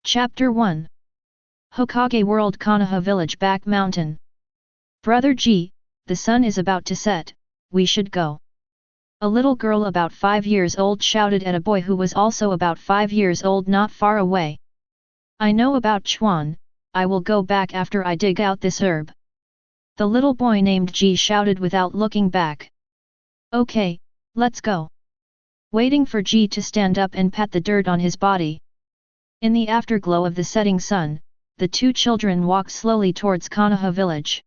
Chapter 1 Hokage World Konoha Village Back Mountain. Brother G, the sun is about to set, we should go. A little girl about 5 years old shouted at a boy who was also about 5 years old not far away. I know about Chuan, I will go back after I dig out this herb. The little boy named G shouted without looking back. Okay, let's go. Waiting for G to stand up and pat the dirt on his body. In the afterglow of the setting sun, the two children walked slowly towards Konoha village.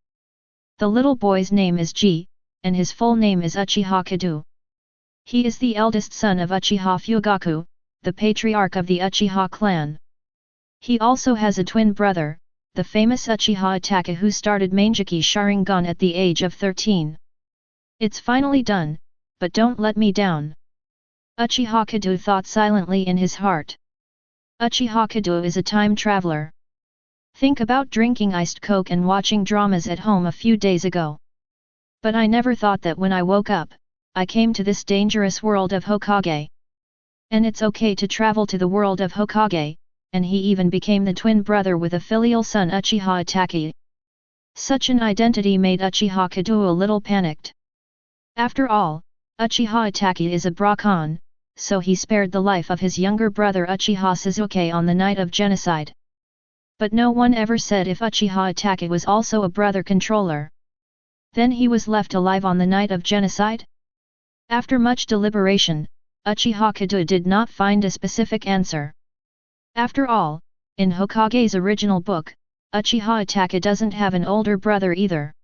The little boy's name is G, and his full name is Uchiha Kedo. He is the eldest son of Uchiha Fugaku, the patriarch of the Uchiha clan. He also has a twin brother, the famous Uchiha Itachi, who started Manjiki Sharingan at the age of 13. It's finally done, but don't let me down. Uchiha Kedo thought silently in his heart. Uchiha Kedo is a time traveler. Think about drinking iced coke and watching dramas at home a few days ago. But I never thought that when I woke up, I came to this dangerous world of Hokage. And it's okay to travel to the world of Hokage, and he even became the twin brother with a filial son Uchiha Itachi. Such an identity made Uchiha Kedo a little panicked. After all, Uchiha Itachi is a Brahmin, so he spared the life of his younger brother Uchiha Sasuke on the night of genocide. But no one ever said if Uchiha Itachi was also a brother controller. Then he was left alive on the night of genocide? After much deliberation, Uchiha Kedo did not find a specific answer. After all, in Hokage's original book, Uchiha Itachi doesn't have an older brother either.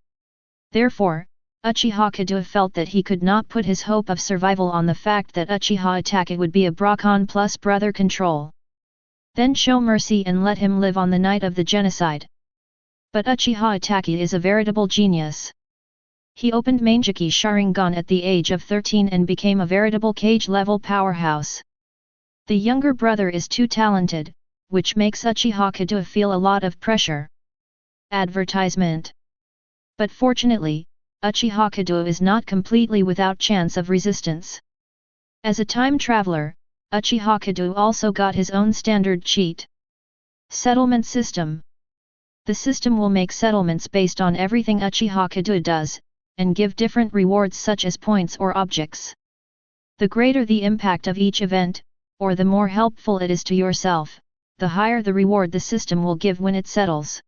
Therefore, Uchiha Kedo felt that he could not put his hope of survival on the fact that Uchiha Itachi would be a Brahmin plus brother control. Then show mercy and let him live on the night of the genocide. But Uchiha Itachi is a veritable genius. He opened Manjiki Sharingan at the age of 13 and became a veritable Kage-level powerhouse. The younger brother is too talented, which makes Uchiha Kedo feel a lot of pressure. Advertisement. But fortunately, Uchiha Kedo is not completely without chance of resistance. As a time traveler, Uchiha Kedo also got his own standard cheat. Settlement system. The system will make settlements based on everything Uchiha Kedo does, and give different rewards such as points or objects. The greater the impact of each event, or the more helpful it is to yourself, the higher the reward the system will give when it settles.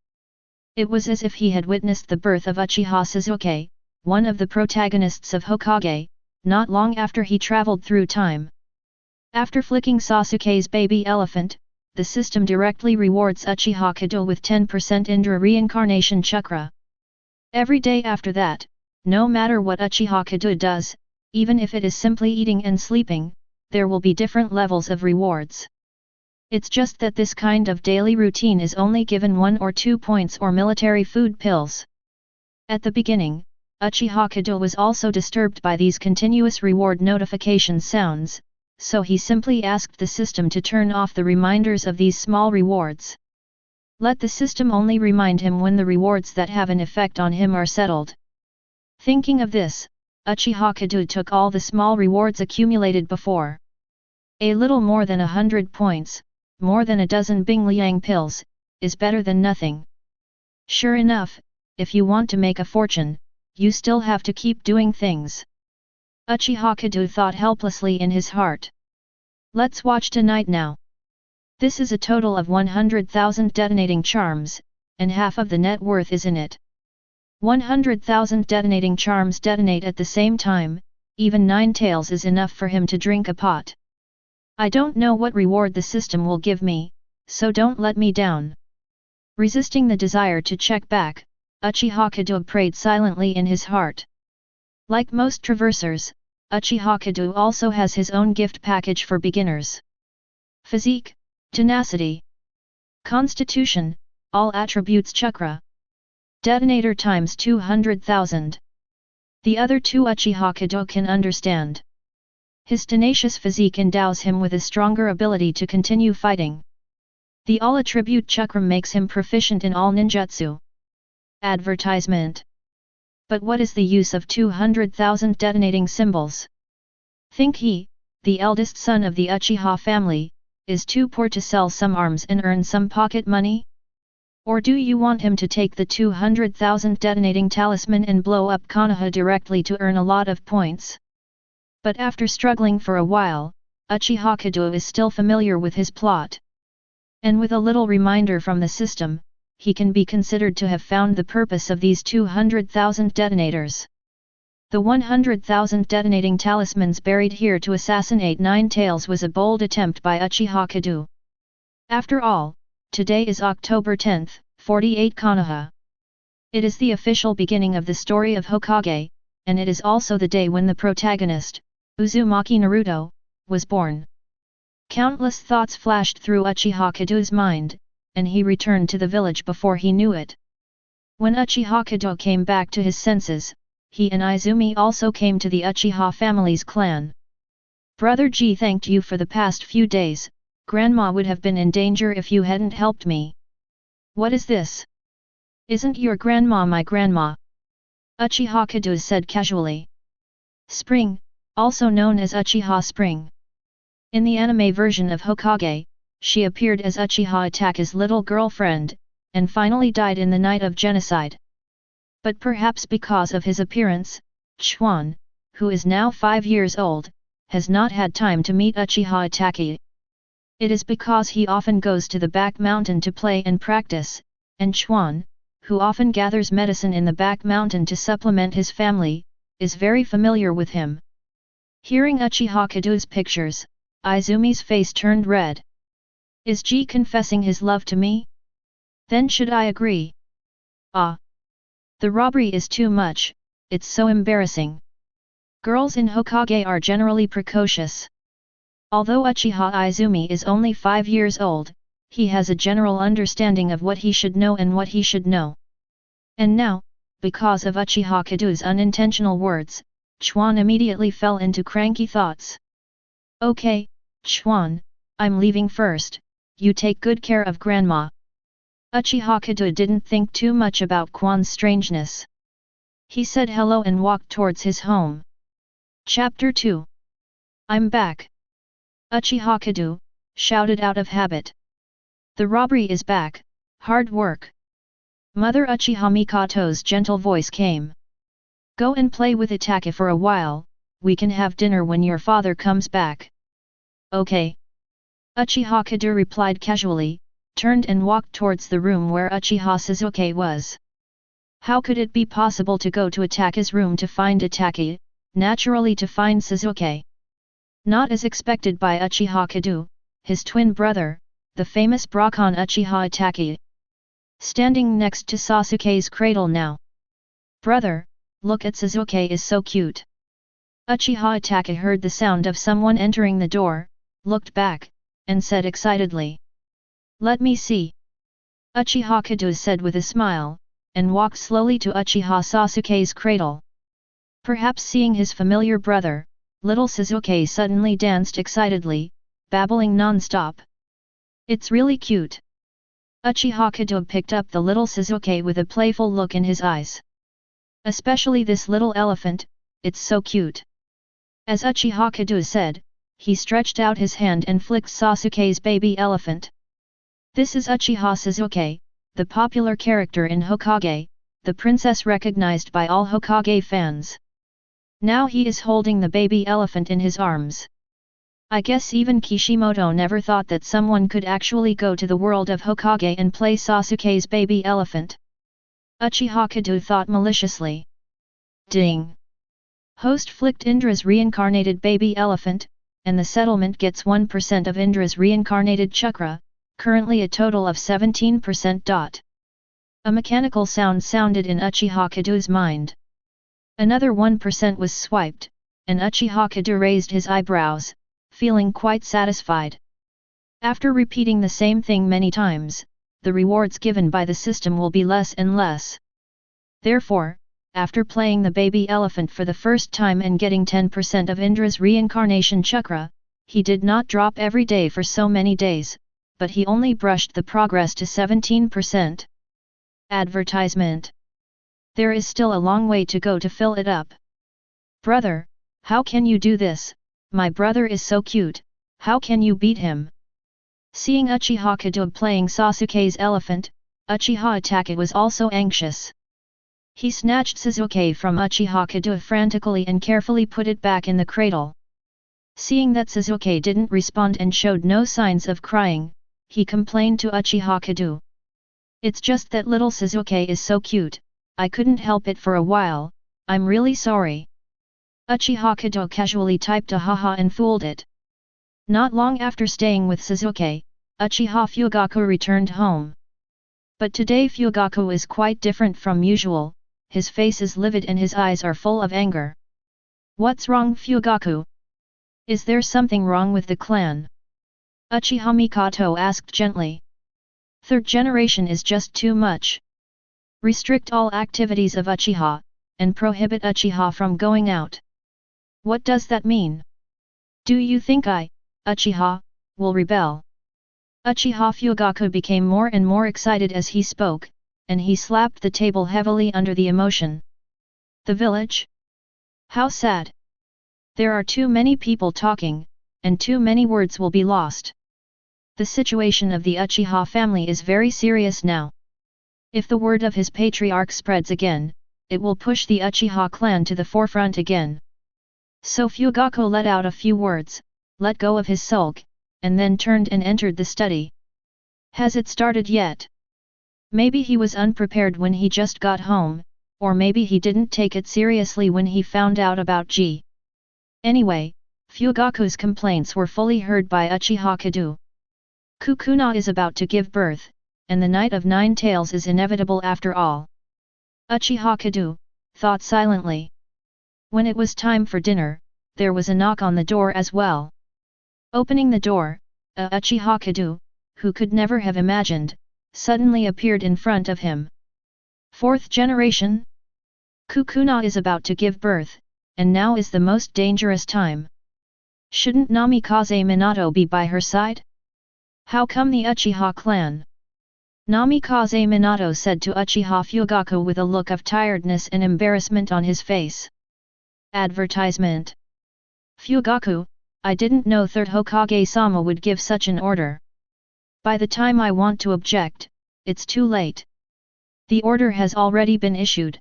It was as if he had witnessed the birth of Uchiha Sasuke, one of the protagonists of Hokage, not long after he traveled through time. After flicking Sasuke's baby elephant, the system directly rewards Uchiha Kedo with 10% Indra reincarnation chakra. Every day after that, no matter what Uchiha Kedo does, even if it is simply eating and sleeping, there will be different levels of rewards. It's just that this kind of daily routine is only given 1 or 2 points or military food pills. At the beginning, Uchiha Kedo was also disturbed by these continuous reward notification sounds, so he simply asked the system to turn off the reminders of these small rewards. Let the system only remind him when the rewards that have an effect on him are settled. Thinking of this, Uchiha Kedo took all the small rewards accumulated before. A little more than 100 points, more than a dozen Bing Liang pills, is better than nothing. Sure enough, if you want to make a fortune, you still have to keep doing things. Uchiha Kedo thought helplessly in his heart. Let's watch tonight now. This is a total of 100,000 detonating charms, and half of the net worth is in it. 100,000 detonating charms detonate at the same time, even 9 taels is enough for him to drink a pot. I don't know what reward the system will give me, so don't let me down. Resisting the desire to check back, Uchiha Kedo prayed silently in his heart. Like most traversers, Uchiha Kedo also has his own gift package for beginners. Physique, tenacity, constitution, all attributes chakra. Detonator times 200,000. The other 2 Uchiha Kedo can understand. His tenacious physique endows him with a stronger ability to continue fighting. The all-attribute chakra makes him proficient in all ninjutsu. Advertisement. But what is the use of 200,000 detonating symbols? Think he, the eldest son of the Uchiha family, is too poor to sell some arms and earn some pocket money? Or do you want him to take the 200,000 detonating talisman and blow up Konoha directly to earn a lot of points? But after struggling for a while, Uchiha Kedo is still familiar with his plot. And with a little reminder from the system, he can be considered to have found the purpose of these 200,000 detonators. The 100,000 detonating talismans buried here to assassinate Nine Tails was a bold attempt by Uchiha Kedo. After all, today is October 10th, 48 Konoha. It is the official beginning of the story of Hokage, and it is also the day when the protagonist, Uzumaki Naruto, was born. Countless thoughts flashed through Uchiha Kedo's mind, and he returned to the village before he knew it. When Uchiha Kedo came back to his senses, he and Izumi also came to the Uchiha family's clan. Brother G thanked you for the past few days, Grandma would have been in danger if you hadn't helped me. What is this? Isn't your grandma my grandma? Uchiha Kedo said casually. Spring, also known as Uchiha Spring. In the anime version of Hokage, she appeared as Uchiha Itachi's little girlfriend, and finally died in the night of genocide. But perhaps because of his appearance, Chuan, who is now 5 years old, has not had time to meet Uchiha Itachi. It is because he often goes to the back mountain to play and practice, and Chuan, who often gathers medicine in the back mountain to supplement his family, is very familiar with him. Hearing Uchiha Kedo's pictures, Izumi's face turned red. Is G confessing his love to me? Then should I agree? Ah! The robbery is too much, it's so embarrassing. Girls in Hokage are generally precocious. Although Uchiha Izumi is only 5 years old, he has a general understanding of what he should know and what he should know. And now, because of Uchiha Kedo's unintentional words, Chuan immediately fell into cranky thoughts. Okay, Chuan, I'm leaving first, you take good care of Grandma. Uchiha Kedo didn't think too much about Quan's strangeness. He said hello and walked towards his home. Chapter 2. I'm back. Uchiha Kedo shouted out of habit. The robbery is back, hard work. Mother Uchiha Mikoto's gentle voice came. Go and play with Itachi for a while, we can have dinner when your father comes back. Okay. Uchiha Kedo replied casually, turned and walked towards the room where Uchiha Sasuke was. How could it be possible to go to Itachi's room to find Itachi, naturally to find Sasuke? Not as expected by Uchiha Kedo, his twin brother, the famous Brahman Uchiha Itachi. Standing next to Sasuke's cradle now. Brother, look at Sasuke is so cute. Uchiha Itachi heard the sound of someone entering the door, looked back, and said excitedly. Let me see. Uchiha Kedo said with a smile, and walked slowly to Uchiha Sasuke's cradle. Perhaps seeing his familiar brother, little Sasuke suddenly danced excitedly, babbling non-stop. It's really cute. Uchiha Kedo picked up the little Sasuke with a playful look in his eyes. Especially this little elephant, it's so cute. As Uchiha Kedo said, he stretched out his hand and flicked Sasuke's baby elephant. This is Uchiha Sasuke, the popular character in Hokage, the princess recognized by all Hokage fans. Now he is holding the baby elephant in his arms. I guess even Kishimoto never thought that someone could actually go to the world of Hokage and play Sasuke's baby elephant. Uchiha Kedo thought maliciously. Ding! Host flicked Indra's reincarnated baby elephant, and the settlement gets 1% of Indra's reincarnated chakra, currently a total of 17%. A mechanical sound sounded in Uchiha Kedo's mind. Another 1% was swiped, and Uchiha Kedo raised his eyebrows, feeling quite satisfied. After repeating the same thing many times, the rewards given by the system will be less and less. Therefore, after playing the baby elephant for the first time and getting 10% of Indra's reincarnation chakra, he did not drop every day for so many days, but he only brushed the progress to 17%. Advertisement. There is still a long way to go to fill it up. Brother, how can you do this? My brother is so cute, how can you beat him? Seeing Uchiha Kedo playing Sasuke's elephant, Uchiha Itachi was also anxious. He snatched Sasuke from Uchiha Kedo frantically and carefully put it back in the cradle. Seeing that Sasuke didn't respond and showed no signs of crying, he complained to Uchiha Kedo. "It's just that little Sasuke is so cute, I couldn't help it for a while, I'm really sorry." Uchiha Kedo casually typed a haha and fooled it. Not long after staying with Sasuke, Uchiha Fugaku returned home. But today Fugaku is quite different from usual, his face is livid and his eyes are full of anger. "What's wrong, Fugaku? Is there something wrong with the clan?" Uchiha Mikoto asked gently. "Third generation is just too much. Restrict all activities of Uchiha, and prohibit Uchiha from going out." "What does that mean? Do you think I, Uchiha, will rebel?" Uchiha Fugaku became more and more excited as he spoke, and he slapped the table heavily under the emotion. "The village? How sad! There are too many people talking, and too many words will be lost. The situation of the Uchiha family is very serious now. If the word of his patriarch spreads again, it will push the Uchiha clan to the forefront again." So Fugaku let out a few words, let go of his sulk, and then turned and entered the study. "Has it started yet?" Maybe he was unprepared when he just got home, or maybe he didn't take it seriously when he found out about G. Anyway, Fugaku's complaints were fully heard by Uchiha Kedo. Kukuna is about to give birth, and the Night of Nine Tails is inevitable after all. Uchiha Kedo thought silently. When it was time for dinner, there was a knock on the door as well. Opening the door, Uchiha Kedo, who could never have imagined, suddenly appeared in front of him. "Fourth generation? Kukuna is about to give birth, and now is the most dangerous time. Shouldn't Namikaze Minato be by her side? How come the Uchiha clan?" Namikaze Minato said to Uchiha Fugaku with a look of tiredness and embarrassment on his face. Advertisement. "Fugaku, I didn't know Third Hokage-sama would give such an order. By the time I want to object, it's too late. The order has already been issued.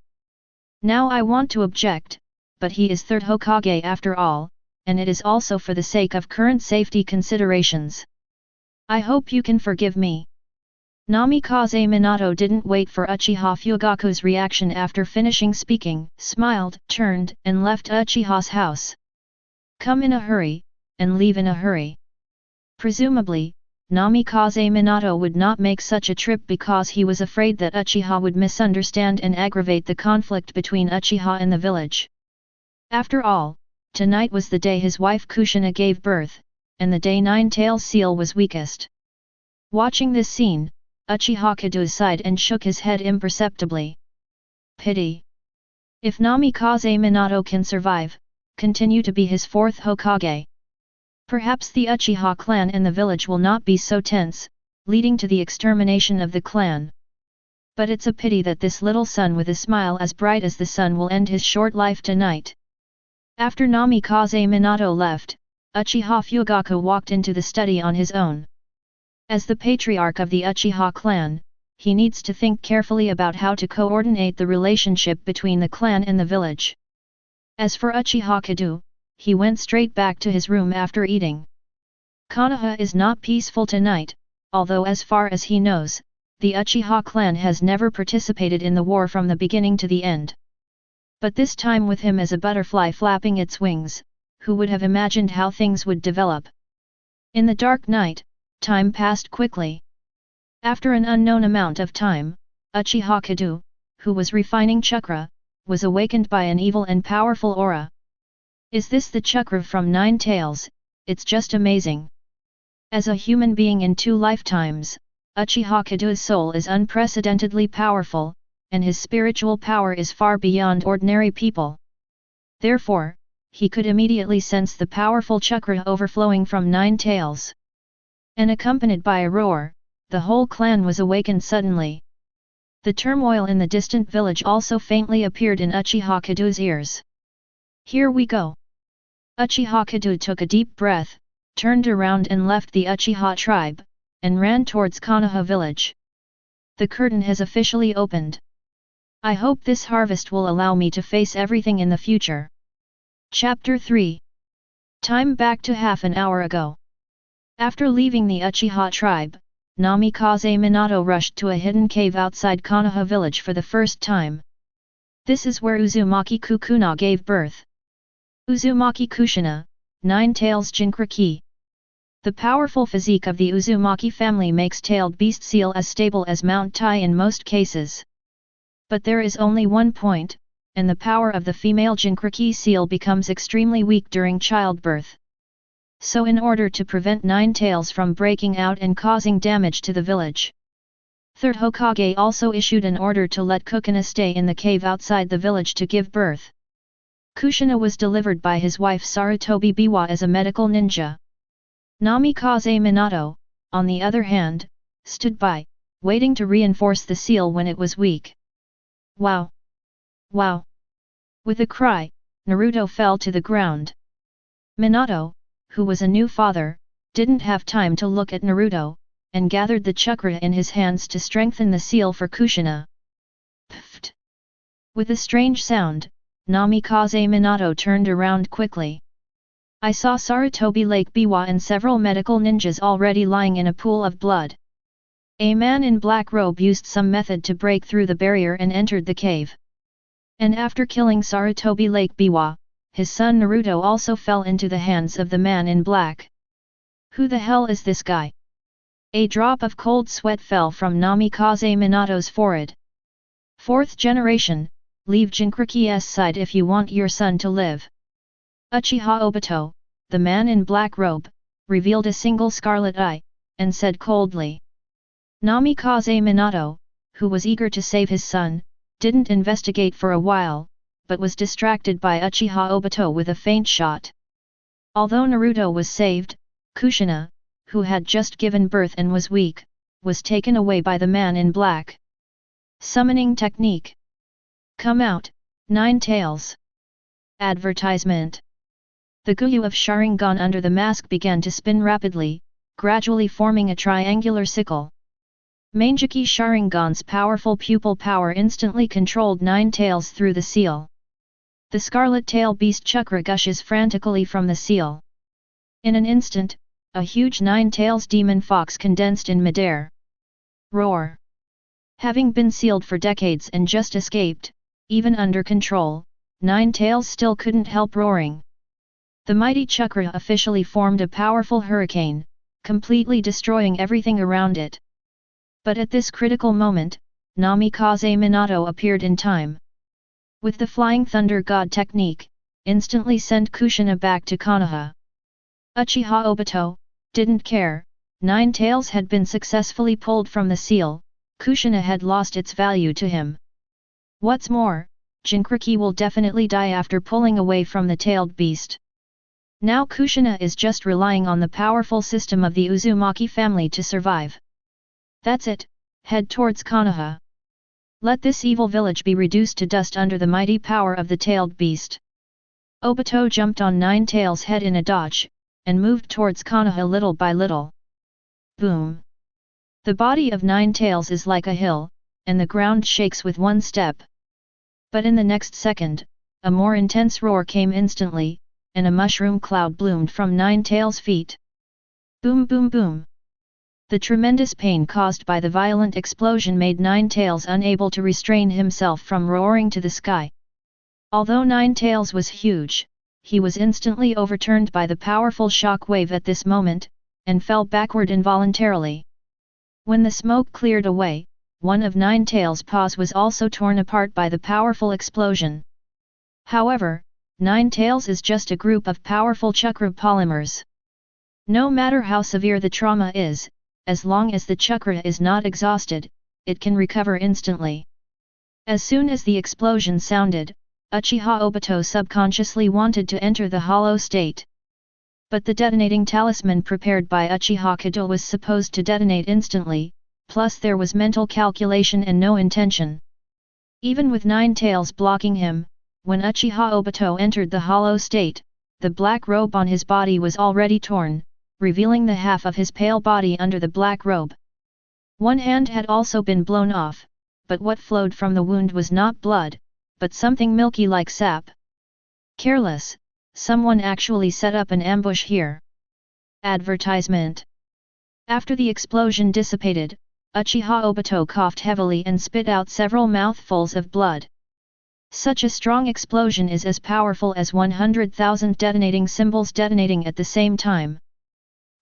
Now I want to object, but he is Third Hokage after all, and it is also for the sake of current safety considerations. I hope you can forgive me." Namikaze Minato didn't wait for Uchiha Fugaku's reaction after finishing speaking, smiled, turned, and left Uchiha's house. Come in a hurry, and leave in a hurry. Presumably, Namikaze Minato would not make such a trip because he was afraid that Uchiha would misunderstand and aggravate the conflict between Uchiha and the village. After all, tonight was the day his wife Kushina gave birth, and the day Nine-Tails Seal was weakest. Watching this scene, Uchiha Kedo sighed and shook his head imperceptibly. Pity. If Namikaze Minato can survive, continue to be his fourth Hokage, perhaps the Uchiha clan and the village will not be so tense, leading to the extermination of the clan. But it's a pity that this little son with a smile as bright as the sun will end his short life tonight. After Namikaze Minato left, Uchiha Fugaku walked into the study on his own. As the patriarch of the Uchiha clan, he needs to think carefully about how to coordinate the relationship between the clan and the village. As for Uchiha Kedo, he went straight back to his room after eating. Konoha is not peaceful tonight, although as far as he knows, the Uchiha clan has never participated in the war from the beginning to the end. But this time with him as a butterfly flapping its wings, who would have imagined how things would develop? In the dark night, time passed quickly. After an unknown amount of time, Uchiha Kedo, who was refining Chakra, was awakened by an evil and powerful aura. Is this the Chakra from Nine Tails? It's just amazing. As a human being in 2 lifetimes, Uchiha Kedo's soul is unprecedentedly powerful, and his spiritual power is far beyond ordinary people. Therefore, he could immediately sense the powerful Chakra overflowing from Nine Tails. And accompanied by a roar, the whole clan was awakened suddenly. The turmoil in the distant village also faintly appeared in Uchiha Kedo's ears. Here we go. Uchiha Kedo took a deep breath, turned around and left the Uchiha tribe, and ran towards Konoha village. The curtain has officially opened. I hope this harvest will allow me to face everything in the future. Chapter 3. Time back to half an hour ago. After leaving the Uchiha tribe, Namikaze Minato rushed to a hidden cave outside Konoha village for the first time. This is where Uzumaki Kukuna gave birth. Uzumaki Kushina, Nine Tails Jinchuriki. The powerful physique of the Uzumaki family makes tailed beast seal as stable as Mount Tai in most cases. But there is only one point, and the power of the female Jinchuriki seal becomes extremely weak during childbirth. So in order to prevent Nine Tails from breaking out and causing damage to the village, Third Hokage also issued an order to let Kukuna stay in the cave outside the village to give birth. Kushina was delivered by his wife Sarutobi Biwa as a medical ninja. Namikaze Minato, on the other hand, stood by, waiting to reinforce the seal when it was weak. Wow! Wow! With a cry, Naruto fell to the ground. Minato, who was a new father, didn't have time to look at Naruto, and gathered the chakra in his hands to strengthen the seal for Kushina. Pfft! With a strange sound, Namikaze Minato turned around quickly. I saw Sarutobi Lake Biwa and several medical ninjas already lying in a pool of blood. A man in black robe used some method to break through the barrier and entered the cave. And after killing Sarutobi Lake Biwa, his son Naruto also fell into the hands of the man in black. Who the hell is this guy? A drop of cold sweat fell from Namikaze Minato's forehead. Fourth generation, leave Jinchuriki's side if you want your son to live. Uchiha Obito, the man in black robe, revealed a single scarlet eye, and said coldly. Namikaze Minato, who was eager to save his son, didn't investigate for a while, but was distracted by Uchiha Obito with a feint shot. Although Naruto was saved, Kushina, who had just given birth and was weak, was taken away by the man in black. Summoning technique. Come out, Nine Tails. Advertisement. The Guyu of Sharingan under the mask began to spin rapidly, gradually forming a triangular sickle. Manjiki Sharingan's powerful pupil power instantly controlled Nine Tails through the seal. The scarlet tail beast chakra gushes frantically from the seal. In an instant, a huge Nine Tails demon fox condensed in midair. Roar! Having been sealed for decades and just escaped, even under control, Nine Tails still couldn't help roaring. The mighty chakra officially formed a powerful hurricane, completely destroying everything around it. But at this critical moment, Namikaze Minato appeared in time. With the Flying Thunder God technique, instantly sent Kushina back to Konoha. Uchiha Obito didn't care. Nine Tails had been successfully pulled from the seal, Kushina had lost its value to him. What's more, Jinchuriki will definitely die after pulling away from the tailed beast. Now Kushina is just relying on the powerful system of the Uzumaki family to survive. That's it, head towards Konoha. Let this evil village be reduced to dust under the mighty power of the tailed beast. Obito jumped on Nine Tails' head in a dodge, and moved towards Konoha little by little. Boom! The body of Nine Tails is like a hill, and the ground shakes with one step. But in the next second, a more intense roar came instantly, and a mushroom cloud bloomed from Nine Tails' feet. Boom boom boom! The tremendous pain caused by the violent explosion made Nine Tails unable to restrain himself from roaring to the sky. Although Nine Tails was huge, he was instantly overturned by the powerful shock wave at this moment, and fell backward involuntarily. When the smoke cleared away, one of Nine Tails' paws was also torn apart by the powerful explosion. However, Nine Tails is just a group of powerful chakra polymers. No matter how severe the trauma is, as long as the chakra is not exhausted, it can recover instantly. As soon as the explosion sounded, Uchiha Obito subconsciously wanted to enter the hollow state. But the detonating talisman prepared by Uchiha Kedo was supposed to detonate instantly, plus there was mental calculation and no intention. Even with Nine Tails blocking him, when Uchiha Obito entered the hollow state, the black robe on his body was already torn, revealing the half of his pale body under the black robe. One hand had also been blown off, but what flowed from the wound was not blood, but something milky like sap. Careless, someone actually set up an ambush here. Advertisement. After the explosion dissipated, Uchiha Obito coughed heavily and spit out several mouthfuls of blood. Such a strong explosion is as powerful as 100,000 detonating symbols detonating at the same time.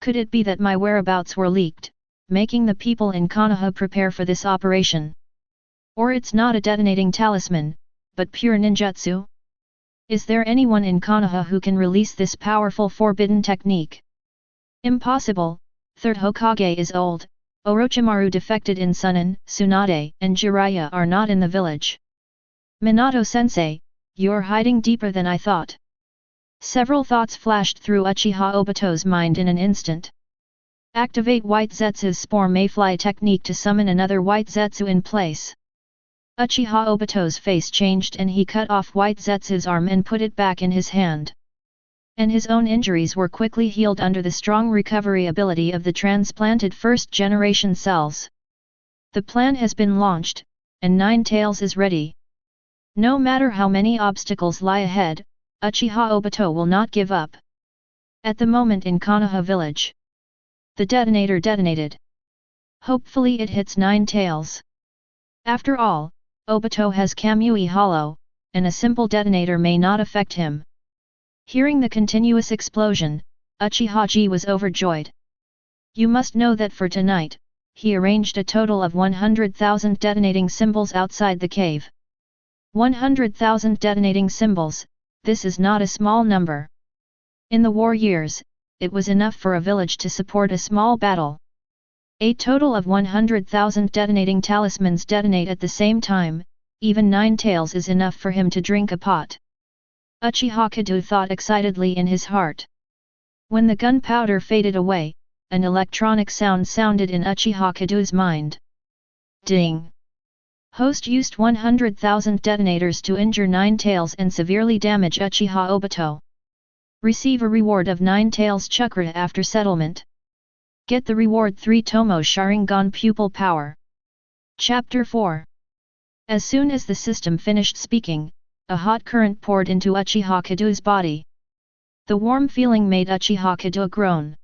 Could it be that my whereabouts were leaked, making the people in Konoha prepare for this operation? Or it's not a detonating talisman, but pure ninjutsu? Is there anyone in Konoha who can release this powerful forbidden technique? Impossible. Third Hokage is old, Orochimaru defected in Sunan, Tsunade and Jiraiya are not in the village. Minato-sensei, you're hiding deeper than I thought. Several thoughts flashed through Uchiha Obito's mind in an instant. Activate White Zetsu's Spore Mayfly technique to summon another White Zetsu in place. Uchiha Obito's face changed and he cut off White Zetsu's arm and put it back in his hand. And his own injuries were quickly healed under the strong recovery ability of the transplanted first-generation cells. The plan has been launched, and Nine Tails is ready. No matter how many obstacles lie ahead, Uchiha Obito will not give up. At the moment in Konoha village, the detonator detonated. Hopefully it hits Nine Tails. After all, Obito has Kamui Hollow, and a simple detonator may not affect him. Hearing the continuous explosion, Uchiha was overjoyed. You must know that for tonight, he arranged a total of 100,000 detonating symbols outside the cave. 100,000 detonating symbols, this is not a small number. In the war years, it was enough for a village to support a small battle. A total of 100,000 detonating talismans detonate at the same time, even Nine Tails is enough for him to drink a pot. Uchiha Kedo thought excitedly in his heart. When the gunpowder faded away, an electronic sound sounded in Uchiha Kedo's mind. Ding! Host used 100,000 detonators to injure Nine Tails and severely damage Uchiha Obito. Receive a reward of 9 Tails Chakra after settlement. Get the reward 3 Tomo Sharingan Pupil Power. Chapter 4. As soon as the system finished speaking, a hot current poured into Uchiha Kedo's body. The warm feeling made Uchiha Kedo groan.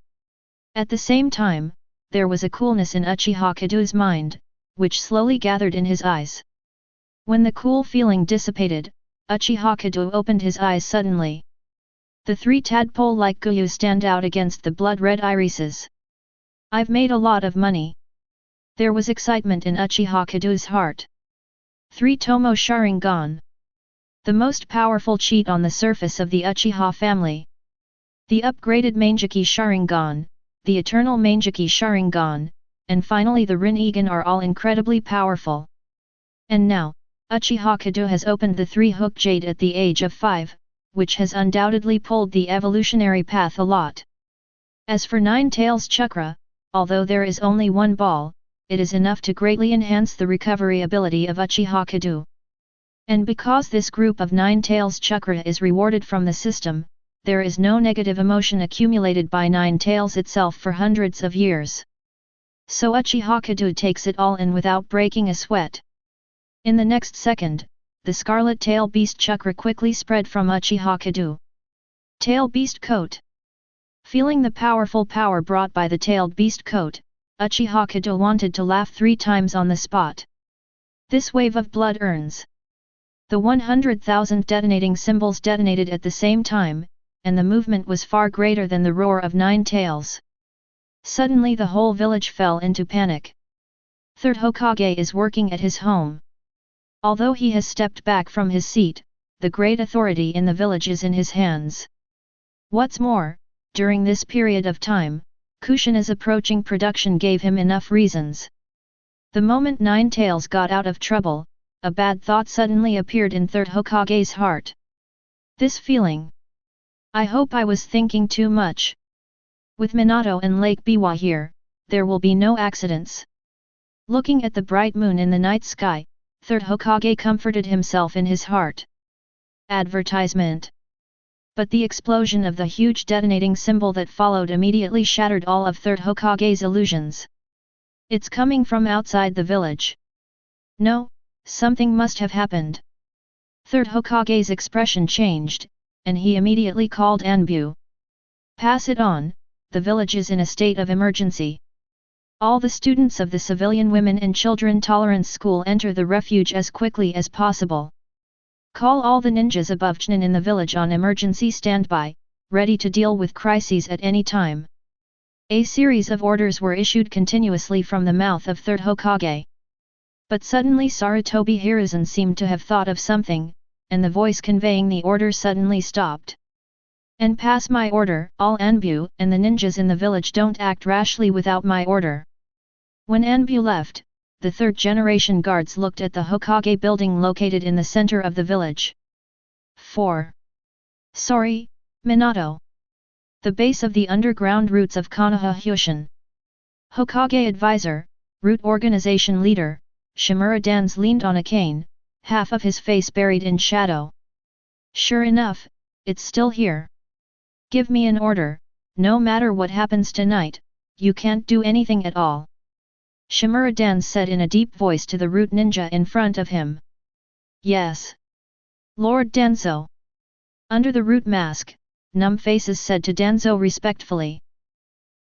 At the same time, there was a coolness in Uchiha Kedo's mind, which slowly gathered in his eyes. When the cool feeling dissipated, Uchiha Kedo opened his eyes suddenly. The 3 tadpole-like guyus stand out against the blood-red irises. I've made a lot of money. There was excitement in Uchiha Kedo's heart. 3 Tomo Sharingan. The most powerful cheat on the surface of the Uchiha family. The upgraded Mangekyou Sharingan, the Eternal Mangekyou Sharingan, and finally the Rinnegan are all incredibly powerful. And now, Uchiha Kedo has opened the 3 Hokage at the age of 5, which has undoubtedly pulled the evolutionary path a lot. As for 9 Tails Chakra, although there is only one ball, it is enough to greatly enhance the recovery ability of Uchiha Kedo. And because this group of 9 Tails Chakra is rewarded from the system, there is no negative emotion accumulated by 9 Tails itself for hundreds of years. So Uchiha Kedo takes it all in without breaking a sweat. In the next second, the Scarlet Tail Beast Chakra quickly spread from Uchiha Kedo. Tail Beast Coat. Feeling the powerful power brought by the Tailed Beast Coat, Uchiha Kedo wanted to laugh 3 times on the spot. This wave of blood earns. The 100,000 detonating symbols detonated at the same time, and the movement was far greater than the roar of 9 Tails. Suddenly the whole village fell into panic. Third Hokage is working at his home. Although he has stepped back from his seat, the great authority in the village is in his hands. What's more, during this period of time, Kushina's approaching production gave him enough reasons. The moment 9 Tails got out of trouble, a bad thought suddenly appeared in Third Hokage's heart. This feeling. I hope I was thinking too much. With Minato and Lake Biwa here, there will be no accidents. Looking at the bright moon in the night sky, Third Hokage comforted himself in his heart. Advertisement. But the explosion of the huge detonating symbol that followed immediately shattered all of Third Hokage's illusions. It's coming from outside the village. No, something must have happened. Third Hokage's expression changed, and he immediately called Anbu. Pass it on, the village is in a state of emergency. All the students of the Civilian Women and Children Tolerance School enter the refuge as quickly as possible. Call all the ninjas above Jnin in the village on emergency standby, ready to deal with crises at any time. A series of orders were issued continuously from the mouth of Third Hokage. But suddenly Sarutobi Hiruzen seemed to have thought of something, and the voice conveying the order suddenly stopped. And pass my order, all Anbu and the ninjas in the village don't act rashly without my order. When Anbu left, the third generation guards looked at the Hokage building located in the center of the village. 4. Sorry, Minato. The base of the underground roots of Konoha Hyoshin. Hokage advisor, root organization leader, Shimura Dans leaned on a cane, half of his face buried in shadow. Sure enough, it's still here. Give me an order, no matter what happens tonight, you can't do anything at all. Shimura Dan said in a deep voice to the root ninja in front of him. Yes. Lord Danzo. Under the root mask, numb faces said to Danzo respectfully.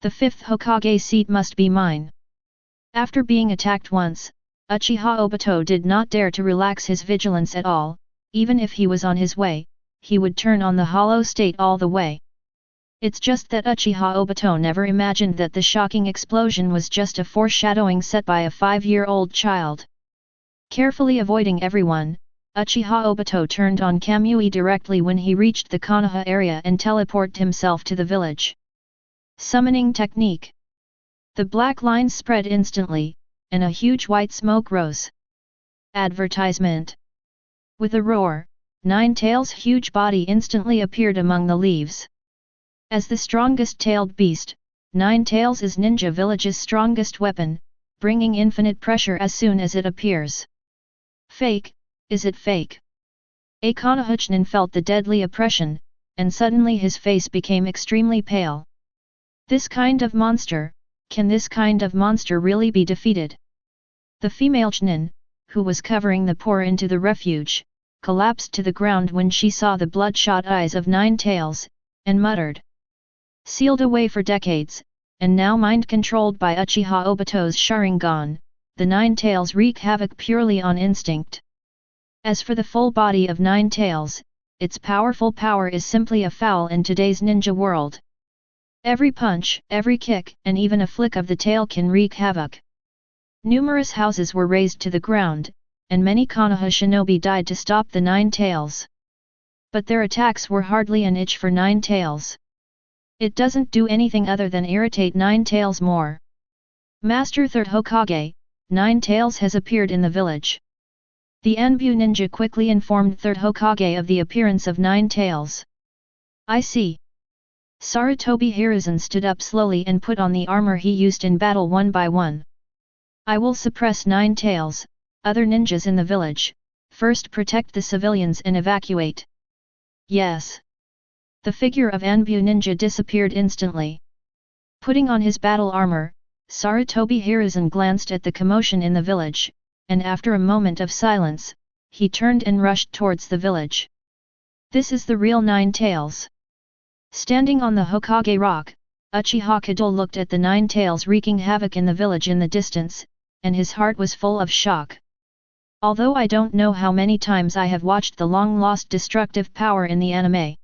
The fifth Hokage seat must be mine. After being attacked once, Uchiha Obito did not dare to relax his vigilance at all. Even if he was on his way, he would turn on the hollow state all the way. It's just that Uchiha Obito never imagined that the shocking explosion was just a foreshadowing set by a 5-year-old child. Carefully avoiding everyone, Uchiha Obito turned on Kamui directly when he reached the Konoha area and teleported himself to the village. Summoning technique. The black lines spread instantly, and a huge white smoke rose. Advertisement. With a roar, Nine-Tails' huge body instantly appeared among the leaves. As the strongest tailed beast, Nine-Tails is Ninja Village's strongest weapon, bringing infinite pressure as soon as it appears. Fake, is it fake? Konoha Chunin felt the deadly oppression, and suddenly his face became extremely pale. This kind of monster, can this kind of monster really be defeated? The female Chunin, who was covering the pour into the refuge, collapsed to the ground when she saw the bloodshot eyes of Nine-Tails, and muttered. Sealed away for decades, and now mind-controlled by Uchiha Obito's Sharingan, the Nine-Tails wreak havoc purely on instinct. As for the full body of Nine-Tails, its powerful power is simply a foul in today's ninja world. Every punch, every kick, and even a flick of the tail can wreak havoc. Numerous houses were razed to the ground, and many Konoha shinobi died to stop the Nine-Tails. But their attacks were hardly an itch for Nine-Tails. It doesn't do anything other than irritate Nine-Tails more. Master Third Hokage, Nine-Tails has appeared in the village. The Anbu ninja quickly informed Third Hokage of the appearance of Nine-Tails. I see. Sarutobi Hiruzen stood up slowly and put on the armor he used in battle one by one. I will suppress Nine-Tails, other ninjas in the village, first protect the civilians and evacuate. Yes. The figure of Anbu ninja disappeared instantly. Putting on his battle armor, Sarutobi Hiruzen glanced at the commotion in the village, and after a moment of silence, he turned and rushed towards the village. This is the real Nine-Tails. Standing on the Hokage rock, Uchiha Kedo looked at the Nine-Tails wreaking havoc in the village in the distance, and his heart was full of shock. Although I don't know how many times I have watched the long-lost destructive power in the anime.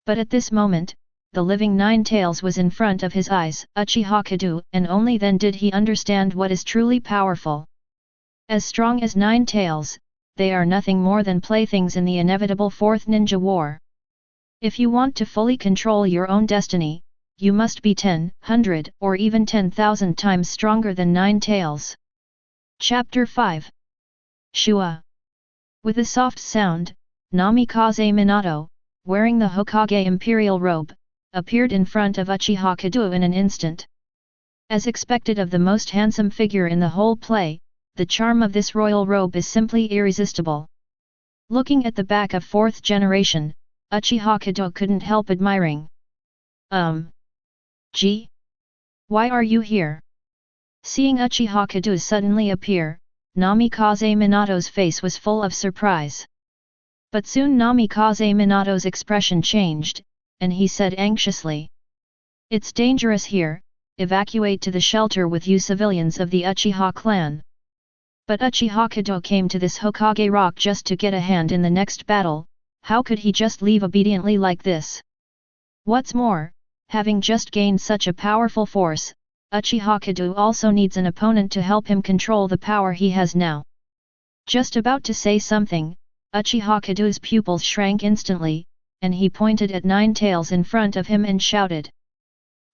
But at this moment, the living Nine-Tails was in front of his eyes, Uchiha Kedo, and only then did he understand what is truly powerful. As strong as Nine-Tails, they are nothing more than playthings in the inevitable Fourth Ninja War. If you want to fully control your own destiny, you must be 10, 100, or even 10,000 times stronger than Nine-Tails. Chapter 5. Shua. With a soft sound, Namikaze Minato, wearing the Hokage imperial robe, appeared in front of Uchiha Kedo in an instant. As expected of the most handsome figure in the whole play, the charm of this royal robe is simply irresistible. Looking at the back of fourth generation, Uchiha Kedo couldn't help admiring. Gee? Why are you here? Seeing Uchiha Kedo suddenly appear, Namikaze Minato's face was full of surprise. But soon Namikaze Minato's expression changed, and he said anxiously. It's dangerous here, evacuate to the shelter with you civilians of the Uchiha clan. But Uchiha Kedo came to this Hokage rock just to get a hand in the next battle, how could he just leave obediently like this? What's more, having just gained such a powerful force, Uchiha Kedo also needs an opponent to help him control the power he has now. Just about to say something, Uchiha Kedo's pupils shrank instantly, and he pointed at Nine Tails in front of him and shouted.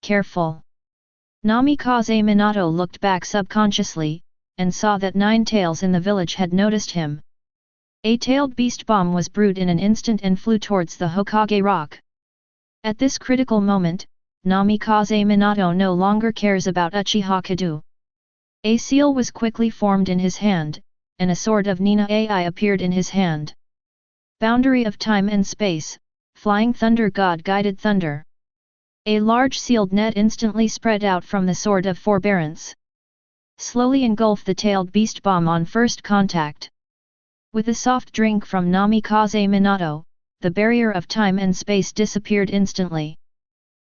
Careful! Namikaze Minato looked back subconsciously, and saw that Nine Tails in the village had noticed him. A tailed beast bomb was brewed in an instant and flew towards the Hokage rock. At this critical moment, Namikaze Minato no longer cares about Uchiha Kedo. A seal was quickly formed in his hand, and a sword of Nina Ai appeared in his hand. Boundary of time and space, flying thunder god guided thunder. A large sealed net instantly spread out from the sword of forbearance. Slowly engulf the tailed beast bomb on first contact. With a soft drink from Namikaze Minato, the barrier of time and space disappeared instantly.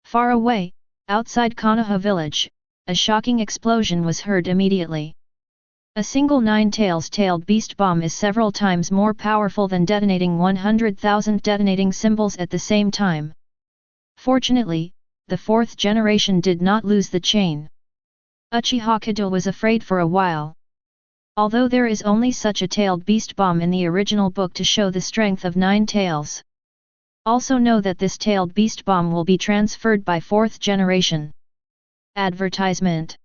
Far away, outside Konoha village, a shocking explosion was heard immediately. A single Nine Tails tailed beast bomb is several times more powerful than detonating 100,000 detonating symbols at the same time. Fortunately, the fourth generation did not lose the chain. Uchiha Kedo was afraid for a while. Although there is only such a tailed beast bomb in the original book to show the strength of Nine Tails. Also know that this tailed beast bomb will be transferred by fourth generation. Advertisement.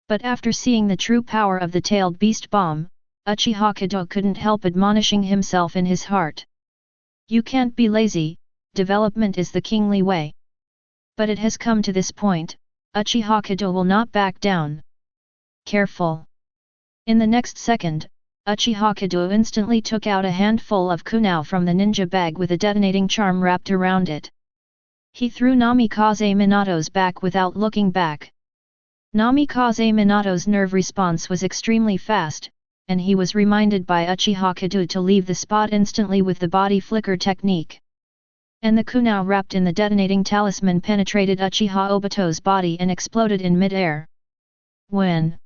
But after seeing the true power of the tailed beast bomb, Uchiha Kedo couldn't help admonishing himself in his heart. You can't be lazy, development is the kingly way. But it has come to this point, Uchiha Kedo will not back down. Careful! In the next second, Uchiha Kedo instantly took out a handful of kunao from the ninja bag with a detonating charm wrapped around it. He threw Namikaze Minato's back without looking back. Namikaze Minato's nerve response was extremely fast, and he was reminded by Uchiha Kedo to leave the spot instantly with the body flicker technique. And the kunao wrapped in the detonating talisman penetrated Uchiha Obito's body and exploded in mid-air. When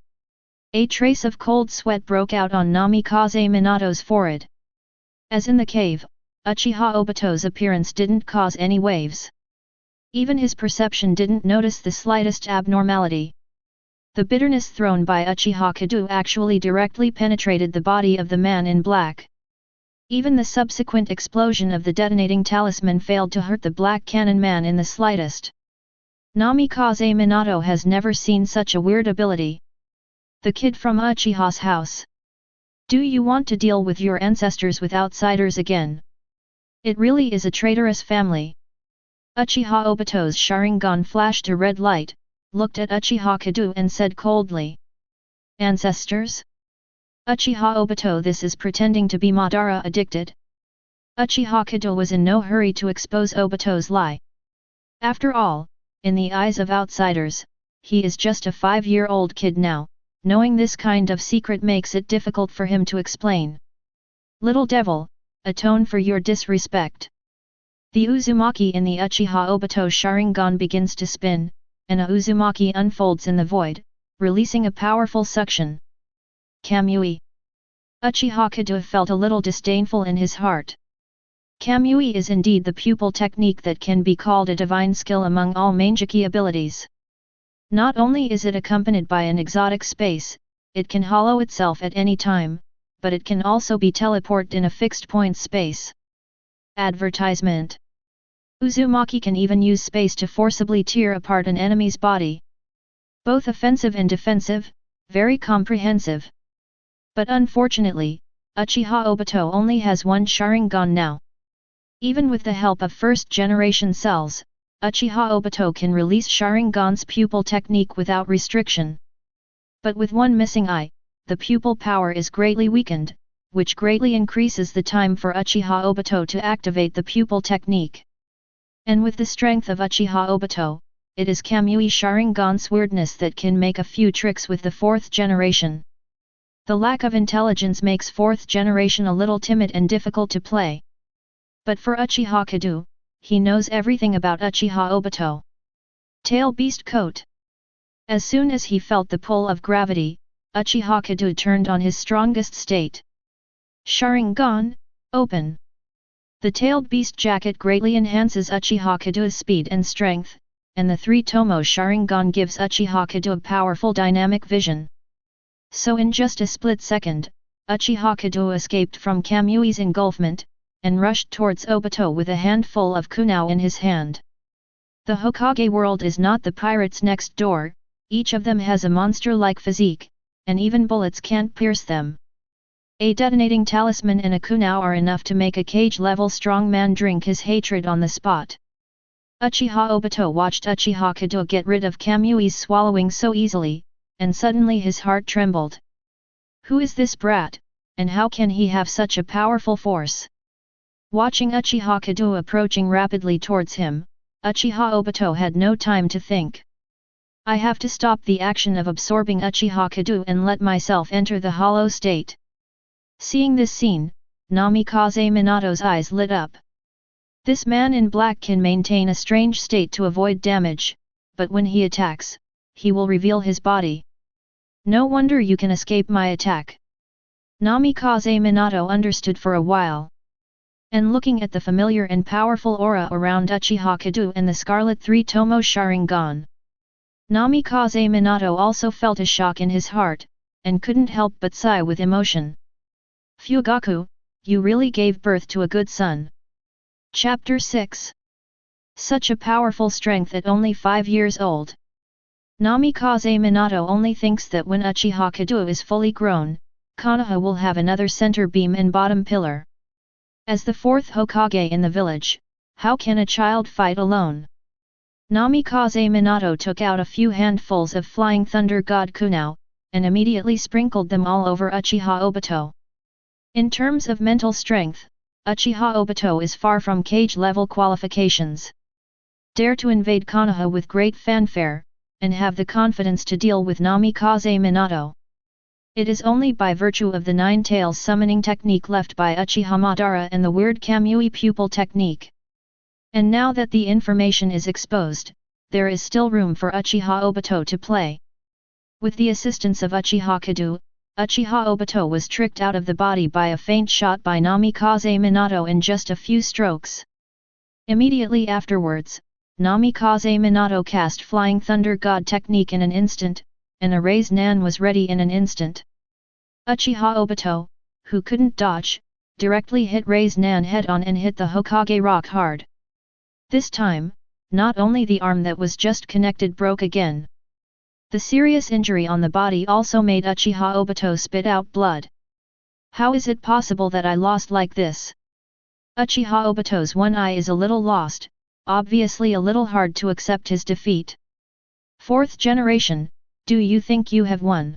a trace of cold sweat broke out on Namikaze Minato's forehead. As in the cave, Uchiha Obito's appearance didn't cause any waves. Even his perception didn't notice the slightest abnormality. The bitterness thrown by Uchiha Kedo actually directly penetrated the body of the man in black. Even the subsequent explosion of the detonating talisman failed to hurt the Black Cannon Man in the slightest. Namikaze Minato has never seen such a weird ability. The kid from Uchiha's house. Do you want to deal with your ancestors with outsiders again? It really is a traitorous family. Uchiha Obito's Sharingan flashed a red light, looked at Uchiha Kedo and said coldly. Ancestors? Uchiha Obito, this is pretending to be Madara addicted? Uchiha Kedo was in no hurry to expose Obito's lie. After all, in the eyes of outsiders, he is just a 5-year-old kid now, knowing this kind of secret makes it difficult for him to explain. Little devil, atone for your disrespect. The Uzumaki in the Uchiha Obito Sharingan begins to spin, and a Uzumaki unfolds in the void, releasing a powerful suction. Kamui. Uchiha Kedo felt a little disdainful in his heart. Kamui is indeed the pupil technique that can be called a divine skill among all Mangekyou abilities. Not only is it accompanied by an exotic space, it can hollow itself at any time, but it can also be teleported in a fixed point space. Advertisement. Uzumaki can even use space to forcibly tear apart an enemy's body. Both offensive and defensive, very comprehensive. But unfortunately, Uchiha Obito only has one Sharingan now. Even with the help of first-generation cells, Uchiha Obito can release Sharingan's pupil technique without restriction. But with one missing eye, the pupil power is greatly weakened, which greatly increases the time for Uchiha Obito to activate the pupil technique. And with the strength of Uchiha Obito, it is Kamui Sharingan's weirdness that can make a few tricks with the 4th generation. The lack of intelligence makes 4th generation a little timid and difficult to play. But for Uchiha Kedo, he knows everything about Uchiha Obito. Tail Beast Coat. As soon as he felt the pull of gravity, Uchiha Kedo turned on his strongest state. Sharingan, open! The tailed beast jacket greatly enhances Uchiha Kedo's speed and strength, and the 3-tomo Sharingan gives Uchiha Kedo powerful dynamic vision. So in just a split second, Uchiha Kedo escaped from Kamui's engulfment, and rushed towards Obito with a handful of kunao in his hand. The Hokage world is not the pirates next door, each of them has a monster-like physique, and even bullets can't pierce them. A detonating talisman and a kunao are enough to make a cage-level strongman drink his hatred on the spot. Uchiha Obito watched Uchiha Kedo get rid of Kamui's swallowing so easily, and suddenly his heart trembled. Who is this brat, and how can he have such a powerful force? Watching Uchiha Kedo approaching rapidly towards him, Uchiha Obito had no time to think. I have to stop the action of absorbing Uchiha Kedo and let myself enter the hollow state. Seeing this scene, Namikaze Minato's eyes lit up. This man in black can maintain a strange state to avoid damage, but when he attacks, he will reveal his body. No wonder you can escape my attack. Namikaze Minato understood for a while. And looking at the familiar and powerful aura around Uchiha Kedo and the Scarlet 3-tomo Sharingan, Namikaze Minato also felt a shock in his heart, and couldn't help but sigh with emotion. Fugaku, you really gave birth to a good son. Chapter 6. Such a powerful strength at only 5 years old. Namikaze Minato only thinks that when Uchiha Kedo is fully grown, Konoha will have another center beam and bottom pillar. As the 4th Hokage in the village, how can a child fight alone? Namikaze Minato took out a few handfuls of Flying Thunder God Kunao, and immediately sprinkled them all over Uchiha Obito. In terms of mental strength, Uchiha Obito is far from cage-level qualifications. Dare to invade Konoha with great fanfare, and have the confidence to deal with Namikaze Minato. It is only by virtue of the 9 tails summoning technique left by Uchiha Madara and the weird Kamui pupil technique. And now that the information is exposed, there is still room for Uchiha Obito to play. With the assistance of Uchiha Kedo, Uchiha Obito was tricked out of the body by a feint shot by Namikaze Minato in just a few strokes. Immediately afterwards, Namikaze Minato cast Flying Thunder God technique in an instant, and a Raise Nan was ready in an instant. Uchiha Obito, who couldn't dodge, directly hit Raise Nan head-on and hit the Hokage rock hard. This time, not only the arm that was just connected broke again. The serious injury on the body also made Uchiha Obito spit out blood. How is it possible that I lost like this? Uchiha Obito's one eye is a little lost, obviously a little hard to accept his defeat. 4th generation, do you think you have won?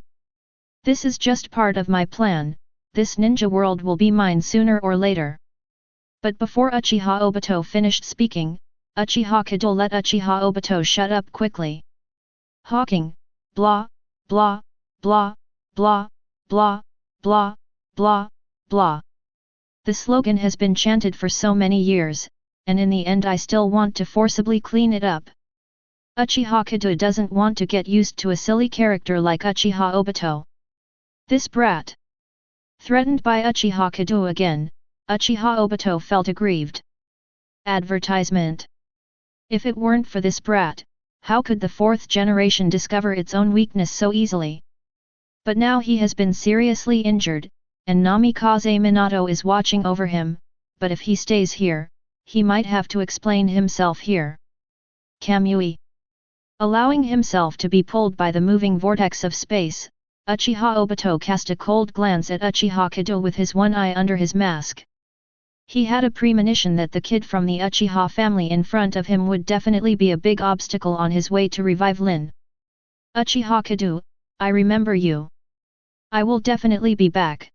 This is just part of my plan, this ninja world will be mine sooner or later. But before Uchiha Obito finished speaking, Uchiha Kedo let Uchiha Obito shut up quickly. Hawking, blah, blah, blah, blah, blah, blah, blah, blah. The slogan has been chanted for so many years, and in the end I still want to forcibly clean it up. Uchiha Kedo doesn't want to get used to a silly character like Uchiha Obito. This brat. Threatened by Uchiha Kedo again, Uchiha Obito felt aggrieved. Advertisement. If it weren't for this brat, how could the 4th generation discover its own weakness so easily? But now he has been seriously injured, and Namikaze Minato is watching over him, but if he stays here, he might have to explain himself here. Kamui. Allowing himself to be pulled by the moving vortex of space, Uchiha Obito cast a cold glance at Uchiha Kedo with his one eye under his mask. He had a premonition that the kid from the Uchiha family in front of him would definitely be a big obstacle on his way to revive Lin. Uchiha Kedo, I remember you. I will definitely be back.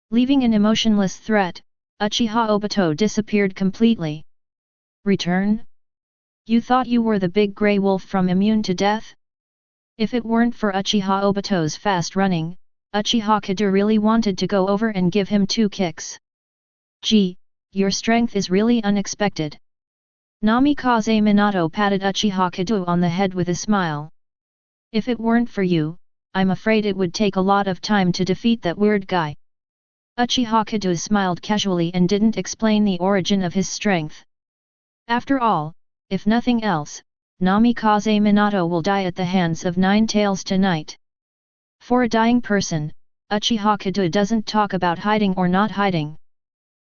Leaving an emotionless threat, Uchiha Obito disappeared completely. Return? You thought you were the big grey wolf from Immune to Death? If it weren't for Uchiha Obito's fast running, Uchiha Kedo really wanted to go over and give him 2 kicks. Gee, your strength is really unexpected. Namikaze Minato patted Uchiha Kedo on the head with a smile. If it weren't for you, I'm afraid it would take a lot of time to defeat that weird guy. Uchiha Kedo smiled casually and didn't explain the origin of his strength. After all, if nothing else, Namikaze Minato will die at the hands of Nine Tails tonight. For a dying person, Uchiha Kedo doesn't talk about hiding or not hiding.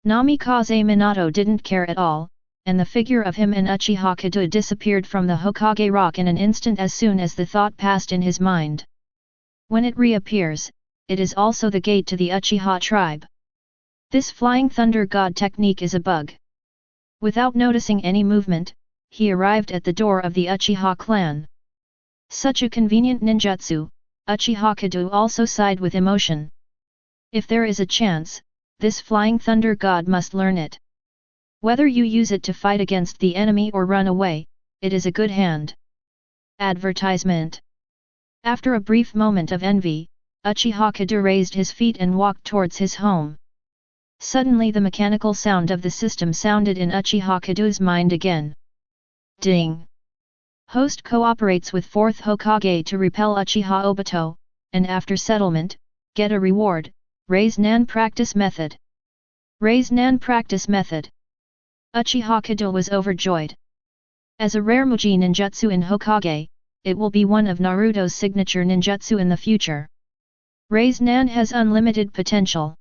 Namikaze Minato didn't care at all, and the figure of him and Uchiha Kedo disappeared from the Hokage rock in an instant as soon as the thought passed in his mind. When it reappears, it is also the gate to the Uchiha tribe. This flying thunder god technique is a bug. Without noticing any movement, he arrived at the door of the Uchiha clan. Such a convenient ninjutsu, Uchiha Kedo also sighed with emotion. If there is a chance, this flying thunder god must learn it. Whether you use it to fight against the enemy or run away, it is a good hand. Advertisement. After a brief moment of envy, Uchiha Kedo raised his feet and walked towards his home. Suddenly the mechanical sound of the system sounded in Uchiha Kedo's mind again. Ding! Host cooperates with 4th Hokage to repel Uchiha Obito, and after settlement, get a reward, Raise Nan Practice Method. Raise Nan Practice Method. Uchiha Kedo was overjoyed. As a rare Muji ninjutsu in Hokage, it will be one of Naruto's signature ninjutsu in the future. Raise Nan has unlimited potential.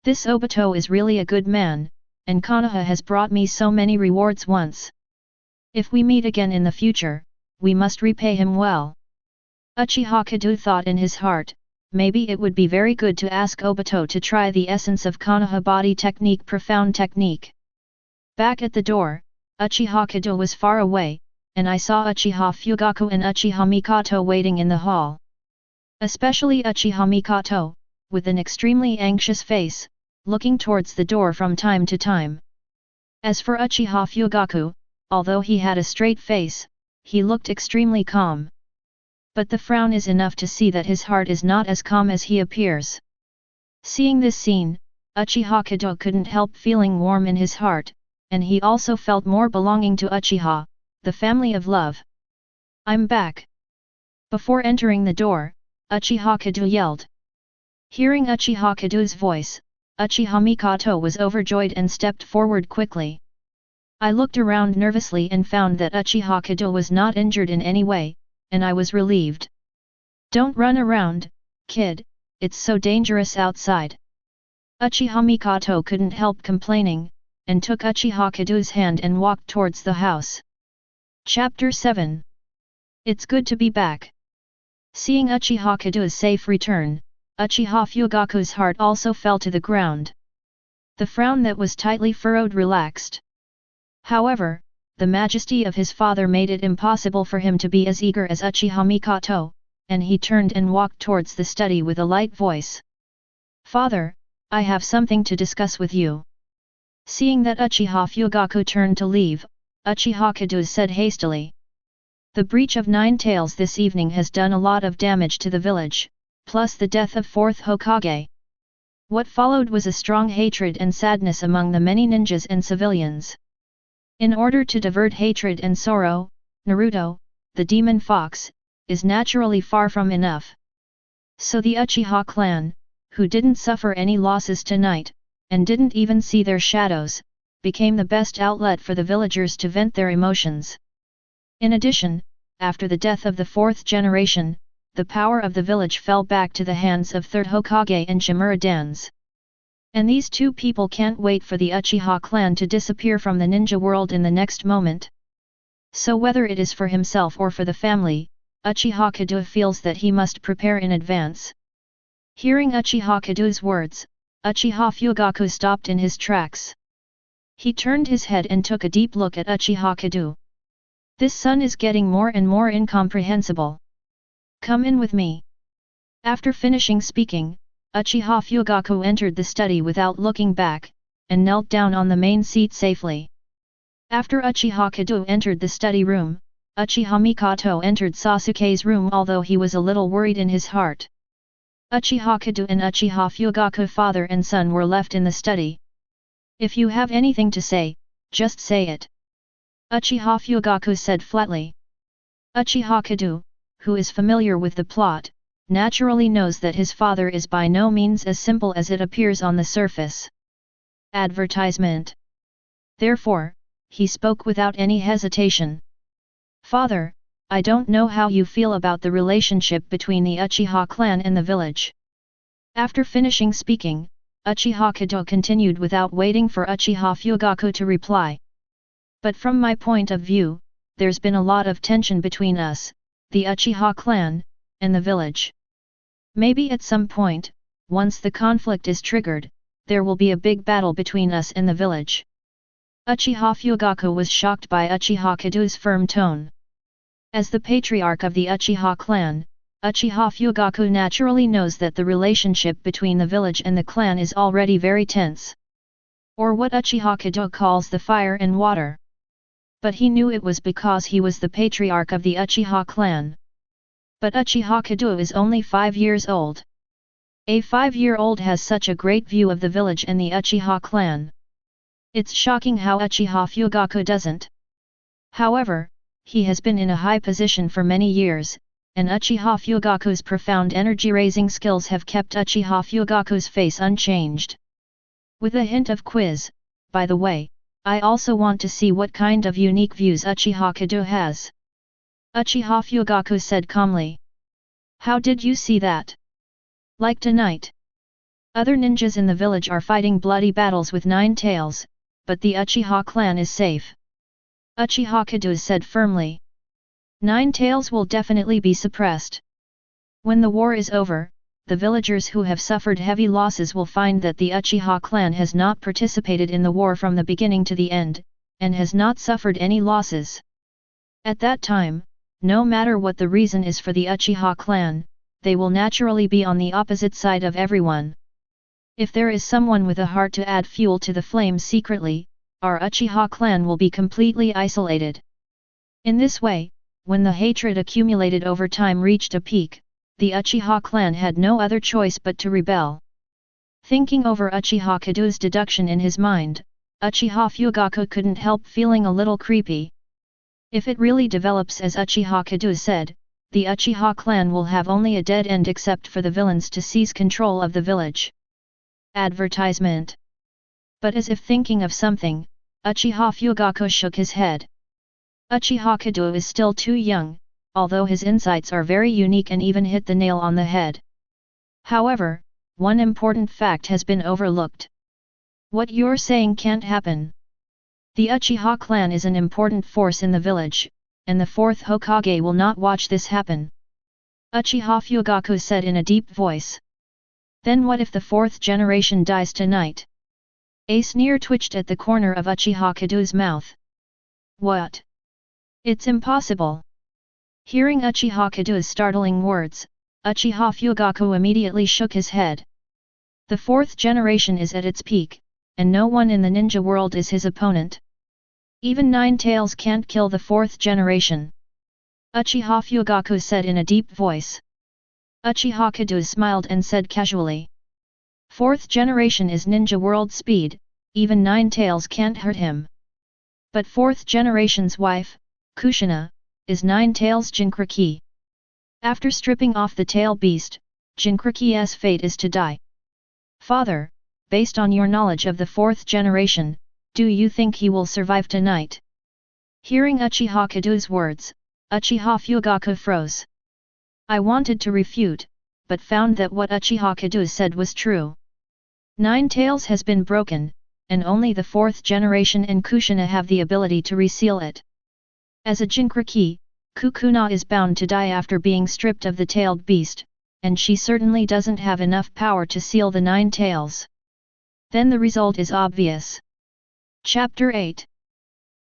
This Obito is really a good man, and Konoha has brought me so many rewards once. If we meet again in the future, we must repay him well. Uchiha Kedo thought in his heart, maybe it would be very good to ask Obito to try the essence of Konoha body technique, profound technique. Back at the door, Uchiha Kedo was far away, and I saw Uchiha Fugaku and Uchiha Mikoto waiting in the hall. Especially Uchiha Mikoto, with an extremely anxious face, looking towards the door from time to time. As for Uchiha Fugaku, although he had a straight face, he looked extremely calm. But the frown is enough to see that his heart is not as calm as he appears. Seeing this scene, Uchiha Kedo couldn't help feeling warm in his heart, and he also felt more belonging to Uchiha, the family of love. I'm back. Before entering the door, Uchiha Kedo yelled. Hearing Uchiha Kedo's voice, Uchiha Mikoto was overjoyed and stepped forward quickly. I looked around nervously and found that Uchiha Kedo was not injured in any way, and I was relieved. Don't run around, kid, it's so dangerous outside. Uchiha Mikoto couldn't help complaining, and took Uchiha Kedo's hand and walked towards the house. Chapter 7. It's good to be back. Seeing Uchiha Kedo's safe return, Uchiha Fugaku's heart also fell to the ground. The frown that was tightly furrowed relaxed. However, the majesty of his father made it impossible for him to be as eager as Uchiha Mikoto, and he turned and walked towards the study with a light voice. Father, I have something to discuss with you. Seeing that Uchiha Fugaku turned to leave, Uchiha Kedo said hastily. The breach of Nine Tails this evening has done a lot of damage to the village, plus the death of 4th Hokage. What followed was a strong hatred and sadness among the many ninjas and civilians. In order to divert hatred and sorrow, Naruto, the demon fox, is naturally far from enough. So the Uchiha clan, who didn't suffer any losses tonight, and didn't even see their shadows, became the best outlet for the villagers to vent their emotions. In addition, after the death of the 4th generation, the power of the village fell back to the hands of 3rd Hokage and Shimura Dans. And these two people can't wait for the Uchiha clan to disappear from the ninja world in the next moment. So whether it is for himself or for the family, Uchiha Kedo feels that he must prepare in advance. Hearing Uchiha Kedo's words, Uchiha Fugaku stopped in his tracks. He turned his head and took a deep look at Uchiha Kedo. This son is getting more and more incomprehensible. Come in with me. After finishing speaking, Uchiha Fugaku entered the study without looking back, and knelt down on the main seat safely. After Uchiha Kedo entered the study room, Uchiha Mikoto entered Sasuke's room although he was a little worried in his heart. Uchiha Kedo and Uchiha Fugaku father and son were left in the study. If you have anything to say, just say it. Uchiha Fugaku said flatly. Uchiha Kedo, who is familiar with the plot, naturally knows that his father is by no means as simple as it appears on the surface. Advertisement. Therefore, he spoke without any hesitation. Father, I don't know how you feel about the relationship between the Uchiha clan and the village. After finishing speaking, Uchiha Kedo continued without waiting for Uchiha Fugaku to reply. But from my point of view, there's been a lot of tension between us, the Uchiha clan, and the village. Maybe at some point, once the conflict is triggered, there will be a big battle between us and the village. Uchiha Fugaku was shocked by Uchiha Kedo's firm tone. As the patriarch of the Uchiha clan, Uchiha Fugaku naturally knows that the relationship between the village and the clan is already very tense. Or what Uchiha Kedo calls the fire and water. But he knew it was because he was the patriarch of the Uchiha clan. But Uchiha Kedo is only 5 years old. A 5-year-old has such a great view of the village and the Uchiha clan. It's shocking how Uchiha Fugaku doesn't. However, he has been in a high position for many years, and Uchiha Fugaku's profound energy-raising skills have kept Uchiha Fugaku's face unchanged. With a hint of quiz, by the way, I also want to see what kind of unique views Uchiha Kedo has. Uchiha Fugaku said calmly. How did you see that? Like tonight. Other ninjas in the village are fighting bloody battles with 9 tails, but the Uchiha clan is safe. Uchiha Kedo said firmly. 9 tails will definitely be suppressed. When the war is over, the villagers who have suffered heavy losses will find that the Uchiha clan has not participated in the war from the beginning to the end, and has not suffered any losses. At that time, no matter what the reason is for the Uchiha clan, they will naturally be on the opposite side of everyone. If there is someone with a heart to add fuel to the flames secretly, our Uchiha clan will be completely isolated. In this way, when the hatred accumulated over time reached a peak, the Uchiha clan had no other choice but to rebel. Thinking over Uchiha Kedo's deduction in his mind, Uchiha Fugaku couldn't help feeling a little creepy. If it really develops as Uchiha Kedo said, the Uchiha clan will have only a dead end except for the villains to seize control of the village. Advertisement. But as if thinking of something, Uchiha Fugaku shook his head. Uchiha Kedo is still too young, although his insights are very unique and even hit the nail on the head. However, one important fact has been overlooked. What you're saying can't happen. The Uchiha clan is an important force in the village, and the 4th Hokage will not watch this happen. Uchiha Fugaku said in a deep voice. Then what if the 4th generation dies tonight? A sneer twitched at the corner of Uchiha Kedo's mouth. What? It's impossible. Hearing Uchiha Kedo's startling words, Uchiha Fugaku immediately shook his head. The 4th generation is at its peak, and no one in the ninja world is his opponent. Even 9 tails can't kill the 4th generation. Uchiha Fugaku said in a deep voice. Uchiha Kedo smiled and said casually. 4th generation is ninja world speed, even 9 tails can't hurt him. But 4th generation's wife, Kushina, is 9 tails Jinchuriki. After stripping off the tail beast, Jinchuriki's fate is to die. Father, based on your knowledge of the 4th generation, do you think he will survive tonight? Hearing Uchiha Kedo's words, Uchiha Fugaku froze. I wanted to refute, but found that what Uchiha Kedo said was true. 9 tails has been broken, and only the 4th generation and Kushina have the ability to reseal it. As a Jinchuriki, Kukuna is bound to die after being stripped of the tailed beast, and she certainly doesn't have enough power to seal the 9 tails. Then the result is obvious. Chapter 8.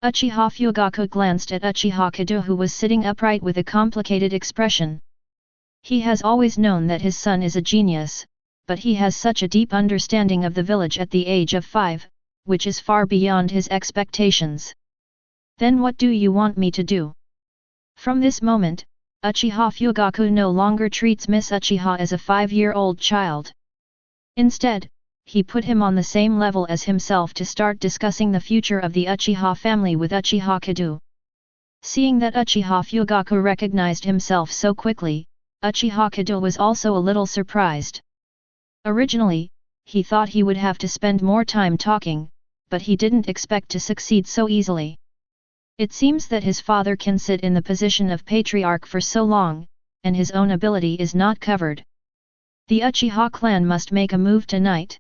Uchiha Fugaku glanced at Uchiha Kedo who was sitting upright with a complicated expression. He has always known that his son is a genius, but he has such a deep understanding of the village at the age of 5, which is far beyond his expectations. Then what do you want me to do? From this moment, Uchiha Fugaku no longer treats Miss Uchiha as a 5-year-old child. Instead, he put him on the same level as himself to start discussing the future of the Uchiha family with Uchiha Kedo. Seeing that Uchiha Fugaku recognized himself so quickly, Uchiha Kedo was also a little surprised. Originally, he thought he would have to spend more time talking, but he didn't expect to succeed so easily. It seems that his father can sit in the position of patriarch for so long, and his own ability is not covered. The Uchiha clan must make a move tonight.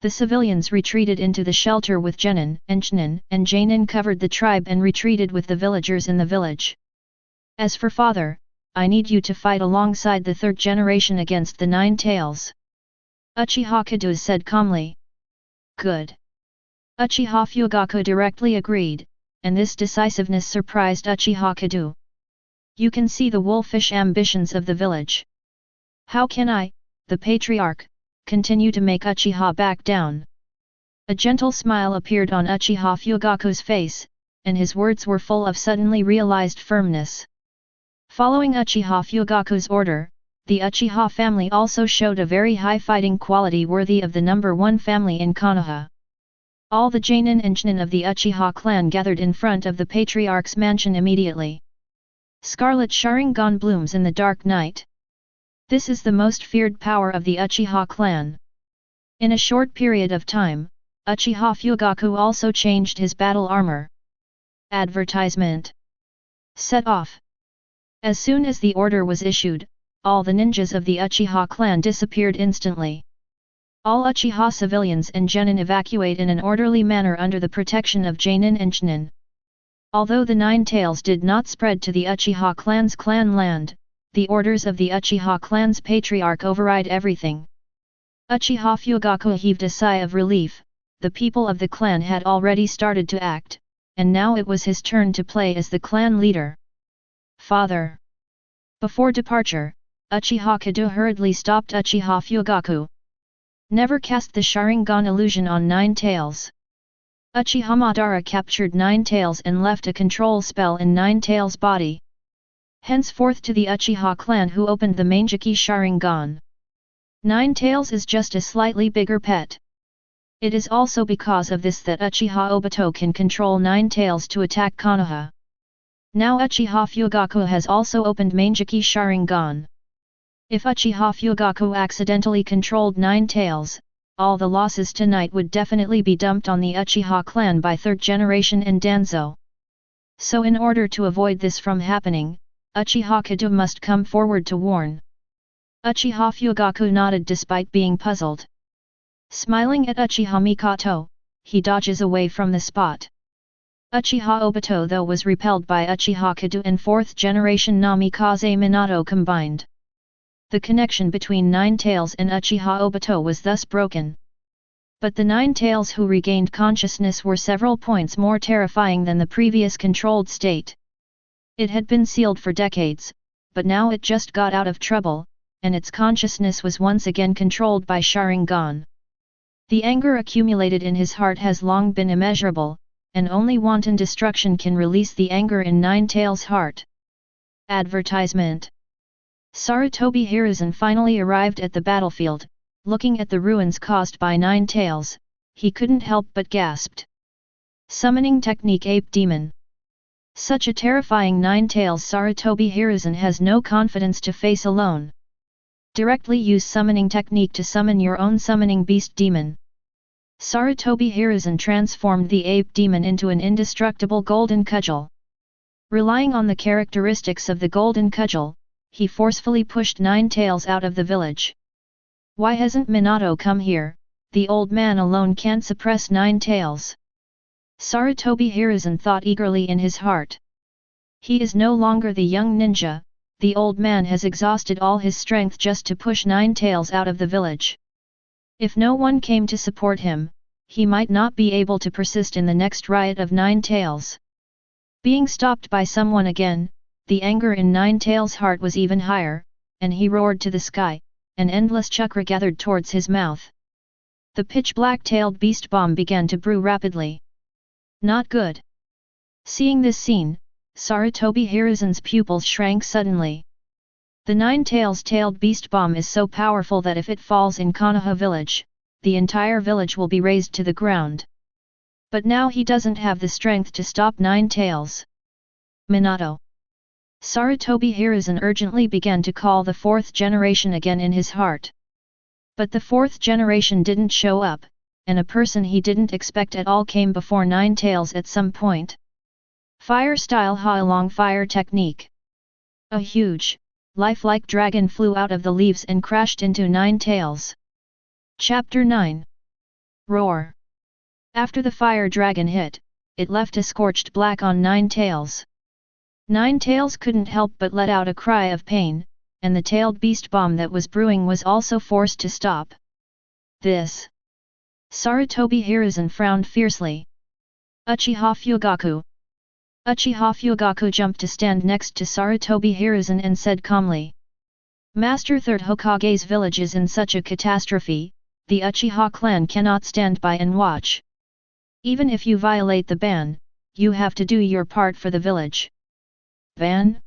The civilians retreated into the shelter with Genin and Chinin, and Janin covered the tribe and retreated with the villagers in the village. As for father, I need you to fight alongside the 3rd generation against the 9 tails. Uchiha Kedo said calmly. Good. Uchiha Fugaku directly agreed, and this decisiveness surprised Uchiha Kedo. You can see the wolfish ambitions of the village. How can I, the patriarch, continue to make Uchiha back down? A gentle smile appeared on Uchiha Fugaku's face, and his words were full of suddenly realized firmness. Following Uchiha Fugaku's order, the Uchiha family also showed a very high fighting quality worthy of the number 1 family in Konoha. All the Janin and Chinin of the Uchiha clan gathered in front of the patriarch's mansion immediately. Scarlet Sharingan blooms in the dark night. This is the most feared power of the Uchiha clan. In a short period of time, Uchiha Fugaku also changed his battle armor. Advertisement. Set off. As soon as the order was issued, all the ninjas of the Uchiha clan disappeared instantly. All Uchiha civilians and genin evacuate in an orderly manner under the protection of Janin and Chinin. Although the 9 tails did not spread to the Uchiha clan's clan land, the orders of the Uchiha clan's patriarch override everything. Uchiha Fugaku heaved a sigh of relief. The people of the clan had already started to act, and now it was his turn to play as the clan leader. Father. Before departure, Uchiha Kedo hurriedly stopped Uchiha Fugaku. Never cast the Sharingan illusion on 9 tails. Uchiha Madara captured 9 tails and left a control spell in 9 tails' body. Henceforth to the Uchiha clan who opened the Manjiki Sharingan. 9 tails is just a slightly bigger pet. It is also because of this that Uchiha Obito can control 9 tails to attack Konoha. Now Uchiha Fugaku has also opened Manjiki Sharingan. If Uchiha Fugaku accidentally controlled 9 tails, all the losses tonight would definitely be dumped on the Uchiha clan by 3rd generation and Danzo. So in order to avoid this from happening, Uchiha Kedo must come forward to warn. Uchiha Fugaku nodded despite being puzzled. Smiling at Uchiha Mikoto, he dodges away from the spot. Uchiha Obito though was repelled by Uchiha Kedo and 4th generation Namikaze Minato combined. The connection between 9 tails and Uchiha Obito was thus broken. But the 9 tails who regained consciousness were several points more terrifying than the previous controlled state. It had been sealed for decades, but now it just got out of trouble, and its consciousness was once again controlled by Sharingan. The anger accumulated in his heart has long been immeasurable, and only wanton destruction can release the anger in 9 tails' heart. Advertisement. Sarutobi Hiruzen finally arrived at the battlefield. Looking at the ruins caused by 9 tails, he couldn't help but gasped. Summoning technique Ape Demon. Such a terrifying 9 tails Sarutobi Hiruzen has no confidence to face alone. Directly use summoning technique to summon your own summoning beast demon. Sarutobi Hiruzen transformed the ape demon into an indestructible golden cudgel. Relying on the characteristics of the golden cudgel, he forcefully pushed 9 tails out of the village. Why hasn't Minato come here? The old man alone can't suppress 9 tails. Sarutobi Hiruzen thought eagerly in his heart. He is no longer the young ninja, the old man has exhausted all his strength just to push 9 tails out of the village. If no one came to support him, he might not be able to persist in the next riot of 9 tails. Being stopped by someone again, the anger in 9 tails' heart was even higher, and he roared to the sky, an endless chakra gathered towards his mouth. The pitch-black-tailed beast bomb began to brew rapidly. Not good. Seeing this scene, Sarutobi Hiruzen's pupils shrank suddenly. The nine-tailed beast bomb is so powerful that if it falls in Konoha village, the entire village will be razed to the ground. But now he doesn't have the strength to stop Nine Tails. Minato. Sarutobi Hiruzen urgently began to call the fourth generation again in his heart. But the fourth generation didn't show up, and a person he didn't expect at all came before Nine Tails at some point. Fire style Ha-Long fire technique. A huge, lifelike dragon flew out of the leaves and crashed into Nine Tails. Chapter 9. Roar. After the fire dragon hit, it left a scorched black on Nine Tails. Nine Tails couldn't help but let out a cry of pain, and the tailed beast bomb that was brewing was also forced to stop. This. Sarutobi Hiruzen frowned fiercely. Uchiha Fugaku. Uchiha Fugaku jumped to stand next to Sarutobi Hiruzen and said calmly. Master Third Hokage's village is in such a catastrophe, the Uchiha clan cannot stand by and watch. Even if you violate the ban, you have to do your part for the village. Ban?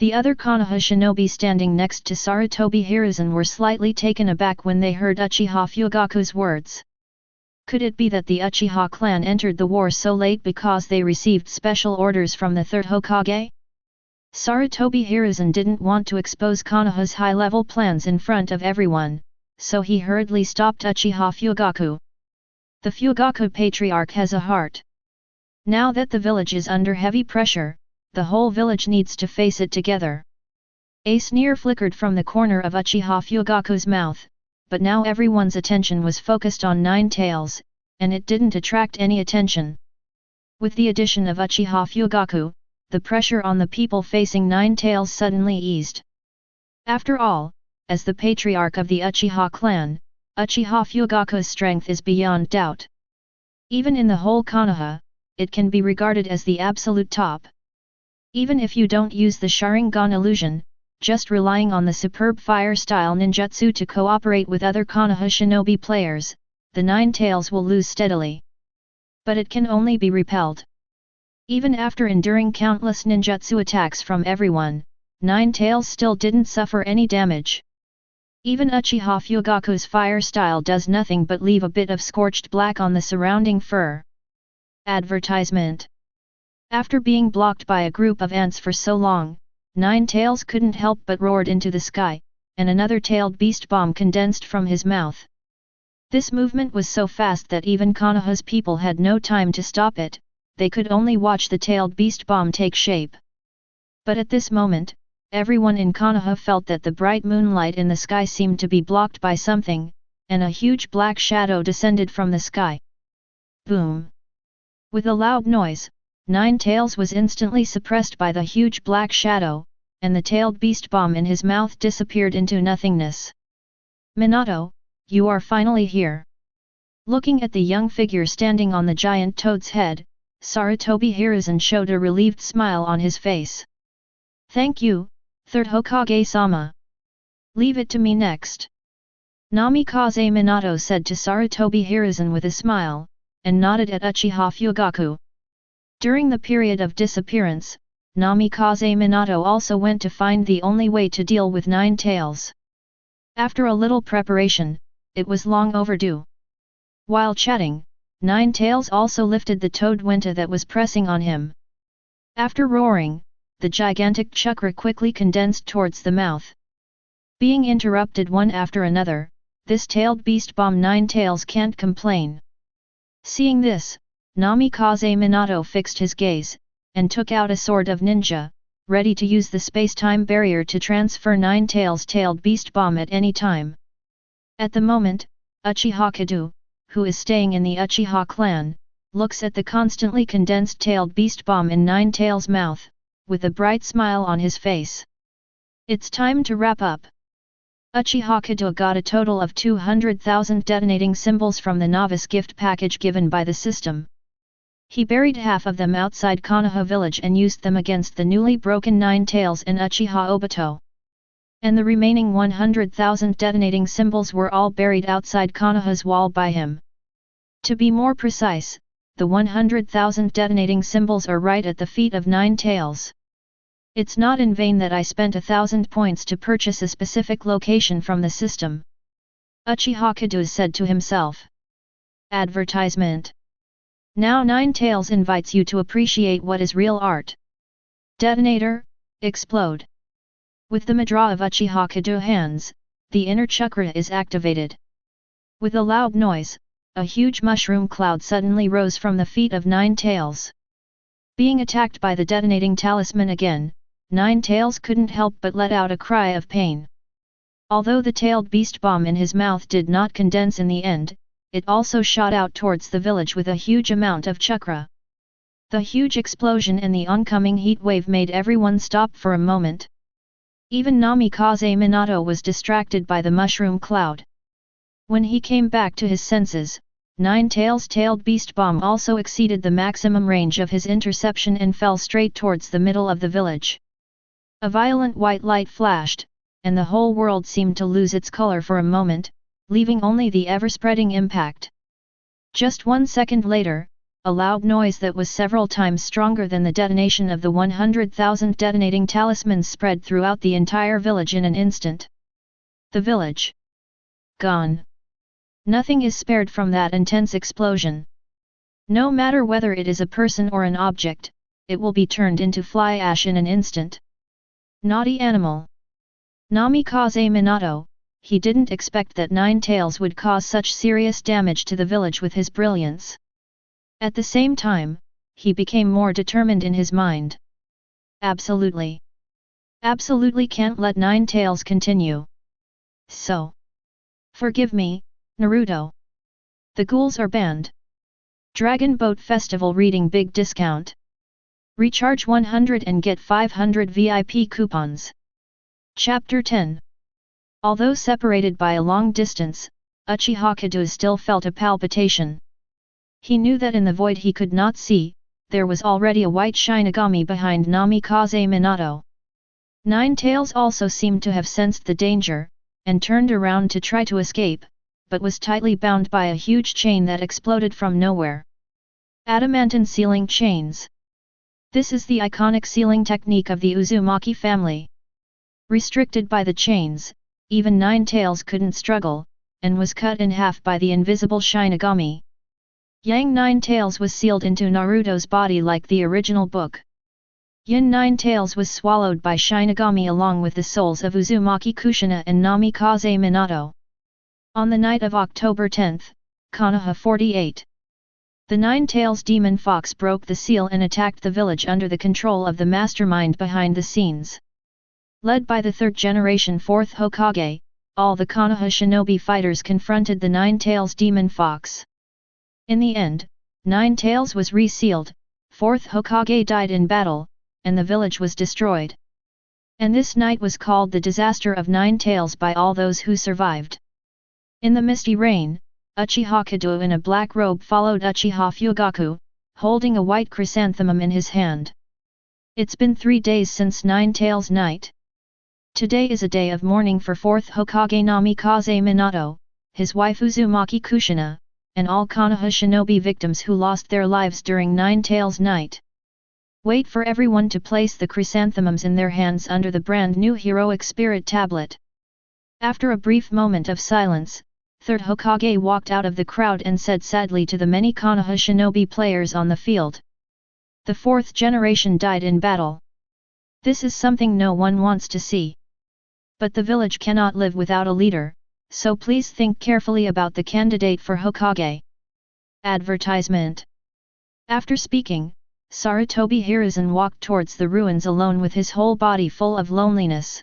The other Konoha shinobi standing next to Sarutobi Hiruzen were slightly taken aback when they heard Uchiha Fugaku's words. Could it be that the Uchiha clan entered the war so late because they received special orders from the third Hokage? Sarutobi Hiruzen didn't want to expose Konoha's high-level plans in front of everyone, so he hurriedly stopped Uchiha Fugaku. The Fugaku patriarch has a heart. Now that the village is under heavy pressure, the whole village needs to face it together. A sneer flickered from the corner of Uchiha Fugaku's mouth, but now everyone's attention was focused on Nine Tails, and it didn't attract any attention. With the addition of Uchiha Fugaku, the pressure on the people facing Nine Tails suddenly eased. After all, as the patriarch of the Uchiha clan, Uchiha Fugaku's strength is beyond doubt. Even in the whole Konoha, it can be regarded as the absolute top. Even if you don't use the Sharingan illusion, just relying on the superb fire-style ninjutsu to cooperate with other Konoha shinobi players, the Nine Tails will lose steadily. But it can only be repelled. Even after enduring countless ninjutsu attacks from everyone, Nine Tails still didn't suffer any damage. Even Uchiha Fugaku's fire style does nothing but leave a bit of scorched black on the surrounding fur. Advertisement. After being blocked by a group of ants for so long, Nine Tails couldn't help but roared into the sky, and another tailed beast bomb condensed from his mouth. This movement was so fast that even Konoha's people had no time to stop it, they could only watch the tailed beast bomb take shape. But at this moment, everyone in Konoha felt that the bright moonlight in the sky seemed to be blocked by something, and a huge black shadow descended from the sky. Boom! With a loud noise, Nine Tails was instantly suppressed by the huge black shadow, and the tailed beast bomb in his mouth disappeared into nothingness. Minato, you are finally here. Looking at the young figure standing on the giant toad's head, Sarutobi Hiruzen showed a relieved smile on his face. Thank you, Third Hokage-sama. Leave it to me next. Namikaze Minato said to Sarutobi Hiruzen with a smile, and nodded at Uchiha Fugaku. During the period of disappearance, Namikaze Minato also went to find the only way to deal with Nine Tails. After a little preparation, it was long overdue. While chatting, Nine Tails also lifted the toad Wenta that was pressing on him. After roaring, the gigantic chakra quickly condensed towards the mouth. Being interrupted one after another, this tailed beast bomb Nine Tails can't complain. Seeing this, Namikaze Minato fixed his gaze, and took out a sword of ninja, ready to use the space-time barrier to transfer Nine Tails' tailed beast bomb at any time. At the moment, Uchiha Kedo, who is staying in the Uchiha clan, looks at the constantly condensed tailed beast bomb in Nine Tails' mouth, with a bright smile on his face. It's time to wrap up. Uchiha Kedo got a total of 200,000 detonating symbols from the novice gift package given by the system. He buried half of them outside Konoha village and used them against the newly broken Nine Tails and Uchiha Obito. and the remaining 100,000 detonating symbols were all buried outside Konoha's wall by him. To be more precise, the 100,000 detonating symbols are right at the feet of Nine Tails. It's not in vain that I spent 1,000 points to purchase a specific location from the system. Uchiha Kedo said to himself. Advertisement. Now Nine Tails invites you to appreciate what is real art. Detonator, explode. With the Madra of Uchiha Kedo hands, the inner chakra is activated. With a loud noise, a huge mushroom cloud suddenly rose from the feet of Nine Tails. Being attacked by the detonating talisman again, Nine Tails couldn't help but let out a cry of pain. Although the tailed beast bomb in his mouth did not condense in the end, it also shot out towards the village with a huge amount of chakra. The huge explosion and the oncoming heat wave made everyone stop for a moment. Even Namikaze Minato was distracted by the mushroom cloud. When he came back to his senses, Nine Tails' tailed beast bomb also exceeded the maximum range of his interception and fell straight towards the middle of the village. A violent white light flashed, and the whole world seemed to lose its color for a moment, leaving only the ever-spreading impact. Just 1 second later, a loud noise that was several times stronger than the detonation of the 100,000 detonating talismans spread throughout the entire village in an instant. The village. Gone. Nothing is spared from that intense explosion. No matter whether it is a person or an object, it will be turned into fly ash in an instant. Naughty animal. Namikaze Minato, he didn't expect that Nine Tails would cause such serious damage to the village with his brilliance. At the same time, he became more determined in his mind. Absolutely. Absolutely can't let Nine Tails continue. So. Forgive me, Naruto. The ghouls are banned. Dragon Boat Festival reading big discount. Recharge 100 and get 500 VIP coupons. Chapter 10. Although separated by a long distance, Uchiha Kedo still felt a palpitation. He knew that in the void he could not see, there was already a white Shinigami behind Namikaze Minato. Nine Tails also seemed to have sensed the danger, and turned around to try to escape, but was tightly bound by a huge chain that exploded from nowhere. Adamantine sealing chains. This is the iconic sealing technique of the Uzumaki family. Restricted by the chains, even Nine Tails couldn't struggle, and was cut in half by the invisible Shinigami. Yang Nine Tails was sealed into Naruto's body like the original book. Yin Nine Tails was swallowed by Shinigami along with the souls of Uzumaki Kushina and Namikaze Minato. On the night of October 10, Konoha 48. The Nine Tails demon fox broke the seal and attacked the village under the control of the mastermind behind the scenes. Led by the third-generation fourth Hokage, all the Konoha shinobi fighters confronted the Nine Tails demon fox. In the end, Nine Tails was resealed, fourth Hokage died in battle, and the village was destroyed. And this night was called the Disaster of Nine Tails by all those who survived. In the misty rain, Uchiha Kedo in a black robe followed Uchiha Fugaku, holding a white chrysanthemum in his hand. It's been 3 days since Nine Tails night. Today is a day of mourning for 4th Hokage Namikaze Minato, his wife Uzumaki Kushina, and all Konoha shinobi victims who lost their lives during Nine Tails night. Wait for everyone to place the chrysanthemums in their hands under the brand new heroic spirit tablet. After a brief moment of silence, Third Hokage walked out of the crowd and said sadly to the many Konoha shinobi players on the field. The 4th generation died in battle. This is something no one wants to see. But the village cannot live without a leader, so please think carefully about the candidate for Hokage. Advertisement. After speaking, Sarutobi Hiruzen walked towards the ruins alone with his whole body full of loneliness.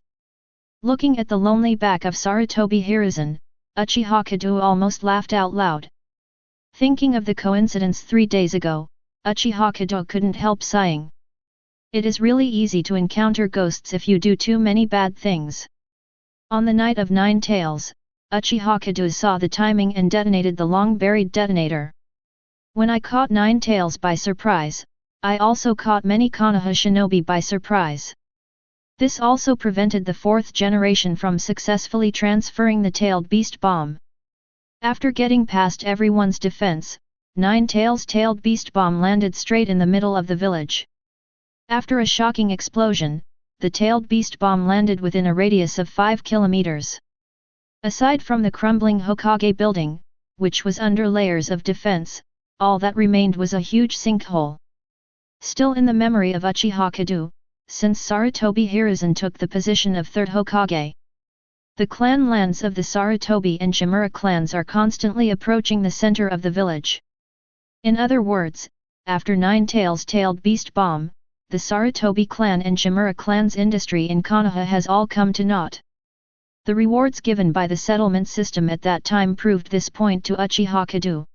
Looking at the lonely back of Sarutobi Hiruzen, Uchiha Kedo almost laughed out loud. Thinking of the coincidence 3 days ago, Uchiha Kedo couldn't help sighing. It is really easy to encounter ghosts if you do too many bad things. On the night of Nine Tails, Uchiha Kedo saw the timing and detonated the long-buried detonator. When I caught Nine Tails by surprise, I also caught many Konoha shinobi by surprise. This also prevented the fourth generation from successfully transferring the tailed beast bomb. After getting past everyone's defense, Nine-Tails' tailed beast bomb landed straight in the middle of the village. After a shocking explosion, the tailed beast bomb landed within a radius of 5 kilometers. Aside from the crumbling Hokage building, which was under layers of defense, all that remained was a huge sinkhole. Still in the memory of Uchiha Kedo, since Sarutobi Hiruzen took the position of third Hokage. The clan lands of the Sarutobi and Chimura clans are constantly approaching the center of the village. In other words, after Nine-Tails' tailed beast bomb, the Sarutobi clan and Chimura clan's industry in Konoha has all come to naught. The rewards given by the settlement system at that time proved this point to Uchiha Kedo.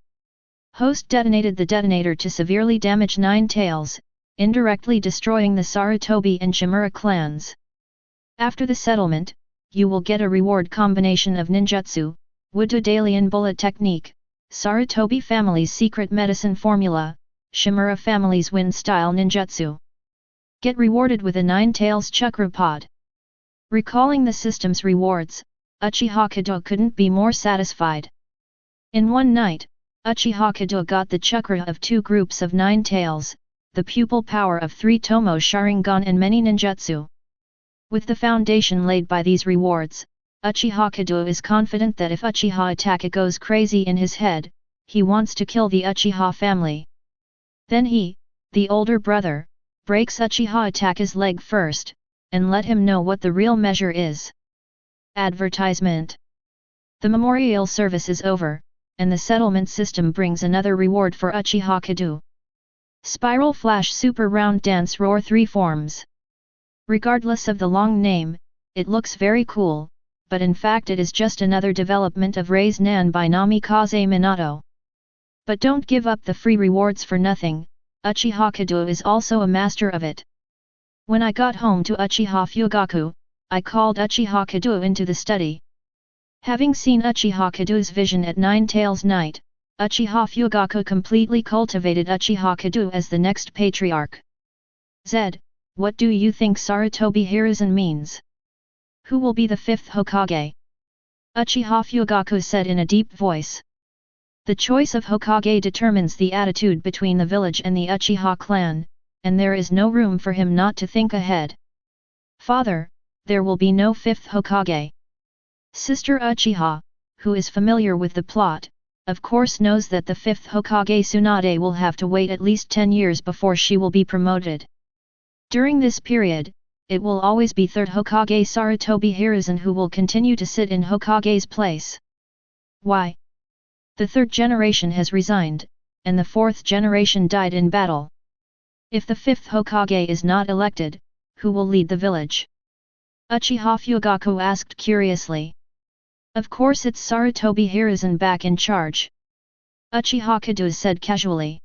Host detonated the detonator to severely damage Nine-Tails, indirectly destroying the Sarutobi and Chimura clans. After the settlement, you will get a reward combination of ninjutsu, Wood-to-Dalian bullet technique, Sarutobi family's secret medicine formula, Chimura family's wind-style ninjutsu. Get rewarded with a Nine-Tails Chakra pod. Recalling the system's rewards, Uchiha Kedo couldn't be more satisfied. In one night, Uchiha Kedo got the chakra of 2 groups of Nine-Tails, the pupil power of 3 Tomo Sharingan and many ninjutsu. With the foundation laid by these rewards, Uchiha Kedo is confident that if Uchiha Itachi goes crazy in his head, he wants to kill the Uchiha family. Then he, the older brother, breaks Uchiha Itachi's leg first, and let him know what the real measure is. Advertisement. The memorial service is over, and the settlement system brings another reward for Uchiha Kedo. Spiral Flash Super Round Dance Roar 3 forms. Regardless of the long name, it looks very cool, but in fact it is just another development of Rei's Nan by Namikaze Minato. But don't give up the free rewards for nothing, Uchiha Kedo is also a master of it. When I got home to Uchiha Fugaku, I called Uchiha Kedo into the study. Having seen Uchiha Kedo's vision at Nine-Tails Night, Uchiha Fugaku completely cultivated Uchiha Kedo as the next patriarch. Zed, what do you think Sarutobi Hiruzen means? Who will be the 5th Hokage? Uchiha Fugaku said in a deep voice. The choice of Hokage determines the attitude between the village and the Uchiha clan, and there is no room for him not to think ahead. Father, there will be no 5th Hokage. Sister Uchiha, who is familiar with the plot, of course knows that the 5th Hokage Tsunade will have to wait at least 10 years before she will be promoted. During this period, it will always be 3rd Hokage Sarutobi Hiruzen who will continue to sit in Hokage's place. Why? The 3rd generation has resigned, and the 4th generation died in battle. If the 5th Hokage is not elected, who will lead the village? Uchiha Fugaku asked curiously. Of course it's Sarutobi Hiruzen back in charge. Uchiha Kedo said casually.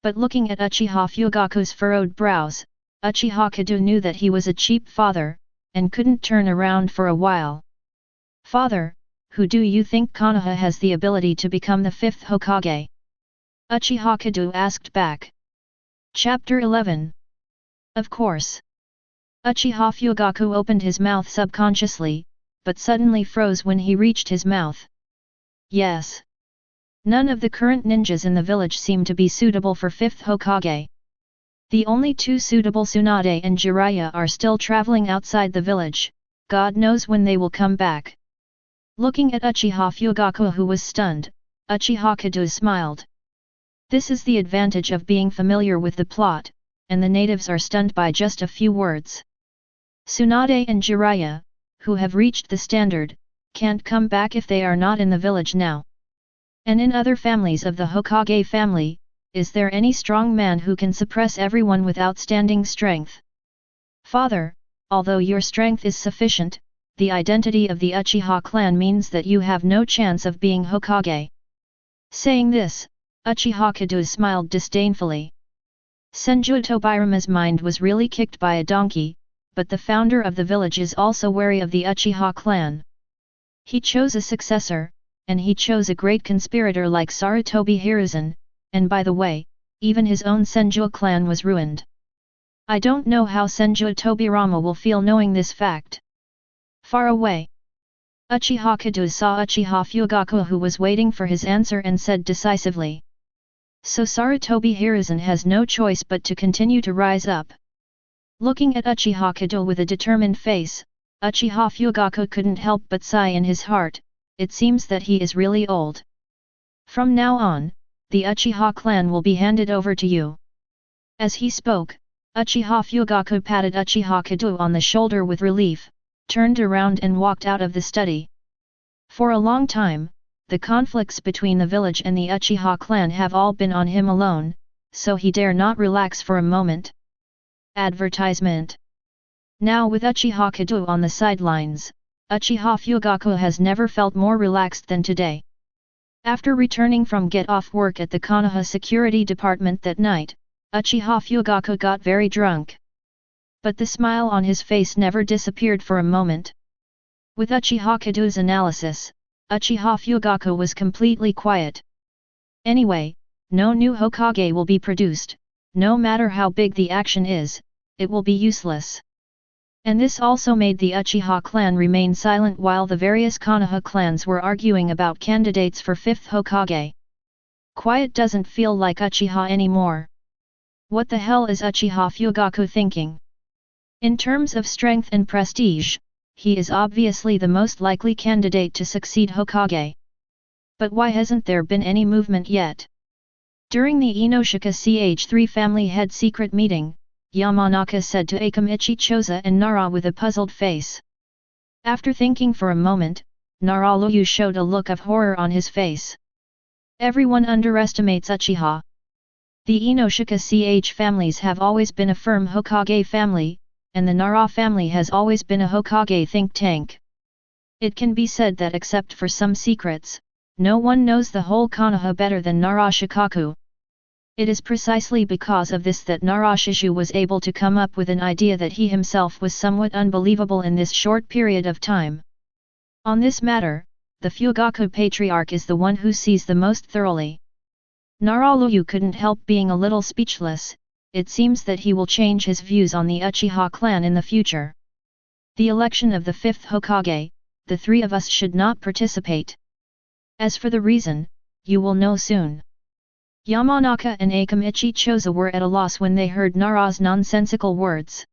But looking at Uchiha Fugaku's furrowed brows, Uchiha Kedo knew that he was a cheap father, and couldn't turn around for a while. Father, who do you think Konoha has the ability to become the 5th Hokage? Uchiha Kedo asked back. Chapter 11. Of course. Uchiha Fugaku opened his mouth subconsciously, but suddenly froze when he reached his mouth. Yes. None of the current ninjas in the village seem to be suitable for 5th Hokage. The only 2 suitable Tsunade and Jiraiya are still traveling outside the village, God knows when they will come back. Looking at Uchiha Fugaku who was stunned, Uchiha Kedo smiled. This is the advantage of being familiar with the plot, and the natives are stunned by just a few words. Tsunade and Jiraiya, who have reached the standard, can't come back if they are not in the village now. And in other families of the Hokage family, is there any strong man who can suppress everyone with outstanding strength? Father, although your strength is sufficient, the identity of the Uchiha clan means that you have no chance of being Hokage. Saying this, Uchiha Kedo smiled disdainfully. Senju Tobirama's mind was really kicked by a donkey, but the founder of the village is also wary of the Uchiha clan. He chose a successor, and he chose a great conspirator like Sarutobi Hiruzen, and by the way, even his own Senju clan was ruined. I don't know how Senju Tobirama will feel knowing this fact. Far away, Uchiha Kedo saw Uchiha Fugaku, who was waiting for his answer, and said decisively. So Sarutobi Hiruzen has no choice but to continue to rise up. Looking at Uchiha Kedo with a determined face, Uchiha Fugaku couldn't help but sigh in his heart. It seems that he is really old. From now on, the Uchiha clan will be handed over to you. As he spoke, Uchiha Fugaku patted Uchiha Kedo on the shoulder with relief, turned around and walked out of the study. For a long time, the conflicts between the village and the Uchiha clan have all been on him alone, so he dare not relax for a moment. Advertisement. Now with Uchiha Kedo on the sidelines, Uchiha Fugaku has never felt more relaxed than today. After returning from get-off work at the Konoha Security Department that night, Uchiha Fugaku got very drunk. But the smile on his face never disappeared for a moment. With Uchiha Kedo's analysis, Uchiha Fugaku was completely quiet. Anyway, no new Hokage will be produced. No matter how big the action is, it will be useless. And this also made the Uchiha clan remain silent while the various Konoha clans were arguing about candidates for 5th Hokage. Quiet doesn't feel like Uchiha anymore. What the hell is Uchiha Fugaku thinking? In terms of strength and prestige, he is obviously the most likely candidate to succeed Hokage. But why hasn't there been any movement yet? During the Inoshika CH3 family head secret meeting, Yamanaka said to Akamichi Choza and Nara with a puzzled face. After thinking for a moment, Naraluyu showed a look of horror on his face. Everyone underestimates Uchiha. The Inoshika CH families have always been a firm Hokage family, and the Nara family has always been a Hokage think tank. It can be said that except for some secrets, no one knows the whole Konoha better than Nara Shikaku. It is precisely because of this that Nara Shiju was able to come up with an idea that he himself was somewhat unbelievable in this short period of time. On this matter, the Fugaku patriarch is the one who sees the most thoroughly. Naraluyu couldn't help being a little speechless. It seems that he will change his views on the Uchiha clan in the future. The election of the 5th Hokage, the three of us should not participate. As for the reason, you will know soon. Yamanaka and Akamichi Choza were at a loss when they heard Nara's nonsensical words.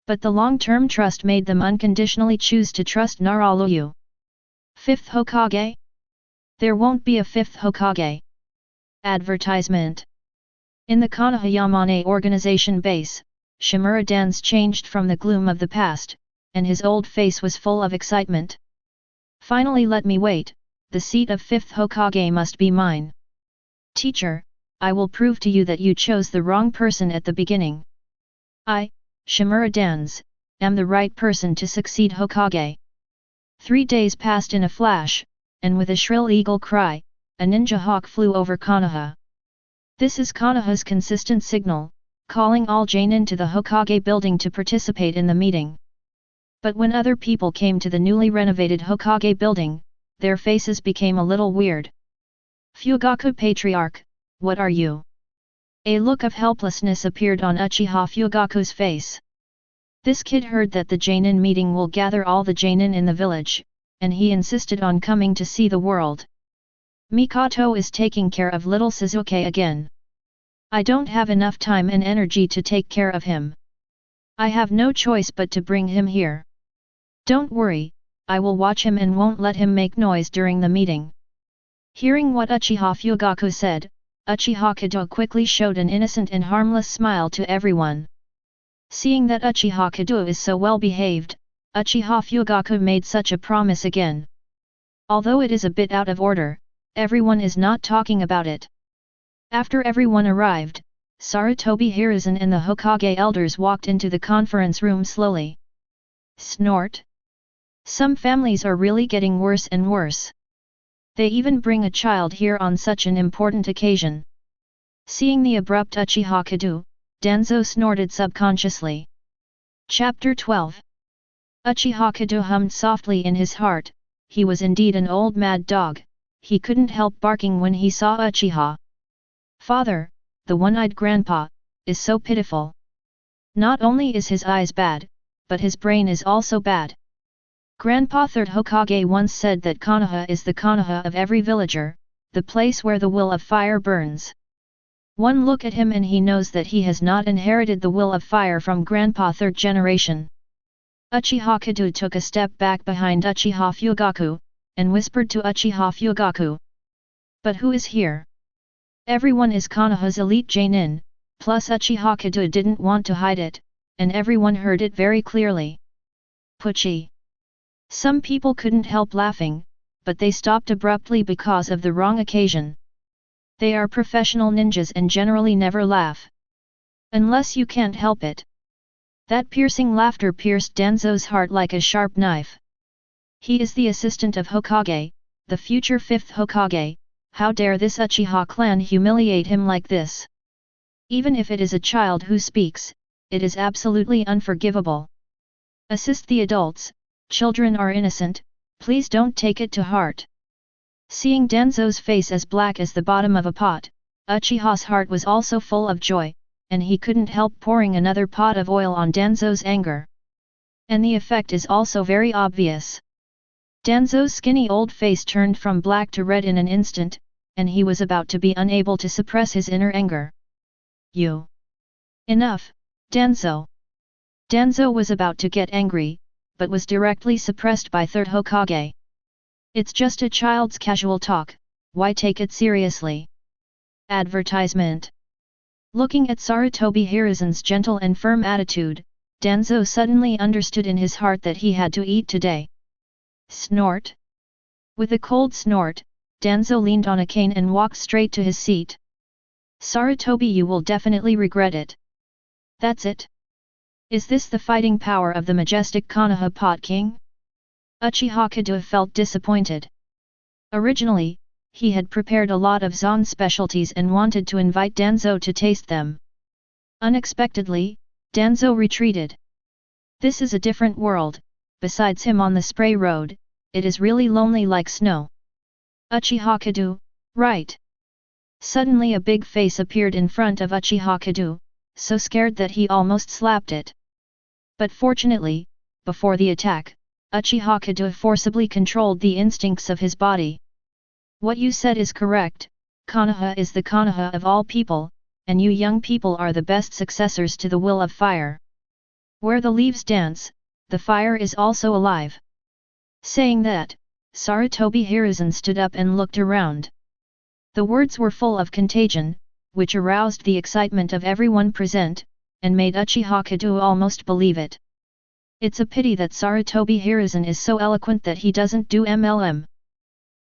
But the long-term trust made them unconditionally choose to trust Naraluyu. 5th Hokage? There won't be a 5th Hokage. Advertisement. In the Konoha Yamane organization base, Shimura Dan's changed from the gloom of the past, and his old face was full of excitement. Finally, let me wait, the seat of 5th Hokage must be mine. Teacher, I will prove to you that you chose the wrong person at the beginning. I, Shimura Dans, am the right person to succeed Hokage. 3 days passed in a flash, and with a shrill eagle cry, a ninja hawk flew over Konoha. This is Konoha's consistent signal, calling all Jainin to the Hokage building to participate in the meeting. But when other people came to the newly renovated Hokage building, their faces became a little weird. Fugaku Patriarch, what are you? A look of helplessness appeared on Uchiha Fugaku's face. This kid heard that the Jainin meeting will gather all the Jainin in the village, and he insisted on coming to see the world. Mikoto is taking care of little Suzuki again. I don't have enough time and energy to take care of him. I have no choice but to bring him here. Don't worry, I will watch him and won't let him make noise during the meeting. Hearing what Uchiha Fugaku said, Uchiha Kedo quickly showed an innocent and harmless smile to everyone. Seeing that Uchiha Kedo is so well behaved, Uchiha Fugaku made such a promise again. Although it is a bit out of order, everyone is not talking about it. After everyone arrived, Sarutobi Hiruzen and the Hokage elders walked into the conference room slowly. Snort. Some families are really getting worse and worse. They even bring a child here on such an important occasion. Seeing the abrupt Uchiha Kedo, Danzo snorted subconsciously. Chapter 12. Uchiha Kedo hummed softly in his heart. He was indeed an old mad dog. He couldn't help barking when he saw Uchiha. Father, the one-eyed grandpa, is so pitiful. Not only is his eyes bad, but his brain is also bad. Grandpa Third Hokage once said that Konoha is the Konoha of every villager, the place where the will of fire burns. One look at him and he knows that he has not inherited the will of fire from Grandpa Third generation. Uchiha Kedo took a step back behind Uchiha Fugaku, and whispered to Uchiha Fugaku. But who is here? Everyone is Konoha's elite Genin, plus Uchiha Kedo didn't want to hide it, and everyone heard it very clearly. Pucci. Some people couldn't help laughing, but they stopped abruptly because of the wrong occasion. They are professional ninjas and generally never laugh. Unless you can't help it. That piercing laughter pierced Danzo's heart like a sharp knife. He is the assistant of Hokage, the future 5th Hokage, how dare this Uchiha clan humiliate him like this? Even if it is a child who speaks, it is absolutely unforgivable. Assist the adults, children are innocent, please don't take it to heart. Seeing Danzo's face as black as the bottom of a pot, Uchiha's heart was also full of joy, and he couldn't help pouring another pot of oil on Danzo's anger. And the effect is also very obvious. Danzo's skinny old face turned from black to red in an instant, and he was about to be unable to suppress his inner anger. You! Enough, Danzo! Danzo was about to get angry, but was directly suppressed by Third Hokage. It's just a child's casual talk, why take it seriously? Advertisement. Looking at Sarutobi Hiruzen's gentle and firm attitude, Danzo suddenly understood in his heart that he had to eat today. Snort. With a cold snort, Danzo leaned on a cane and walked straight to his seat. Sarutobi, you will definitely regret it. That's it. Is this the fighting power of the majestic Konoha Pot King? Uchiha Kedo felt disappointed. Originally, he had prepared a lot of Zon specialties and wanted to invite Danzo to taste them. Unexpectedly, Danzo retreated. This is a different world, besides him on the spray road, it is really lonely like snow. Uchiha Kedo, right? Suddenly a big face appeared in front of Uchiha Kedo, so scared that he almost slapped it. But fortunately, before the attack, Uchiha Kedo forcibly controlled the instincts of his body. What you said is correct, Konoha is the Konoha of all people, and you young people are the best successors to the will of fire. Where the leaves dance, the fire is also alive. Saying that, Sarutobi Hiruzen stood up and looked around. The words were full of contagion, which aroused the excitement of everyone present, and made Uchiha Kedo almost believe it. It's a pity that Sarutobi Hiruzen is so eloquent that he doesn't do MLM.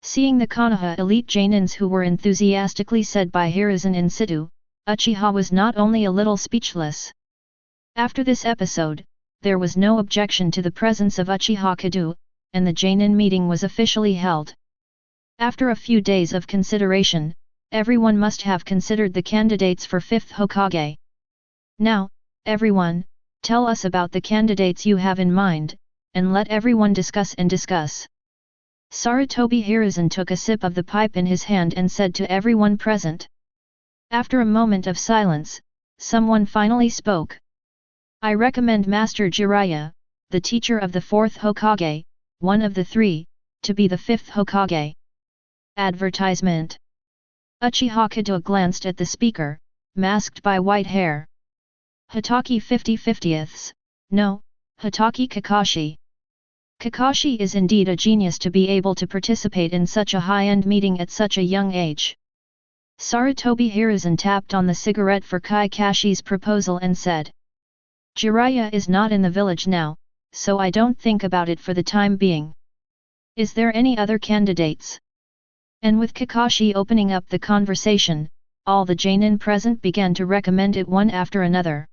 Seeing the Konoha elite Jainins who were enthusiastically said by Hiruzen in situ, Uchiha was not only a little speechless. After this episode, there was no objection to the presence of Uchiha Kedo, and the Jainin meeting was officially held. After a few days of consideration, everyone must have considered the candidates for 5th Hokage. Now, everyone, tell us about the candidates you have in mind, and let everyone discuss and discuss. Sarutobi Hiruzen took a sip of the pipe in his hand and said to everyone present. After a moment of silence, someone finally spoke. I recommend Master Jiraiya, the teacher of the 4th Hokage, one of the 3, to be the 5th Hokage. Advertisement. Uchiha Kedo glanced at the speaker, masked by white hair. Hitaki 50/50ths, no, Hitaki Kakashi. Kakashi is indeed a genius to be able to participate in such a high-end meeting at such a young age. Sarutobi Hiruzen tapped on the cigarette for Kakashi's proposal and said. Jiraiya is not in the village now, so I don't think about it for the time being. Is there any other candidates? And with Kakashi opening up the conversation, all the Jainin present began to recommend it one after another.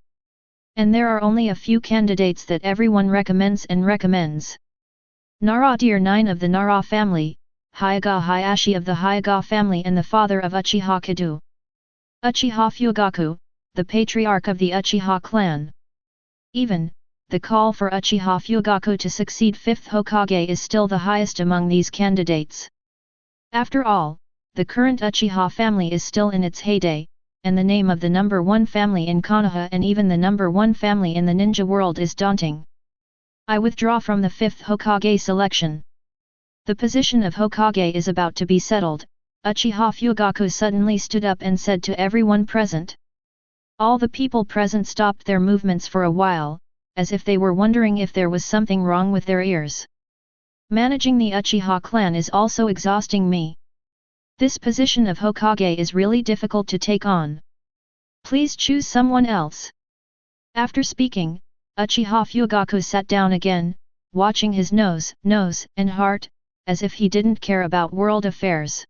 And there are only a few candidates that everyone recommends and recommends. Nara Deer 9 of the Nara family, Hyaga Hayashi of the Hyaga family and the father of Uchiha Kedo. Uchiha Fugaku, the patriarch of the Uchiha clan. Even, the call for Uchiha Fugaku to succeed 5th Hokage is still the highest among these candidates. After all, the current Uchiha family is still in its heyday, and the name of the number 1 family in Konoha and even the number 1 family in the ninja world is daunting. I withdraw from the 5th Hokage selection. The position of Hokage is about to be settled. Uchiha Fugaku suddenly stood up and said to everyone present. All the people present stopped their movements for a while, as if they were wondering if there was something wrong with their ears. Managing the Uchiha clan is also exhausting me. This position of Hokage is really difficult to take on. Please choose someone else. After speaking, Uchiha Fugaku sat down again, watching his nose, and heart, as if he didn't care about world affairs.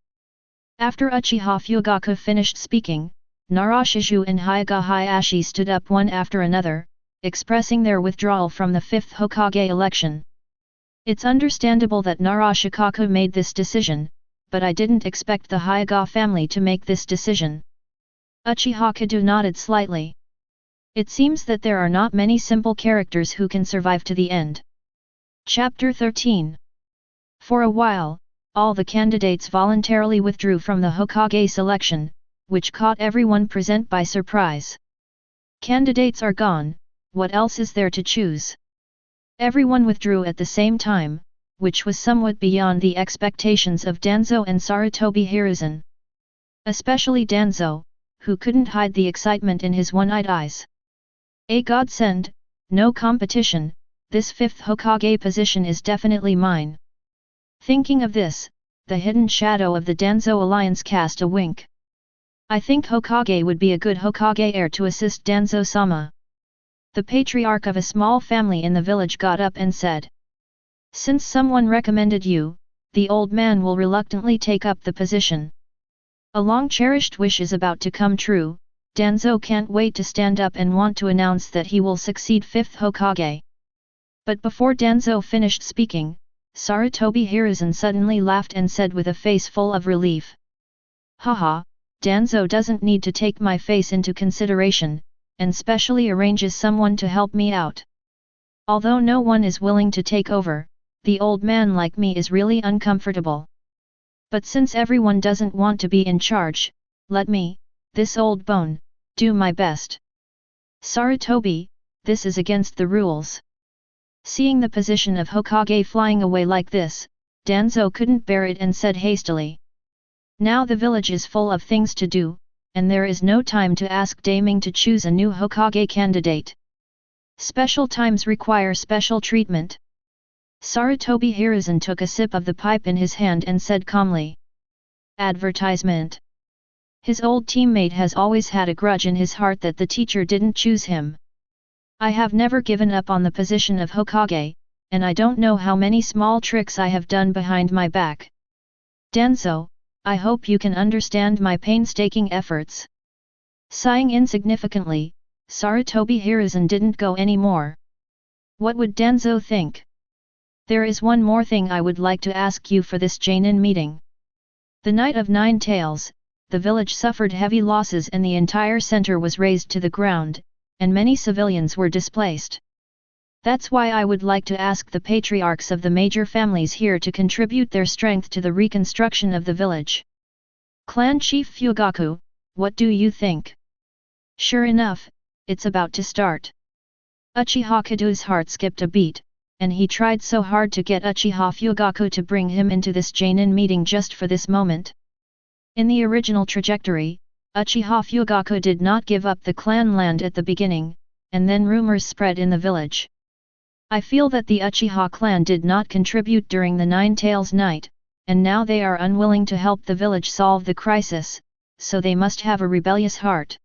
After Uchiha Fugaku finished speaking, Narashiju and Hyuga Hayashi stood up one after another, expressing their withdrawal from the 5th Hokage election. It's understandable that Narashikaku made this decision, but I didn't expect the Hyuga family to make this decision. Uchiha Kedo nodded slightly. It seems that there are not many simple characters who can survive to the end. Chapter 13. For a while, all the candidates voluntarily withdrew from the Hokage selection, which caught everyone present by surprise. Candidates are gone, what else is there to choose? Everyone withdrew at the same time, which was somewhat beyond the expectations of Danzo and Sarutobi Hiruzen. Especially Danzo, who couldn't hide the excitement in his one-eyed eyes. A godsend, no competition, this 5th Hokage position is definitely mine. Thinking of this, the hidden shadow of the Danzo alliance cast a wink. I think Hokage would be a good Hokage heir to assist Danzo-sama. The patriarch of a small family in the village got up and said. Since someone recommended you, the old man will reluctantly take up the position. A long-cherished wish is about to come true. Danzo can't wait to stand up and want to announce that he will succeed 5th Hokage. But before Danzo finished speaking, Sarutobi Hiruzen suddenly laughed and said with a face full of relief. Haha, Danzo doesn't need to take my face into consideration, and specially arranges someone to help me out. Although no one is willing to take over, the old man like me is really uncomfortable. But since everyone doesn't want to be in charge, let me, this old bone, do my best. Sarutobi, this is against the rules. Seeing the position of Hokage flying away like this, Danzo couldn't bear it and said hastily. Now the village is full of things to do, and there is no time to ask Daming to choose a new Hokage candidate. Special times require special treatment. Sarutobi Hiruzen took a sip of the pipe in his hand and said calmly. Advertisement. His old teammate has always had a grudge in his heart that the teacher didn't choose him. I have never given up on the position of Hokage, and I don't know how many small tricks I have done behind my back. Danzo, I hope you can understand my painstaking efforts. Sighing insignificantly, Sarutobi Hiruzen didn't go any more. What would Danzo think? There is one more thing I would like to ask you for this Jainin meeting. The night of 9 Tails, the village suffered heavy losses and the entire center was razed to the ground, and many civilians were displaced. That's why I would like to ask the patriarchs of the major families here to contribute their strength to the reconstruction of the village. Clan Chief Fugaku, what do you think? Sure enough, it's about to start. Uchiha Kedo's heart skipped a beat, and he tried so hard to get Uchiha Fugaku to bring him into this Jainin meeting just for this moment. In the original trajectory, Uchiha Fugaku did not give up the clan land at the beginning, and then rumors spread in the village. I feel that the Uchiha clan did not contribute during the 9 Tails night, and now they are unwilling to help the village solve the crisis, so they must have a rebellious heart.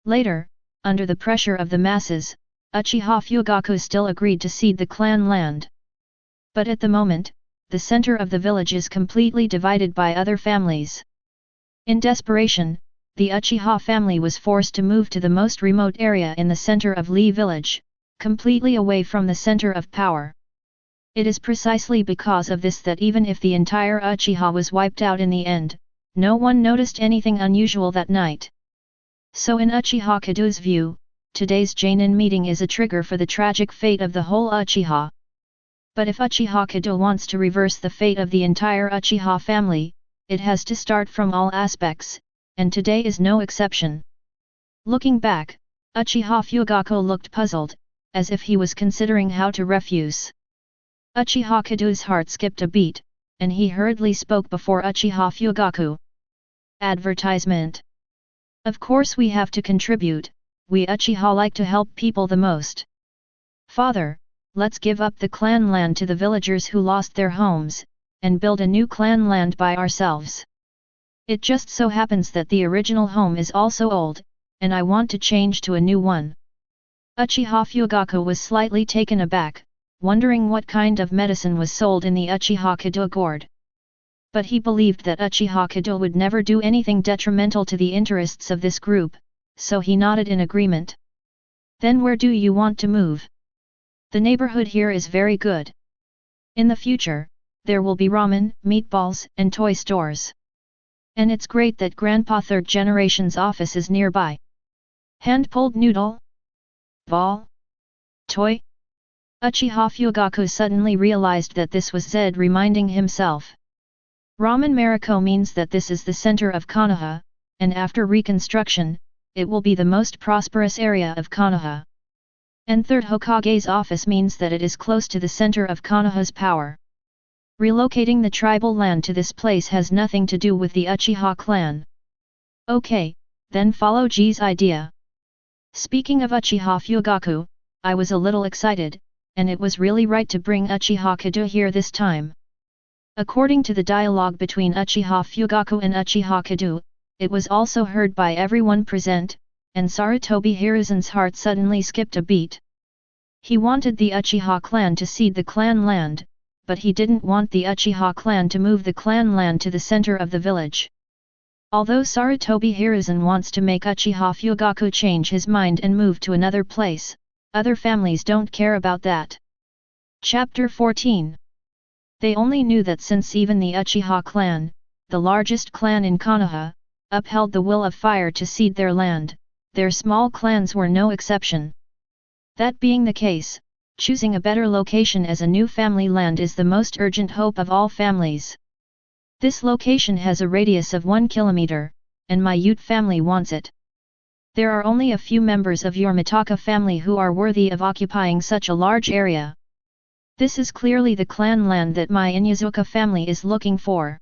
Later, under the pressure of the masses, Uchiha Fugaku still agreed to cede the clan land. But at the moment, the center of the village is completely divided by other families. In desperation, the Uchiha family was forced to move to the most remote area in the center of Lee village, completely away from the center of power. It is precisely because of this that even if the entire Uchiha was wiped out in the end, no one noticed anything unusual that night. So in Uchiha Kedo's view, today's Jainin meeting is a trigger for the tragic fate of the whole Uchiha. But if Uchiha Kedo wants to reverse the fate of the entire Uchiha family, it has to start from all aspects, and today is no exception. Looking back, Uchiha Fugaku looked puzzled, as if he was considering how to refuse. Uchiha Kedo's heart skipped a beat, and he hurriedly spoke before Uchiha Fugaku. Advertisement. Of course we have to contribute, we Uchiha like to help people the most. Father, let's give up the clan land to the villagers who lost their homes, and build a new clan land by ourselves. It just so happens that the original home is also old, and I want to change to a new one. Uchiha Fugaku was slightly taken aback, wondering what kind of medicine was sold in the Uchiha Kedo gourd. But he believed that Uchiha Kedo would never do anything detrimental to the interests of this group, so he nodded in agreement. Then where do you want to move? The neighborhood here is very good. In the future, there will be ramen, meatballs, and toy stores. And it's great that Grandpa third generation's office is nearby. Hand-pulled noodle? Ball? Toy? Uchiha Fugaku suddenly realized that this was Zed reminding himself. Ramen Mariko means that this is the center of Konoha, and after reconstruction, it will be the most prosperous area of Konoha. And third Hokage's office means that it is close to the center of Konoha's power. Relocating the tribal land to this place has nothing to do with the Uchiha clan. Okay, then follow Ji's idea. Speaking of Uchiha Fugaku, I was a little excited, and it was really right to bring Uchiha Kedo here this time. According to the dialogue between Uchiha Fugaku and Uchiha Kedo, it was also heard by everyone present, and Sarutobi Hiruzen's heart suddenly skipped a beat. He wanted the Uchiha clan to cede the clan land, but he didn't want the Uchiha clan to move the clan land to the center of the village. Although Sarutobi Hiruzen wants to make Uchiha Fugaku change his mind and move to another place, other families don't care about that. Chapter 14. They only knew that since even the Uchiha clan, the largest clan in Konoha, upheld the will of fire to cede their land, their small clans were no exception. That being the case, choosing a better location as a new family land is the most urgent hope of all families. This location has a radius of 1 kilometer, and my Ute family wants it. There are only a few members of your Mitaka family who are worthy of occupying such a large area. This is clearly the clan land that my Inyazuka family is looking for.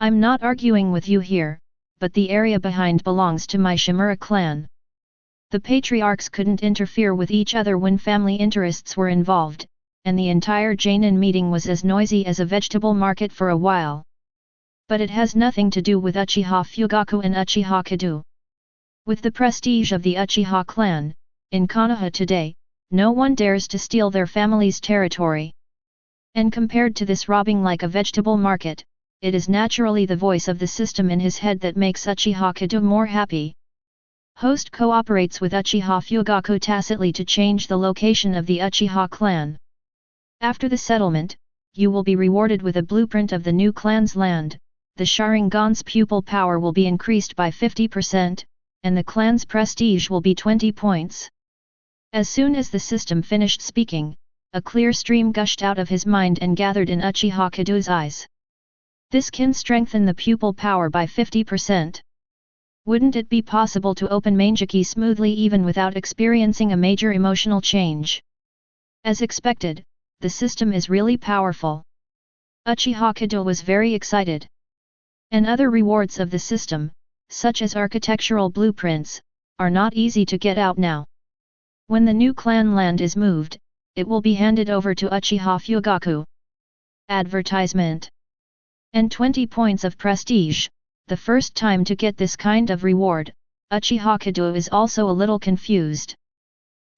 I'm not arguing with you here, but the area behind belongs to my Shimura clan. The patriarchs couldn't interfere with each other when family interests were involved, and the entire Jainin meeting was as noisy as a vegetable market for a while. But it has nothing to do with Uchiha Fugaku and Uchiha Kedo. With the prestige of the Uchiha clan, in Konoha today, no one dares to steal their family's territory. And compared to this robbing like a vegetable market, it is naturally the voice of the system in his head that makes Uchiha Kedo more happy. Host cooperates with Uchiha Fugaku tacitly to change the location of the Uchiha clan. After the settlement, you will be rewarded with a blueprint of the new clan's land, the Sharingan's pupil power will be increased by 50%, and the clan's prestige will be 20 points. As soon as the system finished speaking, a clear stream gushed out of his mind and gathered in Uchiha Kedo's eyes. This can strengthen the pupil power by 50%. Wouldn't it be possible to open Manjiki smoothly even without experiencing a major emotional change? As expected, the system is really powerful. Uchiha Kedo was very excited. And other rewards of the system, such as architectural blueprints, are not easy to get out now. When the new clan land is moved, it will be handed over to Uchiha Fugaku. Advertisement. And 20 points of prestige, the first time to get this kind of reward, Uchiha Kedo is also a little confused.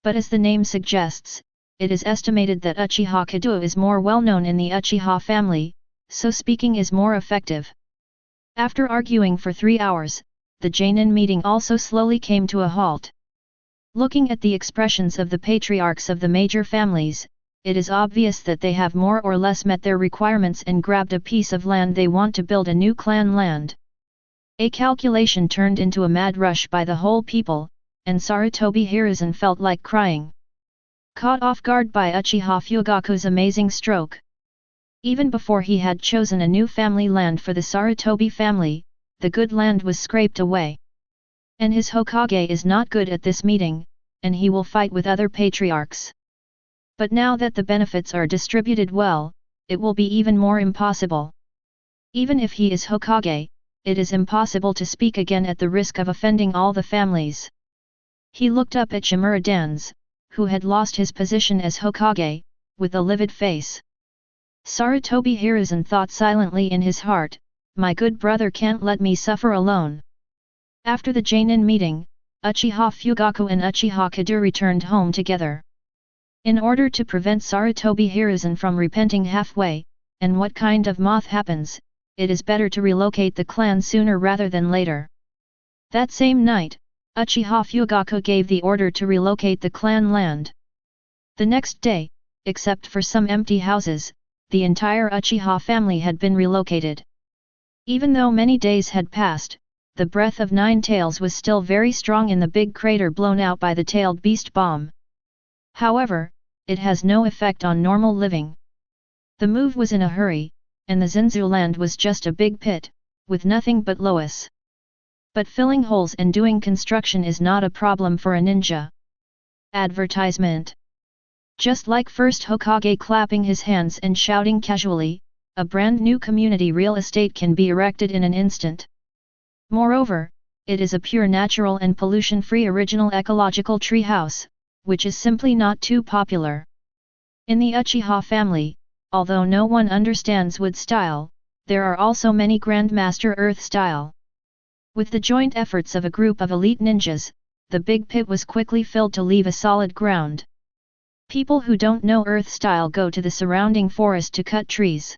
But as the name suggests, it is estimated that Uchiha Kedo is more well known in the Uchiha family, so speaking is more effective. After arguing for 3 hours, the Jainin meeting also slowly came to a halt. Looking at the expressions of the patriarchs of the major families, it is obvious that they have more or less met their requirements and grabbed a piece of land they want to build a new clan land. A calculation turned into a mad rush by the whole people, and Sarutobi Hiruzen felt like crying. Caught off guard by Uchiha Fugaku's amazing stroke. Even before he had chosen a new family land for the Sarutobi family, the good land was scraped away. And his Hokage is not good at this meeting, and he will fight with other patriarchs. But now that the benefits are distributed well, it will be even more impossible. Even if he is Hokage, it is impossible to speak again at the risk of offending all the families. He looked up at Shimura Dans, who had lost his position as Hokage, with a livid face. Sarutobi Hiruzen thought silently in his heart, my good brother can't let me suffer alone. After the Jainin meeting, Uchiha Fugaku and Uchiha Kedo returned home together. In order to prevent Sarutobi Hiruzen from repenting halfway, and what kind of moth happens, it is better to relocate the clan sooner rather than later. That same night, Uchiha Fugaku gave the order to relocate the clan land. The next day, except for some empty houses, the entire Uchiha family had been relocated. Even though many days had passed, the breath of Nine Tails was still very strong in the big crater blown out by the tailed beast bomb. However, it has no effect on normal living. The move was in a hurry, and the Zinzu land was just a big pit, with nothing but loess. But filling holes and doing construction is not a problem for a ninja. Advertisement. Just like first Hokage clapping his hands and shouting casually, a brand new community real estate can be erected in an instant. Moreover, it is a pure natural and pollution-free original ecological tree house, which is simply not too popular. In the Uchiha family, although no one understands wood style, there are also many grandmaster earth style. With the joint efforts of a group of elite ninjas, the big pit was quickly filled to leave a solid ground. People who don't know earth style go to the surrounding forest to cut trees.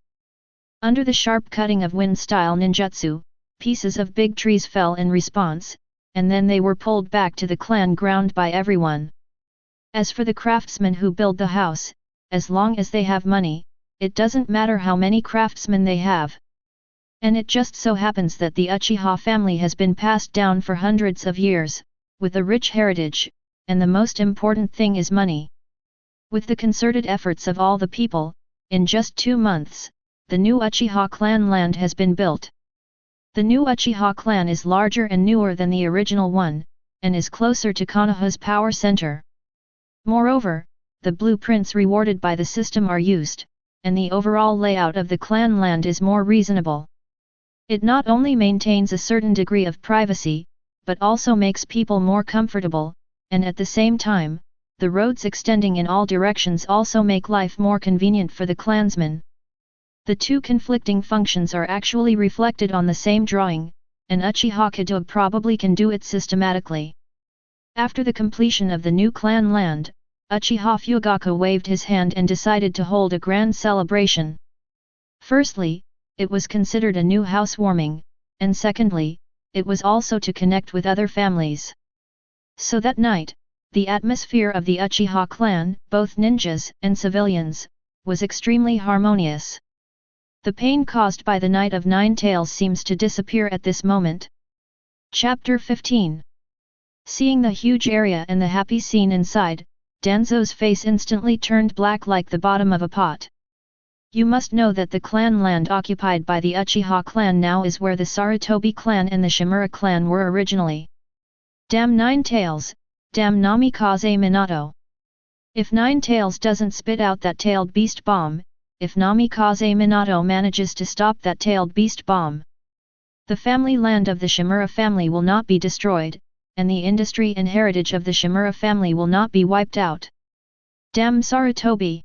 Under the sharp cutting of wind style ninjutsu, pieces of big trees fell in response, and then they were pulled back to the clan ground by everyone. As for the craftsmen who build the house, as long as they have money, it doesn't matter how many craftsmen they have. And it just so happens that the Uchiha family has been passed down for hundreds of years, with a rich heritage, and the most important thing is money. With the concerted efforts of all the people, in just 2 months, the new Uchiha clan land has been built. The new Uchiha clan is larger and newer than the original one, and is closer to Konoha's power center. Moreover, the blueprints rewarded by the system are used, and the overall layout of the clan land is more reasonable. It not only maintains a certain degree of privacy, but also makes people more comfortable, and at the same time, the roads extending in all directions also make life more convenient for the clansmen. The two conflicting functions are actually reflected on the same drawing, and Uchiha Kedo probably can do it systematically. After the completion of the new clan land, Uchiha Fugaku waved his hand and decided to hold a grand celebration. Firstly, it was considered a new housewarming, and secondly, it was also to connect with other families. So that night, the atmosphere of the Uchiha clan, both ninjas and civilians, was extremely harmonious. The pain caused by the Night of Nine Tails seems to disappear at this moment. Chapter 15. Seeing the huge area and the happy scene inside, Danzo's face instantly turned black like the bottom of a pot. You must know that the clan land occupied by the Uchiha clan now is where the Sarutobi clan and the Shimura clan were originally. Damn Nine Tails, damn Namikaze Minato. If Nine Tails doesn't spit out that tailed beast bomb, if Namikaze Minato manages to stop that tailed beast bomb, the family land of the Shimura family will not be destroyed, and the industry and heritage of the Shimura family will not be wiped out. Damn Sarutobi!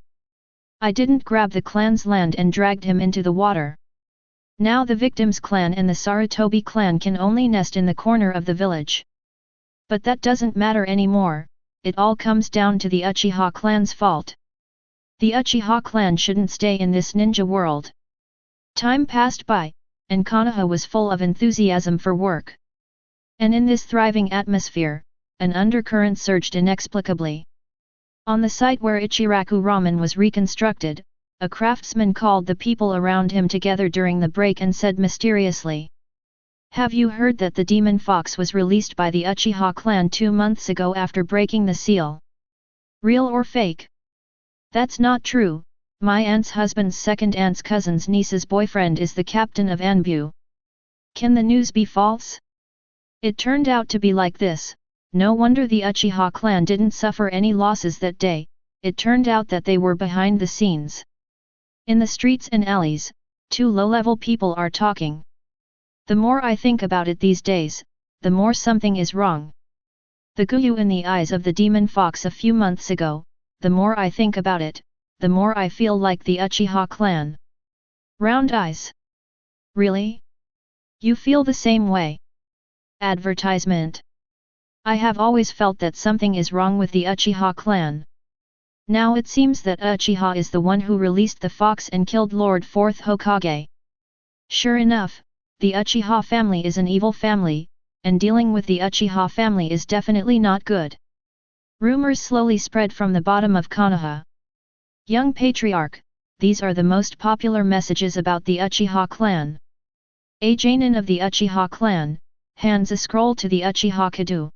I didn't grab the clan's land and dragged him into the water. Now the victim's clan and the Sarutobi clan can only nest in the corner of the village. But that doesn't matter anymore, it all comes down to the Uchiha clan's fault. The Uchiha clan shouldn't stay in this ninja world. Time passed by, and Konoha was full of enthusiasm for work. And in this thriving atmosphere, an undercurrent surged inexplicably. On the site where Ichiraku Ramen was reconstructed, a craftsman called the people around him together during the break and said mysteriously, "Have you heard that the demon fox was released by the Uchiha clan 2 months ago after breaking the seal? Real or fake?" "That's not true, my aunt's husband's second aunt's cousin's niece's boyfriend is the captain of Anbu." Can the news be false? It turned out to be like this. No wonder the Uchiha clan didn't suffer any losses that day. It turned out that they were behind the scenes. In the streets and alleys, two low-level people are talking. The more I think about it these days, the more something is wrong. The Guyu in the eyes of the demon fox a few months ago, the more I think about it, the more I feel like the Uchiha clan. Round eyes. Really? You feel the same way? Advertisement. I have always felt that something is wrong with the Uchiha clan. Now it seems that Uchiha is the one who released the fox and killed Lord 4th Hokage. Sure enough, the Uchiha family is an evil family, and dealing with the Uchiha family is definitely not good. Rumors slowly spread from the bottom of Konoha. Young Patriarch, these are the most popular messages about the Uchiha clan. A Jainin of the Uchiha clan, hands a scroll to the Uchiha Kedo.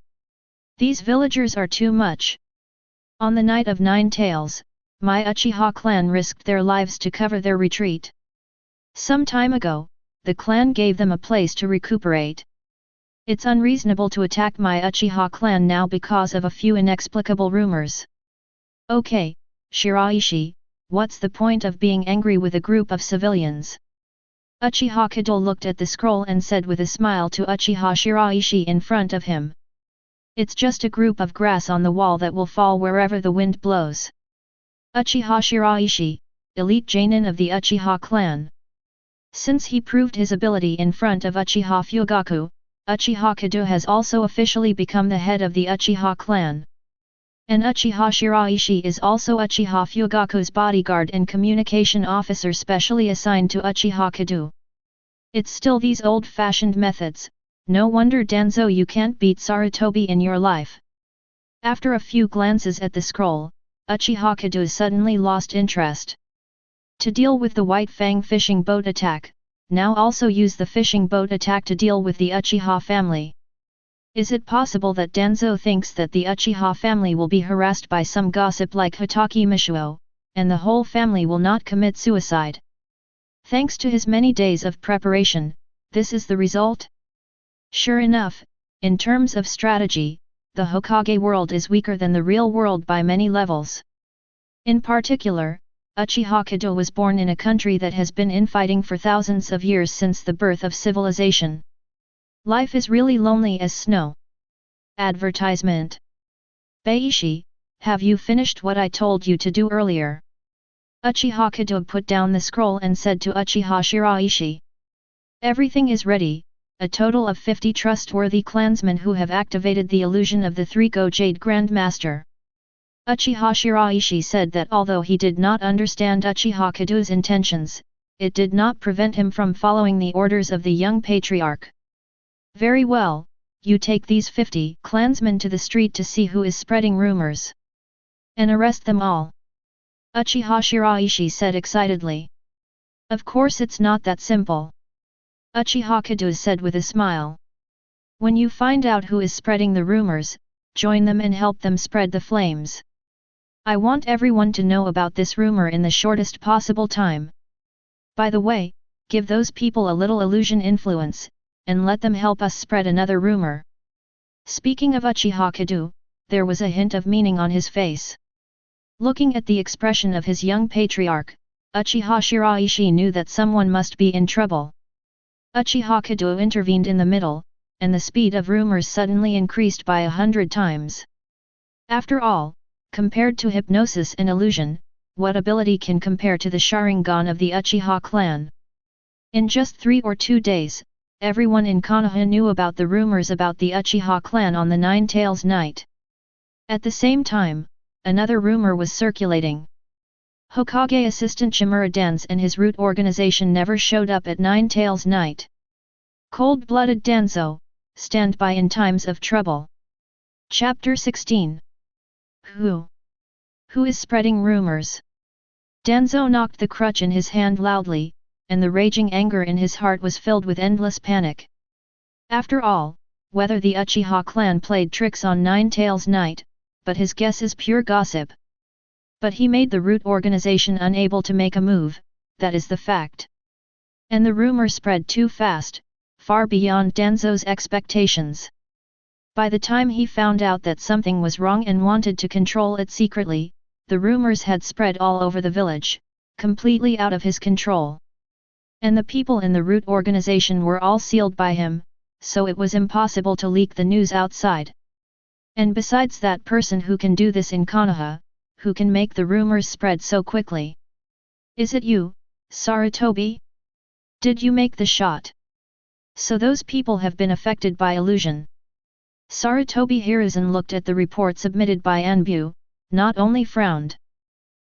These villagers are too much. On the night of 9 Tails, my Uchiha clan risked their lives to cover their retreat. Some time ago, the clan gave them a place to recuperate. It's unreasonable to attack my Uchiha clan now because of a few inexplicable rumors. Okay, Shiraishi, what's the point of being angry with a group of civilians? Uchiha Kedo looked at the scroll and said with a smile to Uchiha Shiraishi in front of him. It's just a group of grass on the wall that will fall wherever the wind blows. Uchiha Shiraishi, elite Jainin of the Uchiha clan. Since he proved his ability in front of Uchiha Fugaku, Uchiha Kedo has also officially become the head of the Uchiha clan. And Uchiha Shiraishi is also Uchiha Fugaku's bodyguard and communication officer specially assigned to Uchiha Kedo. It's still these old-fashioned methods, no wonder Danzo you can't beat Sarutobi in your life. After a few glances at the scroll, Uchiha Kedo suddenly lost interest. To deal with the White Fang fishing boat attack, now also use the fishing boat attack to deal with the Uchiha family. Is it possible that Danzo thinks that the Uchiha family will be harassed by some gossip like Hitaki Mishuo, and the whole family will not commit suicide? Thanks to his many days of preparation, this is the result? Sure enough, in terms of strategy, the Hokage world is weaker than the real world by many levels. In particular, Uchiha Kedo was born in a country that has been infighting for thousands of years since the birth of civilization. Life is really lonely as snow. Advertisement. Beishi, have you finished what I told you to do earlier? Uchiha Kedo put down the scroll and said to Uchiha Shiraishi. Everything is ready, a total of 50 trustworthy clansmen who have activated the illusion of the 3-Go Jade Grandmaster. Uchiha Shiraishi said that although he did not understand Uchiha Kedo's intentions, it did not prevent him from following the orders of the young patriarch. Very well, you take these 50 clansmen to the street to see who is spreading rumors. And arrest them all. Uchiha Shiraishi said excitedly. Of course it's not that simple. Uchiha Kedo said with a smile. When you find out who is spreading the rumors, join them and help them spread the flames. I want everyone to know about this rumor in the shortest possible time. By the way, give those people a little illusion influence, and let them help us spread another rumor. Speaking of Uchiha Kedo, there was a hint of meaning on his face. Looking at the expression of his young patriarch, Uchiha Shiraishi knew that someone must be in trouble. Uchiha Kedo intervened in the middle, and the speed of rumors suddenly increased by 100 times. After all, compared to hypnosis and illusion, what ability can compare to the Sharingan of the Uchiha clan? In just 3 or 2 days, everyone in Konoha knew about the rumors about the Uchiha clan on the 9 Tails night. At the same time, another rumor was circulating. Hokage assistant Shimura Dan's and his root organization never showed up at 9 Tails night. Cold-blooded Danzo, stand by in times of trouble. Chapter 16. Who is spreading rumors? Danzo knocked the crutch in his hand loudly, and the raging anger in his heart was filled with endless panic. After all, whether the Uchiha clan played tricks on 9 Tails night, but his guess is pure gossip. But he made the root organization unable to make a move, that is the fact. And the rumor spread too fast far beyond Danzo's expectations. By the time he found out that something was wrong and wanted to control it secretly, the rumors had spread all over the village, completely out of his control. And the people in the root organization were all sealed by him, so it was impossible to leak the news outside. And besides that person who can do this in Konoha, who can make the rumors spread so quickly? Is it you, Sarutobi? Did you make the shot? So those people have been affected by illusion. Sarutobi Hiruzen looked at the report submitted by Anbu, not only frowned.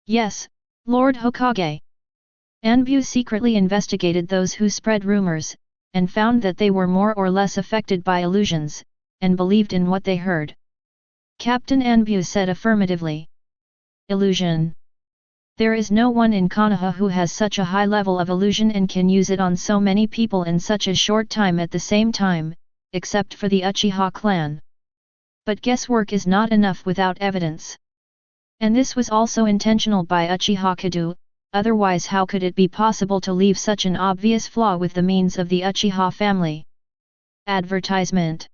Yes, Lord Hokage. Anbu secretly investigated those who spread rumors, and found that they were more or less affected by illusions, and believed in what they heard. Captain Anbu said affirmatively. Illusion. There is no one in Konoha who has such a high level of illusion and can use it on so many people in such a short time at the same time, except for the Uchiha clan. But guesswork is not enough without evidence. And this was also intentional by Uchiha Kedo, otherwise how could it be possible to leave such an obvious flaw with the means of the Uchiha family? Advertisement.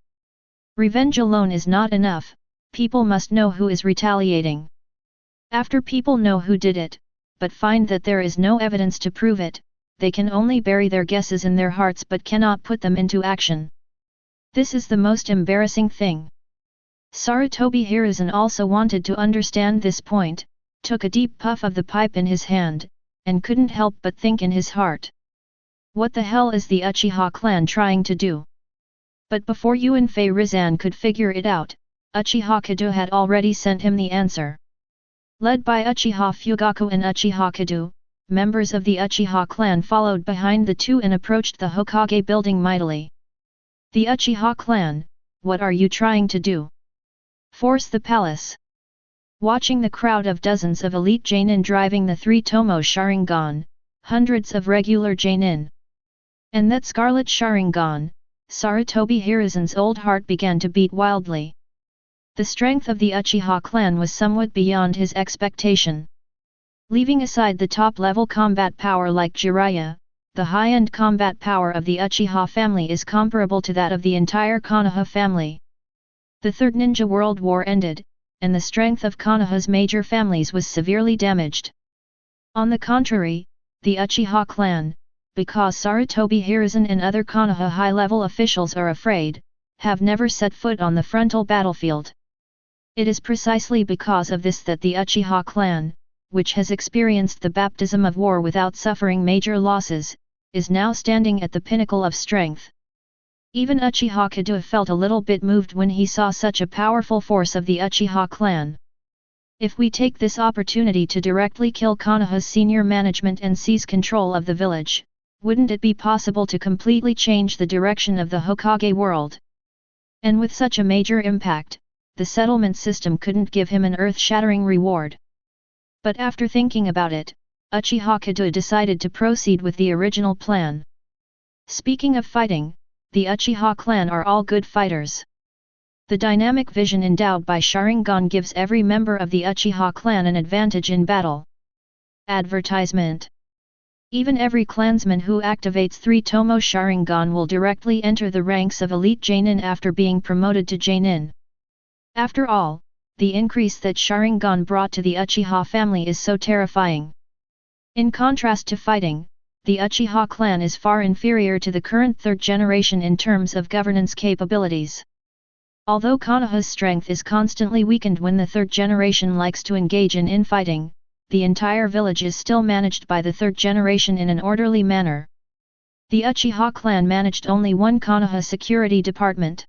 Revenge alone is not enough, people must know who is retaliating. After people know who did it, but find that there is no evidence to prove it, they can only bury their guesses in their hearts but cannot put them into action. This is the most embarrassing thing. Sarutobi Hiruzen also wanted to understand this point, took a deep puff of the pipe in his hand, and couldn't help but think in his heart. What the hell is the Uchiha clan trying to do? But before Yuanfei Rizan could figure it out, Uchiha Kedo had already sent him the answer. Led by Uchiha Fugaku and Uchiha Kedo, members of the Uchiha clan followed behind the two and approached the Hokage building mightily. The Uchiha clan, what are you trying to do? Force the palace. Watching the crowd of dozens of elite Genin driving the three Tomo Sharingan, hundreds of regular Genin. And that scarlet Sharingan, Sarutobi Hiruzen's old heart began to beat wildly. The strength of the Uchiha clan was somewhat beyond his expectation. Leaving aside the top-level combat power like Jiraiya, the high-end combat power of the Uchiha family is comparable to that of the entire Konoha family. The Third Ninja World War ended, and the strength of Konoha's major families was severely damaged. On the contrary, the Uchiha clan, because Sarutobi Hiruzen and other Konoha high-level officials are afraid, have never set foot on the frontal battlefield. It is precisely because of this that the Uchiha clan, which has experienced the baptism of war without suffering major losses, is now standing at the pinnacle of strength. Even Uchiha Kedo felt a little bit moved when he saw such a powerful force of the Uchiha clan. If we take this opportunity to directly kill Konoha's senior management and seize control of the village, wouldn't it be possible to completely change the direction of the Hokage world? And with such a major impact, the settlement system couldn't give him an earth-shattering reward. But after thinking about it, Uchiha Kedo decided to proceed with the original plan. Speaking of fighting, the Uchiha clan are all good fighters. The dynamic vision endowed by Sharingan gives every member of the Uchiha clan an advantage in battle. Advertisement. Even every clansman who activates 3 Tomo Sharingan will directly enter the ranks of elite Genin after being promoted to Genin. After all, the increase that Sharingan brought to the Uchiha family is so terrifying. In contrast to fighting, the Uchiha clan is far inferior to the current third generation in terms of governance capabilities. Although Konoha's strength is constantly weakened when the third generation likes to engage in infighting, the entire village is still managed by the third generation in an orderly manner. The Uchiha clan managed only one Konoha security department.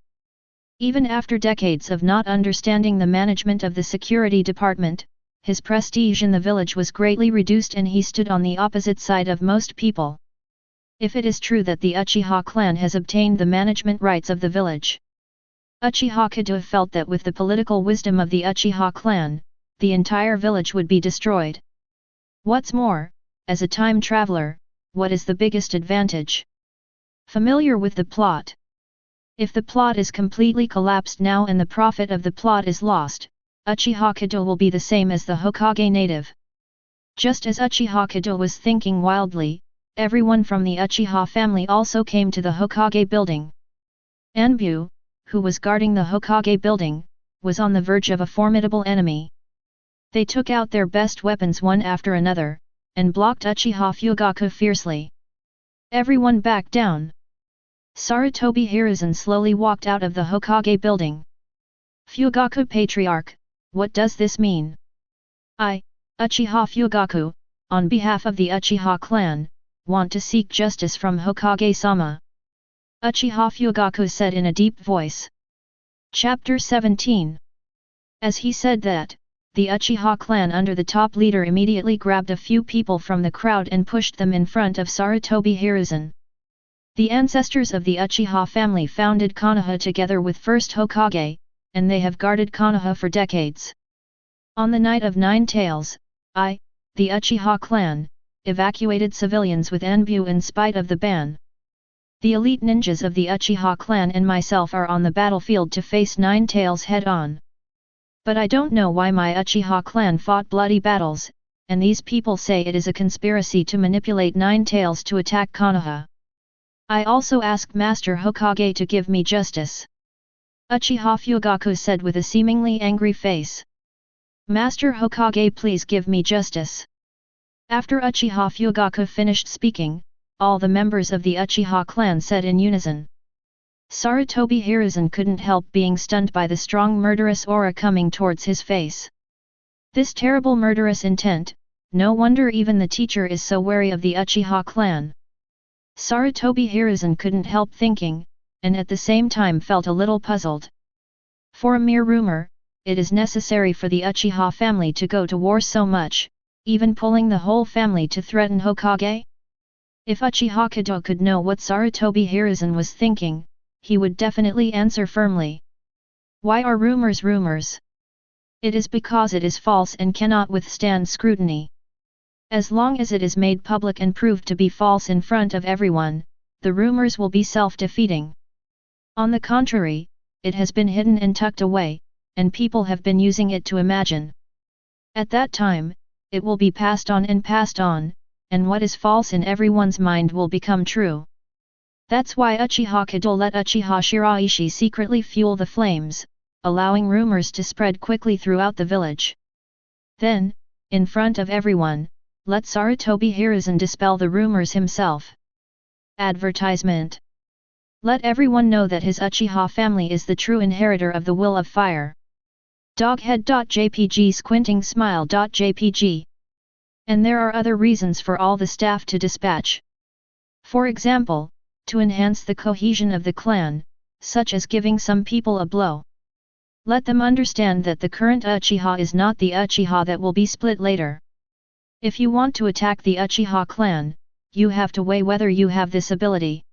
Even after decades of not understanding the management of the security department, his prestige in the village was greatly reduced and he stood on the opposite side of most people. If it is true that the Uchiha clan has obtained the management rights of the village, Uchiha Kedo felt that with the political wisdom of the Uchiha clan, the entire village would be destroyed. What's more, as a time traveler, what is the biggest advantage? Familiar with the plot. If the plot is completely collapsed now and the profit of the plot is lost, Uchiha Kedo will be the same as the Hokage native. Just as Uchiha Kedo was thinking wildly, everyone from the Uchiha family also came to the Hokage building. Anbu, who was guarding the Hokage building, was on the verge of a formidable enemy. They took out their best weapons one after another, and blocked Uchiha Fugaku fiercely. Everyone backed down. Sarutobi Hiruzen slowly walked out of the Hokage building. Fugaku Patriarch, what does this mean? I, Uchiha Fugaku, on behalf of the Uchiha clan, want to seek justice from Hokage-sama. Uchiha Fugaku said in a deep voice. Chapter 17. As he said that, the Uchiha clan under the top leader immediately grabbed a few people from the crowd and pushed them in front of Sarutobi Hiruzen. The ancestors of the Uchiha family founded Konoha together with first Hokage, and they have guarded Konoha for decades. On the night of 9 Tails, I, the Uchiha clan, evacuated civilians with Anbu in spite of the ban. The elite ninjas of the Uchiha clan and myself are on the battlefield to face 9 Tails head-on. But I don't know why my Uchiha clan fought bloody battles, and these people say it is a conspiracy to manipulate 9 Tails to attack Konoha. I also asked Master Hokage to give me justice. Uchiha Fugaku said with a seemingly angry face. Master Hokage, please give me justice. After Uchiha Fugaku finished speaking, all the members of the Uchiha clan said in unison. Sarutobi Hiruzen couldn't help being stunned by the strong murderous aura coming towards his face. This terrible murderous intent, no wonder even the teacher is so wary of the Uchiha clan. Sarutobi Hiruzen couldn't help thinking, and at the same time felt a little puzzled. For a mere rumor, it is necessary for the Uchiha family to go to war so much, even pulling the whole family to threaten Hokage? If Uchiha Kedo could know what Sarutobi Hiruzen was thinking, he would definitely answer firmly. Why are rumors rumors? It is because it is false and cannot withstand scrutiny. As long as it is made public and proved to be false in front of everyone, the rumors will be self-defeating. On the contrary, it has been hidden and tucked away, and people have been using it to imagine. At that time, it will be passed on, and what is false in everyone's mind will become true. That's why Uchiha Kedo let Uchiha Shiraishi secretly fuel the flames, allowing rumors to spread quickly throughout the village. Then, in front of everyone, let Sarutobi Hiruzen dispel the rumors himself. Advertisement. Let everyone know that his Uchiha family is the true inheritor of the will of fire. Doghead.jpg squinting smile.jpg. And there are other reasons for all the staff to dispatch. For example, to enhance the cohesion of the clan, such as giving some people a blow. Let them understand that the current Uchiha is not the Uchiha that will be split later. If you want to attack the Uchiha clan, you have to weigh whether you have this ability.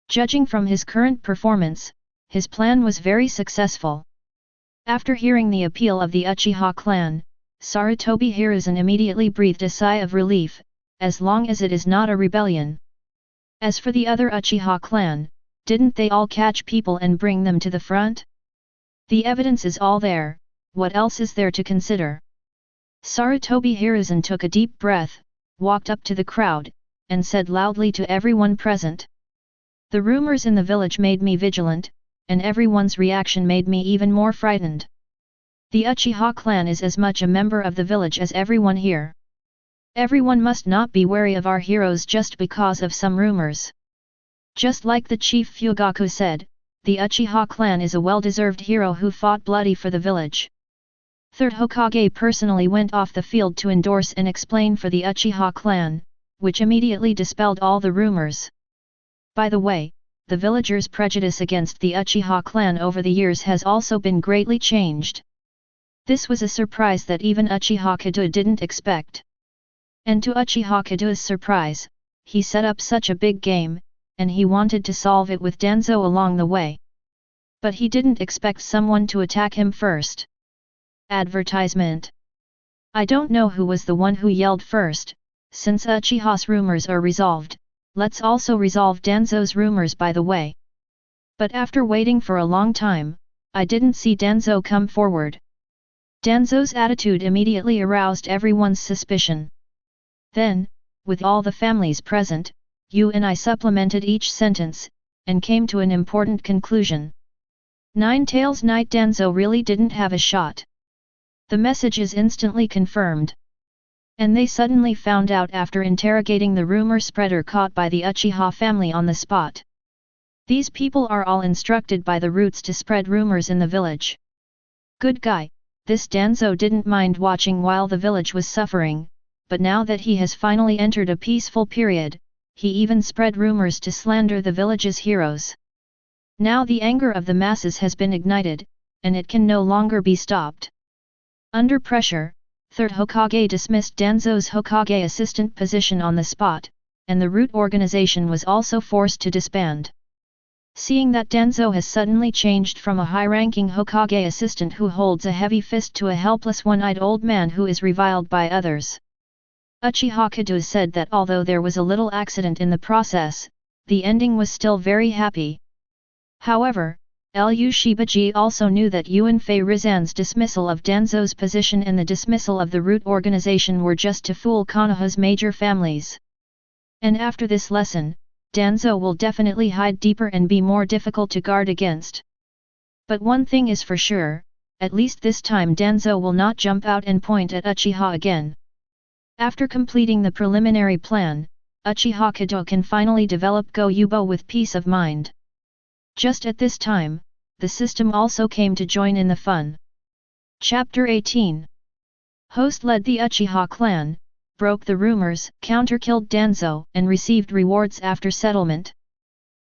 Judging from his current performance, his plan was very successful. After hearing the appeal of the Uchiha clan, Sarutobi Hiruzen immediately breathed a sigh of relief, as long as it is not a rebellion. As for the other Uchiha clan, didn't they all catch people and bring them to the front? The evidence is all there, what else is there to consider? Sarutobi Hiruzen took a deep breath, walked up to the crowd, and said loudly to everyone present. The rumors in the village made me vigilant, and everyone's reaction made me even more frightened. The Uchiha clan is as much a member of the village as everyone here. Everyone must not be wary of our heroes just because of some rumors. Just like the chief Fugaku said, the Uchiha clan is a well-deserved hero who fought bloody for the village. Third Hokage personally went off the field to endorse and explain for the Uchiha clan, which immediately dispelled all the rumors. By the way, the villagers' prejudice against the Uchiha clan over the years has also been greatly changed. This was a surprise that even Uchiha Kedo didn't expect. And to Uchiha Kedo's surprise, he set up such a big game, and he wanted to solve it with Danzo along the way. But he didn't expect someone to attack him first. Advertisement. I don't know who was the one who yelled first. Since Uchiha's rumors are resolved, let's also resolve Danzo's rumors by the way. But after waiting for a long time, I didn't see Danzo come forward. Danzo's attitude immediately aroused everyone's suspicion. Then, with all the families present, you and I supplemented each sentence, and came to an important conclusion. Nine Tails Knight Danzo really didn't have a shot. The message is instantly confirmed. And they suddenly found out after interrogating the rumor spreader caught by the Uchiha family on the spot. These people are all instructed by the roots to spread rumors in the village. Good guy, this Danzo didn't mind watching while the village was suffering, but now that he has finally entered a peaceful period, he even spread rumors to slander the village's heroes. Now the anger of the masses has been ignited, and it can no longer be stopped. Under pressure, Third Hokage dismissed Danzo's Hokage assistant position on the spot, and the root organization was also forced to disband. Seeing that Danzo has suddenly changed from a high-ranking Hokage assistant who holds a heavy fist to a helpless one-eyed old man who is reviled by others, Uchiha Kedo said that although there was a little accident in the process, the ending was still very happy. However, Lu Shibaji also knew that Yuan Fei Rizan's dismissal of Danzo's position and the dismissal of the root organization were just to fool Konoha's major families. And after this lesson, Danzo will definitely hide deeper and be more difficult to guard against. But one thing is for sure, at least this time Danzo will not jump out and point at Uchiha again. After completing the preliminary plan, Uchiha Kedo can finally develop Go-Yubo with peace of mind. Just at this time, the system also came to join in the fun. Chapter 18. Host led the Uchiha clan, broke the rumors, counter-killed Danzo, and received rewards after settlement.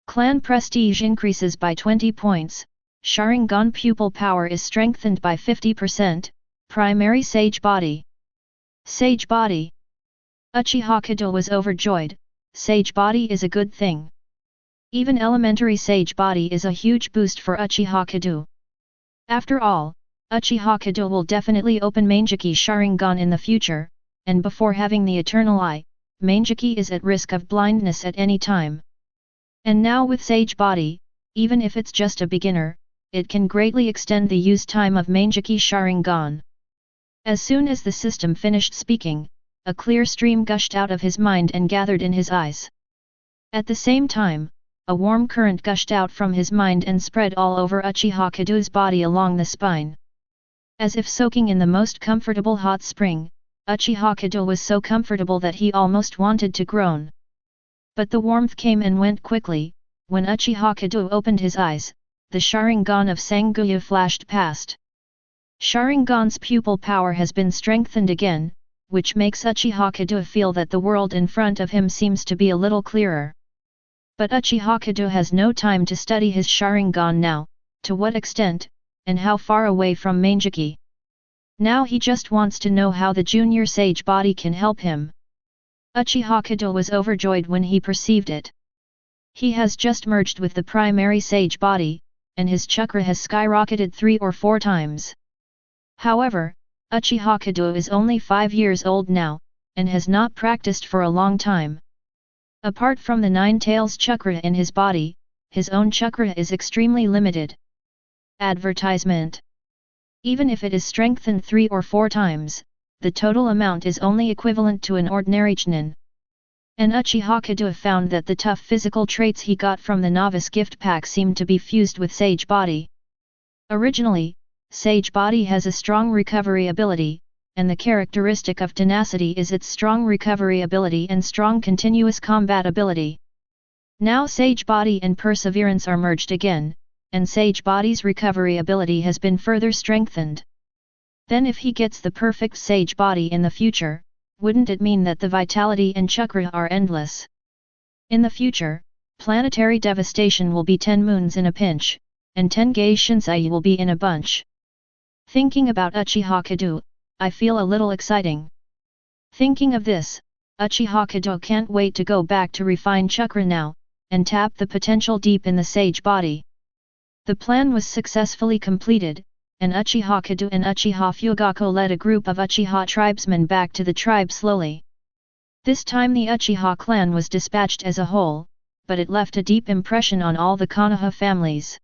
Clan prestige increases by 20 points, Sharingan pupil power is strengthened by 50%, primary Sage Body. Sage Body. Uchiha Kedo was overjoyed. Sage Body is a good thing. Even elementary Sage Body is a huge boost for Uchiha Kedo. After all, Uchiha Kedo will definitely open Mangekyou Sharingan in the future, and before having the Eternal Eye, Mangekyou is at risk of blindness at any time. And now with Sage Body, even if it's just a beginner, it can greatly extend the use time of Mangekyou Sharingan. As soon as the system finished speaking, a clear stream gushed out of his mind and gathered in his eyes. At the same time, a warm current gushed out from his mind and spread all over Uchiha Kedo's body along the spine. As if soaking in the most comfortable hot spring, Uchiha Kedo was so comfortable that he almost wanted to groan. But the warmth came and went quickly. When Uchiha Kedo opened his eyes, the Sharingan of Sanguya flashed past. Sharingan's pupil power has been strengthened again, which makes Uchiha Kedo feel that the world in front of him seems to be a little clearer. But Uchiha Kedo has no time to study his Sharingan now, to what extent, and how far away from Mangekyou. Now he just wants to know how the junior Sage Body can help him. Uchiha Kedo was overjoyed when he perceived it. He has just merged with the primary Sage Body, and his chakra has skyrocketed 3 or 4 times. However, Uchiha Kedo is only 5 years old now, and has not practiced for a long time. Apart from the 9 tails chakra in his body, his own chakra is extremely limited. Advertisement. Even if it is strengthened 3 or 4 times, the total amount is only equivalent to an ordinary Chunin. And Uchiha Kedo found that the tough physical traits he got from the novice gift pack seemed to be fused with Sage Body. Originally, Sage Body has a strong recovery ability, and the characteristic of tenacity is its strong recovery ability and strong continuous combat ability. Now Sage Body and Perseverance are merged again, and Sage Body's recovery ability has been further strengthened. Then if he gets the perfect Sage Body in the future, wouldn't it mean that the vitality and chakra are endless? In the future, planetary devastation will be 10 moons in a pinch, and 10 Gei Shinsei will be in a bunch. Thinking about Uchiha Kedo, I feel a little exciting. Thinking of this, Uchiha Kedo can't wait to go back to refine chakra now, and tap the potential deep in the Sage Body. The plan was successfully completed, and Uchiha Kedo and Uchiha Fugako led a group of Uchiha tribesmen back to the tribe slowly. This time the Uchiha clan was dispatched as a whole, but it left a deep impression on all the Konoha families.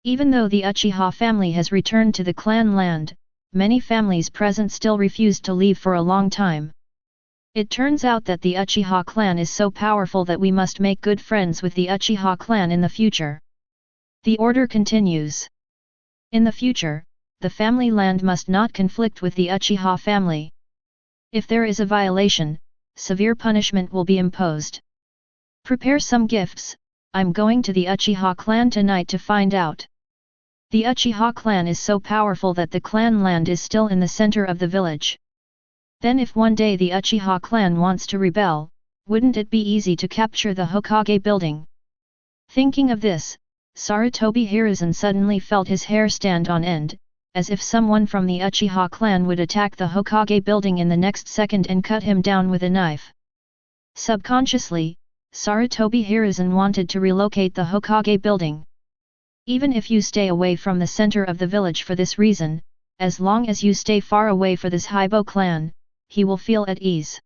Even though the Uchiha family has returned to the clan land, many families present still refused to leave for a long time. It turns out that the Uchiha clan is so powerful that we must make good friends with the Uchiha clan in the future. The order continues. In the future, the family land must not conflict with the Uchiha family. If there is a violation, severe punishment will be imposed. Prepare some gifts, I'm going to the Uchiha clan tonight to find out. The Uchiha clan is so powerful that the clan land is still in the center of the village. Then if one day the Uchiha clan wants to rebel, wouldn't it be easy to capture the Hokage building? Thinking of this, Sarutobi Hiruzen suddenly felt his hair stand on end, as if someone from the Uchiha clan would attack the Hokage building in the next second and cut him down with a knife. Subconsciously, Sarutobi Hiruzen wanted to relocate the Hokage building. Even if you stay away from the center of the village for this reason, as long as you stay far away for this Haibo clan, he will feel at ease.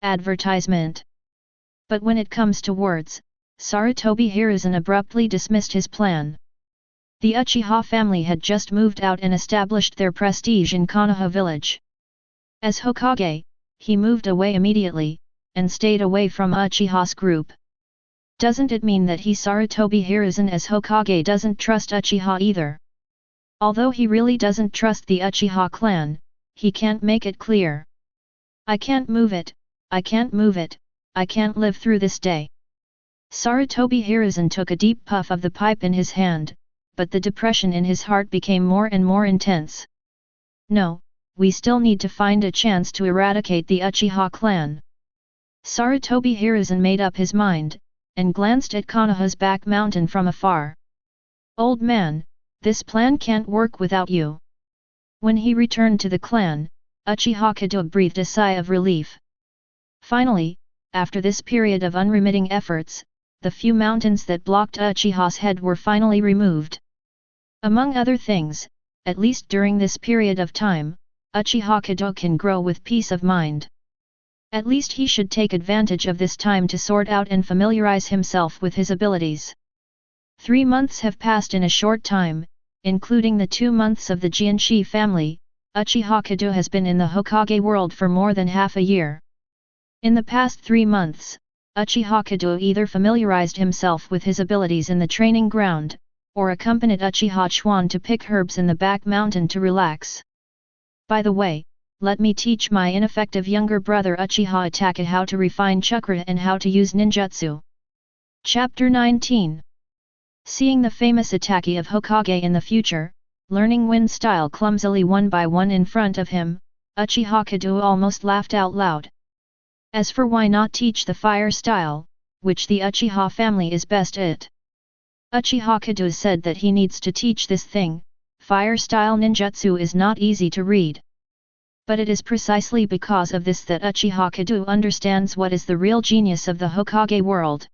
Advertisement. But when it comes to words, Sarutobi Hiruzen abruptly dismissed his plan. The Uchiha family had just moved out and established their prestige in Konoha village. As Hokage, he moved away immediately, and stayed away from Uchiha's group. Doesn't it mean that he Sarutobi Hiruzen as Hokage doesn't trust Uchiha either? Although he really doesn't trust the Uchiha clan, he can't make it clear. I can't move it, I can't move it, I can't live through this day. Sarutobi Hiruzen took a deep puff of the pipe in his hand, but the depression in his heart became more and more intense. No, we still need to find a chance to eradicate the Uchiha clan. Sarutobi Hiruzen made up his mind, and glanced at Konoha's back mountain from afar. Old man, this plan can't work without you. When he returned to the clan, Uchiha Kedo breathed a sigh of relief. Finally, after this period of unremitting efforts, the few mountains that blocked Uchiha's head were finally removed. Among other things, at least during this period of time, Uchiha Kedo can grow with peace of mind. At least he should take advantage of this time to sort out and familiarize himself with his abilities. 3 months have passed in a short time, including the 2 months of the Jianshi family. Uchiha Kedo has been in the Hokage world for more than half a year. In the past 3 months, Uchiha Kedo either familiarized himself with his abilities in the training ground, or accompanied Uchiha Chuan to pick herbs in the back mountain to relax. By the way, let me teach my ineffective younger brother Uchiha Itachi how to refine Chakra and how to use ninjutsu. Chapter 19. Seeing the famous Itachi of Hokage in the future, learning wind style clumsily one by one in front of him, Uchiha Kedo almost laughed out loud. As for why not teach the fire style, which the Uchiha family is best at? Uchiha Kedo said that he needs to teach this thing. Fire style ninjutsu is not easy to read. But it is precisely because of this that Uchiha Kedo understands what is the real genius of the Hokage world.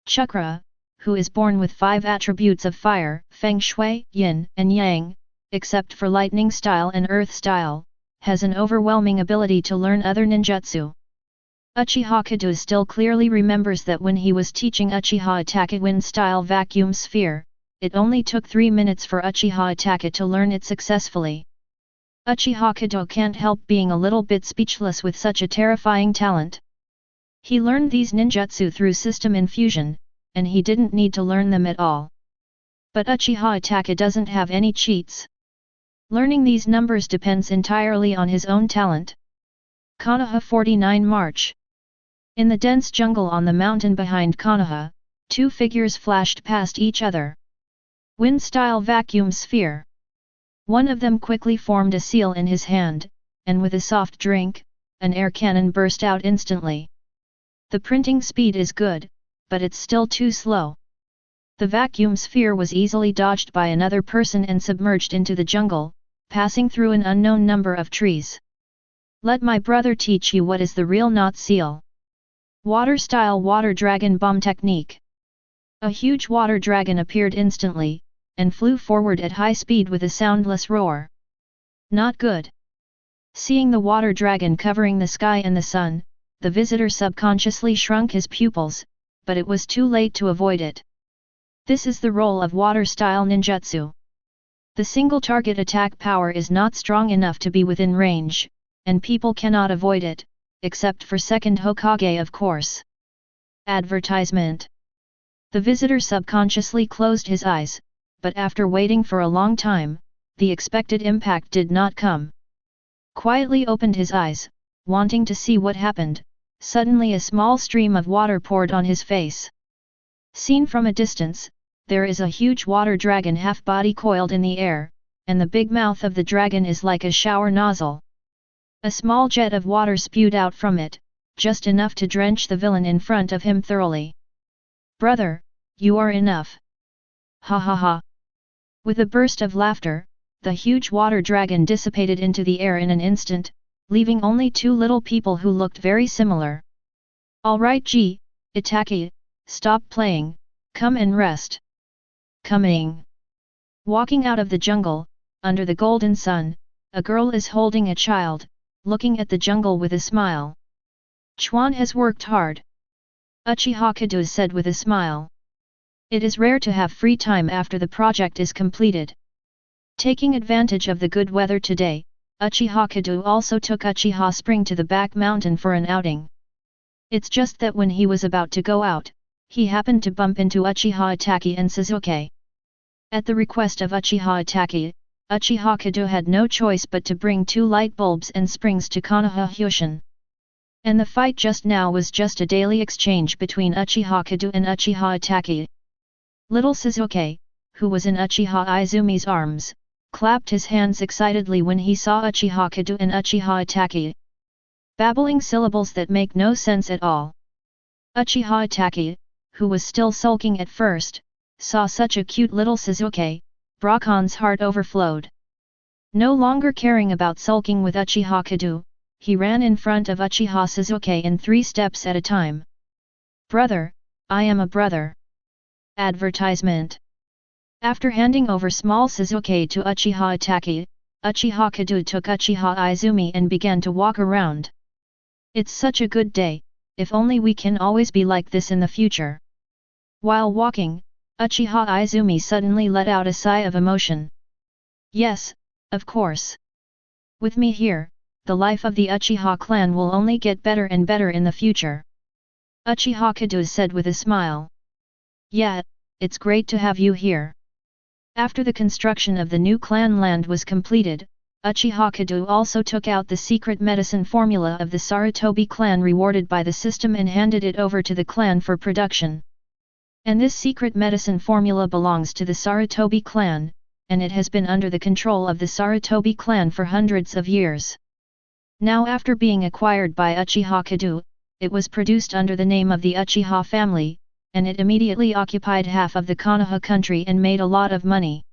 Chakra, who is born with 5 attributes of fire, feng shui, yin and yang, except for lightning style and earth style, has an overwhelming ability to learn other ninjutsu. Uchiha Kedo still clearly remembers that when he was teaching Uchiha Itachi wind style vacuum sphere, it only took 3 minutes for Uchiha Itachi to learn it successfully. Uchiha Kedo can't help being a little bit speechless with such a terrifying talent. He learned these ninjutsu through system infusion, and he didn't need to learn them at all. But Uchiha Itachi doesn't have any cheats. Learning these numbers depends entirely on his own talent. Konoha 49 March. In the dense jungle on the mountain behind Konoha, 2 figures flashed past each other. Wind-style vacuum sphere. One of them quickly formed a seal in his hand, and with a soft drink, an air cannon burst out instantly. The printing speed is good, but it's still too slow. The vacuum sphere was easily dodged by another person and submerged into the jungle, passing through an unknown number of trees. Let my brother teach you what is the real knot seal. Water-style water dragon bomb technique. A huge water dragon appeared instantly, and flew forward at high speed with a soundless roar. Not good. Seeing the water dragon covering the sky and the sun, the visitor subconsciously shrunk his pupils, but it was too late to avoid it. This is the role of water-style ninjutsu. The single target attack power is not strong enough to be within range, and people cannot avoid it, except for second Hokage of course. Advertisement. The visitor subconsciously closed his eyes, but after waiting for a long time, the expected impact did not come. Quietly opened his eyes, wanting to see what happened, suddenly a small stream of water poured on his face. Seen from a distance, there is a huge water dragon half-body coiled in the air, and the big mouth of the dragon is like a shower nozzle. A small jet of water spewed out from it, just enough to drench the villain in front of him thoroughly. "Brother, you are enough! Ha ha ha!" With a burst of laughter, the huge water dragon dissipated into the air in an instant, leaving only two little people who looked very similar. "Alright G, Itachi, stop playing, come and rest." Coming. Walking out of the jungle, under the golden sun, a girl is holding a child, looking at the jungle with a smile. "Chuan has worked hard," Uchiha Kedo said with a smile. "It is rare to have free time after the project is completed." Taking advantage of the good weather today, Uchiha Kedo also took Uchiha Spring to the back mountain for an outing. It's just that when he was about to go out, he happened to bump into Uchiha Itachi and Sasuke. At the request of Uchiha Itachi, Uchiha Kedo had no choice but to bring 2 light bulbs and springs to Konoha Hyoshin. And the fight just now was just a daily exchange between Uchiha Kedo and Uchiha Itachi. Little Sasuke, who was in Uchiha Izumi's arms, clapped his hands excitedly when he saw Uchiha Kedo and Uchiha Itachi, babbling syllables that make no sense at all. Uchiha Itachi, who was still sulking at first, saw such a cute little Sasuke, Brakon's heart overflowed. No longer caring about sulking with Uchiha Kedo, he ran in front of Uchiha Sasuke in 3 steps at a time. "Brother, I am a brother." Advertisement. After handing over small Sasuke to Uchiha Itachi, Uchiha Kedo took Uchiha Izumi and began to walk around. "It's such a good day, if only we can always be like this in the future." While walking, Uchiha Izumi suddenly let out a sigh of emotion. "Yes, of course. With me here, the life of the Uchiha clan will only get better and better in the future," Uchiha Kedo said with a smile. "Yeah, it's great to have you here." After the construction of the new clan land was completed, Uchiha Kedo also took out the secret medicine formula of the Sarutobi clan rewarded by the system and handed it over to the clan for production. And this secret medicine formula belongs to the Sarutobi clan, and it has been under the control of the Sarutobi clan for hundreds of years. Now after being acquired by Uchiha Kedo, it was produced under the name of the Uchiha family, and it immediately occupied half of the Konoha country and made a lot of money.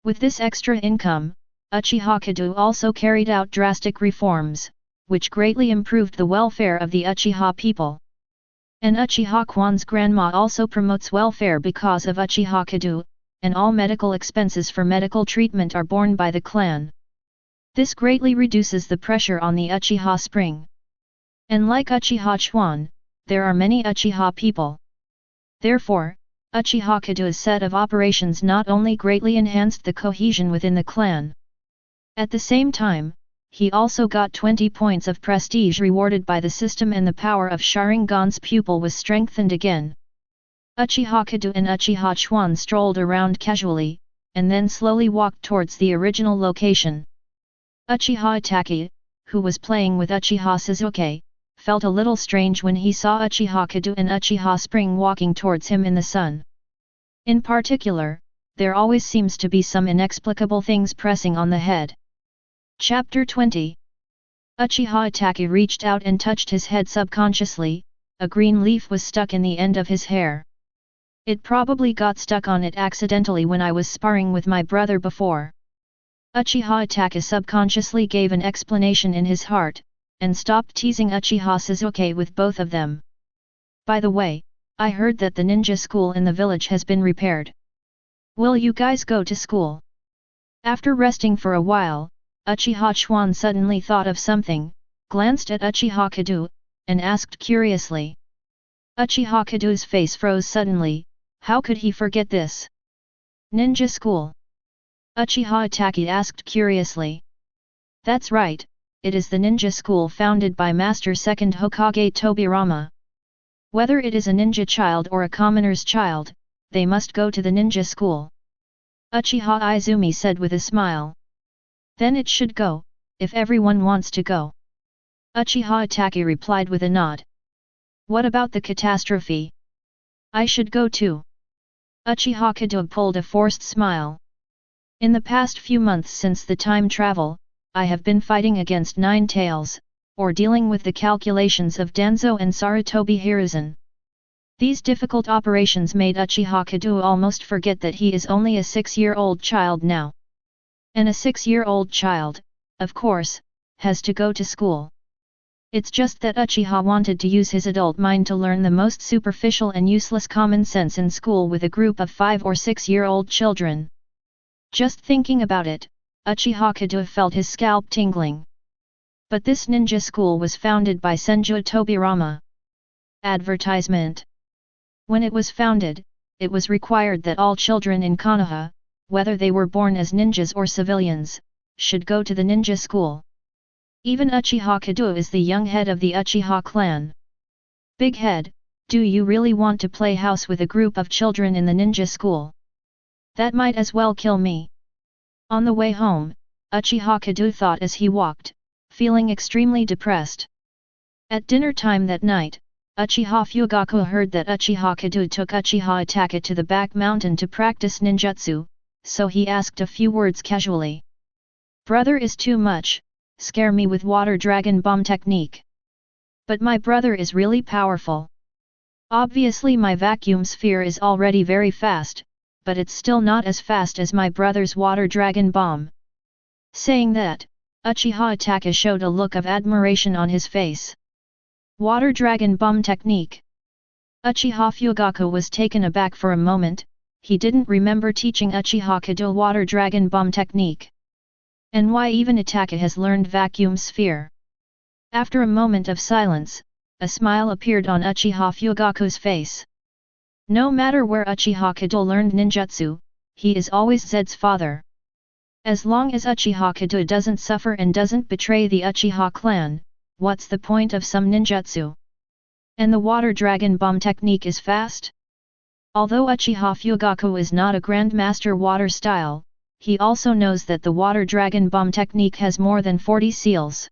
With this extra income, Uchiha Kedo also carried out drastic reforms, which greatly improved the welfare of the Uchiha people. And Uchiha Kwan's grandma also promotes welfare because of Uchiha Kedo, and all medical expenses for medical treatment are borne by the clan. This greatly reduces the pressure on the Uchiha Spring. And like Uchiha Chuan, there are many Uchiha people. Therefore, Uchiha Kedo's set of operations not only greatly enhanced the cohesion within the clan. At the same time, he also got 20 points of prestige rewarded by the system, and the power of Sharingan's pupil was strengthened again. Uchiha Kedo and Uchiha Chuan strolled around casually, and then slowly walked towards the original location. Uchiha Itachi, who was playing with Uchiha Sasuke, felt a little strange when he saw Uchiha Kedo and Uchiha Spring walking towards him in the sun. In particular, there always seems to be some inexplicable things pressing on the head. Chapter 20. Uchiha Itachi reached out and touched his head subconsciously. A green leaf was stuck in the end of his hair. "It probably got stuck on it accidentally when I was sparring with my brother before." Uchiha Itachi subconsciously gave an explanation in his heart, and stopped teasing Uchiha Sasuke with both of them. "By the way, I heard that the ninja school in the village has been repaired. Will you guys go to school?" After resting for a while, Uchiha Chuan suddenly thought of something, glanced at Uchiha Kedo, and asked curiously. Uchiha Kedo's face froze suddenly. How could he forget this? "Ninja school?" Uchiha Itachi asked curiously. "That's right, it is the ninja school founded by Master 2nd Hokage Tobirama. Whether it is a ninja child or a commoner's child, they must go to the ninja school. Uchiha Izumi said with a smile. Then it should go, if everyone wants to go. Uchiha Itachi replied with a nod. What about the catastrophe? I should go too. Uchiha Kedo pulled a forced smile. In the past few months since the time travel, I have been fighting against Nine Tails, or dealing with the calculations of Danzo and Sarutobi Hiruzen. These difficult operations made Uchiha Kedo almost forget that he is only a 6-year-old child now. And a 6-year-old child, of course, has to go to school. It's just that Uchiha wanted to use his adult mind to learn the most superficial and useless common sense in school with a group of 5 or 6-year-old children. Just thinking about it, Uchiha Kedo felt his scalp tingling. But this ninja school was founded by Senju Tobirama. Advertisement. When it was founded, it was required that all children in Konoha, whether they were born as ninjas or civilians, should go to the ninja school. Even Uchiha Kedo is the young head of the Uchiha clan. Big head, do you really want to play house with a group of children in the ninja school? That might as well kill me. On the way home, Uchiha Kedo thought as he walked, feeling extremely depressed. At dinner time that night, Uchiha Fugaku heard that Uchiha Kedo took Uchiha Itachi to the back mountain to practice ninjutsu, so he asked a few words casually. Brother is too much, scare me with water dragon bomb technique. But my brother is really powerful. Obviously my vacuum sphere is already very fast, but it's still not as fast as my brother's water dragon bomb. Saying that, Uchiha Itachi showed a look of admiration on his face. Water dragon bomb technique. Uchiha Fugaku was taken aback for a moment, he didn't remember teaching Uchiha Kedo water dragon bomb technique. And why even Itachi has learned vacuum sphere? After a moment of silence, a smile appeared on Uchiha Fugaku's face. No matter where Uchiha Kedo learned ninjutsu, he is always Zed's father. As long as Uchiha Kedo doesn't suffer and doesn't betray the Uchiha clan, what's the point of some ninjutsu? And the water dragon bomb technique is fast? Although Uchiha Fugaku is not a grandmaster water style, he also knows that the water dragon bomb technique has more than 40 seals.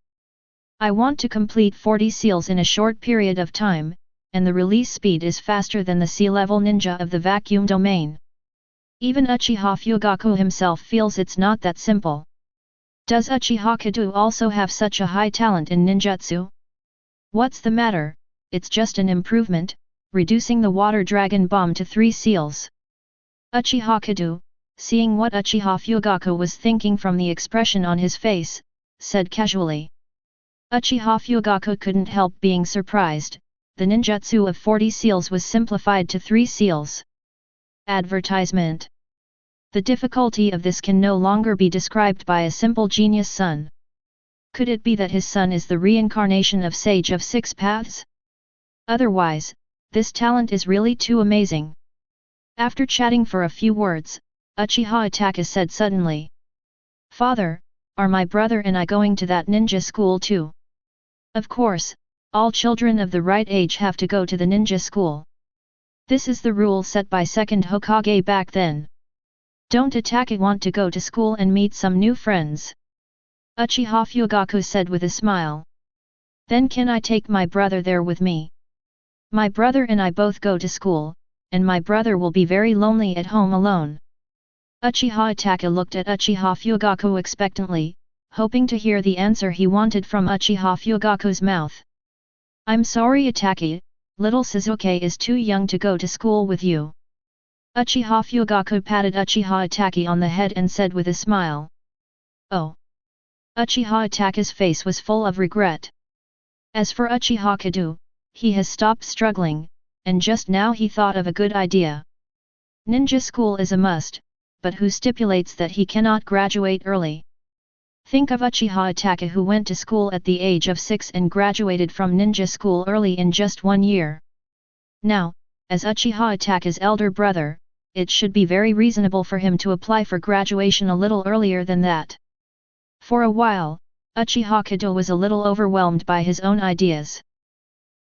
I want to complete 40 seals in a short period of time, and the release speed is faster than the sea-level ninja of the vacuum domain. Even Uchiha Fugaku himself feels it's not that simple. Does Uchiha Kedo also have such a high talent in ninjutsu? What's the matter? It's just an improvement, reducing the water dragon bomb to 3 seals. Uchiha Kedo, seeing what Uchiha Fugaku was thinking from the expression on his face, said casually. Uchiha Fugaku couldn't help being surprised, the ninjutsu of 40 seals was simplified to 3 seals. Advertisement. The difficulty of this can no longer be described by a simple genius son. Could it be that his son is the reincarnation of Sage of 6 Paths? Otherwise, this talent is really too amazing. After chatting for a few words, Uchiha Itachi said suddenly. Father, are my brother and I going to that ninja school too? Of course, all children of the right age have to go to the ninja school. This is the rule set by 2nd Hokage back then. Don't Itachi want to go to school and meet some new friends? Uchiha Fugaku said with a smile. Then can I take my brother there with me? My brother and I both go to school, and my brother will be very lonely at home alone. Uchiha Itachi looked at Uchiha Fugaku expectantly, hoping to hear the answer he wanted from Uchiha Fugaku's mouth. I'm sorry Itachi, little Suzuki is too young to go to school with you. Uchiha Fugaku patted Uchiha Itachi on the head and said with a smile. Oh. Uchiha Itachi's face was full of regret. As for Uchiha Kedo, he has stopped struggling, and just now he thought of a good idea. Ninja school is a must, but who stipulates that he cannot graduate early? Think of Uchiha Itachi who went to school at the age of 6 and graduated from ninja school early in just 1 year. Now, as Uchiha Itachi's elder brother, it should be very reasonable for him to apply for graduation a little earlier than that. For a while, Uchiha Kedo was a little overwhelmed by his own ideas.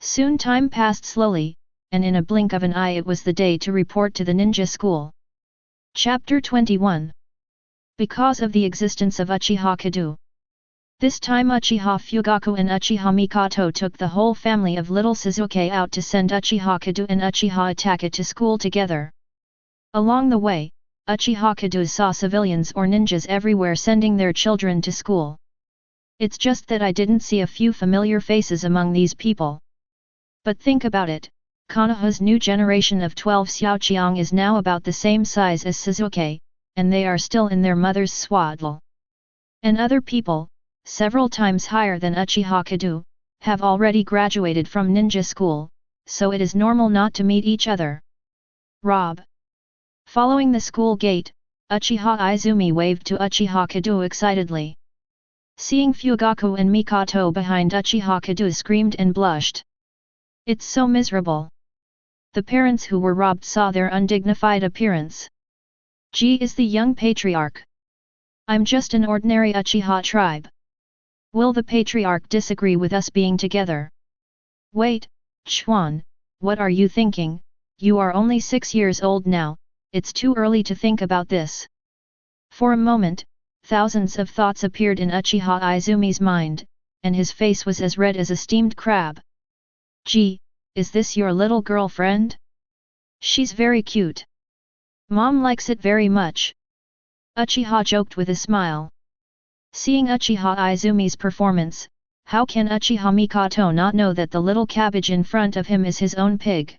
Soon time passed slowly, and in a blink of an eye it was the day to report to the ninja school. Chapter 21. Because of the existence of Uchiha Kedo. This time Uchiha Fugaku and Uchiha Mikoto took the whole family of little Suzuki out to send Uchiha Kedo and Uchiha Itachi to school together. Along the way, Uchiha Kedo saw civilians or ninjas everywhere sending their children to school. It's just that I didn't see a few familiar faces among these people. But think about it, Konoha's new generation of 12 Xiaoqiang is now about the same size as Suzuki, and they are still in their mother's swaddle. And other people, several times higher than Uchiha Kedo, have already graduated from ninja school, so it is normal not to meet each other. Rob. Following the school gate, Uchiha Izumi waved to Uchiha Kedo excitedly. Seeing Fugaku and Mikoto behind Uchiha Kedo screamed and blushed. It's so miserable. The parents who were robbed saw their undignified appearance. G is the young patriarch. I'm just an ordinary Uchiha tribe. Will the patriarch disagree with us being together? Wait, Chuan, what are you thinking? You are only 6 years old now, it's too early to think about this. For a moment, thousands of thoughts appeared in Uchiha Izumi's mind, and his face was as red as a steamed crab. Gee, is this your little girlfriend? She's very cute. Mom likes it very much. Uchiha joked with a smile. Seeing Uchiha Izumi's performance, how can Uchiha Mikoto not know that the little cabbage in front of him is his own pig?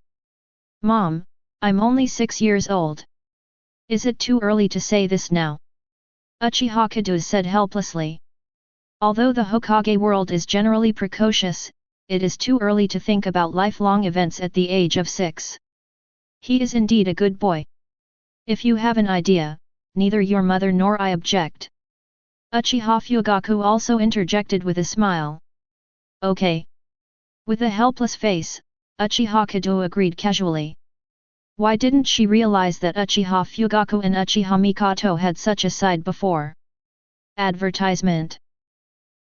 Mom, I'm only 6 years old. Is it too early to say this now? Uchiha Kedo said helplessly. Although the Hokage world is generally precocious, it is too early to think about lifelong events at the age of 6. He is indeed a good boy. If you have an idea, neither your mother nor I object. Uchiha Fugaku also interjected with a smile. Okay. With a helpless face, Uchiha Kedo agreed casually. Why didn't she realize that Uchiha Fugaku and Uchiha Mikoto had such a side before? Advertisement.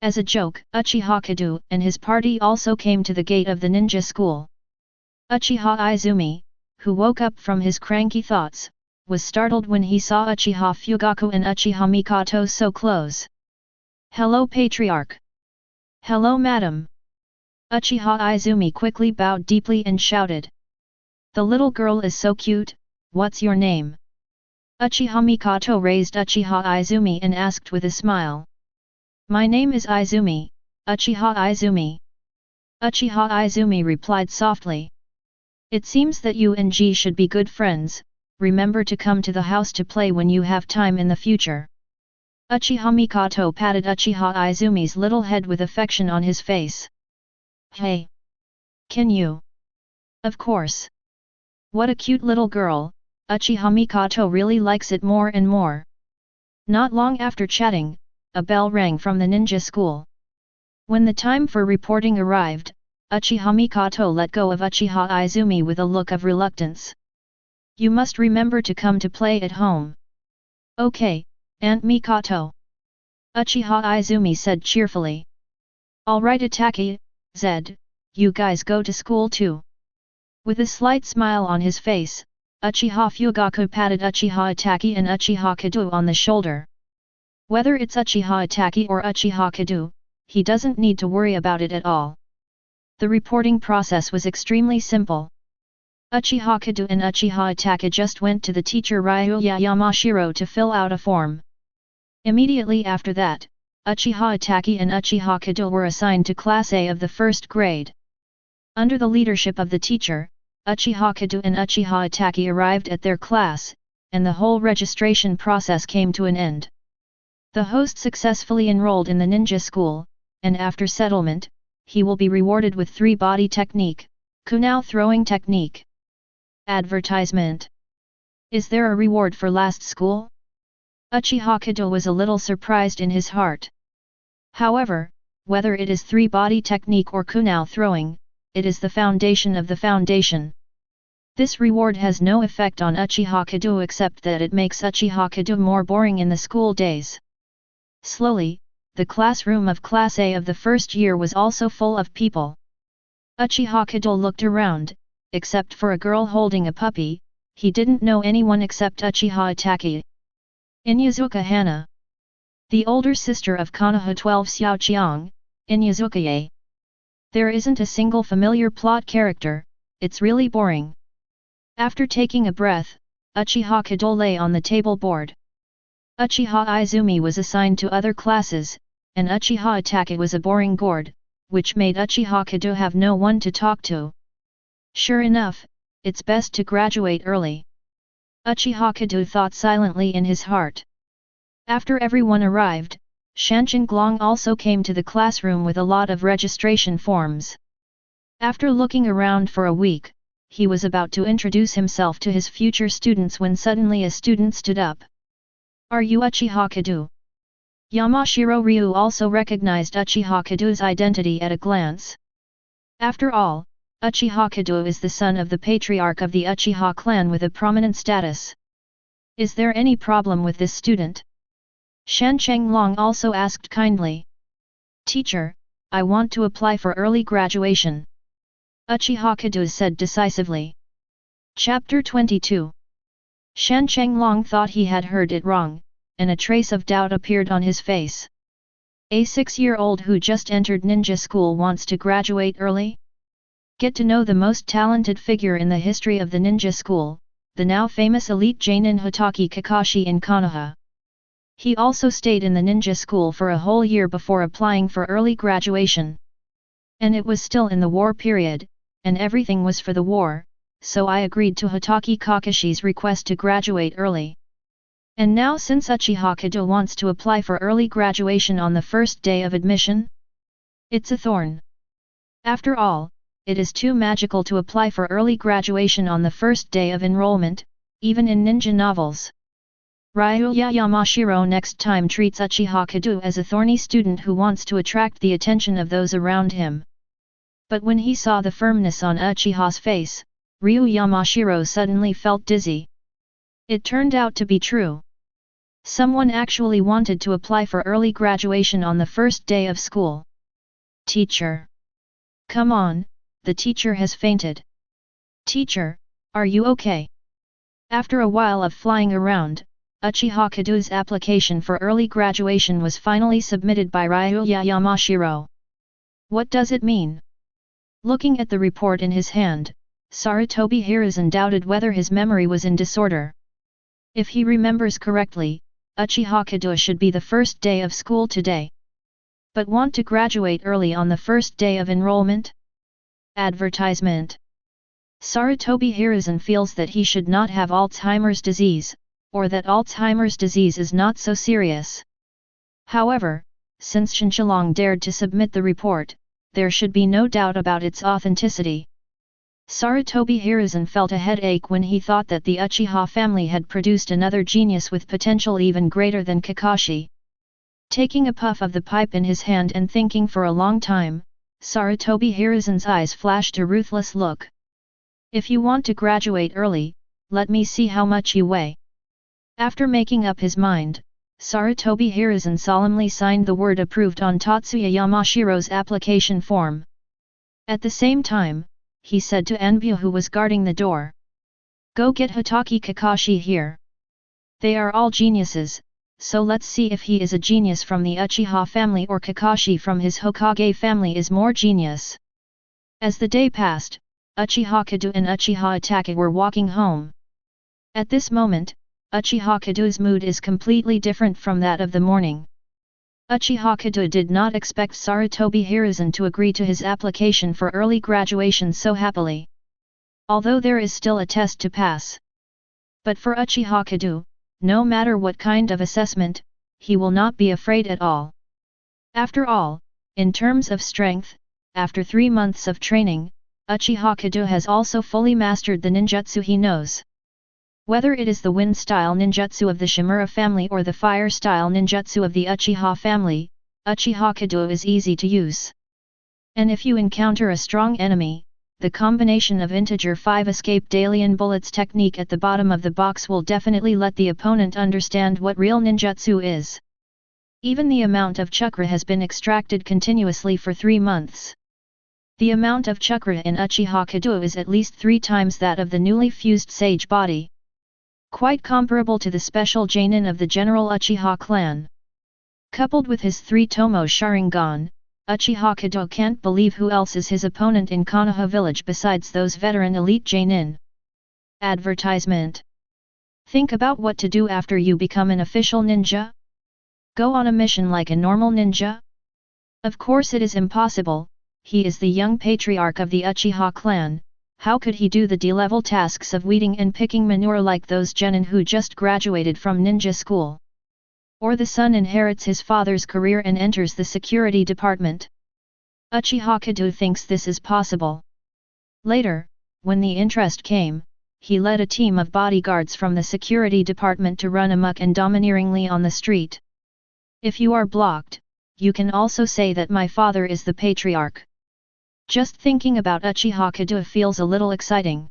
As a joke, Uchiha Kedo and his party also came to the gate of the ninja school. Uchiha Izumi, who woke up from his cranky thoughts, was startled when he saw Uchiha Fugaku and Uchiha Mikoto so close. Hello Patriarch! Hello Madam! Uchiha Izumi quickly bowed deeply and shouted. The little girl is so cute, what's your name? Uchiha Mikoto raised Uchiha Izumi and asked with a smile. My name is Izumi, Uchiha Izumi. Uchiha Izumi replied softly. It seems that you and G should be good friends. Remember to come to the house to play when you have time in the future. Uchiha Mikoto patted Uchiha Izumi's little head with affection on his face. Hey! Can you? Of course. What a cute little girl, Uchiha Mikoto really likes it more and more. Not long after chatting, a bell rang from the ninja school. When the time for reporting arrived, Uchiha Mikoto let go of Uchiha Izumi with a look of reluctance. You must remember to come to play at home. Okay, Aunt Mikoto. Uchiha Izumi said cheerfully. Alright Itachi, Zed, you guys go to school too. With a slight smile on his face, Uchiha Fugaku patted Uchiha Itachi and Uchiha Kedo on the shoulder. Whether it's Uchiha Itachi or Uchiha Kedo, he doesn't need to worry about it at all. The reporting process was extremely simple. Uchiha Kedo and Uchiha Itachi just went to the teacher Ryuya Yamashiro to fill out a form. Immediately after that, Uchiha Itachi and Uchiha Kedo were assigned to Class A of the first grade. Under the leadership of the teacher, Uchiha Kedo and Uchiha Itachi arrived at their class, and the whole registration process came to an end. The host successfully enrolled in the ninja school, and after settlement, he will be rewarded with 3 body technique, kunao throwing technique. Advertisement. Is there a reward for last school? Uchiha Kedo was a little surprised in his heart. However, whether it is 3 body technique or kunao throwing, it is the foundation of the foundation. This reward has no effect on Uchiha Kedo except that it makes Uchiha Kedo more boring in the school days. Slowly, the classroom of Class A of the first year was also full of people. Uchiha Kedo looked around, except for a girl holding a puppy, he didn't know anyone except Uchiha Itachi. Inyazuka Hana, the older sister of Konoha 12 Xiaoqiang, Inyazuka. There isn't a single familiar plot character, it's really boring. After taking a breath, Uchiha Kedo lay on the table board. Uchiha Izumi was assigned to other classes, and Uchiha Itachi was a boring gourd, which made Uchiha Kedo have no one to talk to. Sure enough, it's best to graduate early. Uchiha Kedo thought silently in his heart. After everyone arrived, Shanchen Glong also came to the classroom with a lot of registration forms. After looking around for a week, he was about to introduce himself to his future students when suddenly a student stood up. Are you Uchiha Kedo? Yamashiro Ryu also recognized Uchiha Kedo's identity at a glance. After all, Uchiha Kedo is the son of the patriarch of the Uchiha clan with a prominent status. Is there any problem with this student? Shan Chenglong also asked kindly. Teacher, I want to apply for early graduation. Uchiha Kedo said decisively. Chapter 22. Shan Chenglong thought he had heard it wrong, and a trace of doubt appeared on his face. A 6-year-old who just entered ninja school wants to graduate early? Get to know the most talented figure in the history of the ninja school, the now famous elite Jonin Hokage Kakashi in Konoha. He also stayed in the ninja school for a whole year before applying for early graduation. And it was still in the war period, and everything was for the war, so I agreed to Hokage Kakashi's request to graduate early. And now since Uchiha Kedo wants to apply for early graduation on the first day of admission? It's a thorn. After all, it is too magical to apply for early graduation on the first day of enrollment, even in ninja novels. Ryuya Yamashiro next time treats Uchiha Kedo as a thorny student who wants to attract the attention of those around him. But when he saw the firmness on Uchiha's face, Ryu Yamashiro suddenly felt dizzy. It turned out to be true. Someone actually wanted to apply for early graduation on the first day of school. Teacher! Come on, the teacher has fainted. Teacher, are you okay? After a while of flying around, Uchiha Kedo's application for early graduation was finally submitted by Ryuya Yamashiro. What does it mean? Looking at the report in his hand, Sarutobi Hiruzen doubted whether his memory was in disorder. If he remembers correctly, Uchiha Kedo should be the first day of school today. But want to graduate early on the first day of enrollment? Advertisement. Sarutobi Hiruzen feels that he should not have Alzheimer's disease, or that Alzheimer's disease is not so serious. However, since Shinchalong dared to submit the report, there should be no doubt about its authenticity. Sarutobi Hiruzen felt a headache when he thought that the Uchiha family had produced another genius with potential even greater than Kakashi. Taking a puff of the pipe in his hand and thinking for a long time, Sarutobi Hiruzen's eyes flashed a ruthless look. If you want to graduate early, let me see how much you weigh. After making up his mind, Sarutobi Hiruzen solemnly signed the word approved on Tatsuya Yamashiro's application form. At the same time, he said to Anbu who was guarding the door. Go get Hokage Kakashi here. They are all geniuses, so let's see if he is a genius from the Uchiha family or Kakashi from his Hokage family is more genius. As the day passed, Uchiha Kedo and Uchiha Itachi were walking home. At this moment, Uchiha Kedo's mood is completely different from that of the morning. Uchiha Kedo did not expect Sarutobi Hiruzen to agree to his application for early graduation so happily. Although there is still a test to pass. But for Uchiha Kedo, no matter what kind of assessment, he will not be afraid at all. After all, in terms of strength, after 3 months of training, Uchiha Kedo has also fully mastered the ninjutsu he knows. Whether it is the wind-style ninjutsu of the Shimura family or the fire-style ninjutsu of the Uchiha family, Uchiha Kedo is easy to use. And if you encounter a strong enemy, the combination of integer 5 escaped alien bullets technique at the bottom of the box will definitely let the opponent understand what real ninjutsu is. Even the amount of chakra has been extracted continuously for 3 months. The amount of chakra in Uchiha Kedo is at least 3 times that of the newly fused sage body. Quite comparable to the special Jainin of the general Uchiha clan. Coupled with his 3 Tomo Sharingan, Uchiha Kedo can't believe who else is his opponent in Konoha village besides those veteran elite Jainin. Advertisement. Think about what to do after you become an official ninja? Go on a mission like a normal ninja? Of course it is impossible, he is the young patriarch of the Uchiha clan, how could he do the D-level tasks of weeding and picking manure like those genin who just graduated from ninja school? Or the son inherits his father's career and enters the security department. Uchiha Kedo thinks this is possible. Later, when the interest came, he led a team of bodyguards from the security department to run amok and domineeringly on the street. If you are blocked, you can also say that my father is the patriarch. Just thinking about Uchiha Kedo feels a little exciting.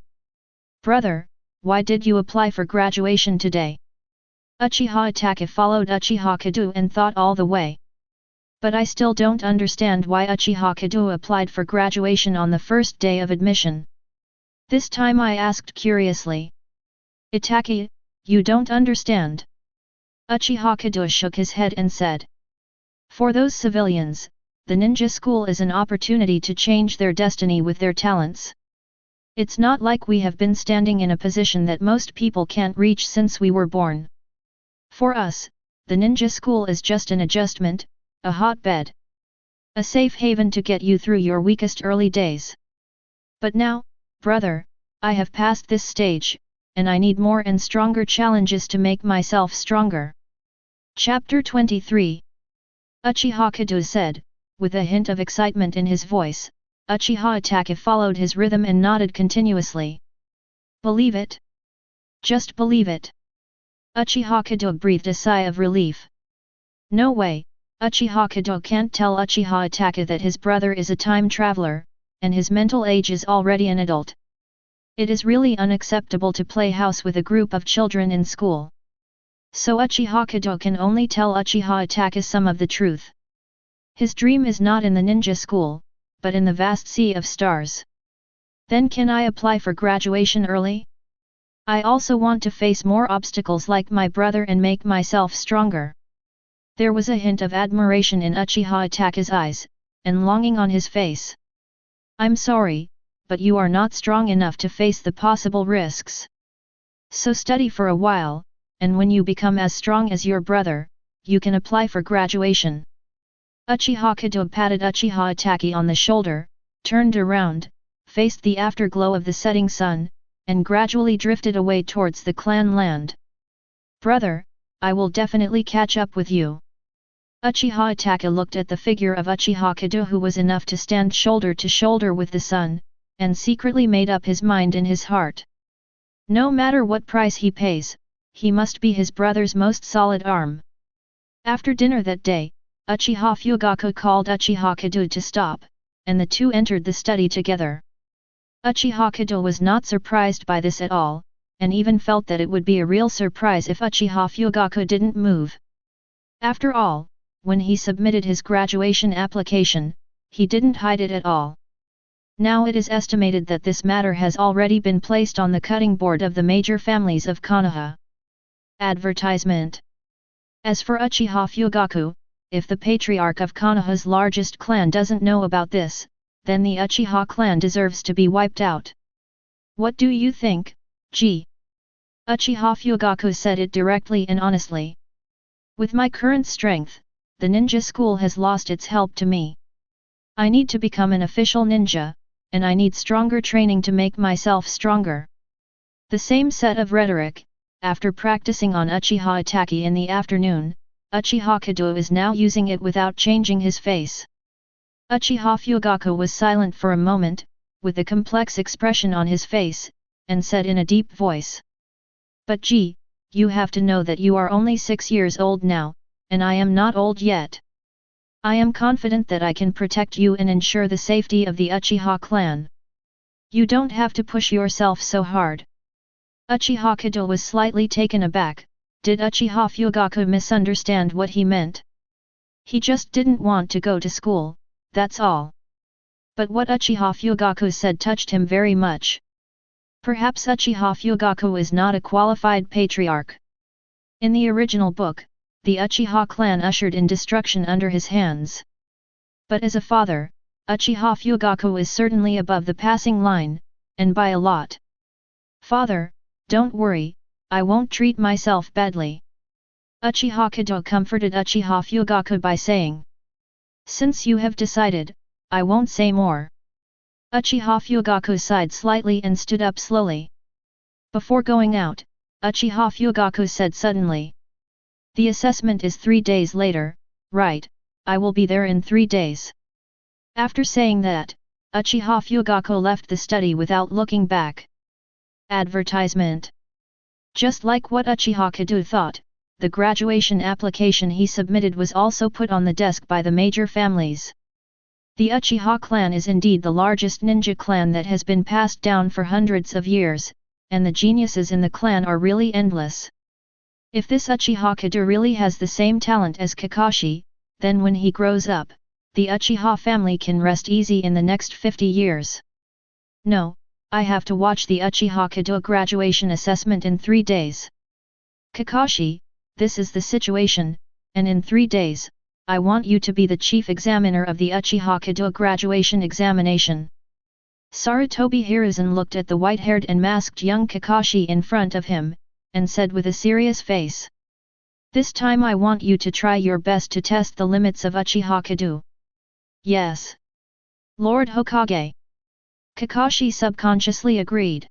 Brother, why did you apply for graduation today? Uchiha Itachi followed Uchiha Kedo and thought all the way. But I still don't understand why Uchiha Kedo applied for graduation on the first day of admission. This time I asked curiously. Itachi, you don't understand. Uchiha Kedo shook his head and said. For those civilians, the ninja school is an opportunity to change their destiny with their talents. It's not like we have been standing in a position that most people can't reach since we were born. For us, the ninja school is just an adjustment, a hotbed. A safe haven to get you through your weakest early days. But now, brother, I have passed this stage, and I need more and stronger challenges to make myself stronger. Chapter 23. Uchiha Kedo said, with a hint of excitement in his voice. Uchiha Itachi followed his rhythm and nodded continuously. Believe it? Just believe it. Uchiha Kedo breathed a sigh of relief. No way, Uchiha Kedo can't tell Uchiha Itachi that his brother is a time traveler, and his mental age is already an adult. It is really unacceptable to play house with a group of children in school. So Uchiha Kedo can only tell Uchiha Itachi some of the truth. His dream is not in the ninja school, but in the vast sea of stars. Then can I apply for graduation early? I also want to face more obstacles like my brother and make myself stronger. There was a hint of admiration in Uchiha Itachi's eyes, and longing on his face. I'm sorry, but you are not strong enough to face the possible risks. So study for a while, and when you become as strong as your brother, you can apply for graduation. Uchiha Kedo patted Uchiha Itachi on the shoulder, turned around, faced the afterglow of the setting sun, and gradually drifted away towards the clan land. Brother, I will definitely catch up with you. Uchiha Itachi looked at the figure of Uchiha Kedo who was enough to stand shoulder to shoulder with the sun, and secretly made up his mind in his heart. No matter what price he pays, he must be his brother's most solid arm. After dinner that day, Uchiha Fugaku called Uchiha Kedo to stop, and the two entered the study together. Uchiha Kedo was not surprised by this at all, and even felt that it would be a real surprise if Uchiha Fugaku didn't move. After all, when he submitted his graduation application, he didn't hide it at all. Now it is estimated that this matter has already been placed on the cutting board of the major families of Konoha. Advertisement. As for Uchiha Fugaku, if the patriarch of Konoha's largest clan doesn't know about this, then the Uchiha clan deserves to be wiped out. What do you think, G? Uchiha Fugaku said it directly and honestly. With my current strength, the ninja school has lost its help to me. I need to become an official ninja, and I need stronger training to make myself stronger. The same set of rhetoric, after practicing on Uchiha Itachi in the afternoon, Uchiha Kedo is now using it without changing his face. Uchiha Fugaku was silent for a moment, with a complex expression on his face, and said in a deep voice. But G, you have to know that you are only 6 years old now, and I am not old yet. I am confident that I can protect you and ensure the safety of the Uchiha clan. You don't have to push yourself so hard. Uchiha Kedo was slightly taken aback. Did Uchiha Fugaku misunderstand what he meant? He just didn't want to go to school, that's all. But what Uchiha Fugaku said touched him very much. Perhaps Uchiha Fugaku is not a qualified patriarch. In the original book, the Uchiha clan ushered in destruction under his hands. But as a father, Uchiha Fugaku is certainly above the passing line, and by a lot. Father, don't worry, I won't treat myself badly. Uchiha Kedo comforted Uchiha Fugaku by saying. Since you have decided, I won't say more. Uchiha Fugaku sighed slightly and stood up slowly. Before going out, Uchiha Fugaku said suddenly. The assessment is 3 days later, right? I will be there in 3 days. After saying that, Uchiha Fugaku left the study without looking back. Advertisement. Just like what Uchiha Kedo thought, the graduation application he submitted was also put on the desk by the major families. The Uchiha clan is indeed the largest ninja clan that has been passed down for hundreds of years, and the geniuses in the clan are really endless. If this Uchiha Kedo really has the same talent as Kakashi, then when he grows up, the Uchiha family can rest easy in the next 50 years. No, I have to watch the Uchiha Kedo graduation assessment in 3 days. Kakashi, this is the situation, and in 3 days, I want you to be the chief examiner of the Uchiha Kedo graduation examination. Sarutobi Hiruzen looked at the white-haired and masked young Kakashi in front of him, and said with a serious face. This time I want you to try your best to test the limits of Uchiha Kedo. Yes. Lord Hokage. Kakashi subconsciously agreed.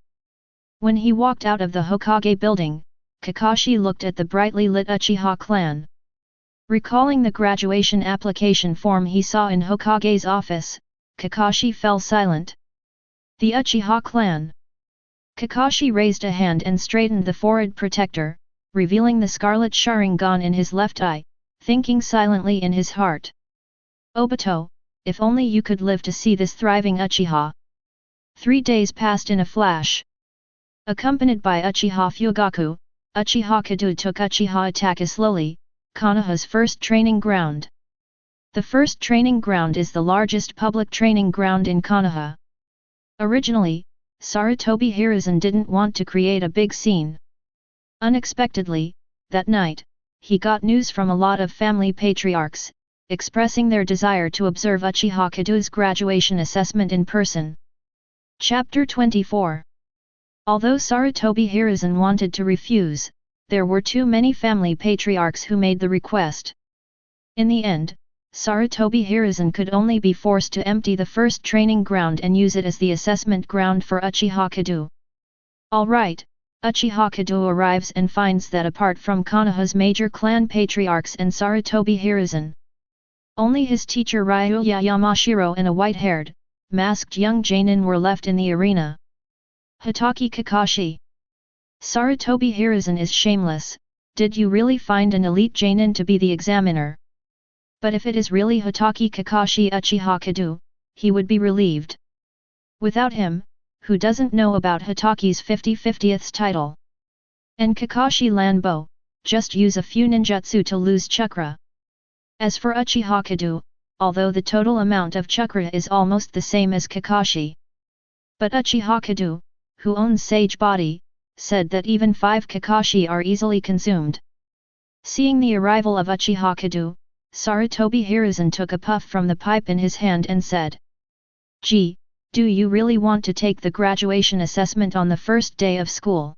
When he walked out of the Hokage building, Kakashi looked at the brightly lit Uchiha clan. Recalling the graduation application form he saw in Hokage's office, Kakashi fell silent. The Uchiha clan. Kakashi raised a hand and straightened the forehead protector, revealing the scarlet Sharingan in his left eye, thinking silently in his heart. Obito, if only you could live to see this thriving Uchiha. 3 days passed in a flash. Accompanied by Uchiha Fugaku, Uchiha Kedo took Uchiha Itachi slowly, Konoha's first training ground. The first training ground is the largest public training ground in Konoha. Originally, Sarutobi Hiruzen didn't want to create a big scene. Unexpectedly, that night, he got news from a lot of family patriarchs, expressing their desire to observe Uchiha Kedo's graduation assessment in person. Chapter 24. Although Sarutobi Hiruzen wanted to refuse, there were too many family patriarchs who made the request. In the end, Sarutobi Hiruzen could only be forced to empty the first training ground and use it as the assessment ground for Uchiha Kedo. Alright, Uchiha Kedo arrives and finds that apart from Konoha's major clan patriarchs and Sarutobi Hiruzen, only his teacher Ryuya Yamashiro and a white-haired, masked young Jainin were left in the arena. Hotake Kakashi. Sarutobi Hiruzen is shameless, did you really find an elite Jainin to be the examiner? But if it is really Hotake Kakashi Uchiha Kedo, he would be relieved. Without him, who doesn't know about Hotake's 50/50th title? And Kakashi Lanbo, just use a few ninjutsu to lose Chakra. As for Uchiha Kedo, although the total amount of Chakra is almost the same as Kakashi. But Uchiha Kedo, who owns Sage Body, said that even 5 Kakashi are easily consumed. Seeing the arrival of Uchiha Kedo, Sarutobi Hiruzen took a puff from the pipe in his hand and said, "Gee, do you really want to take the graduation assessment on the first day of school?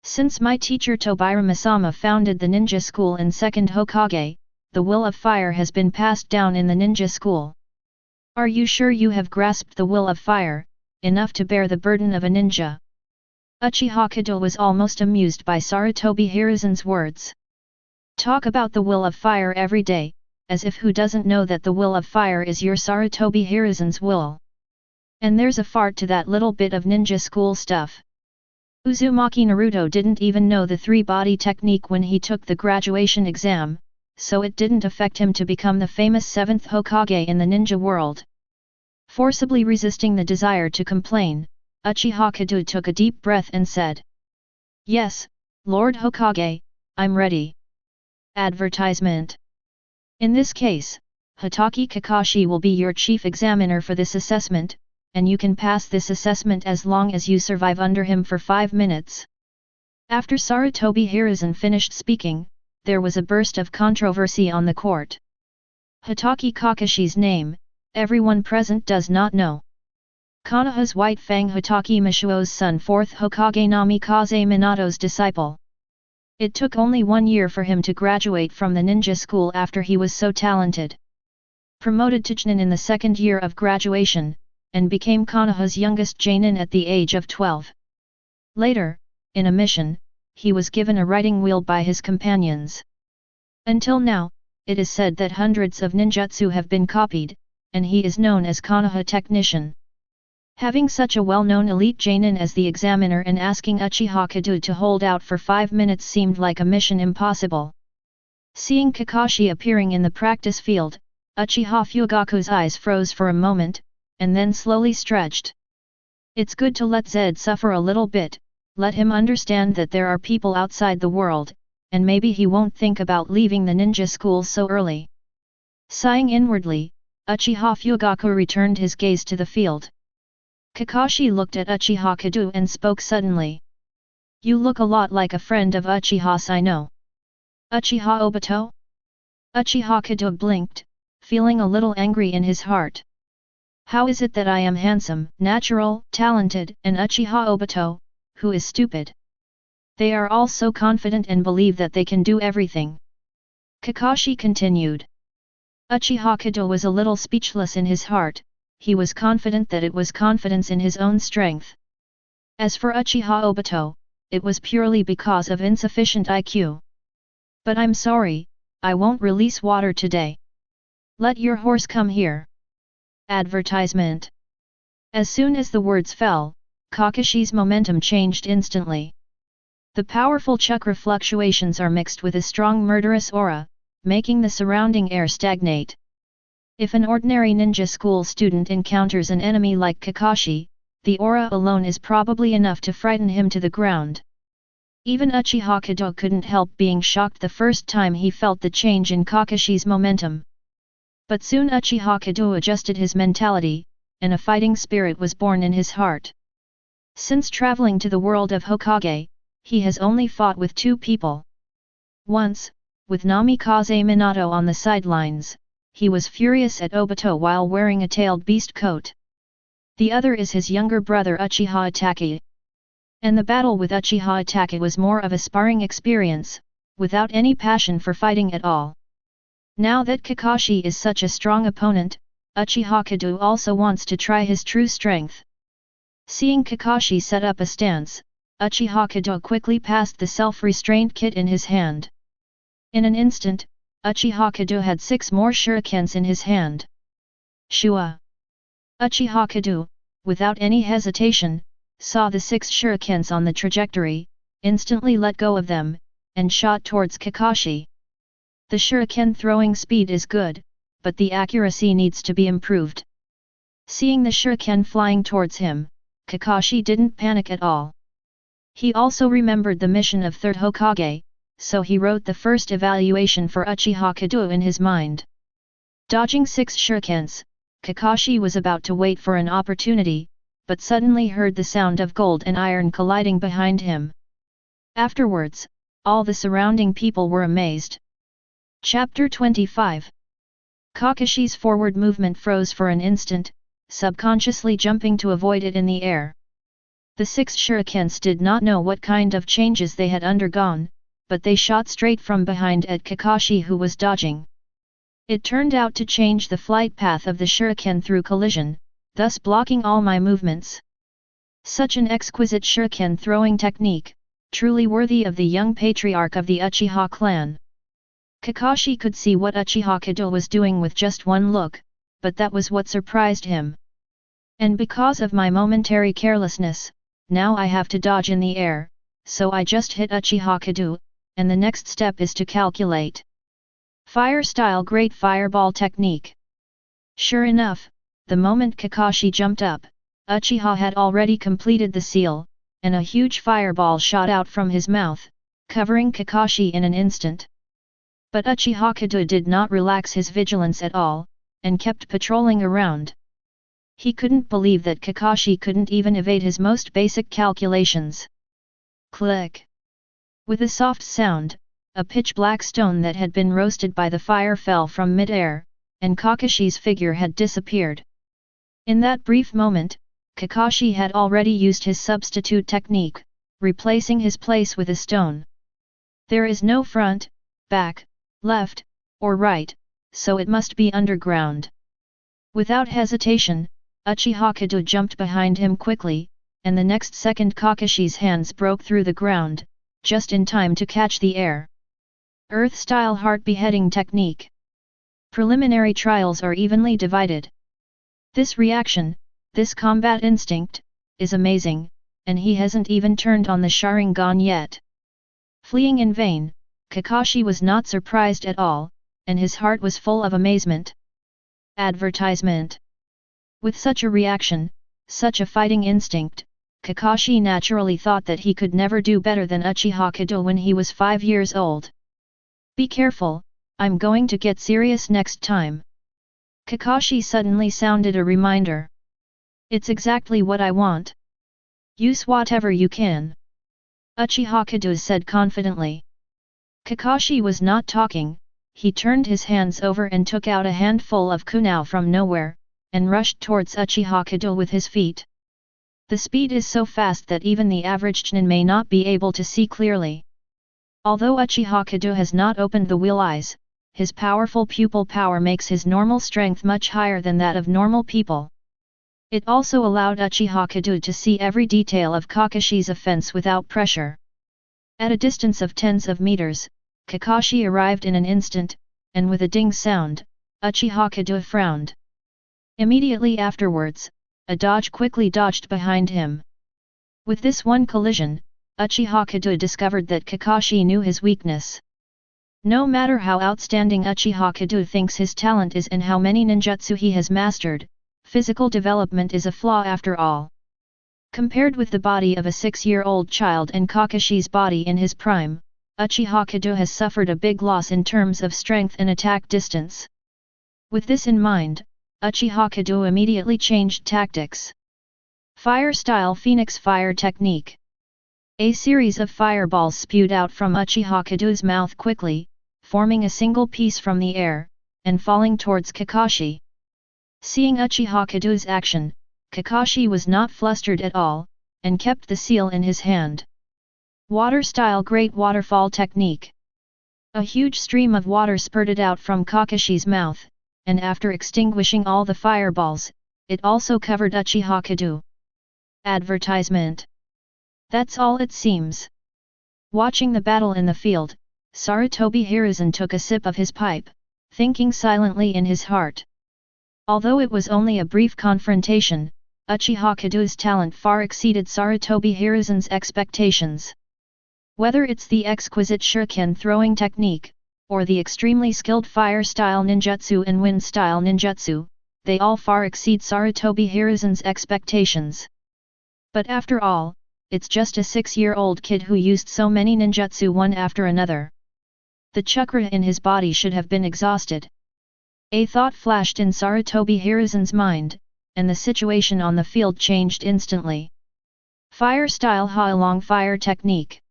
Since my teacher Tobira Masama founded the ninja school in 2nd Hokage, the will of fire has been passed down in the ninja school. Are you sure you have grasped the will of fire, enough to bear the burden of a ninja?" Uchiha Kedo was almost amused by Sarutobi Hiruzen's words. Talk about the will of fire every day, as if who doesn't know that the will of fire is your Sarutobi Hiruzen's will. And there's a fart to that little bit of ninja school stuff. Uzumaki Naruto didn't even know the 3-body technique when he took the graduation exam, so it didn't affect him to become the famous 7th Hokage in the ninja world. Forcibly resisting the desire to complain, Uchiha Kedo took a deep breath and said, "Yes, Lord Hokage, I'm ready." Advertisement. In this case, Hotake Kakashi will be your chief examiner for this assessment, and you can pass this assessment as long as you survive under him for 5 minutes. After Sarutobi Hiruzen finished speaking, there was a burst of controversy on the court. Hotake Kakashi's name, everyone present does not know. Konoha's White Fang Hotake Mishuo's son, 4th Hokage Namikaze Minato's disciple. It took only 1 year for him to graduate from the ninja school after he was so talented. Promoted to Chunin in the 2nd year of graduation, and became Konoha's youngest Jonin at the age of 12. Later, in a mission, he was given a writing wheel by his companions. Until now, it is said that hundreds of ninjutsu have been copied, and he is known as Konoha Technician. Having such a well-known elite Jonin as the examiner and asking Uchiha Kedo to hold out for 5 minutes seemed like a mission impossible. Seeing Kakashi appearing in the practice field, Uchiha Fugaku's eyes froze for a moment, and then slowly stretched. It's good to let Zed suffer a little bit, let him understand that there are people outside the world, and maybe he won't think about leaving the ninja school so early. Sighing inwardly, Uchiha Fugaku returned his gaze to the field. Kakashi looked at Uchiha Kedo and spoke suddenly. You look a lot like a friend of Uchiha Sino. Uchiha Obito? Uchiha Kedo blinked, feeling a little angry in his heart. How is it that I am handsome, natural, talented, and Uchiha Obito, who is stupid? They are all so confident and believe that they can do everything. Kakashi continued. Uchiha Kedo was a little speechless in his heart, he was confident that it was confidence in his own strength. As for Uchiha Obito, it was purely because of insufficient IQ. But I'm sorry, I won't release water today. Let your horse come here. Advertisement. As soon as the words fell, Kakashi's momentum changed instantly. The powerful chakra fluctuations are mixed with a strong murderous aura, making the surrounding air stagnate. If an ordinary ninja school student encounters an enemy like Kakashi, the aura alone is probably enough to frighten him to the ground. Even Uchiha Kedo couldn't help being shocked the first time he felt the change in Kakashi's momentum. But soon Uchiha Kedo adjusted his mentality, and a fighting spirit was born in his heart. Since traveling to the world of Hokage, he has only fought with 2 people. Once, with Namikaze Minato on the sidelines, he was furious at Obito while wearing a tailed beast coat. The other is his younger brother Uchiha Itachi. And the battle with Uchiha Itachi was more of a sparring experience, without any passion for fighting at all. Now that Kakashi is such a strong opponent, Uchiha Kedo also wants to try his true strength. Seeing Kakashi set up a stance, Uchiha Kedo quickly passed the self-restraint kit in his hand. In an instant, Uchiha Kedo had 6 more shurikens in his hand. Shua! Uchiha Kedo, without any hesitation, saw the 6 shurikens on the trajectory, instantly let go of them, and shot towards Kakashi. The shuriken throwing speed is good, but the accuracy needs to be improved. Seeing the shuriken flying towards him, Kakashi didn't panic at all. He also remembered the mission of 3rd Hokage, so he wrote the first evaluation for Uchiha Kedo in his mind. Dodging 6 shurikens, Kakashi was about to wait for an opportunity, but suddenly heard the sound of gold and iron colliding behind him. Afterwards, all the surrounding people were amazed. Chapter 25. Kakashi's forward movement froze for an instant, subconsciously jumping to avoid it in the air. The 6 shurikens did not know what kind of changes they had undergone, but they shot straight from behind at Kakashi, who was dodging. It turned out to change the flight path of the shuriken through collision, thus blocking all my movements. Such an exquisite shuriken throwing technique, truly worthy of the young patriarch of the Uchiha clan. Kakashi could see what Uchiha Kedo was doing with just one look, but that was what surprised him. And because of my momentary carelessness, now I have to dodge in the air, so I just hit Uchiha Kedo, and the next step is to calculate. Fire style great fireball technique. Sure enough, the moment Kakashi jumped up, Uchiha had already completed the seal, and a huge fireball shot out from his mouth, covering Kakashi in an instant. But Uchiha Kedo did not relax his vigilance at all, and kept patrolling around. He couldn't believe that Kakashi couldn't even evade his most basic calculations. Click! With a soft sound, a pitch-black stone that had been roasted by the fire fell from mid-air, and Kakashi's figure had disappeared. In that brief moment, Kakashi had already used his substitute technique, replacing his place with a stone. There is no front, back, left, or right, so it must be underground. Without hesitation, Uchiha Kedo jumped behind him quickly, and the next second Kakashi's hands broke through the ground, just in time to catch the air. Earth-style heart beheading technique. Preliminary trials are evenly divided. This reaction, this combat instinct, is amazing, and he hasn't even turned on the Sharingan yet. Fleeing in vain, Kakashi was not surprised at all, and his heart was full of amazement. Advertisement. With such a reaction, such a fighting instinct, Kakashi naturally thought that he could never do better than Uchiha Kedo when he was 5 years old. Be careful, I'm going to get serious next time. Kakashi suddenly sounded a reminder. It's exactly what I want. Use whatever you can. Uchiha Kedo said confidently. Kakashi was not talking, he turned his hands over and took out a handful of kunao from nowhere, and rushed towards Uchiha Kedo with his feet. The speed is so fast that even the average Chunin may not be able to see clearly. Although Uchiha Kedo has not opened the wheel eyes, his powerful pupil power makes his normal strength much higher than that of normal people. It also allowed Uchiha Kedo to see every detail of Kakashi's offense without pressure. At a distance of tens of meters, Kakashi arrived in an instant, and with a ding sound, Uchiha Kedo frowned. Immediately afterwards, a dodge quickly dodged behind him. With this one collision, Uchiha Kedo discovered that Kakashi knew his weakness. No matter how outstanding Uchiha Kedo thinks his talent is and how many ninjutsu he has mastered, physical development is a flaw after all. Compared with the body of a 6-year-old child and Kakashi's body in his prime, Uchiha Kedo has suffered a big loss in terms of strength and attack distance. With this in mind, Uchiha Kedo immediately changed tactics. Fire-style Phoenix Fire Technique. A series of fireballs spewed out from Uchiha Kedo's mouth quickly, forming a single piece from the air, and falling towards Kakashi. Seeing Uchiha Kedo's action, Kakashi was not flustered at all, and kept the seal in his hand. Water-style Great Waterfall Technique. A huge stream of water spurted out from Kakashi's mouth, and after extinguishing all the fireballs, it also covered Uchiha Kedo. Advertisement. That's all it seems. Watching the battle in the field, Sarutobi Hiruzen took a sip of his pipe, thinking silently in his heart. Although it was only a brief confrontation, Uchiha Kedo's talent far exceeded Sarutobi Hiruzen's expectations. Whether it's the exquisite shuriken throwing technique, or the extremely skilled fire-style ninjutsu and wind-style ninjutsu, they all far exceed Sarutobi Hiruzen's expectations. But after all, it's just a 6-year-old kid who used so many ninjutsu one after another. The chakra in his body should have been exhausted. A thought flashed in Sarutobi Hiruzen's mind, and the situation on the field changed instantly. Fire-style Ha-Long Fire Technique.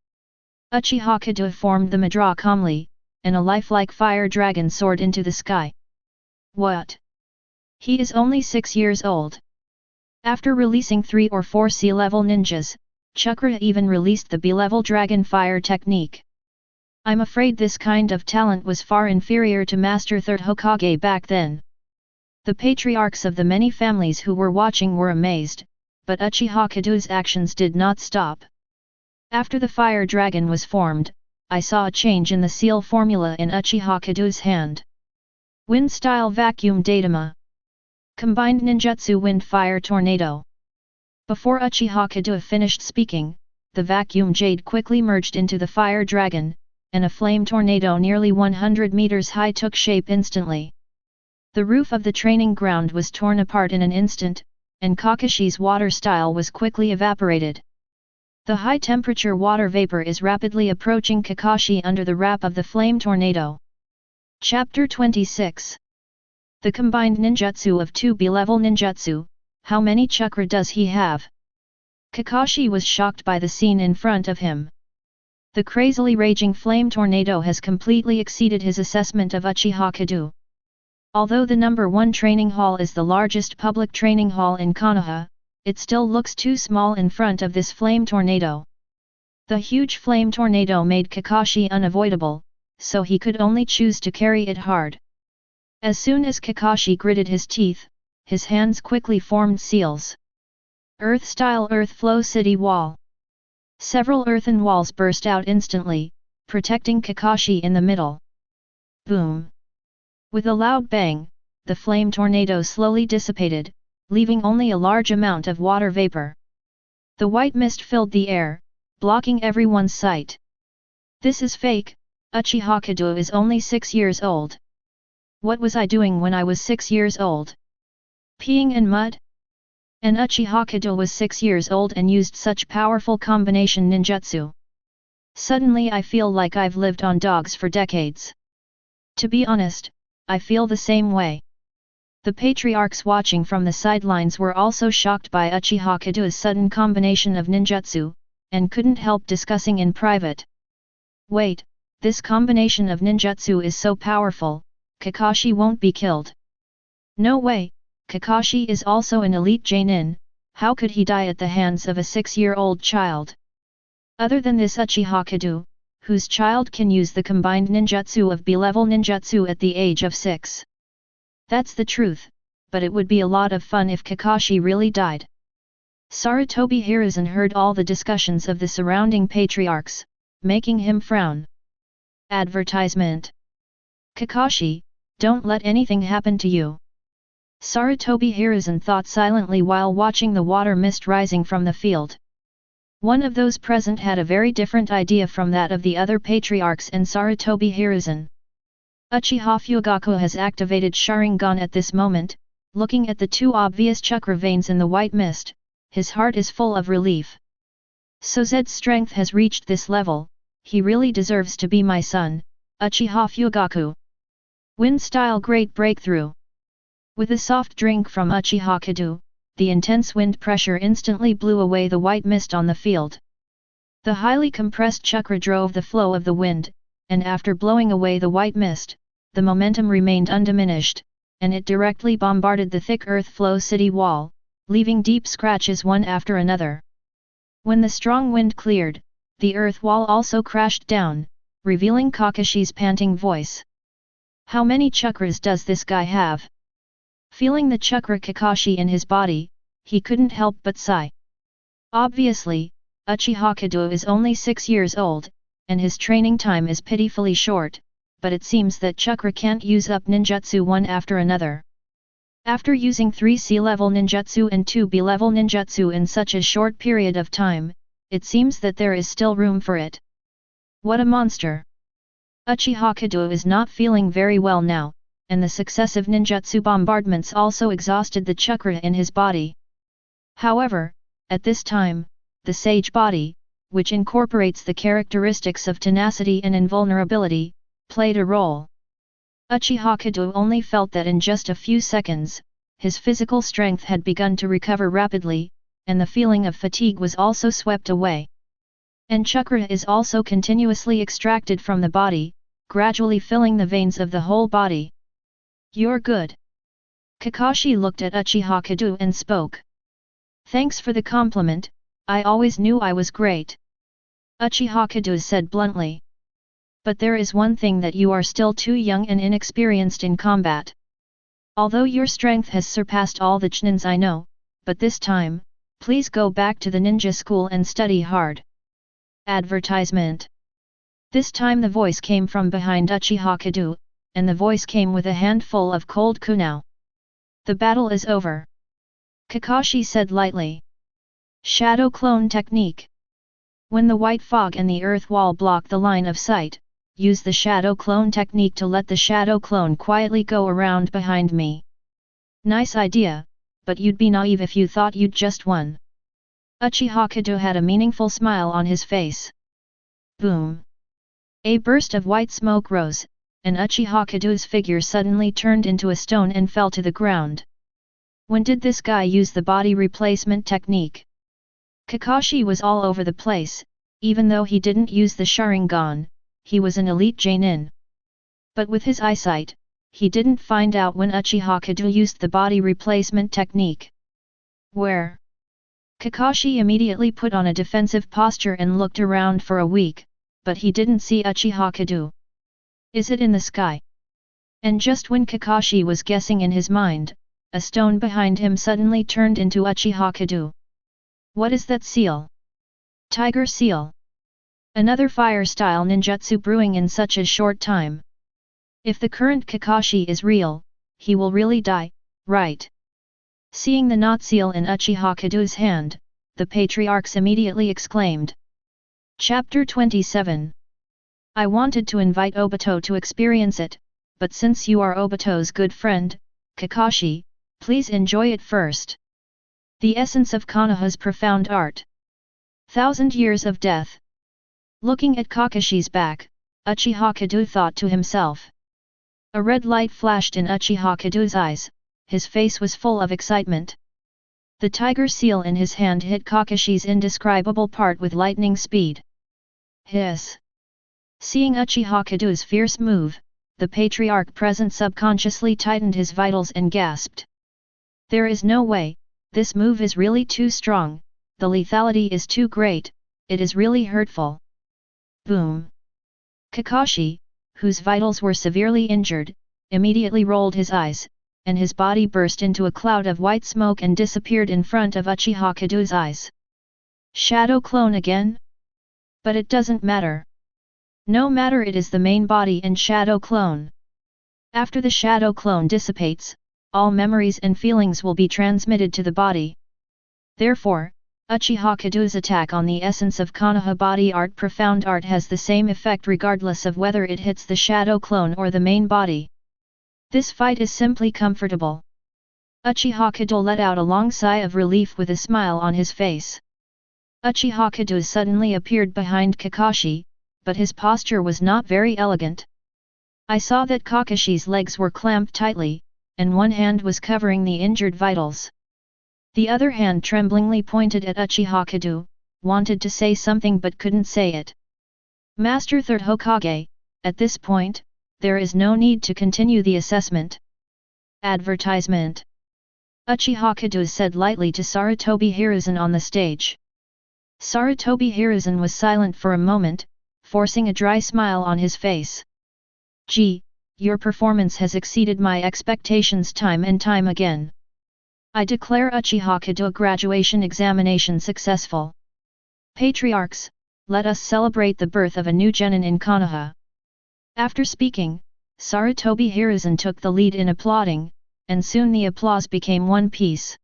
Uchiha Kedo formed the Madra calmly, and a lifelike fire dragon soared into the sky. What? He is only 6 years old. After releasing 3 or 4 C-level ninjas, Chakra even released the B-level dragon fire technique. I'm afraid this kind of talent was far inferior to Master 3rd Hokage back then. The patriarchs of the many families who were watching were amazed, but Uchiha Kedo's actions did not stop. After the fire dragon was formed, I saw a change in the seal formula in Uchiha Kedo's hand. Wind-style vacuum datama. Combined ninjutsu wind-fire tornado. Before Uchiha Kedo finished speaking, the vacuum jade quickly merged into the fire dragon, and a flame tornado nearly 100 meters high took shape instantly. The roof of the training ground was torn apart in an instant, and Kakashi's water style was quickly evaporated. The high-temperature water vapor is rapidly approaching Kakashi under the wrap of the flame tornado. Chapter 26. The combined ninjutsu of 2 B-level ninjutsu, how many chakra does he have? Kakashi was shocked by the scene in front of him. The crazily raging flame tornado has completely exceeded his assessment of Uchiha Kedo. Although the number 1 training hall is the largest public training hall in Konoha, it still looks too small in front of this flame tornado. The huge flame tornado made Kakashi unavoidable, so he could only choose to carry it hard. As soon as Kakashi gritted his teeth, his hands quickly formed seals. Earth-style earth flow city wall. Several earthen walls burst out instantly, protecting Kakashi in the middle. Boom! With a loud bang, the flame tornado slowly dissipated, leaving only a large amount of water vapor. The white mist filled the air, blocking everyone's sight. This is fake. Uchiha Kedo is only 6 years old. What was I doing when I was 6 years old? Peeing in mud? And Uchiha Kedo was 6 years old and used such powerful combination ninjutsu. Suddenly I feel like I've lived on dogs for decades. To be honest, I feel the same way. The patriarchs watching from the sidelines were also shocked by Uchiha Kedo's sudden combination of ninjutsu, and couldn't help discussing in private. Wait, this combination of ninjutsu is so powerful, Kakashi won't be killed. No way, Kakashi is also an elite Jonin, how could he die at the hands of a 6-year-old child? Other than this Uchiha Kedo, whose child can use the combined ninjutsu of B-level ninjutsu at the age of 6? That's the truth, but it would be a lot of fun if Kakashi really died. Sarutobi Hiruzen heard all the discussions of the surrounding patriarchs, making him frown. Advertisement. Kakashi, don't let anything happen to you. Sarutobi Hiruzen thought silently while watching the water mist rising from the field. One of those present had a very different idea from that of the other patriarchs and Sarutobi Hiruzen. Uchiha Fugaku has activated Sharingan at this moment. Looking at the 2 obvious chakra veins in the white mist, his heart is full of relief. Sozed's strength has reached this level, he really deserves to be my son, Uchiha Fugaku. Wind-style great breakthrough. With a soft drink from Uchiha Kedo, the intense wind pressure instantly blew away the white mist on the field. The highly compressed chakra drove the flow of the wind, and after blowing away the white mist, the momentum remained undiminished, and it directly bombarded the thick earth flow city wall, leaving deep scratches one after another. When the strong wind cleared, the earth wall also crashed down, revealing Kakashi's panting voice. How many chakras does this guy have? Feeling the chakra Kakashi in his body, he couldn't help but sigh. Obviously, Uchiha Kedo is only 6 years old, and his training time is pitifully short, but it seems that Chakra can't use up ninjutsu one after another. After using 3 C-level ninjutsu and 2 B-level ninjutsu in such a short period of time, it seems that there is still room for it. What a monster! Uchiha Kedo is not feeling very well now, and the successive ninjutsu bombardments also exhausted the chakra in his body. However, at this time, the sage body, which incorporates the characteristics of tenacity and invulnerability, played a role. Uchiha Kedo only felt that in just a few seconds, his physical strength had begun to recover rapidly, and the feeling of fatigue was also swept away. And chakra is also continuously extracted from the body, gradually filling the veins of the whole body. You're good. Kakashi looked at Uchiha Kedo and spoke. Thanks for the compliment, I always knew I was great. Uchiha Kedo said bluntly. But there is one thing, that you are still too young and inexperienced in combat. Although your strength has surpassed all the Chunins I know, but this time, please go back to the ninja school and study hard. Advertisement. This time the voice came from behind Uchiha Kedo, and the voice came with a handful of cold kunao. The battle is over. Kakashi said lightly. Shadow clone technique. When the white fog and the earth wall block the line of sight, use the shadow clone technique to let the shadow clone quietly go around behind me. Nice idea, but you'd be naive if you thought you'd just won. Uchiha Kedo had a meaningful smile on his face. Boom! A burst of white smoke rose, and Uchiha Kedo's figure suddenly turned into a stone and fell to the ground. When did this guy use the body replacement technique? Kakashi was all over the place. Even though he didn't use the Sharingan, he was an elite Genin. But with his eyesight, he didn't find out when Uchiha Kedo used the body replacement technique. Where? Kakashi immediately put on a defensive posture and looked around for a week, but he didn't see Uchiha Kedo. Is it in the sky? And just when Kakashi was guessing in his mind, a stone behind him suddenly turned into Uchiha Kedo. What is that seal? Tiger seal. Another fire-style ninjutsu brewing in such a short time. If the current Kakashi is real, he will really die, right? Seeing the knot seal in Uchiha Kedo's hand, the patriarchs immediately exclaimed. Chapter 27. I wanted to invite Obito to experience it, but since you are Obito's good friend, Kakashi, please enjoy it first. The essence of Konoha's profound art. 1,000 years of death. Looking at Kakashi's back, Uchiha Kedo thought to himself. A red light flashed in Uchiha Kedo's eyes, his face was full of excitement. The tiger seal in his hand hit Kakashi's indescribable part with lightning speed. Hiss! Seeing Uchiha Kedo's fierce move, the patriarch present subconsciously tightened his vitals and gasped. There is no way, this move is really too strong. The lethality is too great, it is really hurtful. Boom! Kakashi, whose vitals were severely injured, immediately rolled his eyes, and his body burst into a cloud of white smoke and disappeared in front of Uchiha Kedo's eyes. Shadow clone again? But it doesn't matter. No matter, it is the main body and shadow clone. After the shadow clone dissipates, all memories and feelings will be transmitted to the body. Therefore, Uchiha Kedo's attack on the essence of Konoha body art profound art has the same effect regardless of whether it hits the shadow clone or the main body. This fight is simply comfortable. Uchiha Kedo let out a long sigh of relief with a smile on his face. Uchiha Kedo suddenly appeared behind Kakashi, but his posture was not very elegant. I saw that Kakashi's legs were clamped tightly, and one hand was covering the injured vitals. The other hand tremblingly pointed at Uchiha Kedo, wanted to say something but couldn't say it. Master Third Hokage, at this point, there is no need to continue the assessment. Advertisement. Uchiha Kedo said lightly to Sarutobi Hiruzen on the stage. Sarutobi Hiruzen was silent for a moment, forcing a dry smile on his face. Gee, your performance has exceeded my expectations time and time again. I declare Uchiha Kedo graduation examination successful. Patriarchs, let us celebrate the birth of a new genin in Konoha. After speaking, Sarutobi Hiruzen took the lead in applauding, and soon the applause became one piece.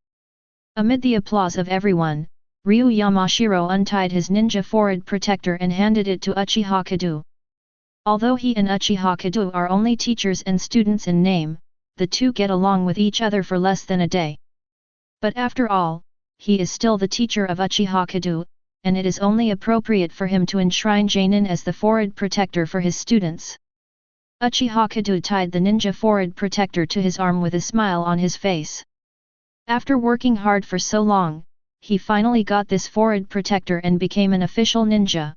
Amid the applause of everyone, Ryu Yamashiro untied his ninja forehead protector and handed it to Uchiha Kedo. Although he and Uchiha Kedo are only teachers and students in name, the two get along with each other for less than a day. But after all, he is still the teacher of Uchiha Kedo, and it is only appropriate for him to enshrine Jainin as the forehead protector for his students. Uchiha Kedo tied the ninja forehead protector to his arm with a smile on his face. After working hard for so long, he finally got this forehead protector and became an official ninja.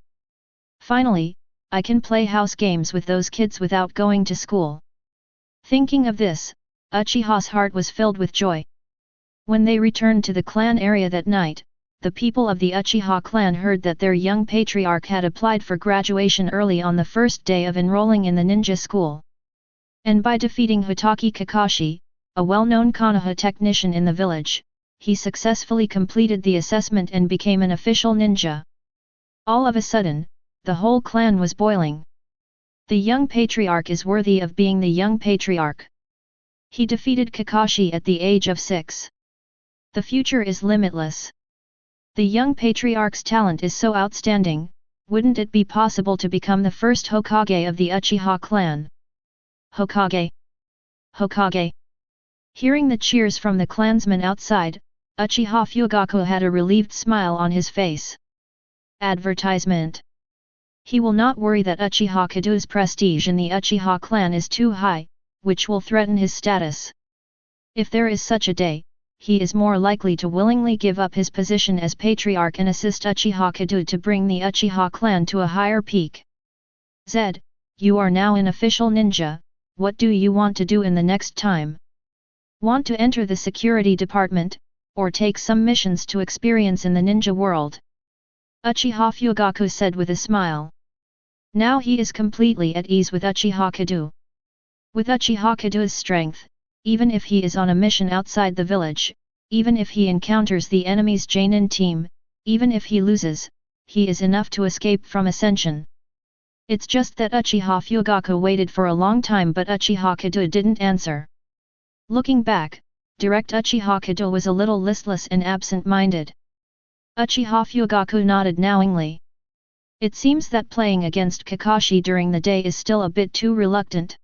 Finally, I can play house games with those kids without going to school. Thinking of this, Uchiha's heart was filled with joy. When they returned to the clan area that night, the people of the Uchiha clan heard that their young patriarch had applied for graduation early on the first day of enrolling in the ninja school. And by defeating Hotake Kakashi, a well-known Konoha technician in the village, he successfully completed the assessment and became an official ninja. All of a sudden, the whole clan was boiling. The young patriarch is worthy of being the young patriarch. He defeated Kakashi at the age of 6. The future is limitless. The young patriarch's talent is so outstanding, wouldn't it be possible to become the first Hokage of the Uchiha clan? Hokage! Hokage! Hearing the cheers from the clansmen outside, Uchiha Fugaku had a relieved smile on his face. Advertisement. He will not worry that Uchiha Kedo's prestige in the Uchiha clan is too high, which will threaten his status. If there is such a day, he is more likely to willingly give up his position as patriarch and assist Uchiha Kedo to bring the Uchiha clan to a higher peak. Zed, you are now an official ninja, what do you want to do in the next time? Want to enter the security department, or take some missions to experience in the ninja world? Uchiha Fugaku said with a smile. Now he is completely at ease with Uchiha Kedo. With Uchiha Kedo's strength, even if he is on a mission outside the village, even if he encounters the enemy's Jainin team, even if he loses, he is enough to escape from ascension. It's just that Uchiha Fugaku waited for a long time but Uchiha Kedo didn't answer. Looking back, direct Uchiha Kedo was a little listless and absent-minded. Uchiha Fugaku nodded knowingly. It seems that playing against Kakashi during the day is still a bit too reluctant.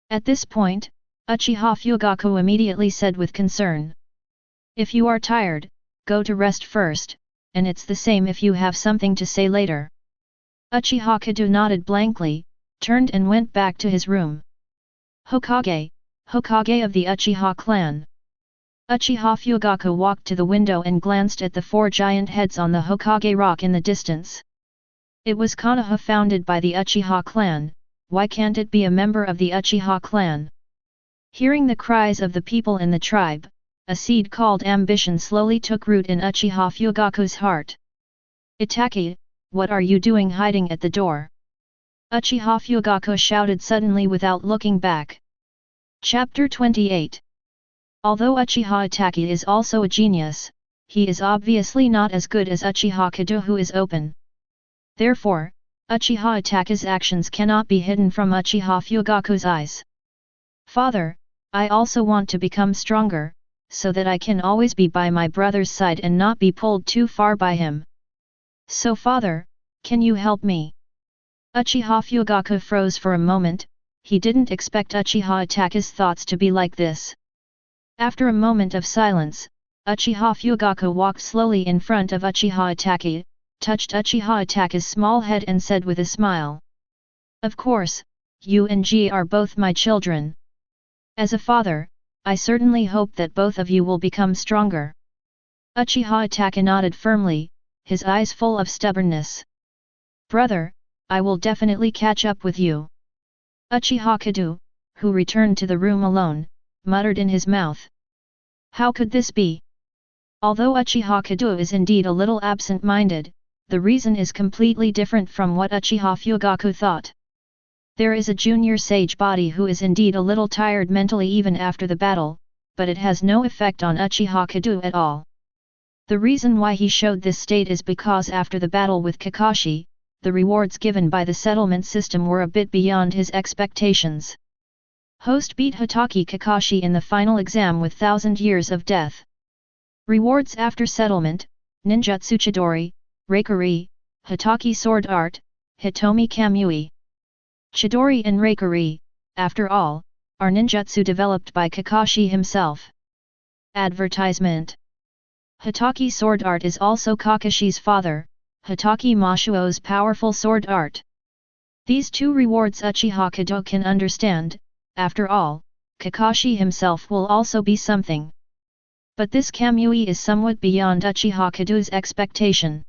At this point, Uchiha Fugaku immediately said with concern. If you are tired, go to rest first, and it's the same if you have something to say later. Uchiha Kedo nodded blankly, turned and went back to his room. Hokage, Hokage of the Uchiha clan. Uchiha Fugaku walked to the window and glanced at the 4 giant heads on the Hokage rock in the distance. It was Konoha founded by the Uchiha clan, why can't it be a member of the Uchiha clan? Hearing the cries of the people in the tribe, a seed called ambition slowly took root in Uchiha Fugaku's heart. Itachi, what are you doing hiding at the door? Uchiha Fugaku shouted suddenly without looking back. Chapter 28. Although Uchiha Itachi is also a genius, he is obviously not as good as Uchiha Kedo who is open. Therefore, Uchiha Itachi's actions cannot be hidden from Uchiha Fugaku's eyes. Father, I also want to become stronger, so that I can always be by my brother's side and not be pulled too far by him. So father, can you help me? Uchiha Fugaku froze for a moment, he didn't expect Uchiha Itachi's thoughts to be like this. After a moment of silence, Uchiha Fugaku walked slowly in front of Uchiha Itachi, touched Uchiha Itachi's small head and said with a smile. Of course, you and Ji are both my children. As a father, I certainly hope that both of you will become stronger. Uchiha Itachi nodded firmly, his eyes full of stubbornness. Brother, I will definitely catch up with you. Uchiha Kedo, who returned to the room alone, muttered in his mouth. How could this be? Although Uchiha Kedo is indeed a little absent-minded, the reason is completely different from what Uchiha Fugaku thought. There is a junior sage body who is indeed a little tired mentally even after the battle, but it has no effect on Uchiha Kedo at all. The reason why he showed this state is because after the battle with Kakashi, the rewards given by the settlement system were a bit beyond his expectations. Host beat Hotake Kakashi in the final exam with 1,000 years of death. Rewards after settlement, Ninjutsu Chidori, Reikari, Hotake Sword Art, Hitomi Kamui. Chidori and Reikari, after all, are ninjutsu developed by Kakashi himself. Advertisement. Hotake Sword Art is also Kakashi's father, Hotake Mashuo's powerful sword art. These two rewards Uchiha Kedo can understand, after all, Kakashi himself will also be something. But this Kamui is somewhat beyond Uchiha Kedo's expectation.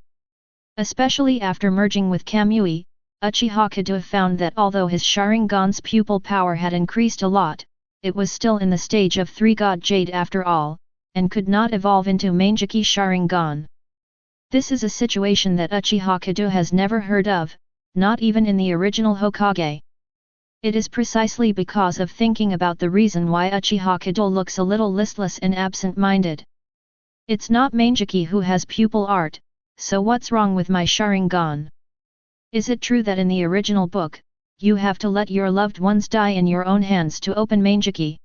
Especially after merging with Kamui, Uchiha Kedo found that although his Sharingan's pupil power had increased a lot, it was still in the stage of 3-God Jade after all, and could not evolve into Manjiki Sharingan. This is a situation that Uchiha Kedo has never heard of, not even in the original Hokage. It is precisely because of thinking about the reason why Uchiha Kedo looks a little listless and absent-minded. It's not Manjiki who has pupil art, so what's wrong with my Sharingan? Is it true that in the original book, you have to let your loved ones die in your own hands to open Manjiki?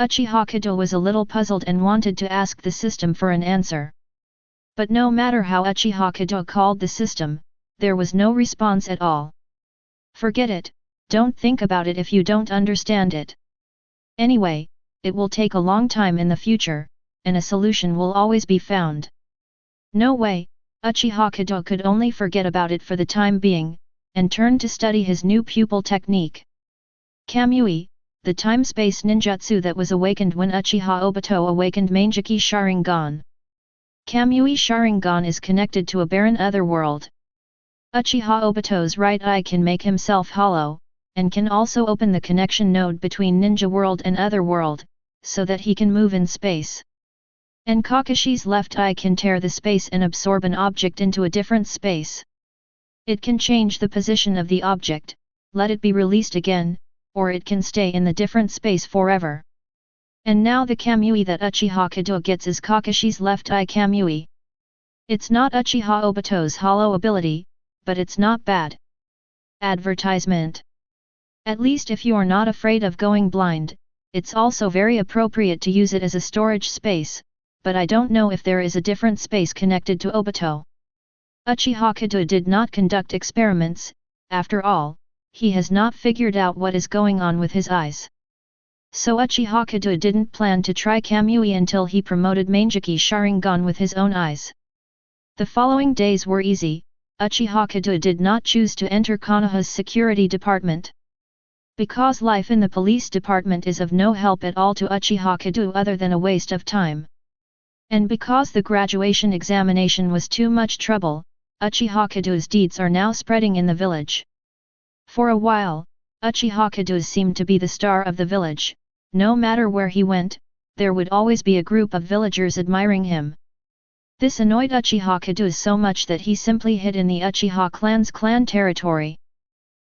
Uchiha Kedo was a little puzzled and wanted to ask the system for an answer. But no matter how Uchiha Kedo called the system, there was no response at all. Forget it, don't think about it if you don't understand it. Anyway, it will take a long time in the future, and a solution will always be found. No way, Uchiha Kedo could only forget about it for the time being, and turned to study his new pupil technique. Kamui, the time-space ninjutsu that was awakened when Uchiha Obito awakened Manjiki Sharingan. Kamui Sharingan is connected to a barren otherworld. Uchiha Obito's right eye can make himself hollow, and can also open the connection node between ninja world and otherworld, so that he can move in space. And Kakashi's left eye can tear the space and absorb an object into a different space. It can change the position of the object, let it be released again, or it can stay in the different space forever. And now the Kamui that Uchiha Kedo gets is Kakashi's left eye Kamui. It's not Uchiha Obito's hollow ability, but it's not bad. Advertisement. At least if you are not afraid of going blind, it's also very appropriate to use it as a storage space, but I don't know if there is a different space connected to Obito. Uchiha Kedo did not conduct experiments, after all, he has not figured out what is going on with his eyes. So Uchiha Kedo didn't plan to try Kamui until he promoted Manjiki Sharingan with his own eyes. The following days were easy. Uchiha Kedo did not choose to enter Konoha's security department. Because life in the police department is of no help at all to Uchiha Kedo other than a waste of time. And because the graduation examination was too much trouble, Uchiha Kedo's deeds are now spreading in the village. For a while, Uchiha Kedo seemed to be the star of the village. No matter where he went, there would always be a group of villagers admiring him. This annoyed Uchiha Kedo so much that he simply hid in the Uchiha clan's clan territory.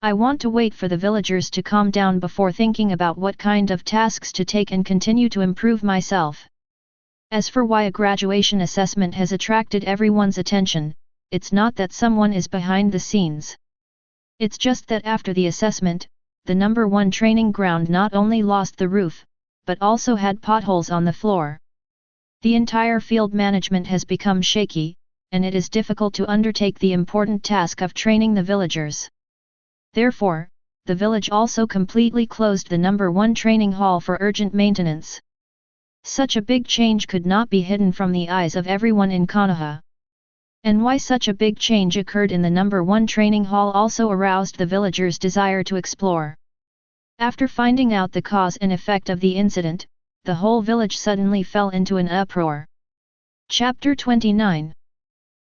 I want to wait for the villagers to calm down before thinking about what kind of tasks to take and continue to improve myself. As for why a graduation assessment has attracted everyone's attention, it's not that someone is behind the scenes. It's just that after the assessment, the number 1 training ground not only lost the roof, but also had potholes on the floor. The entire field management has become shaky, and it is difficult to undertake the important task of training the villagers. Therefore, the village also completely closed the number 1 training hall for urgent maintenance. Such a big change could not be hidden from the eyes of everyone in Konoha. And why such a big change occurred in the number 1 training hall also aroused the villagers' desire to explore. After finding out the cause and effect of the incident, the whole village suddenly fell into an uproar. Chapter 29.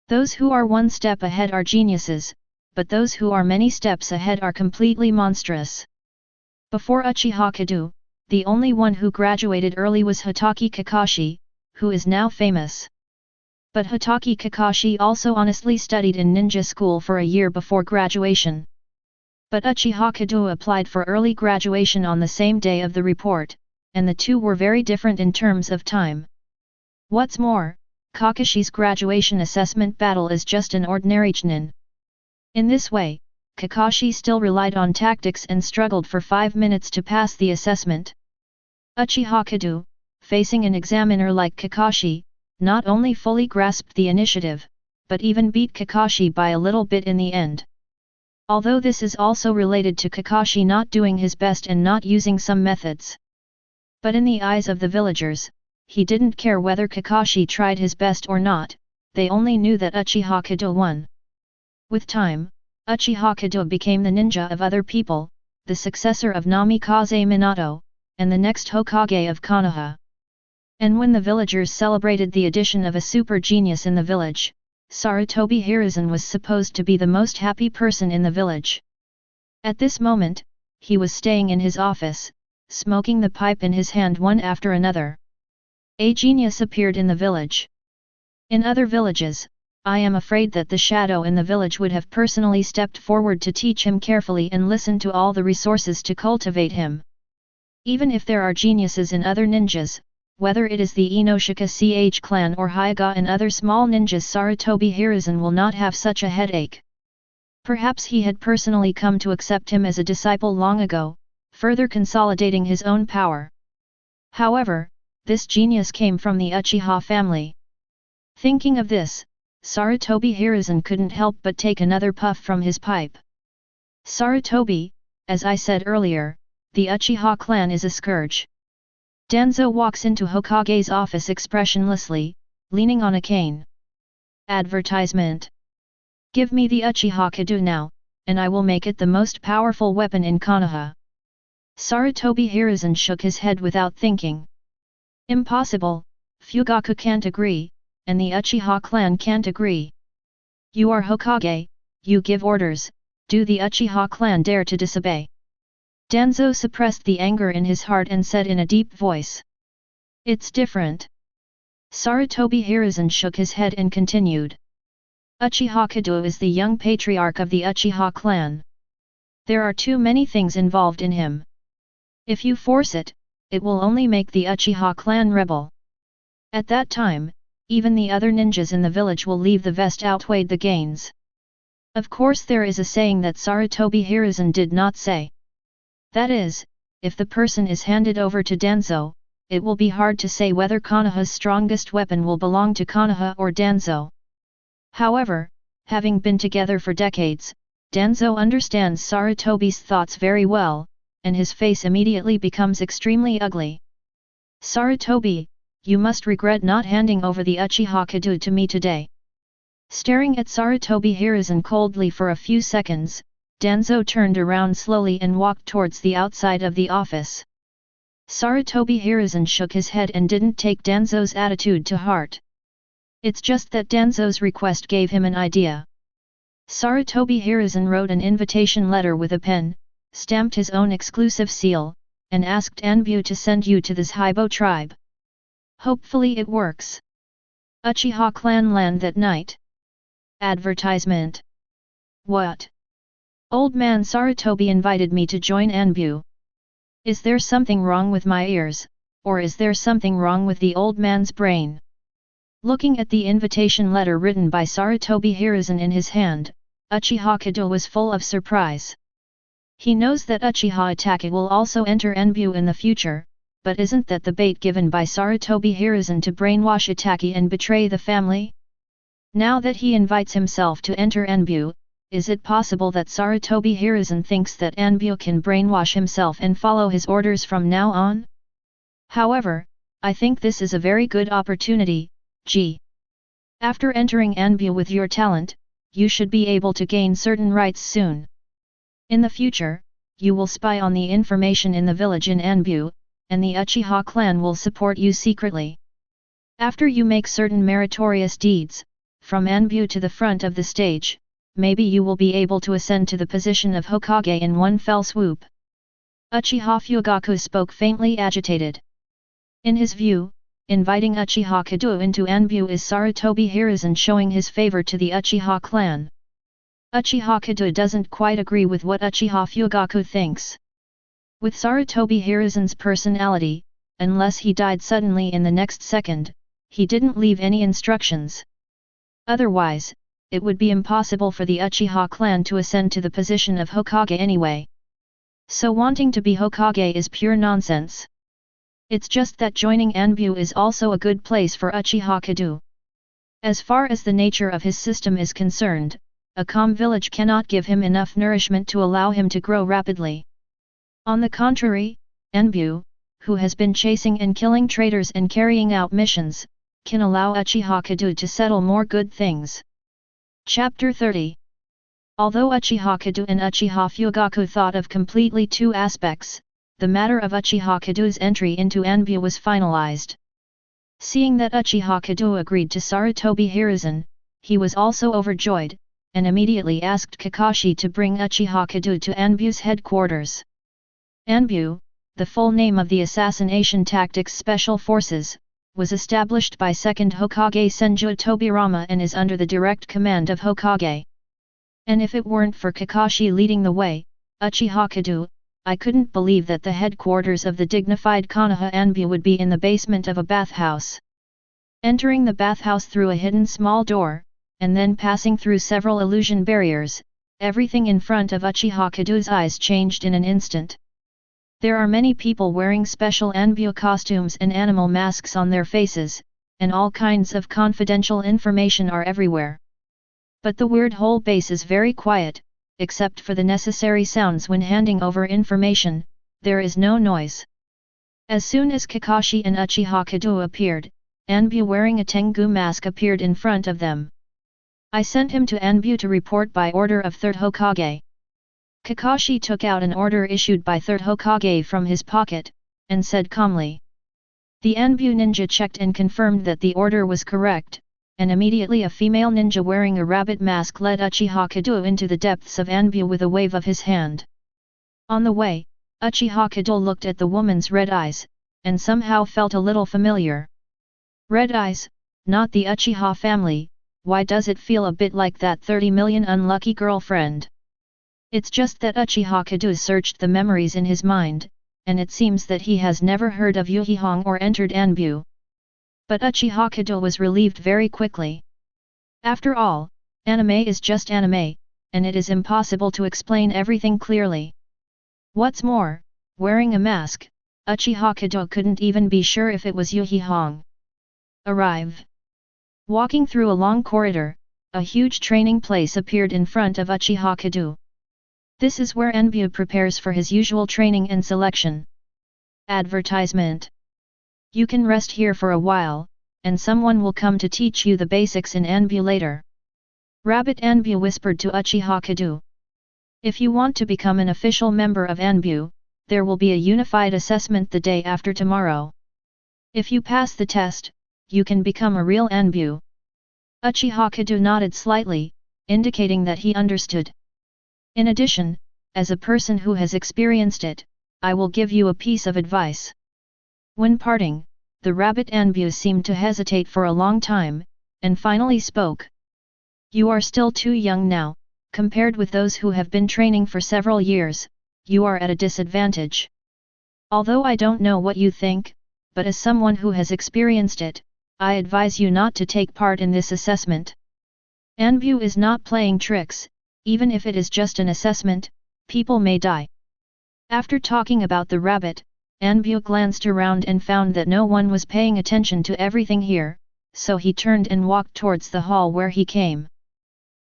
Those who are one step ahead are geniuses, but those who are many steps ahead are completely monstrous. Before Uchiha Kedo, the only one who graduated early was Hokage Kakashi, who is now famous. But Hokage Kakashi also honestly studied in ninja school for a year before graduation. But Uchiha Kedo applied for early graduation on the same day of the report, and the two were very different in terms of time. What's more, Kakashi's graduation assessment battle is just an ordinary chunin. In this way, Kakashi still relied on tactics and struggled for 5 minutes to pass the assessment. Uchiha Kedo, facing an examiner like Kakashi, not only fully grasped the initiative, but even beat Kakashi by a little bit in the end. Although this is also related to Kakashi not doing his best and not using some methods. But in the eyes of the villagers, he didn't care whether Kakashi tried his best or not, they only knew that Uchiha Kedo won. With time, Uchiha Kedo became the ninja of other people, the successor of Namikaze Minato, and the next Hokage of Konoha. And when the villagers celebrated the addition of a super genius in the village, Sarutobi Hiruzen was supposed to be the most happy person in the village. At this moment, he was staying in his office, smoking the pipe in his hand one after another. A genius appeared in the village. In other villages, I am afraid that the shadow in the village would have personally stepped forward to teach him carefully and listen to all the resources to cultivate him. Even if there are geniuses in other ninjas, whether it is the Inoshika CH clan or Hyuga and other small ninjas, Sarutobi Hiruzen will not have such a headache. Perhaps he had personally come to accept him as a disciple long ago, further consolidating his own power. However, this genius came from the Uchiha family. Thinking of this, Sarutobi Hiruzen couldn't help but take another puff from his pipe. Sarutobi, as I said earlier, the Uchiha clan is a scourge. Danzo walks into Hokage's office expressionlessly, leaning on a cane. Advertisement. Give me the Uchiha Kedo now, and I will make it the most powerful weapon in Konoha. Sarutobi Hiruzen shook his head without thinking. Impossible, Fugaku can't agree, and the Uchiha clan can't agree. You are Hokage, you give orders, do the Uchiha clan dare to disobey? Danzo suppressed the anger in his heart and said in a deep voice. It's different. Sarutobi Hiruzen shook his head and continued. Uchiha Kedo is the young patriarch of the Uchiha clan. There are too many things involved in him. If you force it, it will only make the Uchiha clan rebel. At that time, even the other ninjas in the village will leave. The vest outweighed the gains. Of course there is a saying that Sarutobi Hiruzen did not say. That is, if the person is handed over to Danzo, it will be hard to say whether Konoha's strongest weapon will belong to Konoha or Danzo. However, having been together for decades, Danzo understands Sarutobi's thoughts very well, and his face immediately becomes extremely ugly. Sarutobi, you must regret not handing over the Uchiha Kedo to me today. Staring at Sarutobi Hiruzen coldly for a few seconds, Danzo turned around slowly and walked towards the outside of the office. Sarutobi Hiruzen shook his head and didn't take Danzo's attitude to heart. It's just that Danzo's request gave him an idea. Sarutobi Hiruzen wrote an invitation letter with a pen, stamped his own exclusive seal, and asked Anbu to send you to this Haibo tribe. Hopefully it works. Uchiha clan land that night. Advertisement. What? Old man Sarutobi invited me to join Anbu. Is there something wrong with my ears, or is there something wrong with the old man's brain? Looking at the invitation letter written by Sarutobi Hiruzen in his hand, Uchiha Kedo was full of surprise. He knows that Uchiha Itachi will also enter Anbu in the future, but isn't that the bait given by Sarutobi Hiruzen to brainwash Itachi and betray the family? Now that he invites himself to enter Anbu, is it possible that Sarutobi Hiruzen thinks that Anbu can brainwash himself and follow his orders from now on? However, I think this is a very good opportunity, G. After entering Anbu with your talent, you should be able to gain certain rights soon. In the future, you will spy on the information in the village in Anbu, and the Uchiha clan will support you secretly. After you make certain meritorious deeds, from Anbu to the front of the stage, maybe you will be able to ascend to the position of Hokage in one fell swoop. Uchiha Fugaku spoke faintly agitated. In his view, inviting Uchiha Kedo into Anbu is Sarutobi Hiruzen showing his favor to the Uchiha clan. Uchiha Kedo doesn't quite agree with what Uchiha Fugaku thinks. With Sarutobi Hiruzen's personality, unless he died suddenly in the next second, he didn't leave any instructions. Otherwise, it would be impossible for the Uchiha clan to ascend to the position of Hokage anyway. So wanting to be Hokage is pure nonsense. It's just that joining Anbu is also a good place for Uchiha Kedo. As far as the nature of his system is concerned, a calm village cannot give him enough nourishment to allow him to grow rapidly. On the contrary, Anbu, who has been chasing and killing traitors and carrying out missions, can allow Uchiha Kedo to settle more good things. Chapter 30. Although Uchiha Kedo and Uchiha Fugaku thought of completely two aspects, the matter of Uchiha Kedo's entry into Anbu was finalized. Seeing that Uchiha Kedo agreed to Sarutobi Hiruzen, he was also overjoyed, and immediately asked Kakashi to bring Uchiha Kedo to Anbu's headquarters. Anbu, the full name of the Assassination Tactics Special Forces, was established by 2nd Hokage Senju Tobirama and is under the direct command of Hokage. And if it weren't for Kakashi leading the way, Uchiha Kedo, I couldn't believe that the headquarters of the dignified Konoha Anbu would be in the basement of a bathhouse. Entering the bathhouse through a hidden small door, and then passing through several illusion barriers, everything in front of Uchiha Kedo's eyes changed in an instant. There are many people wearing special Anbu costumes and animal masks on their faces, and all kinds of confidential information are everywhere. But the weird whole base is very quiet, except for the necessary sounds when handing over information, there is no noise. As soon as Kakashi and Uchiha Kedo appeared, Anbu wearing a Tengu mask appeared in front of them. I sent him to Anbu to report by order of 3rd Hokage. Kakashi took out an order issued by 3rd Hokage from his pocket, and said calmly. The Anbu ninja checked and confirmed that the order was correct, and immediately a female ninja wearing a rabbit mask led Uchiha Kedo into the depths of Anbu with a wave of his hand. On the way, Uchiha Kedo looked at the woman's red eyes, and somehow felt a little familiar. Red eyes, not the Uchiha family, why does it feel a bit like that 30 million unlucky girlfriend? It's just that Uchiha Kedo searched the memories in his mind, and it seems that he has never heard of Yuhihong or entered Anbu. But Uchiha Kedo was relieved very quickly. After all, anime is just anime, and it is impossible to explain everything clearly. What's more, wearing a mask, Uchiha Kedo couldn't even be sure if it was Yuhihong. Arrive. Walking through a long corridor, a huge training place appeared in front of Uchiha Kedo. This is where Anbu prepares for his usual training and selection. Advertisement. You can rest here for a while, and someone will come to teach you the basics in Anbu later. Rabbit Anbu whispered to Uchiha Kedo. If you want to become an official member of Anbu, there will be a unified assessment the day after tomorrow. If you pass the test, you can become a real Anbu. Uchiha Kedo nodded slightly, indicating that he understood. In addition, as a person who has experienced it, I will give you a piece of advice. When parting, the rabbit Anbu seemed to hesitate for a long time, and finally spoke. You are still too young now, compared with those who have been training for several years, you are at a disadvantage. Although I don't know what you think, but as someone who has experienced it, I advise you not to take part in this assessment. Anbu is not playing tricks. Even if it is just an assessment, people may die. After talking about the rabbit, Anbu glanced around and found that no one was paying attention to everything here, so he turned and walked towards the hall where he came.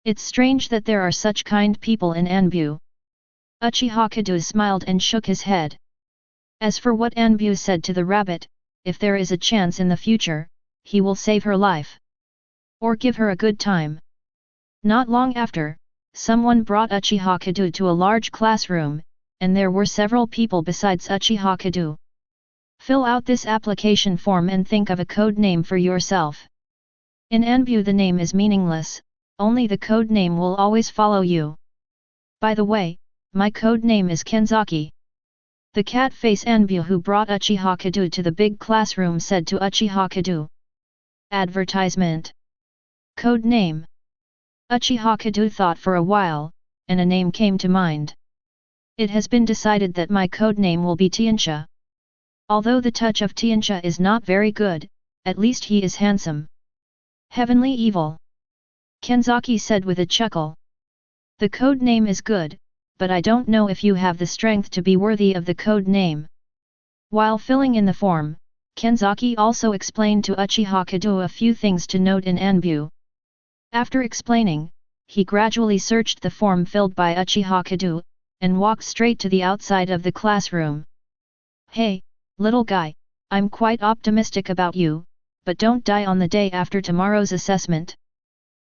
It's strange that there are such kind people in Anbu. Uchiha Kedo smiled and shook his head. As for what Anbu said to the rabbit, if there is a chance in the future, he will save her life. Or give her a good time. Not long after, someone brought Uchiha Kedo to a large classroom, and there were several people besides Uchiha Kedo. Fill out this application form and think of a code name for yourself. In Anbu the name is meaningless, only the code name will always follow you. By the way, my code name is Kenzaki. The cat face Anbu who brought Uchiha Kedo to the big classroom said to Uchiha Kedo. Advertisement. Code name. Uchiha Kedo thought for a while, and a name came to mind. It has been decided that my code name will be Tianxia. Although the touch of Tianxia is not very good, at least he is handsome. Heavenly evil. Kenzaki said with a chuckle. The code name is good, but I don't know if you have the strength to be worthy of the code name. While filling in the form, Kenzaki also explained to Uchiha Kedo a few things to note in Anbu. After explaining, he gradually searched the form filled by Uchiha Kedo, and walked straight to the outside of the classroom. Hey, little guy, I'm quite optimistic about you, but don't die on the day after tomorrow's assessment.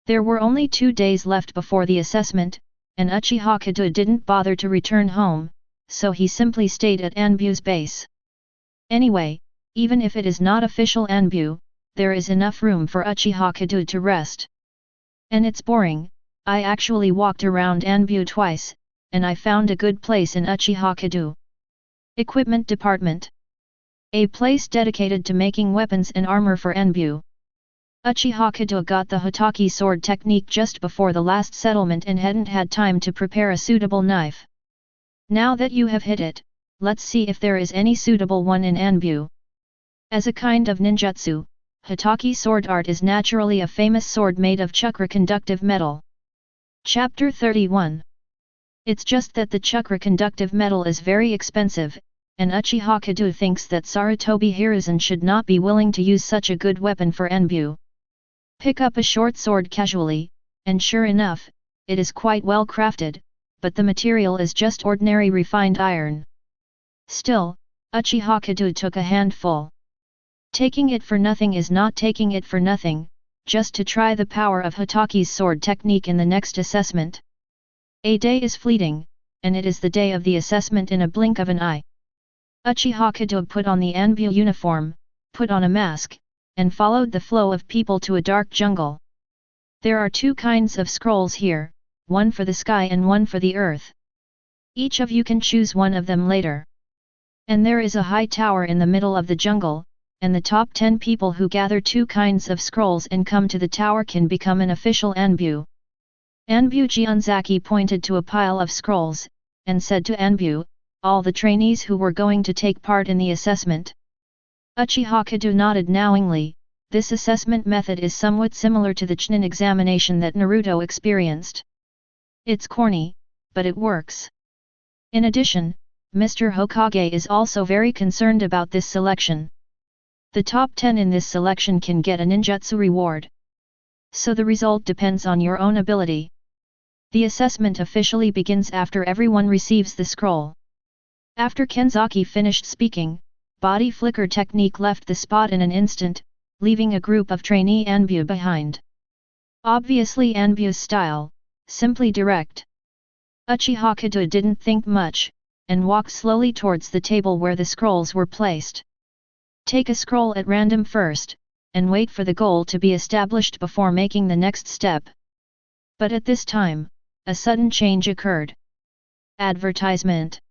There were only 2 days left before the assessment, and Uchiha Kedo didn't bother to return home, so he simply stayed at Anbu's base. Anyway, even if it is not official Anbu, there is enough room for Uchiha Kedo to rest. And it's boring, I actually walked around Anbu twice, and I found a good place in Uchiha Kedo. Equipment Department. A place dedicated to making weapons and armor for Anbu. Uchiha Kedo got the Hokage sword technique just before the last settlement and hadn't had time to prepare a suitable knife. Now that you have hit it, let's see if there is any suitable one in Anbu. As a kind of ninjutsu, Hokage sword art is naturally a famous sword made of Chakra conductive metal. Chapter 31. It's just that the Chakra conductive metal is very expensive, and Uchiha Kedo thinks that Sarutobi Hiruzen should not be willing to use such a good weapon for Anbu. Pick up a short sword casually, and sure enough, it is quite well crafted, but the material is just ordinary refined iron. Still, Uchiha Kedo took a handful. Taking it for nothing is not taking it for nothing, just to try the power of Hokage's sword technique in the next assessment. A day is fleeting, and it is the day of the assessment in a blink of an eye. Uchiha Kedo put on the Anbu uniform, put on a mask, and followed the flow of people to a dark jungle. There are two kinds of scrolls here, one for the sky and one for the earth. Each of you can choose one of them later. And there is a high tower in the middle of the jungle, and the top 10 people who gather two kinds of scrolls and come to the tower can become an official Anbu. Anbu Jianzaki pointed to a pile of scrolls, and said to Anbu, all the trainees who were going to take part in the assessment. Uchiha Kedo nodded knowingly. This assessment method is somewhat similar to the Chunin examination that Naruto experienced. It's corny, but it works. In addition, Mr. Hokage is also very concerned about this selection. The top 10 in this selection can get a ninjutsu reward. So the result depends on your own ability. The assessment officially begins after everyone receives the scroll. After Kenzaki finished speaking, body flicker technique left the spot in an instant, leaving a group of trainee Anbu behind. Obviously Anbu's style, simply direct. Uchiha Kedo didn't think much, and walked slowly towards the table where the scrolls were placed. Take a scroll at random first, and wait for the goal to be established before making the next step. But at this time, a sudden change occurred. Advertisement.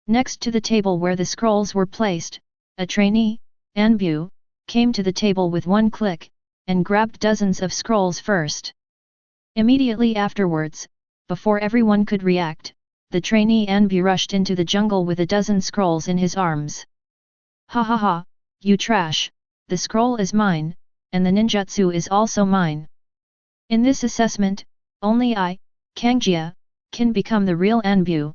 Next to the table where the scrolls were placed, a trainee, Anbu, came to the table with one click, and grabbed dozens of scrolls first. Immediately afterwards, before everyone could react, the trainee Anbu rushed into the jungle with a dozen scrolls in his arms. Ha ha ha, you trash, the scroll is mine, and the ninjutsu is also mine. In this assessment, only I, Kangjia, can become the real Anbu.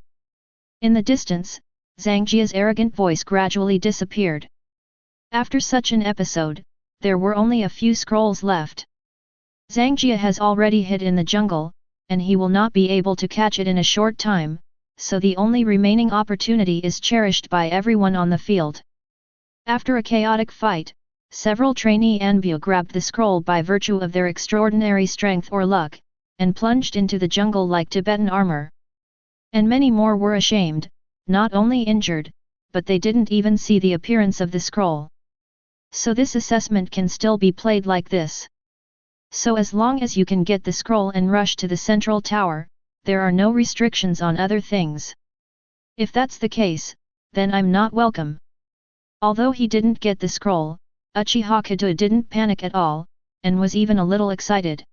In the distance, Zhangjia's arrogant voice gradually disappeared. After such an episode, there were only a few scrolls left. Zhangjia has already hid in the jungle, and he will not be able to catch it in a short time, so the only remaining opportunity is cherished by everyone on the field. After a chaotic fight, several trainee Anbu grabbed the scroll by virtue of their extraordinary strength or luck, and plunged into the jungle like Tibetan armor. And many more were ashamed, not only injured, but they didn't even see the appearance of the scroll. So this assessment can still be played like this. So as long as you can get the scroll and rush to the central tower, there are no restrictions on other things. If that's the case, then I'm not welcome. Although he didn't get the scroll, Uchiha Kedo didn't panic at all, and was even a little excited.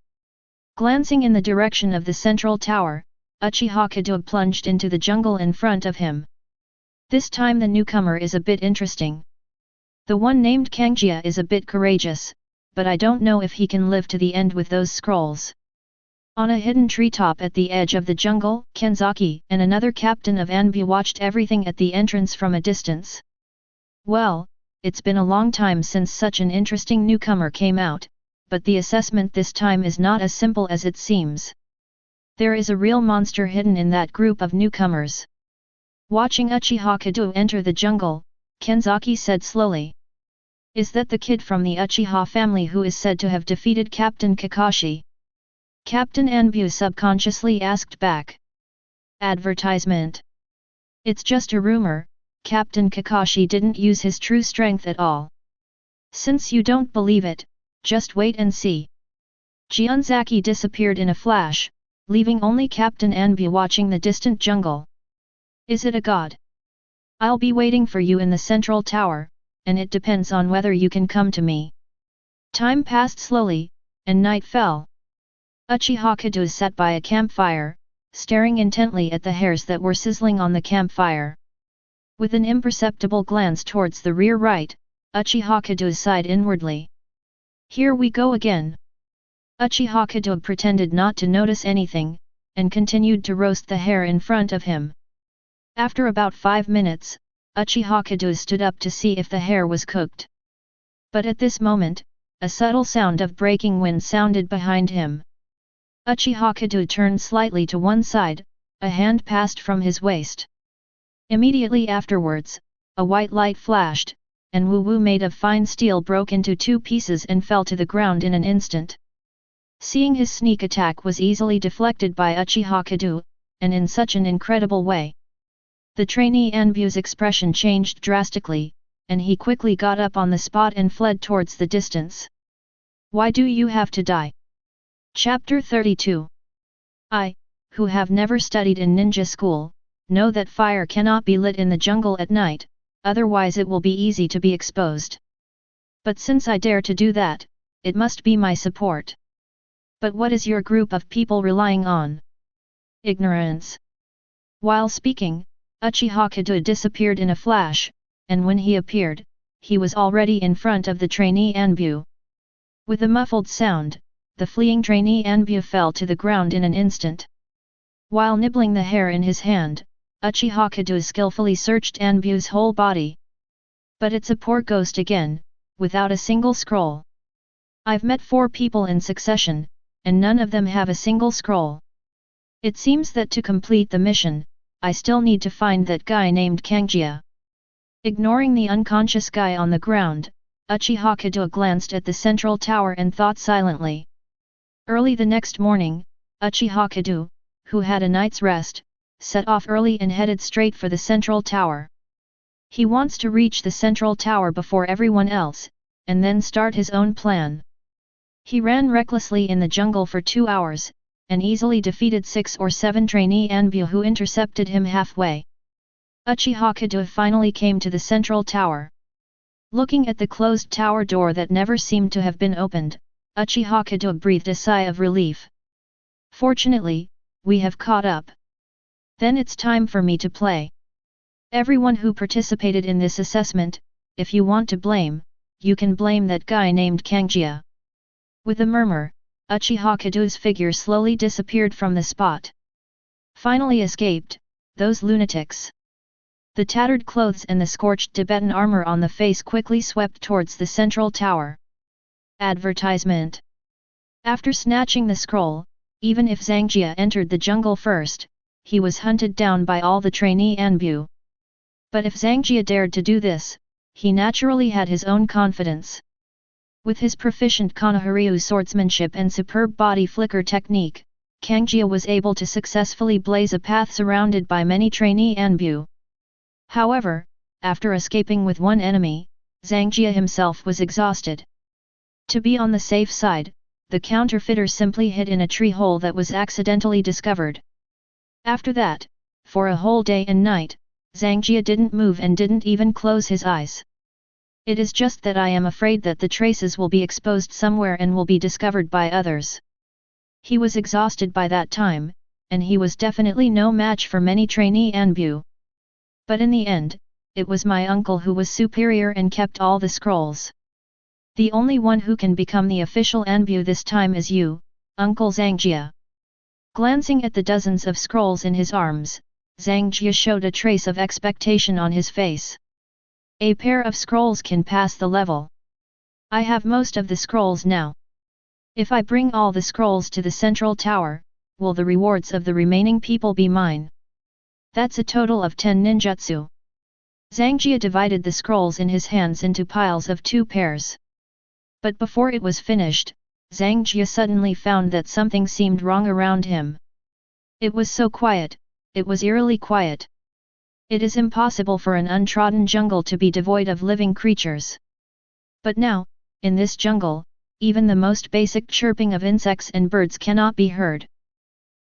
Glancing in the direction of the central tower, Uchiha Kedo plunged into the jungle in front of him. This time the newcomer is a bit interesting. The one named Kangjia is a bit courageous, but I don't know if he can live to the end with those scrolls. On a hidden treetop at the edge of the jungle, Kenzaki and another captain of Anbu watched everything at the entrance from a distance. Well, it's been a long time since such an interesting newcomer came out, but the assessment this time is not as simple as it seems. There is a real monster hidden in that group of newcomers. Watching Uchiha Kedo enter the jungle, Kenzaki said slowly. Is that the kid from the Uchiha family who is said to have defeated Captain Kakashi? Captain Anbu subconsciously asked back. Advertisement. It's just a rumor, Captain Kakashi didn't use his true strength at all. Since you don't believe it, just wait and see. Jianzaki disappeared in a flash, leaving only Captain Anbu watching the distant jungle. Is it a god? I'll be waiting for you in the central tower, and it depends on whether you can come to me. Time passed slowly, and night fell. Uchiha Kedo sat by a campfire, staring intently at the hairs that were sizzling on the campfire. With an imperceptible glance towards the rear right, Uchiha Kedo sighed inwardly. Here we go again. Uchiha Kedo pretended not to notice anything, and continued to roast the hair in front of him. After about 5 minutes, Uchiha Kedo stood up to see if the hair was cooked. But at this moment, a subtle sound of breaking wind sounded behind him. Uchiha Kedo turned slightly to one side, a hand passed from his waist. Immediately afterwards, a white light flashed, and Wu made of fine steel broke into 2 pieces and fell to the ground in an instant. Seeing his sneak attack was easily deflected by Uchiha Kedo, and in such an incredible way. The trainee Anbu's expression changed drastically, and he quickly got up on the spot and fled towards the distance. Why do you have to die? Chapter 32. I, who have never studied in ninja school, know that fire cannot be lit in the jungle at night, otherwise it will be easy to be exposed. But since I dare to do that, it must be my support. But what is your group of people relying on? Ignorance. While speaking, Uchiha Kedo disappeared in a flash, and when he appeared, he was already in front of the trainee Anbu. With a muffled sound, the fleeing trainee Anbu fell to the ground in an instant. While nibbling the hair in his hand, Uchiha Kedo skillfully searched Anbu's whole body. But it's a poor ghost again, without a single scroll. I've met 4 people in succession, and none of them have a single scroll. It seems that to complete the mission, I still need to find that guy named Kangjia. Ignoring the unconscious guy on the ground, Uchiha Kedo glanced at the central tower and thought silently. Early the next morning, Uchiha Kedo, who had a night's rest, set off early and headed straight for the central tower. He wants to reach the central tower before everyone else, and then start his own plan. He ran recklessly in the jungle for 2 hours, and easily defeated 6 or 7 trainee Anbu who intercepted him halfway. Uchiha Kedo finally came to the central tower. Looking at the closed tower door that never seemed to have been opened, Uchiha Kedo breathed a sigh of relief. Fortunately, we have caught up. Then it's time for me to play. Everyone who participated in this assessment, if you want to blame, you can blame that guy named Kangjia. With a murmur, Uchiha Kedo's figure slowly disappeared from the spot. Finally escaped, those lunatics. The tattered clothes and the scorched Tibetan armor on the face quickly swept towards the central tower. Advertisement. After snatching the scroll, even if Zangjia entered the jungle first, he was hunted down by all the trainee Anbu. But if Zangjia dared to do this, he naturally had his own confidence. With his proficient Konoharyu swordsmanship and superb body flicker technique, Kangjia was able to successfully blaze a path surrounded by many trainee Anbu. However, after escaping with 1 enemy, Zangjia himself was exhausted. To be on the safe side, the counterfeiter simply hid in a tree hole that was accidentally discovered. After that, for a whole day and night, Zangjia didn't move and didn't even close his eyes. It is just that I am afraid that the traces will be exposed somewhere and will be discovered by others. He was exhausted by that time, and he was definitely no match for many trainee Anbu. But in the end, it was my uncle who was superior and kept all the scrolls. The only one who can become the official Anbu this time is you, Uncle Zangjia. Glancing at the dozens of scrolls in his arms, Zangjia showed a trace of expectation on his face. A pair of scrolls can pass the level. I have most of the scrolls now. If I bring all the scrolls to the central tower, will the rewards of the remaining people be mine? That's a total of 10 ninjutsu. Zangjia divided the scrolls in his hands into piles of 2 pairs. But before it was finished, Zangjia suddenly found that something seemed wrong around him. It was so quiet, it was eerily quiet. It is impossible for an untrodden jungle to be devoid of living creatures. But now, in this jungle, even the most basic chirping of insects and birds cannot be heard.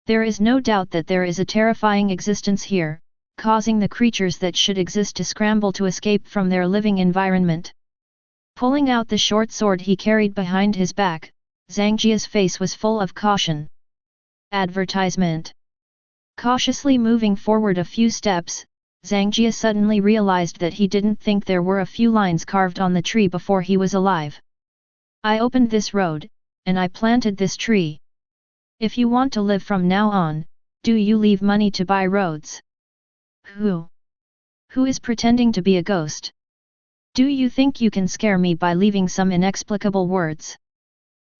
There is no doubt that there is a terrifying existence here, causing the creatures that should exist to scramble to escape from their living environment. Pulling out the short sword he carried behind his back, Zangjia's face was full of caution. Advertisement. Cautiously moving forward a few steps, Zangjia suddenly realized that he didn't think there were a few lines carved on the tree before he was alive. I opened this road, and I planted this tree. If you want to live from now on, do you leave money to buy roads? Who is pretending to be a ghost? Do you think you can scare me by leaving some inexplicable words?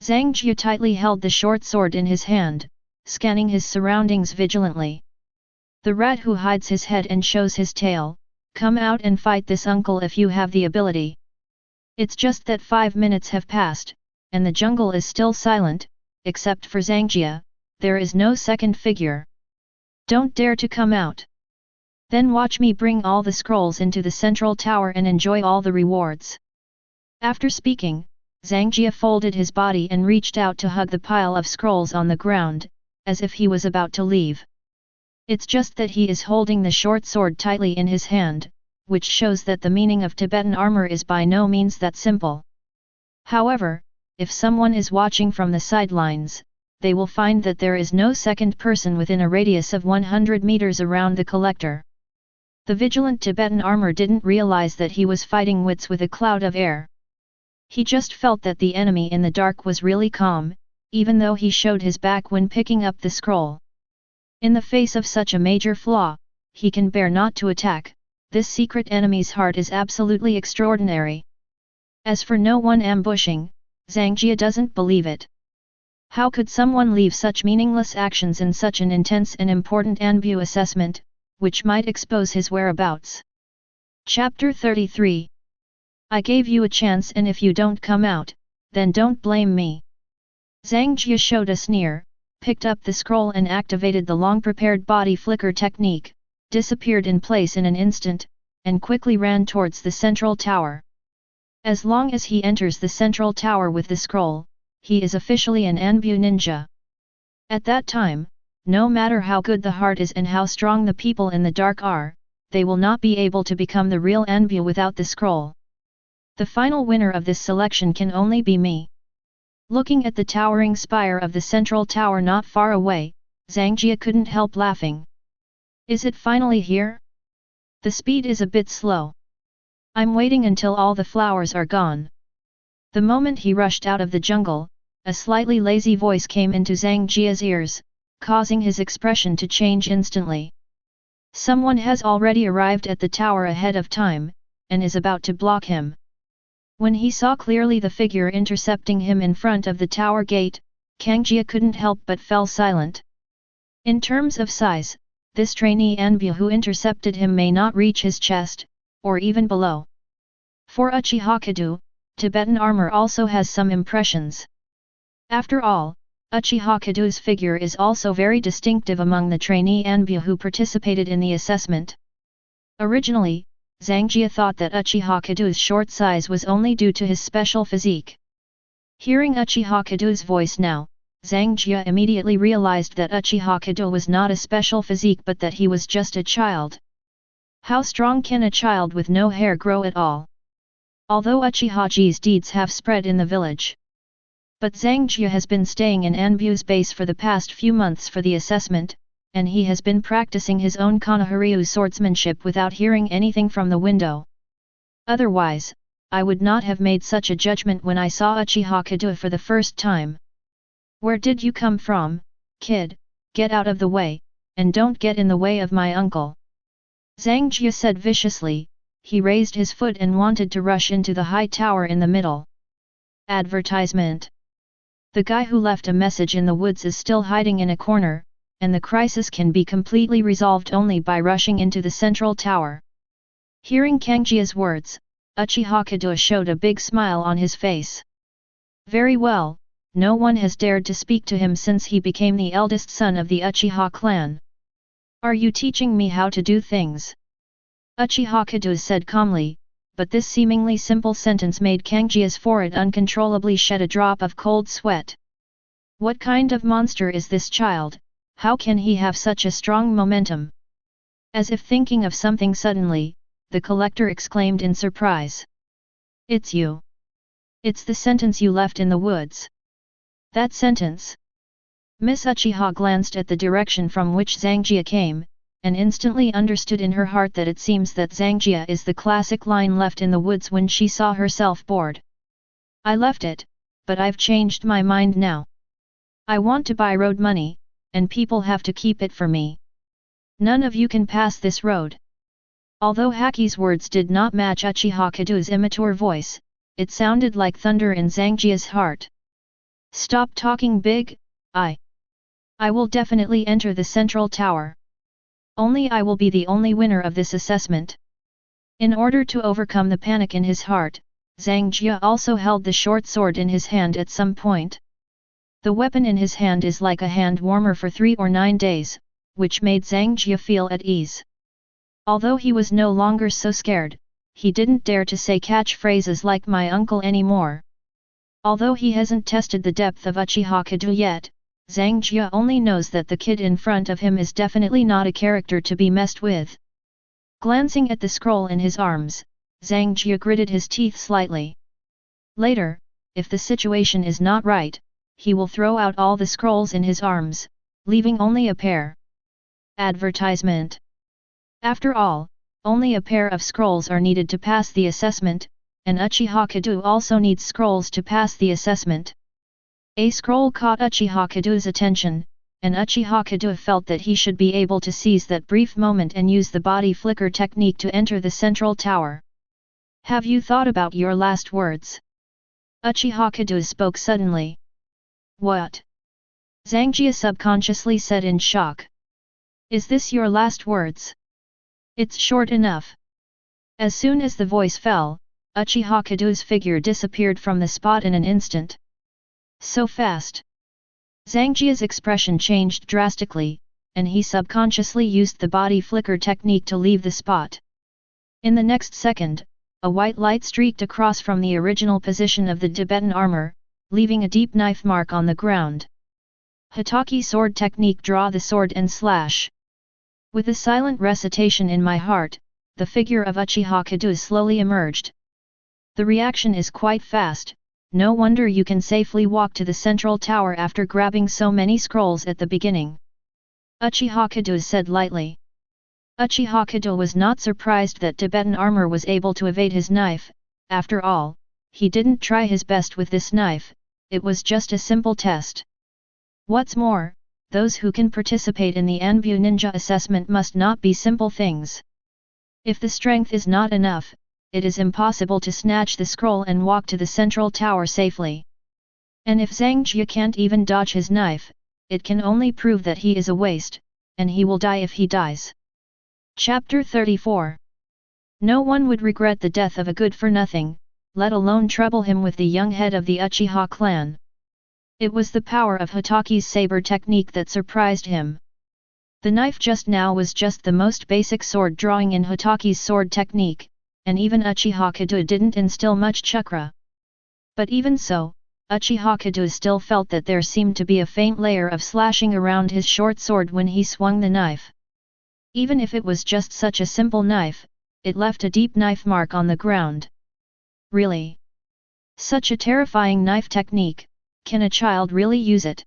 Zangjia tightly held the short sword in his hand, scanning his surroundings vigilantly. The rat who hides his head and shows his tail, come out and fight this uncle if you have the ability. It's just that 5 minutes have passed, and the jungle is still silent, except for Zangjia, there is no second figure. Don't dare to come out. Then watch me bring all the scrolls into the central tower and enjoy all the rewards. After speaking, Zhang Jia folded his body and reached out to hug the pile of scrolls on the ground, as if he was about to leave. It's just that he is holding the short sword tightly in his hand, which shows that the meaning of Tibetan armor is by no means that simple. However, if someone is watching from the sidelines, they will find that there is no second person within a radius of 100 meters around the collector. The vigilant Tibetan armor didn't realize that he was fighting wits with a cloud of air. He just felt that the enemy in the dark was really calm, even though he showed his back when picking up the scroll. In the face of such a major flaw, he can bear not to attack. This secret enemy's heart is absolutely extraordinary. As for no one ambushing, Zhang Jia doesn't believe it. How could someone leave such meaningless actions in such an intense and important Anbu assessment, which might expose his whereabouts? Chapter 33. I gave you a chance, and if you don't come out, then don't blame me. Zhang Jia showed a sneer, picked up the scroll and activated the long-prepared body flicker technique, disappeared in place in an instant, and quickly ran towards the central tower. As long as he enters the central tower with the scroll, he is officially an Anbu ninja. At that time, no matter how good the heart is and how strong the people in the dark are, they will not be able to become the real Anbu without the scroll. The final winner of this selection can only be me. Looking at the towering spire of the central tower not far away, Zhang Jia couldn't help laughing. Is it finally here? The speed is a bit slow. I'm waiting until all the flowers are gone. The moment he rushed out of the jungle, a slightly lazy voice came into Zhang Jia's ears, causing his expression to change instantly. Someone has already arrived at the tower ahead of time, and is about to block him. When he saw clearly the figure intercepting him in front of the tower gate, Kang Jia couldn't help but fell silent. In terms of size, this trainee Anbu who intercepted him may not reach his chest, or even below. For Uchiha Kedo, Tibetan armor also has some impressions. After all, Uchiha Kedo's figure is also very distinctive among the trainee Anbu who participated in the assessment. Originally, Zhang Jia thought that Uchiha Kedo's short size was only due to his special physique. Hearing Uchiha Kedo's voice now, Zhang Jia immediately realized that Uchiha Kedo was not a special physique but that he was just a child. How strong can a child with no hair grow at all? Although Uchiha's deeds have spread in the village. But Zhang Jia has been staying in Anbu's base for the past few months for the assessment, and he has been practicing his own Konoharyu swordsmanship without hearing anything from the window. Otherwise, I would not have made such a judgment when I saw Uchiha Kedo for the first time. Where did you come from, kid? Get out of the way, and don't get in the way of my uncle. Zhang Jia said viciously. He raised his foot and wanted to rush into the high tower in the middle. Advertisement. The guy who left a message in the woods is still hiding in a corner, and the crisis can be completely resolved only by rushing into the central tower. Hearing Kang Jia's words, Uchiha Kedo showed a big smile on his face. Very well, no one has dared to speak to him since he became the eldest son of the Uchiha clan. Are you teaching me how to do things? Uchiha Kedo said calmly, but this seemingly simple sentence made Kang Jia's forehead uncontrollably shed a drop of cold sweat. What kind of monster is this child? How can he have such a strong momentum? As if thinking of something suddenly, the collector exclaimed in surprise. It's you. It's the sentence you left in the woods. That sentence. Miss Uchiha glanced at the direction from which Zhang Jia came, and instantly understood in her heart that it seems that Zhang Jia is the classic line left in the woods when she saw herself bored. I left it, but I've changed my mind now. I want to buy road money, and people have to keep it for me. None of you can pass this road. Although Haki's words did not match Uchiha Kedo's immature voice, it sounded like thunder in Zhang Jia's heart. Stop talking big, I will definitely enter the central tower. Only I will be the only winner of this assessment. In order to overcome the panic in his heart, Zhang Jia also held the short sword in his hand at some point. The weapon in his hand is like a hand warmer for 3 or 9 days, which made Zhang Jia feel at ease. Although he was no longer so scared, he didn't dare to say catchphrases like my uncle anymore. Although he hasn't tested the depth of Uchiha Kedo yet, Zhang Jia only knows that the kid in front of him is definitely not a character to be messed with. Glancing at the scroll in his arms, Zhang Jia gritted his teeth slightly. Later, if the situation is not right, he will throw out all the scrolls in his arms, leaving only a pair. Advertisement. After all, only a pair of scrolls are needed to pass the assessment, and Uchiha Kedo also needs scrolls to pass the assessment. A scroll caught Uchiha Kedo's attention, and Uchiha Kedo felt that he should be able to seize that brief moment and use the body flicker technique to enter the central tower. Have you thought about your last words? Uchiha Kedo spoke suddenly. What? Zhang Jia subconsciously said in shock. Is this your last words? It's short enough. As soon as the voice fell, Uchiha Kedo's figure disappeared from the spot in an instant. So fast. Zhang Jia's expression changed drastically, and he subconsciously used the body flicker technique to leave the spot. In the next second, a white light streaked across from the original position of the Tibetan armor, leaving a deep knife mark on the ground. Hokage sword technique, draw the sword and slash. With a silent recitation in my heart, the figure of Uchiha Kedo slowly emerged. The reaction is quite fast, no wonder you can safely walk to the central tower after grabbing so many scrolls at the beginning. Uchiha Kedo said lightly. Uchiha Kedo was not surprised that Tibetan armor was able to evade his knife. After all, he didn't try his best with this knife, it was just a simple test. What's more, those who can participate in the Anbu Ninja assessment must not be simple things. If the strength is not enough, it is impossible to snatch the scroll and walk to the central tower safely. And if Zhang Jia can't even dodge his knife, it can only prove that he is a waste, and he will die if he dies. Chapter 34. No one would regret the death of a good-for-nothing, let alone trouble him with the young head of the Uchiha clan. It was the power of Hotaki's saber technique that surprised him. The knife just now was just the most basic sword drawing in Hotaki's sword technique, and even Uchiha Kedo didn't instill much chakra. But even so, Uchiha Kedo still felt that there seemed to be a faint layer of slashing around his short sword when he swung the knife. Even if it was just such a simple knife, it left a deep knife mark on the ground. Really? Such a terrifying knife technique, can a child really use it?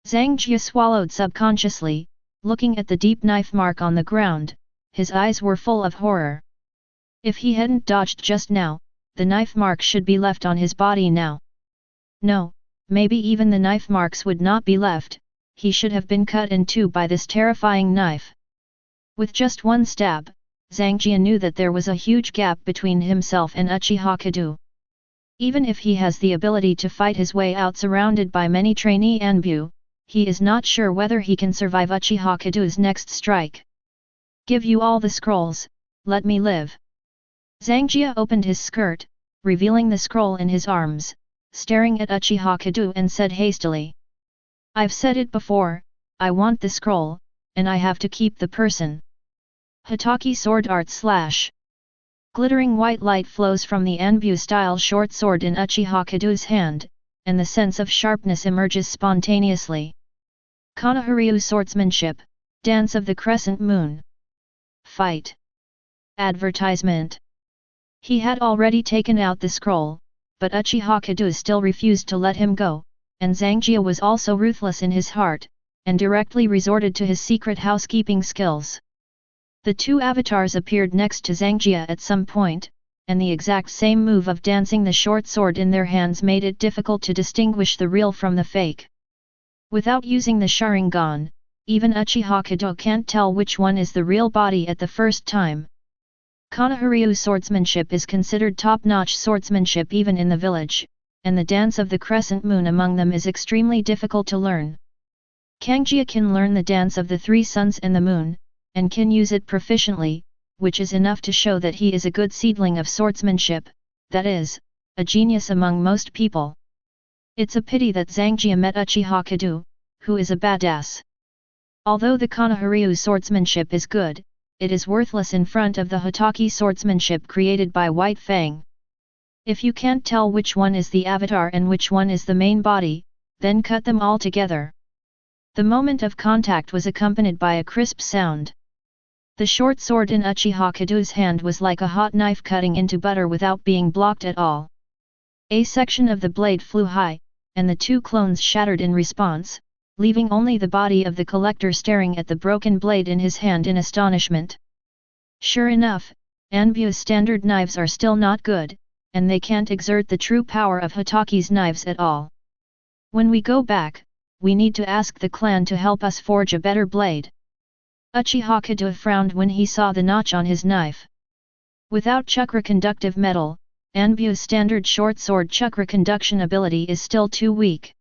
Zhang Jia swallowed subconsciously, looking at the deep knife mark on the ground, his eyes were full of horror. If he hadn't dodged just now, the knife mark should be left on his body now. No, maybe even the knife marks would not be left, he should have been cut in two by this terrifying knife. With just one stab, Zhang Jia knew that there was a huge gap between himself and Uchiha Kedo. Even if he has the ability to fight his way out surrounded by many trainee Anbu, he is not sure whether he can survive Uchiha Kedo's next strike. Give you all the scrolls, let me live. Zhang Jia opened his skirt, revealing the scroll in his arms, staring at Uchiha Kedo and said hastily. I've said it before, I want the scroll, and I have to keep the person. Hokage sword art slash. Glittering white light flows from the Anbu-style short sword in Uchiha Kedo's hand, and the sense of sharpness emerges spontaneously. Konoharyu swordsmanship, dance of the crescent moon. Fight. Advertisement. He had already taken out the scroll, but Uchiha Kedo still refused to let him go, and Zhang Jia was also ruthless in his heart, and directly resorted to his secret housekeeping skills. The two avatars appeared next to Zhang Jia at some point, and the exact same move of dancing the short sword in their hands made it difficult to distinguish the real from the fake. Without using the Sharingan, even Uchiha Kedo can't tell which one is the real body at the first time. Konoharyu swordsmanship is considered top-notch swordsmanship even in the village, and the dance of the crescent moon among them is extremely difficult to learn. Kangjia can learn the dance of the three suns and the moon, and can use it proficiently, which is enough to show that he is a good seedling of swordsmanship, that is, a genius among most people. It's a pity that Zhang Jia met Uchiha Kedo, who is a badass. Although the Konoharyu swordsmanship is good, it is worthless in front of the Hokage swordsmanship created by White Fang. If you can't tell which one is the avatar and which one is the main body, then cut them all together. The moment of contact was accompanied by a crisp sound. The short sword in Uchiha Kedo's hand was like a hot knife cutting into butter without being blocked at all. A section of the blade flew high, and the two clones shattered in response, leaving only the body of the collector staring at the broken blade in his hand in astonishment. Sure enough, Anbu's standard knives are still not good, and they can't exert the true power of Hokage's knives at all. When we go back, we need to ask the clan to help us forge a better blade. Uchiha Kedo frowned when he saw the notch on his knife. Without Chakra conductive metal, Anbu's standard short sword Chakra conduction ability is still too weak.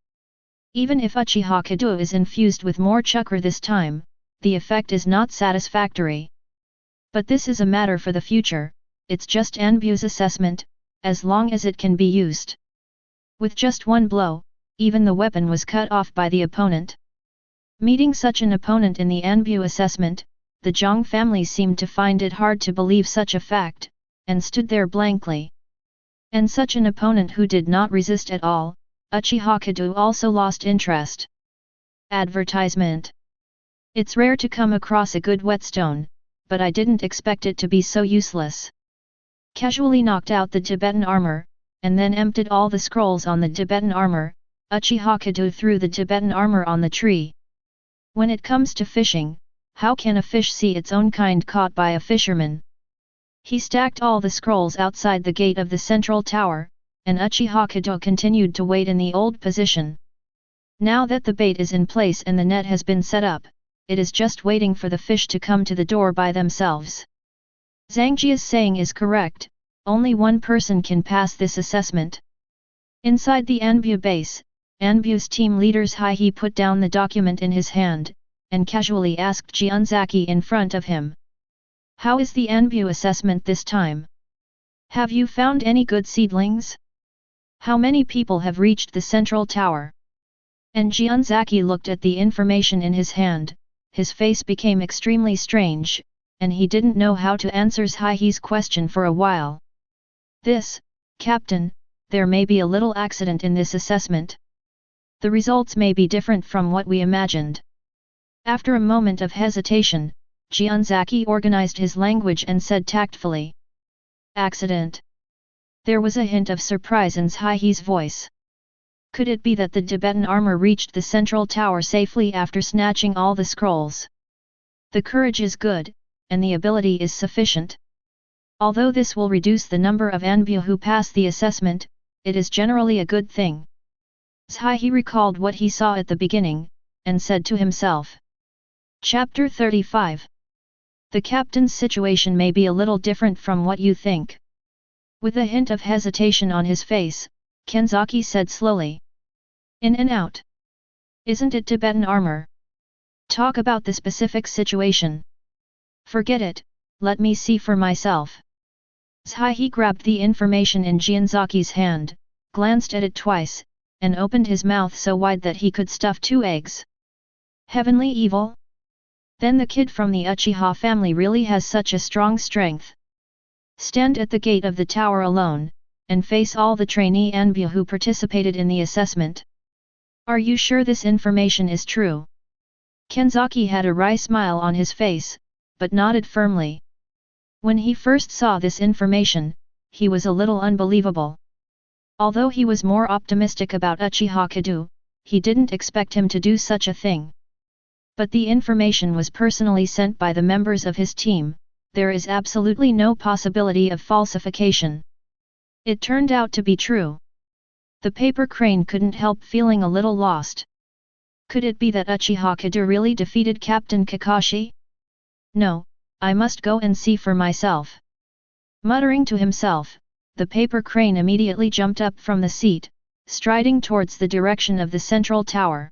Even if Uchiha Kedo is infused with more Chakra this time, the effect is not satisfactory. But this is a matter for the future, it's just Anbu's assessment, as long as it can be used. With just one blow, even the weapon was cut off by the opponent. Meeting such an opponent in the Anbu assessment, the Zhang family seemed to find it hard to believe such a fact, and stood there blankly. And such an opponent who did not resist at all, Uchiha Kedo also lost interest. Advertisement. It's rare to come across a good whetstone, but I didn't expect it to be so useless. Casually knocked out the Tibetan armor, and then emptied all the scrolls on the Tibetan armor, Uchiha Kedo threw the Tibetan armor on the tree. When it comes to fishing, how can a fish see its own kind caught by a fisherman? He stacked all the scrolls outside the gate of the central tower, and Uchiha Kedo continued to wait in the old position. Now that the bait is in place and the net has been set up, it is just waiting for the fish to come to the door by themselves. Zhangjia's saying is correct, only one person can pass this assessment. Inside the Anbu base, Anbu's team leader's He put down the document in his hand, and casually asked Jianzaki in front of him. How is the Anbu assessment this time? Have you found any good seedlings? How many people have reached the central tower? And Jianzaki looked at the information in his hand, his face became extremely strange, and he didn't know how to answer He's question for a while. This, Captain, there may be a little accident in this assessment. The results may be different from what we imagined. After a moment of hesitation, Jianzaki organized his language and said tactfully. Accident. There was a hint of surprise in He's voice. Could it be that the Tibetan armor reached the central tower safely after snatching all the scrolls? The courage is good, and the ability is sufficient. Although this will reduce the number of Anbu who pass the assessment, it is generally a good thing. He recalled what he saw at the beginning, and said to himself. Chapter 35. The captain's situation may be a little different from what you think. With a hint of hesitation on his face, Kenzaki said slowly. In and out. Isn't it Tibetan armor? Talk about the specific situation. Forget it, let me see for myself. He grabbed the information in Jianzaki's hand, glanced at it twice, and opened his mouth so wide that he could stuff 2 eggs. Heavenly evil? Then the kid from the Uchiha family really has such a strong strength. Stand at the gate of the tower alone, and face all the trainee Anbu who participated in the assessment. Are you sure this information is true? Kenzaki had a wry smile on his face, but nodded firmly. When he first saw this information, he was a little unbelievable. Although he was more optimistic about Uchiha Kedo, he didn't expect him to do such a thing. But the information was personally sent by the members of his team, there is absolutely no possibility of falsification. It turned out to be true. The paper crane couldn't help feeling a little lost. Could it be that Uchiha Kedo really defeated Captain Kakashi? No, I must go and see for myself. Muttering to himself, the paper crane immediately jumped up from the seat, striding towards the direction of the central tower.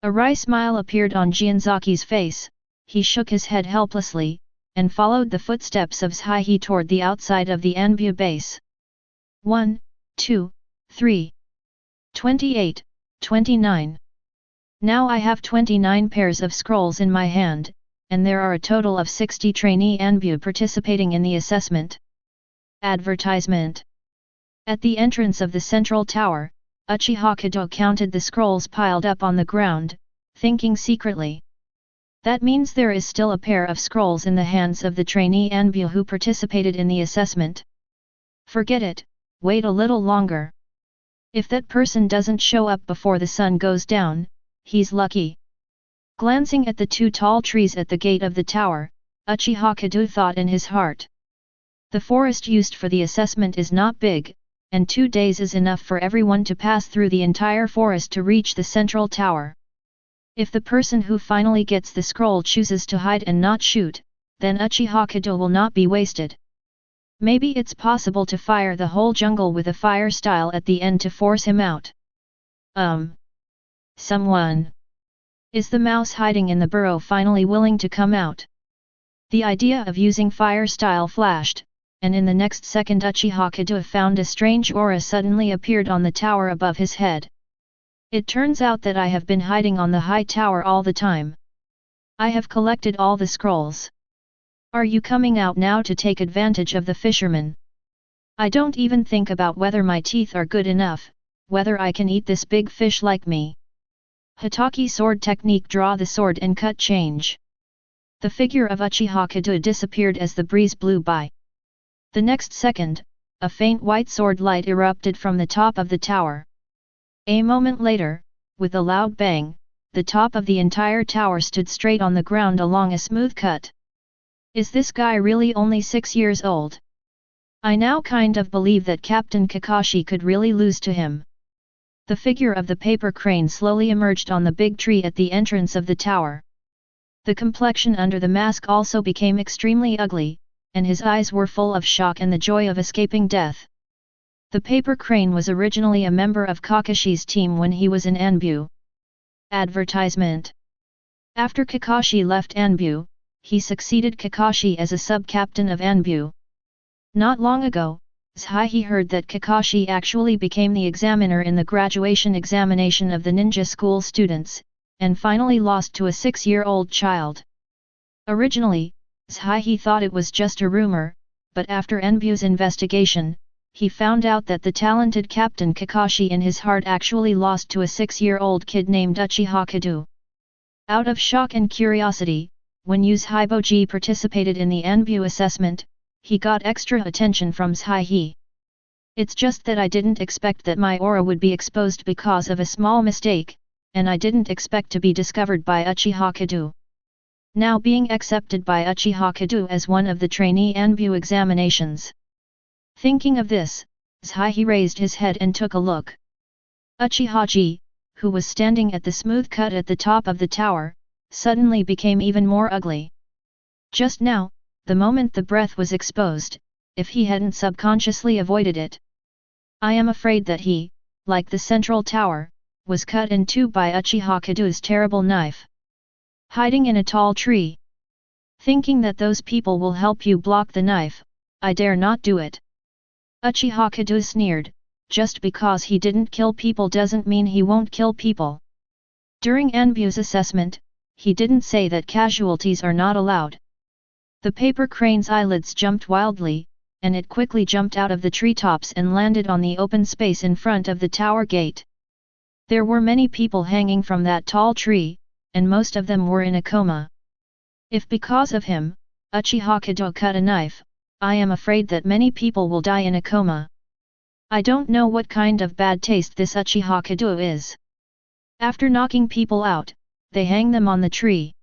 A wry smile appeared on Jianzaki's face, he shook his head helplessly, and followed the footsteps of He toward the outside of the Anbu base. 1, 2, 3. 28, 29. Now I have 29 pairs of scrolls in my hand, and there are a total of 60 trainee Anbu participating in the assessment. Advertisement. At the entrance of the central tower, Uchiha Kedo counted the scrolls piled up on the ground, thinking secretly. That means there is still a pair of scrolls in the hands of the trainee Anbu who participated in the assessment. Forget it, wait a little longer. If that person doesn't show up before the sun goes down, he's lucky. Glancing at the two tall trees at the gate of the tower, Uchiha Kedo thought in his heart. The forest used for the assessment is not big, and 2 days is enough for everyone to pass through the entire forest to reach the central tower. If the person who finally gets the scroll chooses to hide and not shoot, then Uchiha Kedo will not be wasted. Maybe it's possible to fire the whole jungle with a fire style at the end to force him out. Someone. Is the mouse hiding in the burrow finally willing to come out? The idea of using fire style flashed, and in the next second Uchiha Kedo found a strange aura suddenly appeared on the tower above his head. It turns out that I have been hiding on the high tower all the time. I have collected all the scrolls. Are you coming out now to take advantage of the fisherman? I don't even think about whether my teeth are good enough, whether I can eat this big fish like me. Hokage sword technique. Draw the sword and cut change. The figure of Uchiha Kedo disappeared as the breeze blew by. The next second, a faint white sword light erupted from the top of the tower. A moment later, with a loud bang, the top of the entire tower stood straight on the ground along a smooth cut. Is this guy really only 6 years old? I now kind of believe that Captain Kakashi could really lose to him. The figure of the paper crane slowly emerged on the big tree at the entrance of the tower. The complexion under the mask also became extremely ugly, and his eyes were full of shock and the joy of escaping death. The paper crane was originally a member of Kakashi's team when he was in Anbu. Advertisement. After Kakashi left Anbu, he succeeded Kakashi as a sub-captain of Anbu. Not long ago, Sigh heard that Kakashi actually became the examiner in the graduation examination of the ninja school students, and finally lost to a 6-year-old child. Originally, Sigh thought it was just a rumor, but after Anbu's investigation, he found out that the talented Captain Kakashi in his heart actually lost to a 6-year-old kid named Uchiha Kedo. Out of shock and curiosity, when Uchiha participated in the Anbu assessment, he got extra attention from Sigh. It's just that I didn't expect that my aura would be exposed because of a small mistake, and I didn't expect to be discovered by Uchiha Kedo. Now being accepted by Uchiha Kedo as one of the trainee Anbu examinations. Thinking of this, Sigh raised his head and took a look. Uchiha, who was standing at the smooth cut at the top of the tower, suddenly became even more ugly. Just now, the moment the breath was exposed, if he hadn't subconsciously avoided it. I am afraid that he, like the central tower, was cut in two by Uchiha Kedo's terrible knife. Hiding in a tall tree. Thinking that those people will help you block the knife, I dare not do it. Uchiha Kedo sneered, just because he didn't kill people doesn't mean he won't kill people. During Anbu's assessment, he didn't say that casualties are not allowed. The paper crane's eyelids jumped wildly, and it quickly jumped out of the treetops and landed on the open space in front of the tower gate. There were many people hanging from that tall tree, and most of them were in a coma. If because of him, Uchiha Kedo cut a knife, I am afraid that many people will die in a coma. I don't know what kind of bad taste this Uchiha Kedo is. After knocking people out, they hang them on the tree.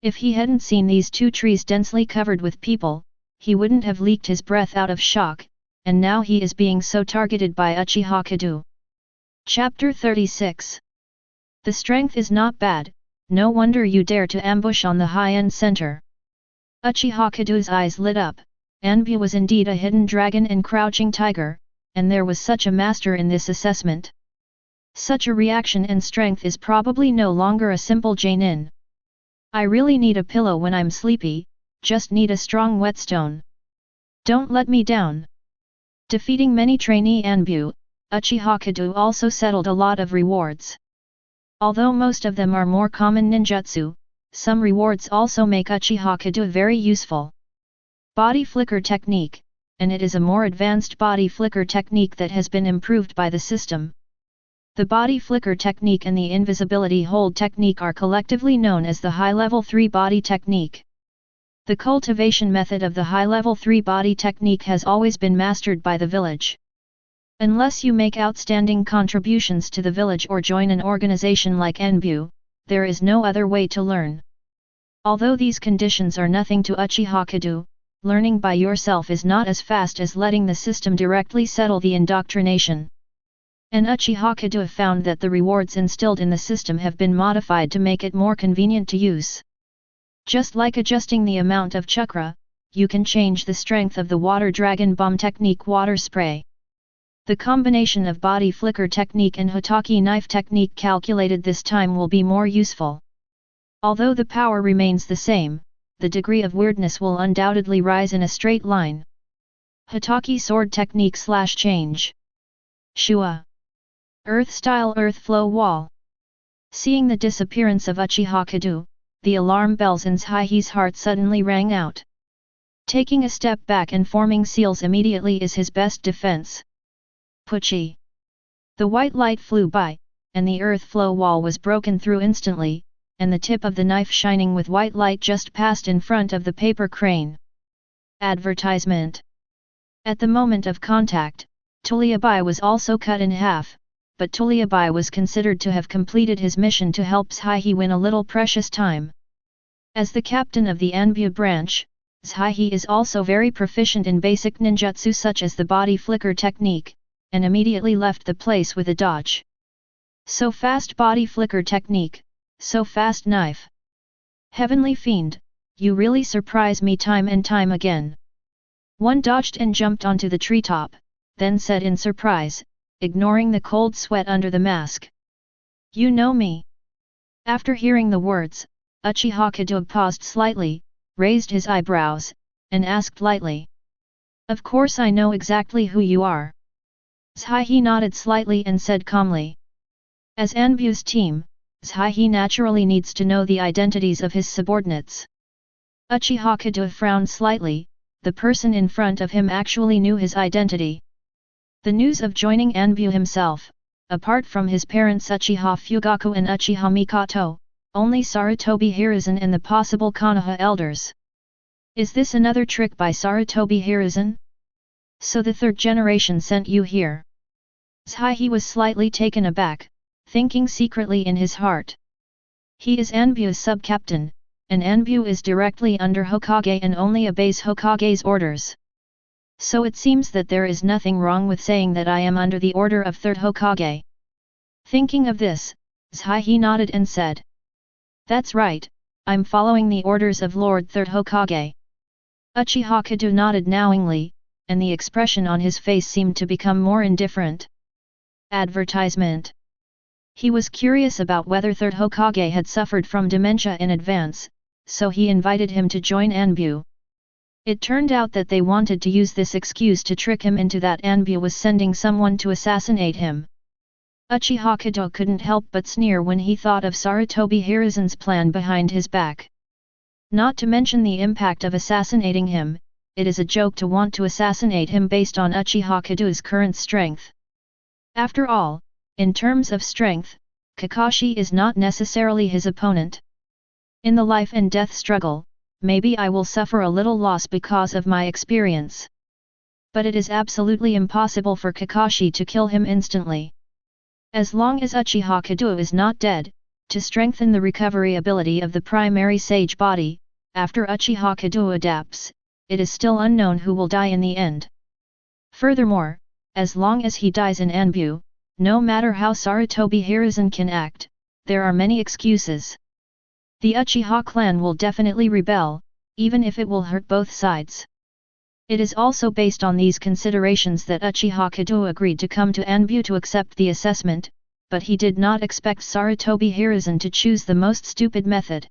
If he hadn't seen these two trees densely covered with people, he wouldn't have leaked his breath out of shock, and now he is being so targeted by Uchiha Kedo. Chapter 36. The strength is not bad, no wonder you dare to ambush on the high-end center. Uchiha Kedo's eyes lit up. Anbu was indeed a hidden dragon and crouching tiger, and there was such a master in this assessment. Such a reaction and strength is probably no longer a simple Jainin. I really need a pillow when I'm sleepy, just need a strong whetstone. Don't let me down. Defeating many trainee Anbu, Uchiha Kedo also settled a lot of rewards. Although most of them are more common ninjutsu, some rewards also make Uchiha Kedo very useful. Body flicker technique, and it is a more advanced body flicker technique that has been improved by the system. The body flicker technique and the invisibility hold technique are collectively known as the high-level 3 body technique. The cultivation method of the high-level 3 body technique has always been mastered by the village. Unless you make outstanding contributions to the village or join an organization like Enbu, there is no other way to learn. Although these conditions are nothing to Uchiha Kedo, learning by yourself is not as fast as letting the system directly settle the indoctrination. And Uchiha Kedo found that the rewards instilled in the system have been modified to make it more convenient to use. Just like adjusting the amount of chakra, you can change the strength of the water dragon bomb technique water spray. The combination of body flicker technique and Hokage knife technique calculated this time will be more useful. Although the power remains the same, the degree of weirdness will undoubtedly rise in a straight line. Hokage sword technique / change. Shua. Earth style earth flow wall. Seeing the disappearance of Uchiha Kedo, the alarm bells in Saihi's heart suddenly rang out. Taking a step back and forming seals immediately is his best defense. Puchi. The white light flew by, and the earth flow wall was broken through instantly, and the tip of the knife shining with white light just passed in front of the paper crane. Advertisement. At the moment of contact, Tuliabai was also cut in half, but Tuliabai was considered to have completed his mission to help Saihi win a little precious time. As the captain of the Anbu branch, Saihi is also very proficient in basic ninjutsu such as the body flicker technique, and immediately left the place with a dodge. So fast body flicker technique, so fast knife. Heavenly fiend, you really surprise me time and time again. One dodged and jumped onto the treetop, then said in surprise, ignoring the cold sweat under the mask. You know me. After hearing the words, Uchiha Kedo paused slightly, raised his eyebrows, and asked lightly. Of course I know exactly who you are. Saihi nodded slightly and said calmly. As Anbu's team, Saihi naturally needs to know the identities of his subordinates. Uchiha Kedo frowned slightly, the person in front of him actually knew his identity. The news of joining Anbu himself, apart from his parents Uchiha Fugaku and Uchiha Mikoto, only Sarutobi Hiruzen and the possible Konoha elders. Is this another trick by Sarutobi Hiruzen? So the third generation sent you here? Saihi was slightly taken aback, thinking secretly in his heart. He is Anbu's sub-captain, and Anbu is directly under Hokage and only obeys Hokage's orders. So it seems that there is nothing wrong with saying that I am under the order of third Hokage. Thinking of this, Saihi nodded and said. That's right, I'm following the orders of Lord Third Hokage. Uchiha Kedo nodded knowingly, and the expression on his face seemed to become more indifferent. Advertisement. He was curious about whether Third Hokage had suffered from dementia in advance, so he invited him to join Anbu. It turned out that they wanted to use this excuse to trick him into that Anbu was sending someone to assassinate him. Uchiha Kedo couldn't help but sneer when he thought of Sarutobi Hiruzen's plan behind his back. Not to mention the impact of assassinating him, it is a joke to want to assassinate him based on Uchiha Kedo's current strength. After all, in terms of strength, Kakashi is not necessarily his opponent. In the life and death struggle, maybe I will suffer a little loss because of my experience. But it is absolutely impossible for Kakashi to kill him instantly. As long as Uchiha Kedo is not dead, to strengthen the recovery ability of the primary sage body, after Uchiha Kedo adapts, it is still unknown who will die in the end. Furthermore, as long as he dies in Anbu, no matter how Sarutobi Hiruzen can act, there are many excuses. The Uchiha clan will definitely rebel, even if it will hurt both sides. It is also based on these considerations that Uchiha Kedo agreed to come to Anbu to accept the assessment, but he did not expect Sarutobi Hiruzen to choose the most stupid method.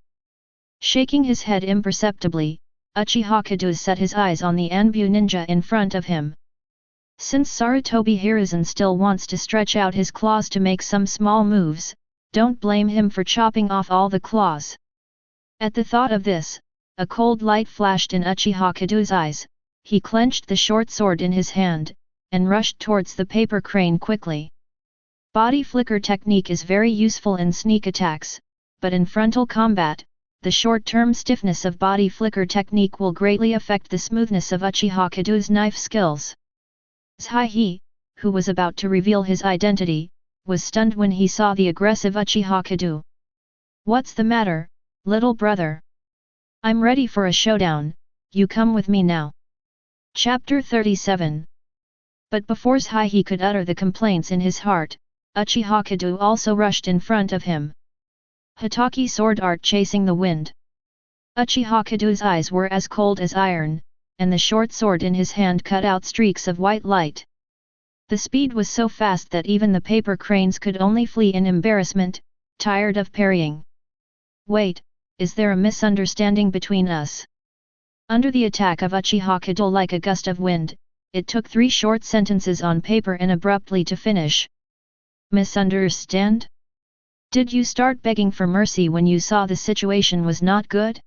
Shaking his head imperceptibly, Uchiha Kedo set his eyes on the Anbu ninja in front of him. Since Sarutobi Hiruzen still wants to stretch out his claws to make some small moves, Don't blame him for chopping off all the claws. At the thought of this, a cold light flashed in Uchiha Kedo's eyes. He clenched the short sword in his hand, and rushed towards the paper crane quickly. Body flicker technique is very useful in sneak attacks, but in frontal combat, the short-term stiffness of body flicker technique will greatly affect the smoothness of Uchiha Kedo's knife skills. Sigh, who was about to reveal his identity, was stunned when he saw the aggressive Uchiha Kedo. "What's the matter, little brother? I'm ready for a showdown, you come with me now." Chapter 37. But before Sigh could utter the complaints in his heart, Uchiha Kedo also rushed in front of him. Hokage sword art chasing the wind. Uchiha Kedo's eyes were as cold as iron, and the short sword in his hand cut out streaks of white light. The speed was so fast that even the paper cranes could only flee in embarrassment, tired of parrying. "Wait, is there a misunderstanding between us?" Under the attack of Uchiha Kedo like a gust of wind, it took 3 short sentences on paper and abruptly to finish. "Misunderstand? Did you start begging for mercy when you saw the situation was not good?"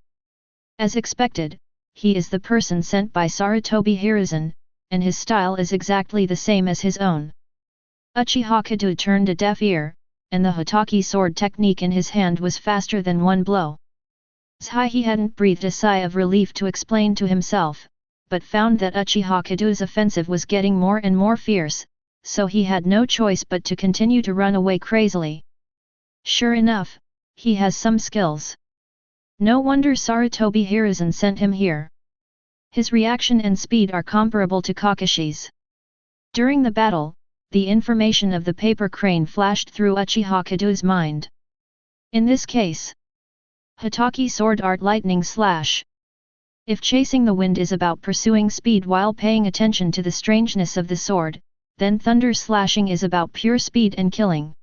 As expected, he is the person sent by Sarutobi Hiruzen, and his style is exactly the same as his own. Uchiha Kedo turned a deaf ear, and the Hokage sword technique in his hand was faster than one blow. Sigh hadn't breathed a sigh of relief to explain to himself, but found that Uchiha Kedo's offensive was getting more and more fierce, so he had no choice but to continue to run away crazily. Sure enough, he has some skills. No wonder Sarutobi Hiruzen sent him here. His reaction and speed are comparable to Kakashi's. During the battle, the information of the paper crane flashed through Uchiha Kedo's mind. In this case, Hokage sword art lightning slash. If chasing the wind is about pursuing speed while paying attention to the strangeness of the sword, then thunder slashing is about pure speed and killing.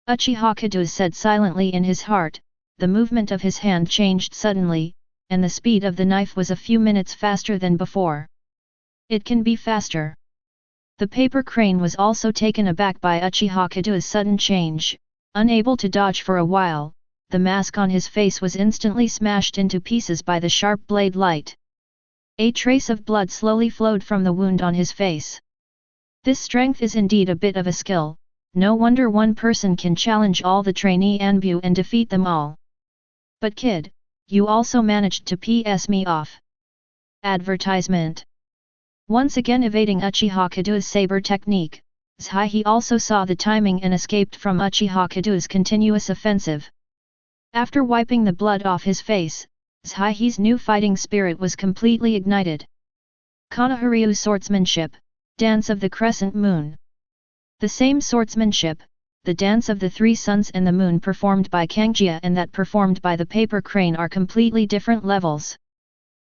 Uchiha Kedo said silently in his heart. The movement of his hand changed suddenly, and the speed of the knife was a few minutes faster than before. It can be faster. The paper crane was also taken aback by Uchiha Kedo's sudden change. Unable to dodge for a while, the mask on his face was instantly smashed into pieces by the sharp blade light. A trace of blood slowly flowed from the wound on his face. This strength is indeed a bit of a skill. No wonder one person can challenge all the trainee Anbu and defeat them all. But kid, you also managed to piss me off. Advertisement. Once again evading Uchiha Kedo's saber technique, Sigh also saw the timing and escaped from Uchiha Kedo's continuous offensive. After wiping the blood off his face, Sigh's new fighting spirit was completely ignited. Konohoryu swordsmanship, dance of the crescent moon. The same swordsmanship, the dance of the 3 suns and the moon performed by Kangjia and that performed by the paper crane are completely different levels.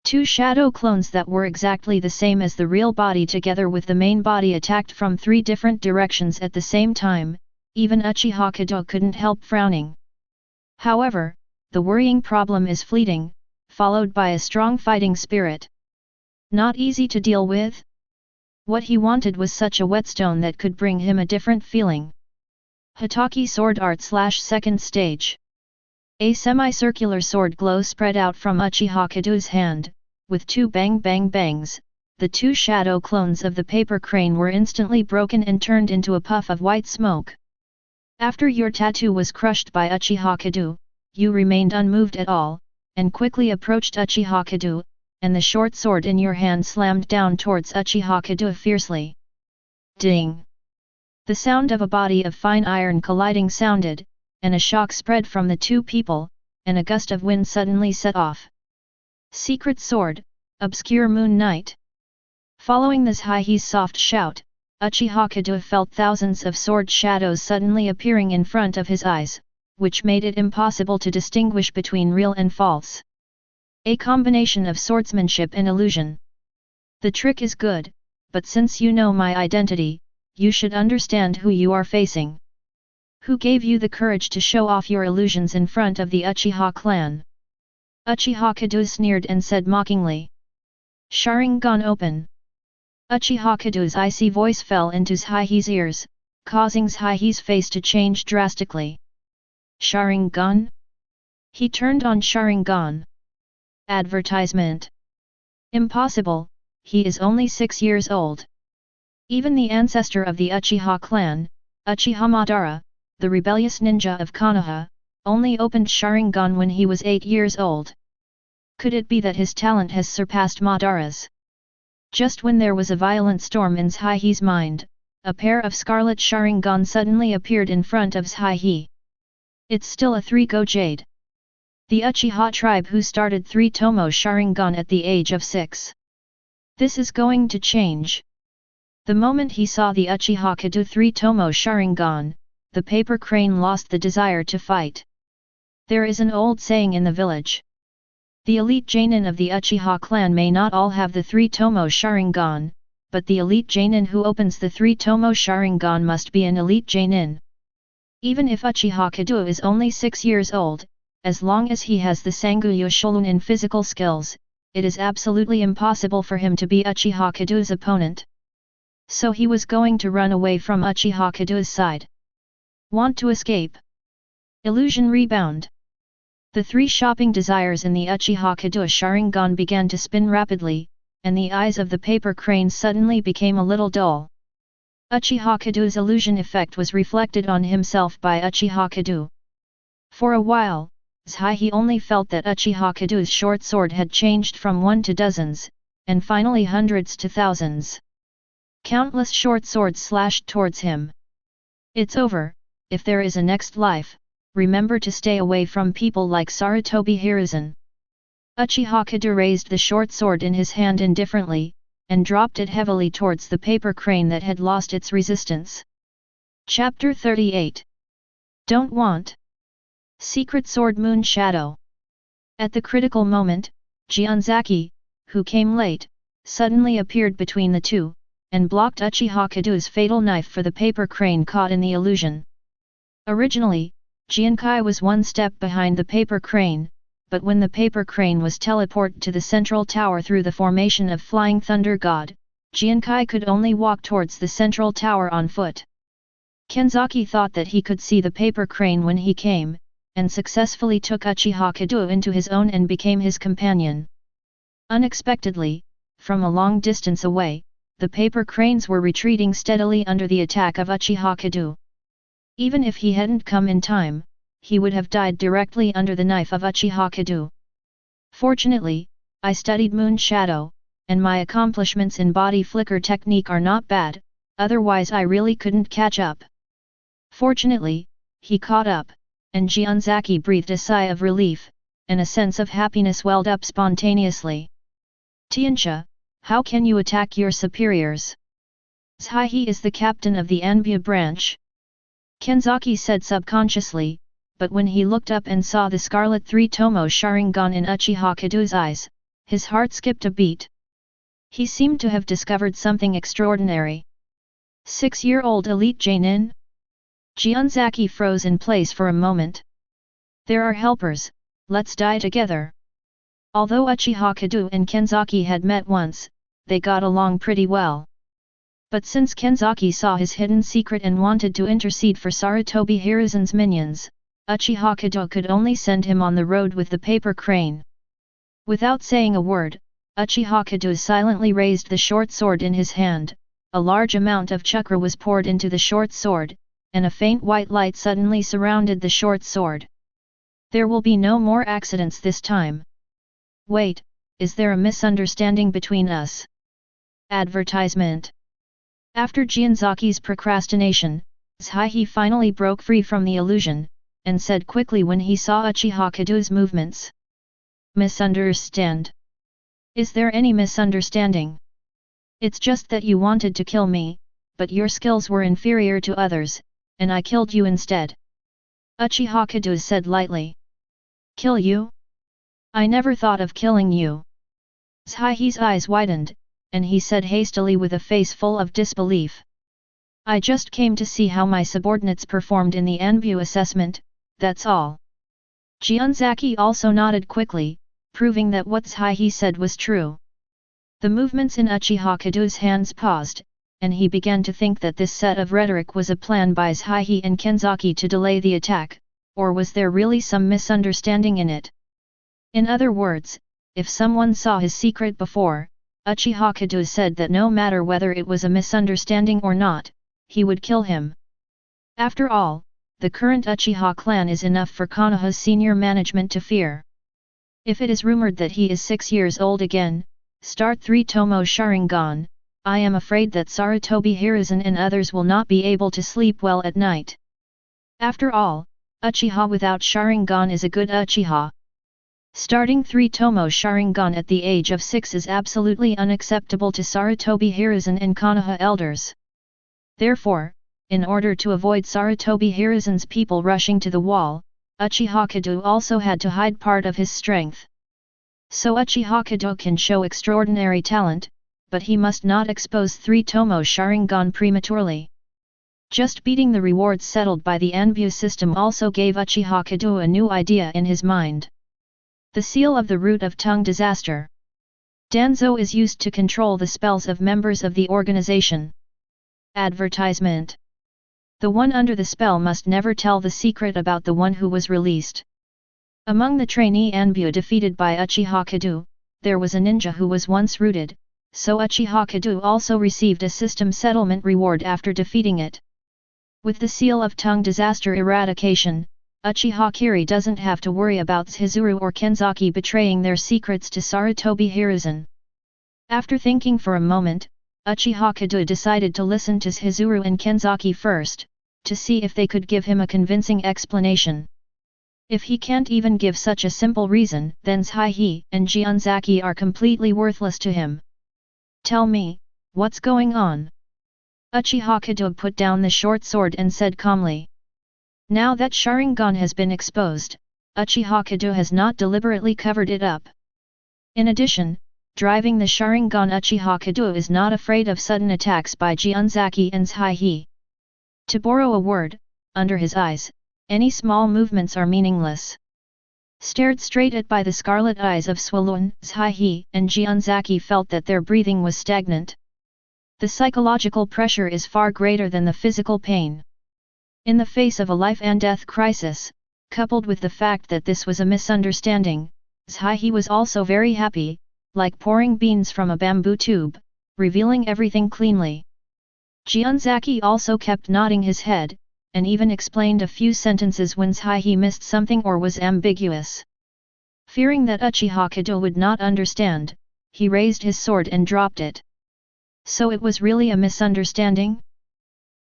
2 shadow clones that were exactly the same as the real body together with the main body attacked from 3 different directions at the same time, even Uchiha Kedo couldn't help frowning. However, the worrying problem is fleeting, followed by a strong fighting spirit. Not easy to deal with? What he wanted was such a whetstone that could bring him a different feeling. Hokage sword art / second stage. A semicircular sword glow spread out from Uchiha Kedo's hand, with 2 bang bang bangs. The 2 shadow clones of the paper crane were instantly broken and turned into a puff of white smoke. After your tattoo was crushed by Uchiha Kedo, you remained unmoved at all, and quickly approached Uchiha Kedo, and the short sword in your hand slammed down towards Uchiha Kedo fiercely. Ding! The sound of a body of fine iron colliding sounded, and a shock spread from the 2 people, and a gust of wind suddenly set off. Secret sword, obscure moon knight. Following this Sig's soft shout, Uchiha Kedo felt thousands of sword shadows suddenly appearing in front of his eyes, which made it impossible to distinguish between real and false. A combination of swordsmanship and illusion. The trick is good, but since you know my identity, you should understand who you are facing. Who gave you the courage to show off your illusions in front of the Uchiha clan? Uchiha Kedo sneered and said mockingly. Sharingan open. Uchiha Kedo's icy voice fell into Sig's ears, causing Sig's face to change drastically. Sharingan? He turned on Sharingan. Advertisement. Impossible, he is only 6 years old. Even the ancestor of the Uchiha clan, Uchiha Madara, the rebellious ninja of Konoha, only opened Sharingan when he was 8 years old. Could it be that his talent has surpassed Madara's? Just when there was a violent storm in Sai's mind, a pair of scarlet Sharingan suddenly appeared in front of Sai. It's still a 3-go jade. The Uchiha tribe who started 3 Tomo Sharingan at the age of 6. This is going to change. The moment he saw the Uchiha Kedo 3 Tomo Sharingan, the paper crane lost the desire to fight. There is an old saying in the village. The elite Genin of the Uchiha clan may not all have the 3 Tomo Sharingan, but the elite Genin who opens the 3 Tomo Sharingan must be an elite Genin. Even if Uchiha Kedo is only 6 years old, as long as he has the Sanguyo Shorin in physical skills, it is absolutely impossible for him to be Uchiha Kedo's opponent. So he was going to run away from Uchiha Kedo's side. Want to escape? Illusion rebound. The 3 shopping desires in the Uchiha Kedo Sharingan began to spin rapidly, and the eyes of the paper crane suddenly became a little dull. Uchiha Kedo's illusion effect was reflected on himself by Uchiha Kedo. For a while, Sai only felt that Uchiha Kedo's short sword had changed from 1 to dozens, and finally hundreds to thousands. Countless short swords slashed towards him. It's over, if there is a next life, remember to stay away from people like Sarutobi Hiruzen. Uchiha Kedo raised the short sword in his hand indifferently, and dropped it heavily towards the paper crane that had lost its resistance. Chapter 38. Don't want. Secret Sword Moon Shadow. At the critical moment, Jianzaki, who came late, suddenly appeared between the two, and blocked Uchiha Kedo's fatal knife for the paper crane caught in the illusion. Originally, Jiankai was 1 step behind the paper crane, but when the paper crane was teleported to the central tower through the formation of Flying Thunder God, Jiankai could only walk towards the central tower on foot. Kenzaki thought that he could see the paper crane when he came, and successfully took Uchiha Kedo into his own and became his companion. Unexpectedly, from a long distance away, the paper cranes were retreating steadily under the attack of Uchiha Kedo. Even if he hadn't come in time, he would have died directly under the knife of Uchiha Kedo. Fortunately, I studied Moon Shadow, and my accomplishments in body flicker technique are not bad, otherwise I really couldn't catch up. Fortunately, he caught up, and Jianzaki breathed a sigh of relief, and a sense of happiness welled up spontaneously. Tianxia, how can you attack your superiors? Sai is the captain of the Anbu branch. Kenzaki said subconsciously, but when he looked up and saw the scarlet 3 Tomo Sharingan in Uchiha Kedo's eyes, his heart skipped a beat. He seemed to have discovered something extraordinary. 6-year-old elite Genin? Jianzaki froze in place for a moment. There are helpers, let's die together. Although Uchiha Kedo and Kenzaki had met once, they got along pretty well. But since Kenzaki saw his hidden secret and wanted to intercede for Sarutobi Hiruzen's minions, Uchiha Kedo could only send him on the road with the paper crane. Without saying a word, Uchiha Kedo silently raised the short sword in his hand, a large amount of chakra was poured into the short sword, and a faint white light suddenly surrounded the short sword. There will be no more accidents this time. Wait, is there a misunderstanding between us? Advertisement. After Jianzaki's procrastination, Sai finally broke free from the illusion, and said quickly when he saw Uchiha Kedo's movements. Misunderstand? Is there any misunderstanding? It's just that you wanted to kill me, but your skills were inferior to others, and I killed you instead. Uchiha Kedo said lightly. Kill you? I never thought of killing you. Sai's eyes widened, and he said hastily with a face full of disbelief. I just came to see how my subordinates performed in the Anbu assessment, that's all. Jianzaki also nodded quickly, proving that what Sai said was true. The movements in Uchiha Kedo's hands paused, and he began to think that this set of rhetoric was a plan by Sai and Kenzaki to delay the attack, or was there really some misunderstanding in it? In other words, if someone saw his secret before, Uchiha Kedo said that no matter whether it was a misunderstanding or not, he would kill him. After all, the current Uchiha clan is enough for Konoha's senior management to fear. If it is rumored that he is 6 years old again, start 3 Tomo Sharingan, I am afraid that Sarutobi Hiruzen and others will not be able to sleep well at night. After all, Uchiha without Sharingan is a good Uchiha. Starting 3 Tomo Sharingan at the age of 6 is absolutely unacceptable to Sarutobi Hiruzen and Konoha elders. Therefore, in order to avoid Sarutobi Hiruzen's people rushing to the wall, Uchiha Kedo also had to hide part of his strength. So Uchiha Kedo can show extraordinary talent, but he must not expose 3 Tomo Sharingan prematurely. Just beating the rewards settled by the Anbu system also gave Uchiha Kedo a new idea in his mind. The seal of the root of tongue disaster. Danzo is used to control the spells of members of the organization. Advertisement. The one under the spell must never tell the secret about the one who was released. Among the trainee Anbu defeated by Uchiha Kedo, there was a ninja who was once rooted, so Uchiha Kedo also received a system settlement reward after defeating it. With the seal of tongue disaster eradication, Uchiha Kiri doesn't have to worry about Chizuru or Kenzaki betraying their secrets to Sarutobi Hiruzen. After thinking for a moment, Uchiha Kedo decided to listen to Chizuru and Kenzaki first, to see if they could give him a convincing explanation. If he can't even give such a simple reason, then Sigh and Jianzaki are completely worthless to him. Tell me, what's going on? Uchiha Kedo put down the short sword and said calmly. Now that Sharingan has been exposed, Uchiha Kedo has not deliberately covered it up. In addition, driving the Sharingan Uchiha Kedo is not afraid of sudden attacks by Jianzaki and Sigh. To borrow a word, under his eyes, any small movements are meaningless. Stared straight at by the scarlet eyes of Swolun, Sigh and Jianzaki felt that their breathing was stagnant. The psychological pressure is far greater than the physical pain. In the face of a life and death crisis, coupled with the fact that this was a misunderstanding, Sigh was also very happy, like pouring beans from a bamboo tube, revealing everything cleanly. Jianzaki also kept nodding his head, and even explained a few sentences when Sigh missed something or was ambiguous. Fearing that Uchiha Kedo would not understand, he raised his sword and dropped it. So it was really a misunderstanding?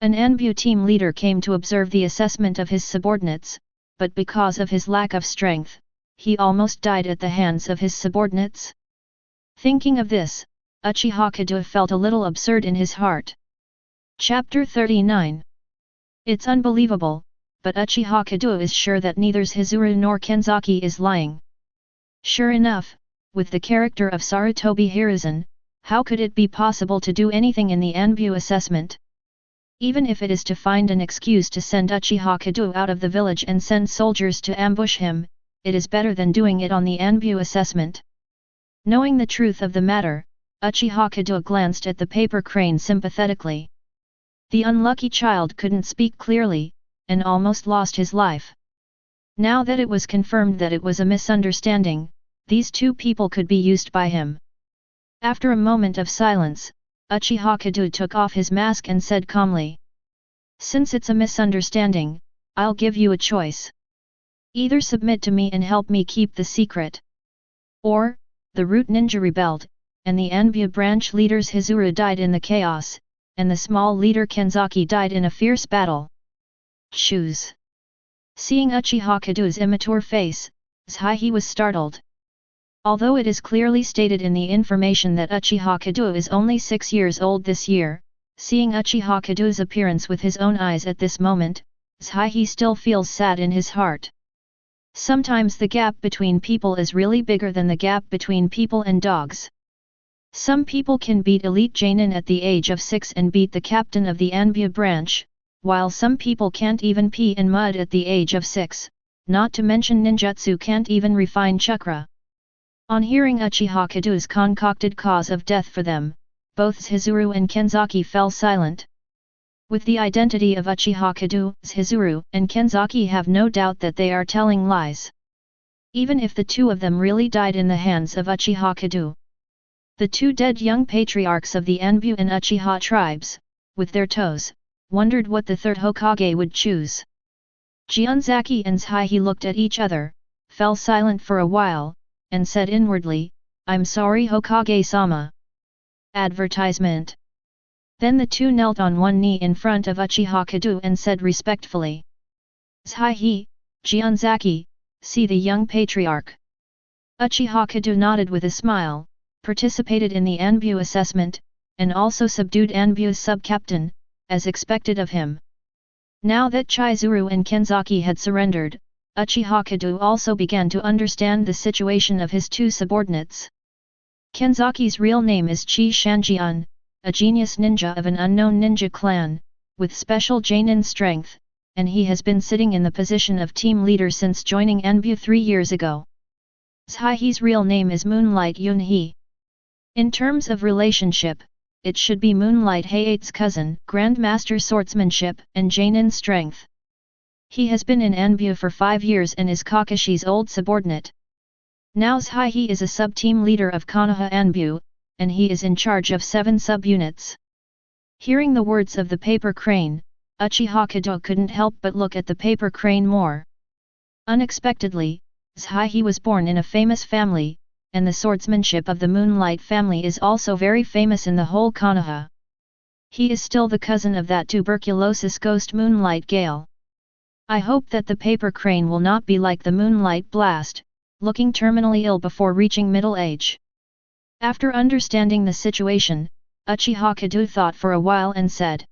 An Anbu team leader came to observe the assessment of his subordinates, but because of his lack of strength, he almost died at the hands of his subordinates. Thinking of this, Uchiha Kedo felt a little absurd in his heart. Chapter 39. It's unbelievable, but Uchiha Kedo is sure that neither Chizuru nor Kenzaki is lying. Sure enough, with the character of Sarutobi Hiruzen, how could it be possible to do anything in the Anbu assessment? Even if it is to find an excuse to send Uchiha Kedo out of the village and send soldiers to ambush him, it is better than doing it on the Anbu assessment. Knowing the truth of the matter, Uchiha Kedo glanced at the paper crane sympathetically. The unlucky child couldn't speak clearly, and almost lost his life. Now that it was confirmed that it was a misunderstanding, these two people could be used by him. After a moment of silence, Uchiha Kedo took off his mask and said calmly. Since it's a misunderstanding, I'll give you a choice. Either submit to me and help me keep the secret. Or, the root ninja rebelled, and the Anbu branch leaders Chizuru died in the chaos, and the small leader Kenzaki died in a fierce battle. Choose. Seeing Uchiha Kedo's immature face, Sigh was startled. Although it is clearly stated in the information that Uchiha Kedo is only 6 years old this year, seeing Uchiha Kedo's appearance with his own eyes at this moment, Sigh still feels sad in his heart. Sometimes the gap between people is really bigger than the gap between people and dogs. Some people can beat elite Jainin at the age of 6 and beat the captain of the Anbu branch, while some people can't even pee in mud at the age of 6, not to mention ninjutsu can't even refine chakra. On hearing Uchiha Kedo's concocted cause of death for them, both Chizuru and Kenzaki fell silent. With the identity of Uchiha Kedo, Hizuru and Kenzaki have no doubt that they are telling lies. Even if the two of them really died in the hands of Uchiha Kedo. The two dead young patriarchs of the Anbu and Uchiha tribes, with their toes, wondered what the third Hokage would choose. Jianzaki and Sigh looked at each other, fell silent for a while, and said inwardly, "I'm sorry Hokage-sama." Advertisement. Then the two knelt on one knee in front of Uchiha Kedo and said respectfully, "Sigh, Jianzaki, see the young patriarch." Uchiha Kedo nodded with a smile, participated in the Anbu assessment, and also subdued Anbu's sub-captain, as expected of him. Now that Chizuru and Kenzaki had surrendered, Uchiha Kedo also began to understand the situation of his two subordinates. Kenzaki's real name is Chi Shanjian, a genius ninja of an unknown ninja clan, with special Jainin strength, and he has been sitting in the position of team leader since joining Anbu 3 years ago. Sai's real name is Moonlight Yunhee. In terms of relationship, it should be Moonlight Hayate's cousin, Grandmaster Swordsmanship and Jainin strength. He has been in Anbu for 5 years and is Kakashi's old subordinate. Now Sai is a sub-team leader of Konoha Anbu, and he is in charge of 7 sub-units. Hearing the words of the paper crane, Uchiha Kedo couldn't help but look at the paper crane more. Unexpectedly, Sai was born in a famous family, and the swordsmanship of the Moonlight family is also very famous in the whole Konoha. He is still the cousin of that tuberculosis ghost Moonlight Gale. I hope that the paper crane will not be like the Moonlight Blast, looking terminally ill before reaching middle age. After understanding the situation, Uchiha Kedo thought for a while and said,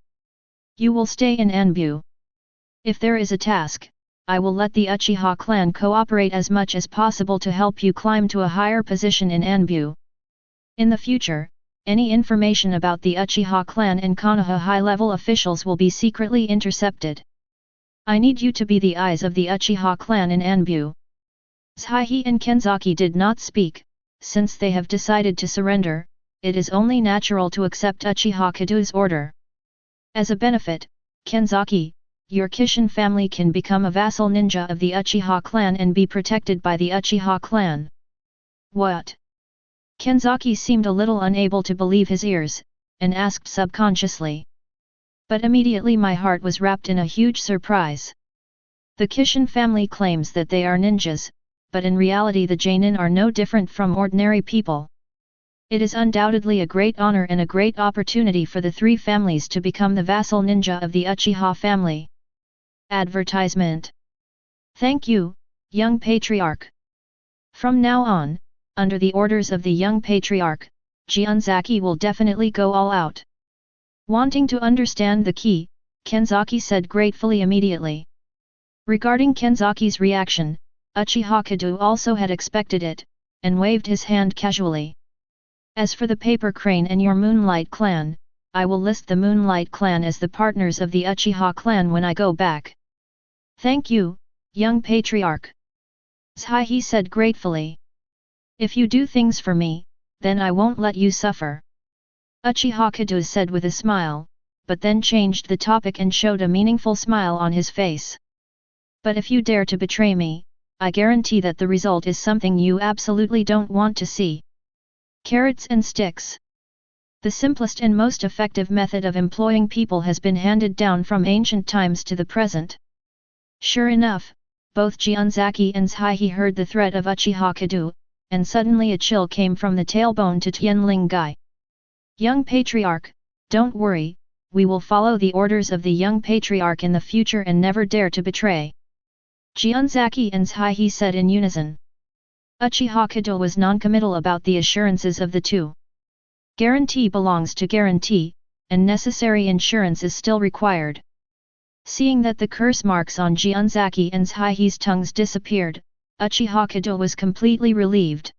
"You will stay in Anbu. If there is a task, I will let the Uchiha clan cooperate as much as possible to help you climb to a higher position in Anbu. In the future, any information about the Uchiha clan and Konoha high-level officials will be secretly intercepted. I need you to be the eyes of the Uchiha clan in Anbu." Sai and Kenzaki did not speak. Since they have decided to surrender, it is only natural to accept Uchiha Kedo's order. As a benefit, Kenzaki, your Kishin family can become a vassal ninja of the Uchiha clan and be protected by the Uchiha clan. What? Kenzaki seemed a little unable to believe his ears, and asked subconsciously. But immediately my heart was wrapped in a huge surprise. The Kishin family claims that they are ninjas, but in reality the Jainin are no different from ordinary people. It is undoubtedly a great honor and a great opportunity for the 3 families to become the vassal ninja of the Uchiha family. Advertisement. Thank you, young patriarch. From now on, under the orders of the young patriarch, Jianzaki will definitely go all out. Wanting to understand the key, Kenzaki said gratefully immediately. Regarding Kenzaki's reaction, Uchiha Kedo also had expected it, and waved his hand casually. As for the paper crane and your Moonlight clan, I will list the Moonlight clan as the partners of the Uchiha clan when I go back. Thank you, young patriarch. Sai said gratefully. If you do things for me, then I won't let you suffer. Uchiha Kedo said with a smile, but then changed the topic and showed a meaningful smile on his face. But if you dare to betray me, I guarantee that the result is something you absolutely don't want to see. Carrots and sticks. The simplest and most effective method of employing people has been handed down from ancient times to the present. Sure enough, both Jianzaki and Sai heard the threat of Uchiha Kedo, and suddenly a chill came from the tailbone to Tianling Gai. Young patriarch, don't worry, we will follow the orders of the young patriarch in the future and never dare to betray. Jianzaki and Sai said in unison. Uchiha Kedo was non-committal about the assurances of the two. Guarantee belongs to guarantee, and necessary insurance is still required. Seeing that the curse marks on Jianzaki and Sai's tongues disappeared, Uchiha Kedo was completely relieved.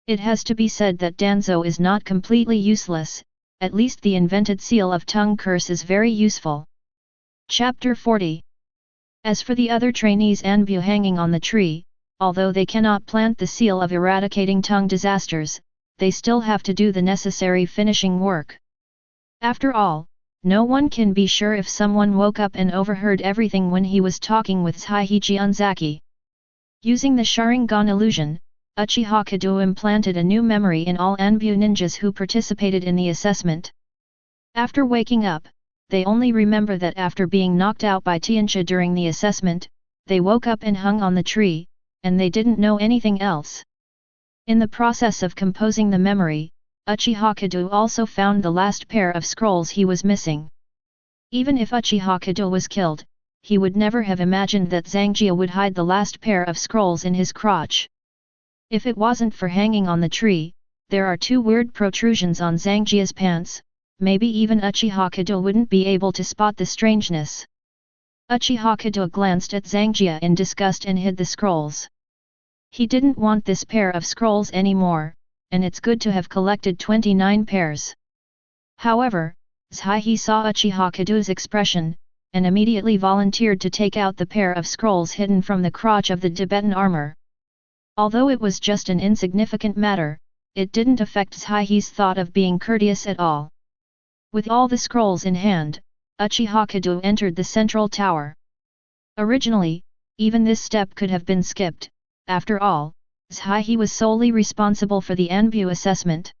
It has to be said that Danzo is not completely useless, at least the invented seal of tongue curse is very useful. Chapter 40. As for the other trainees Anbu hanging on the tree, although they cannot plant the seal of eradicating tongue disasters, they still have to do the necessary finishing work. After all, no one can be sure if someone woke up and overheard everything when he was talking with Saihei Jianzaki. Using the Sharingan illusion, Uchiha Kedo implanted a new memory in all Anbu ninjas who participated in the assessment. After waking up, they only remember that after being knocked out by Tianxia during the assessment, they woke up and hung on the tree, and they didn't know anything else. In the process of composing the memory, Uchiha Kedo also found the last pair of scrolls he was missing. Even if Uchiha Kedo was killed, he would never have imagined that Zangjia would hide the last pair of scrolls in his crotch. If it wasn't for hanging on the tree, there are two weird protrusions on Zangjia's pants, maybe even Uchiha Kedo wouldn't be able to spot the strangeness. Uchiha Kedo glanced at Zangjia in disgust and hid the scrolls. He didn't want this pair of scrolls anymore, and it's good to have collected 29 pairs. However, Saihei saw Uchiha Kedo's expression, and immediately volunteered to take out the pair of scrolls hidden from the crotch of the Tibetan armor. Although it was just an insignificant matter, it didn't affect Saihei's thought of being courteous at all. With all the scrolls in hand, Uchiha Kedo entered the central tower. Originally, even this step could have been skipped. After all, Saihei was solely responsible for the Anbu assessment.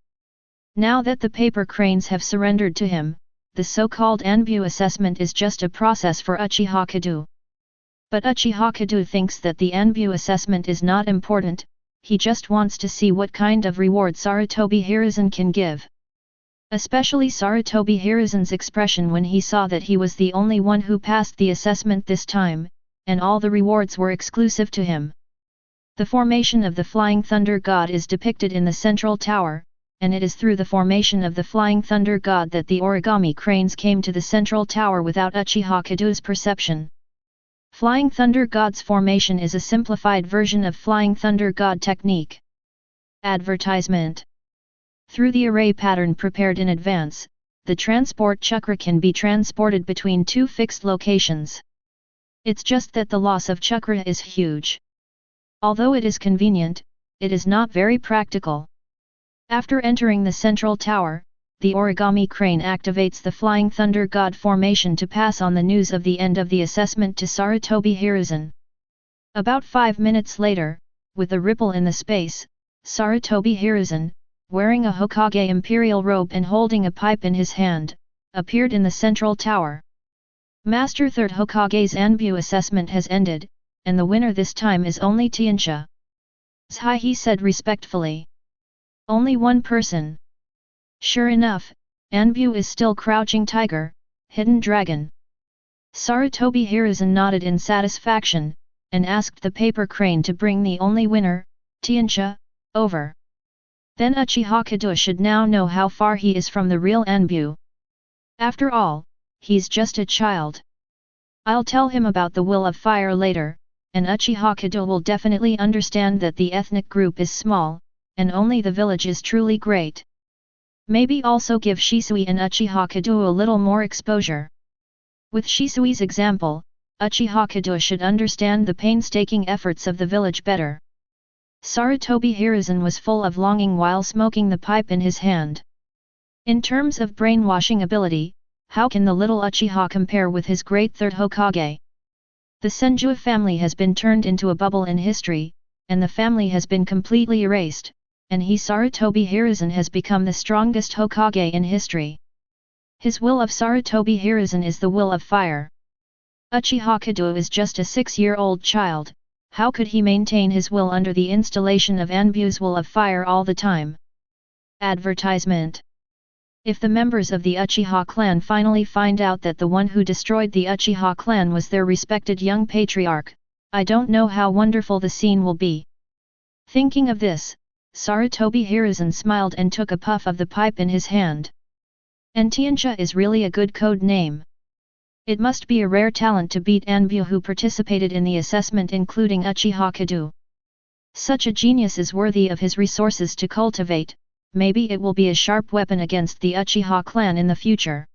Now that the paper cranes have surrendered to him, the so-called Anbu assessment is just a process for Uchiha Kedo. But Uchiha Kedo thinks that the Anbu assessment is not important, he just wants to see what kind of reward Sarutobi Hiruzen can give. Especially Sarutobi Hiruzen's expression when he saw that he was the only one who passed the assessment this time, and all the rewards were exclusive to him. The formation of the Flying Thunder God is depicted in the central tower, and it is through the formation of the Flying Thunder God that the origami cranes came to the central tower without Uchiha Kedo's perception. Flying Thunder God's formation is a simplified version of Flying Thunder God technique. Advertisement. Through the array pattern prepared in advance, the transport chakra can be transported between two fixed locations. It's just that the loss of chakra is huge. Although it is convenient, it is not very practical. After entering the central tower, the origami crane activates the Flying Thunder God formation to pass on the news of the end of the assessment to Sarutobi Hiruzen. About 5 minutes later, with a ripple in the space, Sarutobi Hiruzen, wearing a Hokage imperial robe and holding a pipe in his hand, appeared in the central tower. Master Third Hokage's Anbu assessment has ended, and the winner this time is only Tianxia. Saihei said respectfully. Only one person. Sure enough, Anbu is still Crouching Tiger, Hidden Dragon. Sarutobi Hiruzen nodded in satisfaction, and asked the paper crane to bring the only winner, Tianxia, over. Then Uchiha Kedo should now know how far he is from the real Anbu. After all, he's just a child. I'll tell him about the Will of Fire later, and Uchiha Kedo will definitely understand that the ethnic group is small, and only the village is truly great. Maybe also give Shisui and Uchiha Kedo a little more exposure. With Shisui's example, Uchiha Kedo should understand the painstaking efforts of the village better. Sarutobi Hiruzen was full of longing while smoking the pipe in his hand. In terms of brainwashing ability, how can the little Uchiha compare with his great third Hokage? The Senju family has been turned into a bubble in history, and the family has been completely erased, and Sarutobi Hiruzen has become the strongest Hokage in history. His will of Sarutobi Hiruzen is the will of fire. Uchiha Kedo is just a 6-year-old child, how could he maintain his will under the installation of Anbu's will of fire all the time? Advertisement. If the members of the Uchiha clan finally find out that the one who destroyed the Uchiha clan was their respected young patriarch, I don't know how wonderful the scene will be. Thinking of this, Sarutobi Hiruzen smiled and took a puff of the pipe in his hand. And Tianxia is really a good code name. It must be a rare talent to beat Anbu who participated in the assessment including Uchiha Kedo. Such a genius is worthy of his resources to cultivate. Maybe it will be a sharp weapon against the Uchiha clan in the future.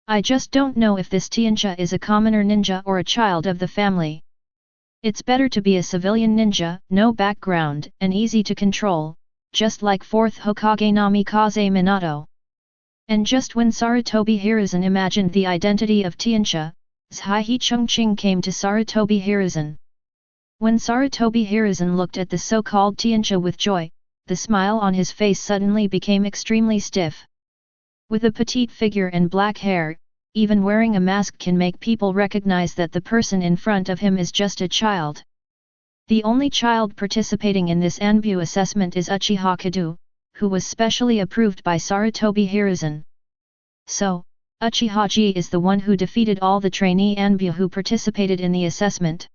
I just don't know if this Tianxia is a commoner ninja or a child of the family. It's better to be a civilian ninja, no background, and easy to control, just like 4th Hokage Namikaze Minato. And just when Sarutobi Hiruzen imagined the identity of Tianxia, Zhai Chongqing came to Sarutobi Hiruzen. When Sarutobi Hiruzen looked at the so-called Tianxia with joy, the smile on his face suddenly became extremely stiff. With a petite figure and black hair, even wearing a mask can make people recognize that the person in front of him is just a child. The only child participating in this Anbu assessment is Uchiha Kedo, who was specially approved by Sarutobi Hiruzen. So, Uchiha Ji is the one who defeated all the trainee Anbu who participated in the assessment.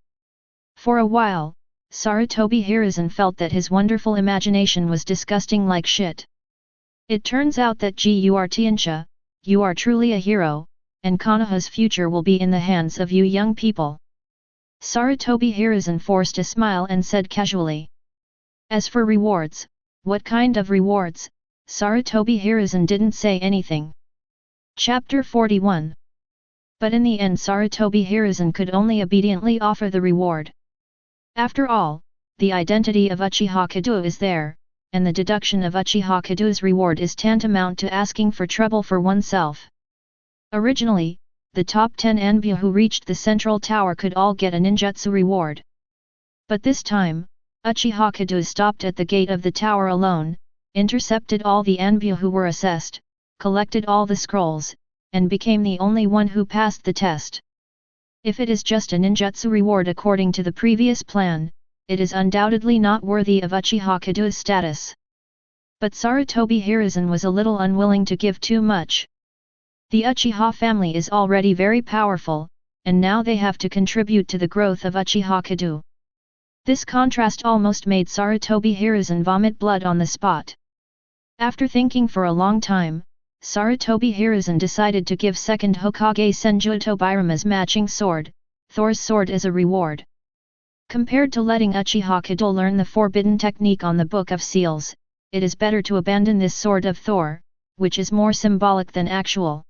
For a while, Sarutobi Hiruzen felt that his wonderful imagination was disgusting like shit. It turns out that Ji, you are Tianxia, you are truly a hero, and Konoha's future will be in the hands of you young people. Sarutobi Hiruzen forced a smile and said casually. As for rewards, what kind of rewards? Sarutobi Hiruzen didn't say anything. Chapter 41. But in the end Sarutobi Hiruzen could only obediently offer the reward. After all, the identity of Uchiha Kedo is there, and the deduction of Uchiha Kedo's reward is tantamount to asking for trouble for oneself. Originally, the top 10 Anbu who reached the central tower could all get a ninjutsu reward. But this time, Uchiha Kedo stopped at the gate of the tower alone, intercepted all the Anbu who were assessed, collected all the scrolls, and became the only one who passed the test. If it is just a ninjutsu reward according to the previous plan, it is undoubtedly not worthy of Uchiha Kedo's status. But Sarutobi Hiruzen was a little unwilling to give too much. The Uchiha family is already very powerful, and now they have to contribute to the growth of Uchiha Kedo. This contrast almost made Sarutobi Hiruzen vomit blood on the spot. After thinking for a long time, Sarutobi Hiruzen decided to give second Hokage Senjuto Birama's matching sword, Thor's sword, as a reward. Compared to letting Uchiha Kedo learn the forbidden technique on the Book of Seals, it is better to abandon this sword of Thor, which is more symbolic than actual.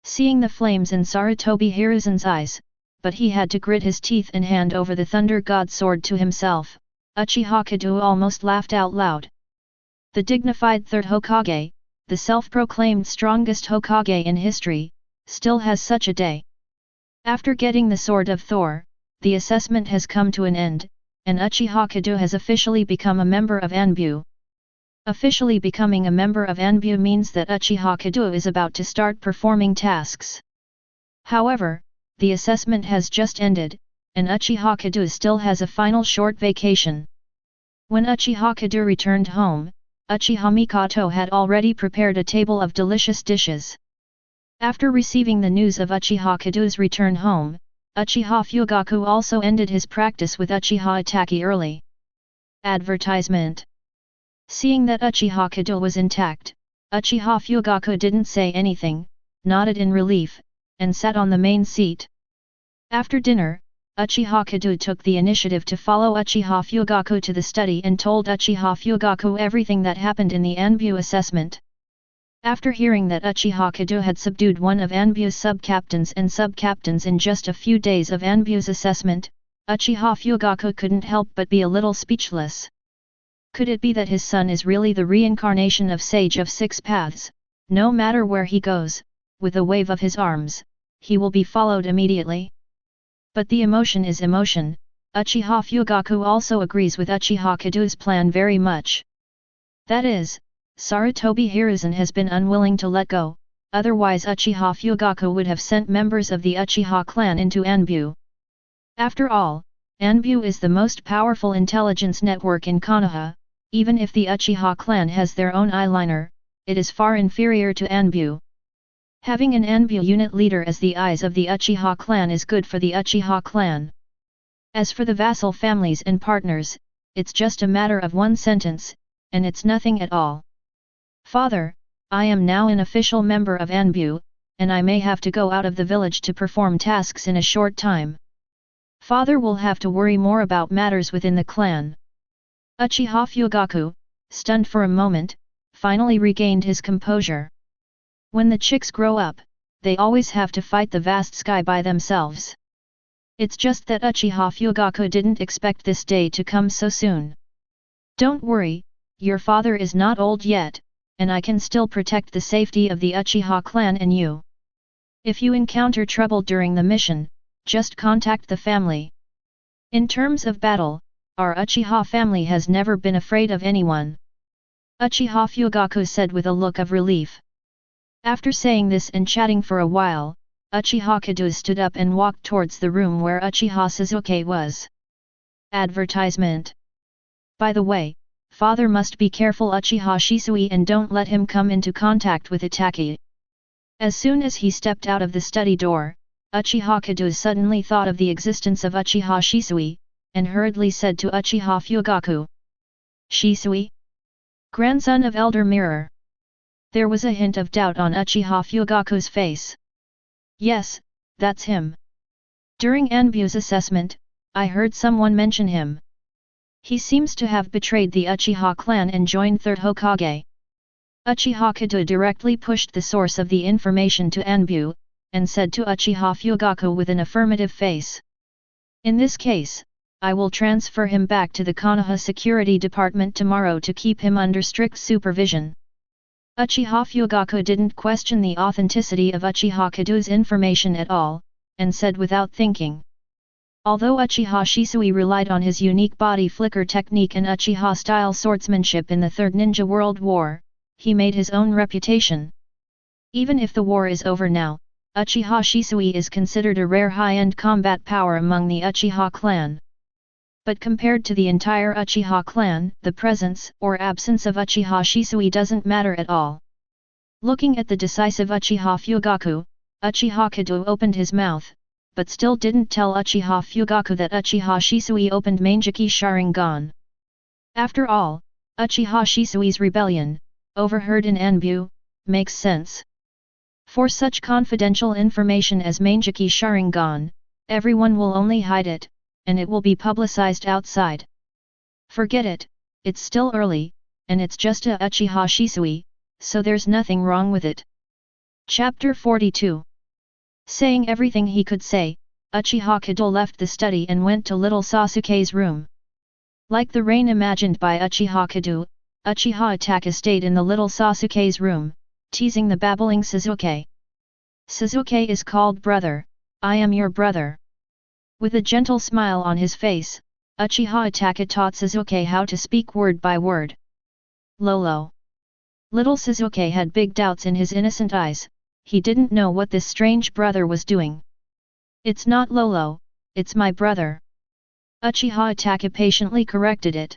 Seeing the flames in Sarutobi Hiruzen's eyes, but he had to grit his teeth and hand over the Thunder God sword to himself, Uchiha Kedo almost laughed out loud. The dignified third Hokage, the self-proclaimed strongest Hokage in history, still has such a day. After getting the sword of Thor, the assessment has come to an end, and Uchiha Kedo has officially become a member of Anbu. Officially becoming a member of Anbu means that Uchiha Kedo is about to start performing tasks. However, the assessment has just ended, and Uchiha Kedo still has a final short vacation. When Uchiha Kedo returned home, Uchiha Mikoto had already prepared a table of delicious dishes. After receiving the news of Uchiha Kedo's return home, Uchiha Fugaku also ended his practice with Uchiha Itachi early. Advertisement. Seeing that Uchiha Kedo was intact, Uchiha Fugaku didn't say anything, nodded in relief, and sat on the main seat. After dinner, Uchiha Kedo took the initiative to follow Uchiha Fugaku to the study and told Uchiha Fugaku everything that happened in the Anbu assessment. After hearing that Uchiha Kedo had subdued one of Anbu's sub-captains and sub-captains in just a few days of Anbu's assessment, Uchiha Fugaku couldn't help but be a little speechless. Could it be that his son is really the reincarnation of Sage of Six Paths? No matter where he goes, with a wave of his arms, he will be followed immediately. But the emotion is emotion. Uchiha Fugaku also agrees with Uchiha Kedo's plan very much. That is, Sarutobi Hiruzen has been unwilling to let go, otherwise Uchiha Fugaku would have sent members of the Uchiha clan into Anbu. After all, Anbu is the most powerful intelligence network in Konoha. Even if the Uchiha clan has their own eyeliner, it is far inferior to Anbu. Having an Anbu unit leader as the eyes of the Uchiha clan is good for the Uchiha clan. As for the vassal families and partners, it's just a matter of one sentence, and it's nothing at all. Father, I am now an official member of Anbu, and I may have to go out of the village to perform tasks in a short time. Father will have to worry more about matters within the clan. Uchiha Fugaku, stunned for a moment, finally regained his composure. When the chicks grow up, they always have to fight the vast sky by themselves. It's just that Uchiha Fugaku didn't expect this day to come so soon. Don't worry, your father is not old yet, and I can still protect the safety of the Uchiha clan and you. If you encounter trouble during the mission, just contact the family. In terms of battle, our Uchiha family has never been afraid of anyone. Uchiha Fugaku said with a look of relief. After saying this and chatting for a while, Uchiha Kedo stood up and walked towards the room where Uchiha Suzuki was. Advertisement. By the way, father must be careful Uchiha Shisui and don't let him come into contact with Itachi. As soon as he stepped out of the study door, Uchiha Kedo suddenly thought of the existence of Uchiha Shisui, and hurriedly said to Uchiha Fugaku. Shisui? Grandson of Elder Mirror. There was a hint of doubt on Uchiha Fugaku's face. Yes, that's him. During Anbu's assessment, I heard someone mention him. He seems to have betrayed the Uchiha clan and joined Third Hokage. Uchiha Kedo directly pushed the source of the information to Anbu, and said to Uchiha Fugaku with an affirmative face. In this case, I will transfer him back to the Konoha Security Department tomorrow to keep him under strict supervision. Uchiha Fugaku didn't question the authenticity of Uchiha Kedo's information at all, and said without thinking. Although Uchiha Shisui relied on his unique body flicker technique and Uchiha-style swordsmanship in the Third Ninja World War, he made his own reputation. Even if the war is over now, Uchiha Shisui is considered a rare high-end combat power among the Uchiha clan. But compared to the entire Uchiha clan, the presence or absence of Uchiha Shisui doesn't matter at all. Looking at the decisive Uchiha Fugaku, Uchiha Kedo opened his mouth, but still didn't tell Uchiha Fugaku that Uchiha Shisui opened Manjiki Sharingan. After all, Uchiha Shisui's rebellion, overheard in Anbu, makes sense. For such confidential information as Manjiki Sharingan, everyone will only hide it, and it will be publicized outside. Forget it, it's still early, and it's just a Uchiha Shisui, so there's nothing wrong with it. Chapter 42. Saying everything he could say, Uchiha Kedo left the study and went to little Sasuke's room. Like the rain imagined by Uchiha Kedo, Uchiha Itachi stayed in the little Sasuke's room, teasing the babbling Sasuke. Sasuke is called brother, I am your brother. With a gentle smile on his face, Uchiha Itachi taught Sasuke how to speak word by word. Lolo. Little Sasuke had big doubts in his innocent eyes, he didn't know what this strange brother was doing. It's not Lolo, it's my brother. Uchiha Itachi patiently corrected it.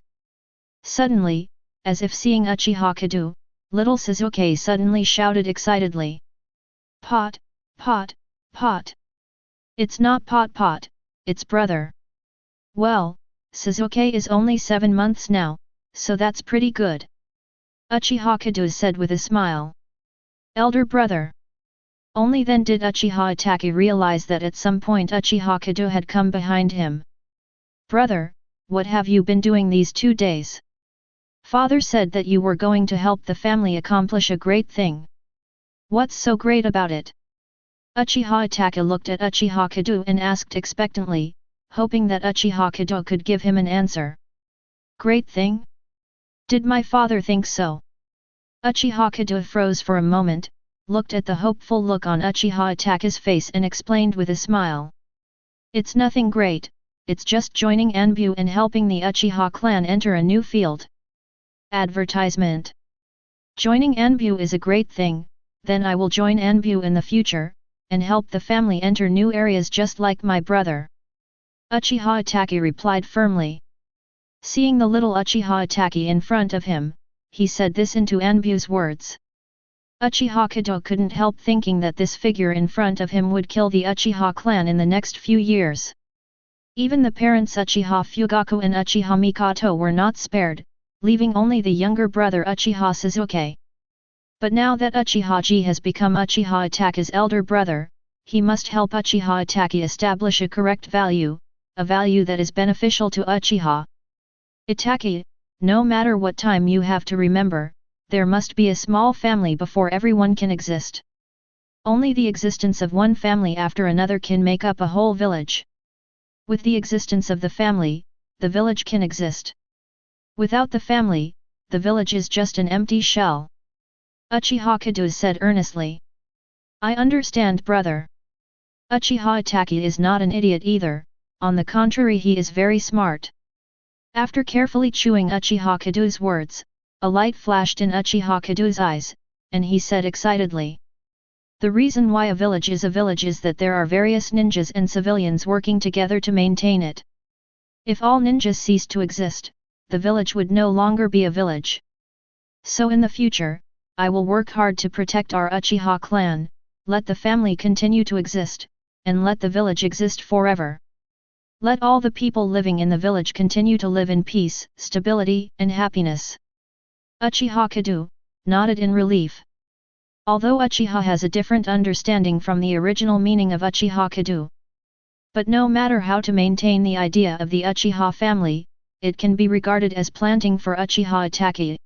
Suddenly, as if seeing Uchiha Kedo, little Sasuke suddenly shouted excitedly. Pot, pot, pot. It's not pot pot, it's brother. Well, Sasuke is only 7 months now, so that's pretty good. Uchiha Kedo said with a smile. Elder brother. Only then did Uchiha Itachi realize that at some point Uchiha Kedo had come behind him. Brother, what have you been doing these 2 days? Father said that you were going to help the family accomplish a great thing. What's so great about it? Uchiha Itachi looked at Uchiha Kedo and asked expectantly, hoping that Uchiha Kedo could give him an answer. Great thing? Did my father think so? Uchiha Kedo froze for a moment, looked at the hopeful look on Uchiha Itachi's face and explained with a smile. It's nothing great, it's just joining Anbu and helping the Uchiha clan enter a new field. Advertisement. Joining Anbu is a great thing, then I will join Anbu in the future, and help the family enter new areas just like my brother. Uchiha Itachi replied firmly. Seeing the little Uchiha Itachi in front of him, he said this into Anbu's words. Uchiha Kedo couldn't help thinking that this figure in front of him would kill the Uchiha clan in the next few years. Even the parents Uchiha Fugaku and Uchiha Mikoto were not spared, leaving only the younger brother Uchiha Sasuke. But now that Uchiha Ji has become Uchiha Itachi's elder brother, he must help Uchiha Itachi establish a correct value, a value that is beneficial to Uchiha Itachi. No matter what time you have to remember, there must be a small family before everyone can exist. Only the existence of one family after another can make up a whole village. With the existence of the family, the village can exist. Without the family, the village is just an empty shell. Uchiha Kedo said earnestly. I understand, brother. Uchiha Itachi is not an idiot either, on the contrary he is very smart. After carefully chewing Uchiha Kedo's words, a light flashed in Uchiha Kedo's eyes, and he said excitedly. The reason why a village is that there are various ninjas and civilians working together to maintain it. If all ninjas ceased to exist, the village would no longer be a village. So in the future, I will work hard to protect our Uchiha clan, let the family continue to exist, and let the village exist forever. Let all the people living in the village continue to live in peace, stability, and happiness. Uchiha Kedo nodded in relief. Although Uchiha has a different understanding from the original meaning of Uchiha Kedo. But no matter how to maintain the idea of the Uchiha family, it can be regarded as planting for Uchiha Itachi.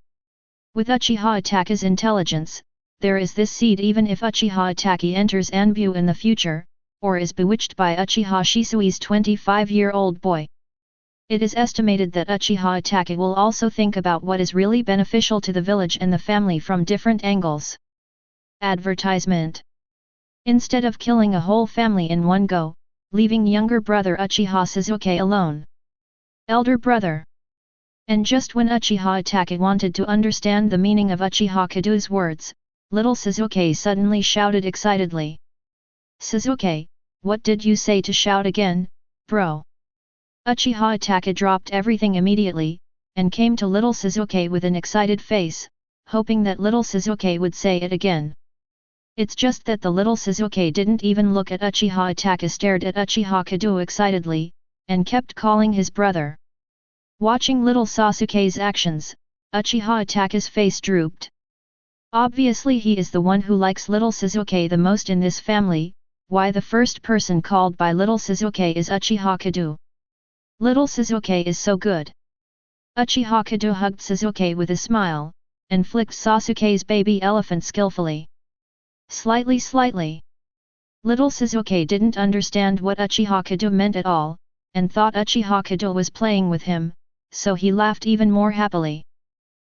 With Uchiha Itachi's intelligence, there is this seed even if Uchiha Itachi enters Anbu in the future, or is bewitched by Uchiha Shisui's 25-year-old boy. It is estimated that Uchiha Itachi will also think about what is really beneficial to the village and the family from different angles. Advertisement. Instead of killing a whole family in one go, leaving younger brother Uchiha Sasuke alone. Elder brother. And just when Uchiha Itachi wanted to understand the meaning of Uchiha Kedo's words, little Sasuke suddenly shouted excitedly. Sasuke, what did you say to shout again, bro? Uchiha Itachi dropped everything immediately, and came to little Sasuke with an excited face, hoping that little Sasuke would say it again. It's just that the little Sasuke didn't even look at Uchiha Itachi, stared at Uchiha Kedo excitedly, and kept calling his brother. Watching little Sasuke's actions, Uchiha Itachi's face drooped. Obviously he is the one who likes little Sasuke the most in this family, why the first person called by little Sasuke is Uchiha Kedo. Little Sasuke is so good. Uchiha Kedo hugged Sasuke with a smile, and flicked Sasuke's baby elephant skillfully. Slightly. Little Sasuke didn't understand what Uchiha Kedo meant at all, and thought Uchiha Kedo was playing with him, so he laughed even more happily.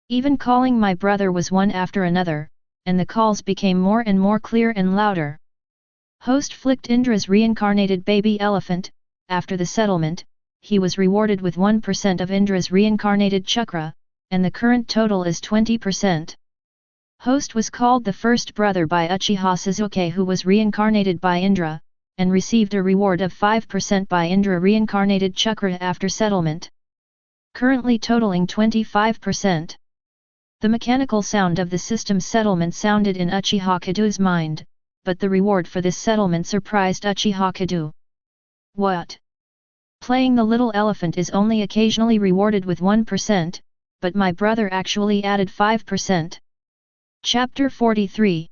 Even calling my brother was one after another, and the calls became more and more clear and louder. Host flicked Indra's reincarnated baby elephant. After the settlement, he was rewarded with 1% of Indra's reincarnated chakra, and the current total is 20%. Host was called the first brother by Uchiha Sasuke, who was reincarnated by Indra, and received a reward of 5% by Indra reincarnated chakra after settlement. Currently totaling 25%. The mechanical sound of the system's settlement sounded in Uchiha Kedo's mind, but the reward for this settlement surprised Uchiha Kedo. What? Playing the little elephant is only occasionally rewarded with 1%, but my brother actually added 5%. Chapter 43.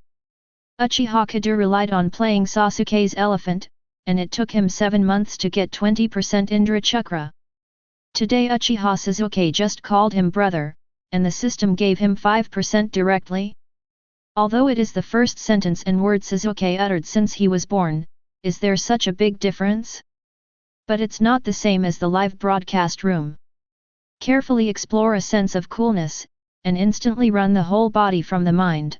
Uchiha Kedo relied on playing Sasuke's elephant, and it took him 7 months to get 20% Indra Chakra. Today Uchiha Sasuke just called him brother, and the system gave him 5% directly. Although it is the first sentence and word Sasuke uttered since he was born, is there such a big difference? But it's not the same as the live broadcast room. Carefully explore a sense of coolness, and instantly run the whole body from the mind.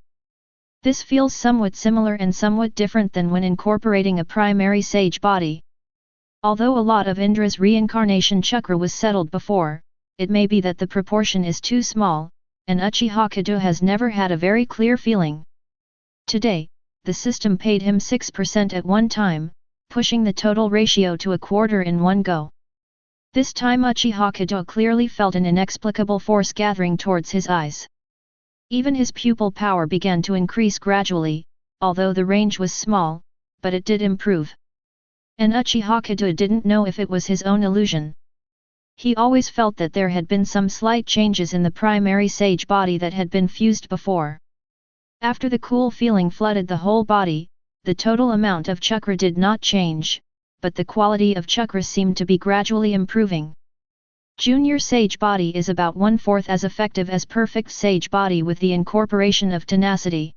This feels somewhat similar and somewhat different than when incorporating a primary sage body. Although a lot of Indra's reincarnation chakra was settled before, it may be that the proportion is too small, and Uchiha Kedo has never had a very clear feeling. Today, the system paid him 6% at one time, pushing the total ratio to a quarter in one go. This time Uchiha Kedo clearly felt an inexplicable force gathering towards his eyes. Even his pupil power began to increase gradually, although the range was small, but it did improve. And Uchiha Kedo didn't know if it was his own illusion. He always felt that there had been some slight changes in the primary sage body that had been fused before. After the cool feeling flooded the whole body, the total amount of chakra did not change, but the quality of chakra seemed to be gradually improving. Junior sage body is about 1/4 as effective as perfect sage body with the incorporation of tenacity.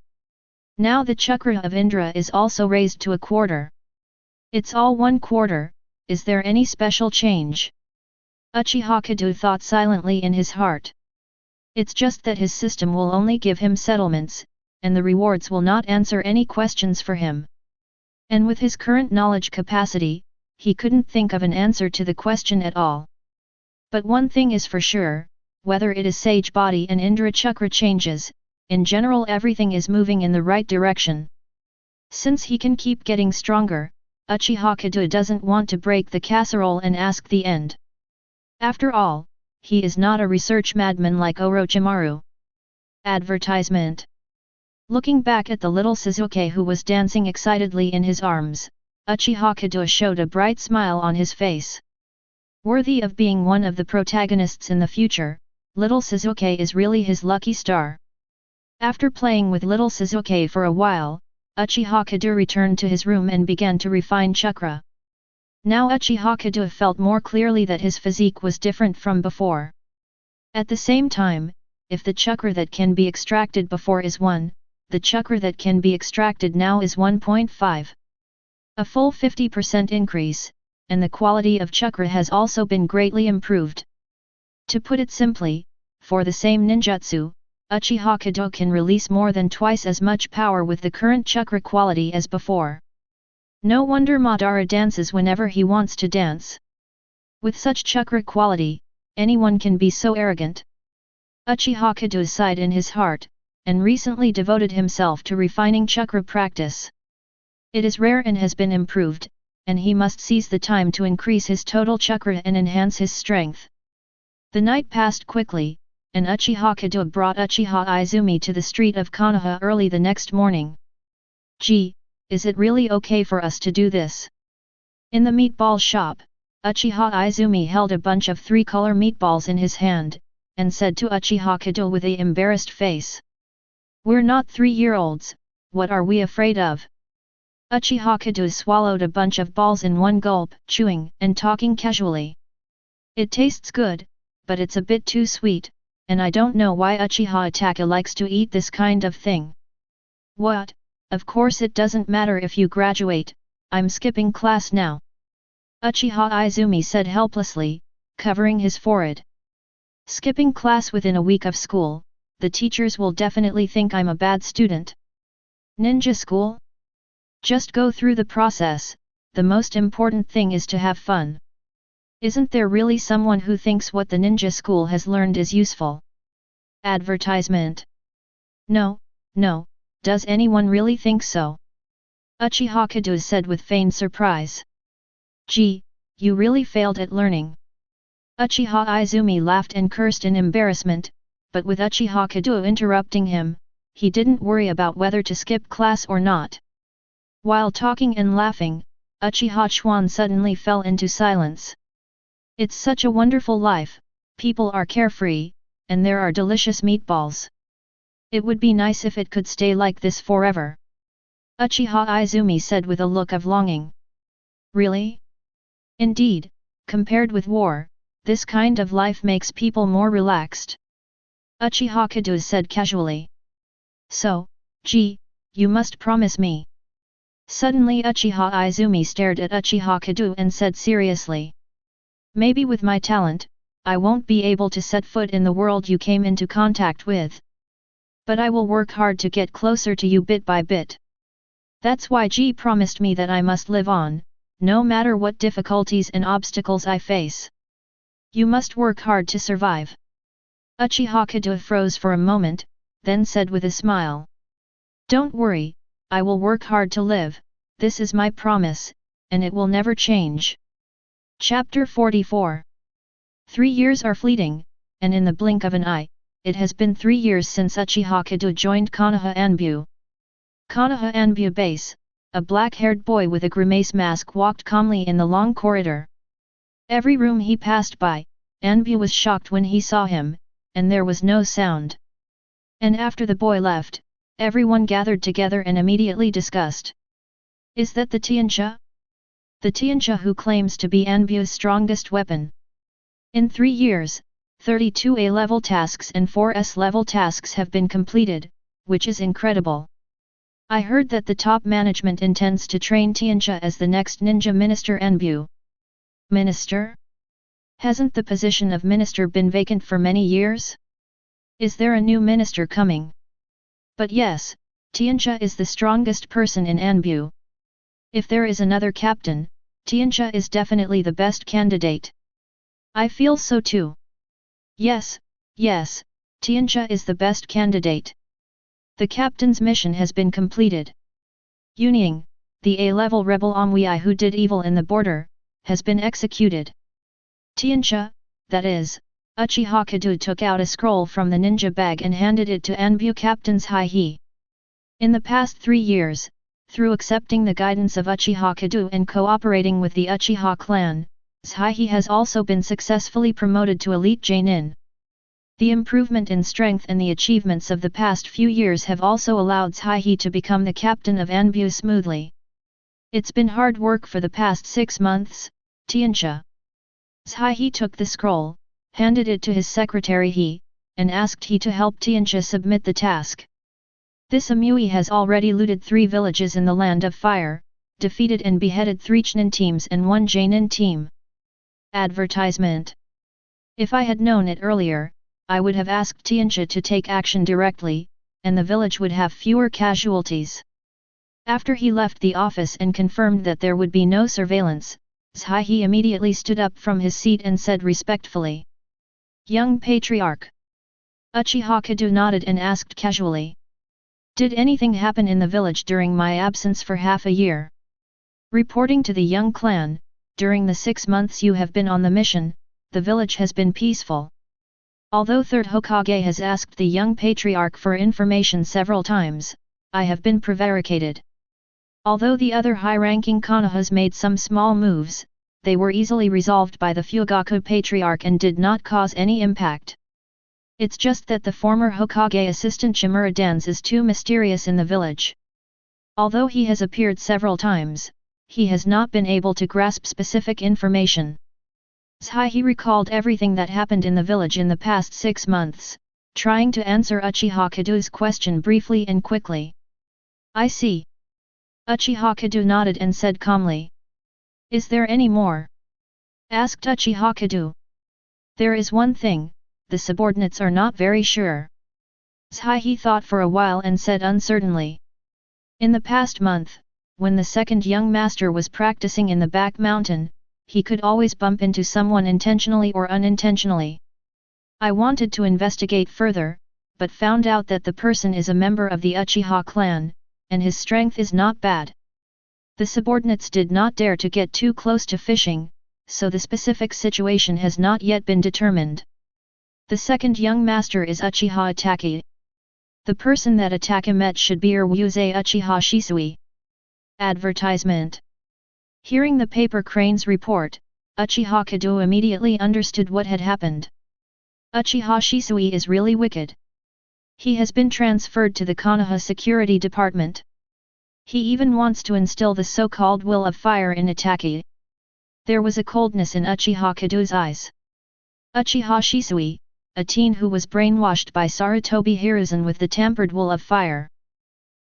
Now the chakra of Indra is also raised to a quarter. It's all 1/4, is there any special change? Uchiha Kedo thought silently in his heart. It's just that his system will only give him settlements, and the rewards will not answer any questions for him. And with his current knowledge capacity, he couldn't think of an answer to the question at all. But one thing is for sure, whether it is Sage Body and Indra Chakra changes, in general everything is moving in the right direction. Since he can keep getting stronger, Uchiha Kedo doesn't want to break the casserole and ask the end. After all, he is not a research madman like Orochimaru. Advertisement. Looking back at the little Sasuke who was dancing excitedly in his arms, Uchiha Kedo showed a bright smile on his face. Worthy of being one of the protagonists in the future, little Sasuke is really his lucky star. After playing with little Sasuke for a while, Uchiha Kedo returned to his room and began to refine chakra. Now Uchiha Kedo felt more clearly that his physique was different from before. At the same time, if the chakra that can be extracted before is 1, the chakra that can be extracted now is 1.5. A full 50% increase, and the quality of chakra has also been greatly improved. To put it simply, for the same ninjutsu, Uchiha Kedo can release more than twice as much power with the current chakra quality as before. No wonder Madara dances whenever he wants to dance. With such chakra quality, anyone can be so arrogant. Uchiha Kedo sighed in his heart, and recently devoted himself to refining chakra practice. It is rare and has been improved, and he must seize the time to increase his total chakra and enhance his strength. The night passed quickly, and Uchiha Kedo brought Uchiha Izumi to the street of Konoha early the next morning. "Gee, is it really okay for us to do this?" In the meatball shop, Uchiha Izumi held a bunch of 3-color meatballs in his hand, and said to Uchiha Kedo with an embarrassed face. "We're not 3-year-olds, what are we afraid of?" Uchiha Kedo swallowed a bunch of balls in one gulp, chewing and talking casually. "It tastes good, but it's a bit too sweet, and I don't know why Uchiha Itachi likes to eat this kind of thing." "What? Of course it doesn't matter if you graduate, I'm skipping class now," Uchiha Izumi said helplessly, covering his forehead. "Skipping class within a week of school, the teachers will definitely think I'm a bad student. Ninja school? Just go through the process, the most important thing is to have fun. Isn't there really someone who thinks what the ninja school has learned is useful?" Advertisement. No, does anyone really think so?" Uchiha Kedo said with feigned surprise. "Gee, you really failed at learning." Uchiha Izumi laughed and cursed in embarrassment, but with Uchiha Kedo interrupting him, he didn't worry about whether to skip class or not. While talking and laughing, Uchiha Chuan suddenly fell into silence. "It's such a wonderful life, people are carefree, and there are delicious meatballs. It would be nice if it could stay like this forever," Uchiha Izumi said with a look of longing. "Really? Indeed, compared with war, this kind of life makes people more relaxed," Uchiha Kedo said casually. "So, gee, you must promise me." Suddenly Uchiha Izumi stared at Uchiha Kedo and said seriously. "Maybe with my talent, I won't be able to set foot in the world you came into contact with. But I will work hard to get closer to you bit by bit. That's why G promised me that I must live on, no matter what difficulties and obstacles I face. You must work hard to survive." Uchiha Kedo froze for a moment, then said with a smile. "Don't worry, I will work hard to live, this is my promise, and it will never change." Chapter 44. 3 years are fleeting, and in the blink of an eye, it has been 3 years since Uchiha Kedo joined Konoha Anbu. Konoha Anbu base, a black-haired boy with a grimace mask walked calmly in the long corridor. Every room he passed by, Anbu was shocked when he saw him, and there was no sound. And after the boy left, everyone gathered together and immediately discussed. "Is that the Tiancha? The Tiancha who claims to be Anbu's strongest weapon? In 3 years, 32 A-level tasks and 4 S-level tasks have been completed, which is incredible. I heard that the top management intends to train Tiancha as the next ninja minister Anbu." "Minister? Hasn't the position of minister been vacant for many years? Is there a new minister coming?" "But yes, Tianxia is the strongest person in Anbu. If there is another captain, Tianxia is definitely the best candidate. I feel so too. Yes, Tianxia is the best candidate. The captain's mission has been completed. Yunying, the A-level rebel Omui who did evil in the border, has been executed. Tianxia, that is, Uchiha Kedo took out a scroll from the ninja bag and handed it to Anbu Captain's Sigh. In the past 3 years, through accepting the guidance of Uchiha Kedo and cooperating with the Uchiha clan, Sigh has also been successfully promoted to elite Jainin. The improvement in strength and the achievements of the past few years have also allowed Sigh to become the captain of Anbu smoothly. It's been hard work for the past 6 months, Tianxia. Sigh took the scroll, handed it to his secretary He, and asked He to help Tianxia submit the task. This Amui has already looted 3 villages in the Land of Fire, defeated and beheaded 3 Chnin teams and 1 Jainin team. Advertisement. If I had known it earlier, I would have asked Tianxia to take action directly, and the village would have fewer casualties. After he left the office and confirmed that there would be no surveillance, Sigh immediately stood up from his seat and said respectfully. Young Patriarch. Uchiha Kedo nodded and asked casually. Did anything happen in the village during my absence for half a year? Reporting to the young clan, during the 6 months you have been on the mission, the village has been peaceful. Although Third Hokage has asked the young Patriarch for information several times, I have been prevaricated. Although the other high-ranking Konohas made some small moves, they were easily resolved by the Fugaku Patriarch and did not cause any impact. It's just that the former Hokage assistant Shimura Dans is too mysterious in the village. Although he has appeared several times, he has not been able to grasp specific information. Sigh recalled everything that happened in the village in the past 6 months, trying to answer Uchiha Kedo's question briefly and quickly. I see. Uchiha Kedo nodded and said calmly. Is there any more? Asked Uchiha Kedo. There is one thing, the subordinates are not very sure. Sigh thought for a while and said uncertainly. In the past month, when the second young master was practicing in the back mountain, he could always bump into someone intentionally or unintentionally. I wanted to investigate further, but found out that the person is a member of the Uchiha clan, and his strength is not bad. The subordinates did not dare to get too close to fishing, so the specific situation has not yet been determined. The second young master is Uchiha Itachi. The person that Itachi met should be Ryuze Uchiha Shisui. Advertisement. Hearing the paper crane's report, Uchiha Kedo immediately understood what had happened. Uchiha Shisui is really wicked. He has been transferred to the Konoha Security Department. He even wants to instill the so-called will of fire in Itachi. There was a coldness in Uchiha Kedo's eyes. Uchiha Shisui, a teen who was brainwashed by Sarutobi Hiruzen with the tampered will of fire.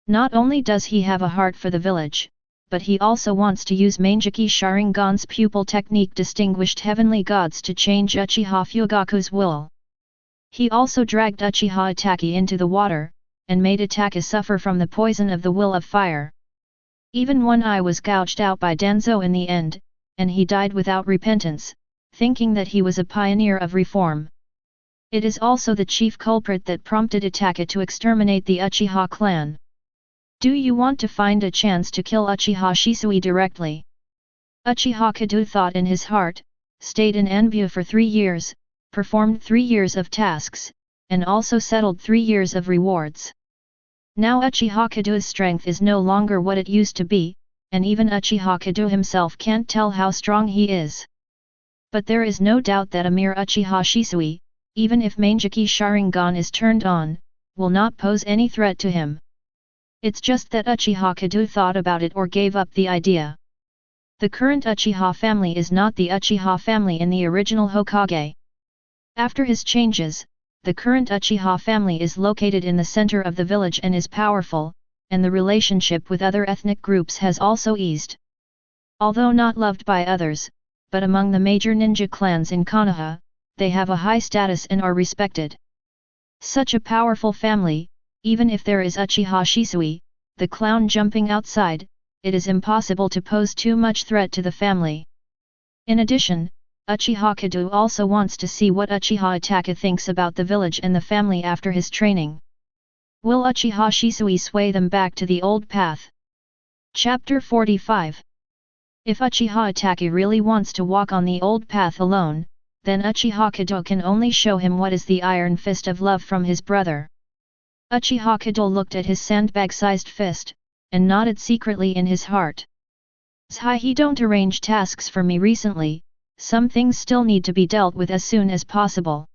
Not only does he have a heart for the village, but he also wants to use Manjiki Sharingan's pupil technique distinguished heavenly gods to change Uchiha Fugaku's will. He also dragged Uchiha Itachi into the water, and made Itachi suffer from the poison of the will of fire. Even one eye was gouged out by Danzo in the end, and he died without repentance, thinking that he was a pioneer of reform. It is also the chief culprit that prompted Itachi to exterminate the Uchiha clan. Do you want to find a chance to kill Uchiha Shisui directly? Uchiha Kedo thought in his heart, stayed in Anbu for 3 years, performed 3 years of tasks, and also settled 3 years of rewards. Now Uchiha Kedo's strength is no longer what it used to be, and even Uchiha Kedo himself can't tell how strong he is. But there is no doubt that a mere Uchiha Shisui, even if Manjiki Sharingan is turned on, will not pose any threat to him. It's just that Uchiha Kedo thought about it or gave up the idea. The current Uchiha family is not the Uchiha family in the original Hokage. After his changes, the current Uchiha family is located in the center of the village and is powerful, and the relationship with other ethnic groups has also eased. Although not loved by others, but among the major ninja clans in Konoha, they have a high status and are respected. Such a powerful family, even if there is Uchiha Shisui, the clown jumping outside, it is impossible to pose too much threat to the family. In addition, Uchiha Kedo also wants to see what Uchiha Itachi thinks about the village and the family after his training. Will Uchiha Shisui sway them back to the old path? Chapter 45. If Uchiha Itachi really wants to walk on the old path alone, then Uchiha Kedo can only show him what is the iron fist of love from his brother. Uchiha Kedo looked at his sandbag-sized fist, and nodded secretly in his heart. Sigh, he don't arrange tasks for me recently, some things still need to be dealt with as soon as possible.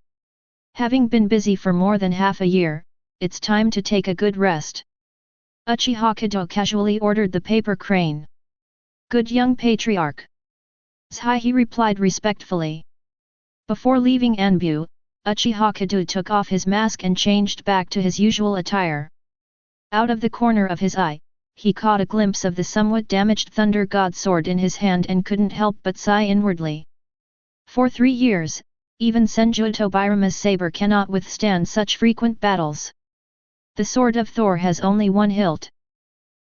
Having been busy for more than half a year, it's time to take a good rest. Uchiha Kedo casually ordered the paper crane. Good young patriarch. Sigh, he replied respectfully. Before leaving Anbu, Uchiha Kedo took off his mask and changed back to his usual attire. Out of the corner of his eye, he caught a glimpse of the somewhat damaged Thunder God sword in his hand and couldn't help but sigh inwardly. For 3 years, even Senju Tobirama's saber cannot withstand such frequent battles. The sword of Thor has only one hilt.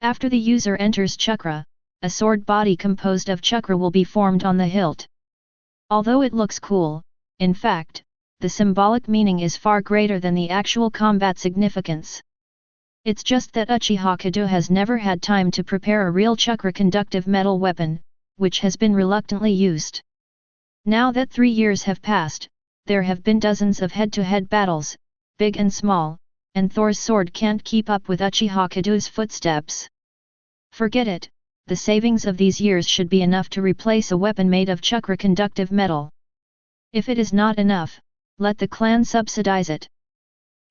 After the user enters Chakra, a sword body composed of Chakra will be formed on the hilt. Although it looks cool, in fact, the symbolic meaning is far greater than the actual combat significance. It's just that Uchiha Kedo has never had time to prepare a real Chakra-conductive metal weapon, which has been reluctantly used. Now that 3 years have passed, there have been dozens of head-to-head battles, big and small, and Thor's sword can't keep up with Uchiha Kedo's footsteps. Forget it, the savings of these years should be enough to replace a weapon made of Chakra-conductive metal. If it is not enough, let the clan subsidize it.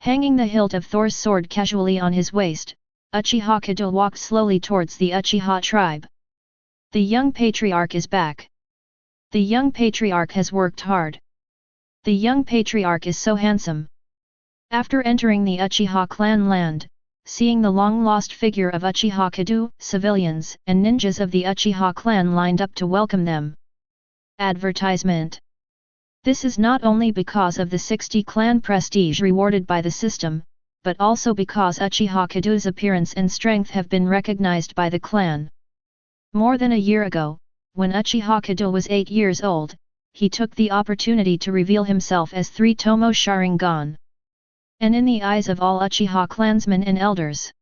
Hanging the hilt of Thor's sword casually on his waist, Uchiha Kedo walked slowly towards the Uchiha tribe. The young patriarch is back. The young patriarch has worked hard. The young patriarch is so handsome. After entering the Uchiha clan land, seeing the long-lost figure of Uchiha Kedo, civilians and ninjas of the Uchiha clan lined up to welcome them. Advertisement. This is not only because of the 60 clan prestige rewarded by the system, but also because Uchiha Kedo's appearance and strength have been recognized by the clan. More than a year ago, when Uchiha Kedo was 8 years old, he took the opportunity to reveal himself as 3 Tomo Sharingan. And in the eyes of all Uchiha clansmen and elders,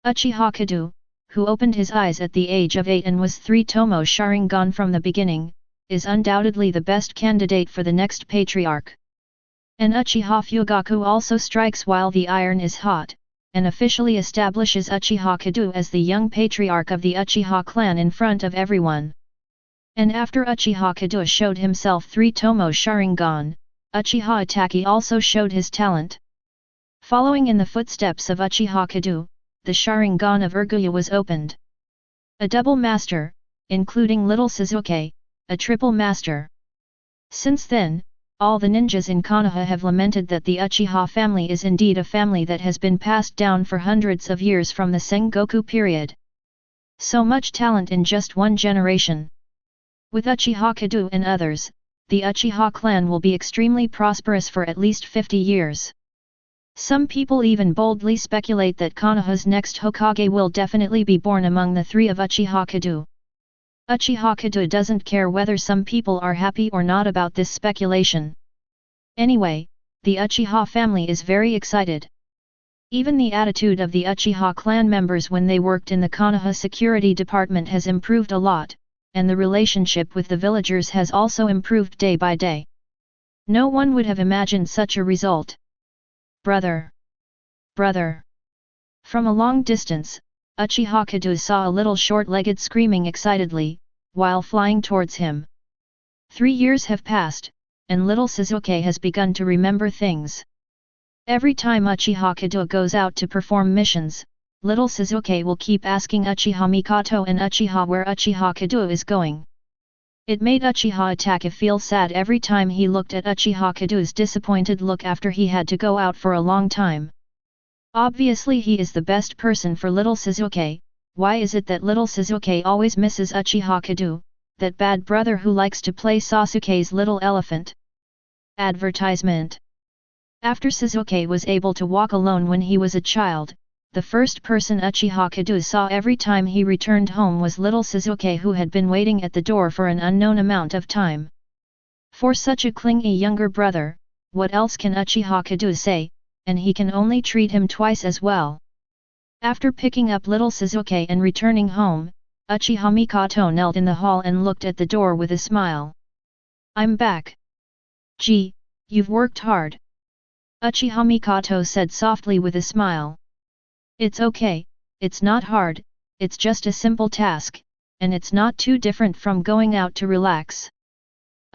Uchiha Kedo, who opened his eyes at the age of 8 and was 3 Tomo Sharingan from the beginning, is undoubtedly the best candidate for the next patriarch. And Uchiha Fugaku also strikes while the iron is hot, and officially establishes Uchiha Kedo as the young patriarch of the Uchiha clan in front of everyone. And after Uchiha Kedo showed himself 3 Tomo Sharingan, Uchiha Itachi also showed his talent. Following in the footsteps of Uchiha Kedo, the Sharingan of Urguya was opened. A double master, including little Suzuki, a triple master. Since then, all the ninjas in Konoha have lamented that the Uchiha family is indeed a family that has been passed down for hundreds of years from the Sengoku period. So much talent in just one generation. With Uchiha Kedo and others, the Uchiha clan will be extremely prosperous for at least 50 years. Some people even boldly speculate that Konoha's next Hokage will definitely be born among the 3 of Uchiha Kedo. Uchiha Kedo doesn't care whether some people are happy or not about this speculation. Anyway, the Uchiha family is very excited. Even the attitude of the Uchiha clan members when they worked in the Konoha security department has improved a lot, and the relationship with the villagers has also improved day by day. No one would have imagined such a result. Brother! Brother! From a long distance, Uchiha Kedo saw a little short-legged screaming excitedly, while flying towards him. 3 years have passed, and little Suzuki has begun to remember things. Every time Uchiha Kedo goes out to perform missions, little Suzuki will keep asking Uchiha Mikoto and Uchiha where Uchiha Kedo is going. It made Uchiha Itachi feel sad every time he looked at Uchiha Kedo's disappointed look after he had to go out for a long time. Obviously he is the best person for little Suzuki. Why is it that little Suzuki always misses Uchiha Kedo, that bad brother who likes to play Sasuke's little elephant? Advertisement. After Sasuke was able to walk alone when he was a child, the first person Uchiha Kedo saw every time he returned home was little Sasuke, who had been waiting at the door for an unknown amount of time. For such a clingy younger brother, what else can Uchiha Kedo say, and he can only treat him twice as well. After picking up little Sasuke and returning home, Uchiha Mikoto knelt in the hall and looked at the door with a smile. "I'm back. Gee, you've worked hard," Uchiha Mikoto said softly with a smile. "It's okay, it's not hard, it's just a simple task, and it's not too different from going out to relax,"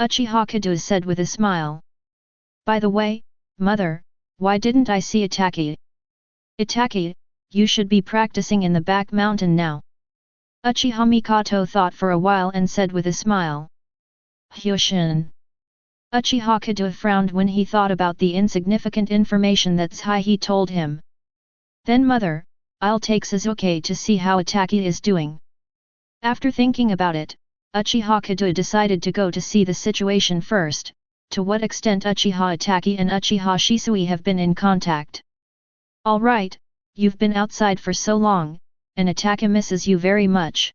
Uchiha Kedo said with a smile. "By the way, mother, why didn't I see Itachi? Itachi, you should be practicing in the back mountain now." Uchiha Mikoto thought for a while and said with a smile. "Hyoshin." Uchiha Kedo frowned when he thought about the insignificant information that Sigh told him. "Then mother, I'll take Sasuke to see how Itachi is doing." After thinking about it, Uchiha Kedo decided to go to see the situation first, to what extent Uchiha Itachi and Uchiha Shisui have been in contact. "Alright, you've been outside for so long, and Itachi misses you very much.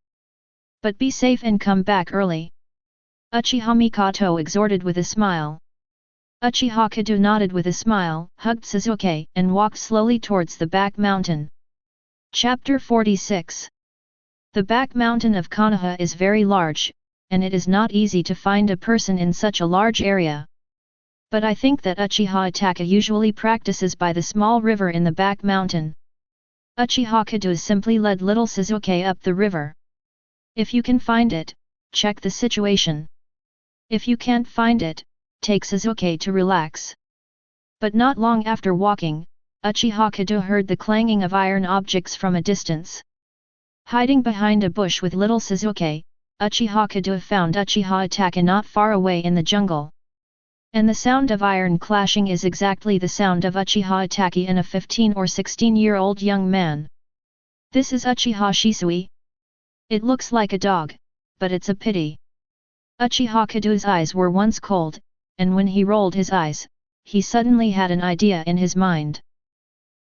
But be safe and come back early," Uchiha Mikoto exhorted with a smile. Uchiha Kedo nodded with a smile, hugged Sasuke, and walked slowly towards the back mountain. Chapter 46. The back mountain of Konoha is very large, and it is not easy to find a person in such a large area. But I think that Uchiha Itachi usually practices by the small river in the back mountain. Uchiha Kedo simply led little Sasuke up the river. "If you can find it, check the situation. If you can't find it, take Sasuke to relax." But not long after walking, Uchiha Kedo heard the clanging of iron objects from a distance. Hiding behind a bush with little Sasuke, Uchiha Kedo found Uchiha Itachi not far away in the jungle. And the sound of iron clashing is exactly the sound of Uchiha Itachi and a 15 or 16-year-old young man. "This is Uchiha Shisui? It looks like a dog, but it's a pity." Uchiha Kedo's eyes were once cold, and when he rolled his eyes, he suddenly had an idea in his mind.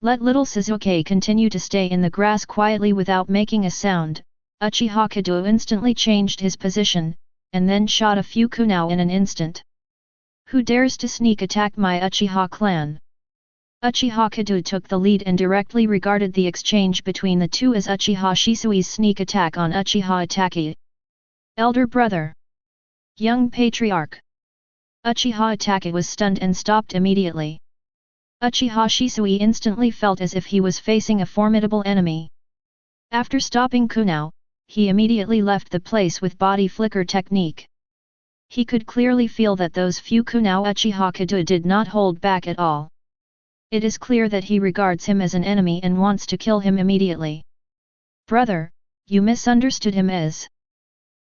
Let little Sasuke continue to stay in the grass quietly without making a sound. Uchiha Kedo instantly changed his position, and then shot a few kunai in an instant. "Who dares to sneak attack my Uchiha clan?" Uchiha Kedo took the lead and directly regarded the exchange between the two as Uchiha Shisui's sneak attack on Uchiha Itachi. "Elder brother! Young patriarch!" Uchiha Itachi was stunned and stopped immediately. Uchiha Shisui instantly felt as if he was facing a formidable enemy. After stopping kunai, he immediately left the place with body flicker technique. He could clearly feel that those few kunai Uchiha Kedo did not hold back at all. It is clear that he regards him as an enemy and wants to kill him immediately. "Brother, you misunderstood him as..."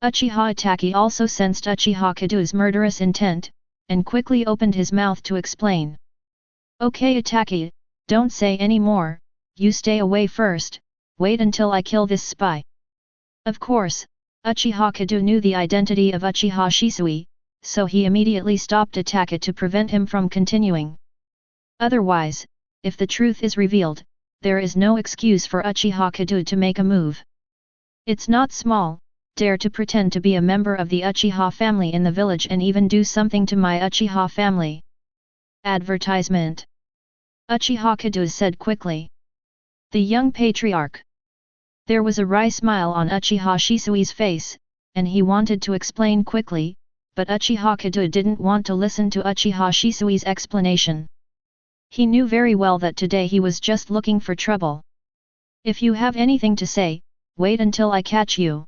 Uchiha Itachi also sensed Uchiha Kedo's murderous intent, and quickly opened his mouth to explain. "Okay Itachi, don't say any more, you stay away first, wait until I kill this spy." Of course, Uchiha Kedo knew the identity of Uchiha Shisui, so he immediately stopped Itachi to prevent him from continuing. Otherwise, if the truth is revealed, there is no excuse for Uchiha Kedo to make a move. "It's not small, dare to pretend to be a member of the Uchiha family in the village and even do something to my Uchiha family." Advertisement. Uchiha Kedo said quickly. "The young patriarch." There was a wry smile on Uchiha Shisui's face, and he wanted to explain quickly, but Uchiha Kedo didn't want to listen to Uchiha Shisui's explanation. He knew very well that today he was just looking for trouble. "If you have anything to say, wait until I catch you."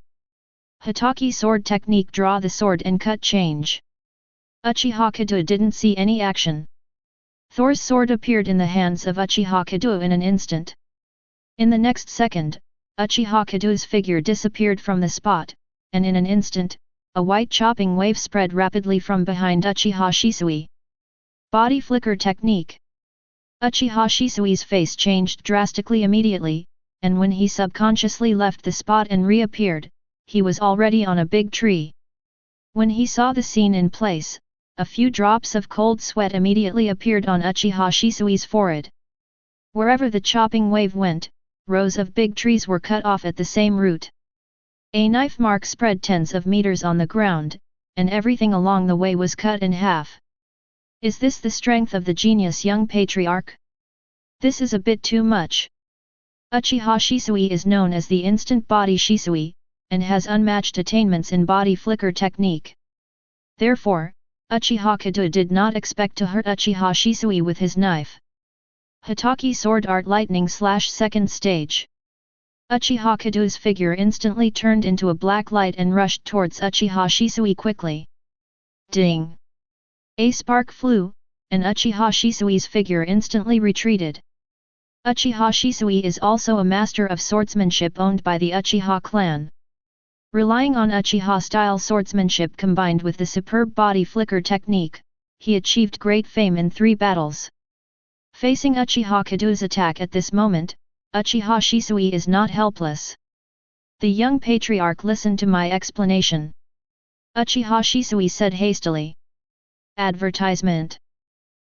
Hitaki sword technique. Draw the sword and cut change. Uchiha Kedo didn't see any action. Thor's sword appeared in the hands of Uchiha Kedo in an instant. In the next second, Uchiha Kedo's figure disappeared from the spot, and in an instant, a white chopping wave spread rapidly from behind Uchiha Shisui. Body flicker technique. Uchiha Shisui's face changed drastically immediately, and when he subconsciously left the spot and reappeared, he was already on a big tree. When he saw the scene in place, a few drops of cold sweat immediately appeared on Uchiha Shisui's forehead. Wherever the chopping wave went, rows of big trees were cut off at the same route. A knife mark spread tens of meters on the ground, and everything along the way was cut in half. Is this the strength of the genius young patriarch? This is a bit too much. Uchiha Shisui is known as the instant body Shisui, and has unmatched attainments in body flicker technique. Therefore, Uchiha Kedo did not expect to hurt Uchiha Shisui with his knife. Hokage Sword Art Lightning / Second Stage. Uchiha Kedo's figure instantly turned into a black light and rushed towards Uchiha Shisui quickly. Ding! A spark flew, and Uchiha Shisui's figure instantly retreated. Uchiha Shisui is also a master of swordsmanship owned by the Uchiha clan. Relying on Uchiha-style swordsmanship combined with the superb body flicker technique, he achieved great fame in 3 battles. Facing Uchiha Kedo's attack at this moment, Uchiha Shisui is not helpless. The young patriarch listened to my explanation. Uchiha Shisui said hastily. Advertisement.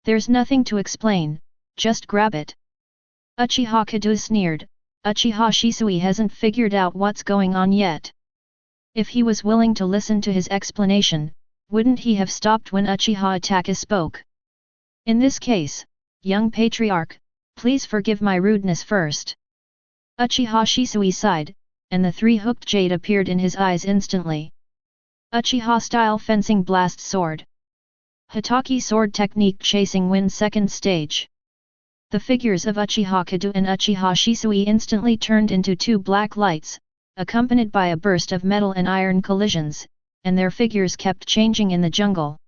There's nothing to explain, just grab it. Uchiha Kedo sneered. Uchiha Shisui hasn't figured out what's going on yet. If he was willing to listen to his explanation, wouldn't he have stopped when Uchiha Itachi spoke? In this case, young patriarch, please forgive my rudeness first. Uchiha Shisui sighed, and the 3-hooked jade appeared in his eyes instantly. Uchiha-style fencing blast sword. Hokage sword technique chasing wind second stage. The figures of Uchiha Kedo and Uchiha Shisui instantly turned into 2 black lights, accompanied by a burst of metal and iron collisions, and their figures kept changing in the jungle.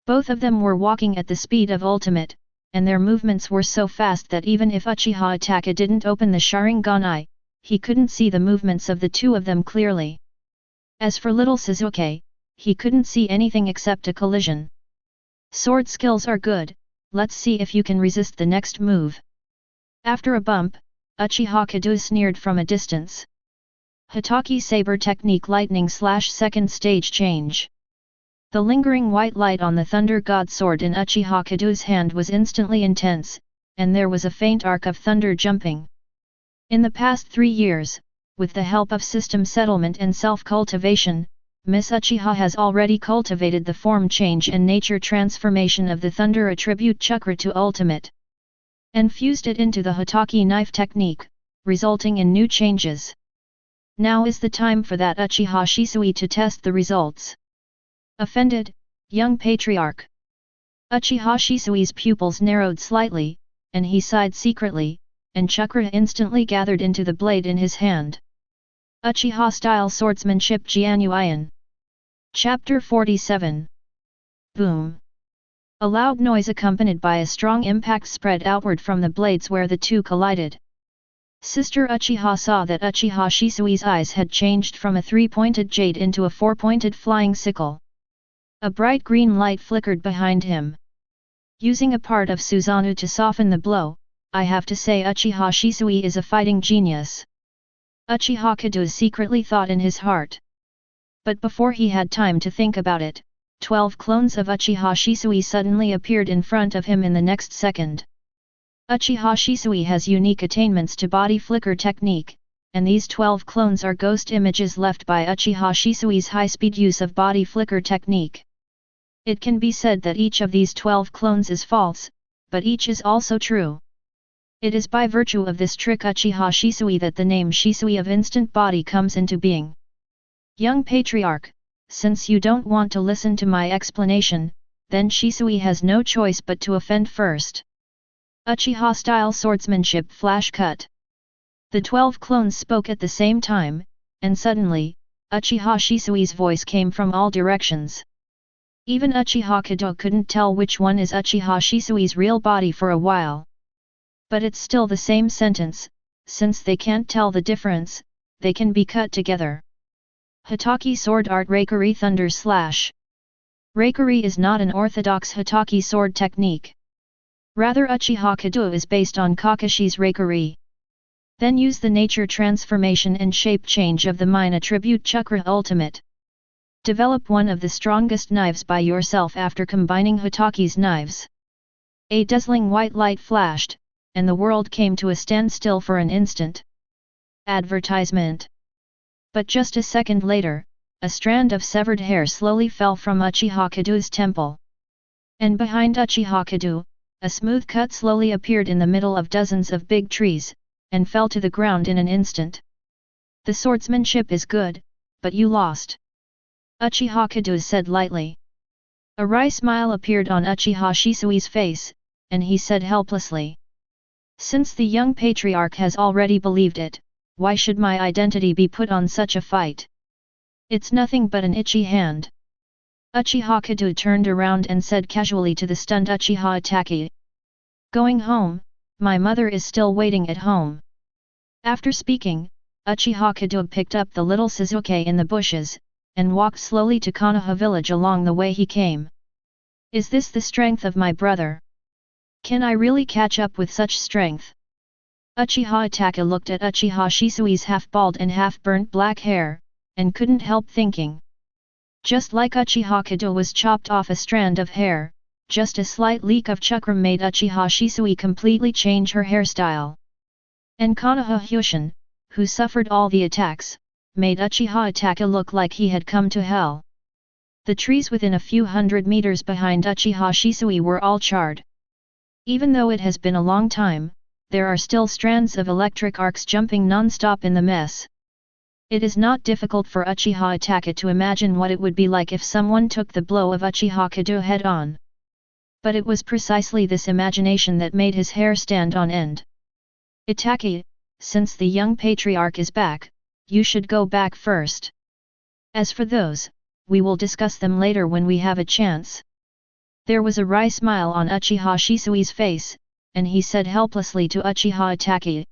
Both of them were walking at the speed of ultimate, and their movements were so fast that even if Uchiha Itachi didn't open the Sharingan eye, he couldn't see the movements of the 2 of them clearly. As for little Sasuke, he couldn't see anything except a collision. Sword skills are good, let's see if you can resist the next move. After a bump, Uchiha Kedo sneered from a distance. Hokage saber technique lightning / second stage change. The lingering white light on the Thunder God sword in Uchiha Kedo's hand was instantly intense, and there was a faint arc of thunder jumping. In the past 3 years, with the help of system settlement and self-cultivation, Miss Uchiha has already cultivated the form change and nature transformation of the Thunder attribute Chakra to ultimate, and fused it into the Hokage knife technique, resulting in new changes. Now is the time for that Uchiha Shisui to test the results. Offended, young patriarch. Uchiha Shisui's pupils narrowed slightly, and he sighed secretly, and Chakra instantly gathered into the blade in his hand. Uchiha-style swordsmanship Jianyuian. Chapter 47. Boom! A loud noise accompanied by a strong impact spread outward from the blades where the 2 collided. Sister Uchiha saw that Uchiha Shisui's eyes had changed from a 3-pointed jade into a 4-pointed flying sickle. A bright green light flickered behind him. Using a part of Susanoo to soften the blow, I have to say Uchiha Shisui is a fighting genius. Uchiha Kedo secretly thought in his heart. But before he had time to think about it, 12 clones of Uchiha Shisui suddenly appeared in front of him in the next second. Uchiha Shisui has unique attainments to body flicker technique, and these 12 clones are ghost images left by Uchiha Shisui's high-speed use of body flicker technique. It can be said that each of these 12 clones is false, but each is also true. It is by virtue of this trick Uchiha Shisui that the name Shisui of instant body comes into being. Young patriarch, since you don't want to listen to my explanation, then Shisui has no choice but to offend first. Uchiha-style swordsmanship flash cut. The 12 clones spoke at the same time, and suddenly, Uchiha Shisui's voice came from all directions. Even Uchiha Kedo couldn't tell which one is Uchiha Shisui's real body for a while. But it's still the same sentence, since they can't tell the difference, they can be cut together. Hokage sword art Raikiri thunder slash. Raikiri is not an orthodox Hokage sword technique. Rather Uchiha Kedo is based on Kakashi's Raikiri. Then use the nature transformation and shape change of the mine attribute Chakra ultimate. Develop one of the strongest knives by yourself after combining Hotaki's knives. A dazzling white light flashed, and the world came to a standstill for an instant. Advertisement. But just a second later, a strand of severed hair slowly fell from Uchiha Kedo's temple. And behind Uchiha Kedo, a smooth cut slowly appeared in the middle of dozens of big trees, and fell to the ground in an instant. The swordsmanship is good, but you lost. Uchiha Kedo said lightly. A wry smile appeared on Uchiha Shisui's face, and he said helplessly. Since the young patriarch has already believed it, why should my identity be put on such a fight? It's nothing but an itchy hand. Uchiha Kedo turned around and said casually to the stunned Uchiha Itachi. Going home, my mother is still waiting at home. After speaking, Uchiha Kedo picked up the little Suzuki in the bushes, and walked slowly to Konoha village along the way he came. Is this the strength of my brother? Can I really catch up with such strength? Uchiha Itachi looked at Uchiha Shisui's half-bald and half-burnt black hair, and couldn't help thinking. Just like Uchiha Kedo was chopped off a strand of hair, just a slight leak of chakra made Uchiha Shisui completely change her hairstyle. And Konoha Hyushin, who suffered all the attacks, made Uchiha Itachi look like he had come to hell. The trees within a few hundred meters behind Uchiha Shisui were all charred. Even though it has been a long time, there are still strands of electric arcs jumping non-stop in the mess. It is not difficult for Uchiha Itachi to imagine what it would be like if someone took the blow of Uchiha Kedo head-on. But it was precisely this imagination that made his hair stand on end. Itachi, since the young patriarch is back, you should go back first. As for those, we will discuss them later when we have a chance. There was a wry smile on Uchiha Shisui's face, and he said helplessly to Uchiha Itachi.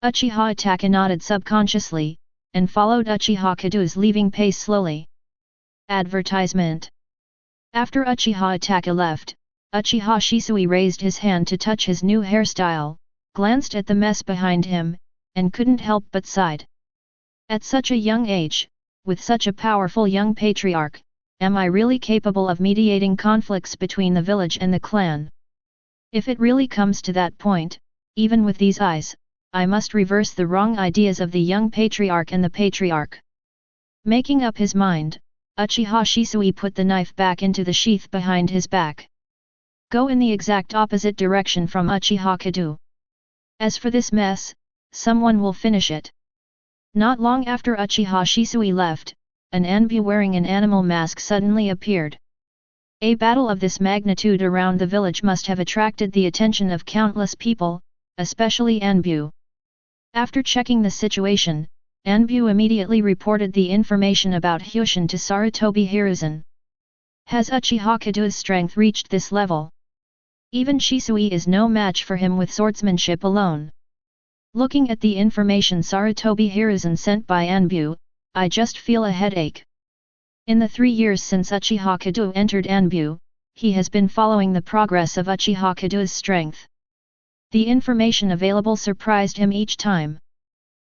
Uchiha Itachi nodded subconsciously, and followed Uchiha Kedo's leaving pace slowly. Advertisement. After Uchiha Itachi left, Uchiha Shisui raised his hand to touch his new hairstyle, glanced at the mess behind him, and couldn't help but sighed. At such a young age, with such a powerful young patriarch, am I really capable of mediating conflicts between the village and the clan? If it really comes to that point, even with these eyes, I must reverse the wrong ideas of the young patriarch and the patriarch. Making up his mind, Uchiha Shisui put the knife back into the sheath behind his back. Go in the exact opposite direction from Uchiha Kedo. As for this mess, someone will finish it. Not long after Uchiha Shisui left, an Anbu wearing an animal mask suddenly appeared. A battle of this magnitude around the village must have attracted the attention of countless people, especially Anbu. After checking the situation, Anbu immediately reported the information about Hyushin to Sarutobi Hiruzen. Has Uchiha Kedo's strength reached this level? Even Shisui is no match for him with swordsmanship alone. Looking at the information Sarutobi Hiruzen sent by Anbu, I just feel a headache. In the 3 years since Uchiha Kedo entered Anbu, he has been following the progress of Uchiha Kedo's strength. The information available surprised him each time.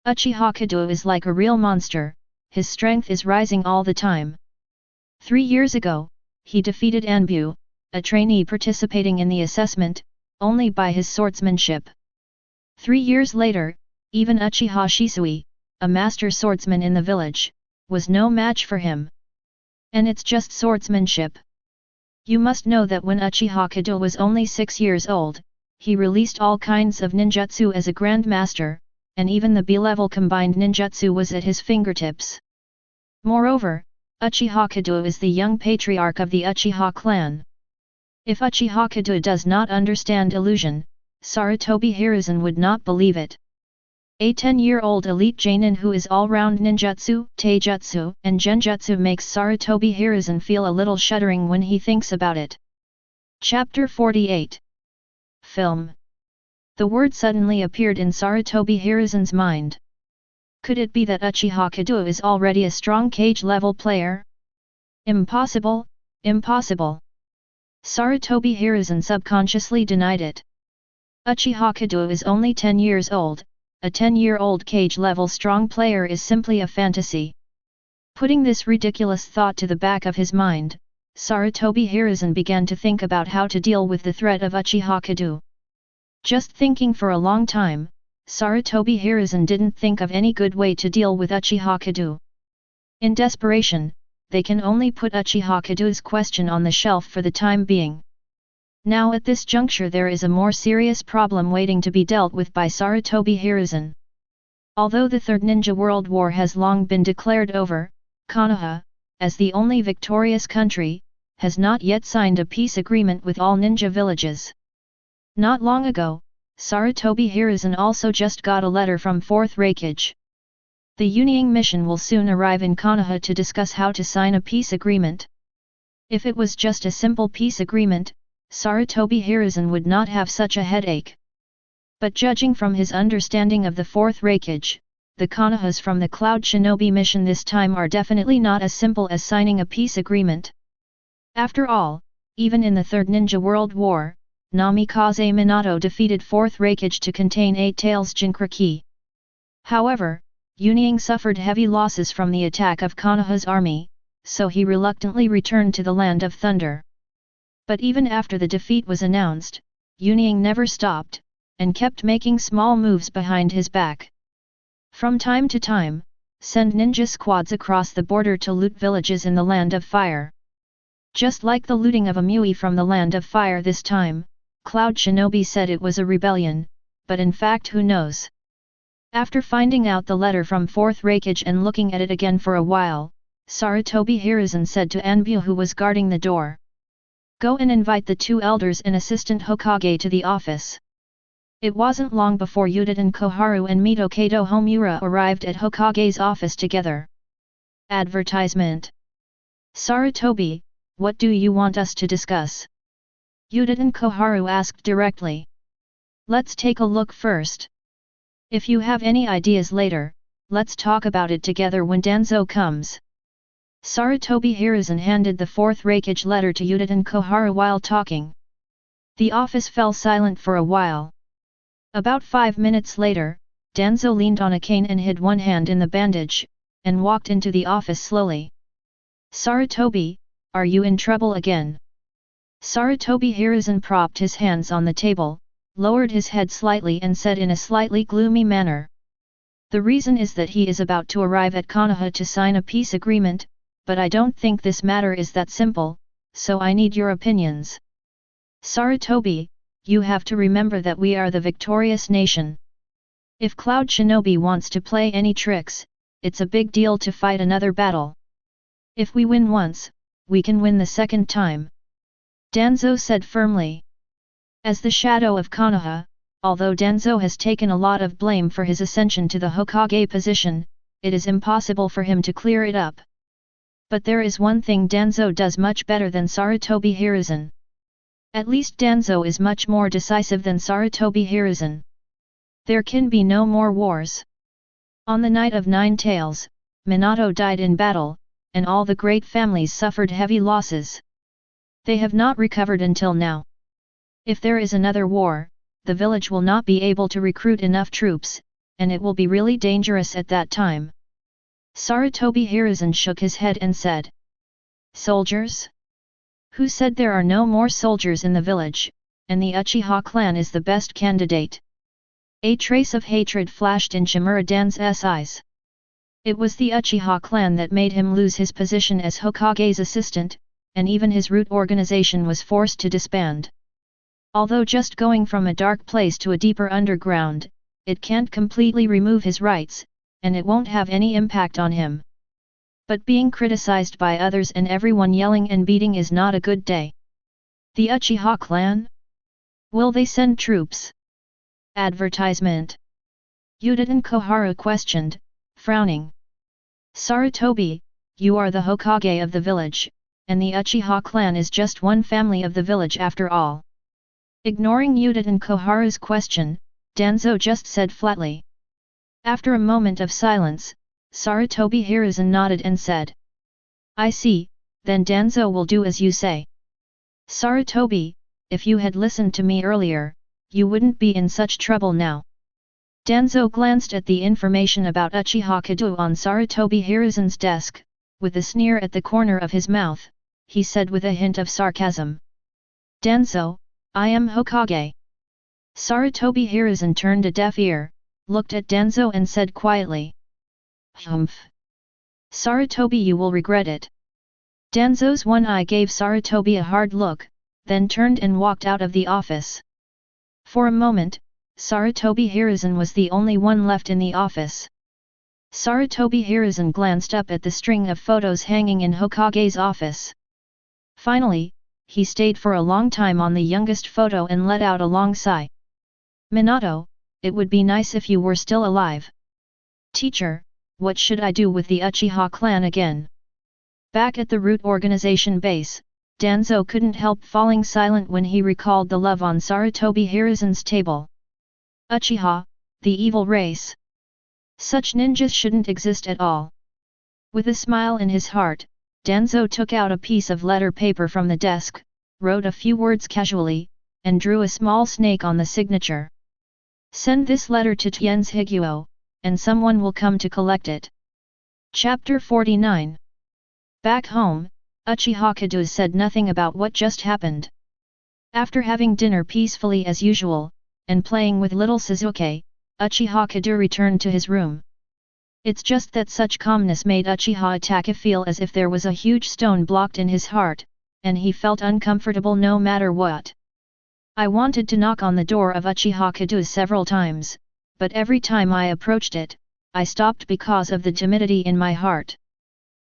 Uchiha Kedo is like a real monster, his strength is rising all the time. 3 years ago, he defeated Anbu, a trainee participating in the assessment, only by his swordsmanship. 3 years later, even Uchiha Shisui, a master swordsman in the village, was no match for him. And it's just swordsmanship. You must know that when Uchiha Kedo was only 6 years old, he released all kinds of ninjutsu as a grandmaster, and even the B-level combined ninjutsu was at his fingertips. Moreover, Uchiha Kedo is the young patriarch of the Uchiha clan. If Uchiha Kedo does not understand illusion, Sarutobi Hiruzen would not believe it. A 10-year-old elite Jainin who is all-round ninjutsu, taijutsu, and genjutsu makes Sarutobi Hiruzen feel a little shuddering when he thinks about it. Chapter 48. Film. The word suddenly appeared in Sarutobi Hiruzen's mind. Could it be that Uchiha Kedo is already a strong cage-level player? Impossible, impossible. Sarutobi Hiruzen subconsciously denied it. Uchiha Kedo is only 10 years old, a 10-year-old cage-level strong player is simply a fantasy. Putting this ridiculous thought to the back of his mind, Sarutobi Hiruzen began to think about how to deal with the threat of Uchiha Kedo. Just thinking for a long time, Sarutobi Hiruzen didn't think of any good way to deal with Uchiha Kedo. In desperation, they can only put Uchiha Kedo's question on the shelf for the time being. Now at this juncture there is a more serious problem waiting to be dealt with by Sarutobi Hiruzen. Although the Third Ninja World War has long been declared over, Konoha, as the only victorious country, has not yet signed a peace agreement with all ninja villages. Not long ago, Sarutobi Hiruzen also just got a letter from 4th Hokage. The Union mission will soon arrive in Konoha to discuss how to sign a peace agreement. If it was just a simple peace agreement, Sarutobi Hiruzen would not have such a headache. But judging from his understanding of the 4th Hokage, the Konohas from the Cloud Shinobi mission this time are definitely not as simple as signing a peace agreement. After all, even in the Third Ninja World War, Namikaze Minato defeated 4th Hokage to contain 8 Tails Jinchuriki. However, Union suffered heavy losses from the attack of Konoha's army, so he reluctantly returned to the Land of Thunder. But even after the defeat was announced, Union never stopped, and kept making small moves behind his back. From time to time, send ninja squads across the border to loot villages in the Land of Fire. Just like the looting of a Mui from the Land of Fire this time, Cloud Shinobi said it was a rebellion, but in fact who knows? After finding out the letter from 4th Hokage and looking at it again for a while, Sarutobi Hiruzen said to Anbu who was guarding the door. Go and invite the 2 elders and assistant Hokage to the office. It wasn't long before Uchiha Koharu and Mito Kedo Homura arrived at Hokage's office together. Advertisement. Sarutobi, what do you want us to discuss? Uchiha Koharu asked directly. Let's take a look first. If you have any ideas later, let's talk about it together when Danzo comes. Sarutobi Hiruzen handed the 4th Hokage letter to Uchiha Koharu while talking. The office fell silent for a while. About 5 minutes later, Danzo leaned on a cane and hid one hand in the bandage, and walked into the office slowly. Sarutobi, are you in trouble again? Sarutobi Hiruzen propped his hands on the table, lowered his head slightly and said in a slightly gloomy manner. The reason is that he is about to arrive at Konoha to sign a peace agreement, but I don't think this matter is that simple, so I need your opinions. Sarutobi, you have to remember that we are the victorious nation. If Cloud Shinobi wants to play any tricks, it's a big deal to fight another battle. If we win once, we can win the second time. Danzo said firmly. As the shadow of Konoha, although Danzo has taken a lot of blame for his ascension to the Hokage position, it is impossible for him to clear it up. But there is one thing Danzo does much better than Sarutobi Hiruzen. At least Danzo is much more decisive than Sarutobi Hiruzen. There can be no more wars. On the night of 9 Tails, Minato died in battle, and all the great families suffered heavy losses. They have not recovered until now. If there is another war, the village will not be able to recruit enough troops, and it will be really dangerous at that time. Sarutobi Hiruzen shook his head and said. Soldiers? Who said there are no more soldiers in the village, and the Uchiha clan is the best candidate? A trace of hatred flashed in Shimura Dan's eyes. It was the Uchiha clan that made him lose his position as Hokage's assistant, and even his root organization was forced to disband. Although just going from a dark place to a deeper underground, it can't completely remove his rights, and it won't have any impact on him. But being criticized by others and everyone yelling and beating is not a good day. The Uchiha clan? Will they send troops? Advertisement. Uchiha Koharu questioned, frowning. Sarutobi, you are the Hokage of the village, and the Uchiha clan is just one family of the village after all. Ignoring Uchiha Koharu's question, Danzo just said flatly. After a moment of silence, Sarutobi Hiruzen nodded and said. I see, then Danzo will do as you say. Sarutobi, if you had listened to me earlier, you wouldn't be in such trouble now. Danzo glanced at the information about Uchiha Kedo on Sarutobi Hiruzen's desk, with a sneer at the corner of his mouth, he said with a hint of sarcasm. Danzo, I am Hokage. Sarutobi Hiruzen turned a deaf ear, looked at Danzo and said quietly. Humph. Sarutobi, you will regret it. Danzo's one eye gave Sarutobi a hard look, then turned and walked out of the office. For a moment, Sarutobi Hiruzen was the only one left in the office. Sarutobi Hiruzen glanced up at the string of photos hanging in Hokage's office. Finally, he stayed for a long time on the youngest photo and let out a long sigh. Minato, it would be nice if you were still alive. Teacher, what should I do with the Uchiha clan again? Back at the root organization base, Danzo couldn't help falling silent when he recalled the love on Sarutobi Hiruzen's table. Uchiha, the evil race. Such ninjas shouldn't exist at all. With a smile in his heart, Danzo took out a piece of letter paper from the desk, wrote a few words casually, and drew a small snake on the signature. Send this letter to Tien's Higuo, and someone will come to collect it. Chapter 49. Back home, Uchiha Kedo said nothing about what just happened. After having dinner peacefully as usual, and playing with little Suzuki, Uchiha Kedo returned to his room. It's just that such calmness made Uchiha Itachi feel as if there was a huge stone blocked in his heart, and he felt uncomfortable no matter what. I wanted to knock on the door of Uchiha Kedo several times, but every time I approached it, I stopped because of the timidity in my heart.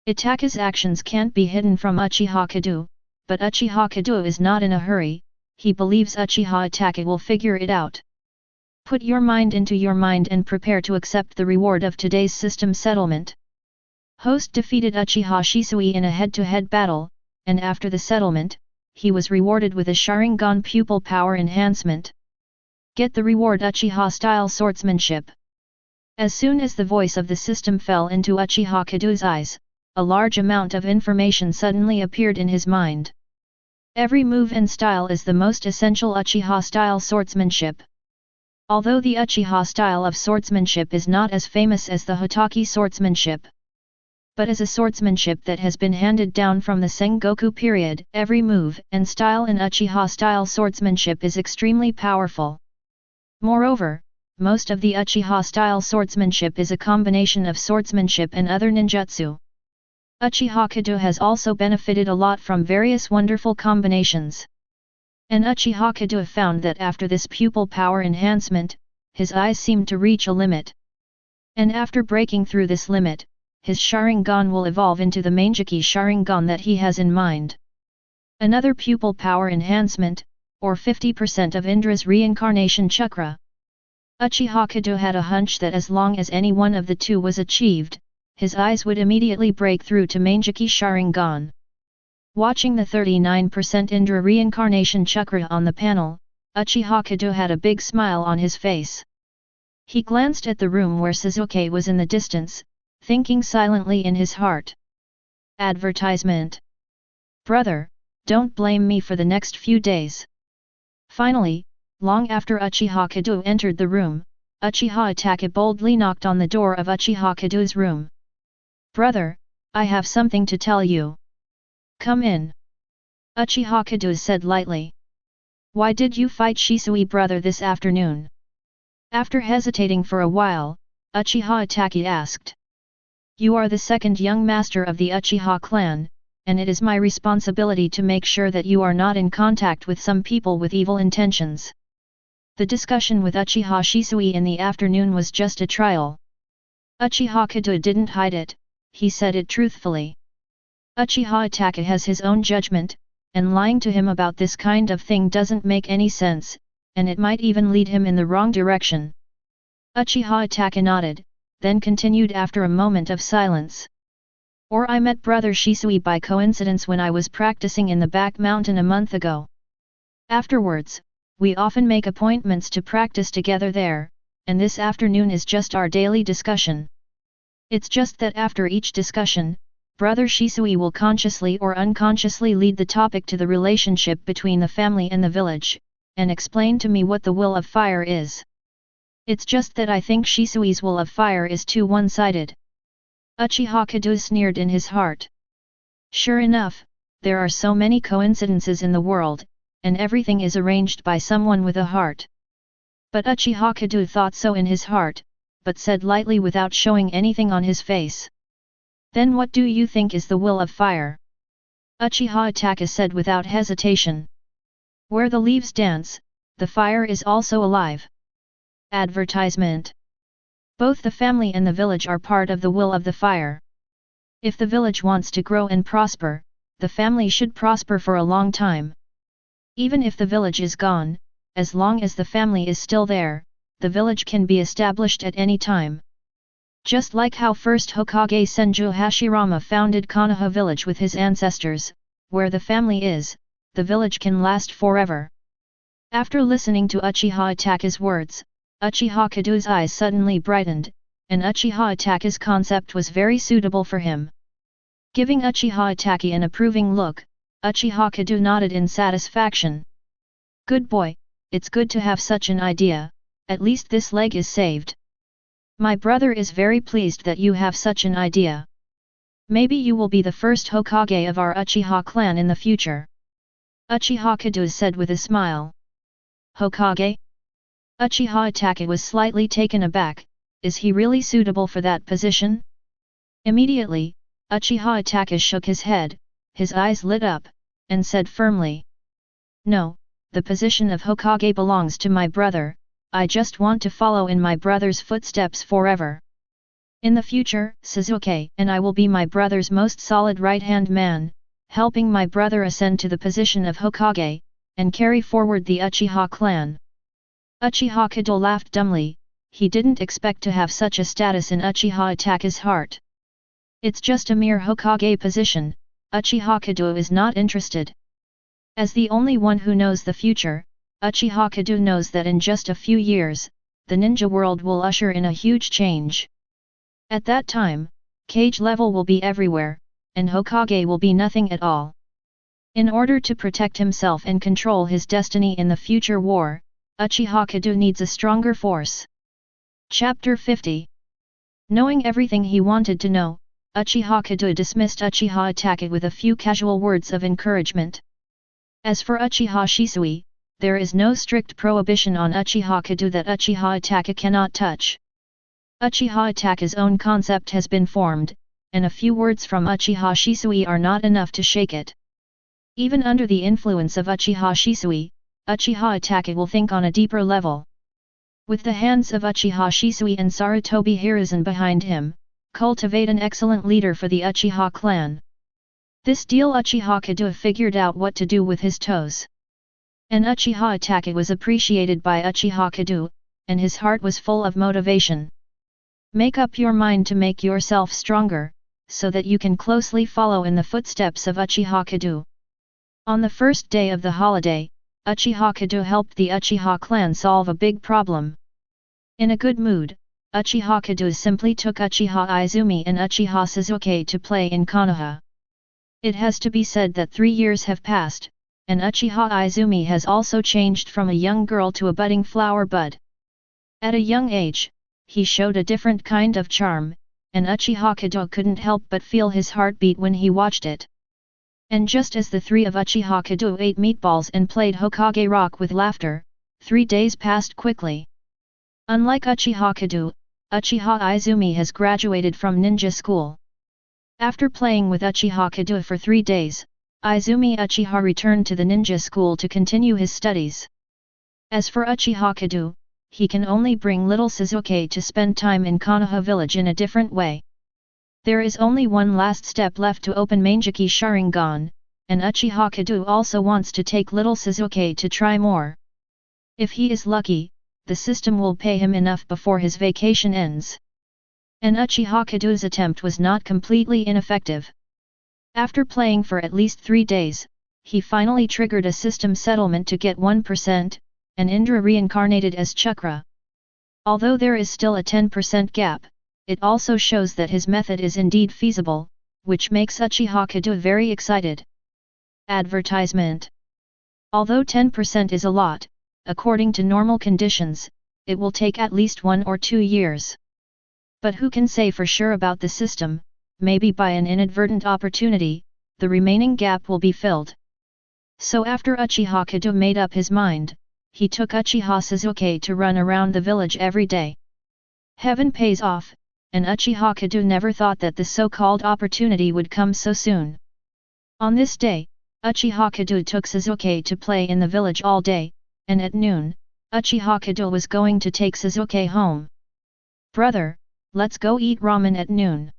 Itachi's actions can't be hidden from Uchiha Kedo, but Uchiha Kedo is not in a hurry, he believes Uchiha Itachi will figure it out. Put your mind into your mind and prepare to accept the reward of today's system settlement. Host defeated Uchiha Shisui in a head-to-head battle, and after the settlement, he was rewarded with a Sharingan pupil power enhancement. Get the reward Uchiha-style swordsmanship. As soon as the voice of the system fell into Uchiha Kedo's eyes, a large amount of information suddenly appeared in his mind. Every move and style is the most essential Uchiha-style swordsmanship. Although the Uchiha style of swordsmanship is not as famous as the Hokage swordsmanship, but as a swordsmanship that has been handed down from the Sengoku period, every move and style in Uchiha style swordsmanship is extremely powerful. Moreover, most of the Uchiha style swordsmanship is a combination of swordsmanship and other ninjutsu. Uchiha Kedo has also benefited a lot from various wonderful combinations. And Uchiha Kedo found that after this pupil power enhancement, his eyes seemed to reach a limit. And after breaking through this limit, his Sharingan will evolve into the Manjiki Sharingan that he has in mind. Another pupil power enhancement, or 50% of Indra's reincarnation chakra. Uchiha Kedo had a hunch that as long as any one of the two was achieved, his eyes would immediately break through to Manjiki Sharingan. Watching the 39% Indra reincarnation chakra on the panel, Uchiha Kedo had a big smile on his face. He glanced at the room where Suzuki was in the distance, thinking silently in his heart. Advertisement. Brother, don't blame me for the next few days. Finally, long after Uchiha Kedo entered the room, Uchiha Itachi boldly knocked on the door of Uchiha Kedo's room. Brother, I have something to tell you. Come in. Uchiha Kedo said lightly. Why did you fight Shisui brother this afternoon? After hesitating for a while, Uchiha Itachi asked. You are the second young master of the Uchiha clan, and it is my responsibility to make sure that you are not in contact with some people with evil intentions. The discussion with Uchiha Shisui in the afternoon was just a trial. Uchiha Kedo didn't hide it, he said it truthfully. Uchiha Itachi has his own judgment, and lying to him about this kind of thing doesn't make any sense, and it might even lead him in the wrong direction. Uchiha Itachi nodded, then continued after a moment of silence. Or I met brother Shisui by coincidence when I was practicing in the back mountain a month ago. Afterwards, we often make appointments to practice together there, and this afternoon is just our daily discussion. It's just that after each discussion, Brother Shisui will consciously or unconsciously lead the topic to the relationship between the family and the village, and explain to me what the will of fire is. It's just that I think Shisui's will of fire is too one-sided. Uchiha Kedo sneered in his heart. Sure enough, there are so many coincidences in the world, and everything is arranged by someone with a heart. But Uchiha Kedo thought so in his heart, but said lightly without showing anything on his face. Then what do you think is the will of fire? Uchiha Itachi said without hesitation. Where the leaves dance, the fire is also alive. Advertisement. Both the family and the village are part of the will of the fire. If the village wants to grow and prosper, the family should prosper for a long time. Even if the village is gone, as long as the family is still there, the village can be established at any time. Just like how first Hokage Senju Hashirama founded Konoha village with his ancestors, where the family is, the village can last forever. After listening to Uchiha Itachi's words, Uchiha Kedo's eyes suddenly brightened, and Uchiha Itachi's concept was very suitable for him. Giving Uchiha Itachi an approving look, Uchiha Kedo nodded in satisfaction. Good boy, it's good to have such an idea, at least this leg is saved. My brother is very pleased that you have such an idea. Maybe you will be the first Hokage of our Uchiha clan in the future. Uchiha Kedo said with a smile. Hokage? Uchiha Itachi was slightly taken aback. Is he really suitable for that position? Immediately, Uchiha Itachi shook his head, his eyes lit up, and said firmly. No, the position of Hokage belongs to my brother, I just want to follow in my brother's footsteps forever. In the future, Sasuke and I will be my brother's most solid right-hand man, helping my brother ascend to the position of Hokage, and carry forward the Uchiha clan. Uchiha Kedo laughed dumbly, he didn't expect to have such a status in Uchiha Itachi's heart. It's just a mere Hokage position, Uchiha Kedo is not interested. As the only one who knows the future, Uchiha Kedo knows that in just a few years, the ninja world will usher in a huge change. At that time, Kage level will be everywhere, and Hokage will be nothing at all. In order to protect himself and control his destiny in the future war, Uchiha Kedo needs a stronger force. Chapter 50. Knowing everything he wanted to know, Uchiha Kedo dismissed Uchiha Itachi with a few casual words of encouragement. As for Uchiha Shisui, there is no strict prohibition on Uchiha Kedo that Uchiha Itachi cannot touch. Uchiha Itachi's own concept has been formed, and a few words from Uchiha Shisui are not enough to shake it. Even under the influence of Uchiha Shisui, Uchiha Itachi will think on a deeper level. With the hands of Uchiha Shisui and Sarutobi Hiruzen behind him, cultivate an excellent leader for the Uchiha clan. This deal Uchiha Kedo figured out what to do with his toes. And Uchiha Itachi was appreciated by Uchiha Kedo, and his heart was full of motivation. Make up your mind to make yourself stronger, so that you can closely follow in the footsteps of Uchiha Kedo. On the first day of the holiday, Uchiha Kedo helped the Uchiha clan solve a big problem. In a good mood, Uchiha Kedo simply took Uchiha Izumi and Uchiha Sasuke to play in Konoha. It has to be said that 3 years have passed, and Uchiha Izumi has also changed from a young girl to a budding flower bud. At a young age, he showed a different kind of charm, and Uchiha Kedo couldn't help but feel his heartbeat when he watched it. And just as the three of Uchiha Kedo ate meatballs and played Hokage Rock with laughter, 3 days passed quickly. Unlike Uchiha Kedo, Uchiha Izumi has graduated from ninja school. After playing with Uchiha Kedo for 3 days, Izumi Uchiha returned to the ninja school to continue his studies. As for Uchiha Kedo, he can only bring little Sasuke to spend time in Konoha village in a different way. There is only one last step left to open Manjiki Sharingan, and Uchiha Kedo also wants to take little Sasuke to try more. If he is lucky, the system will pay him enough before his vacation ends. And Uchiha Kedo's attempt was not completely ineffective. After playing for at least 3 days, he finally triggered a system settlement to get 1%, and Indra reincarnated as Chakra. Although there is still a 10% gap, it also shows that his method is indeed feasible, which makes Uchiha Kedo very excited. Advertisement. Although 10% is a lot, according to normal conditions, it will take at least 1 or 2 years. But who can say for sure about the system, maybe by an inadvertent opportunity, the remaining gap will be filled. So after Uchiha Kedo made up his mind, he took Uchiha Sasuke to run around the village every day. Heaven pays off, and Uchiha Kedo never thought that the so-called opportunity would come so soon. On this day, Uchiha Kedo took Sasuke to play in the village all day, and at noon, Uchiha Kedo was going to take Sasuke home. "Brother, let's go eat ramen at noon.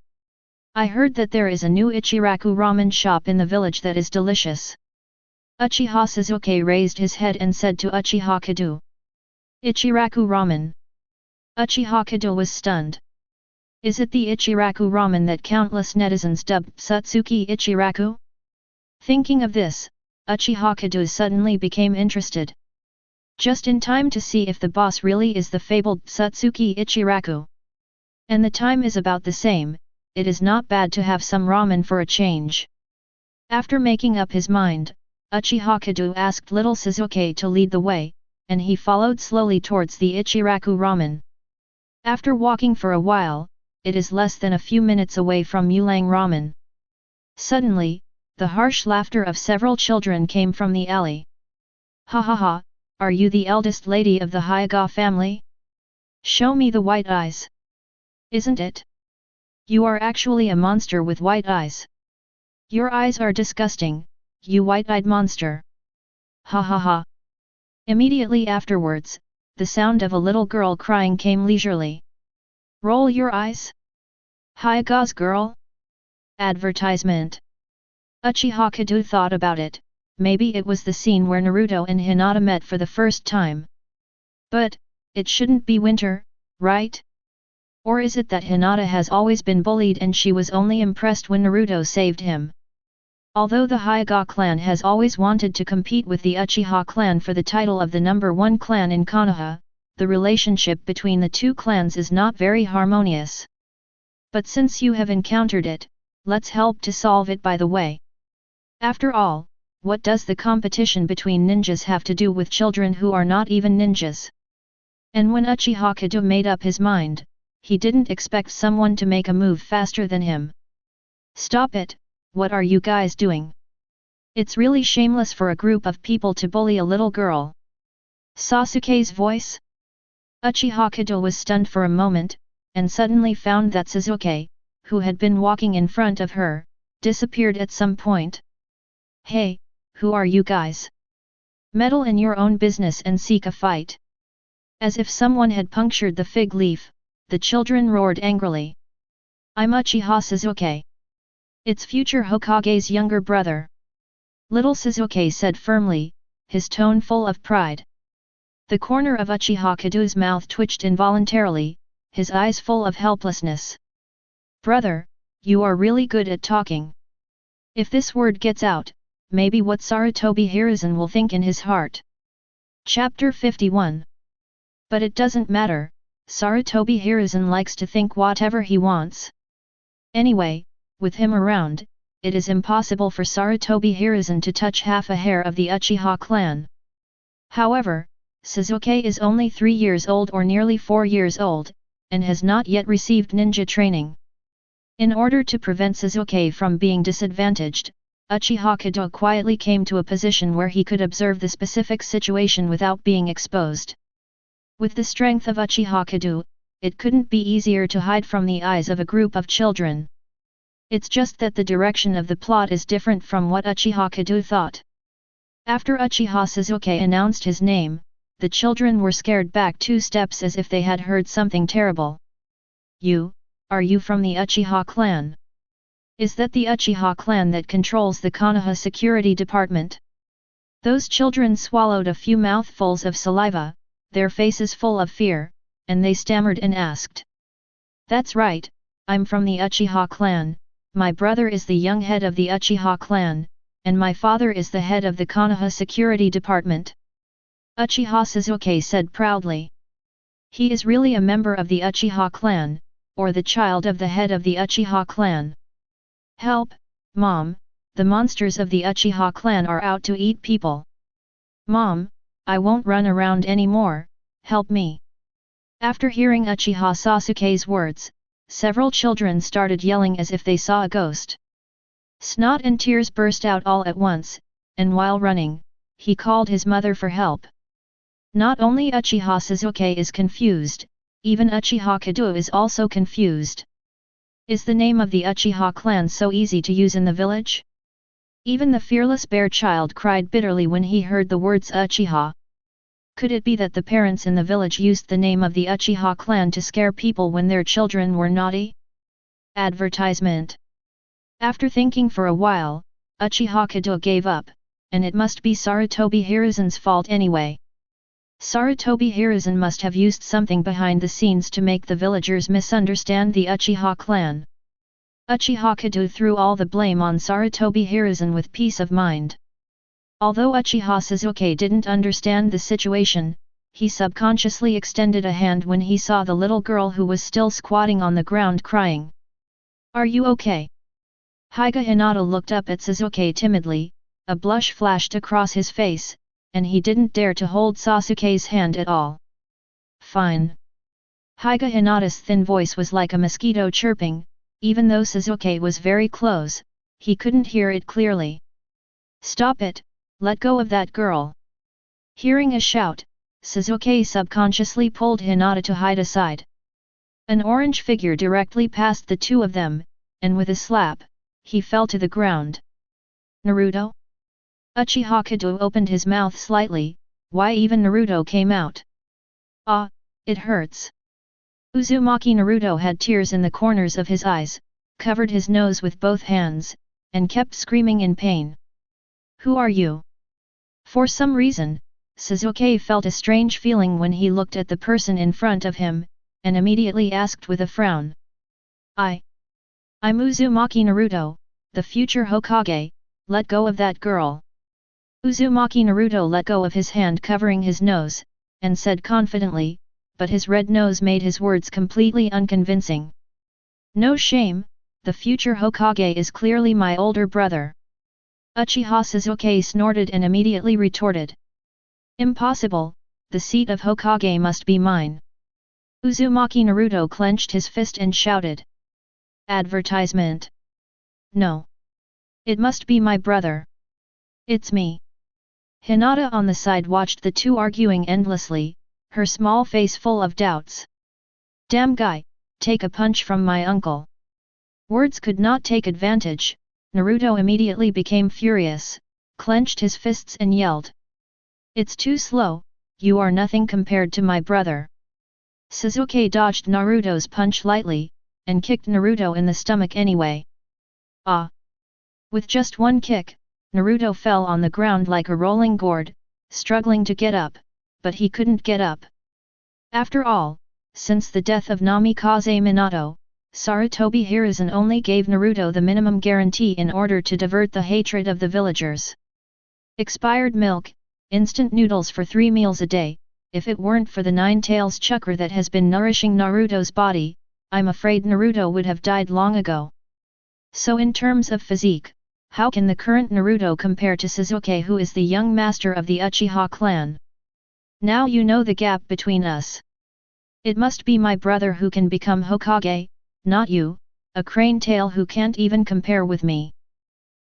I heard that there is a new Ichiraku ramen shop in the village that is delicious." Uchiha Sasuke raised his head and said to Uchiha Kedo, "Ichiraku ramen?" Uchiha Kedo was stunned. Is it the Ichiraku ramen that countless netizens dubbed Satsuki Ichiraku? Thinking of this, Uchiha Kedo suddenly became interested. Just in time to see if the boss really is the fabled Satsuki Ichiraku. And the time is about the same, it is not bad to have some ramen for a change. After making up his mind, Uchiha Kedo asked little Sasuke to lead the way, and he followed slowly towards the Ichiraku ramen. After walking for a while, it is less than a few minutes away from Mulang ramen. Suddenly, the harsh laughter of several children came from the alley. "Ha ha ha, are you the eldest lady of the Hokage family? Show me the white eyes. Isn't it? You are actually a monster with white eyes. Your eyes are disgusting, you white-eyed monster. Ha ha ha." Immediately afterwards, the sound of a little girl crying came leisurely. "Roll your eyes. Hokage's girl?" Advertisement. Uchiha Kedo thought about it, maybe it was the scene where Naruto and Hinata met for the first time. But, it shouldn't be winter, right? Or is it that Hinata has always been bullied and she was only impressed when Naruto saved him? Although the Hokage clan has always wanted to compete with the Uchiha clan for the title of the #1 clan in Konoha, the relationship between the two clans is not very harmonious. But since you have encountered it, let's help to solve it by the way. After all, what does the competition between ninjas have to do with children who are not even ninjas? And when Uchiha Kedo made up his mind, he didn't expect someone to make a move faster than him. "Stop it, what are you guys doing? It's really shameless for a group of people to bully a little girl." Sasuke's voice? Uchiha Kedo was stunned for a moment, and suddenly found that Sasuke, who had been walking in front of her, disappeared at some point. "Hey, who are you guys? Meddle in your own business and seek a fight." As if someone had punctured the fig leaf, the children roared angrily. "I'm Uchiha Sasuke. It's future Hokage's younger brother." Little Sasuke said firmly, his tone full of pride. The corner of Uchiha Kedo's mouth twitched involuntarily, his eyes full of helplessness. "Brother, you are really good at talking. If this word gets out, maybe what Sarutobi Hiruzen will think in his heart." Chapter 51. But it doesn't matter, Sarutobi Hiruzen likes to think whatever he wants. Anyway, with him around, it is impossible for Sarutobi Hiruzen to touch half a hair of the Uchiha clan. However, Sasuke is only 3 years old or nearly 4 years old, and has not yet received ninja training. In order to prevent Sasuke from being disadvantaged, Uchiha Kedo quietly came to a position where he could observe the specific situation without being exposed. With the strength of Uchiha Kedo, it couldn't be easier to hide from the eyes of a group of children. It's just that the direction of the plot is different from what Uchiha Kedo thought. After Uchiha Sasuke announced his name, the children were scared back 2 steps as if they had heard something terrible. Are you from the Uchiha clan? Is that the Uchiha clan that controls the Konoha security department?" Those children swallowed a few mouthfuls of saliva, their faces full of fear, and they stammered and asked. "That's right, I'm from the Uchiha clan, my brother is the young head of the Uchiha clan, and my father is the head of the Konoha security department." Uchiha Sasuke said proudly. He is really a member of the Uchiha clan, or the child of the head of the Uchiha clan. "Help, Mom, the monsters of the Uchiha clan are out to eat people. Mom, I won't run around anymore, help me." After hearing Uchiha Sasuke's words, several children started yelling as if they saw a ghost. Snot and tears burst out all at once, and while running, he called his mother for help. Not only Uchiha Sasuke is confused, even Uchiha Kedo is also confused. Is the name of the Uchiha clan so easy to use in the village? Even the fearless bear child cried bitterly when he heard the words Uchiha. Could it be that the parents in the village used the name of the Uchiha clan to scare people when their children were naughty? Advertisement. After thinking for a while, Uchiha Kedo gave up, and it must be Sarutobi Hiruzen's fault anyway. Sarutobi Hiruzen must have used something behind the scenes to make the villagers misunderstand the Uchiha clan. Uchiha Kedo threw all the blame on Sarutobi Hiruzen with peace of mind. Although Uchiha Sasuke didn't understand the situation, he subconsciously extended a hand when he saw the little girl who was still squatting on the ground crying. "Are you okay?" Hyuga Hinata looked up at Sasuke timidly, a blush flashed across his face, and he didn't dare to hold Sasuke's hand at all. "Fine." Hyuga Hinata's thin voice was like a mosquito chirping, even though Sasuke was very close, he couldn't hear it clearly. "Stop it, let go of that girl." Hearing a shout, Sasuke subconsciously pulled Hinata to hide aside. An orange figure directly passed the two of them, and with a slap, he fell to the ground. "Naruto?" Uchiha Kedo opened his mouth slightly, why even Naruto came out. "Ah, it hurts." Uzumaki Naruto had tears in the corners of his eyes, covered his nose with both hands, and kept screaming in pain. "Who are you?" For some reason, Sasuke felt a strange feeling when he looked at the person in front of him, and immediately asked with a frown. I'm Uzumaki Naruto, the future Hokage, let go of that girl." Uzumaki Naruto let go of his hand covering his nose, and said confidently, but his red nose made his words completely unconvincing. "No shame, the future Hokage is clearly my older brother." Uchiha Sasuke snorted and immediately retorted. "Impossible, the seat of Hokage must be mine." Uzumaki Naruto clenched his fist and shouted. Advertisement. "No. It must be my brother. It's me." Hinata on the side watched the two arguing endlessly, her small face full of doubts. "Damn guy, take a punch from my uncle." Words could not take advantage, Naruto immediately became furious, clenched his fists and yelled. "It's too slow, you are nothing compared to my brother." Sasuke dodged Naruto's punch lightly, and kicked Naruto in the stomach anyway. "Ah!" With just one kick, Naruto fell on the ground like a rolling gourd, struggling to get up, but he couldn't get up. After all, since the death of Namikaze Minato, Sarutobi Hiruzen only gave Naruto the minimum guarantee in order to divert the hatred of the villagers. Expired milk, instant noodles for 3 meals a day. If it weren't for the 9 tails chakra that has been nourishing Naruto's body, I'm afraid Naruto would have died long ago. So in terms of physique, how can the current Naruto compare to Sasuke, who is the young master of the Uchiha clan? Now you know the gap between us. It must be my brother who can become Hokage, not you, a crane tail who can't even compare with me.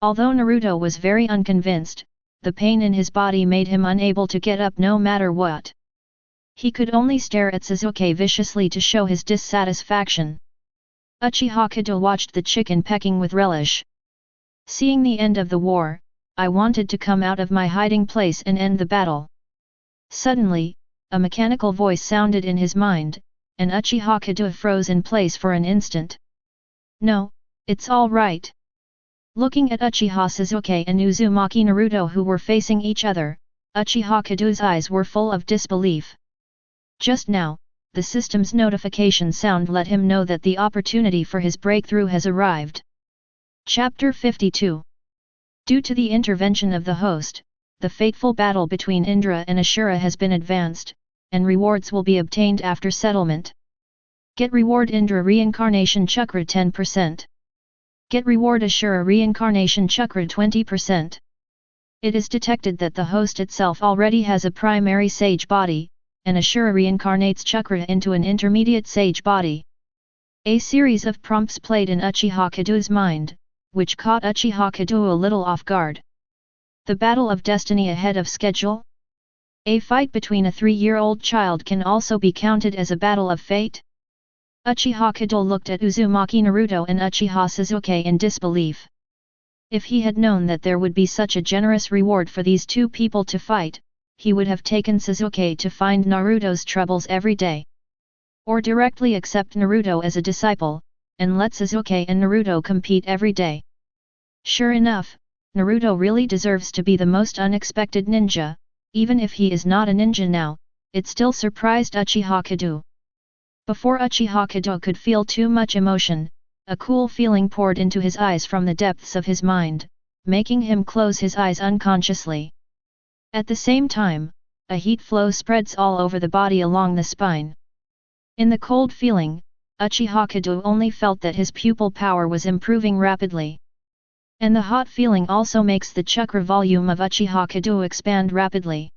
Although Naruto was very unconvinced, the pain in his body made him unable to get up no matter what. He could only stare at Sasuke viciously to show his dissatisfaction. Uchiha Kedo watched the chicken pecking with relish. "Seeing the end of the war, I wanted to come out of my hiding place and end the battle." Suddenly, a mechanical voice sounded in his mind, and Uchiha Kedo froze in place for an instant. "No, it's all right." Looking at Uchiha Sasuke and Uzumaki Naruto who were facing each other, Uchiha Kedo's eyes were full of disbelief. Just now, the system's notification sound let him know that the opportunity for his breakthrough has arrived. Chapter 52. Due to the intervention of the host, the fateful battle between Indra and Ashura has been advanced, and rewards will be obtained after settlement. Get reward Indra Reincarnation Chakra 10%. Get reward Ashura Reincarnation Chakra 20%. It is detected that the host itself already has a primary sage body, and Ashura reincarnates Chakra into an intermediate sage body. A series of prompts played in Uchiha Kedo's mind, which caught Uchiha Kedo a little off guard. The battle of destiny ahead of schedule? A fight between a 3-year-old child can also be counted as a battle of fate? Uchiha Kedo looked at Uzumaki Naruto and Uchiha Sasuke in disbelief. If he had known that there would be such a generous reward for these two people to fight, he would have taken Sasuke to find Naruto's troubles every day. Or directly accept Naruto as a disciple, and let Sasuke and Naruto compete every day. Sure enough, Naruto really deserves to be the most unexpected ninja. Even if he is not a ninja now, it still surprised Uchiha Kedo. Before Uchiha Kedo could feel too much emotion, a cool feeling poured into his eyes from the depths of his mind, making him close his eyes unconsciously. At the same time, a heat flow spreads all over the body along the spine. In the cold feeling, Uchiha Kedo only felt that his pupil power was improving rapidly. And the hot feeling also makes the chakra volume of Uchiha Kedo expand rapidly.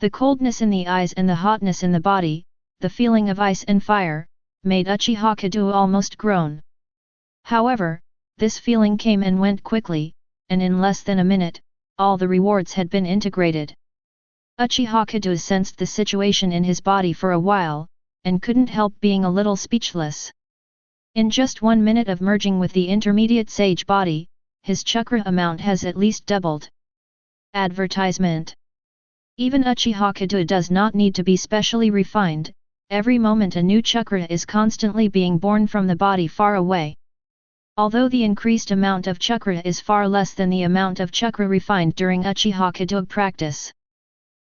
The coldness in the eyes and the hotness in the body, the feeling of ice and fire, made Uchiha Kedo almost groan. However, this feeling came and went quickly, and in less than a minute, all the rewards had been integrated. Uchiha Kedo sensed the situation in his body for a while, and couldn't help being a little speechless. In just 1 minute of merging with the intermediate sage body, his chakra amount has at least doubled. Advertisement. Even Uchiha Kedo does not need to be specially refined, every moment a new chakra is constantly being born from the body far away. Although the increased amount of chakra is far less than the amount of chakra refined during Uchiha Kedo practice.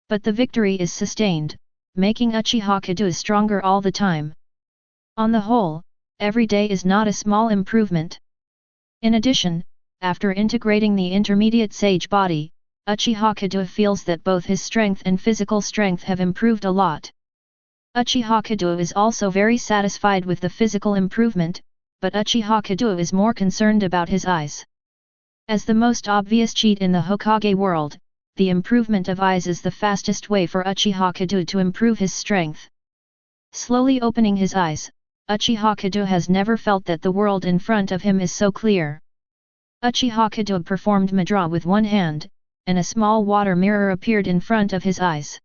But the victory is sustained, making Uchiha Kedo stronger all the time. On the whole, every day is not a small improvement. In addition, after integrating the intermediate sage body, Uchiha Kedo feels that both his strength and physical strength have improved a lot. Uchiha Kedo is also very satisfied with the physical improvement, but Uchiha Kedo is more concerned about his eyes. As the most obvious cheat in the Hokage world, the improvement of eyes is the fastest way for Uchiha Kedo to improve his strength. Slowly opening his eyes, Uchiha Kedo has never felt that the world in front of him is so clear. Uchiha Kedo performed Mudra with one hand, and a small water mirror appeared in front of his eyes.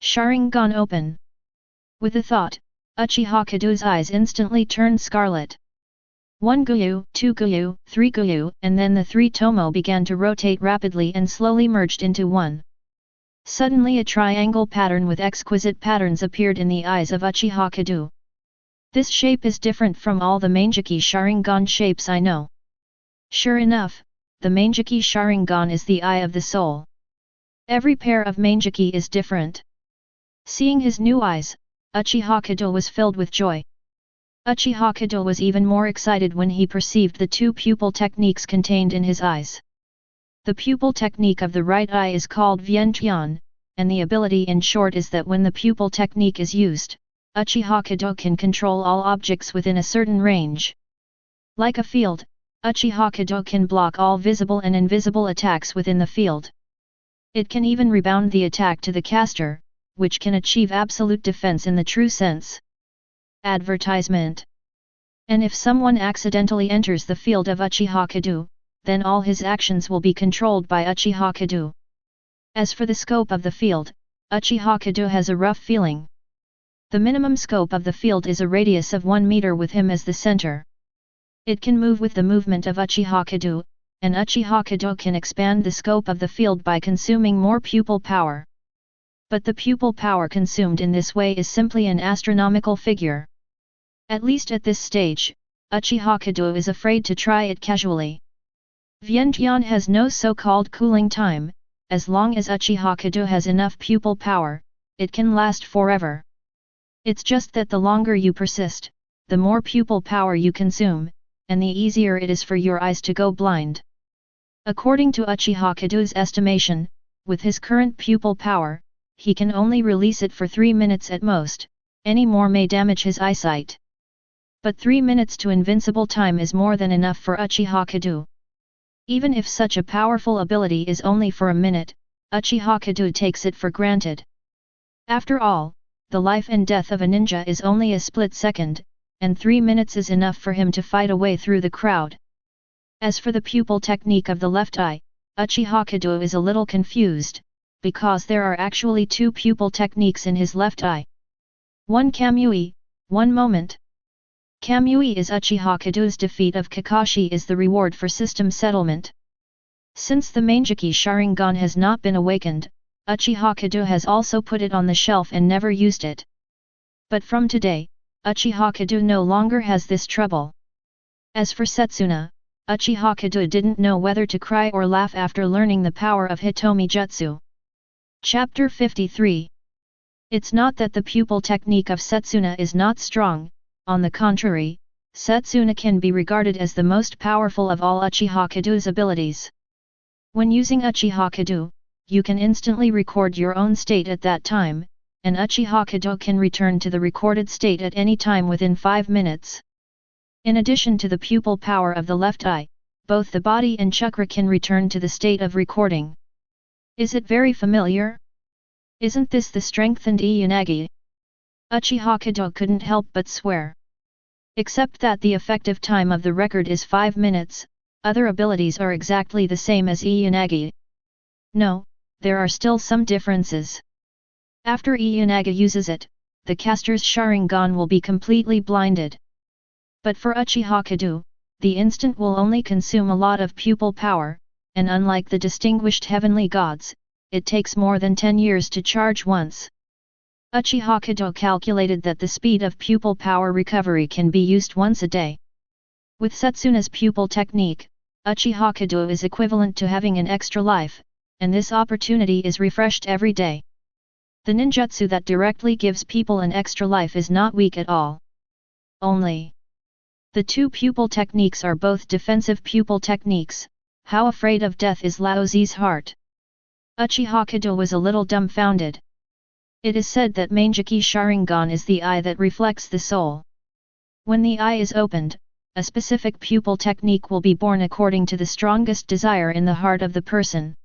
Sharingan open. With a thought, Uchiha Kedo's eyes instantly turned scarlet. 1 Guyu, 2 Guyu, 3 Guyu, and then the 3 Tomo began to rotate rapidly and slowly merged into one. Suddenly a triangle pattern with exquisite patterns appeared in the eyes of Uchiha Kedo. This shape is different from all the Manjiki Sharingan shapes I know. Sure enough, the Manjiki Sharingan is the eye of the soul. Every pair of Manjiki is different. Seeing his new eyes, Uchiha Kedo was filled with joy. Uchiha Kedo was even more excited when he perceived the 2 pupil techniques contained in his eyes. The pupil technique of the right eye is called Vientian, and the ability in short is that when the pupil technique is used, Uchiha Kedo can control all objects within a certain range. Like a field, Uchiha Kedo can block all visible and invisible attacks within the field. It can even rebound the attack to the caster, which can achieve absolute defense in the true sense. Advertisement. And if someone accidentally enters the field of Uchiha Kedo, then all his actions will be controlled by Uchiha Kedo. As for the scope of the field, Uchiha Kedo has a rough feeling. The minimum scope of the field is a radius of 1 meter with him as the center. It can move with the movement of Uchiha Kedo, and Uchiha Kedo can expand the scope of the field by consuming more pupil power. But the pupil power consumed in this way is simply an astronomical figure. At least at this stage, Uchiha Kedo is afraid to try it casually. Vientian has no so-called cooling time. As long as Uchiha Kedo has enough pupil power, it can last forever. It's just that the longer you persist, the more pupil power you consume, and the easier it is for your eyes to go blind. According to Uchiha Kedo's estimation, with his current pupil power, he can only release it for 3 minutes at most, any more may damage his eyesight. But 3 minutes to invincible time is more than enough for Uchiha Kedo. Even if such a powerful ability is only for a minute, Uchiha Kedo takes it for granted. After all, the life and death of a ninja is only a split second, and 3 minutes is enough for him to fight a way through the crowd. As for the pupil technique of the left eye, Uchiha Kedo is a little confused, because there are actually 2 pupil techniques in his left eye. One Kamui, one moment. Kamui is Uchiha Kedo's defeat of Kakashi is the reward for system settlement. Since the Manjiki Sharingan has not been awakened, Uchiha Kedo has also put it on the shelf and never used it. But from today, Uchiha Kedo no longer has this trouble. As for Setsuna, Uchiha Kedo didn't know whether to cry or laugh after learning the power of Hitomi Jutsu. Chapter 53. It's not that the pupil technique of Setsuna is not strong, on the contrary, Setsuna can be regarded as the most powerful of all Uchiha Kedo's abilities. When using Uchiha Kedo, you can instantly record your own state at that time, and Uchiha Kedo can return to the recorded state at any time within 5 minutes. In addition to the pupil power of the left eye, both the body and chakra can return to the state of recording. Is it very familiar? Isn't this the strengthened Izanagi? Uchiha Kedo couldn't help but swear. Except that the effective time of the record is 5 minutes, other abilities are exactly the same as Izanagi. No, there are still some differences. After Izanagi uses it, the caster's Sharingan will be completely blinded. But for Uchiha Kedo, the instant will only consume a lot of pupil power, and unlike the distinguished heavenly gods, it takes more than 10 years to charge once. Uchiha Kedo calculated that the speed of pupil power recovery can be used once a day. With Setsuna's pupil technique, Uchiha Kedo is equivalent to having an extra life, and this opportunity is refreshed every day. The ninjutsu that directly gives people an extra life is not weak at all. Only the 2 pupil techniques are both defensive pupil techniques. How afraid of death is Laozi's heart? Uchiha Kedo was a little dumbfounded. It is said that Manjiki Sharingan is the eye that reflects the soul. When the eye is opened, a specific pupil technique will be born according to the strongest desire in the heart of the person.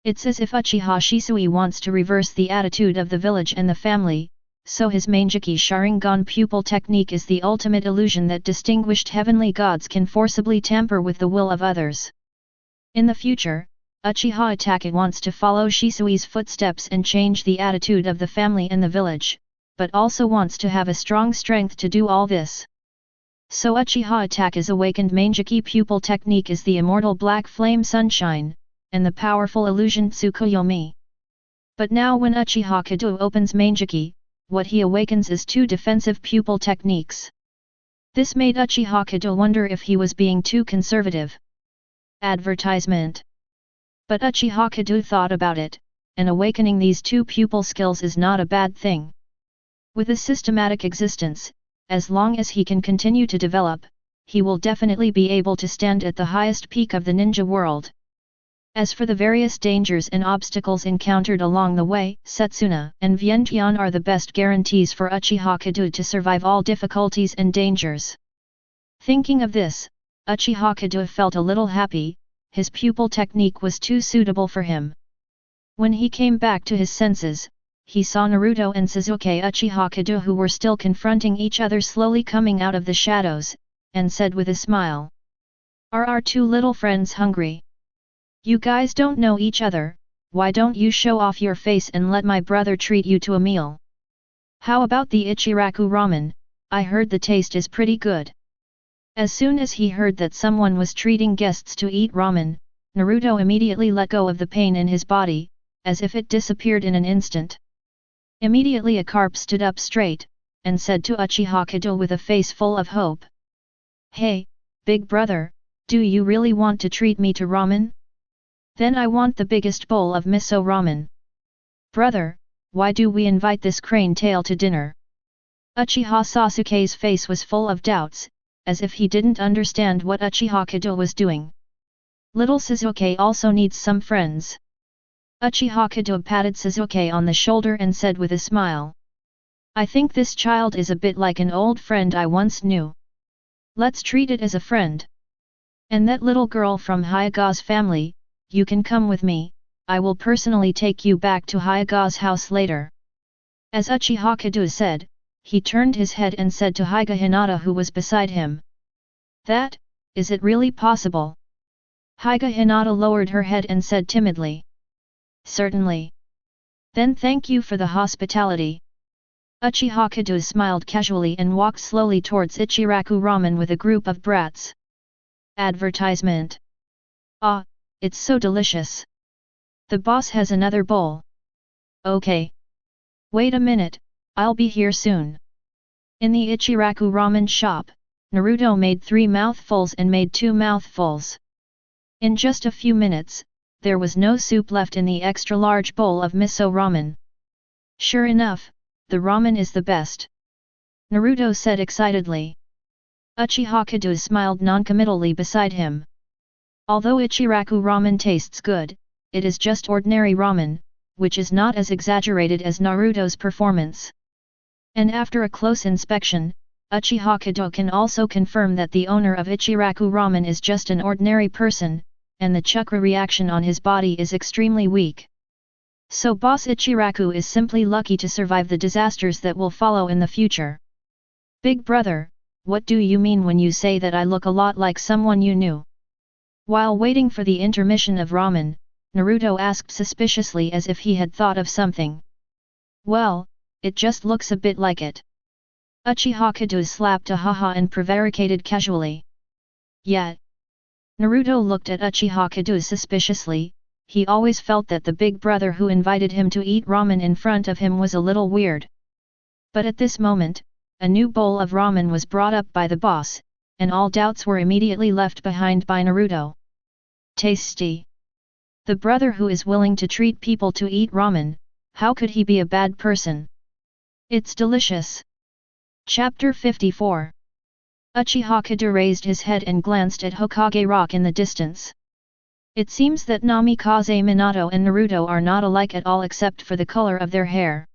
It's as if Uchiha Shisui wants to reverse the attitude of the village and the family, so his Manjiki Sharingan pupil technique is the ultimate illusion that distinguished heavenly gods can forcibly tamper with the will of others. In the future, Uchiha Itachi wants to follow Shisui's footsteps and change the attitude of the family and the village, but also wants to have a strong strength to do all this. So Uchiha Itachi's awakened Manjiki pupil technique is the immortal black flame sunshine, and the powerful illusion Tsukuyomi. But now when Uchiha Kedo opens Manjiki, what he awakens is 2 defensive pupil techniques. This made Uchiha Kedo wonder if he was being too conservative. Advertisement. But Uchiha Kedo thought about it, and awakening these 2 pupil skills is not a bad thing. With a systematic existence, as long as he can continue to develop, he will definitely be able to stand at the highest peak of the ninja world. As for the various dangers and obstacles encountered along the way, Setsuna and Vientiane are the best guarantees for Uchiha Kedo to survive all difficulties and dangers. Thinking of this, Uchiha Kedo felt a little happy. His pupil technique was too suitable for him. When he came back to his senses, he saw Naruto and Sasuke Uchiha Kedo who were still confronting each other slowly coming out of the shadows, and said with a smile, "Are our 2 little friends hungry? You guys don't know each other, why don't you show off your face and let my brother treat you to a meal? How about the Ichiraku ramen, I heard the taste is pretty good." As soon as he heard that someone was treating guests to eat ramen, Naruto immediately let go of the pain in his body, as if it disappeared in an instant. Immediately a carp stood up straight, and said to Uchiha Kedo with a face full of hope, "Hey, big brother, do you really want to treat me to ramen? Then I want the biggest bowl of miso ramen. Brother, why do we invite this crane tail to dinner?" Uchiha Sasuke's face was full of doubts, as if he didn't understand what Uchiha Kedo was doing. Little Sasuke also needs some friends. Uchiha Kedo patted Sasuke on the shoulder and said with a smile, "I think this child is a bit like an old friend I once knew. Let's treat it as a friend. And that little girl from Hyaga's family, you can come with me, I will personally take you back to Hyaga's house later." As Uchiha Kedo said, he turned his head and said to Higa Hinata who was beside him. That, is it really possible? Higa Hinata lowered her head and said timidly. Certainly. Then thank you for the hospitality. Uchiha Kedo smiled casually and walked slowly towards Ichiraku Ramen with a group of brats. Advertisement. Ah, it's so delicious. The boss has another bowl. Okay. Wait a minute, I'll be here soon. In the Ichiraku Ramen shop, Naruto made 3 mouthfuls and made 2 mouthfuls. In just a few minutes, there was no soup left in the extra-large bowl of miso ramen. Sure enough, the ramen is the best. Naruto said excitedly. Uchiha Kedo smiled noncommittally beside him. Although Ichiraku ramen tastes good, it is just ordinary ramen, which is not as exaggerated as Naruto's performance. And after a close inspection, Uchiha Kedo can also confirm that the owner of Ichiraku ramen is just an ordinary person, and the chakra reaction on his body is extremely weak. So Boss Ichiraku is simply lucky to survive the disasters that will follow in the future. Big brother, what do you mean when you say that I look a lot like someone you knew? While waiting for the intermission of ramen, Naruto asked suspiciously as if he had thought of something. Well, it just looks a bit like it. Uchiha Kedo slapped a haha and prevaricated casually. Yeah. Naruto looked at Uchiha Kedo suspiciously. He always felt that the big brother who invited him to eat ramen in front of him was a little weird. But at this moment, a new bowl of ramen was brought up by the boss, and all doubts were immediately left behind by Naruto. Tasty. The brother who is willing to treat people to eat ramen, how could he be a bad person? It's delicious. Chapter 54. Uchiha Kedo raised his head and glanced at Hokage Rock in the distance. It seems that Namikaze Minato and Naruto are not alike at all except for the color of their hair.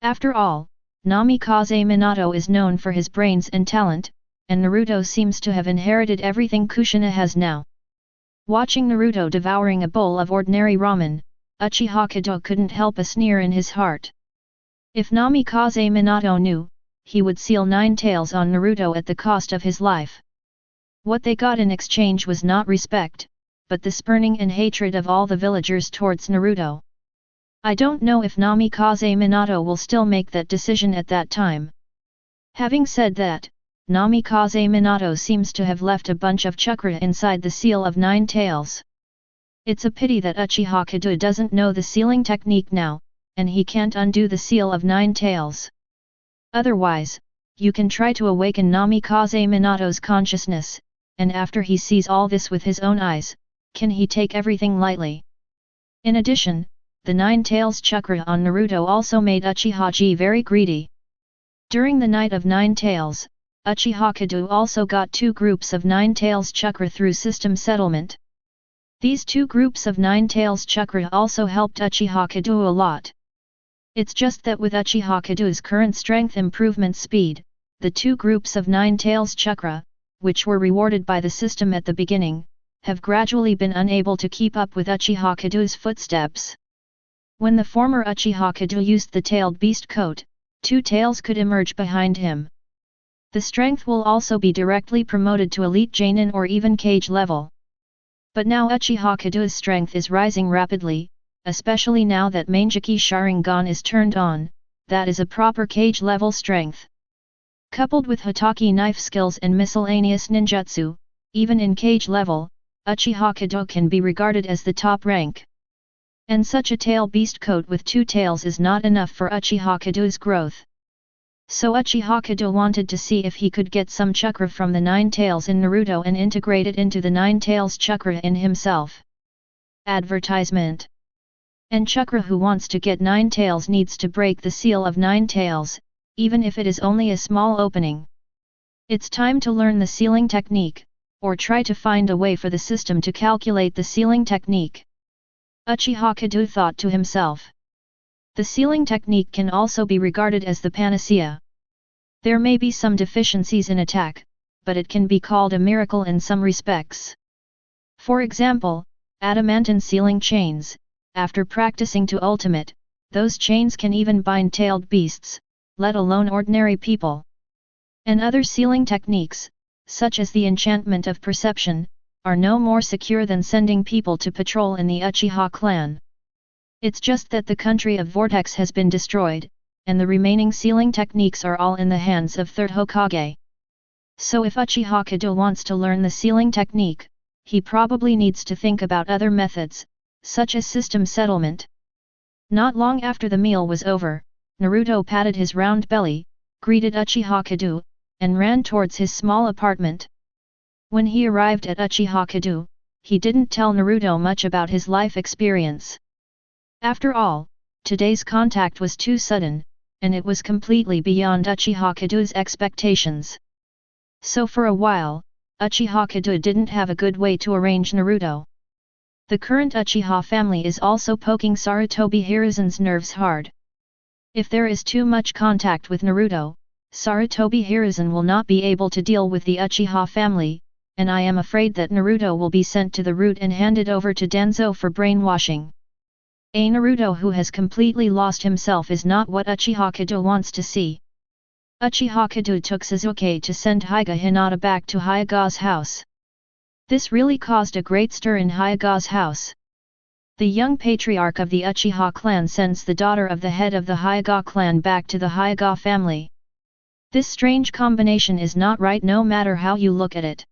After all, Namikaze Minato is known for his brains and talent, and Naruto seems to have inherited everything Kushina has now. Watching Naruto devouring a bowl of ordinary ramen, Uchiha Kedo couldn't help a sneer in his heart. If Namikaze Minato knew, he would seal 9 tails on Naruto at the cost of his life. What they got in exchange was not respect, but the spurning and hatred of all the villagers towards Naruto. I don't know if Namikaze Minato will still make that decision at that time. Having said that, Namikaze Minato seems to have left a bunch of chakra inside the seal of 9 tails. It's a pity that Uchiha Kedo doesn't know the sealing technique now, and he can't undo the seal of 9 tails. Otherwise, you can try to awaken Namikaze Minato's consciousness, and after he sees all this with his own eyes, can he take everything lightly? In addition, the 9 tails chakra on Naruto also made Uchiha very greedy. During the night of 9 tails, Uchiha Kedo also got 2 groups of 9 tails chakra through system settlement. These 2 groups of 9 tails chakra also helped Uchiha Kedo a lot. It's just that with Uchiha Kedo's current strength improvement speed, the 2 groups of 9 tails chakra, which were rewarded by the system at the beginning, have gradually been unable to keep up with Uchiha Kedo's footsteps. When the former Uchiha Kedo used the tailed beast coat, 2 tails could emerge behind him. The strength will also be directly promoted to elite Genin or even Kage level. But now Uchiha Kedo's strength is rising rapidly, especially now that Manjiki Sharingan is turned on, that is a proper Kage level strength. Coupled with Hotake knife skills and miscellaneous ninjutsu, even in Kage level, Uchiha Kedo can be regarded as the top rank. And such a tail beast coat with 2 tails is not enough for Uchiha Kedo's growth. So Uchiha Kedo wanted to see if he could get some chakra from the 9 tails in Naruto and integrate it into the 9 tails chakra in himself. Advertisement. And chakra who wants to get 9 tails needs to break the seal of 9 tails, even if it is only a small opening. It's time to learn the sealing technique, or try to find a way for the system to calculate the sealing technique. Uchiha Kedo thought to himself. The sealing technique can also be regarded as the panacea. There may be some deficiencies in attack, but it can be called a miracle in some respects. For example, adamantine sealing chains, after practicing to ultimate, those chains can even bind tailed beasts, let alone ordinary people. And other sealing techniques, such as the enchantment of perception, are no more secure than sending people to patrol in the Uchiha clan. It's just that the country of Vortex has been destroyed, and the remaining sealing techniques are all in the hands of third Hokage. So if Uchiha Kedo wants to learn the sealing technique, he probably needs to think about other methods, such as system settlement. Not long after the meal was over, Naruto patted his round belly, greeted Uchiha Kedo, and ran towards his small apartment. When he arrived at Uchiha Kedo, he didn't tell Naruto much about his life experience. After all, today's contact was too sudden, and it was completely beyond Uchiha Kedo's expectations. So for a while, Uchiha Kedo didn't have a good way to arrange Naruto. The current Uchiha family is also poking Sarutobi Hiruzen's nerves hard. If there is too much contact with Naruto, Sarutobi Hiruzen will not be able to deal with the Uchiha family, and I am afraid that Naruto will be sent to the root and handed over to Danzo for brainwashing. A Naruto who has completely lost himself is not what Uchiha Kedo wants to see. Uchiha Kedo took Sasuke to send Hyuga Hinata back to Hyuga's house. This really caused a great stir in Hyuga's house. The young patriarch of the Uchiha clan sends the daughter of the head of the Hyuga clan back to the Hyuga family. This strange combination is not right no matter how you look at it.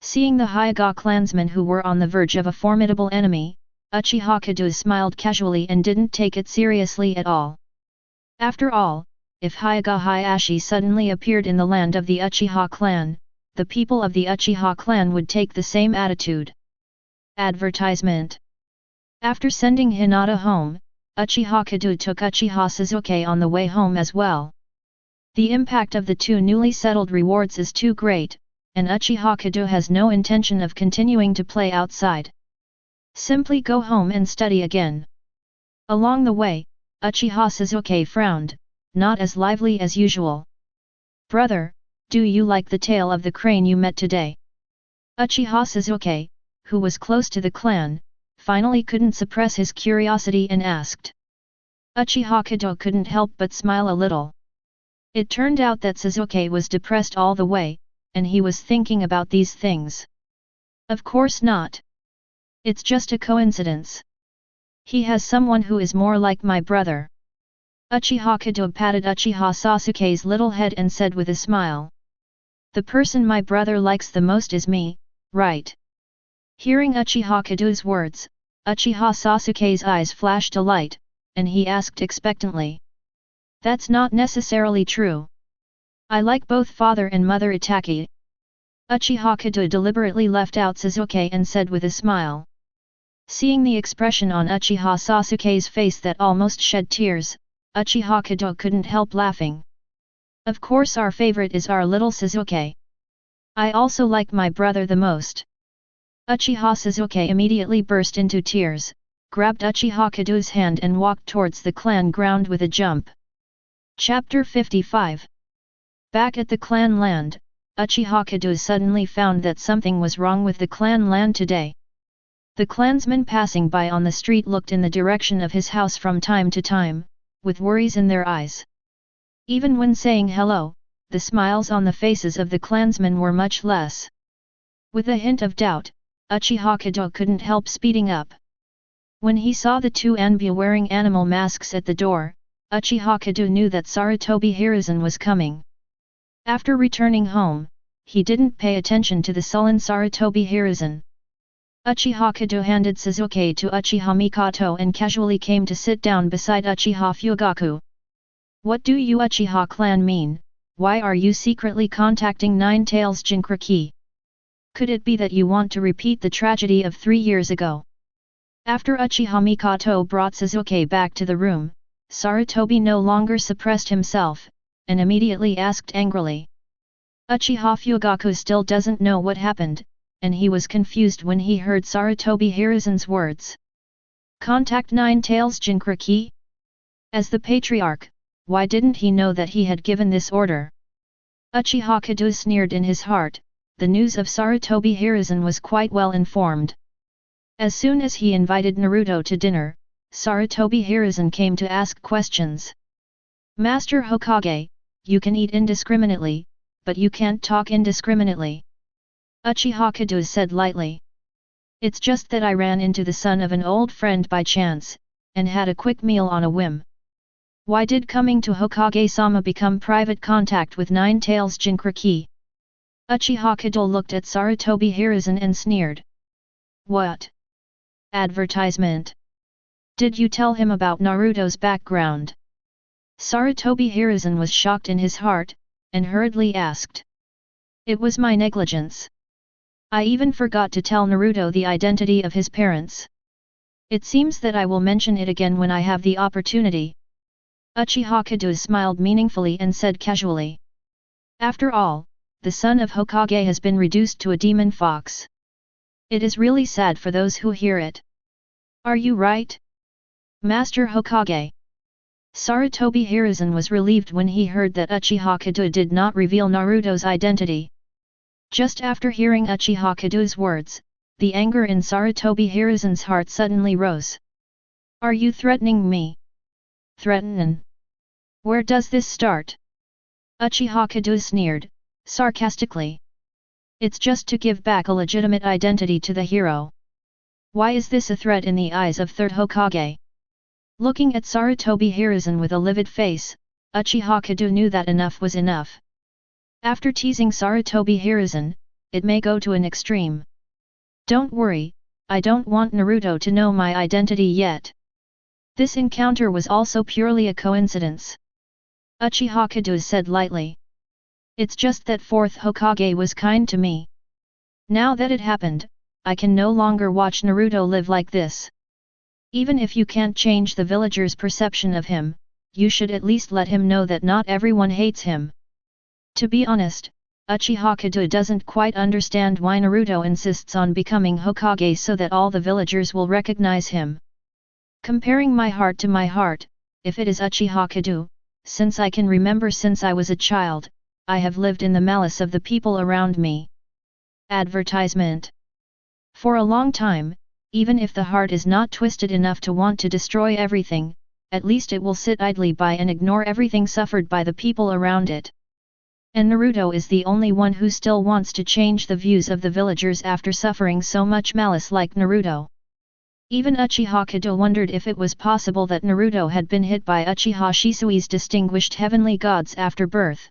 Seeing the Hyuga clansmen who were on the verge of a formidable enemy, Uchiha Kedo smiled casually and didn't take it seriously at all. After all, if Hyuga Hayashi suddenly appeared in the land of the Uchiha clan, the people of the Uchiha clan would take the same attitude. Advertisement. After sending Hinata home, Uchiha Kedo took Uchiha Sasuke on the way home as well. The impact of the two newly settled rewards is too great, and Uchiha Kedo has no intention of continuing to play outside. Simply go home and study again. Along the way, Uchiha Sasuke frowned, not as lively as usual. Brother, do you like the tale of the crane you met today? Uchiha Sasuke, who was close to the clan, finally couldn't suppress his curiosity and asked. Uchiha Kedo couldn't help but smile a little. It turned out that Sasuke was depressed all the way, and he was thinking about these things. Of course not. It's just a coincidence. He has someone who is more like my brother. Uchiha Kedo patted Uchiha Sasuke's little head and said with a smile. The person my brother likes the most is me, right? Hearing Uchiha Kedo's words, Uchiha Sasuke's eyes flashed a light, and he asked expectantly. That's not necessarily true. I like both father and mother Itachi. Uchiha Kedo deliberately left out Sasuke and said with a smile. Seeing the expression on Uchiha Sasuke's face that almost shed tears, Uchiha Kedo couldn't help laughing. Of course our favorite is our little Sasuke. I also like my brother the most. Uchiha Sasuke immediately burst into tears, grabbed Uchiha Kedo's hand and walked towards the clan ground with a jump. Chapter 55. Back at the clan land, Uchiha Kedo suddenly found that something was wrong with the clan land today. The clansmen passing by on the street looked in the direction of his house from time to time, with worries in their eyes. Even when saying hello, the smiles on the faces of the clansmen were much less. With a hint of doubt, Uchiha Kedo couldn't help speeding up. When he saw the two Anbu wearing animal masks at the door, Uchiha Kedo knew that Sarutobi Hiruzen was coming. After returning home, he didn't pay attention to the sullen Sarutobi Hiruzen. Uchiha Kedo handed Sasuke to Uchiha Mikoto and casually came to sit down beside Uchiha Fugaku. What do you Uchiha clan mean? Why are you secretly contacting Nine Tails Jinchuriki? Could it be that you want to repeat the tragedy of 3 years ago? After Uchiha Mikoto brought Sasuke back to the room, Sarutobi no longer suppressed himself, and immediately asked angrily. Uchiha Fugaku still doesn't know what happened, and he was confused when he heard Sarutobi Hiruzen's words. Contact Nine Tails Jinchuriki? As the patriarch, why didn't he know that he had given this order? Uchiha Kedo sneered in his heart. The news of Sarutobi Hiruzen was quite well informed. As soon as he invited Naruto to dinner, Sarutobi Hiruzen came to ask questions. Master Hokage, you can eat indiscriminately, but you can't talk indiscriminately. Uchiha Kedo said lightly. It's just that I ran into the son of an old friend by chance, and had a quick meal on a whim. Why did coming to Hokage-sama become private contact with Nine Tails Jinchuriki? Uchiha Kedo looked at Sarutobi Hiruzen and sneered. What? Advertisement? Did you tell him about Naruto's background? Sarutobi Hiruzen was shocked in his heart, and hurriedly asked. It was my negligence. I even forgot to tell Naruto the identity of his parents. It seems that I will mention it again when I have the opportunity. Uchiha Kedo smiled meaningfully and said casually. After all, the son of Hokage has been reduced to a demon fox. It is really sad for those who hear it. Are you right? Master Hokage. Sarutobi Hiruzen was relieved when he heard that Uchiha Kedo did not reveal Naruto's identity. Just after hearing Uchiha Kedo's words, the anger in Sarutobi Hiruzen's heart suddenly rose. Are you threatening me? Threatenin'? Where does this start? Uchiha Kedo sneered, sarcastically. It's just to give back a legitimate identity to the hero. Why is this a threat in the eyes of Third Hokage? Looking at Sarutobi Hiruzen with a livid face, Uchiha Kedo knew that enough was enough. After teasing Sarutobi Hiruzen, it may go to an extreme. Don't worry, I don't want Naruto to know my identity yet. This encounter was also purely a coincidence. Uchiha Kedo said lightly. It's just that fourth Hokage was kind to me. Now that it happened, I can no longer watch Naruto live like this. Even if you can't change the villagers' perception of him, you should at least let him know that not everyone hates him. To be honest, Uchiha Kedo doesn't quite understand why Naruto insists on becoming Hokage so that all the villagers will recognize him. Comparing my heart to my heart, if it is Uchiha Kedo, since I can remember since I was a child, I have lived in the malice of the people around me. Advertisement. For a long time, even if the heart is not twisted enough to want to destroy everything, at least it will sit idly by and ignore everything suffered by the people around it. And Naruto is the only one who still wants to change the views of the villagers after suffering so much malice like Naruto. Even Uchiha Kedo wondered if it was possible that Naruto had been hit by Uchiha Shisui's distinguished heavenly gods after birth.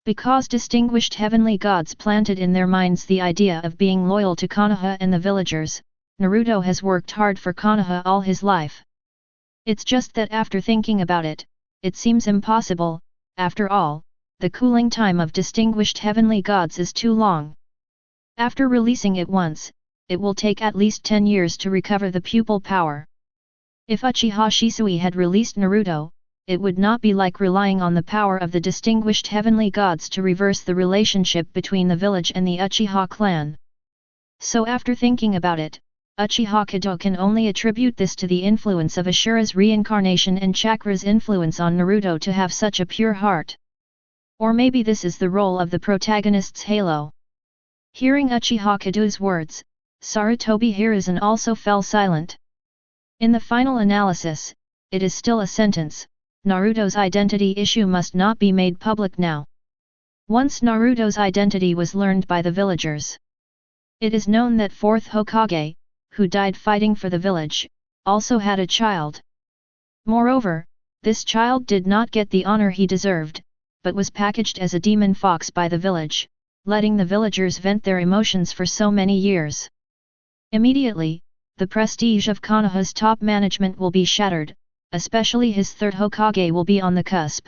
Because distinguished heavenly gods planted in their minds the idea of being loyal to Konoha and the villagers, Naruto has worked hard for Konoha all his life. It's just that after thinking about it, it seems impossible. After all, the cooling time of distinguished heavenly gods is too long. After releasing it once, it will take at least 10 years to recover the pupil power. If Uchiha Shisui had released Naruto, it would not be like relying on the power of the distinguished heavenly gods to reverse the relationship between the village and the Uchiha clan. So after thinking about it, Uchiha Kedo can only attribute this to the influence of Ashura's reincarnation and Chakra's influence on Naruto to have such a pure heart. Or maybe this is the role of the protagonist's halo. Hearing Uchiha Kedo's words, Sarutobi Hiruzen also fell silent. In the final analysis, it is still a sentence, Naruto's identity issue must not be made public now. Once Naruto's identity was learned by the villagers. It is known that fourth Hokage, who died fighting for the village, also had a child. Moreover, this child did not get the honor he deserved, but was packaged as a demon fox by the village, letting the villagers vent their emotions for so many years. Immediately, the prestige of Konoha's top management will be shattered, especially his third Hokage will be on the cusp.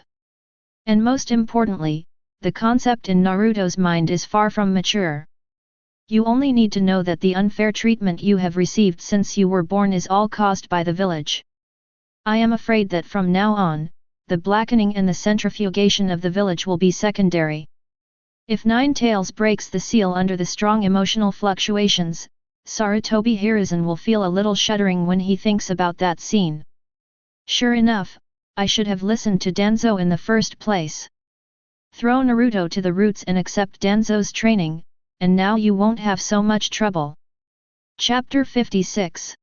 And most importantly, the concept in Naruto's mind is far from mature. You only need to know that the unfair treatment you have received since you were born is all caused by the village. I am afraid that from now on, the blackening and the centrifugation of the village will be secondary. If Nine Tails breaks the seal under the strong emotional fluctuations, Sarutobi Hiruzen will feel a little shuddering when he thinks about that scene. Sure enough, I should have listened to Danzo in the first place. Throw Naruto to the roots and accept Danzo's training, and now you won't have so much trouble. Chapter 56.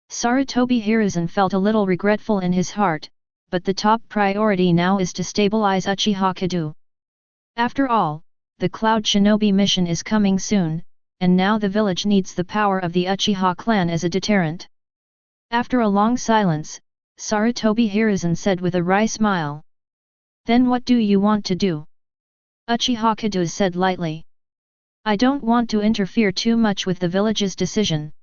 Sarutobi Hiruzen felt a little regretful in his heart, but the top priority now is to stabilize Uchiha Kedo. After all, the Cloud Shinobi mission is coming soon, and now the village needs the power of the Uchiha clan as a deterrent. After a long silence, Sarutobi Hiruzen said with a wry smile. Then what do you want to do? Uchiha Kedo said lightly. I don't want to interfere too much with the village's decision.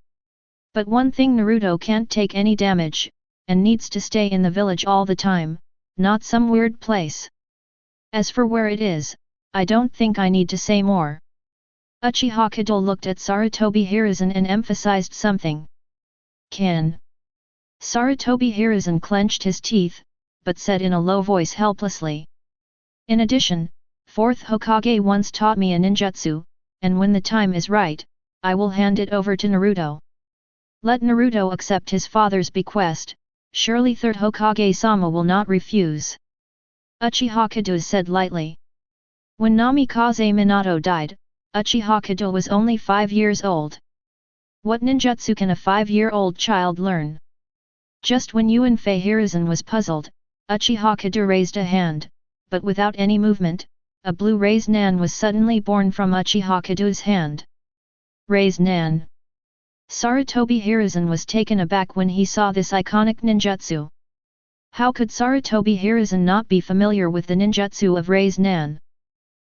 But one thing, Naruto can't take any damage, and needs to stay in the village all the time, not some weird place. As for where it is, I don't think I need to say more. Uchiha Kedo looked at Sarutobi Hiruzen and emphasized something. Can. Sarutobi Hiruzen clenched his teeth, but said in a low voice helplessly. In addition, 4th Hokage once taught me a ninjutsu, and when the time is right, I will hand it over to Naruto. Let Naruto accept his father's bequest, surely 3rd Hokage-sama will not refuse. Uchiha Kedo said lightly. When Namikaze Minato died, Uchiha Kedo was only 5 years old. What ninjutsu can a 5-year-old child learn? Just when Yuanfei Hiruzen was puzzled, Uchiha Kedo raised a hand, but without any movement, a blue raised nan was suddenly born from Uchiha Kedo's hand. Raised nan. Sarutobi Hiruzen was taken aback when he saw this iconic ninjutsu. How could Sarutobi Hiruzen not be familiar with the ninjutsu of raised nan?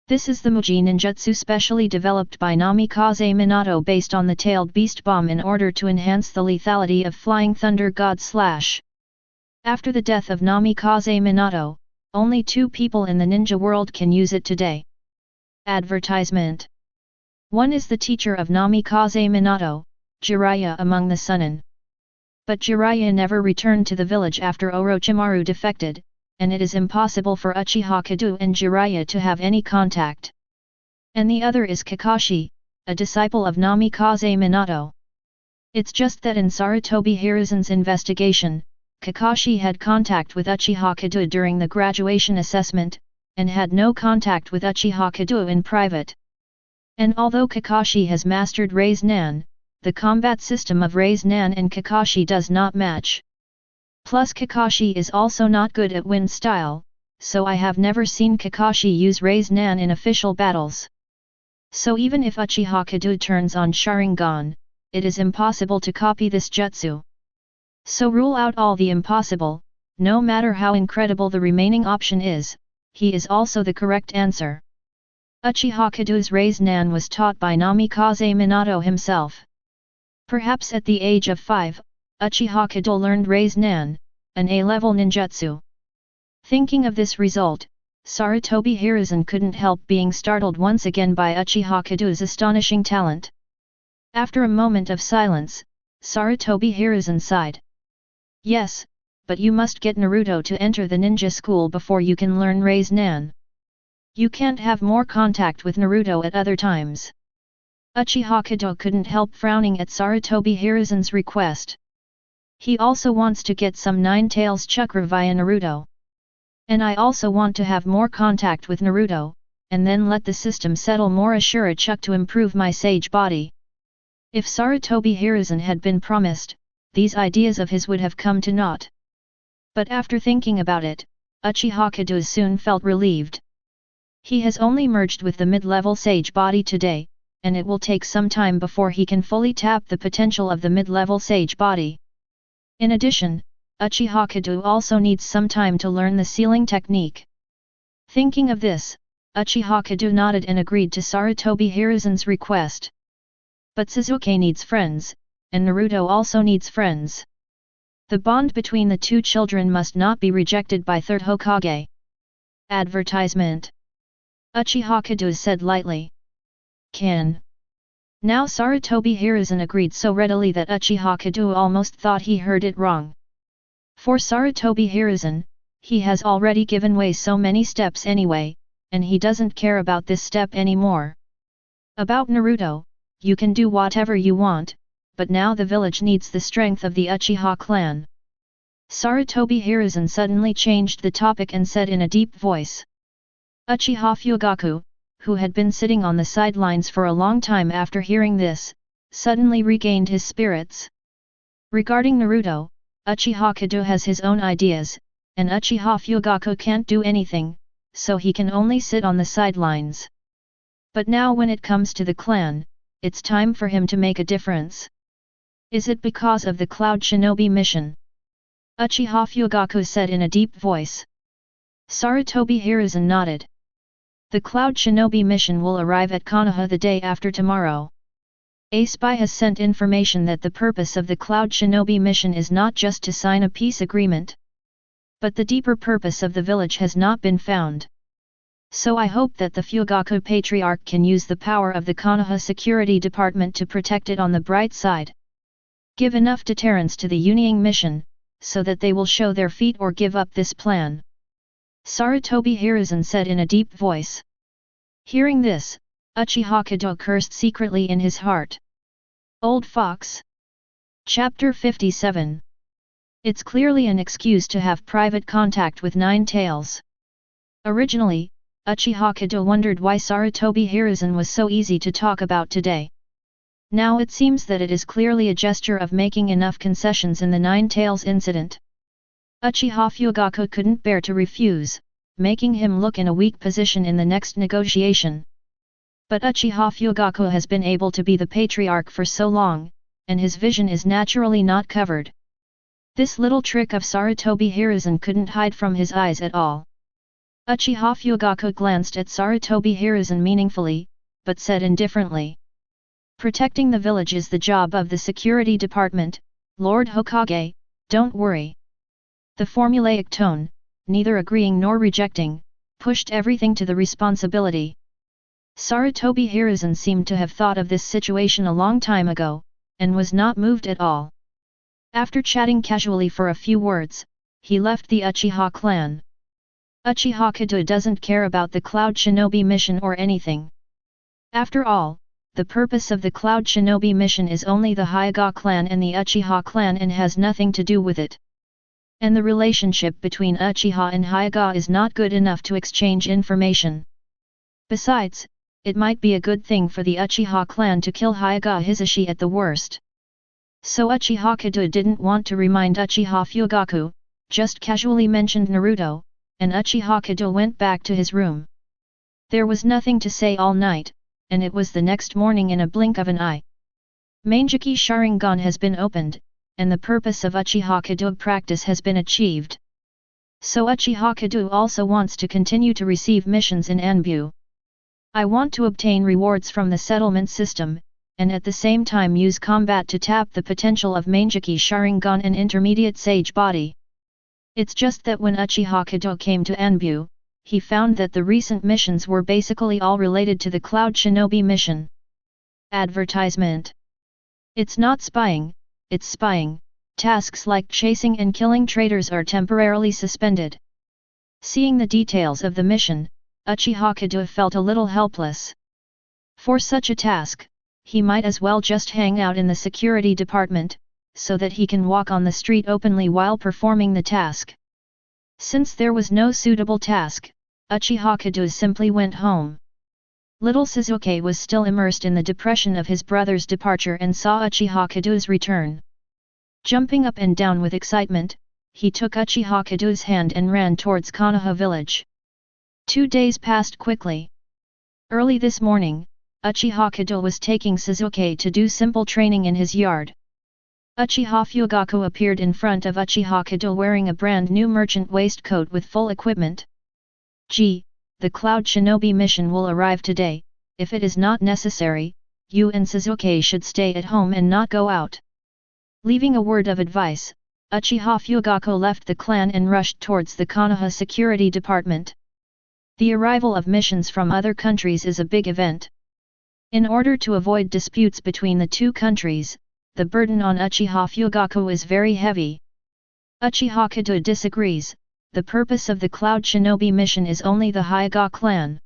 This is the Muji ninjutsu specially developed by Namikaze Minato based on the tailed beast bomb in order to enhance the lethality of Flying Thunder God Slash. After the death of Namikaze Minato, only 2 people in the ninja world can use it today. Advertisement. One is the teacher of Namikaze Minato, Jiraiya among the Sunin. But Jiraiya never returned to the village after Orochimaru defected, and it is impossible for Uchiha Kedo and Jiraiya to have any contact. And the other is Kakashi, a disciple of Namikaze Minato. It's just that in Sarutobi Hiruzen's investigation, Kakashi had contact with Uchiha Kedo during the graduation assessment, and had no contact with Uchiha Kedo in private. And although Kakashi has mastered Raise Nan, the combat system of Raise Nan and Kakashi does not match. Plus Kakashi is also not good at wind style, so I have never seen Kakashi use Raise Nan in official battles. So even if Uchiha Kedo turns on Sharingan, it is impossible to copy this jutsu. So rule out all the impossible, no matter how incredible the remaining option is, he is also the correct answer. Uchiha Kedo's Raise Nan was taught by Namikaze Minato himself. Perhaps at the age of 5, Uchiha Kedo learned Raise Nan, an A-level ninjutsu. Thinking of this result, Sarutobi Hiruzen couldn't help being startled once again by Uchiha Kedo's astonishing talent. After a moment of silence, Sarutobi Hiruzen sighed. Yes, but you must get Naruto to enter the ninja school before you can learn Raise Nan. You can't have more contact with Naruto at other times. Uchiha Kedo couldn't help frowning at Sarutobi Hiruzen's request. He also wants to get some Nine Tails Chakra via Naruto. And I also want to have more contact with Naruto, and then let the system settle more Ashura Chuk to improve my sage body. If Sarutobi Hiruzen had been promised, these ideas of his would have come to naught. But after thinking about it, Uchiha Kedo soon felt relieved. He has only merged with the mid-level sage body today, and it will take some time before he can fully tap the potential of the mid-level sage body. In addition, Uchiha Kedo also needs some time to learn the sealing technique. Thinking of this, Uchiha Kedo nodded and agreed to Sarutobi Hiruzen's request. But Sasuke needs friends, and Naruto also needs friends. The bond between the two children must not be rejected by 3rd Hokage. Advertisement. Uchiha Kedo said lightly. Can. Now Sarutobi Hiruzen agreed so readily that Uchiha Kedo almost thought he heard it wrong. For Sarutobi Hiruzen, he has already given way so many steps anyway, and he doesn't care about this step anymore. About Naruto, you can do whatever you want, but now the village needs the strength of the Uchiha clan. Sarutobi Hiruzen suddenly changed the topic and said in a deep voice. Uchiha Fugaku, who had been sitting on the sidelines for a long time after hearing this, suddenly regained his spirits. Regarding Naruto, Uchiha Kedo has his own ideas, and Uchiha Fugaku can't do anything, so he can only sit on the sidelines. But now when it comes to the clan, it's time for him to make a difference. Is it because of the Cloud Shinobi mission? Uchiha Fugaku said in a deep voice. Sarutobi Hiruzen nodded. The Cloud Shinobi mission will arrive at Konoha the day after tomorrow. A spy has sent information that the purpose of the Cloud Shinobi mission is not just to sign a peace agreement. But the deeper purpose of the village has not been found. So I hope that the Fugaku Patriarch can use the power of the Konoha Security Department to protect it on the bright side. Give enough deterrence to the Union mission, so that they will show their feet or give up this plan. Sarutobi Hiruzen said in a deep voice. Hearing this, Uchiha Kedo cursed secretly in his heart. Old Fox. Chapter 57. It's clearly an excuse to have private contact with Nine Tails. Originally, Uchiha Kedo wondered why Sarutobi Hiruzen was so easy to talk about today. Now it seems that it is clearly a gesture of making enough concessions in the Nine Tails incident. Uchiha Fugaku couldn't bear to refuse, making him look in a weak position in the next negotiation. But Uchiha Fugaku has been able to be the patriarch for so long, and his vision is naturally not covered. This little trick of Sarutobi Hiruzen couldn't hide from his eyes at all. Uchiha Fugaku glanced at Sarutobi Hiruzen meaningfully, but said indifferently. Protecting the village is the job of the security department, Lord Hokage, don't worry. The formulaic tone, neither agreeing nor rejecting, pushed everything to the responsibility. Sarutobi Hiruzen seemed to have thought of this situation a long time ago, and was not moved at all. After chatting casually for a few words, he left the Uchiha clan. Uchiha Kedo doesn't care about the Cloud Shinobi mission or anything. After all, the purpose of the Cloud Shinobi mission is only the Hyuga clan and the Uchiha clan and has nothing to do with it. And the relationship between Uchiha and Hyuga is not good enough to exchange information. Besides, it might be a good thing for the Uchiha clan to kill Hyuga Hisashi at the worst. So Uchiha Kedo didn't want to remind Uchiha Fugaku, just casually mentioned Naruto, and Uchiha Kedo went back to his room. There was nothing to say all night, and it was the next morning in a blink of an eye. Manjiki Sharingan has been opened, and the purpose of Uchiha Kedo practice has been achieved. So Uchiha Kedo also wants to continue to receive missions in Anbu. I want to obtain rewards from the settlement system, and at the same time use combat to tap the potential of Manjiki Sharingan and intermediate sage body. It's just that when Uchiha Kedo came to Anbu, he found that the recent missions were basically all related to the Cloud Shinobi mission. Advertisement. It's not spying, it's spying. Tasks like chasing and killing traitors are temporarily suspended. Seeing the details of the mission, Uchiha Kedo felt a little helpless. For such a task, he might as well just hang out in the security department, so that he can walk on the street openly while performing the task. Since there was no suitable task, Uchiha Kedo simply went home. Little Sasuke was still immersed in the depression of his brother's departure and saw Uchiha Kedo's return. Jumping up and down with excitement, he took Uchiha Kedo's hand and ran towards Konoha village. 2 days passed quickly. Early this morning, Uchiha Kedo was taking Sasuke to do simple training in his yard. Uchiha Fugaku appeared in front of Uchiha Kedo wearing a brand new merchant waistcoat with full equipment. Gee, the Cloud Shinobi mission will arrive today. If it is not necessary, you and Sasuke should stay at home and not go out. Leaving a word of advice, Uchiha Fugaku left the clan and rushed towards the Konoha security department. The arrival of missions from other countries is a big event. In order to avoid disputes between the two countries, the burden on Uchiha Fugaku is very heavy. Uchiha Kedo disagrees. The purpose of the Cloud Shinobi mission is only the Hyuga clan.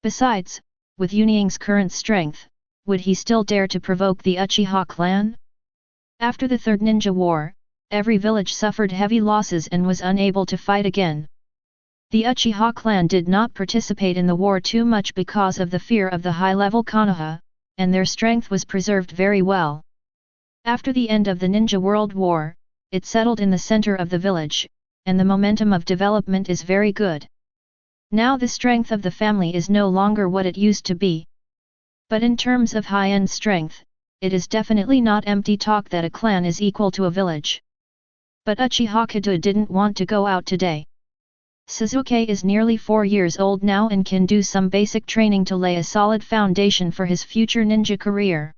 Besides, with Union's current strength, would he still dare to provoke the Uchiha clan? After the Third Ninja War, every village suffered heavy losses and was unable to fight again. The Uchiha clan did not participate in the war too much because of the fear of the high-level Konoha, and their strength was preserved very well. After the end of the Ninja World War, it settled in the center of the village, and the momentum of development is very good. Now the strength of the family is no longer what it used to be. But in terms of high-end strength, it is definitely not empty talk that a clan is equal to a village. But Uchiha Kedo didn't want to go out today. Sasuke is nearly 4 years old now and can do some basic training to lay a solid foundation for his future ninja career.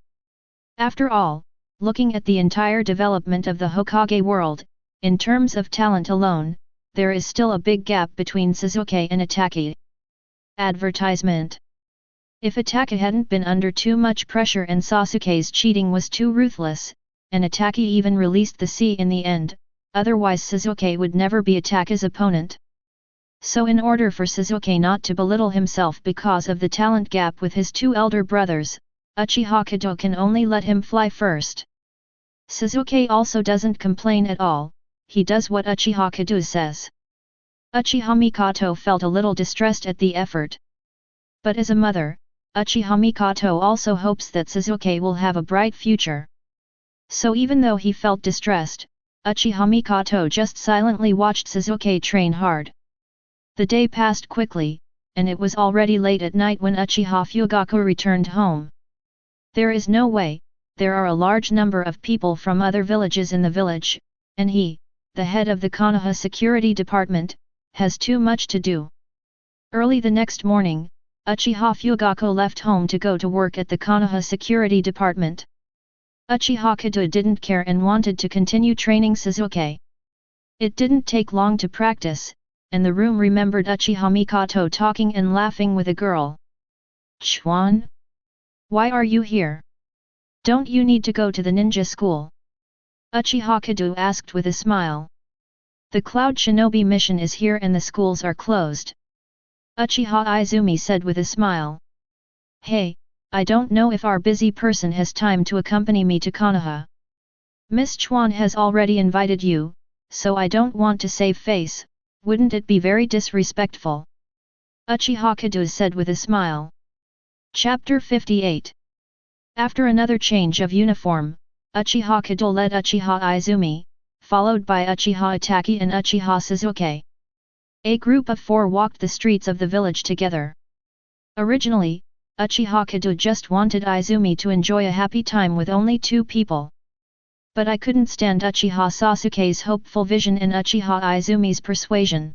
After all, looking at the entire development of the Hokage world, in terms of talent alone, there is still a big gap between Sasuke and Itachi. Advertisement. If Itachi hadn't been under too much pressure and Sasuke's cheating was too ruthless, and Itachi even released the sea in the end, otherwise Sasuke would never be Itachi's opponent. So in order for Sasuke not to belittle himself because of the talent gap with his 2 elder brothers, Uchiha Kedo can only let him fly first. Sasuke also doesn't complain at all, he does what Uchiha Kedo says. Uchiha Mikoto felt a little distressed at the effort. But as a mother, Uchiha Mikoto also hopes that Sasuke will have a bright future. So even though he felt distressed, Uchiha Mikoto just silently watched Sasuke train hard. The day passed quickly, and it was already late at night when Uchiha Fugaku returned home. There is no way, there are a large number of people from other villages in the village, and he, the head of the Konoha security department, has too much to do. Early the next morning, Uchiha Fugaku left home to go to work at the Konoha security department. Uchiha Kedo didn't care and wanted to continue training Sasuke. It didn't take long to practice, and the room remembered Uchiha Mikoto talking and laughing with a girl. "Chuan? Why are you here? Don't you need to go to the ninja school?" Uchiha Kedo asked with a smile. "The Cloud Shinobi mission is here and the schools are closed," Uchiha Izumi said with a smile. "Hey, I don't know if our busy person has time to accompany me to Konoha. Miss Chuan has already invited you, so I don't want to save face. Wouldn't it be very disrespectful?" Uchiha Kedo said with a smile. Chapter 58. After another change of uniform, Uchiha Kedo led Uchiha Izumi, followed by Uchiha Itachi and Uchiha Sasuke. A group of 4 walked the streets of the village together. Originally, Uchiha Kedo just wanted Izumi to enjoy a happy time with only 2 people. But I couldn't stand Uchiha Sasuke's hopeful vision and Uchiha Izumi's persuasion.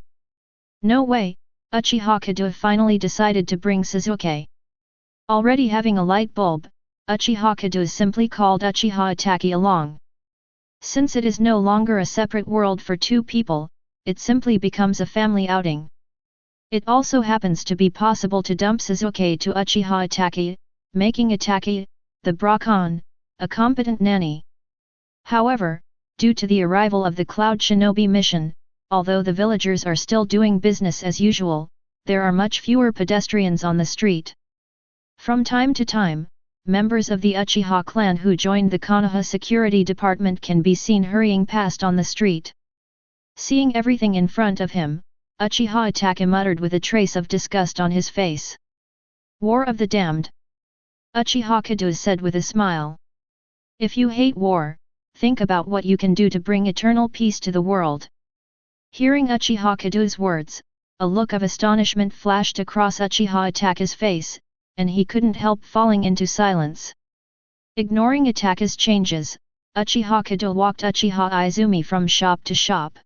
No way, Uchiha Kedo finally decided to bring Sasuke. Already having a light bulb, Uchiha Kedo simply called Uchiha Itachi along. Since it is no longer a separate world for 2 people, it simply becomes a family outing. It also happens to be possible to dump Sasuke to Uchiha Itachi, making Itachi, the Brakan, a competent nanny. However, due to the arrival of the Cloud Shinobi mission, although the villagers are still doing business as usual, there are much fewer pedestrians on the street. From time to time, members of the Uchiha clan who joined the Konoha security department can be seen hurrying past on the street. Seeing everything in front of him, Uchiha Itachi muttered with a trace of disgust on his face. "War of the damned," Uchiha Kedo said with a smile. "If you hate war, think about what you can do to bring eternal peace to the world." Hearing Uchiha Kedo's words, a look of astonishment flashed across Uchiha Itachi's face, and he couldn't help falling into silence. Ignoring Itachi's changes, Uchiha Kedo walked Uchiha Izumi from shop to shop.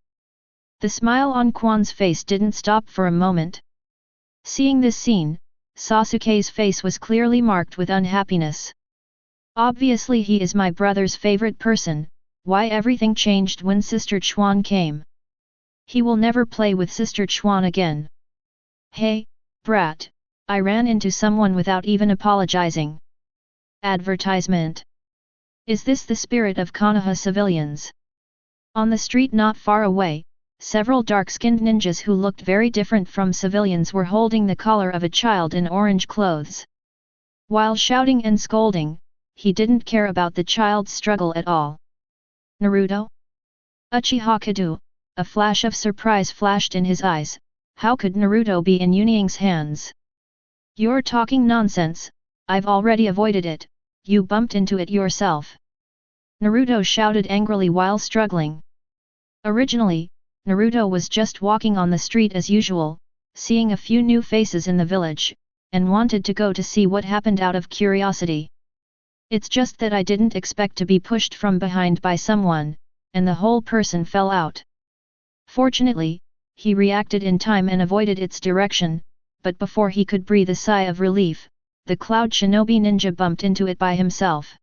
The smile on Quan's face didn't stop for a moment. Seeing this scene, Sasuke's face was clearly marked with unhappiness. "Obviously he is my brother's favorite person, why everything changed when Sister Chuan came? He will never play with Sister Chuan again. Hey, brat, I ran into someone without even apologizing." Advertisement. Is this the spirit of Konoha civilians? On the street not far away, several dark-skinned ninjas who looked very different from civilians were holding the collar of a child in orange clothes. While shouting and scolding, he didn't care about the child's struggle at all. "Naruto?" Uchiha Kedo, a flash of surprise flashed in his eyes. How could Naruto be in Uniying's hands? "You're talking nonsense, I've already avoided it, you bumped into it yourself," Naruto shouted angrily while struggling. Originally, Naruto was just walking on the street as usual, seeing a few new faces in the village, and wanted to go to see what happened out of curiosity. It's just that I didn't expect to be pushed from behind by someone, and the whole person fell out. Fortunately, he reacted in time and avoided its direction, but before he could breathe a sigh of relief, the Cloud Shinobi ninja bumped into it by himself.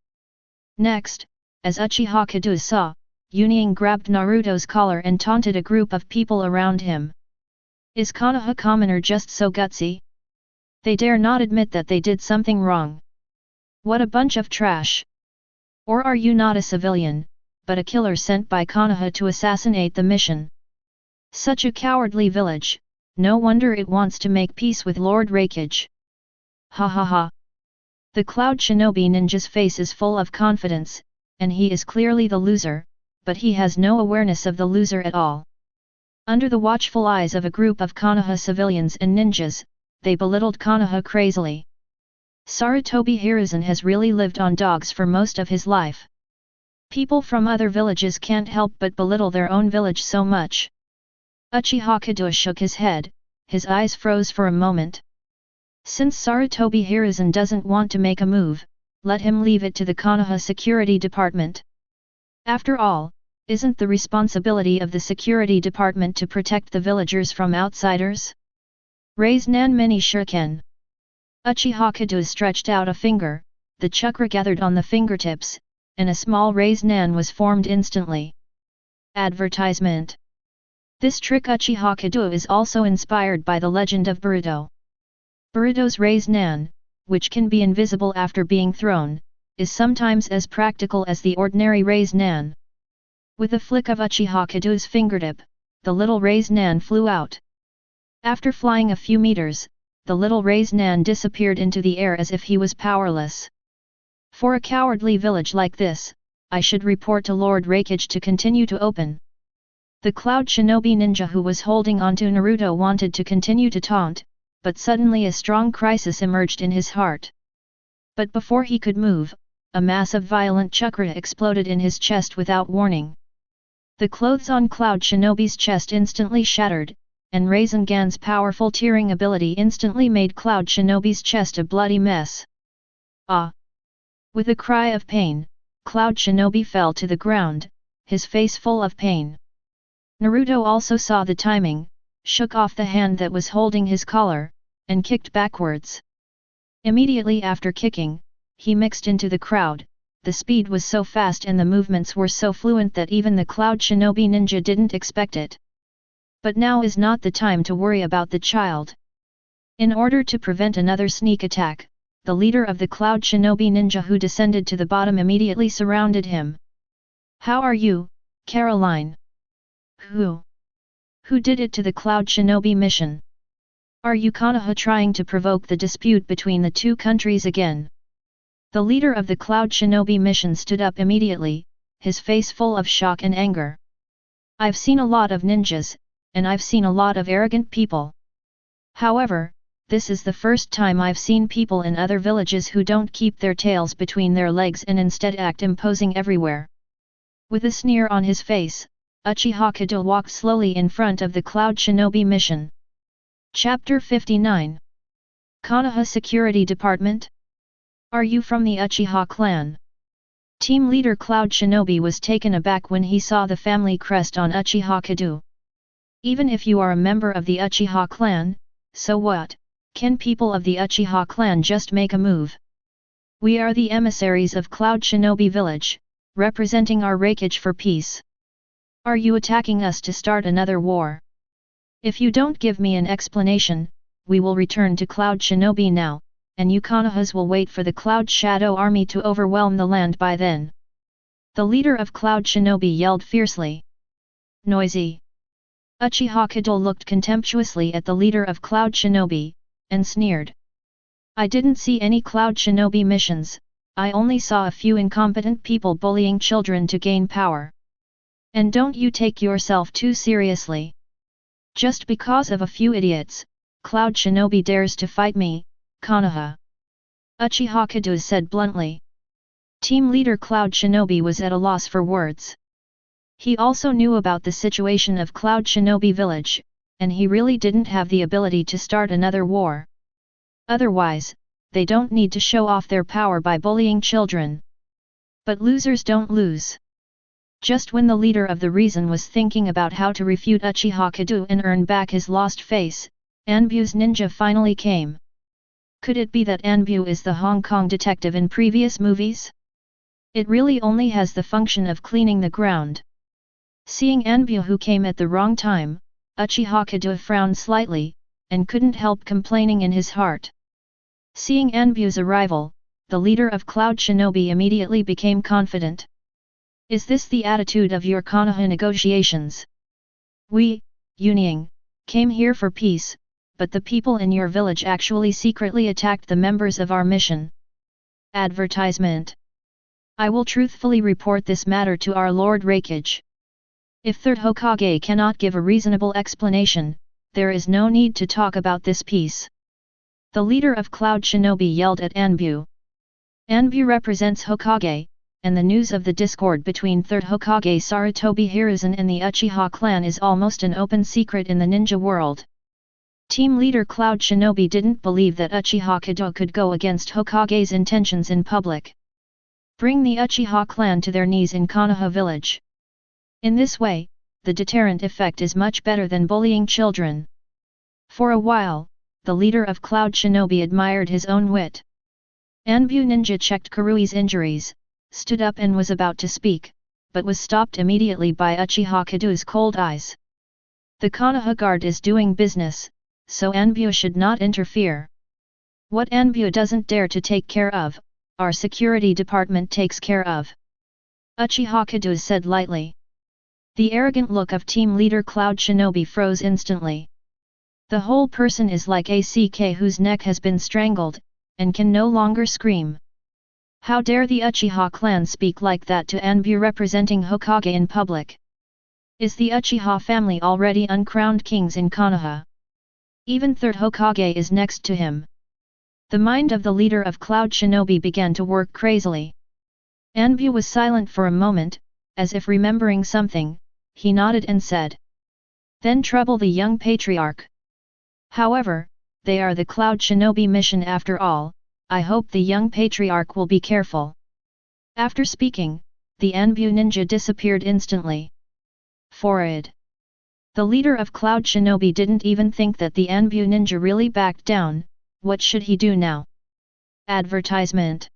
Next, as Uchiha Kedo saw, Union grabbed Naruto's collar and taunted a group of people around him. Is Konoha commoner just so gutsy? They dare not admit that they did something wrong. What a bunch of trash! Or are you not a civilian, but a killer sent by Konoha to assassinate the mission? Such a cowardly village, no wonder it wants to make peace with Lord Hokage. Ha ha ha! The Cloud Shinobi ninja's face is full of confidence, and he is clearly the loser, but he has no awareness of the loser at all. Under the watchful eyes of a group of Konoha civilians and ninjas, they belittled Konoha crazily. Sarutobi Hiruzen has really lived on dogs for most of his life. People from other villages can't help but belittle their own village so much. Uchiha Kedo shook his head, his eyes froze for a moment. Since Sarutobi Hiruzen doesn't want to make a move, let him leave it to the Konoha Security Department. After all, isn't the responsibility of the Security Department to protect the villagers from outsiders? Raise Nan Mini Shuriken. Uchiha Kedo stretched out a finger, the chakra gathered on the fingertips, and a small raised nan was formed instantly. Advertisement. This trick Uchiha Kedo is also inspired by the legend of Boruto. Boruto's raised nan, which can be invisible after being thrown, is sometimes as practical as the ordinary raised nan. With a flick of Uchiha Kedo's fingertip, the little raised nan flew out. After flying a few meters, the little raised nan disappeared into the air as if he was powerless. For a cowardly village like this, I should report to Lord Hokage to continue to open. The Cloud Shinobi ninja who was holding onto Naruto wanted to continue to taunt, but suddenly a strong crisis emerged in his heart. But before he could move, a mass of violent chakra exploded in his chest without warning. The clothes on Cloud Shinobi's chest instantly shattered, and Rasengan's powerful tearing ability instantly made Cloud Shinobi's chest a bloody mess. Ah! With a cry of pain, Cloud Shinobi fell to the ground, his face full of pain. Naruto also saw the timing, shook off the hand that was holding his collar, and kicked backwards. Immediately after kicking, he mixed into the crowd. The speed was so fast and the movements were so fluent that even the Cloud Shinobi ninja didn't expect it. But now is not the time to worry about the child. In order to prevent another sneak attack, the leader of the Cloud Shinobi ninja who descended to the bottom immediately surrounded him. How are you, Caroline? Who did it to the Cloud Shinobi mission? Are you Konoha trying to provoke the dispute between the two countries again? The leader of the Cloud Shinobi mission stood up immediately, his face full of shock and anger. I've seen a lot of ninjas, and I've seen a lot of arrogant people. However, this is the first time I've seen people in other villages who don't keep their tails between their legs and instead act imposing everywhere. With a sneer on his face, Uchiha Kedo walked slowly in front of the Cloud Shinobi mission. Chapter 59. Konoha Security Department? Are you from the Uchiha clan? Team leader Cloud Shinobi was taken aback when he saw the family crest on Uchiha Kedo. Even if you are a member of the Uchiha clan, so what? Can people of the Uchiha clan just make a move? We are the emissaries of Cloud Shinobi village, representing our Hokage for peace. Are you attacking us to start another war? If you don't give me an explanation, we will return to Cloud Shinobi now, and you Konohas will wait for the Cloud Shadow Army to overwhelm the land by then. The leader of Cloud Shinobi yelled fiercely. Noisy. Uchiha Kedo looked contemptuously at the leader of Cloud Shinobi, and sneered. I didn't see any Cloud Shinobi missions, I only saw a few incompetent people bullying children to gain power. And don't you take yourself too seriously. Just because of a few idiots, Cloud Shinobi dares to fight me, Konoha. Uchiha Kedo said bluntly. Team leader Cloud Shinobi was at a loss for words. He also knew about the situation of Cloud Shinobi Village, and he really didn't have the ability to start another war. Otherwise, they don't need to show off their power by bullying children. But losers don't lose. Just when the leader of the reason was thinking about how to refute Uchiha Kedo and earn back his lost face, Anbu's ninja finally came. Could it be that Anbu is the Hong Kong detective in previous movies? It really only has the function of cleaning the ground. Seeing Anbu who came at the wrong time, Uchiha Kedo frowned slightly, and couldn't help complaining in his heart. Seeing Anbu's arrival, the leader of Cloud Shinobi immediately became confident. Is this the attitude of your Konoha negotiations? We, Yunying, came here for peace, but the people in your village actually secretly attacked the members of our mission. Advertisement. I will truthfully report this matter to our Lord Hokage. If Third Hokage cannot give a reasonable explanation, there is no need to talk about this peace. The leader of Cloud Shinobi yelled at Anbu. Anbu represents Hokage, and the news of the discord between Third Hokage Sarutobi Hiruzen and the Uchiha clan is almost an open secret in the ninja world. Team leader Cloud Shinobi didn't believe that Uchiha Kedo could go against Hokage's intentions in public. Bring the Uchiha clan to their knees in Konoha village. In this way, the deterrent effect is much better than bullying children. For a while, the leader of Cloud Shinobi admired his own wit. Anbu ninja checked Kurui's injuries, stood up and was about to speak, but was stopped immediately by Uchiha Kedo's cold eyes. The Konoha guard is doing business, so Anbu should not interfere. What Anbu doesn't dare to take care of, our security department takes care of. Uchiha Kedo said lightly. The arrogant look of team leader Cloud Shinobi froze instantly. The whole person is like a CK whose neck has been strangled, and can no longer scream. How dare the Uchiha clan speak like that to Anbu representing Hokage in public? Is the Uchiha family already uncrowned kings in Konoha? Even Third Hokage is next to him. The mind of the leader of Cloud Shinobi began to work crazily. Anbu was silent for a moment, as if remembering something, he nodded and said. Then trouble the young patriarch. However, they are the Cloud Shinobi mission after all, I hope the young patriarch will be careful. After speaking, the Anbu ninja disappeared instantly. Forward. The leader of Cloud Shinobi didn't even think that the Anbu ninja really backed down. What should he do now? Advertisement.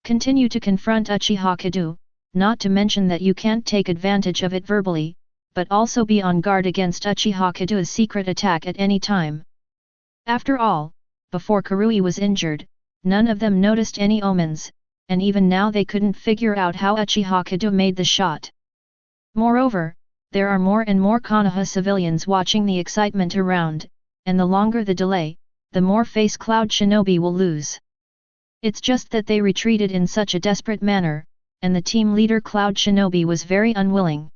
Continue to confront Uchiha Kedo, not to mention that you can't take advantage of it verbally, but also be on guard against Uchiha Kedo's secret attack at any time. After all, before Kurui was injured, none of them noticed any omens, and even now they couldn't figure out how Uchiha Kedo made the shot. Moreover, there are more and more Konoha civilians watching the excitement around, and the longer the delay, the more face Cloud Shinobi will lose. It's just that they retreated in such a desperate manner, and the team leader Cloud Shinobi was very unwilling.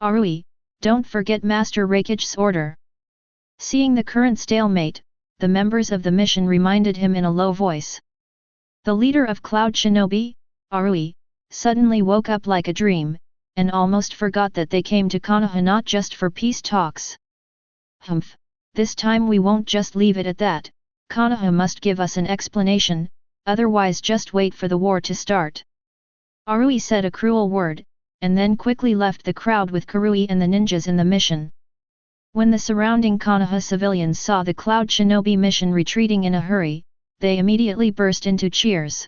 Arui, don't forget Master Raikage's order. Seeing the current stalemate, the members of the mission reminded him in a low voice. The leader of Cloud Shinobi, Arui, suddenly woke up like a dream, and almost forgot that they came to Konoha not just for peace talks. Humph, this time we won't just leave it at that, Konoha must give us an explanation, otherwise just wait for the war to start. Arui said a cruel word, and then quickly left the crowd with Kurui and the ninjas in the mission. When the surrounding Konoha civilians saw the Cloud Shinobi mission retreating in a hurry, they immediately burst into cheers.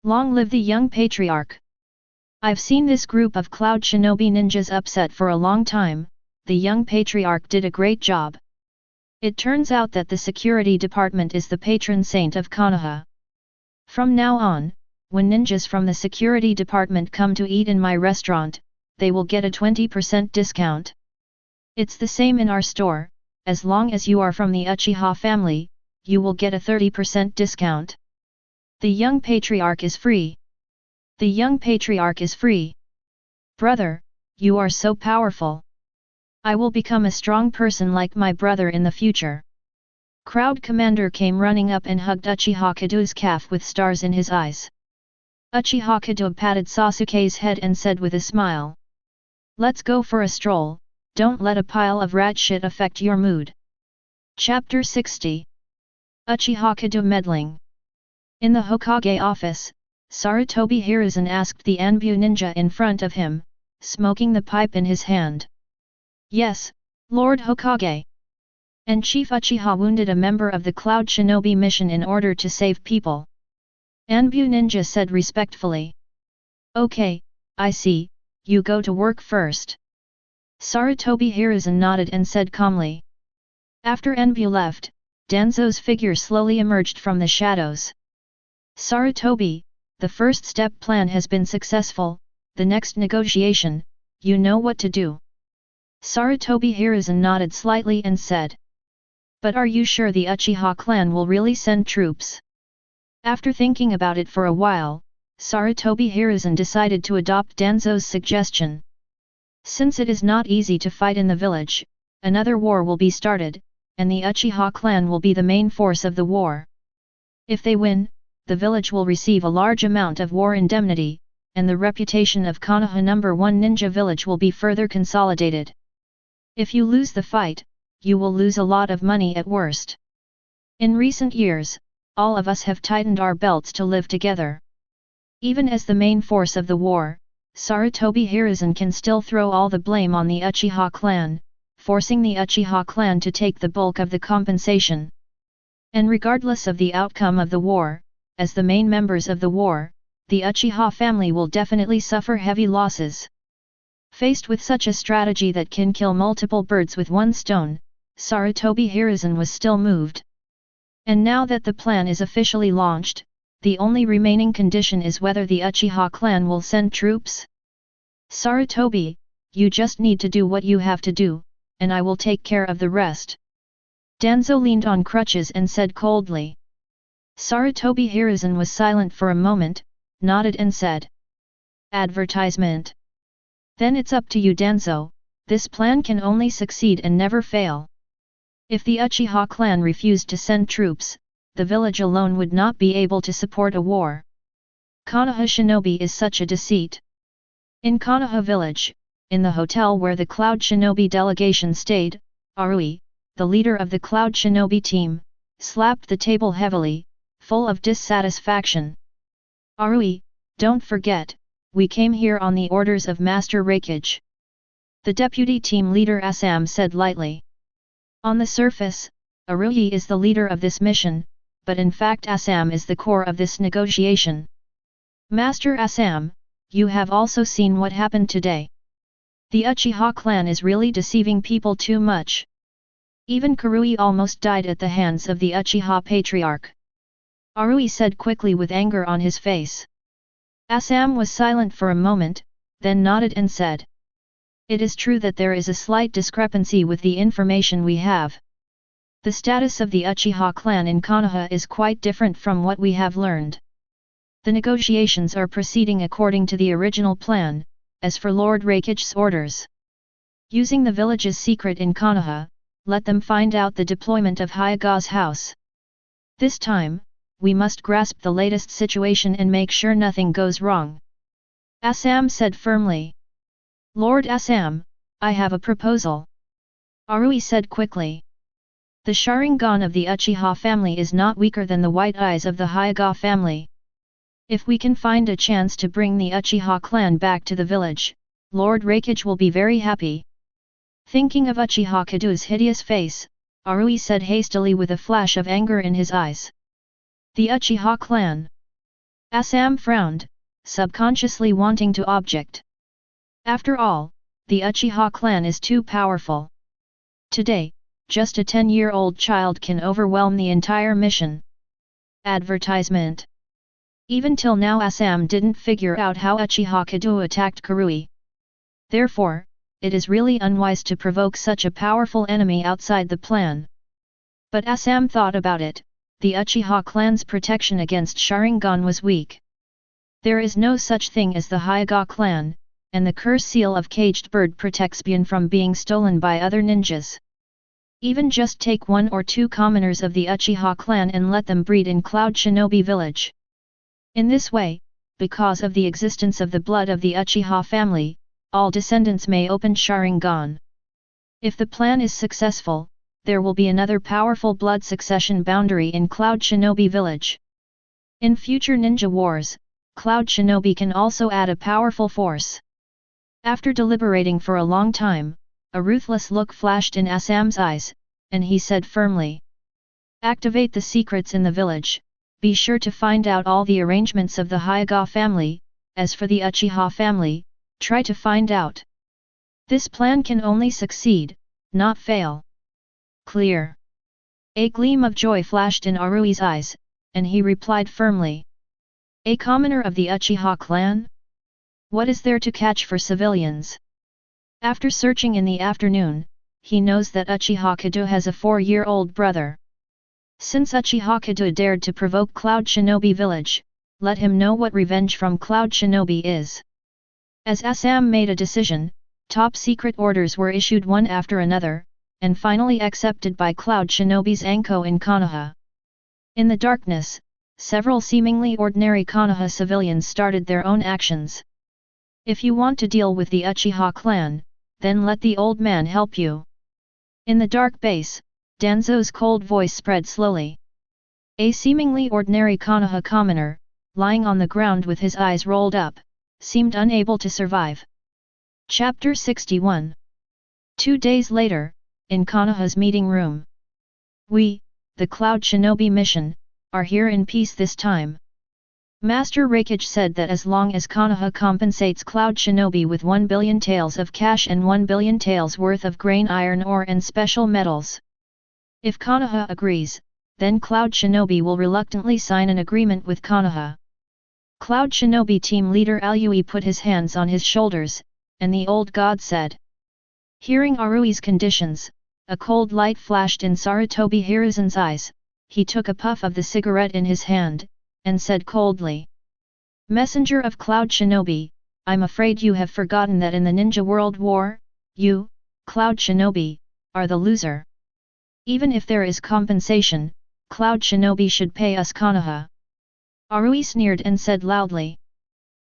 Long live the young patriarch! I've seen this group of Cloud Shinobi ninjas upset for a long time, the young patriarch did a great job. It turns out that the security department is the patron saint of Konoha. From now on, when ninjas from the security department come to eat in my restaurant, they will get a 20% discount. It's the same in our store, as long as you are from the Uchiha family, you will get a 30% discount. The young patriarch is free. The young patriarch is free. Brother, you are so powerful. I will become a strong person like my brother in the future. Crowd commander came running up and hugged Uchiha Kedo's calf with stars in his eyes. Uchiha Kedo patted Sasuke's head and said with a smile. Let's go for a stroll, don't let a pile of rat shit affect your mood. Chapter 60. Uchiha Kedo meddling. In the Hokage office, Sarutobi Hiruzen asked the Anbu ninja in front of him, smoking the pipe in his hand. Yes, Lord Hokage. And Chief Uchiha wounded a member of the Cloud Shinobi mission in order to save people. Anbu ninja said respectfully. Okay, I see, you go to work first. Sarutobi Hiruzen nodded and said calmly. After Anbu left, Danzo's figure slowly emerged from the shadows. Sarutobi, the first step plan has been successful, the next negotiation, you know what to do. Sarutobi Hiruzen nodded slightly and said. But are you sure the Uchiha clan will really send troops? After thinking about it for a while, Sarutobi Hiruzen decided to adopt Danzo's suggestion. Since it is not easy to fight in the village, another war will be started, and the Uchiha clan will be the main force of the war. If they win, the village will receive a large amount of war indemnity, and the reputation of Konoha #1 ninja village will be further consolidated. If you lose the fight, you will lose a lot of money at worst. In recent years, all of us have tightened our belts to live together. Even as the main force of the war, Sarutobi Hiruzen can still throw all the blame on the Uchiha clan, forcing the Uchiha clan to take the bulk of the compensation. And regardless of the outcome of the war, as the main members of the war, the Uchiha family will definitely suffer heavy losses. Faced with such a strategy that can kill multiple birds with one stone, Sarutobi Hiruzen was still moved. And now that the plan is officially launched, the only remaining condition is whether the Uchiha clan will send troops. Sarutobi, you just need to do what you have to do, and I will take care of the rest. Danzo leaned on crutches and said coldly. Sarutobi Hiruzen was silent for a moment, nodded and said. Advertisement. Then it's up to you Danzo, this plan can only succeed and never fail. If the Uchiha clan refused to send troops, the village alone would not be able to support a war. Konoha Shinobi is such a deceit. In Konoha village, in the hotel where the Cloud Shinobi delegation stayed, Arui, the leader of the Cloud Shinobi team, slapped the table heavily, full of dissatisfaction. Arui, don't forget, we came here on the orders of Master Hokage. The deputy team leader Assam said lightly. On the surface, Arui is the leader of this mission, but in fact Assam is the core of this negotiation. Master Assam, you have also seen what happened today. The Uchiha clan is really deceiving people too much. Even Karui almost died at the hands of the Uchiha patriarch. Arui said quickly with anger on his face. Assam was silent for a moment, then nodded and said. It is true that there is a slight discrepancy with the information we have. The status of the Uchiha clan in Konoha is quite different from what we have learned. The negotiations are proceeding according to the original plan, as for Lord Hokage's orders. Using the village's secret in Konoha, let them find out the deployment of Hyaga's house. This time, we must grasp the latest situation and make sure nothing goes wrong. Assam said firmly. Lord Assam, I have a proposal. Arui said quickly. The Sharingan of the Uchiha family is not weaker than the white eyes of the Hyaga family. If we can find a chance to bring the Uchiha clan back to the village, Lord Hokage will be very happy. Thinking of Uchiha Kedo's hideous face, Arui said hastily with a flash of anger in his eyes. The Uchiha clan. Assam frowned, subconsciously wanting to object. After all, the Uchiha clan is too powerful. Today, just a 10-year-old child can overwhelm the entire mission. Advertisement. Even till now Assam didn't figure out how Uchiha Kedo attacked Karui. Therefore, it is really unwise to provoke such a powerful enemy outside the plan. But Assam thought about it, the Uchiha clan's protection against Sharingan was weak. There is no such thing as the Hyaga clan, and the curse seal of Caged Bird protects Byan from being stolen by other ninjas. Even just take 1 or 2 commoners of the Uchiha clan and let them breed in Cloud Shinobi village. In this way, because of the existence of the blood of the Uchiha family, all descendants may open Sharingan. If the plan is successful, there will be another powerful blood succession boundary in Cloud Shinobi Village. In future ninja wars, Cloud Shinobi can also add a powerful force. After deliberating for a long time, a ruthless look flashed in Assam's eyes, and he said firmly, "Activate the secrets in the village, be sure to find out all the arrangements of the Hyuga family, as for the Uchiha family, try to find out. This plan can only succeed, not fail." Clear. A gleam of joy flashed in Arui's eyes, and he replied firmly, "A commoner of the Uchiha clan? What is there to catch for civilians?" After searching in the afternoon, he knows that Uchiha Kedo has a 4-year-old brother. Since Uchiha Kedo dared to provoke Cloud Shinobi Village, let him know what revenge from Cloud Shinobi is. As Assam made a decision, top-secret orders were issued one after another, and finally accepted by Cloud Shinobi's Anko in Konoha. In the darkness, several seemingly ordinary Konoha civilians started their own actions. If you want to deal with the Uchiha clan, then let the old man help you. In the dark base, Danzo's cold voice spread slowly. A seemingly ordinary Konoha commoner, lying on the ground with his eyes rolled up, seemed unable to survive. Chapter 61. 2 days later, in Konoha's meeting room. "We, the Cloud Shinobi mission, are here in peace this time." Master Hokage said that as long as Konoha compensates Cloud Shinobi with 1 billion taels of cash and 1 billion taels worth of grain iron ore and special metals. If Konoha agrees, then Cloud Shinobi will reluctantly sign an agreement with Konoha. Cloud Shinobi team leader Aoi put his hands on his shoulders, and the old god said. Hearing Arui's conditions, a cold light flashed in Sarutobi Hiruzen's eyes. He took a puff of the cigarette in his hand, and said coldly. "Messenger of Cloud Shinobi, I'm afraid you have forgotten that in the Ninja World War, you, Cloud Shinobi, are the loser. Even if there is compensation, Cloud Shinobi should pay us Konoha." Arui sneered and said loudly.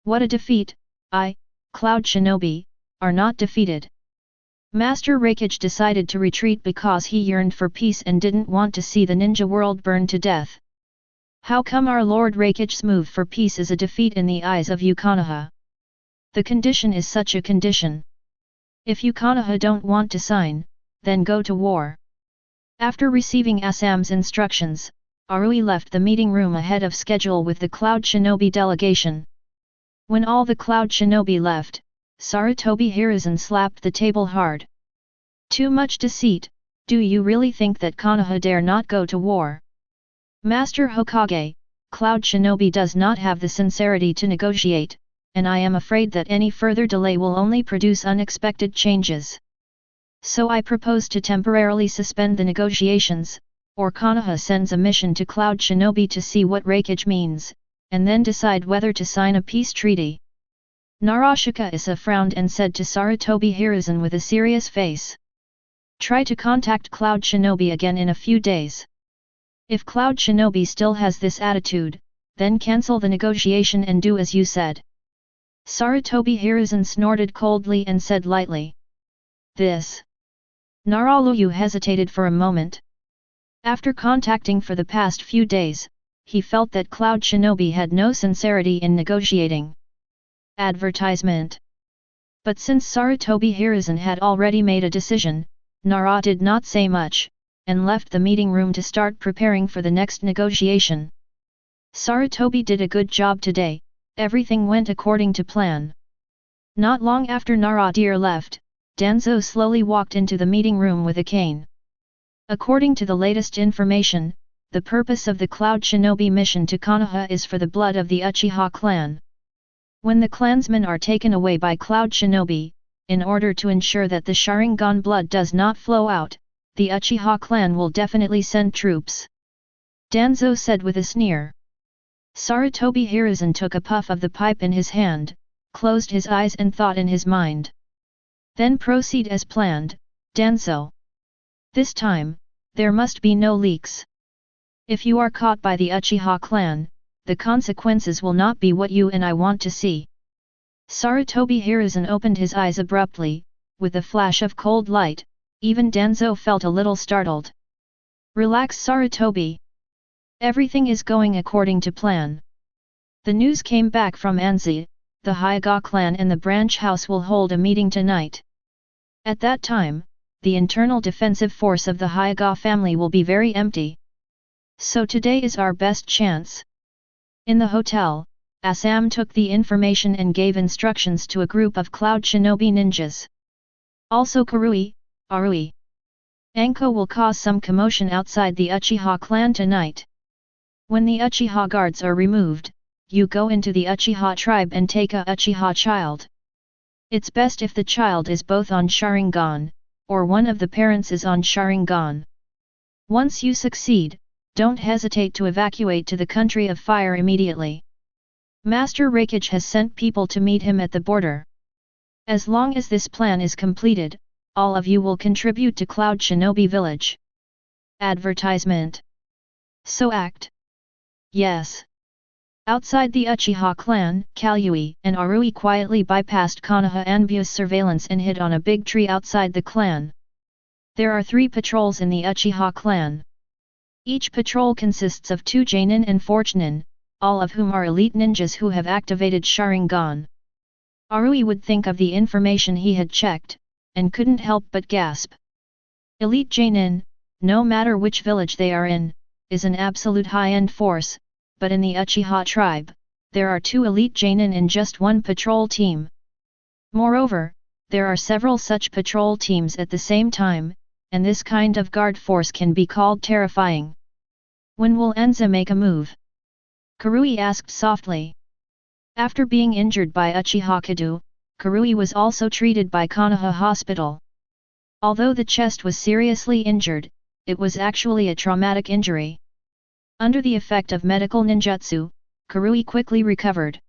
"What a defeat, I, Cloud Shinobi, are not defeated." Master Hokage decided to retreat because he yearned for peace and didn't want to see the ninja world burn to death. How come our Lord Hokage's move for peace is a defeat in the eyes of you Konoha? The condition is such a condition. If you Konoha don't want to sign, then go to war. After receiving Assam's instructions, Arui left the meeting room ahead of schedule with the Cloud Shinobi delegation. When all the Cloud Shinobi left, Sarutobi Hiruzen slapped the table hard. "Too much deceit, do you really think that Konoha dare not go to war? Master Hokage, Cloud Shinobi does not have the sincerity to negotiate, and I am afraid that any further delay will only produce unexpected changes. So I propose to temporarily suspend the negotiations, or Konoha sends a mission to Cloud Shinobi to see what Hokage means, and then decide whether to sign a peace treaty." Narashika Issa frowned and said to Sarutobi Hiruzen with a serious face. "Try to contact Cloud Shinobi again in a few days. If Cloud Shinobi still has this attitude, then cancel the negotiation and do as you said." Sarutobi Hiruzen snorted coldly and said lightly. "This." Naraluyu hesitated for a moment. After contacting for the past few days, he felt that Cloud Shinobi had no sincerity in negotiating. Advertisement. But since Sarutobi Hiruzen had already made a decision, Nara did not say much, and left the meeting room to start preparing for the next negotiation. Sarutobi did a good job today, everything went according to plan. Not long after Nara dear left, Danzo slowly walked into the meeting room with a cane. According to the latest information, the purpose of the Cloud Shinobi mission to Konoha is for the blood of the Uchiha clan. When the clansmen are taken away by Cloud Shinobi, in order to ensure that the Sharingan blood does not flow out, the Uchiha clan will definitely send troops. Danzo said with a sneer. Sarutobi Hiruzen took a puff of the pipe in his hand, closed his eyes and thought in his mind. Then proceed as planned, Danzo. This time, there must be no leaks. If you are caught by the Uchiha clan, the consequences will not be what you and I want to see. Sarutobi Hiruzen opened his eyes abruptly, with a flash of cold light. Even Danzo felt a little startled. Relax, Sarutobi. Everything is going according to plan. The news came back from Anzi, the Hokage clan and the branch house will hold a meeting tonight. At that time, the internal defensive force of the Hokage family will be very empty. So today is our best chance. In the hotel, Assam took the information and gave instructions to a group of Cloud Shinobi ninjas. Also Karui, Arui. Anko will cause some commotion outside the Uchiha clan tonight. When the Uchiha guards are removed, you go into the Uchiha tribe and take a Uchiha child. It's best if the child is both on Sharingan, or one of the parents is on Sharingan. Once you succeed, don't hesitate to evacuate to the country of fire immediately. Master Raikage has sent people to meet him at the border. As long as this plan is completed, all of you will contribute to Cloud Shinobi Village. Advertisement. So act. Yes. Outside the Uchiha clan, Kalui and Arui quietly bypassed Konoha Anbu's surveillance and hid on a big tree outside the clan. There are 3 patrols in the Uchiha clan. Each patrol consists of 2 Jainin and 4 Chunin, all of whom are elite ninjas who have activated Sharingan. Arui would think of the information he had checked, and couldn't help but gasp. Elite Jainin, no matter which village they are in, is an absolute high-end force, but in the Uchiha tribe, there are 2 elite Jainin in just 1 patrol team. Moreover, there are several such patrol teams at the same time, and this kind of guard force can be called terrifying. When will Enza make a move? Karui asked softly. After being injured by Uchiha Kedo, Karui was also treated by Konoha Hospital. Although the chest was seriously injured, it was actually a traumatic injury. Under the effect of medical ninjutsu, Karui quickly recovered.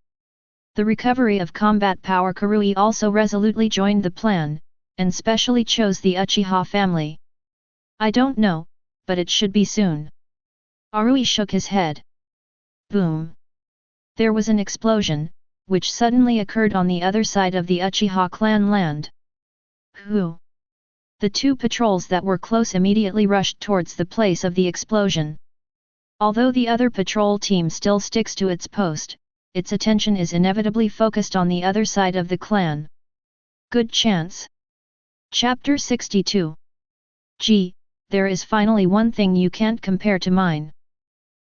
The recovery of combat power. Karui also resolutely joined the plan, and specially chose the Uchiha family. I don't know, but it should be soon. Arui shook his head. Boom! There was an explosion, which suddenly occurred on the other side of the Uchiha clan land. Who? The 2 patrols that were close immediately rushed towards the place of the explosion. Although the other patrol team still sticks to its post, its attention is inevitably focused on the other side of the clan. Good chance. Chapter 62. Gee, there is finally one thing you can't compare to mine.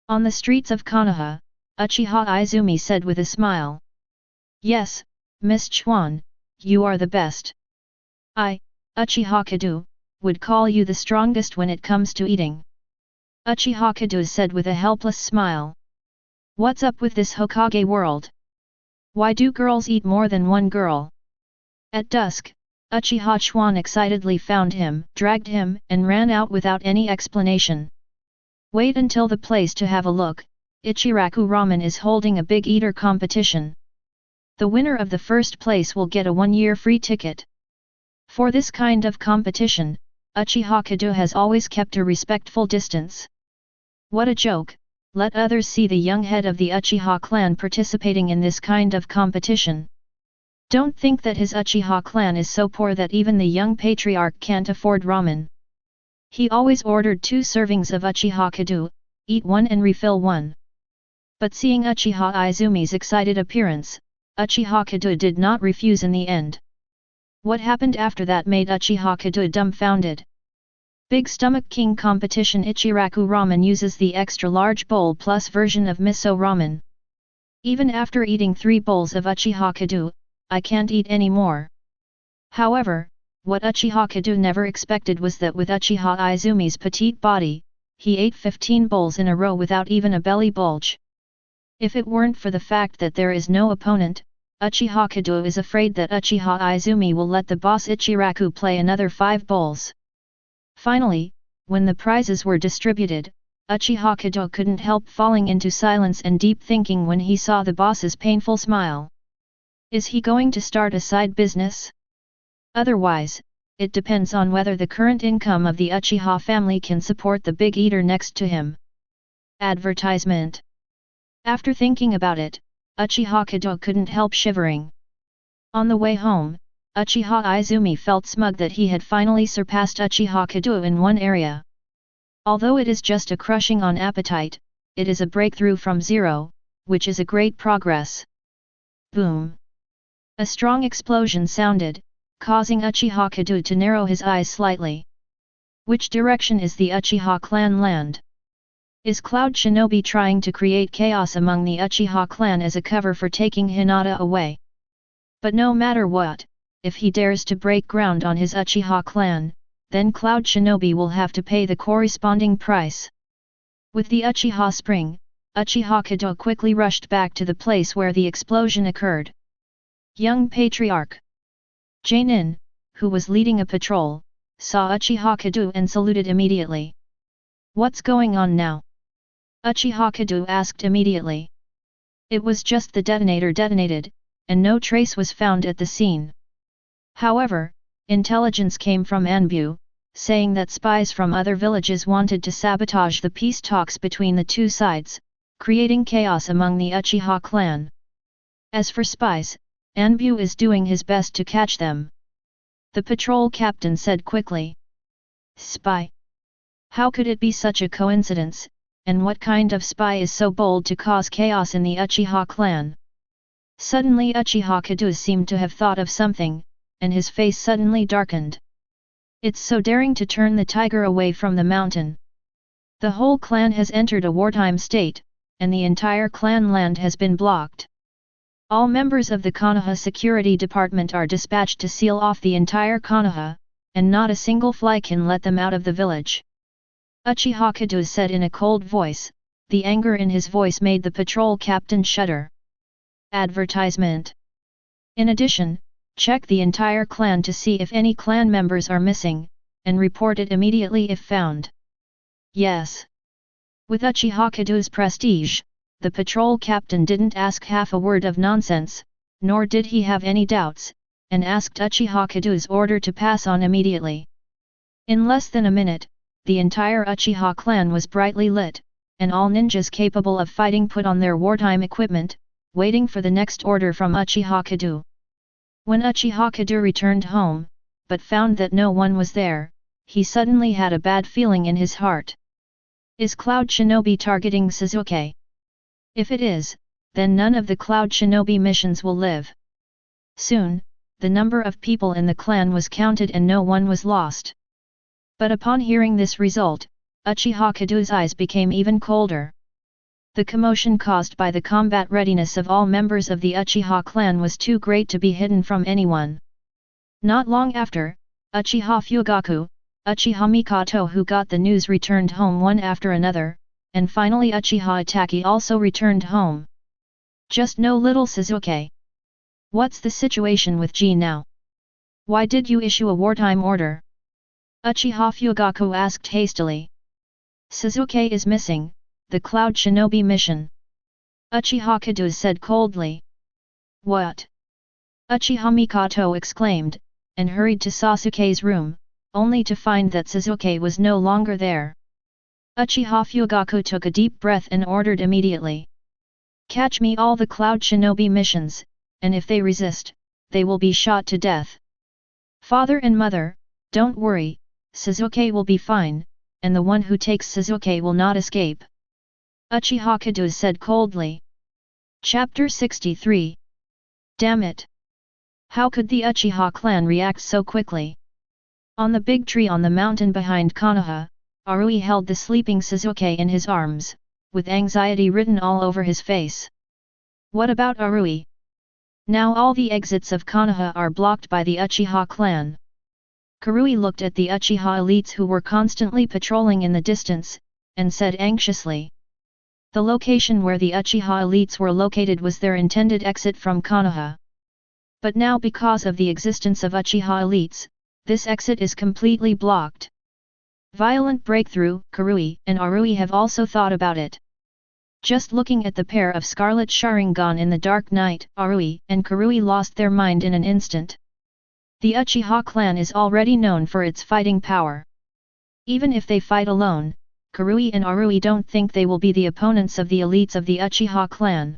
On the streets of Konoha, Uchiha Izumi said with a smile. Yes, Miss Chuan, you are the best. I, Uchiha Kedo, would call you the strongest when it comes to eating. Uchiha Kedo said with a helpless smile. What's up with this Hokage world? Why do girls eat more than one girl? At dusk, Uchiha Chuan excitedly found him, dragged him, and ran out without any explanation. Wait until the place to have a look. Ichiraku Ramen is holding a big eater competition. The winner of the first place will get a 1-year free ticket. For this kind of competition, Uchiha Kedo has always kept a respectful distance. What a joke, let others see the young head of the Uchiha clan participating in this kind of competition. Don't think that his Uchiha clan is so poor that even the young patriarch can't afford ramen. He always ordered 2 servings of Uchiha Kedo, eat 1 and refill 1. But seeing Uchiha Izumi's excited appearance, Uchiha Kedo did not refuse in the end. What happened after that made Uchiha Kedo dumbfounded. Big Stomach King competition. Ichiraku Ramen uses the extra large bowl plus version of miso ramen. Even after eating 3 bowls of Uchiha Kedo, I can't eat any more. However, what Uchiha Kedo never expected was that with Uchiha Izumi's petite body, he ate 15 bowls in a row without even a belly bulge. If it weren't for the fact that there is no opponent, Uchiha Kedo is afraid that Uchiha Izumi will let the boss Ichiraku play another 5 bowls. Finally, when the prizes were distributed, Uchiha Kedo couldn't help falling into silence and deep thinking when he saw the boss's painful smile. Is he going to start a side business? Otherwise, it depends on whether the current income of the Uchiha family can support the big eater next to him. Advertisement. After thinking about it, Uchiha Kedo couldn't help shivering. On the way home, Uchiha Izumi felt smug that he had finally surpassed Uchiha Kedo in one area. Although it is just a crushing on appetite, it is a breakthrough from zero, which is a great progress. Boom! A strong explosion sounded, causing Uchiha Kedo to narrow his eyes slightly. Which direction is the Uchiha clan land? Is Cloud Shinobi trying to create chaos among the Uchiha clan as a cover for taking Hinata away? But no matter what, if he dares to break ground on his Uchiha clan, then Cloud Shinobi will have to pay the corresponding price. With the Uchiha spring, Uchiha Kedo quickly rushed back to the place where the explosion occurred. Young Patriarch Jainin, who was leading a patrol, saw Uchiha Kedo and saluted immediately. What's going on now? Uchiha Kedo asked immediately. It was just the detonator detonated, and no trace was found at the scene. However, intelligence came from Anbu, saying that spies from other villages wanted to sabotage the peace talks between the two sides, creating chaos among the Uchiha clan. As for spies, Anbu is doing his best to catch them. The patrol captain said quickly. Spy? How could it be such a coincidence, and what kind of spy is so bold to cause chaos in the Uchiha clan? Suddenly Uchiha Kedo seemed to have thought of something, and his face suddenly darkened. It's so daring to turn the tiger away from the mountain. The whole clan has entered a wartime state, and the entire clan land has been blocked. All members of the Konoha security department are dispatched to seal off the entire Konoha, and not a single fly can let them out of the village. Uchiha Kedo said in a cold voice. The anger in his voice made the patrol captain shudder. Advertisement. In addition, check the entire clan to see if any clan members are missing, and report it immediately if found. Yes. With Uchiha Kedo's prestige, the patrol captain didn't ask half a word of nonsense, nor did he have any doubts, and asked Uchiha Kedo's order to pass on immediately. In less than a minute, the entire Uchiha clan was brightly lit, and all ninjas capable of fighting put on their wartime equipment, waiting for the next order from Uchiha Kedo. When Uchiha Kedo returned home, but found that no one was there, he suddenly had a bad feeling in his heart. Is Cloud Shinobi targeting Sasuke? If it is, then none of the Cloud Shinobi missions will live. Soon, the number of people in the clan was counted and no one was lost. But upon hearing this result, Uchiha Kedo's eyes became even colder. The commotion caused by the combat readiness of all members of the Uchiha clan was too great to be hidden from anyone. Not long after, Uchiha Fugaku, Uchiha Mikoto who got the news returned home one after another, and finally Uchiha Itachi also returned home. Just no little Sasuke. What's the situation with G now? Why did you issue a wartime order? Uchiha Fugaku asked hastily. Sasuke is missing, the Cloud Shinobi mission. Uchiha Kedo said coldly. What? Uchiha Mikoto exclaimed, and hurried to Sasuke's room, only to find that Sasuke was no longer there. Uchiha Fugaku took a deep breath and ordered immediately. Catch me all the Cloud Shinobi missions, and if they resist, they will be shot to death. Father and mother, don't worry, Sasuke will be fine, and the one who takes Sasuke will not escape. Uchiha Kedo said coldly. Chapter 63. Damn it! How could the Uchiha clan react so quickly? On the big tree on the mountain behind Konoha, Arui held the sleeping Sasuke in his arms, with anxiety written all over his face. What about Arui? Now all the exits of Konoha are blocked by the Uchiha clan. Karui looked at the Uchiha elites who were constantly patrolling in the distance, and said anxiously. The location where the Uchiha elites were located was their intended exit from Konoha. But now because of the existence of Uchiha elites, this exit is completely blocked. Violent breakthrough, Karui and Arui have also thought about it. Just looking at the pair of scarlet Sharingan in the dark night, Arui and Karui lost their mind in an instant. The Uchiha clan is already known for its fighting power. Even if they fight alone, Karui and Arui don't think they will be the opponents of the elites of the Uchiha clan.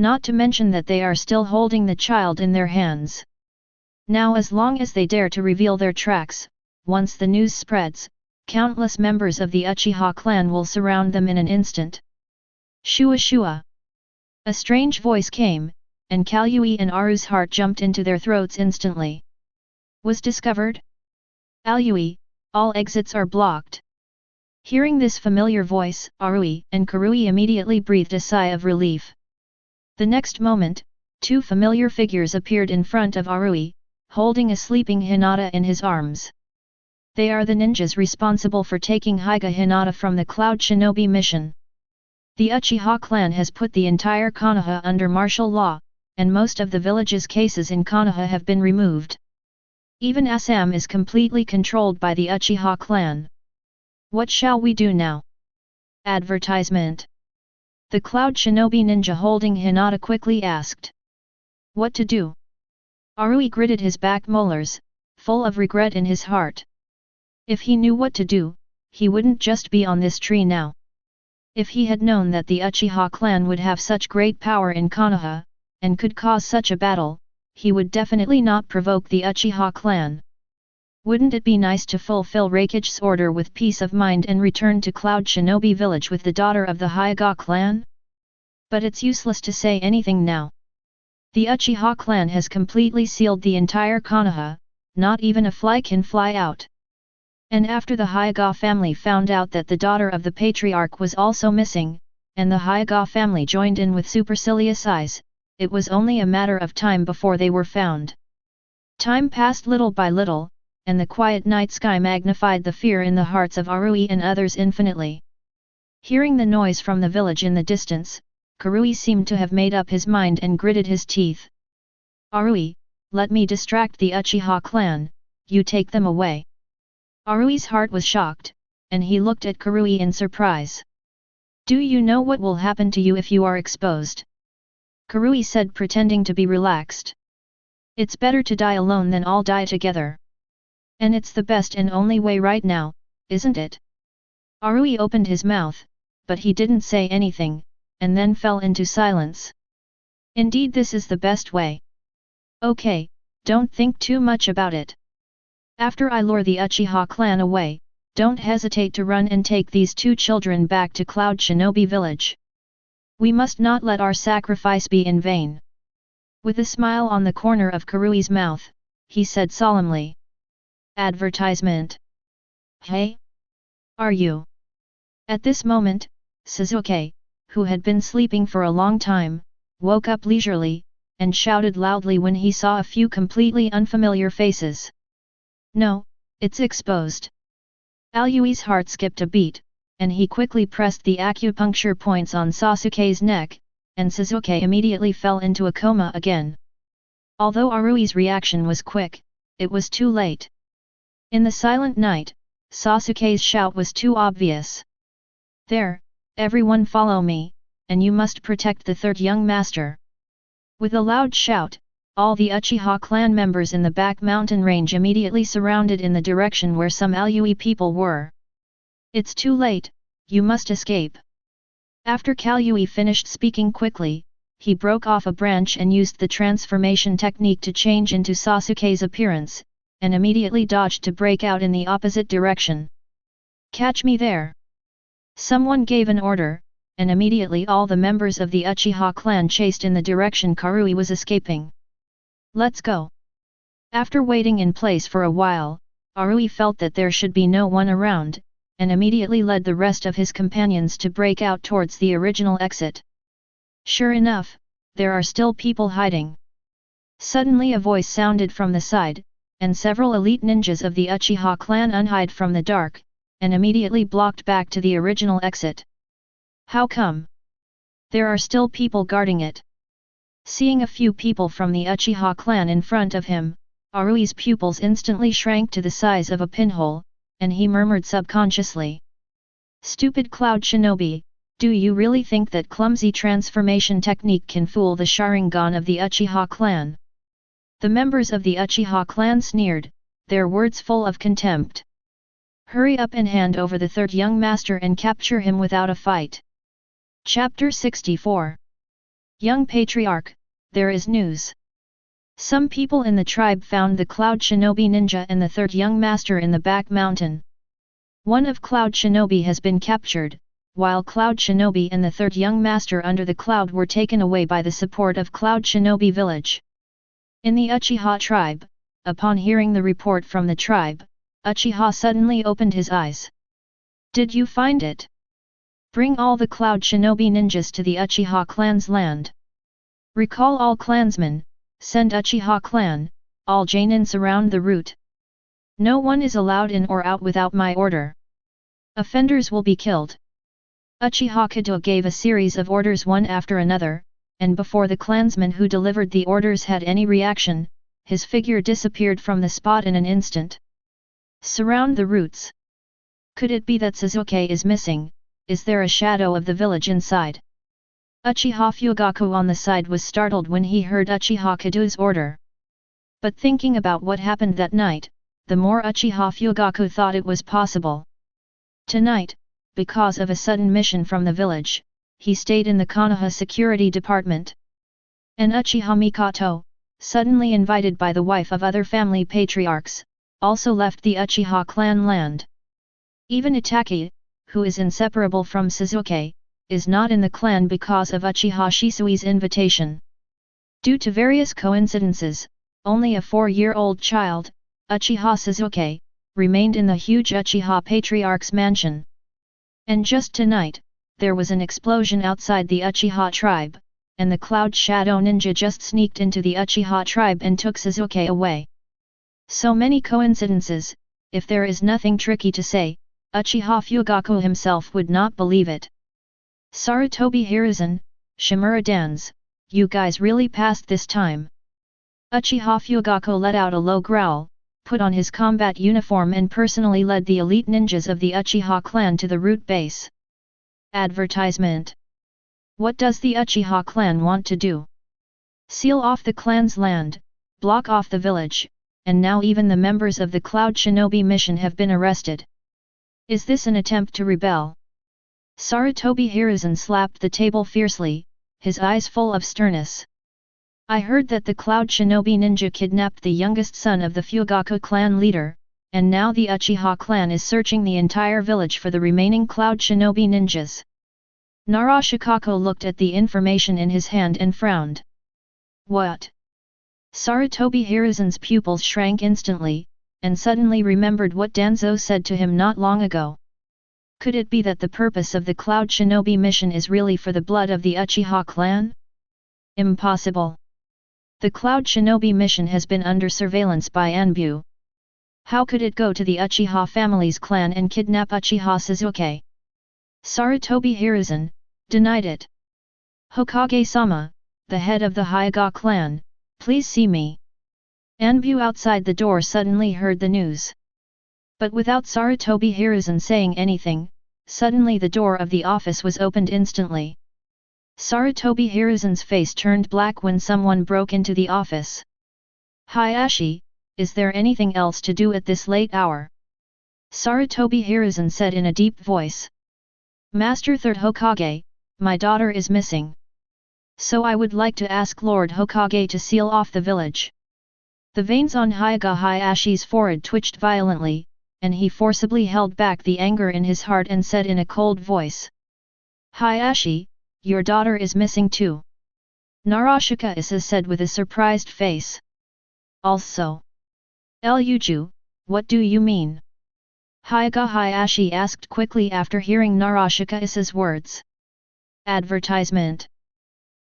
Not to mention that they are still holding the child in their hands. Now as long as they dare to reveal their tracks, once the news spreads, countless members of the Uchiha clan will surround them in an instant. Shua shua. A strange voice came, and Kalyue and Aru's heart jumped into their throats instantly. Was discovered? Kalyue, all exits are blocked. Hearing this familiar voice, Aru and Karui immediately breathed a sigh of relief. The next moment, two familiar figures appeared in front of Aru, holding a sleeping Hinata in his arms. They are the ninjas responsible for taking Hyuga Hinata from the Cloud Shinobi mission. The Uchiha clan has put the entire Konoha under martial law, and most of the village's cases in Konoha have been removed. Even Assam is completely controlled by the Uchiha clan. What shall we do now? Advertisement. The Cloud Shinobi ninja holding Hinata quickly asked. What to do? Aru gritted his back molars, full of regret in his heart. If he knew what to do, he wouldn't just be on this tree now. If he had known that the Uchiha clan would have such great power in Konoha, and could cause such a battle, he would definitely not provoke the Uchiha clan. Wouldn't it be nice to fulfill Raikage's order with peace of mind and return to Cloud Shinobi village with the daughter of the Hyuga clan? But it's useless to say anything now. The Uchiha clan has completely sealed the entire Konoha, not even a fly can fly out. And after the Hyuga family found out that the daughter of the patriarch was also missing, and the Hyuga family joined in with supercilious eyes, it was only a matter of time before they were found. Time passed little by little, and the quiet night sky magnified the fear in the hearts of Aru and others infinitely. Hearing the noise from the village in the distance, Karui seemed to have made up his mind and gritted his teeth. Aru, let me distract the Uchiha clan, you take them away. Aru's heart was shocked, and he looked at Karui in surprise. Do you know what will happen to you if you are exposed? Karui said, pretending to be relaxed. It's better to die alone than all die together. And it's the best and only way right now, isn't it? Aru opened his mouth, but he didn't say anything, and then fell into silence. Indeed, this is the best way. Okay, don't think too much about it. After I lure the Uchiha clan away, don't hesitate to run and take these two children back to Cloud Shinobi village. We must not let our sacrifice be in vain. With a smile on the corner of Karui's mouth, he said solemnly. Advertisement. Hey? Are you? At this moment, Suzuki, who had been sleeping for a long time, woke up leisurely, and shouted loudly when he saw a few completely unfamiliar faces. No, it's exposed. Alyui's heart skipped a beat, and he quickly pressed the acupuncture points on Sasuke's neck, and Suzuki immediately fell into a coma again. Although Arui's reaction was quick, it was too late. In the silent night, Sasuke's shout was too obvious. There, everyone follow me, and you must protect the third young master. With a loud shout, all the Uchiha clan members in the back mountain range immediately surrounded in the direction where some Alyui people were. It's too late, you must escape. After Kalyue finished speaking quickly, he broke off a branch and used the transformation technique to change into Sasuke's appearance, and immediately dodged to break out in the opposite direction. Catch me there! Someone gave an order, and immediately all the members of the Uchiha clan chased in the direction Karui was escaping. Let's go! After waiting in place for a while, Aru felt that there should be no one around, and immediately led the rest of his companions to break out towards the original exit. Sure enough, there are still people hiding. Suddenly a voice sounded from the side, and several elite ninjas of the Uchiha clan unhide from the dark, and immediately blocked back to the original exit. How come? There are still people guarding it. Seeing a few people from the Uchiha clan in front of him, Arui's pupils instantly shrank to the size of a pinhole, and he murmured subconsciously. Stupid Cloud Shinobi, do you really think that clumsy transformation technique can fool the Sharingan of the Uchiha clan? The members of the Uchiha clan sneered, their words full of contempt. Hurry up and hand over the third young master and capture him without a fight. Chapter 64. Young Patriarch, there is news. Some people in the tribe found the Cloud Shinobi Ninja and the third young master in the back mountain. One of Cloud Shinobi has been captured, while Cloud Shinobi and the third young master under the cloud were taken away by the support of Cloud Shinobi village. In the Uchiha tribe, upon hearing the report from the tribe, Uchiha suddenly opened his eyes. Did you find it? Bring all the Cloud Shinobi ninjas to the Uchiha clan's land. Recall all clansmen, send Uchiha clan, all Jainin surround the route. No one is allowed in or out without my order. Offenders will be killed. Uchiha Kedo gave a series of orders one after another, and before the clansman who delivered the orders had any reaction, his figure disappeared from the spot in an instant. Surround the routes. Could it be that Sasuke is missing? Is there a shadow of the village inside? Uchiha Fugaku on the side was startled when he heard Uchiha Kedo's order. But thinking about what happened that night, the more Uchiha Fugaku thought it was possible. Tonight, because of a sudden mission from the village, he stayed in the Konoha security department. And Uchiha Mikoto, suddenly invited by the wife of other family patriarchs, also left the Uchiha clan land. Even Itachi, who is inseparable from Sasuke, is not in the clan because of Uchiha Shisui's invitation. Due to various coincidences, only a 4-year-old child, Uchiha Sasuke, remained in the huge Uchiha Patriarch's mansion. And just tonight, there was an explosion outside the Uchiha tribe, and the Cloud Shadow Ninja just sneaked into the Uchiha tribe and took Sasuke away. So many coincidences, if there is nothing tricky to say, Uchiha Fugaku himself would not believe it. Sarutobi Hiruzen, Shimura Dans, you guys really passed this time. Uchiha Fugaku let out a low growl, put on his combat uniform and personally led the elite ninjas of the Uchiha clan to the route base. Advertisement. What does the Uchiha clan want to do? Seal off the clan's land, block off the village, and now even the members of the Cloud Shinobi mission have been arrested. Is this an attempt to rebel? Sarutobi Hiruzen slapped the table fiercely, his eyes full of sternness. I heard that the Cloud Shinobi ninja kidnapped the youngest son of the Fugaku clan leader, and now the Uchiha clan is searching the entire village for the remaining Cloud Shinobi ninjas. Narashikako looked at the information in his hand and frowned. What? Sarutobi Hiruzen's pupils shrank instantly, and suddenly remembered what Danzo said to him not long ago. Could it be that the purpose of the Cloud Shinobi mission is really for the blood of the Uchiha clan? Impossible. The Cloud Shinobi mission has been under surveillance by Anbu. How could it go to the Uchiha family's clan and kidnap Uchiha Sasuke? Sarutobi Hiruzen denied it. Hokage-sama, the head of the Hyuga clan, please see me. Anbu outside the door suddenly heard the news. But without Sarutobi Hiruzen saying anything, suddenly the door of the office was opened instantly. Sarutobi Hiruzen's face turned black when someone broke into the office. Hayashi, is there anything else to do at this late hour? Sarutobi Hiruzen said in a deep voice. Master Third Hokage, my daughter is missing. So I would like to ask Lord Hokage to seal off the village. The veins on Hyuga Hayashi's forehead twitched violently, and he forcibly held back the anger in his heart and said in a cold voice. Hayashi, your daughter is missing too. Narashika-isa said with a surprised face. Also. Luju, what do you mean? Hyuga Hayashi asked quickly after hearing Narashika-isa's words. Advertisement.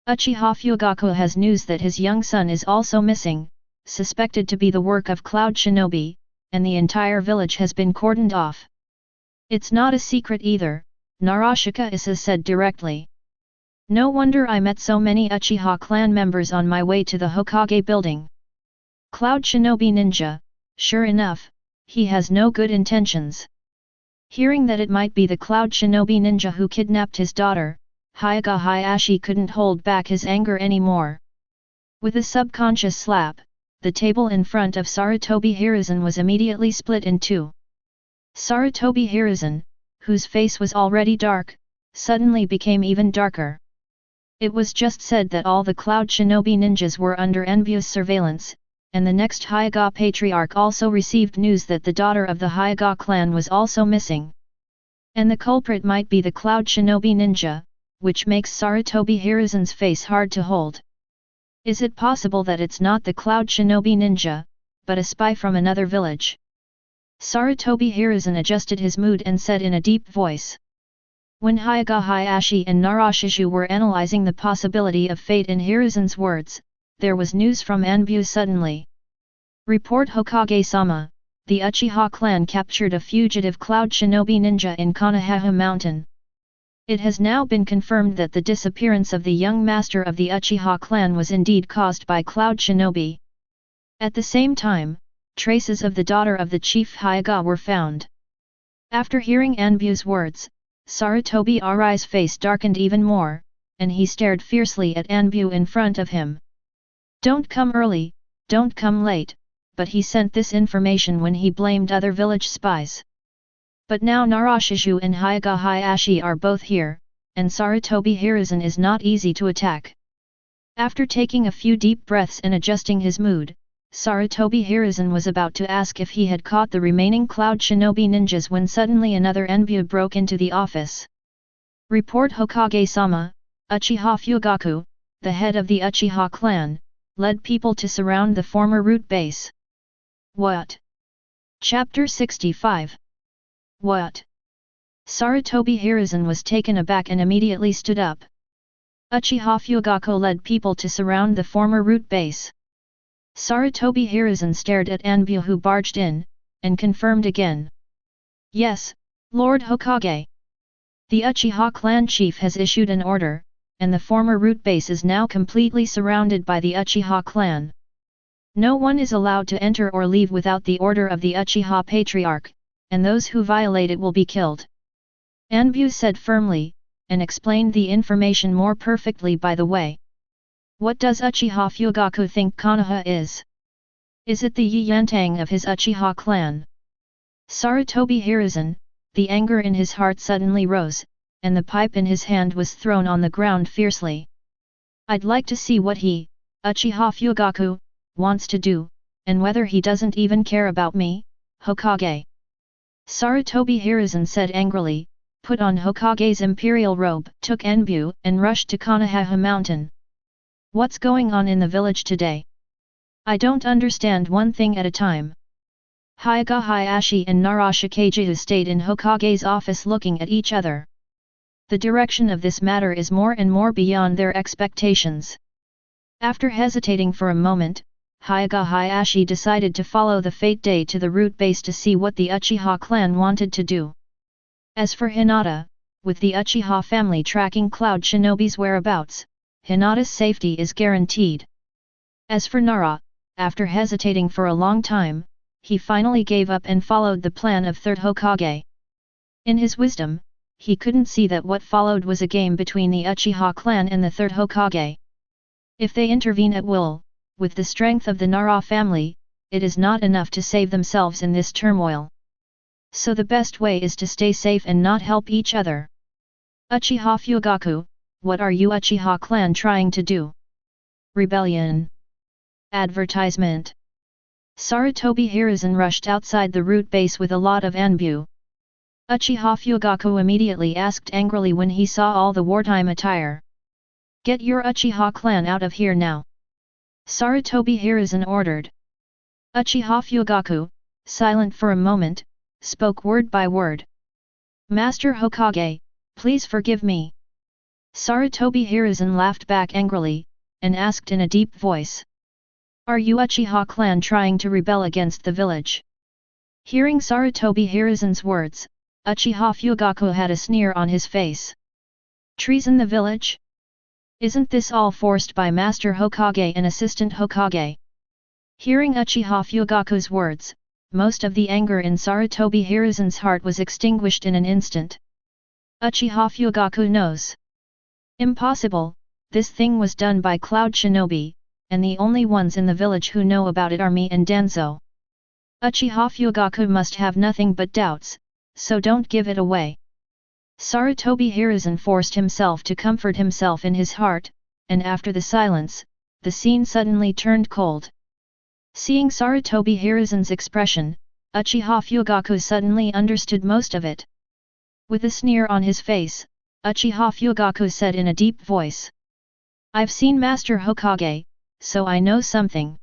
Uchiha Fugaku has news that his young son is also missing, suspected to be the work of Cloud Shinobi, and the entire village has been cordoned off. It's not a secret either, Narashika-isa said directly. No wonder I met so many Uchiha clan members on my way to the Hokage building. Cloud Shinobi ninja, sure enough, he has no good intentions. Hearing that it might be the Cloud Shinobi ninja who kidnapped his daughter, Hyuga Hayashi couldn't hold back his anger anymore. With a subconscious slap, the table in front of Sarutobi Hiruzen was immediately split in two. Sarutobi Hiruzen, whose face was already dark, suddenly became even darker. It was just said that all the Cloud Shinobi ninjas were under Enbyu's surveillance, and the next Hyoga patriarch also received news that the daughter of the Hyoga clan was also missing. And the culprit might be the Cloud Shinobi ninja, which makes Sarutobi Hiruzen's face hard to hold. Is it possible that it's not the Cloud Shinobi ninja, but a spy from another village? Sarutobi Hiruzen adjusted his mood and said in a deep voice. When Hyoga Hayashi and Narashiju were analyzing the possibility of fate in Hiruzen's words, there was news from Enbyu suddenly. Report Hokage-sama, the Uchiha clan captured a fugitive Cloud Shinobi ninja in Konohama Mountain. It has now been confirmed that the disappearance of the young master of the Uchiha clan was indeed caused by Cloud Shinobi. At the same time, traces of the daughter of the chief Hyoga were found. After hearing Enbyu's words, Sarutobi Arai's face darkened even more, and he stared fiercely at Enbyu in front of him. Don't come early, don't come late, but he sent this information when he blamed other village spies. But now Narashiju and Hyoga Hayashi are both here, and Sarutobi Hiruzen is not easy to attack. After taking a few deep breaths and adjusting his mood, Sarutobi Hiruzen was about to ask if he had caught the remaining Cloud Shinobi ninjas when suddenly another Enbyu broke into the office. Report Hokage-sama, Uchiha Fugaku, the head of the Uchiha clan, led people to surround the former root base. What? Chapter 65. What? Sarutobi Hiruzen was taken aback and immediately stood up. Uchiha Fugaku led people to surround the former root base. Sarutobi Hiruzen stared at Enbyu who barged in, and confirmed again. Yes, Lord Hokage. The Uchiha clan chief has issued an order, and the former root base is now completely surrounded by the Uchiha clan. No one is allowed to enter or leave without the order of the Uchiha Patriarch, and those who violate it will be killed. Enbyu said firmly, and explained the information more perfectly by the way. What does Uchiha Fugaku think Konoha is? Is it the Yi Yantang of his Uchiha clan? Sarutobi Hiruzen, the anger in his heart suddenly rose, and the pipe in his hand was thrown on the ground fiercely. I'd like to see what he, Uchiha Fugaku, wants to do, and whether he doesn't even care about me, Hokage. Sarutobi Hiruzen said angrily, put on Hokage's imperial robe, took Enbyu, and rushed to Konohama Mountain. What's going on in the village today? I don't understand one thing at a time. Hyoga Hayashi and Narashikage stayed in Hokage's office looking at each other. The direction of this matter is more and more beyond their expectations. After hesitating for a moment, Hyoga Hayashi decided to follow the Fate Day to the root base to see what the Uchiha clan wanted to do. As for Hinata, with the Uchiha family tracking Cloud Shinobi's whereabouts, Hinata's safety is guaranteed. As for Nara, after hesitating for a long time, he finally gave up and followed the plan of Third Hokage. In his wisdom, he couldn't see that what followed was a game between the Uchiha clan and the Third Hokage. If they intervene at will, with the strength of the Nara family, it is not enough to save themselves in this turmoil. So the best way is to stay safe and not help each other. Uchiha Fugaku, what are you Uchiha clan trying to do? Rebellion. Advertisement. Sarutobi Hiruzen rushed outside the root base with a lot of Enbyu. Uchiha Fugaku immediately asked angrily when he saw all the wartime attire. Get your Uchiha clan out of here now. Sarutobi Hiruzen ordered. Uchiha Fugaku, silent for a moment, spoke word by word. Master Hokage, please forgive me. Sarutobi Hiruzen laughed back angrily, and asked in a deep voice. Are you Uchiha clan trying to rebel against the village? Hearing Sarutobi Hiruzen's words, Uchiha Fugaku had a sneer on his face. Treason the village? Isn't this all forced by Master Hokage and Assistant Hokage? Hearing Uchiha Fugaku's words, most of the anger in Sarutobi Hiruzen's heart was extinguished in an instant. Uchiha Fugaku knows. Impossible, this thing was done by Cloud Shinobi, and the only ones in the village who know about it are me and Danzo. Uchiha Fugaku must have nothing but doubts, so don't give it away. Sarutobi Hiruzen forced himself to comfort himself in his heart, and after the silence, the scene suddenly turned cold. Seeing Sarutobi Hiruzen's expression, Uchiha Fugaku suddenly understood most of it. With a sneer on his face, Uchiha Fugaku said in a deep voice. I've seen Master Hokage, so I know something.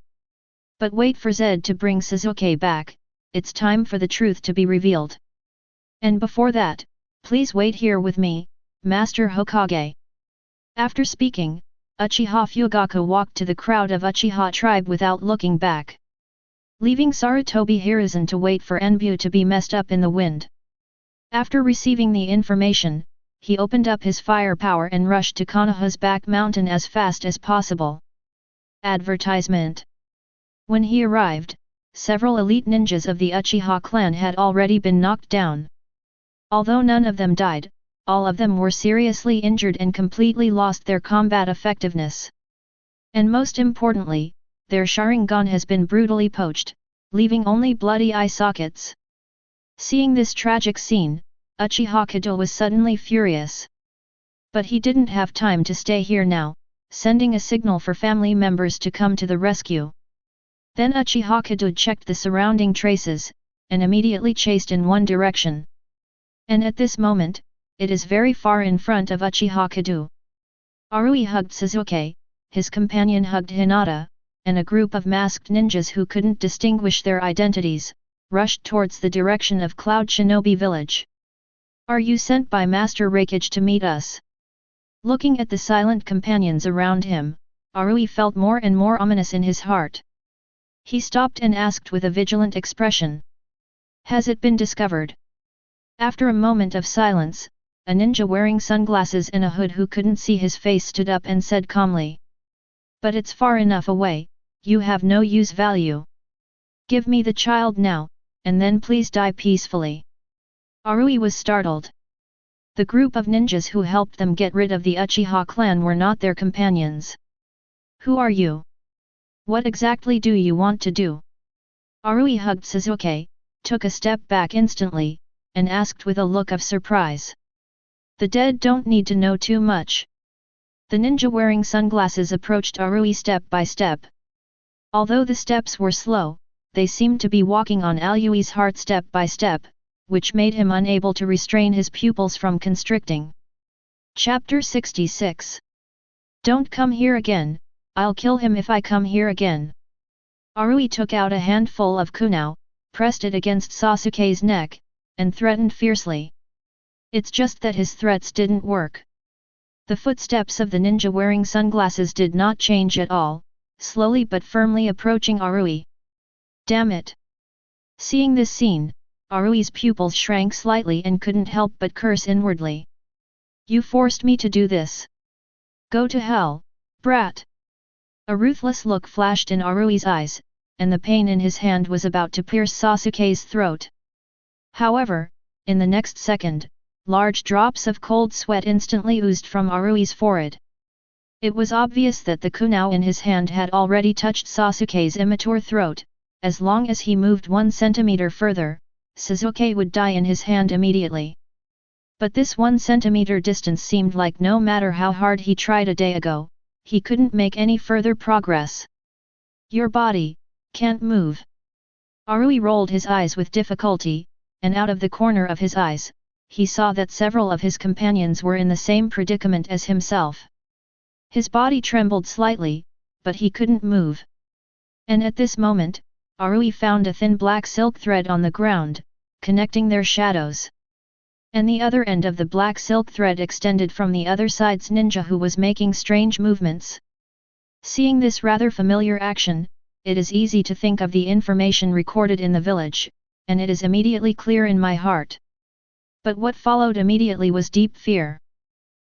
But wait for Zed to bring Sasuke back, it's time for the truth to be revealed. And before that, please wait here with me, Master Hokage. After speaking, Uchiha Fugaku walked to the crowd of Uchiha tribe without looking back, leaving Sarutobi Hiruzen to wait for Enbu to be messed up in the wind. After receiving the information, he opened up his firepower and rushed to Konoha's back mountain as fast as possible. Advertisement. When he arrived, several elite ninjas of the Uchiha clan had already been knocked down. Although none of them died, all of them were seriously injured and completely lost their combat effectiveness. And most importantly, their Sharingan has been brutally poached, leaving only bloody eye sockets. Seeing this tragic scene, Uchiha Kedo was suddenly furious. But he didn't have time to stay here now, sending a signal for family members to come to the rescue. Then Uchiha Kedo checked the surrounding traces, and immediately chased in one direction. And at this moment, it is very far in front of Uchiha Kedo. Arui hugged Sasuke, his companion hugged Hinata, and a group of masked ninjas who couldn't distinguish their identities, rushed towards the direction of Cloud Shinobi village. Are you sent by Master Hokage to meet us? Looking at the silent companions around him, Arui felt more and more ominous in his heart. He stopped and asked with a vigilant expression. Has it been discovered? After a moment of silence, a ninja wearing sunglasses and a hood who couldn't see his face stood up and said calmly. But it's far enough away, you have no use value. Give me the child now, and then please die peacefully. Arui was startled. The group of ninjas who helped them get rid of the Uchiha clan were not their companions. Who are you? What exactly do you want to do? Arui hugged Sasuke, took a step back instantly, and asked with a look of surprise. The dead don't need to know too much. The ninja wearing sunglasses approached Arui step by step. Although the steps were slow, they seemed to be walking on Alui's heart step by step, which made him unable to restrain his pupils from constricting. Chapter 66. Don't come here again, I'll kill him if I come here again. Arui took out a handful of kunao, pressed it against Sasuke's neck, and threatened fiercely. It's just that his threats didn't work. The footsteps of the ninja wearing sunglasses did not change at all, slowly but firmly approaching Arui. Damn it! Seeing this scene, Arui's pupils shrank slightly and couldn't help but curse inwardly. You forced me to do this. Go to hell, brat! A ruthless look flashed in Arui's eyes, and the pain in his hand was about to pierce Sasuke's throat. However, in the next second, large drops of cold sweat instantly oozed from Arui's forehead. It was obvious that the kunao in his hand had already touched Sasuke's immature throat. As long as he moved 1 centimeter further, Sasuke would die in his hand immediately. But this 1 centimeter distance seemed like no matter how hard he tried a day ago, he couldn't make any further progress. Your body can't move. Arui rolled his eyes with difficulty, and out of the corner of his eyes, he saw that several of his companions were in the same predicament as himself. His body trembled slightly, but he couldn't move. And at this moment, Arui found a thin black silk thread on the ground, connecting their shadows. And the other end of the black silk thread extended from the other side's ninja who was making strange movements. Seeing this rather familiar action, it is easy to think of the information recorded in the village, and it is immediately clear in my heart. But what followed immediately was deep fear.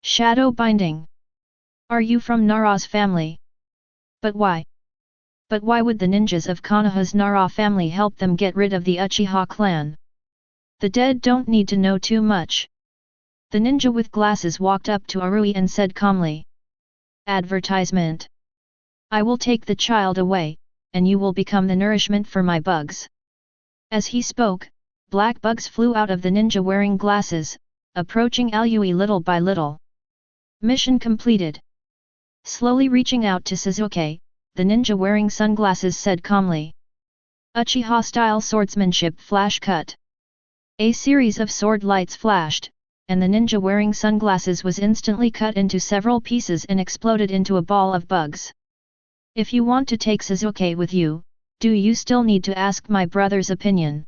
Shadow binding. Are you from Nara's family? But why? But why would the ninjas of Konoha's Nara family help them get rid of the Uchiha clan? The dead don't need to know too much. The ninja with glasses walked up to Arui and said calmly. Advertisement. I will take the child away, and you will become the nourishment for my bugs. As he spoke, black bugs flew out of the ninja wearing glasses, approaching Aoi little by little. Mission completed. Slowly reaching out to Suzuki, the ninja wearing sunglasses said calmly. Uchiha-style swordsmanship flash cut. A series of sword lights flashed, and the ninja wearing sunglasses was instantly cut into several pieces and exploded into a ball of bugs. If you want to take Suzuki with you, do you still need to ask my brother's opinion?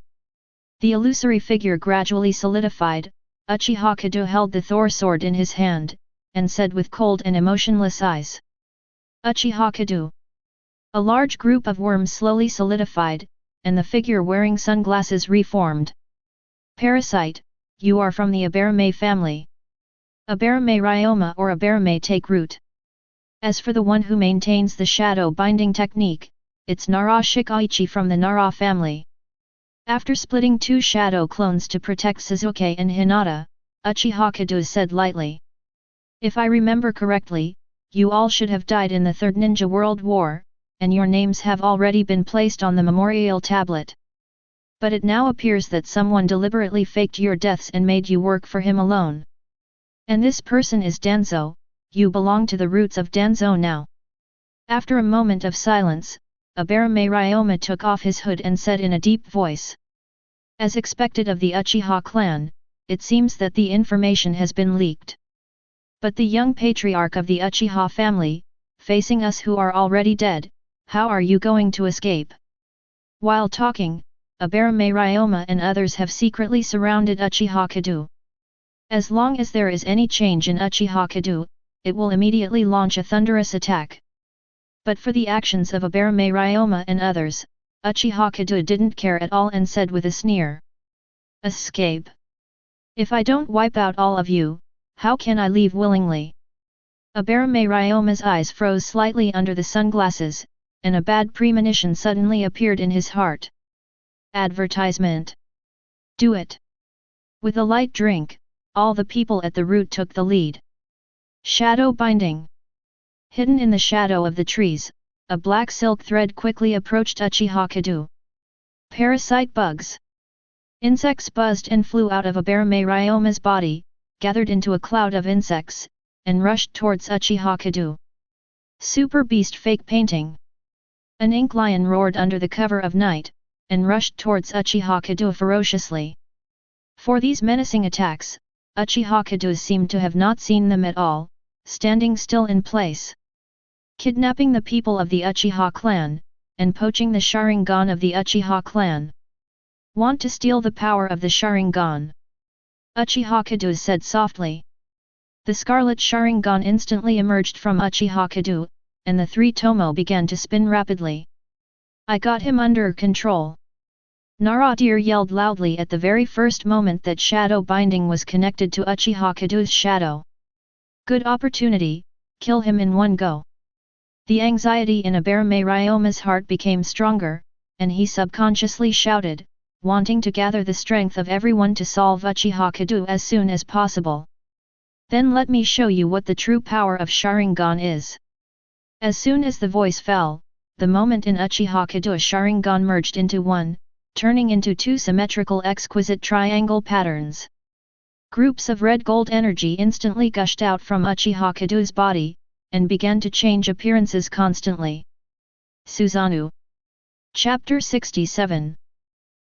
The illusory figure gradually solidified. Uchiha Kedo held the Thor sword in his hand, and said with cold and emotionless eyes. Uchiha Kedo. A large group of worms slowly solidified, and the figure wearing sunglasses reformed. Parasite, you are from the Abarame family. Abarame Ryoma or Abarame take root. As for the one who maintains the shadow binding technique, it's Nara Shikaichi from the Nara family. After splitting two shadow clones to protect Suzuki and Hinata, Uchiha Kedo said lightly. If I remember correctly, you all should have died in the Third Ninja World War, and your names have already been placed on the memorial tablet. But it now appears that someone deliberately faked your deaths and made you work for him alone. And this person is Danzo, you belong to the roots of Danzo now. After a moment of silence, Abarame Ryoma took off his hood and said in a deep voice. As expected of the Uchiha clan, it seems that the information has been leaked. But the young patriarch of the Uchiha family, facing us who are already dead, how are you going to escape? While talking, Abarame Ryoma and others have secretly surrounded Uchiha Kedo. As long as there is any change in Uchiha Kedo, it will immediately launch a thunderous attack. But for the actions of Abarame Ryoma and others, Uchiha Kedo didn't care at all and said with a sneer. Escape? If I don't wipe out all of you, how can I leave willingly? Abarame Ryoma's eyes froze slightly under the sunglasses, and a bad premonition suddenly appeared in his heart. Advertisement. Do it. With a light drink, all the people at the root took the lead. Shadow binding. Hidden in the shadow of the trees, a black silk thread quickly approached Uchiha Kedo. Parasite bugs. Insects buzzed and flew out of Abarame Ryoma's body, gathered into a cloud of insects, and rushed towards Uchiha Kedo. Super Beast fake painting. An ink lion roared under the cover of night, and rushed towards Uchiha Kedo ferociously. For these menacing attacks, Uchiha Kedo seemed to have not seen them at all, standing still in place. Kidnapping the people of the Uchiha clan, and poaching the Sharingan of the Uchiha clan. Want to steal the power of the Sharingan? Uchiha Kedo said softly. The scarlet Sharingan instantly emerged from Uchiha Kedo, and the three Tomo began to spin rapidly. I got him under control. Naradir yelled loudly at the very first moment that shadow binding was connected to Uchiha Kedo's shadow. Good opportunity, kill him in one go. The anxiety in Abarame Ryoma's heart became stronger, and he subconsciously shouted, wanting to gather the strength of everyone to solve Uchiha Kedo as soon as possible. Then let me show you what the true power of Sharingan is. As soon as the voice fell, the moment in Uchiha Kedo's Sharingan merged into one, turning into two symmetrical exquisite triangle patterns. Groups of red-gold energy instantly gushed out from Uchiha Kedo's body, and began to change appearances constantly. Susanoo. Chapter 67.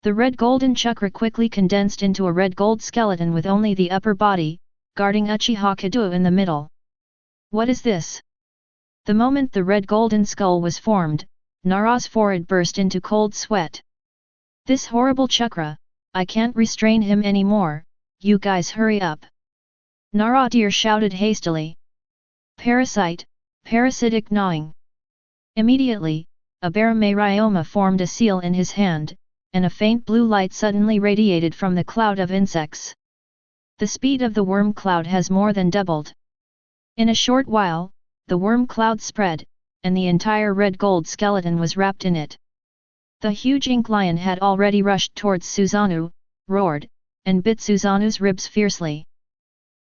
The red-golden chakra quickly condensed into a red-gold skeleton with only the upper body, guarding Uchiha Kedo in the middle. What is this? The moment the red-golden skull was formed, Nara's forehead burst into cold sweat. This horrible chakra, I can't restrain him anymore, you guys hurry up. Naradir shouted hastily. Parasite, parasitic gnawing. Immediately, Abarame Ryoma formed a seal in his hand, and a faint blue light suddenly radiated from the cloud of insects. The speed of the worm cloud has more than doubled. In a short while, the worm cloud spread, and the entire red-gold skeleton was wrapped in it. The huge ink lion had already rushed towards Susanoo, roared, and bit Susanoo's ribs fiercely.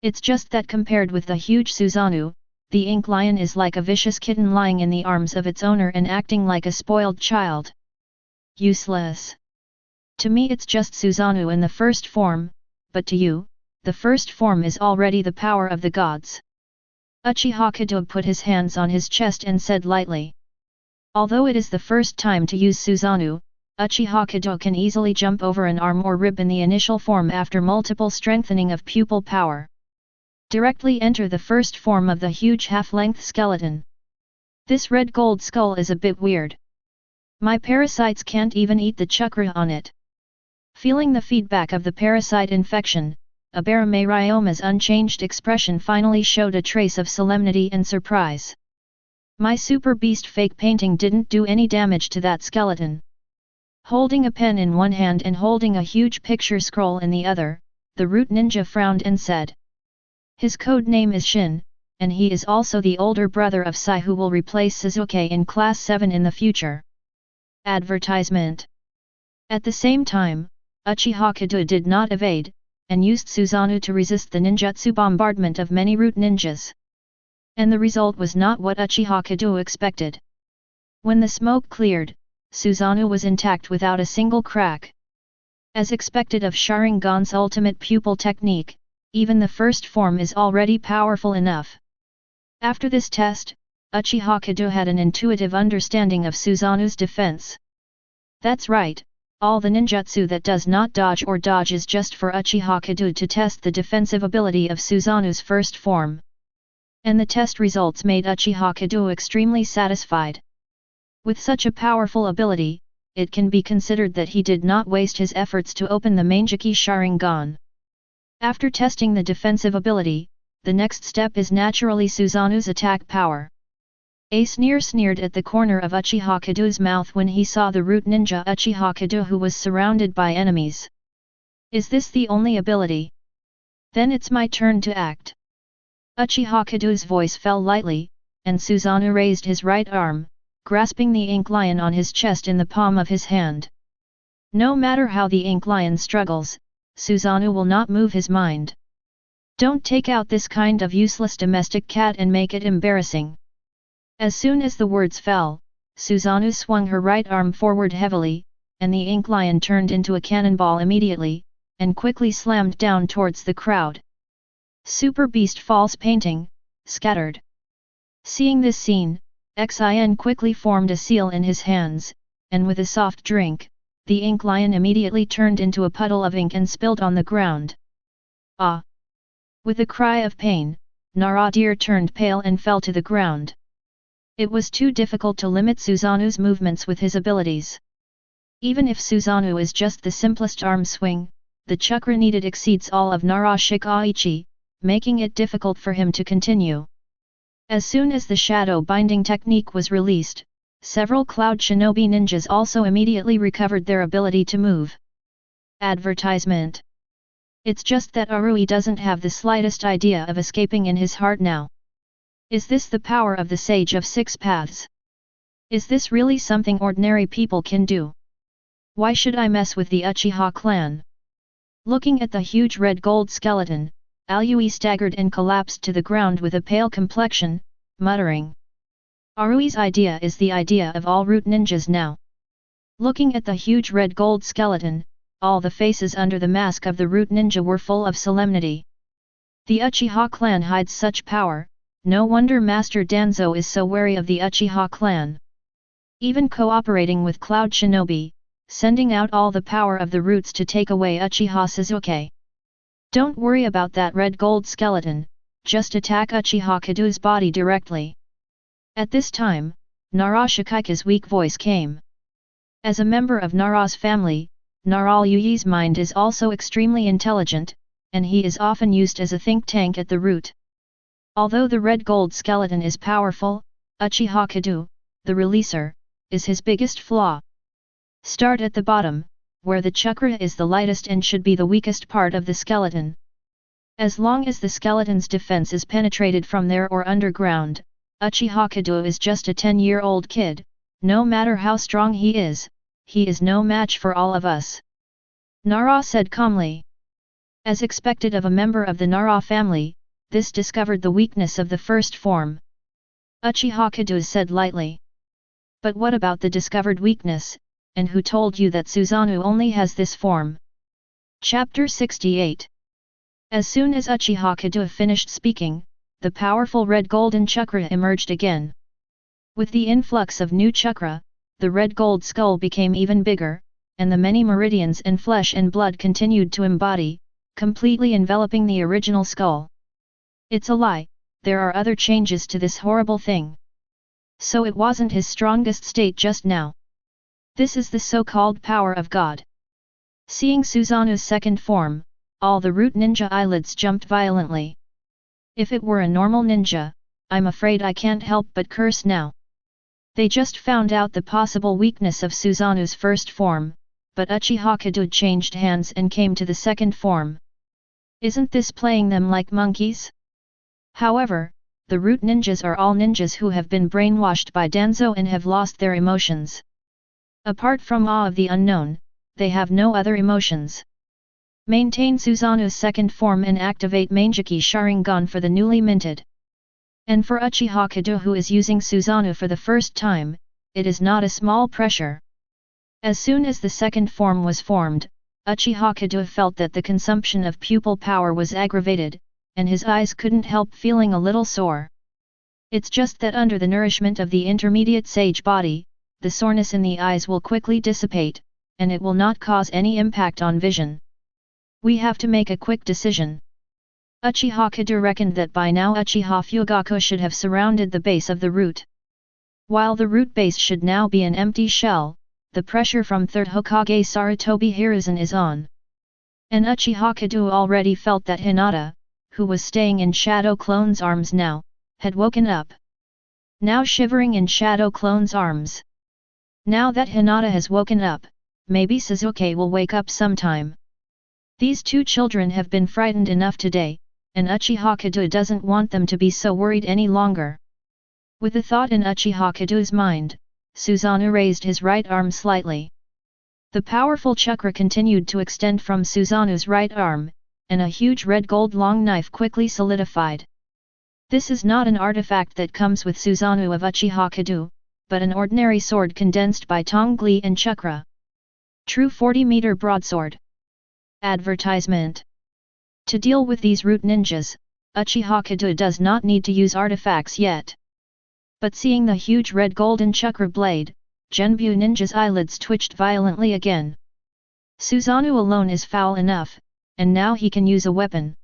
It's just that compared with the huge Susanoo, the ink lion is like a vicious kitten lying in the arms of its owner and acting like a spoiled child. Useless. To me it's just Susanoo in the first form, but to you, the first form is already the power of the gods. Uchiha Kedo put his hands on his chest and said lightly. Although it is the first time to use Susanoo, Uchiha Kedo can easily jump over an arm or rib in the initial form after multiple strengthening of pupil power. Directly enter the first form of the huge half-length skeleton. This red gold skull is a bit weird. My parasites can't even eat the chakra on it. Feeling the feedback of the parasite infection, Abarame Ryoma's unchanged expression finally showed a trace of solemnity and surprise. My super beast fake painting didn't do any damage to that skeleton. Holding a pen in one hand and holding a huge picture scroll in the other, the root ninja frowned and said. His code name is Shin, and he is also the older brother of Sigh who will replace Sasuke in Class 7 in the future. Advertisement. At the same time, Uchiha Kedo did not evade, and used Susanoo to resist the ninjutsu bombardment of many root ninjas. And the result was not what Uchiha Kedo expected. When the smoke cleared, Susanoo was intact without a single crack. As expected of Sharingan's ultimate pupil technique, even the first form is already powerful enough. After this test, Uchiha Kedo had an intuitive understanding of Susanoo's defense. That's right, all the ninjutsu that does not dodge or dodge is just for Uchiha Kedo to test the defensive ability of Susanoo's first form. And the test results made Uchiha Kedo extremely satisfied. With such a powerful ability, it can be considered that he did not waste his efforts to open the Mangeki Sharingan. After testing the defensive ability, the next step is naturally Susanoo's attack power. A sneer sneered at the corner of Uchiha Kedo's mouth when he saw the root ninja Uchiha Kedo who was surrounded by enemies. Is this the only ability? Then it's my turn to act. Uchiha Kedo's voice fell lightly, and Susanoo raised his right arm, grasping the ink lion on his chest in the palm of his hand. No matter how the ink lion struggles, Susanoo will not move his mind. Don't take out this kind of useless domestic cat and make it embarrassing. As soon as the words fell, Susanoo swung her right arm forward heavily, and the ink lion turned into a cannonball immediately, and quickly slammed down towards the crowd. Super Beast false painting, scattered. Seeing this scene, Xin quickly formed a seal in his hands, and with a soft drink, the ink lion immediately turned into a puddle of ink and spilled on the ground. Ah! With a cry of pain, Nara deer turned pale and fell to the ground. It was too difficult to limit Susanoo's movements with his abilities. Even if Susanoo is just the simplest arm swing, the chakra needed exceeds all of Nara Shikaichi, making it difficult for him to continue. As soon as the shadow binding technique was released, several cloud shinobi ninjas also immediately recovered their ability to move. Advertisement. It's just that Arui doesn't have the slightest idea of escaping in his heart now. Is this the power of the Sage of Six Paths? Is this really something ordinary people can do? Why should I mess with the Uchiha clan? Looking at the huge red gold skeleton, Aoi staggered and collapsed to the ground with a pale complexion, muttering. Arui's idea is the idea of all root ninjas now. Looking at the huge red gold skeleton, all the faces under the mask of the root ninja were full of solemnity. The Uchiha clan hides such power, no wonder Master Danzo is so wary of the Uchiha clan. Even cooperating with Cloud Shinobi, sending out all the power of the roots to take away Uchiha Sasuke. Don't worry about that red gold skeleton, just attack Uchiha Kedo's body directly. At this time, Nara Shikaika's weak voice came. As a member of Nara's family, Naral Yuyi's mind is also extremely intelligent, and he is often used as a think tank at the root. Although the red gold skeleton is powerful, Uchiha Kedo, the releaser, is his biggest flaw. Start at the bottom, where the chakra is the lightest and should be the weakest part of the skeleton. As long as the skeleton's defense is penetrated from there or underground, Uchiha Kedo is just a 10-year-old kid. No matter how strong he is no match for all of us. Nara said calmly. As expected of a member of the Nara family, this discovered the weakness of the first form. Uchiha Kedo said lightly. But what about the discovered weakness, and who told you that Susanoo only has this form? Chapter 68. As soon as Uchiha Kedo finished speaking, the powerful red golden chakra emerged again. With the influx of new chakra, the red gold skull became even bigger, and the many meridians in flesh and blood continued to embody, completely enveloping the original skull. It's a lie, there are other changes to this horrible thing. So it wasn't his strongest state just now. This is the so-called power of God. Seeing Suzanu's second form, all the root ninja eyelids jumped violently. If it were a normal ninja, I'm afraid I can't help but curse now. They just found out the possible weakness of Suzanu's first form, but Uchiha Kedo changed hands and came to the second form. Isn't this playing them like monkeys? However, the root ninjas are all ninjas who have been brainwashed by Danzo and have lost their emotions. Apart from awe of the unknown, they have no other emotions. Maintain Suzanu's second form and activate Manjiki Sharingan for the newly minted. And for Uchiha Kedo who is using Suzanu for the first time, it is not a small pressure. As soon as the second form was formed, Uchiha Kedo felt that the consumption of pupil power was aggravated, and his eyes couldn't help feeling a little sore. It's just that under the nourishment of the intermediate sage body, the soreness in the eyes will quickly dissipate, and it will not cause any impact on vision. We have to make a quick decision. Uchiha Kedo reckoned that by now Uchiha Fugaku should have surrounded the base of the root. While the root base should now be an empty shell, the pressure from 3rd Hokage Sarutobi Hiruzen is on. And Uchiha Kedo already felt that Hinata, who was staying in Shadow Clone's arms now, had woken up. Now shivering in Shadow Clone's arms. Now that Hinata has woken up, maybe Suzuki will wake up sometime. These two children have been frightened enough today, and Uchiha Kedo doesn't want them to be so worried any longer. With a thought in Uchiha Kedo's mind, Suzanu raised his right arm slightly. The powerful chakra continued to extend from Suzanu's right arm, and a huge red gold long knife quickly solidified. This is not an artifact that comes with Suzanu of Uchiha Kedo, but an ordinary sword condensed by Tongli and Chakra. True 40-meter broadsword. Advertisement. To deal with these root ninjas, Uchiha Kedo does not need to use artifacts yet. But seeing the huge red golden chakra blade, Genbu ninja's eyelids twitched violently again. Suzanu alone is foul enough, and now he can use a weapon.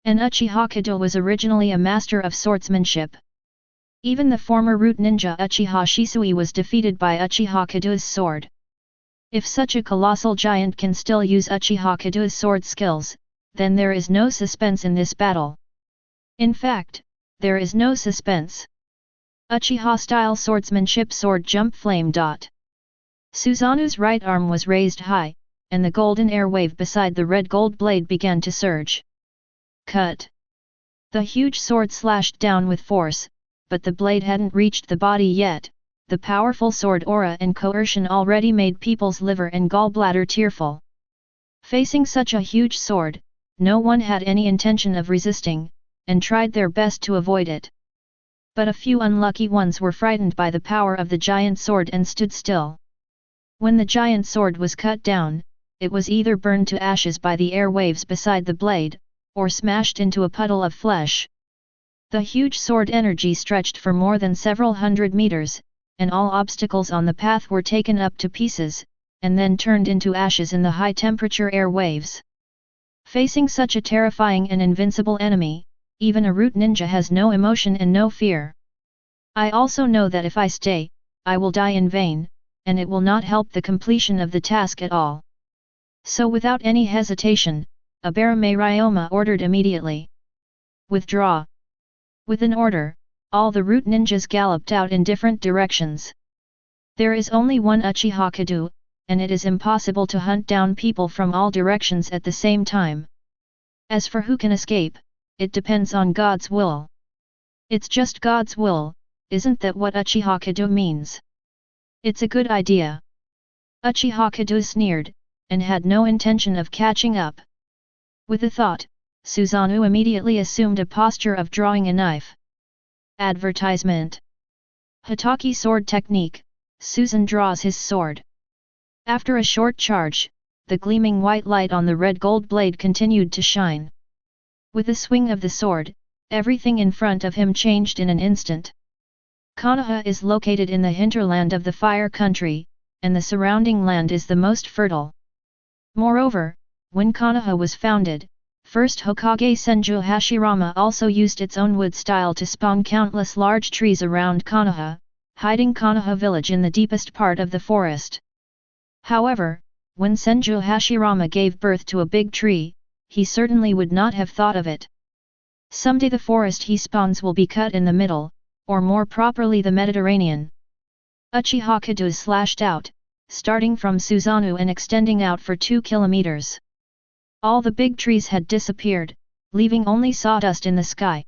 And Uchiha Kedo was originally a master of swordsmanship. Even the former root ninja Uchiha Shisui was defeated by Uchiha Kedo's sword. If such a colossal giant can still use Uchiha Kedo's sword skills, then there is no suspense in this battle. In fact, there is no suspense. Uchiha-style swordsmanship sword jump flame. Suzanu's right arm was raised high, and the golden air wave beside the red gold blade began to surge. Cut! The huge sword slashed down with force, but the blade hadn't reached the body yet. The powerful sword aura and coercion already made people's liver and gallbladder tearful. Facing such a huge sword, no one had any intention of resisting, and tried their best to avoid it. But a few unlucky ones were frightened by the power of the giant sword and stood still. When the giant sword was cut down, it was either burned to ashes by the air waves beside the blade, or smashed into a puddle of flesh. The huge sword energy stretched for more than several hundred meters, and all obstacles on the path were taken up to pieces, and then turned into ashes in the high-temperature air waves. Facing such a terrifying and invincible enemy, even a root ninja has no emotion and no fear. I also know that if I stay, I will die in vain, and it will not help the completion of the task at all. So without any hesitation, Abarame Ryoma ordered immediately. Withdraw. With an order, all the root ninjas galloped out in different directions. There is only one Uchiha Kedo, and it is impossible to hunt down people from all directions at the same time. As for who can escape, it depends on God's will. It's just God's will, isn't that what Uchiha Kedo means? It's a good idea. Uchiha Kedo sneered, and had no intention of catching up. With a thought, Suzanu immediately assumed a posture of drawing a knife. Advertisement. Hitaki sword technique, Suzan draws his sword. After a short charge, the gleaming white light on the red gold blade continued to shine. With the swing of the sword, everything in front of him changed in an instant. Konoha is located in the hinterland of the Fire Country, and the surrounding land is the most fertile. Moreover, when Konoha was founded, first Hokage Senju Hashirama also used its own wood style to spawn countless large trees around Konoha, hiding Konoha village in the deepest part of the forest. However, when Senju Hashirama gave birth to a big tree, he certainly would not have thought of it. Someday the forest he spawns will be cut in the middle, or more properly the Mediterranean. Uchiha Kedo slashed out, starting from Susanoo and extending out for 2 kilometers. All the big trees had disappeared, leaving only sawdust in the sky.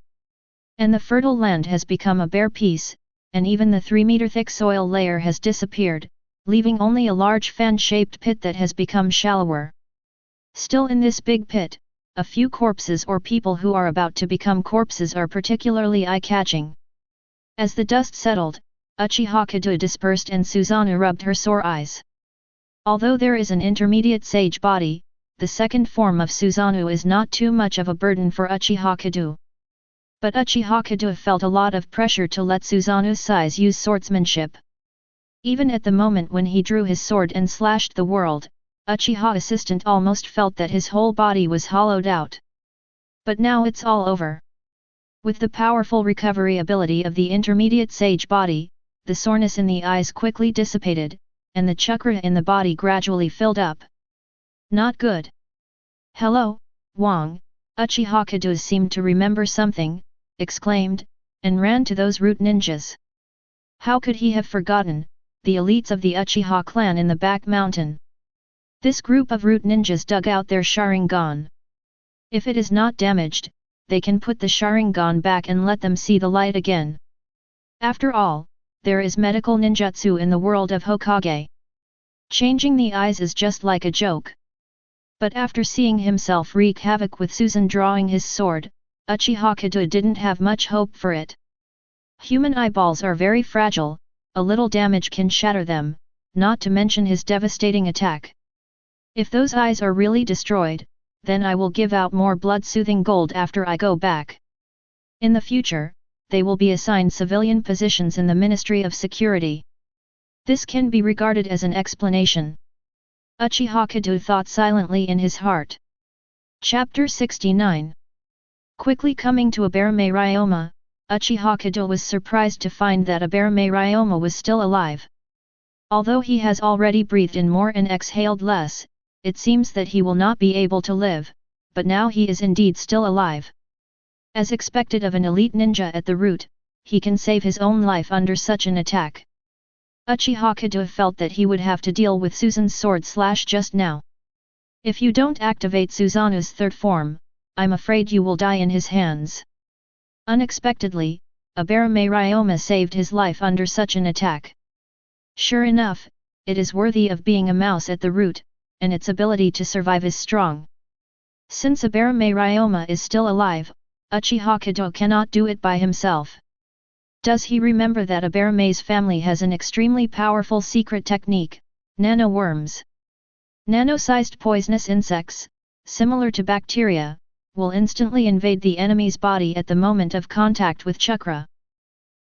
And the fertile land has become a bare piece, and even the 3-meter thick soil layer has disappeared, leaving only a large fan-shaped pit that has become shallower. Still in this big pit, a few corpses or people who are about to become corpses are particularly eye-catching. As the dust settled, Uchiha Kedo dispersed and Susanoo rubbed her sore eyes. Although there is an intermediate sage body, the second form of Susanoo is not too much of a burden for Uchiha Kedo. But Uchiha Kedo felt a lot of pressure to let Susanoo's size use swordsmanship. Even at the moment when he drew his sword and slashed the world, Uchiha assistant almost felt that his whole body was hollowed out. But now it's all over. With the powerful recovery ability of the intermediate sage body, the soreness in the eyes quickly dissipated, and the chakra in the body gradually filled up. Not good. Hello, Wang, Uchiha Kedo seemed to remember something, exclaimed, and ran to those root ninjas. How could he have forgotten, the elites of the Uchiha clan in the back mountain? This group of root ninjas dug out their Sharingan. If it is not damaged, they can put the Sharingan back and let them see the light again. After all, there is medical ninjutsu in the world of Hokage. Changing the eyes is just like a joke. But after seeing himself wreak havoc with Susan drawing his sword, Uchiha Kedo didn't have much hope for it. Human eyeballs are very fragile, a little damage can shatter them, not to mention his devastating attack. If those eyes are really destroyed, then I will give out more blood-soothing gold after I go back. In the future, they will be assigned civilian positions in the Ministry of Security. This can be regarded as an explanation. Uchiha Kedo thought silently in his heart. Chapter 69. Quickly coming to Abarame Ryoma, Uchiha Kedo was surprised to find that Abarame Ryoma was still alive. Although he has already breathed in more and exhaled less, it seems that he will not be able to live, but now he is indeed still alive. As expected of an elite ninja at the root, he can save his own life under such an attack. Uchiha Kedo felt that he would have to deal with Susan's sword slash just now. If you don't activate Susanoo's third form, I'm afraid you will die in his hands. Unexpectedly, Abarame Ryoma saved his life under such an attack. Sure enough, it is worthy of being a mouse at the root, and its ability to survive is strong. Since Abarame Ryoma is still alive, Uchiha Kedo cannot do it by himself. Does he remember that Abarame's family has an extremely powerful secret technique, nano-worms? Nano-sized poisonous insects, similar to bacteria, will instantly invade the enemy's body at the moment of contact with chakra.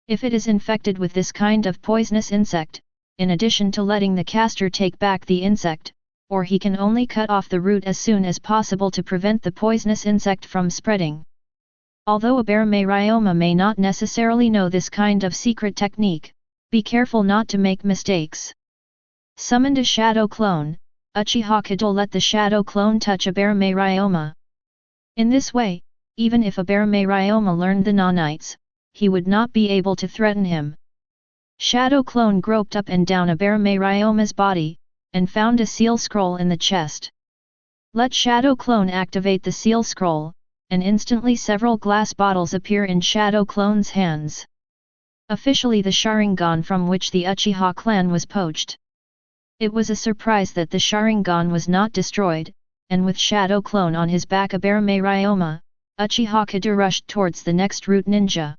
If it is infected with this kind of poisonous insect, in addition to letting the caster take back the insect, or he can only cut off the root as soon as possible to prevent the poisonous insect from spreading. Although Abarame Ryoma may not necessarily know this kind of secret technique, be careful not to make mistakes. Summoned a shadow clone, Uchiha Kedo let the shadow clone touch Abarame Ryoma. In this way, even if Abarame Ryoma learned the nanites, he would not be able to threaten him. Shadow clone groped up and down Abarame Ryoma's body, and found a seal scroll in the chest. Let Shadow Clone activate the seal scroll, and instantly several glass bottles appear in Shadow Clone's hands. Officially the Sharingan from which the Uchiha clan was poached. It was a surprise that the Sharingan was not destroyed, and with Shadow Clone on his back Abarame Ryoma, Uchiha Kedo rushed towards the next root ninja.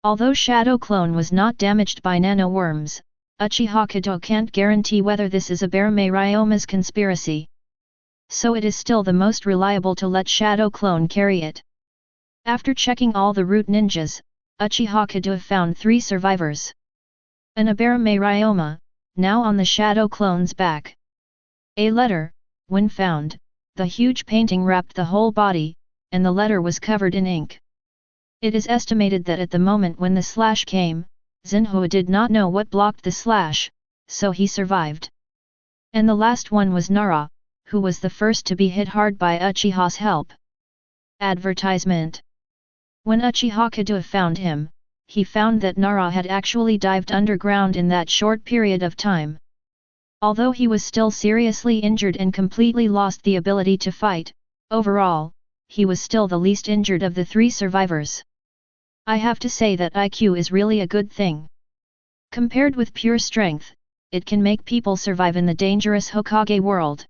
Although Shadow Clone was not damaged by nano-worms, Uchiha Kedo can't guarantee whether this is Abarame Ryoma's conspiracy. So it is still the most reliable to let Shadow Clone carry it. After checking all the root ninjas, Uchiha Kedo found 3 survivors. An Abarame Ryoma, now on the shadow clone's back. A letter, when found, the huge painting wrapped the whole body, and the letter was covered in ink. It is estimated that at the moment when the slash came, Xinhua did not know what blocked the slash, so he survived. And the last one was Nara, who was the first to be hit hard by Uchiha's help. Advertisement. When Uchiha Kedo found him, he found that Nara had actually dived underground in that short period of time. Although he was still seriously injured and completely lost the ability to fight, overall, he was still the least injured of the 3 survivors. I have to say that IQ is really a good thing. Compared with pure strength, it can make people survive in the dangerous Hokage world.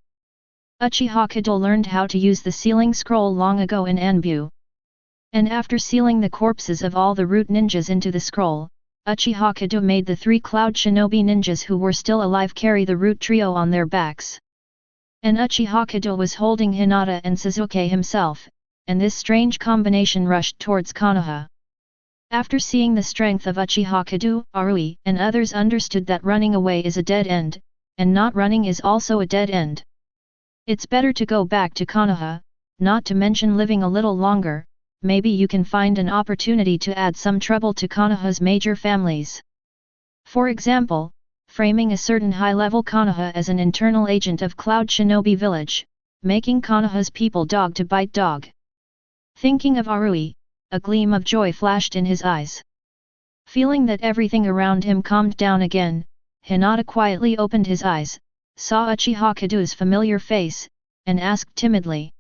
Uchiha Kedo learned how to use the sealing scroll long ago in Anbu. And after sealing the corpses of all the root ninjas into the scroll, Uchiha Kedo made the 3 cloud shinobi ninjas who were still alive carry the root trio on their backs. And Uchiha Kedo was holding Hinata and Suzuki himself, and this strange combination rushed towards Konoha. After seeing the strength of Uchiha Kedo, Arui and others understood that running away is a dead end, and not running is also a dead end. It's better to go back to Konoha, not to mention living a little longer. Maybe you can find an opportunity to add some trouble to Konoha's major families. For example, framing a certain high-level Konoha as an internal agent of Cloud Shinobi Village, making Konoha's people dog to bite dog. Thinking of Arui, a gleam of joy flashed in his eyes. Feeling that everything around him calmed down again, Hinata quietly opened his eyes, saw Uchiha Kedo's familiar face, and asked timidly,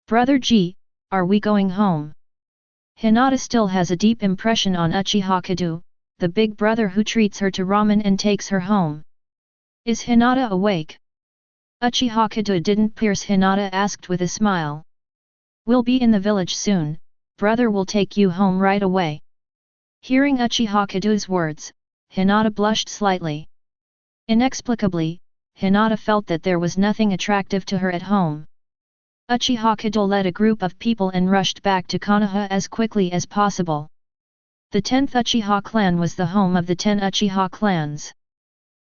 "Brother G, are we going home?" Hinata still has a deep impression on Uchiha Kedo, the big brother who treats her to ramen and takes her home. Is Hinata awake? Uchiha Kedo didn't pierce Hinata, asked with a smile. "We'll be in the village soon, brother will take you home right away." Hearing Uchiha Kedo's words, Hinata blushed slightly. Inexplicably, Hinata felt that there was nothing attractive to her at home. Uchiha Kedo led a group of people and rushed back to Konoha as quickly as possible. The 10th Uchiha clan was the home of the 10 Uchiha clans.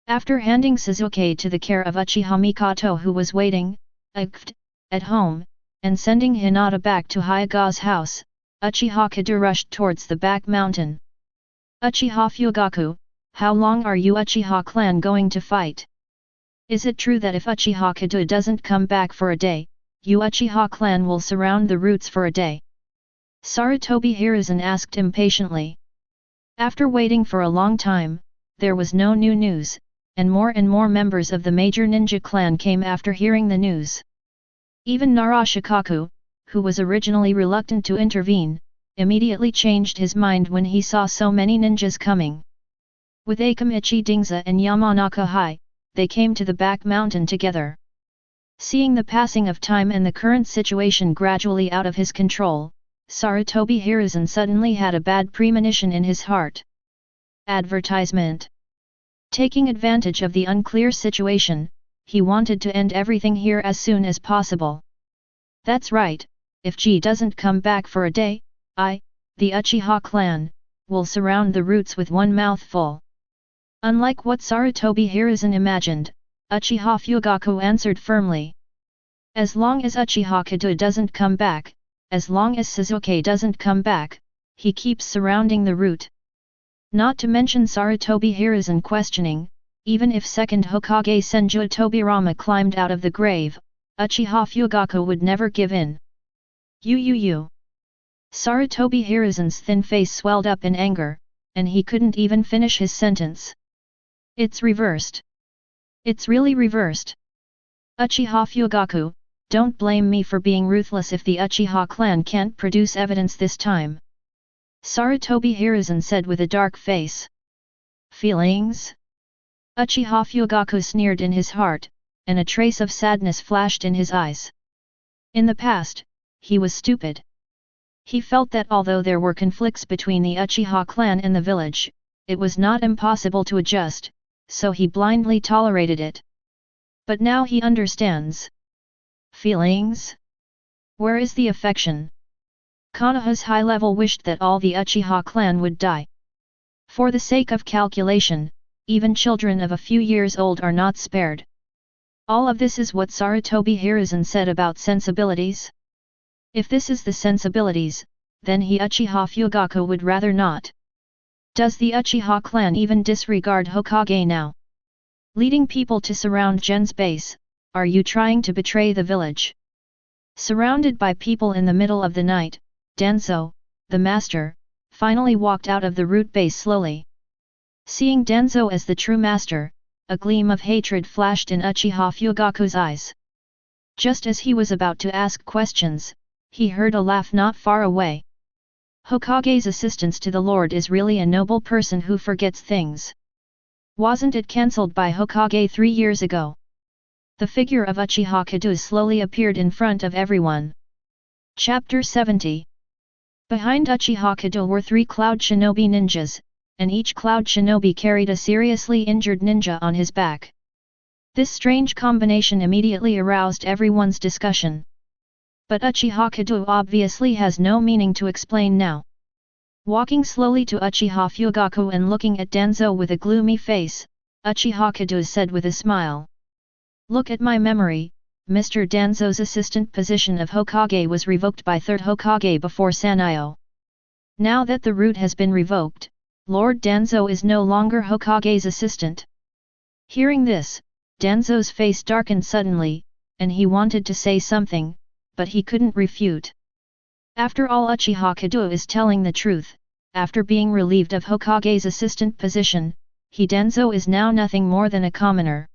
After handing Suzuki to the care of Uchiha Mikoto, who was waiting, at home, and sending Hinata back to Hyaga's house, Uchiha Kedo rushed towards the back mountain. "Uchiha Fugaku, how long are you Uchiha clan going to fight? Is it true that if Uchiha Kedo doesn't come back for a day, you Uchiha clan will surround the roots for a day?" Sarutobi Hiruzen asked impatiently. After waiting for a long time, there was no new news, and more members of the major ninja clan came after hearing the news. Even Nara Shikaku, who was originally reluctant to intervene, immediately changed his mind when he saw so many ninjas coming. With Akamichi Dingza and Yamanaka Hai, they came to the back mountain together. Seeing the passing of time and the current situation gradually out of his control, Sarutobi Hiruzen suddenly had a bad premonition in his heart. Advertisement. Taking advantage of the unclear situation, he wanted to end everything here as soon as possible. That's right, if G doesn't come back for a day, the Uchiha clan, will surround the roots with one mouthful. Unlike what Sarutobi Hiruzen imagined, Uchiha Fugaku answered firmly. As long as Uchiha Kedo doesn't come back, as long as Suzuki doesn't come back, he keeps surrounding the root. Not to mention Sarutobi Hiruzen questioning, even if second Hokage Senju Tobirama climbed out of the grave, Uchiha Fugaku would never give in. You. Sarutobi Hiruzen's thin face swelled up in anger, and he couldn't even finish his sentence. It's reversed. It's really reversed. Uchiha Fugaku, don't blame me for being ruthless if the Uchiha clan can't produce evidence this time. Sarutobi Hiruzen said with a dark face. Feelings? Uchiha Fugaku sneered in his heart, and a trace of sadness flashed in his eyes. In the past, he was stupid. He felt that although there were conflicts between the Uchiha clan and the village, it was not impossible to adjust, so he blindly tolerated it. But now he understands. Feelings? Where is the affection? Konoha's high level wished that all the Uchiha clan would die. For the sake of calculation, even children of a few years old are not spared. All of this is what Sarutobi Hiruzen said about sensibilities. If this is the sensibilities, then he Uchiha Fugaku would rather not. Does the Uchiha clan even disregard Hokage now? Leading people to surround Gen's base, are you trying to betray the village? Surrounded by people in the middle of the night, Danzo, the master, finally walked out of the root base slowly. Seeing Danzo as the true master, a gleam of hatred flashed in Uchiha Fugaku's eyes. Just as he was about to ask questions, he heard a laugh not far away. Hokage's assistance to the Lord is really a noble person who forgets things. Wasn't it cancelled by Hokage 3 years ago? The figure of Uchiha Kedo slowly appeared in front of everyone. Chapter 70. Behind Uchiha Kedo were 3 cloud shinobi ninjas, and each cloud shinobi carried a seriously injured ninja on his back. This strange combination immediately aroused everyone's discussion. But Uchiha Kedo obviously has no meaning to explain now. Walking slowly to Uchiha Fugaku and looking at Danzo with a gloomy face, Uchiha Kedo said with a smile. Look at my memory, Mr. Danzo's assistant position of Hokage was revoked by 3rd Hokage before Sanyo. Now that the root has been revoked, Lord Danzo is no longer Hokage's assistant. Hearing this, Danzo's face darkened suddenly, and he wanted to say something, but he couldn't refute. After all, Uchiha Kedo is telling the truth. After being relieved of Hokage's assistant position, Danzo is now nothing more than a commoner.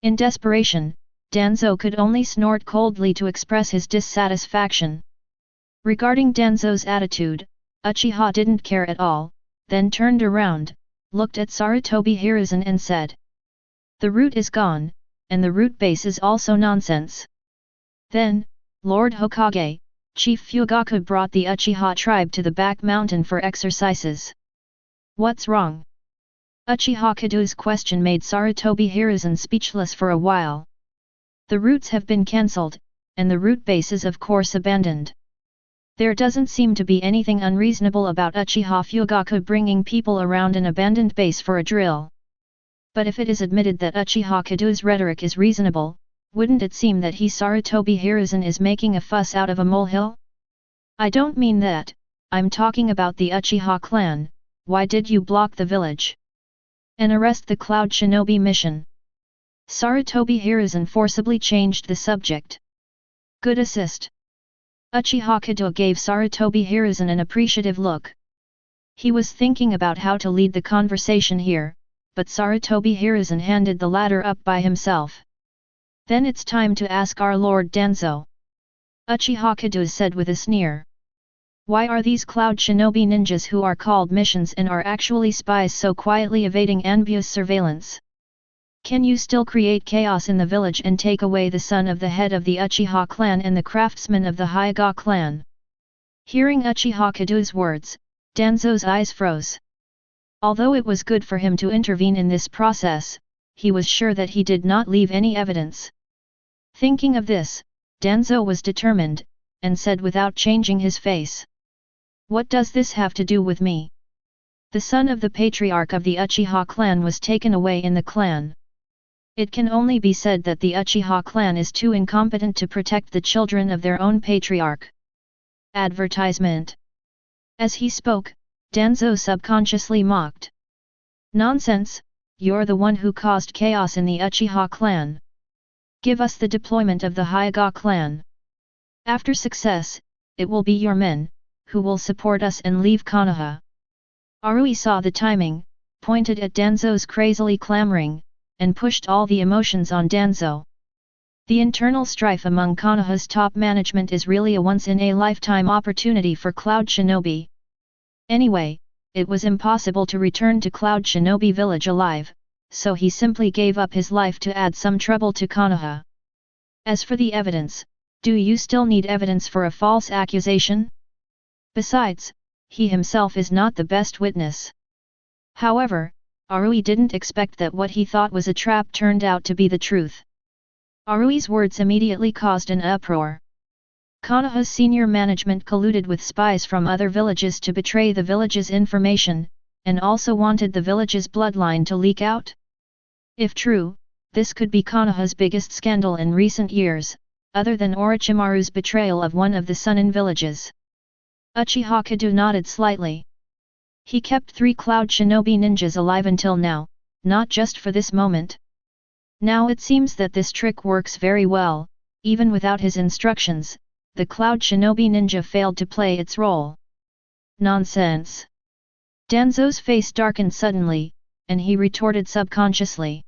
In desperation, Danzo could only snort coldly to express his dissatisfaction. Regarding Danzo's attitude, Uchiha didn't care at all, then turned around, looked at Sarutobi Hiruzen and said. The root is gone, and the root base is also nonsense. Then, Lord Hokage, Chief Fugaku brought the Uchiha tribe to the back mountain for exercises. What's wrong? Uchiha Kedo's question made Sarutobi Hiruzen speechless for a while. The roots have been cancelled, and the root base is of course abandoned. There doesn't seem to be anything unreasonable about Uchiha Fugaku bringing people around an abandoned base for a drill. But if it is admitted that Uchiha Kedo's rhetoric is reasonable, wouldn't it seem that Sarutobi Hiruzen is making a fuss out of a molehill? I don't mean that, I'm talking about the Uchiha clan. Why did you block the village? And arrest the Cloud Shinobi mission? Sarutobi Hiruzen forcibly changed the subject. Good assist. Uchiha Kedo gave Sarutobi Hiruzen an appreciative look. He was thinking about how to lead the conversation here, but Sarutobi Hiruzen handed the ladder up by himself. Then it's time to ask our Lord Danzo. Uchiha Kedo said with a sneer. Why are these Cloud Shinobi ninjas who are called missions and are actually spies so quietly evading Anbu's surveillance? Can you still create chaos in the village and take away the son of the head of the Uchiha clan and the craftsman of the Hyuga clan? Hearing Uchiha Kedo's words, Danzo's eyes froze. Although it was good for him to intervene in this process, he was sure that he did not leave any evidence. Thinking of this, Danzo was determined, and said without changing his face. What does this have to do with me? The son of the patriarch of the Uchiha clan was taken away in the clan. It can only be said that the Uchiha clan is too incompetent to protect the children of their own patriarch. Advertisement. As he spoke, Danzo subconsciously mocked. Nonsense, you're the one who caused chaos in the Uchiha clan. Give us the deployment of the Hyuga clan. After success, it will be your men, who will support us and leave Konoha. Arui saw the timing, pointed at Danzo's crazily clamoring, and pushed all the emotions on Danzo. The internal strife among Konoha's top management is really a once-in-a-lifetime opportunity for Cloud Shinobi. Anyway, it was impossible to return to Cloud Shinobi village alive, so he simply gave up his life to add some trouble to Konoha. As for the evidence, do you still need evidence for a false accusation? Besides, he himself is not the best witness. However, Arui didn't expect that what he thought was a trap turned out to be the truth. Arui's words immediately caused an uproar. Konoha's senior management colluded with spies from other villages to betray the village's information, and also wanted the village's bloodline to leak out? If true, this could be Konoha's biggest scandal in recent years, other than Orochimaru's betrayal of one of the Sunin villages. Uchiha Kedo nodded slightly. He kept 3 cloud shinobi ninjas alive until now, not just for this moment. Now it seems that this trick works very well. Even without his instructions, the cloud shinobi ninja failed to play its role. Nonsense! Danzo's face darkened suddenly, and he retorted subconsciously.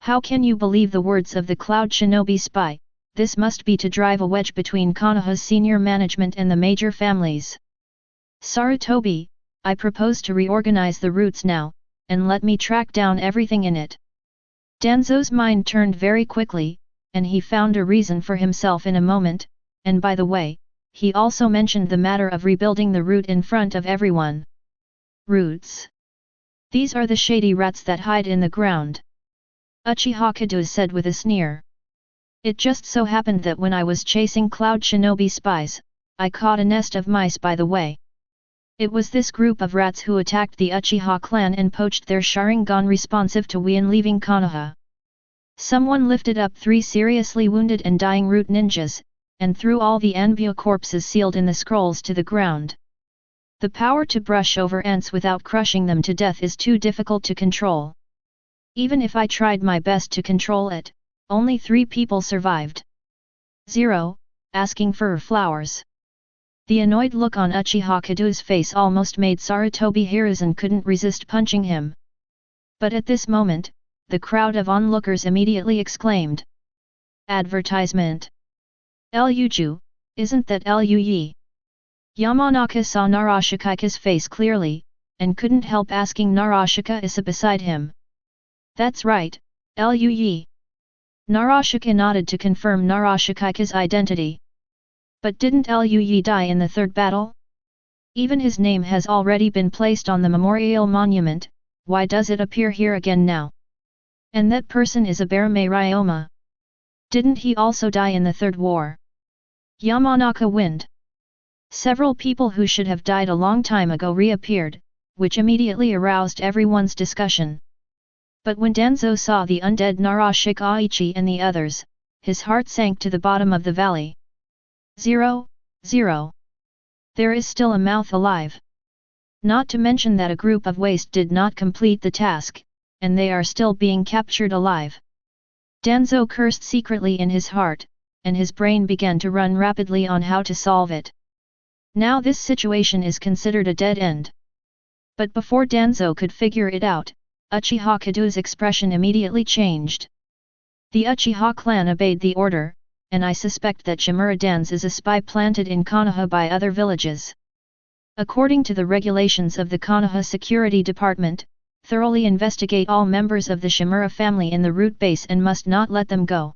How can you believe the words of the cloud shinobi spy? This must be to drive a wedge between Konoha's senior management and the major families. Sarutobi, I propose to reorganize the routes now, and let me track down everything in it. Danzo's mind turned very quickly, and he found a reason for himself in a moment, and by the way, he also mentioned the matter of rebuilding the route in front of everyone. Roots? These are the shady rats that hide in the ground. Uchiha Kedo said with a sneer. It just so happened that when I was chasing Cloud Shinobi spies, I caught a nest of mice by the way. It was this group of rats who attacked the Uchiha clan and poached their Sharingan responsive to Wien leaving Konoha. Someone lifted up 3 seriously wounded and dying root ninjas, and threw all the Anbyo corpses sealed in the scrolls to the ground. The power to brush over ants without crushing them to death is too difficult to control. Even if I tried my best to control it, only 3 people survived. 0. Asking for flowers. The annoyed look on Uchiha Kedo's face almost made Sarutobi Hiruzen couldn't resist punching him. But at this moment, the crowd of onlookers immediately exclaimed. Advertisement! Luju, isn't that Luyi? Yamanaka saw Narashika's face clearly, and couldn't help asking Narashika is beside him. That's right, Luyi. Narashika nodded to confirm Narashika's identity. But didn't Luyi die in the 3rd battle? Even his name has already been placed on the memorial monument, why does it appear here again now? And that person is Abarame Ryoma. Didn't he also die in the 3rd war? Yamanaka wind. Several people who should have died a long time ago reappeared, which immediately aroused everyone's discussion. But when Danzo saw the undead Narashika and the others, his heart sank to the bottom of the valley. 0. There is still a mouth alive. Not to mention that a group of waste did not complete the task, and they are still being captured alive. Danzo cursed secretly in his heart, and his brain began to run rapidly on how to solve it. Now this situation is considered a dead end. But before Danzo could figure it out, Uchiha Kedo's expression immediately changed. The Uchiha clan obeyed the order, and I suspect that Shimura Dance is a spy planted in Konoha by other villages. According to the regulations of the Konoha Security Department, thoroughly investigate all members of the Shimura family in the root base and must not let them go.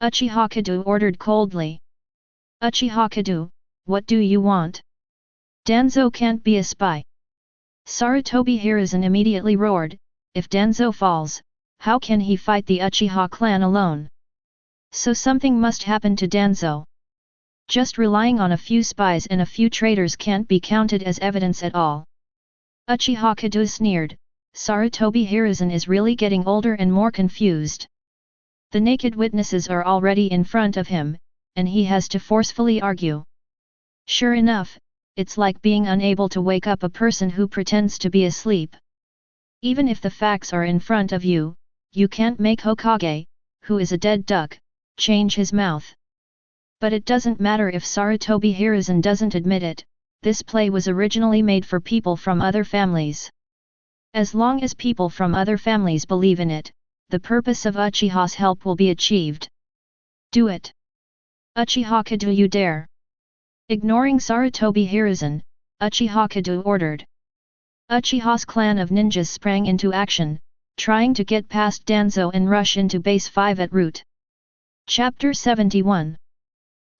Uchiha Kedo ordered coldly. Uchiha Kedo, what do you want? Danzo can't be a spy. Sarutobi Hiruzen immediately roared, if Danzo falls, how can he fight the Uchiha clan alone? So something must happen to Danzo. Just relying on a few spies and a few traitors can't be counted as evidence at all. Uchiha Kedo sneered, Sarutobi Hiruzen is really getting older and more confused. The naked witnesses are already in front of him, and he has to forcefully argue. Sure enough, it's like being unable to wake up a person who pretends to be asleep. Even if the facts are in front of you, you can't make Hokage, who is a dead duck, change his mouth. But it doesn't matter if Sarutobi Hiruzen doesn't admit it, this play was originally made for people from other families. As long as people from other families believe in it, the purpose of Uchiha's help will be achieved. Do it! Uchiha Kedo, you dare! Ignoring Sarutobi Hiruzen, Uchiha Kedo ordered. Uchiha's clan of ninjas sprang into action, trying to get past Danzo and rush into base 5 at route. Chapter 71.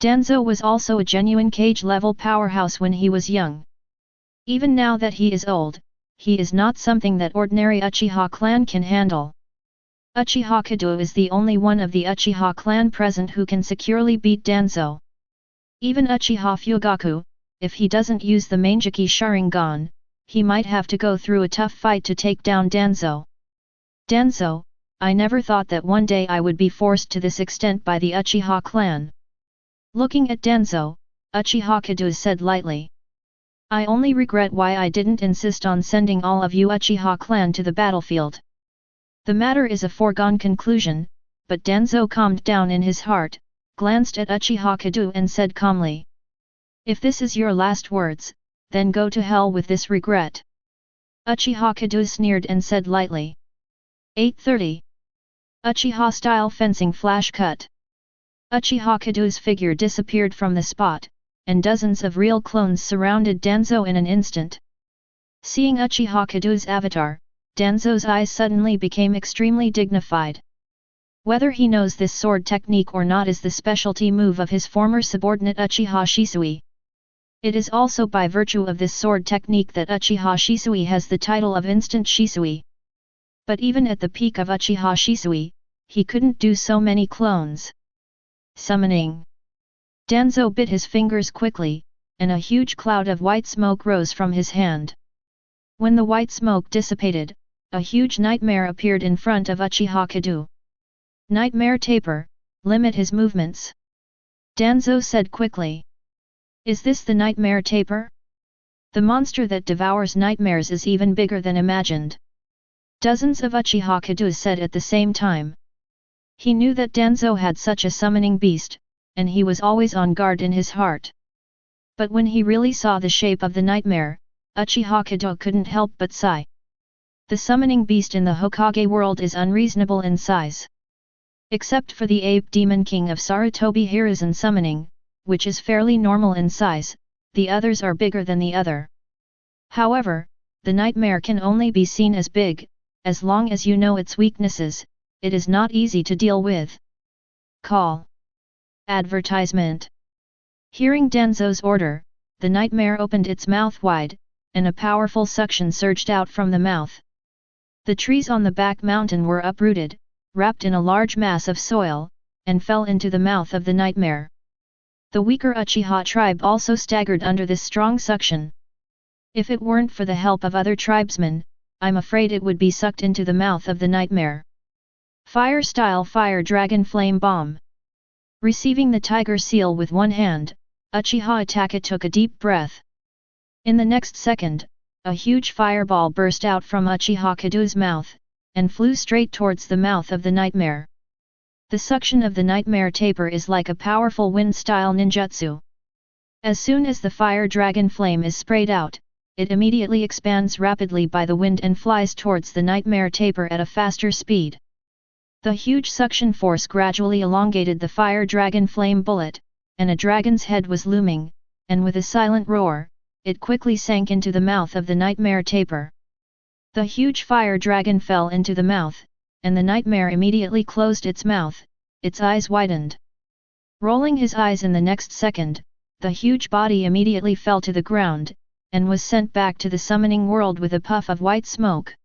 Danzo was also a genuine cage-level powerhouse when he was young. Even now that he is old, he is not something that ordinary Uchiha clan can handle. Uchiha Kedo is the only one of the Uchiha clan present who can securely beat Danzo. Even Uchiha Fugaku, if he doesn't use the Mangeki Sharingan, he might have to go through a tough fight to take down Danzo. Danzo, I never thought that one day I would be forced to this extent by the Uchiha clan. Looking at Danzo, Uchiha Kedo said lightly. I only regret why I didn't insist on sending all of you Uchiha clan to the battlefield. The matter is a foregone conclusion, but Danzo calmed down in his heart, glanced at Uchiha Kedo and said calmly. If this is your last words, then go to hell with this regret. Uchiha Kedo sneered and said lightly. 8:30. Uchiha style fencing flash cut. Uchiha Kedo's figure disappeared from the spot, and dozens of real clones surrounded Danzo in an instant. Seeing Uchiha Kedo's avatar, Danzo's eyes suddenly became extremely dignified. Whether he knows this sword technique or not is the specialty move of his former subordinate Uchiha Shisui. It is also by virtue of this sword technique that Uchiha Shisui has the title of Instant Shisui. But even at the peak of Uchiha Shisui, he couldn't do so many clones. Summoning. Danzo bit his fingers quickly, and a huge cloud of white smoke rose from his hand. When the white smoke dissipated, a huge nightmare appeared in front of Uchiha Kedo. Nightmare taper, limit his movements. Danzo said quickly. Is this the nightmare taper? The monster that devours nightmares is even bigger than imagined. Dozens of Uchiha Kedo said at the same time. He knew that Danzo had such a summoning beast, and he was always on guard in his heart. But when he really saw the shape of the nightmare, Uchiha Kedo couldn't help but sigh. The summoning beast in the Hokage world is unreasonable in size. Except for the ape demon king of Sarutobi Hiruzen summoning, which is fairly normal in size, the others are bigger than the other. However, the nightmare can only be seen as big, as long as you know its weaknesses, it is not easy to deal with. Call. Advertisement. Hearing Danzo's order, the nightmare opened its mouth wide, and a powerful suction surged out from the mouth. The trees on the back mountain were uprooted, wrapped in a large mass of soil, and fell into the mouth of the nightmare. The weaker Uchiha tribe also staggered under this strong suction. If it weren't for the help of other tribesmen, I'm afraid it would be sucked into the mouth of the nightmare. Fire-style Fire Dragon Flame Bomb. Receiving the tiger seal with one hand, Uchiha Itachi took a deep breath. In the next second, a huge fireball burst out from Uchiha Kedo's mouth, and flew straight towards the mouth of the nightmare. The suction of the nightmare taper is like a powerful wind-style ninjutsu. As soon as the fire dragon flame is sprayed out, it immediately expands rapidly by the wind and flies towards the nightmare taper at a faster speed. The huge suction force gradually elongated the fire dragon flame bullet, and a dragon's head was looming, and with a silent roar, it quickly sank into the mouth of the nightmare taper. The huge fire dragon fell into the mouth, and the nightmare immediately closed its mouth, its eyes widened. Rolling his eyes in the next second, the huge body immediately fell to the ground, and was sent back to the summoning world with a puff of white smoke.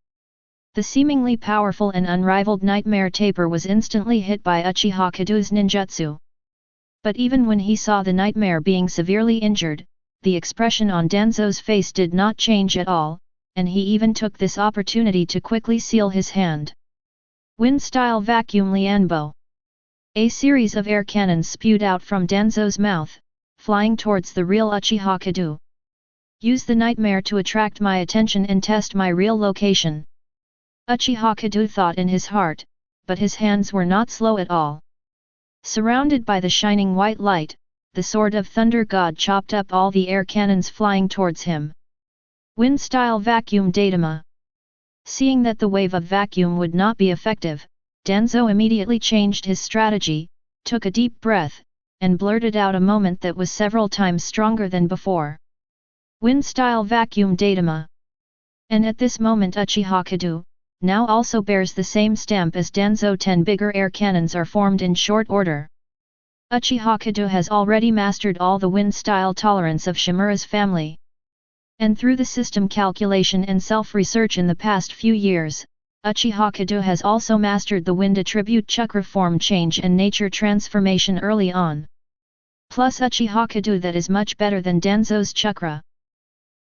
The seemingly powerful and unrivaled nightmare taper was instantly hit by Uchiha Kedo's ninjutsu. But even when he saw the nightmare being severely injured, the expression on Danzo's face did not change at all, and he even took this opportunity to quickly seal his hand. Wind-style Vacuum Lianbo. A series of air cannons spewed out from Danzo's mouth, flying towards the real Uchiha Kedo. Use the nightmare to attract my attention and test my real location. Uchiha Kedo thought in his heart, but his hands were not slow at all. Surrounded by the shining white light, the sword of Thunder God chopped up all the air cannons flying towards him. Wind-style Vacuum Datama. Seeing that the wave of vacuum would not be effective, Danzo immediately changed his strategy, took a deep breath, and blurted out a moment that was several times stronger than before. Wind-style Vacuum Datama. And at this moment Uchiha Kedo now also bears the same stamp as Danzo. 10 bigger air cannons are formed in short order. Uchiha Kedo has already mastered all the wind-style tolerance of Shimura's family. And through the system calculation and self-research in the past few years, Uchiha Kedo has also mastered the wind attribute chakra form change and nature transformation early on. plus Uchiha Kedo that is much better than Danzo's Chakra.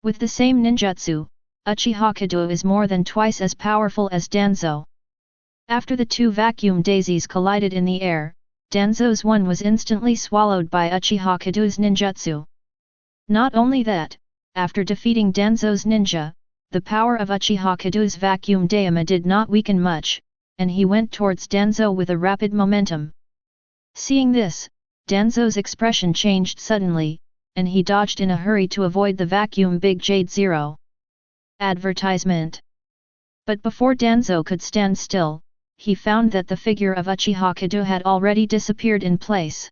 With the same ninjutsu, Uchiha Kedo is more than twice as powerful as Danzo. After the two vacuum daisies collided in the air, Danzo's one was instantly swallowed by Uchiha Kedo's ninjutsu. Not only that, after defeating Danzo's ninja, the power of Uchiha Kedo's vacuum daima did not weaken much, and he went towards Danzo with a rapid momentum. Seeing this, Danzo's expression changed suddenly, and he dodged in a hurry to avoid the vacuum Big Jade Zero. Advertisement. But before Danzo could stand still, he found that the figure of Uchiha Kedo had already disappeared in place.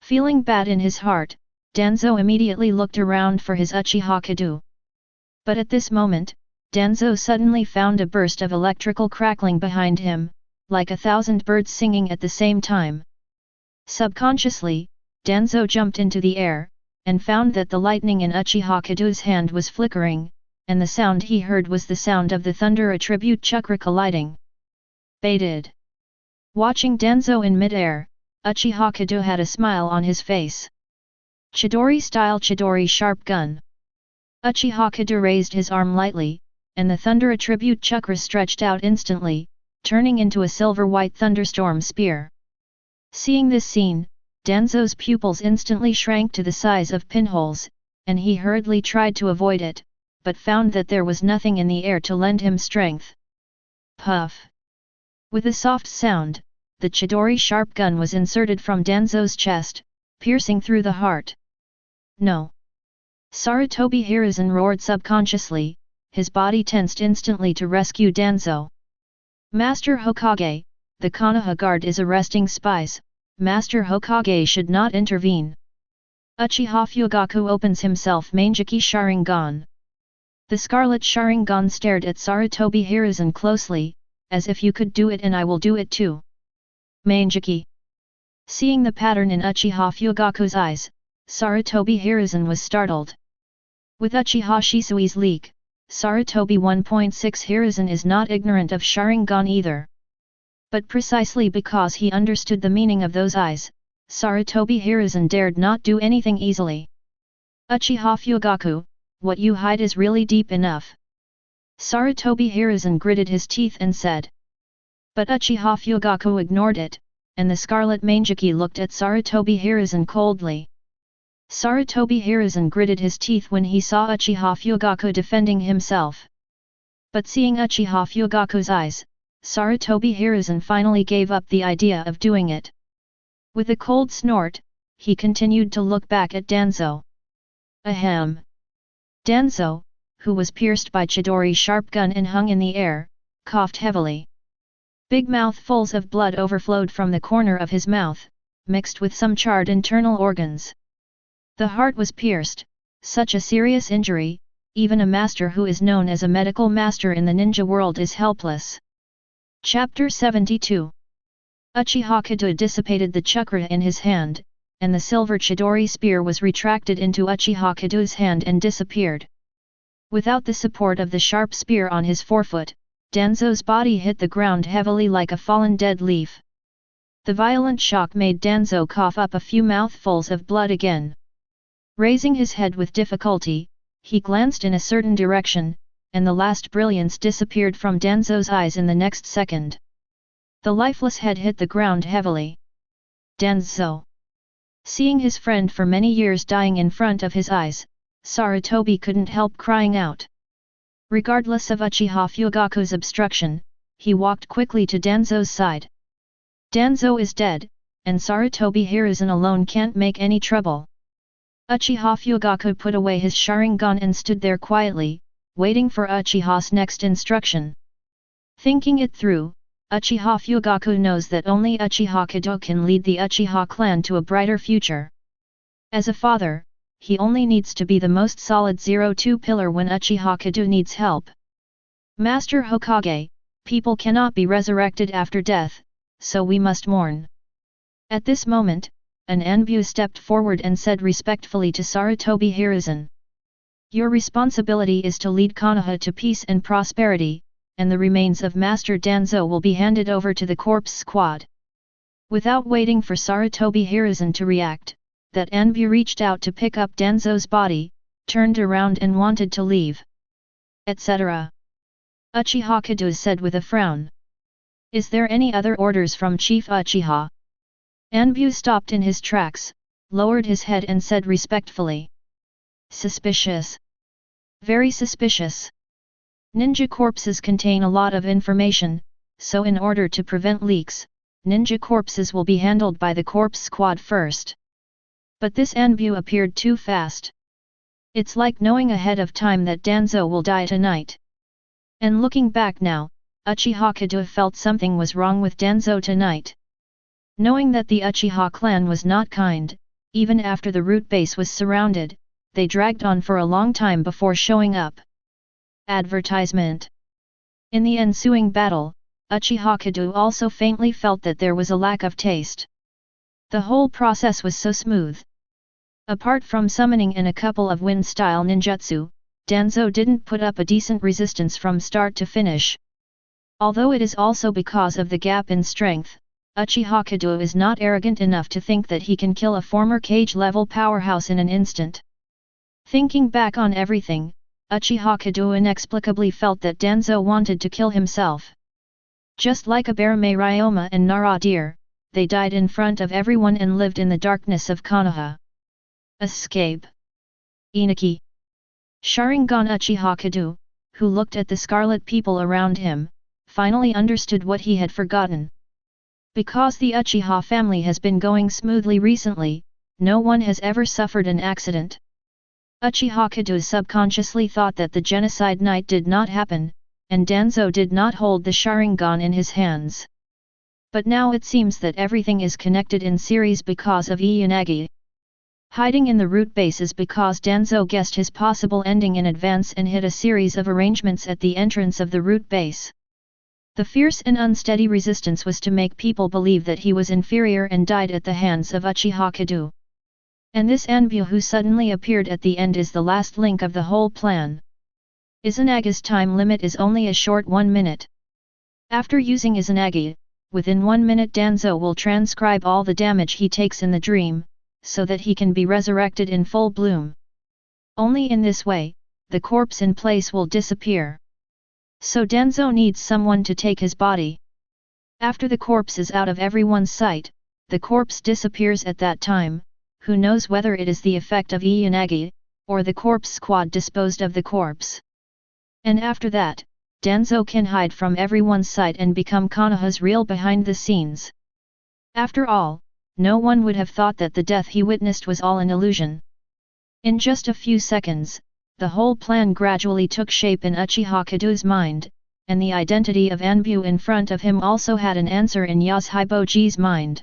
Feeling bad in his heart, Danzo immediately looked around for his Uchiha Kedo. But at this moment, Danzo suddenly found a burst of electrical crackling behind him, like 1,000 birds singing at the same time. Subconsciously, Danzo jumped into the air, and found that the lightning in Uchiha Kedo's hand was flickering, and the sound he heard was the sound of the thunder attribute chakra colliding. Baited. Watching Danzo in mid-air, Uchiha Kedo had a smile on his face. Chidori-style Chidori sharp gun. Uchiha Kedo raised his arm lightly, and the thunder attribute chakra stretched out instantly, turning into a silver-white thunderstorm spear. Seeing this scene, Danzo's pupils instantly shrank to the size of pinholes, and he hurriedly tried to avoid it, but found that there was nothing in the air to lend him strength. Puff! With a soft sound, the Chidori sharp gun was inserted from Danzo's chest, piercing through the heart. No! Sarutobi Hiruzen roared subconsciously, his body tensed instantly to rescue Danzo. Master Hokage, the Konoha guard is arresting spies, Master Hokage should not intervene. Uchiha Fugaku opens himself Manjiki Sharingan. The Scarlet Sharingan stared at Sarutobi Hiruzen closely, as if you could do it and I will do it too. Manjiki. Seeing the pattern in Uchiha Fugaku's eyes, Sarutobi Hiruzen was startled. With Uchiha Shisui's leak, Sarutobi 1.6 Hiruzen is not ignorant of Sharingan either. But precisely because he understood the meaning of those eyes, Sarutobi Hiruzen dared not do anything easily. Uchiha Fugaku, what you hide is really deep enough. Sarutobi Hiruzen gritted his teeth and said. But Uchiha Fugaku ignored it, and the Scarlet Manjiki looked at Sarutobi Hiruzen coldly. Sarutobi Hiruzen gritted his teeth when he saw Uchiha Fugaku defending himself. But seeing Uchiha Fugaku's eyes, Sarutobi Hiruzen finally gave up the idea of doing it. With a cold snort, he continued to look back at Danzo. Ahem! Danzo, who was pierced by Chidori's sharp gun and hung in the air, coughed heavily. Big mouthfuls of blood overflowed from the corner of his mouth, mixed with some charred internal organs. The heart was pierced, such a serious injury, even a master who is known as a medical master in the ninja world is helpless. Chapter 72. Uchiha Kedo dissipated the chakra in his hand, and the silver Chidori spear was retracted into Uchiha Kedo's hand and disappeared. Without the support of the sharp spear on his forefoot, Danzo's body hit the ground heavily like a fallen dead leaf. The violent shock made Danzo cough up a few mouthfuls of blood again. Raising his head with difficulty, he glanced in a certain direction, and the last brilliance disappeared from Danzo's eyes in the next second. The lifeless head hit the ground heavily. Danzo! Seeing his friend for many years dying in front of his eyes, Sarutobi couldn't help crying out. Regardless of Uchiha Fugaku's obstruction, he walked quickly to Danzo's side. Danzo is dead, and Sarutobi Hiruzen alone can't make any trouble. Uchiha Fugaku put away his Sharingan and stood there quietly, waiting for Uchiha's next instruction. Thinking it through, Uchiha Fugaku knows that only Uchiha Kedo can lead the Uchiha clan to a brighter future. As a father, he only needs to be the most solid 02 pillar when Uchiha Kedo needs help. Master Hokage, people cannot be resurrected after death, so we must mourn. At this moment, an Anbu stepped forward and said respectfully to Sarutobi Hiruzen. Your responsibility is to lead Konoha to peace and prosperity, and the remains of Master Danzo will be handed over to the corpse squad. Without waiting for Sarutobi Hiruzen to react, that Anbu reached out to pick up Danzo's body, turned around and wanted to leave. Etc. Uchiha Kedo said with a frown. Is there any other orders from Chief Uchiha? Anbu stopped in his tracks, lowered his head and said respectfully. Suspicious. Very suspicious. Ninja corpses contain a lot of information, so in order to prevent leaks, ninja corpses will be handled by the corpse squad first. But this Anbu appeared too fast. It's like knowing ahead of time that Danzo will die tonight. And looking back now, Uchiha Kedo felt something was wrong with Danzo tonight. Knowing that the Uchiha clan was not kind, even after the root base was surrounded, they dragged on for a long time before showing up. Advertisement. In the ensuing battle, Uchiha Kedo also faintly felt that there was a lack of taste. The whole process was so smooth. Apart from summoning and a couple of wind-style ninjutsu, Danzo didn't put up a decent resistance from start to finish. Although it is also because of the gap in strength, Uchiha Kedo is not arrogant enough to think that he can kill a former cage-level powerhouse in an instant. Thinking back on everything, Uchiha Kedo inexplicably felt that Danzo wanted to kill himself. Just like a bear may Ryoma and Nara deer, they died in front of everyone and lived in the darkness of Konoha. Escape. Inaki. Sharingan Uchiha Kedo, who looked at the scarlet people around him, finally understood what he had forgotten. Because the Uchiha family has been going smoothly recently, no one has ever suffered an accident. Uchiha Kedo subconsciously thought that the genocide night did not happen, and Danzo did not hold the Sharingan in his hands. But now it seems that everything is connected in series because of Izanagi. Hiding in the root base is because Danzo guessed his possible ending in advance and hid a series of arrangements at the entrance of the root base. The fierce and unsteady resistance was to make people believe that he was inferior and died at the hands of Uchiha Kedo. And this Anbu who suddenly appeared at the end is the last link of the whole plan. Izanagi's time limit is only a short 1 minute. After using Izanagi, within 1 minute Danzo will transcribe all the damage he takes in the dream, so that he can be resurrected in full bloom. Only in this way, the corpse in place will disappear. So Danzo needs someone to take his body. After the corpse is out of everyone's sight, the corpse disappears at that time. Who knows whether it is the effect of Izanagi, or the corpse squad disposed of the corpse. And after that, Danzo can hide from everyone's sight and become Konoha's real behind the scenes. After all, no one would have thought that the death he witnessed was all an illusion. In just a few seconds, the whole plan gradually took shape in Uchiha Kedo's mind, and the identity of Anbu in front of him also had an answer in Yasuhiboji's mind.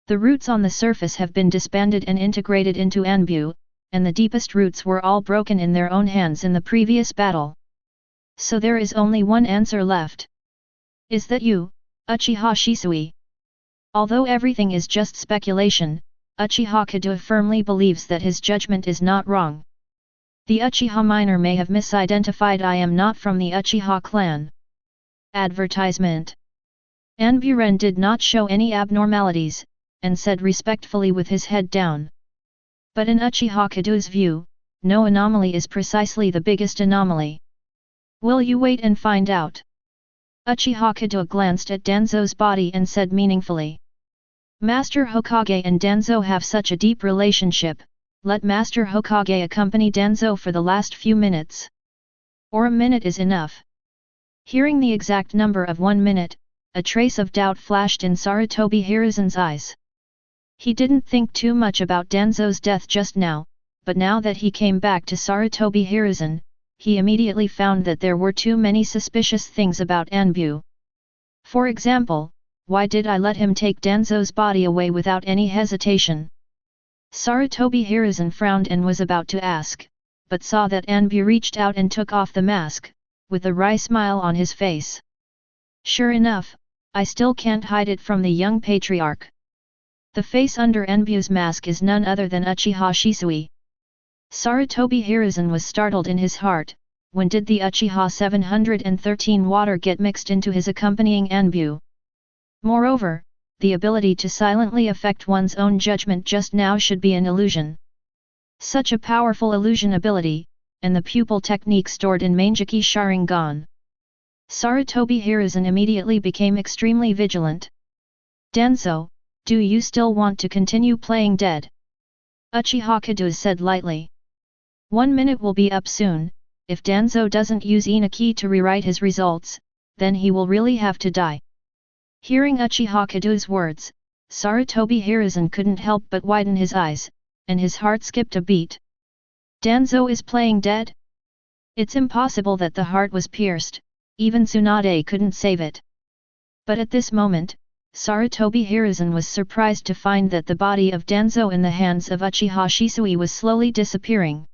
The roots on the surface have been disbanded and integrated into Anbu, and the deepest roots were all broken in their own hands in the previous battle. So there is only one answer left. Is that you, Uchiha Shisui? Although everything is just speculation, Uchiha Kedo firmly believes that his judgment is not wrong. The Uchiha minor may have misidentified I am not from the Uchiha clan. Advertisement. Anburen did not show any abnormalities, and said respectfully with his head down. But in Uchiha Kedo's view, no anomaly is precisely the biggest anomaly. Will you wait and find out? Uchiha Kedo glanced at Danzo's body and said meaningfully. Master Hokage and Danzo have such a deep relationship, let Master Hokage accompany Danzo for the last few minutes. Or a minute is enough. Hearing the exact number of 1 minute, a trace of doubt flashed in Sarutobi Hiruzen's eyes. He didn't think too much about Danzo's death just now, but now that he came back to Sarutobi Hiruzen, he immediately found that there were too many suspicious things about Anbu. For example, why did I let him take Danzo's body away without any hesitation? Sarutobi Hiruzen frowned and was about to ask, but saw that Anbu reached out and took off the mask, with a wry smile on his face. Sure enough, I still can't hide it from the young patriarch. The face under Anbu's mask is none other than Uchiha Shisui. Sarutobi Hiruzen was startled in his heart. When did the Uchiha 713 water get mixed into his accompanying Anbu? Moreover, the ability to silently affect one's own judgment just now should be an illusion. Such a powerful illusion ability, and the pupil technique stored in Mangekyou Sharingan. Sarutobi Hiruzen immediately became extremely vigilant. Danzo, do you still want to continue playing dead? Uchiha Kedo said lightly. 1 minute will be up soon. If Danzo doesn't use Inaki to rewrite his results, then he will really have to die. Hearing Uchiha Kedo's words, Sarutobi Hiruzen couldn't help but widen his eyes, and his heart skipped a beat. Danzo is playing dead? It's impossible that the heart was pierced, even Tsunade couldn't save it. But at this moment, Sarutobi Hiruzen was surprised to find that the body of Danzo in the hands of Uchiha Shisui was slowly disappearing.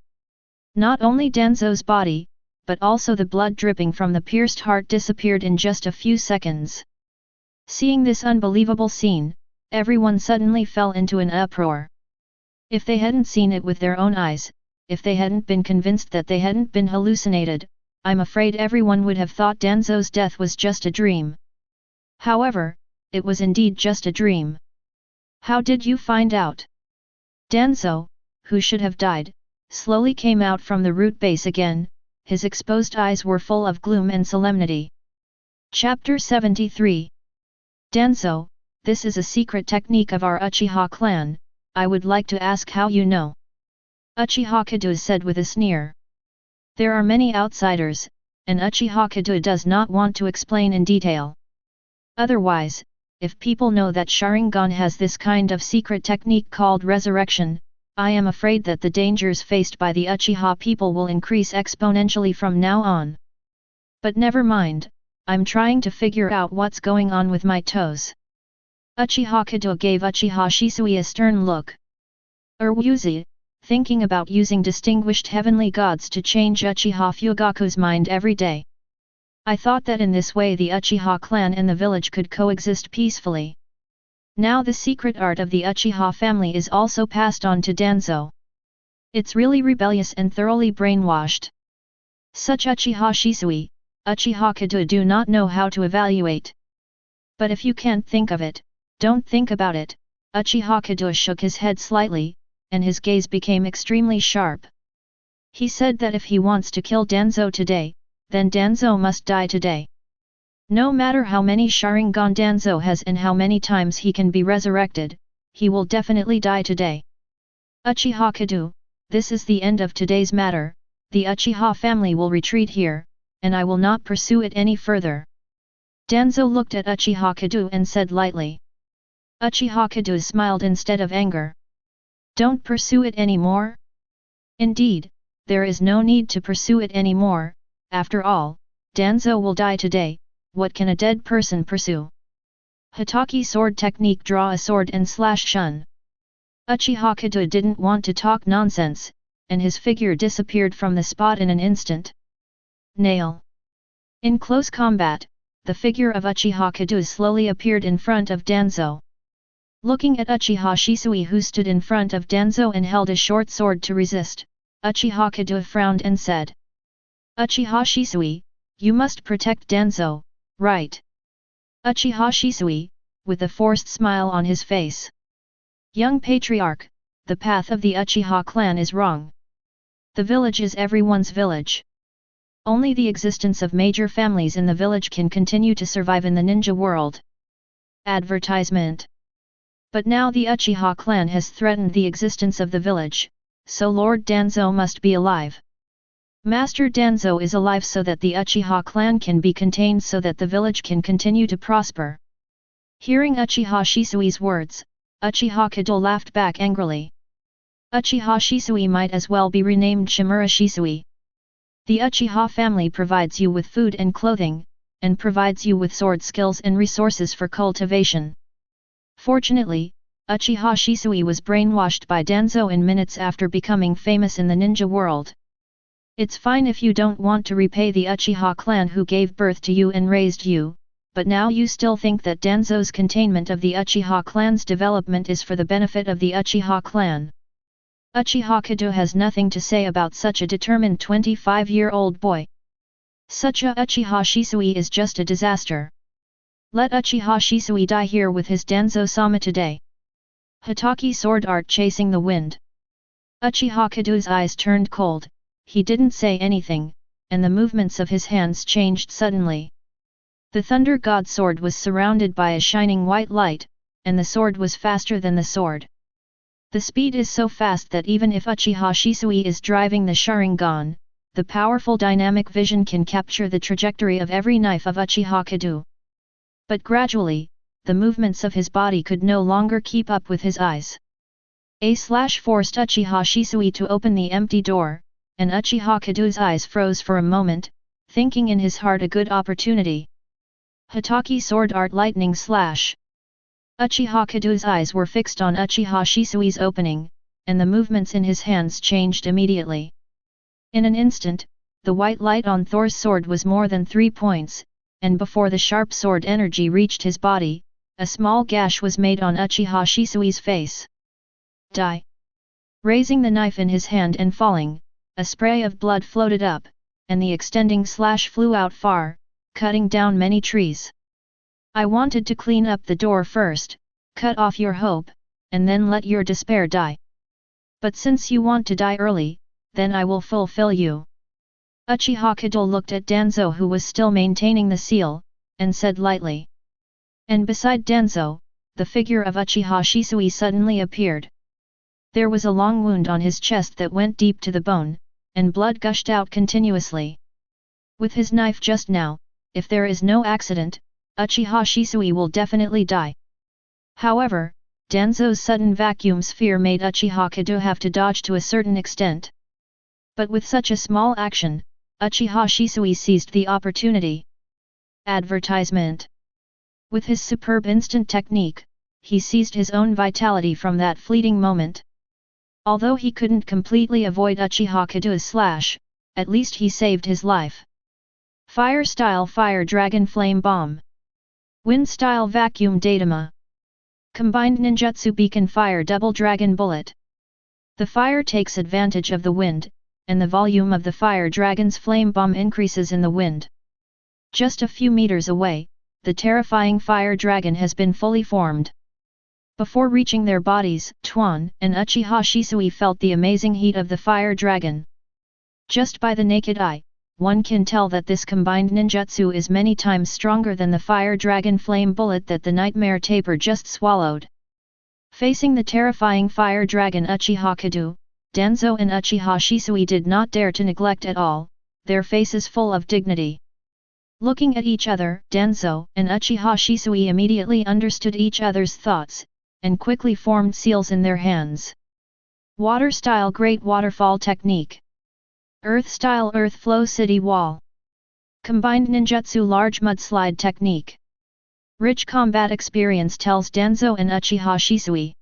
Not only Danzo's body, but also the blood dripping from the pierced heart disappeared in just a few seconds. Seeing this unbelievable scene, everyone suddenly fell into an uproar. If they hadn't seen it with their own eyes, if they hadn't been convinced that they hadn't been hallucinated, I'm afraid everyone would have thought Danzo's death was just a dream. However, it was indeed just a dream. How did you find out? Danzo, who should have died, slowly came out from the root base again, his exposed eyes were full of gloom and solemnity. Chapter 73. Danzo, this is a secret technique of our Uchiha clan, I would like to ask how you know. Uchiha Kedo said with a sneer. There are many outsiders, and Uchiha Kedo does not want to explain in detail. Otherwise, if people know that Sharingan has this kind of secret technique called resurrection, I am afraid that the dangers faced by the Uchiha people will increase exponentially from now on. But never mind, I'm trying to figure out what's going on with my toes. Uchiha Kedo gave Uchiha Shisui a stern look. Urwuzi, thinking about using distinguished heavenly gods to change Uchiha Fugaku's mind every day. I thought that in this way the Uchiha clan and the village could coexist peacefully. Now the secret art of the Uchiha family is also passed on to Danzo. It's really rebellious and thoroughly brainwashed. Such Uchiha Shisui, Uchiha Kedo do not know how to evaluate. But if you can't think of it, don't think about it. Uchiha Kedo shook his head slightly, and his gaze became extremely sharp. He said that if he wants to kill Danzo today, then Danzo must die today. No matter how many Sharingan Danzo has and how many times he can be resurrected, he will definitely die today. Uchiha Kedo, this is the end of today's matter, the Uchiha family will retreat here, and I will not pursue it any further. Danzo looked at Uchiha Kedo and said lightly. Uchiha Kedo smiled instead of anger. Don't pursue it anymore? Indeed, there is no need to pursue it anymore. After all, Danzo will die today, what can a dead person pursue? Hitaki sword technique, draw a sword and slash shun. Uchiha Kedo didn't want to talk nonsense, and his figure disappeared from the spot in an instant. Nail. In close combat, the figure of Uchiha Kedo slowly appeared in front of Danzo. Looking at Uchiha Shisui who stood in front of Danzo and held a short sword to resist, Uchiha Kedo frowned and said. Uchiha Shisui, you must protect Danzo, right? Uchiha Shisui, with a forced smile on his face. Young patriarch, the path of the Uchiha clan is wrong. The village is everyone's village. Only the existence of major families in the village can continue to survive in the ninja world. Advertisement. But now the Uchiha clan has threatened the existence of the village, so Lord Danzo must be alive. Master Danzo is alive so that the Uchiha clan can be contained so that the village can continue to prosper. Hearing Uchiha Shisui's words, Uchiha Kedo laughed back angrily. Uchiha Shisui might as well be renamed Shimura Shisui. The Uchiha family provides you with food and clothing, and provides you with sword skills and resources for cultivation. Fortunately, Uchiha Shisui was brainwashed by Danzo in minutes after becoming famous in the ninja world. It's fine if you don't want to repay the Uchiha clan who gave birth to you and raised you, but now you still think that Danzo's containment of the Uchiha clan's development is for the benefit of the Uchiha clan. Uchiha Kedo has nothing to say about such a determined 25-year-old boy. Such a Uchiha Shisui is just a disaster. Let Uchiha Shisui die here with his Danzo-sama today. Hokage sword art chasing the wind. Uchiha Kedo's eyes turned cold, he didn't say anything, and the movements of his hands changed suddenly. The Thunder God sword was surrounded by a shining white light, and the sword was faster than the sword. The speed is so fast that even if Uchiha Shisui is driving the Sharingan, the powerful dynamic vision can capture the trajectory of every knife of Uchiha Kedo. But gradually, the movements of his body could no longer keep up with his eyes. Forced Uchiha Shisui to open the empty door, and Uchiha Kedo's eyes froze for a moment, thinking in his heart a good opportunity. Hokage sword art lightning slash. Uchiha Kedo's eyes were fixed on Uchiha Shisui's opening, and the movements in his hands changed immediately. In an instant, the white light on Thor's sword was more than 3 points, and before the sharp sword energy reached his body, a small gash was made on Uchiha Shisui's face. Die! Raising the knife in his hand and falling, a spray of blood floated up, and the extending slash flew out far, cutting down many trees. I wanted to clean up the door first, cut off your hope, and then let your despair die. But since you want to die early, then I will fulfill you. Uchiha Kedo looked at Danzo, who was still maintaining the seal, and said lightly. And beside Danzo, the figure of Uchiha Shisui suddenly appeared. There was a long wound on his chest that went deep to the bone, and blood gushed out continuously. With his knife just now, if there is no accident, Uchiha Shisui will definitely die. However, Danzo's sudden vacuum sphere made Uchiha Kedo have to dodge to a certain extent. But with such a small action, Uchiha Shisui seized the opportunity. Advertisement. With his superb instant technique, he seized his own vitality from that fleeting moment. Although he couldn't completely avoid Uchiha Kedo's slash, at least he saved his life. Fire style Fire Dragon Flame Bomb. Wind style Vacuum Datama. Combined Ninjutsu Beacon Fire Double Dragon Bullet. The fire takes advantage of the wind, and the volume of the fire dragon's flame bomb increases in the wind. Just a few meters away, the terrifying fire dragon has been fully formed. Before reaching their bodies, Tuan and Uchiha Shisui felt the amazing heat of the fire dragon. Just by the naked eye, one can tell that this combined ninjutsu is many times stronger than the fire dragon flame bullet that the nightmare taper just swallowed. Facing the terrifying fire dragon Uchiha Kedo, Danzo and Uchiha Shisui did not dare to neglect at all, their faces full of dignity. Looking at each other, Danzo and Uchiha Shisui immediately understood each other's thoughts, and quickly formed seals in their hands. Water style Great Waterfall Technique. Earth style Earth Flow City Wall. Combined Ninjutsu Large Mudslide Technique. Rich combat experience tells Danzo and Uchiha Shisui.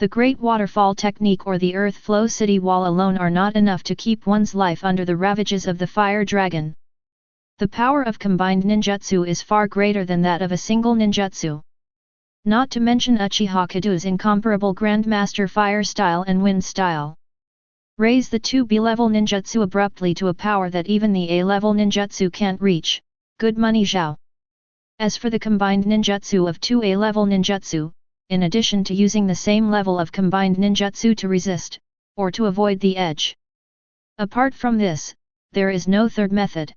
The Great Waterfall Technique or the Earth Flow City Wall alone are not enough to keep one's life under the ravages of the fire dragon. The power of combined ninjutsu is far greater than that of a single ninjutsu. Not to mention Uchiha Kedo's incomparable Grandmaster Fire Style and Wind Style. Raise the 2 B-level ninjutsu abruptly to a power that even the A-level ninjutsu can't reach. Good money Zhao. As for the combined ninjutsu of 2 A-level ninjutsu, in addition to using the same level of combined ninjutsu to resist, or to avoid the edge. Apart from this, there is no third method.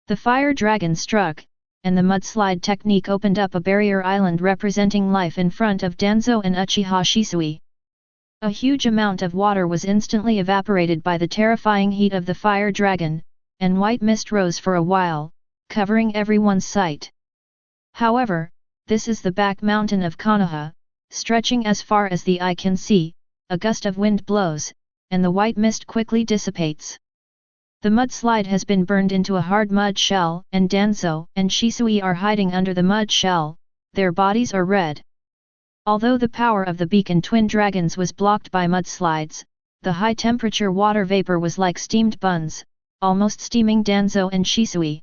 The fire dragon struck, and the mudslide technique opened up a barrier island representing life in front of Danzo and Uchiha Shisui. A huge amount of water was instantly evaporated by the terrifying heat of the fire dragon, and white mist rose for a while, covering everyone's sight. However, this is the back mountain of Konoha, stretching as far as the eye can see, a gust of wind blows, and the white mist quickly dissipates. The mudslide has been burned into a hard mud shell, and Danzo and Shisui are hiding under the mud shell, their bodies are red. Although the power of the beacon twin dragons was blocked by mudslides, the high-temperature water vapor was like steamed buns, almost steaming Danzo and Shisui.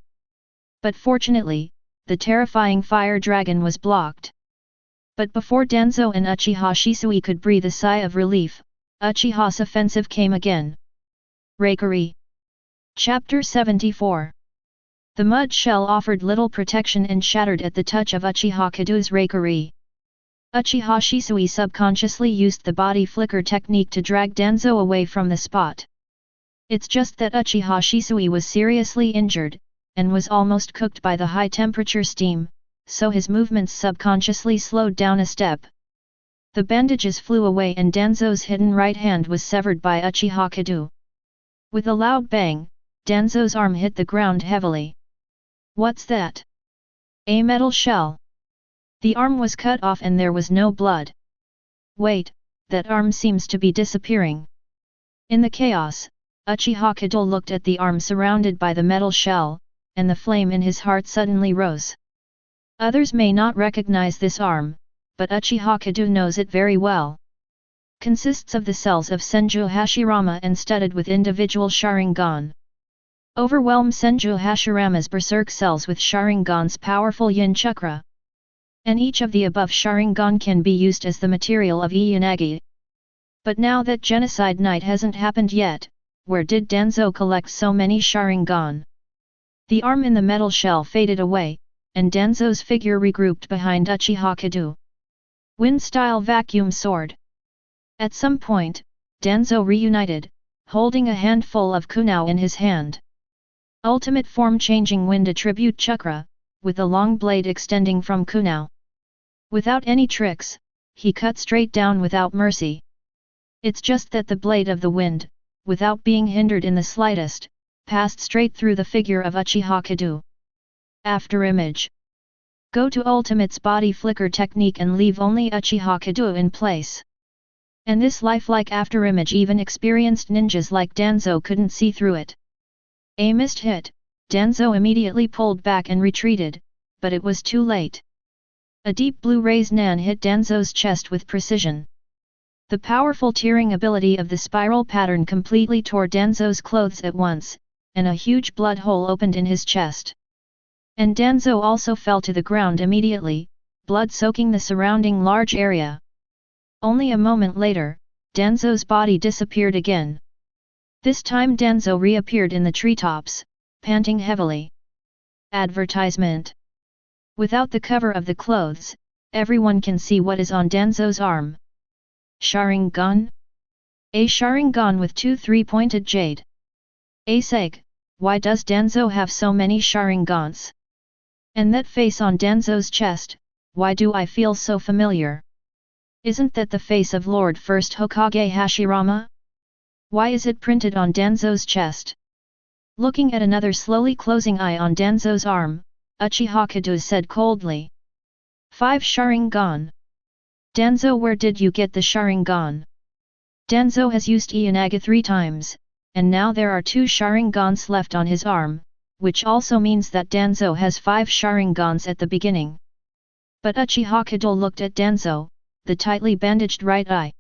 But fortunately, the terrifying fire dragon was blocked. But before Danzo and Uchiha Shisui could breathe a sigh of relief, Uchiha's offensive came again. Reikari. Chapter 74. The mud shell offered little protection and shattered at the touch of Uchiha Kedo's rakery. Uchiha Shisui subconsciously used the body flicker technique to drag Danzo away from the spot. It's just that Uchiha Shisui was seriously injured, and was almost cooked by the high-temperature steam, so his movements subconsciously slowed down a step. The bandages flew away and Danzo's hidden right hand was severed by Uchiha Kedo. With a loud bang, Danzo's arm hit the ground heavily. What's that? A metal shell. The arm was cut off and there was no blood. Wait, that arm seems to be disappearing. In the chaos, Uchiha Kedo looked at the arm surrounded by the metal shell, and the flame in his heart suddenly rose. Others may not recognize this arm, but Uchiha Kedo knows it very well. Consists of the cells of Senju Hashirama and studded with individual Sharingan. Overwhelm Senju Hashirama's berserk cells with Sharingan's powerful yin chakra. And each of the above Sharingan can be used as the material of Izanagi. But now that Genocide Night hasn't happened yet, where did Danzo collect so many Sharingan? The arm in the metal shell faded away, and Danzo's figure regrouped behind Uchiha Kedo. Wind-style vacuum sword. At some point, Danzo reunited, holding a handful of kunao in his hand. Ultimate form-changing wind attribute chakra, with a long blade extending from kunao. Without any tricks, he cut straight down without mercy. It's just that the blade of the wind, without being hindered in the slightest, passed straight through the figure of Uchiha Kedo. After image. Go to Ultimate's body flicker technique and leave only Uchiha Kedo in place. And this lifelike afterimage even experienced ninjas like Danzo couldn't see through it. A missed hit, Danzo immediately pulled back and retreated, but it was too late. A deep blue rays nan hit Danzo's chest with precision. The powerful tearing ability of the spiral pattern completely tore Danzo's clothes at once, and a huge blood hole opened in his chest. And Danzo also fell to the ground immediately, blood soaking the surrounding large area. Only a moment later, Danzo's body disappeared again. This time Danzo reappeared in the treetops, panting heavily. Advertisement. Without the cover of the clothes, everyone can see what is on Danzo's arm. Sharingan? A Sharingan with two three-pointed jade. A seg, why does Danzo have so many Sharingans? And that face on Danzo's chest, why do I feel so familiar? Isn't that the face of Lord First Hokage Hashirama? Why is it printed on Danzo's chest? Looking at another slowly closing eye on Danzo's arm, Uchiha Kedo said coldly. 5 Sharingan. Danzo, where did you get the Sharingan? Danzo has used Izanagi 3 times, and now there are 2 Sharingans left on his arm, which also means that Danzo has 5 Sharingans at the beginning. But Uchiha Kedo looked at Danzo, the tightly bandaged right eye.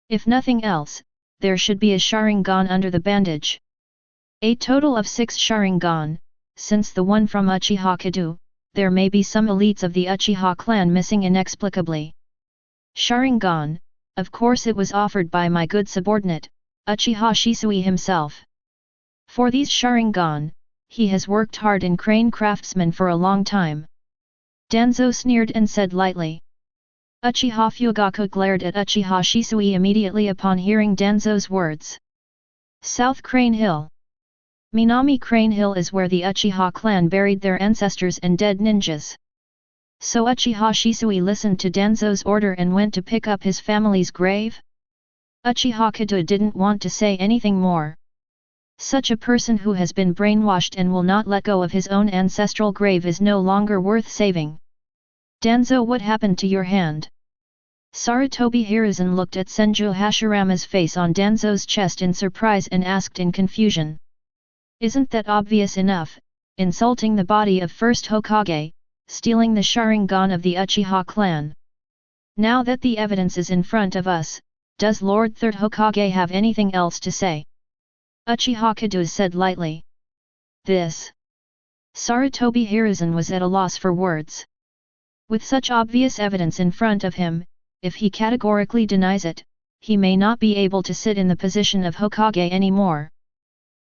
If nothing else, there should be a Sharingan under the bandage. A total of 6 Sharingan, since the one from Uchiha Kedo, there may be some elites of the Uchiha clan missing inexplicably. Sharingan, of course it was offered by my good subordinate, Uchiha Shisui himself. For these Sharingan, he has worked hard in crane craftsman for a long time. Danzo sneered and said lightly. Uchiha Fugaku glared at Uchiha Shisui immediately upon hearing Danzo's words. South Crane Hill. Minami Crane Hill is where the Uchiha clan buried their ancestors and dead ninjas. So Uchiha Shisui listened to Danzo's order and went to pick up his family's grave? Uchiha Kedo didn't want to say anything more. Such a person who has been brainwashed and will not let go of his own ancestral grave is no longer worth saving. Danzo, what happened to your hand? Sarutobi Hiruzen looked at Senju Hashirama's face on Danzo's chest in surprise and asked in confusion. Isn't that obvious enough, insulting the body of first Hokage, stealing the Sharingan of the Uchiha clan? Now that the evidence is in front of us, does Lord Third Hokage have anything else to say? Uchiha Kedo said lightly. This. Sarutobi Hiruzen was at a loss for words. With such obvious evidence in front of him, if he categorically denies it, he may not be able to sit in the position of Hokage anymore.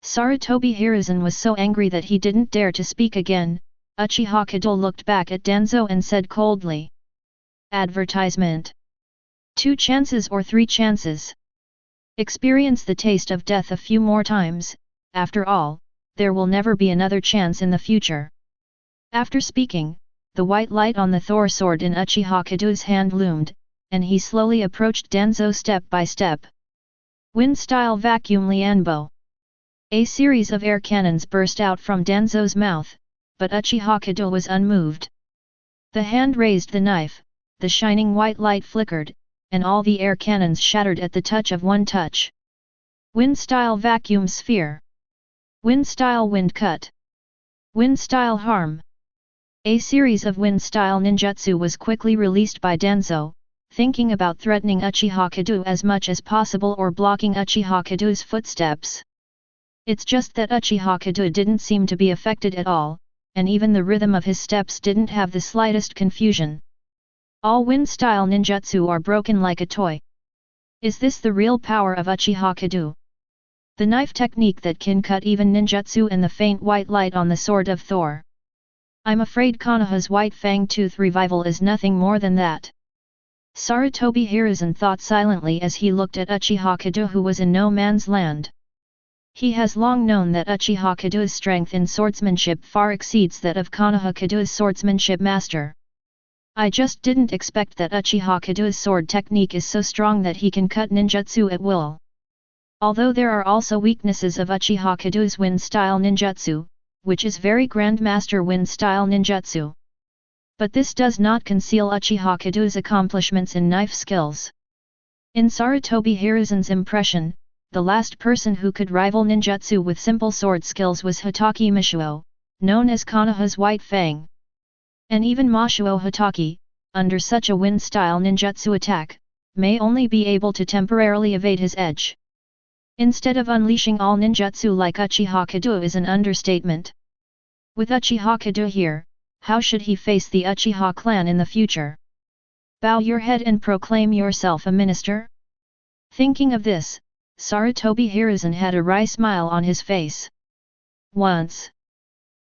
Sarutobi Hiruzen was so angry that he didn't dare to speak again. Uchiha Kedo looked back at Danzo and said coldly. Advertisement. 2 chances or 3 chances. Experience the taste of death a few more times, after all, there will never be another chance in the future. After speaking, the white light on the Thor sword in Uchiha Kedo's hand loomed, and he slowly approached Danzo step by step. Wind-style vacuum Lianbo. A series of air cannons burst out from Danzo's mouth, but Uchiha Kedo was unmoved. The hand raised the knife, the shining white light flickered, and all the air cannons shattered at the touch of one touch. Wind-style vacuum sphere. Wind-style wind cut. Wind-style harm. A series of wind-style ninjutsu was quickly released by Danzo, thinking about threatening Uchiha Kedo as much as possible or blocking Uchiha Kedo's footsteps. It's just that Uchiha Kedo didn't seem to be affected at all, and even the rhythm of his steps didn't have the slightest confusion. All wind-style ninjutsu are broken like a toy. Is this the real power of Uchiha Kedo? The knife technique that can cut even ninjutsu and the faint white light on the sword of Thor. I'm afraid Konoha's white fang tooth revival is nothing more than that. Sarutobi Hiruzen thought silently as he looked at Uchiha Kedo, who was in no man's land. He has long known that Uchiha Kedo's strength in swordsmanship far exceeds that of Konoha Kedo's swordsmanship master. I just didn't expect that Uchiha Kedo's sword technique is so strong that he can cut ninjutsu at will. Although there are also weaknesses of Uchiha Kedo's wind-style ninjutsu, which is very grandmaster wind-style ninjutsu. But this does not conceal Uchiha Kedo's accomplishments in knife skills. In Sarutobi Hiruzen's impression, the last person who could rival ninjutsu with simple sword skills was Hotake Mishuo, known as Konoha's White Fang. And even Mashuo Hotake, under such a wind-style ninjutsu attack, may only be able to temporarily evade his edge. Instead of unleashing all ninjutsu like Uchiha Kedo is an understatement. With Uchiha Kedo here, how should he face the Uchiha clan in the future? Bow your head and proclaim yourself a minister? Thinking of this, Sarutobi Hiruzen had a wry smile on his face. Once.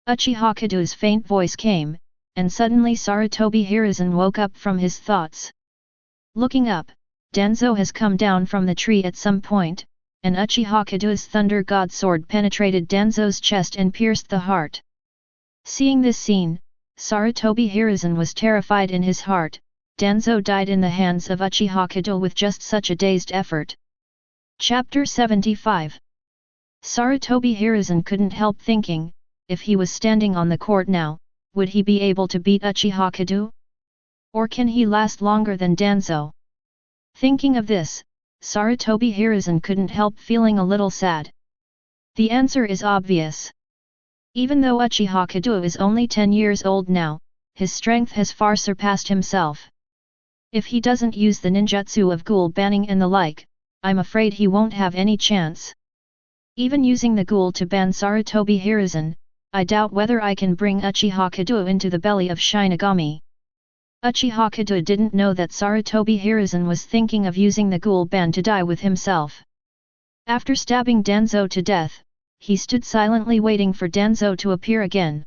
Uchiha Kedo's faint voice came, and suddenly Sarutobi Hiruzen woke up from his thoughts. Looking up, Danzo has come down from the tree at some point, and Uchiha Kedo's Thunder God sword penetrated Danzo's chest and pierced the heart. Seeing this scene, Sarutobi Hiruzen was terrified in his heart. Danzo died in the hands of Uchiha Kedo with just such a dazed effort. Chapter 75. Sarutobi Hiruzen couldn't help thinking, if he was standing on the court now, would he be able to beat Uchiha Kedo? Or can he last longer than Danzo? Thinking of this, Sarutobi Hiruzen couldn't help feeling a little sad. The answer is obvious. Even though Uchiha Kedo is only 10 years old now, his strength has far surpassed himself. If he doesn't use the ninjutsu of ghoul banning and the like, I'm afraid he won't have any chance. Even using the ghoul to ban Sarutobi Hiruzen, I doubt whether I can bring Uchiha Kedo into the belly of Shinigami. Uchiha Kedo didn't know that Sarutobi Hiruzen was thinking of using the ghoul ban to die with himself. After stabbing Danzo to death, he stood silently waiting for Danzo to appear again.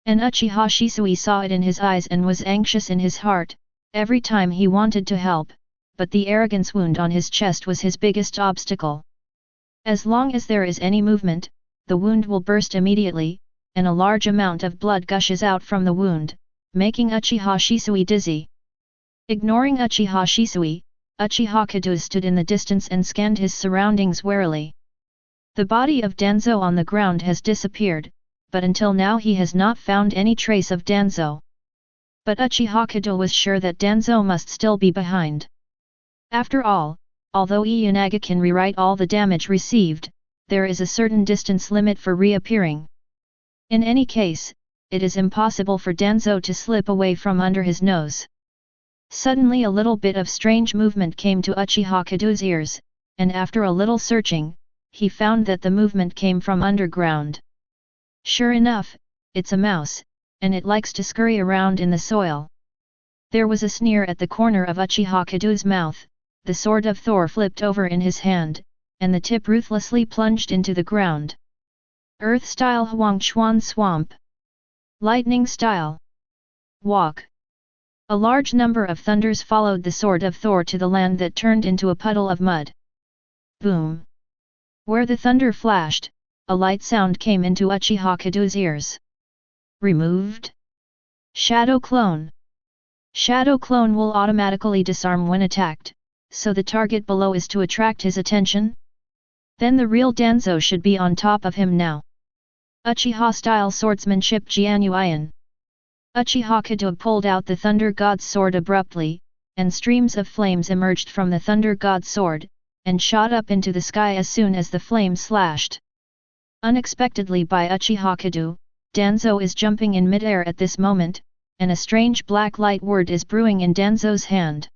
And Uchiha Shisui saw it in his eyes and was anxious in his heart, every time he wanted to help, but the arrogance wound on his chest was his biggest obstacle. As long as there is any movement, the wound will burst immediately, and a large amount of blood gushes out from the wound, making Uchiha Shisui dizzy. Ignoring Uchiha Shisui, Uchiha Kedo stood in the distance and scanned his surroundings warily. The body of Danzo on the ground has disappeared, but until now he has not found any trace of Danzo. But Uchiha Kedo was sure that Danzo must still be behind. After all, although Iyanaga can rewrite all the damage received, there is a certain distance limit for reappearing. In any case, it is impossible for Danzo to slip away from under his nose. Suddenly a little bit of strange movement came to Uchiha Kedo's ears, and after a little searching, he found that the movement came from underground. Sure enough, it's a mouse, and it likes to scurry around in the soil. There was a sneer at the corner of Uchiha Kedo's mouth, the sword of Thor flipped over in his hand, and the tip ruthlessly plunged into the ground. Earth style Huang Chuan swamp. Lightning style. Walk. A large number of thunders followed the sword of Thor to the land that turned into a puddle of mud. Boom. Where the thunder flashed, a light sound came into Uchiha Kedo's ears. Removed? Shadow clone. Shadow clone will automatically disarm when attacked, so the target below is to attract his attention? Then the real Danzo should be on top of him now. Uchiha style swordsmanship Jianyuan. Uchiha Kedo pulled out the Thunder God's sword abruptly, and streams of flames emerged from the Thunder God's sword, and shot up into the sky as soon as the flame slashed. Unexpectedly by Uchiha Kedo, Danzo is jumping in midair at this moment, and a strange black light word is brewing in Danzo's hand.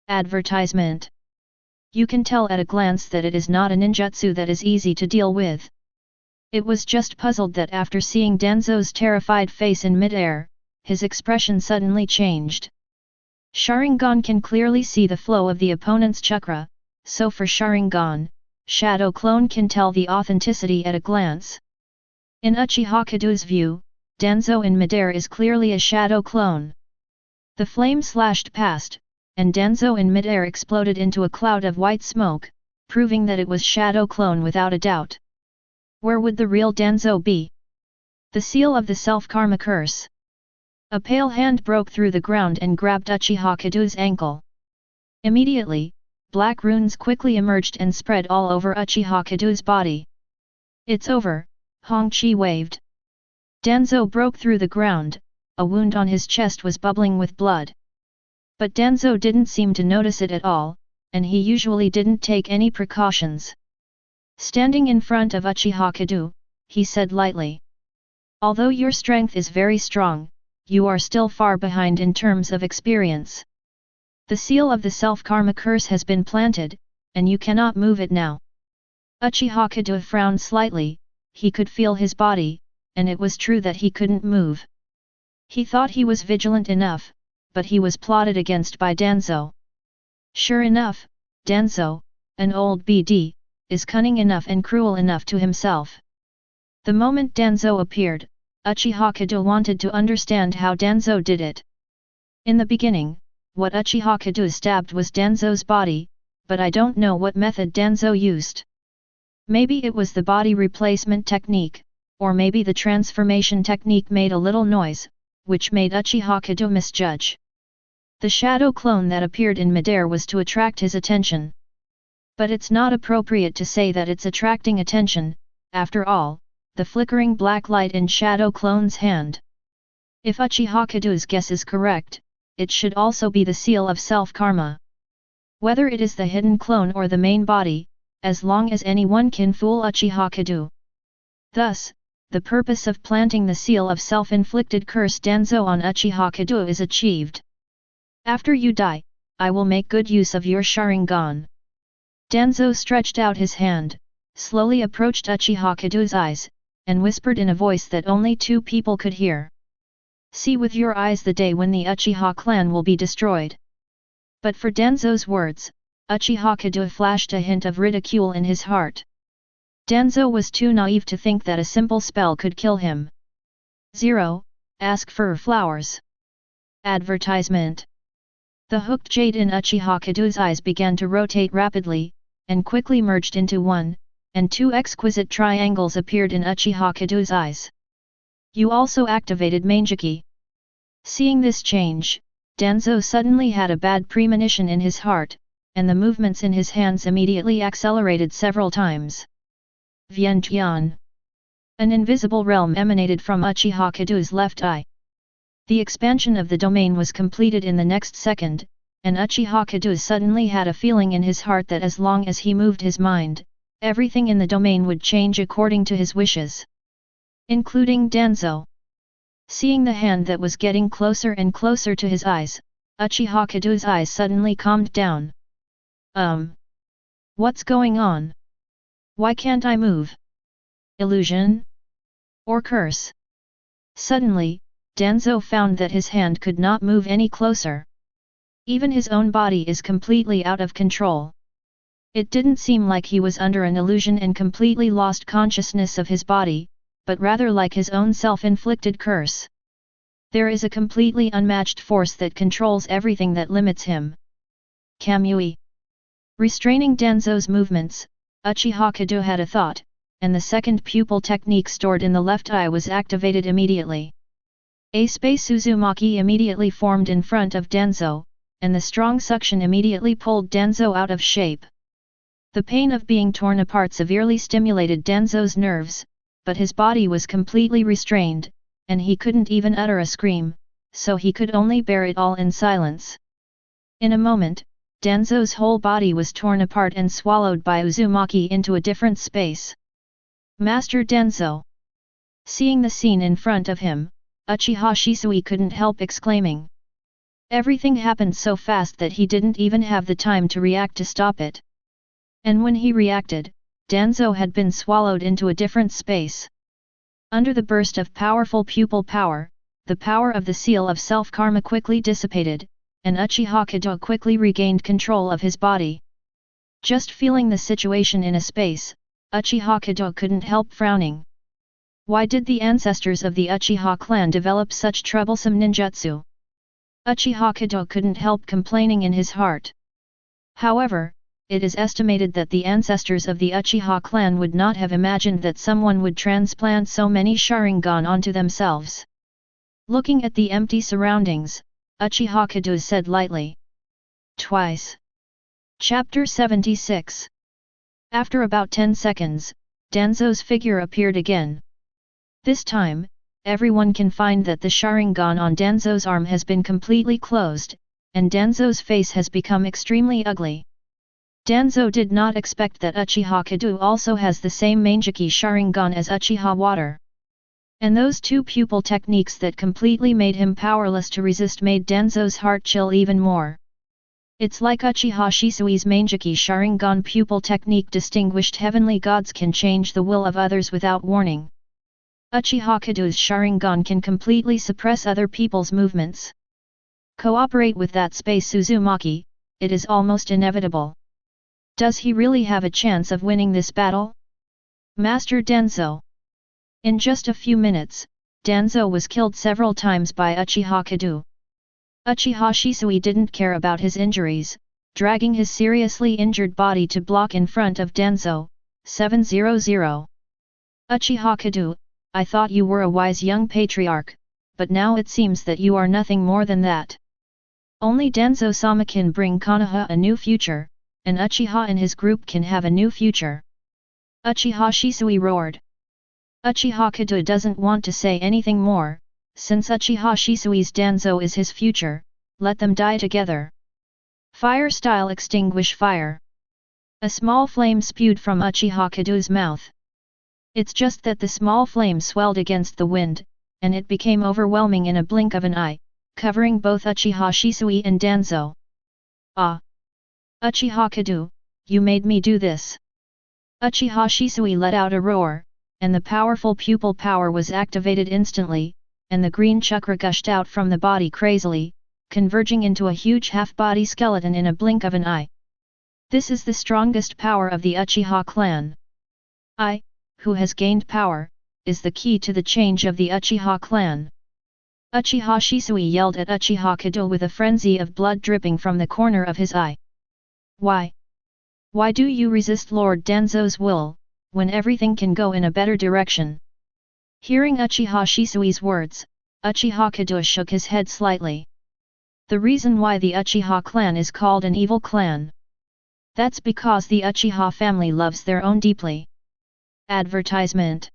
Advertisement. You can tell at a glance that it is not a ninjutsu that is easy to deal with. It was just puzzled that after seeing Danzo's terrified face in midair, his expression suddenly changed. Sharingan can clearly see the flow of the opponent's chakra, so for Sharingan, Shadow Clone can tell the authenticity at a glance. In Uchiha Kedo's view, Danzo in midair is clearly a Shadow Clone. The flame slashed past, and Danzo in midair exploded into a cloud of white smoke, proving that it was Shadow Clone without a doubt. Where would the real Danzo be? The seal of the self-karma curse. A pale hand broke through the ground and grabbed Uchiha Kedo's ankle. Immediately, black runes quickly emerged and spread all over Uchiha Kedo's body. It's over, Hong Chi waved. Danzo broke through the ground, a wound on his chest was bubbling with blood. But Danzo didn't seem to notice it at all, and he usually didn't take any precautions. Standing in front of Uchiha Kedo, he said lightly. Although your strength is very strong, you are still far behind in terms of experience. The seal of the self-karma curse has been planted, and you cannot move it now. Uchiha Kedo frowned slightly, he could feel his body, and it was true that he couldn't move. He thought he was vigilant enough, but he was plotted against by Danzo. Sure enough, Danzo, an old BD, is cunning enough and cruel enough to himself. The moment Danzo appeared, Uchiha Kedo wanted to understand how Danzo did it. In the beginning, what Uchiha Kedo stabbed was Danzo's body, but I don't know what method Danzo used. Maybe it was the body replacement technique, or maybe the transformation technique made a little noise, which made Uchiha Kedo misjudge. The shadow clone that appeared in midair was to attract his attention. But it's not appropriate to say that it's attracting attention, after all, the flickering black light in Shadow Clone's hand. If Uchiha Kedo's guess is correct, it should also be the seal of self-karma. Whether it is the hidden clone or the main body, as long as anyone can fool Uchiha Kedo. Thus, the purpose of planting the seal of self-inflicted curse Danzo on Uchiha Kedo is achieved. After you die, I will make good use of your Sharingan. Danzo stretched out his hand, slowly approached Uchiha Kedo's eyes, and whispered in a voice that only two people could hear. See with your eyes the day when the Uchiha clan will be destroyed. But for Danzo's words, Uchiha Kedo flashed a hint of ridicule in his heart. Danzo was too naive to think that a simple spell could kill him. 0. Ask for flowers. Advertisement. The hooked jade in Uchiha Kedo's eyes began to rotate rapidly, and quickly merged into one, and two exquisite triangles appeared in Uchiha Kedo's eyes. You also activated Manjiki. Seeing this change, Danzo suddenly had a bad premonition in his heart, and the movements in his hands immediately accelerated several times. Vientian. An invisible realm emanated from Uchiha Kedo's left eye. The expansion of the domain was completed in the next second, and Uchiha Kedo suddenly had a feeling in his heart that as long as he moved his mind, everything in the domain would change according to his wishes. Including Danzo. Seeing the hand that was getting closer and closer to his eyes, Uchiha Kedo's eyes suddenly calmed down. What's going on? Why can't I move? Illusion? Or curse? Suddenly, Danzo found that his hand could not move any closer. Even his own body is completely out of control. It didn't seem like he was under an illusion and completely lost consciousness of his body, but rather like his own self-inflicted curse. There is a completely unmatched force that controls everything that limits him. Kamui. Restraining Danzo's movements, Uchiha Kedo had a thought, and the second pupil technique stored in the left eye was activated immediately. A space Uzumaki immediately formed in front of Danzo, and the strong suction immediately pulled Danzo out of shape. The pain of being torn apart severely stimulated Danzo's nerves, but his body was completely restrained, and he couldn't even utter a scream, so he could only bear it all in silence. In a moment, Danzo's whole body was torn apart and swallowed by Uzumaki into a different space. Master Danzo! Seeing the scene in front of him, Uchiha Shisui couldn't help exclaiming. Everything happened so fast that he didn't even have the time to react to stop it. And when he reacted, Danzo had been swallowed into a different space. Under the burst of powerful pupil power, the power of the seal of self-karma quickly dissipated, and Uchiha Kedo quickly regained control of his body. Just feeling the situation in a space, Uchiha Kedo couldn't help frowning. Why did the ancestors of the Uchiha clan develop such troublesome ninjutsu? Uchiha Kedo couldn't help complaining in his heart. However, it is estimated that the ancestors of the Uchiha clan would not have imagined that someone would transplant so many Sharingan onto themselves. Looking at the empty surroundings, Uchiha Kedo said lightly. Twice. Chapter 76. After about 10 seconds, Danzo's figure appeared again. This time, everyone can find that the Sharingan on Danzo's arm has been completely closed, and Danzo's face has become extremely ugly. Danzo did not expect that Uchiha Kedo also has the same Manjiki Sharingan as Uchiha Water. And those two pupil techniques that completely made him powerless to resist made Danzo's heart chill even more. It's like Uchiha Shisui's Manjiki Sharingan pupil technique. Distinguished heavenly gods can change the will of others without warning. Uchiha Kedo's Sharingan can completely suppress other people's movements. Cooperate with that space Uzumaki, it is almost inevitable. Does he really have a chance of winning this battle? Master Danzo. In just a few minutes, Danzo was killed several times by Uchiha Kedo. Uchiha Shisui didn't care about his injuries, dragging his seriously injured body to block in front of Danzo. 700. Uchiha Kedo, I thought you were a wise young patriarch, but now it seems that you are nothing more than that. Only Danzo-sama can bring Konoha a new future, and Uchiha and his group can have a new future. Uchiha Shisui roared. Uchiha Kedo doesn't want to say anything more, since Uchiha Shisui's Danzo is his future, let them die together. Fire style extinguish fire. A small flame spewed from Uchiha Kedo's mouth. It's just that the small flame swelled against the wind, and it became overwhelming in a blink of an eye, covering both Uchiha Shisui and Danzo. Ah! Uchiha Kedo, you made me do this. Uchiha Shisui let out a roar, and the powerful pupil power was activated instantly, and the green chakra gushed out from the body crazily, converging into a huge half-body skeleton in a blink of an eye. This is the strongest power of the Uchiha clan. I, who has gained power, is the key to the change of the Uchiha clan. Uchiha Shisui yelled at Uchiha Kedo with a frenzy of blood dripping from the corner of his eye. Why? Why do you resist Lord Danzo's will, when everything can go in a better direction? Hearing Uchiha Shisui's words, Uchiha Kedo shook his head slightly. The reason why the Uchiha clan is called an evil clan. That's because the Uchiha family loves their own deeply. Advertisement.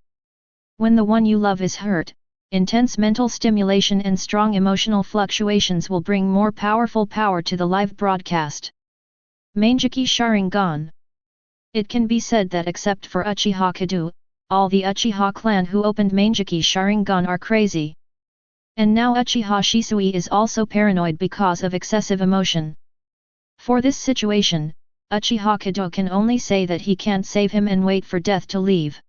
When the one you love is hurt, intense mental stimulation and strong emotional fluctuations will bring more powerful power to the live broadcast. Manjiki Sharingan. It can be said that except for Uchiha Kedo, all the Uchiha clan who opened Manjiki Sharingan are crazy. And now Uchiha Shisui is also paranoid because of excessive emotion. For this situation, Uchiha Kedo can only say that he can't save him and wait for death to leave.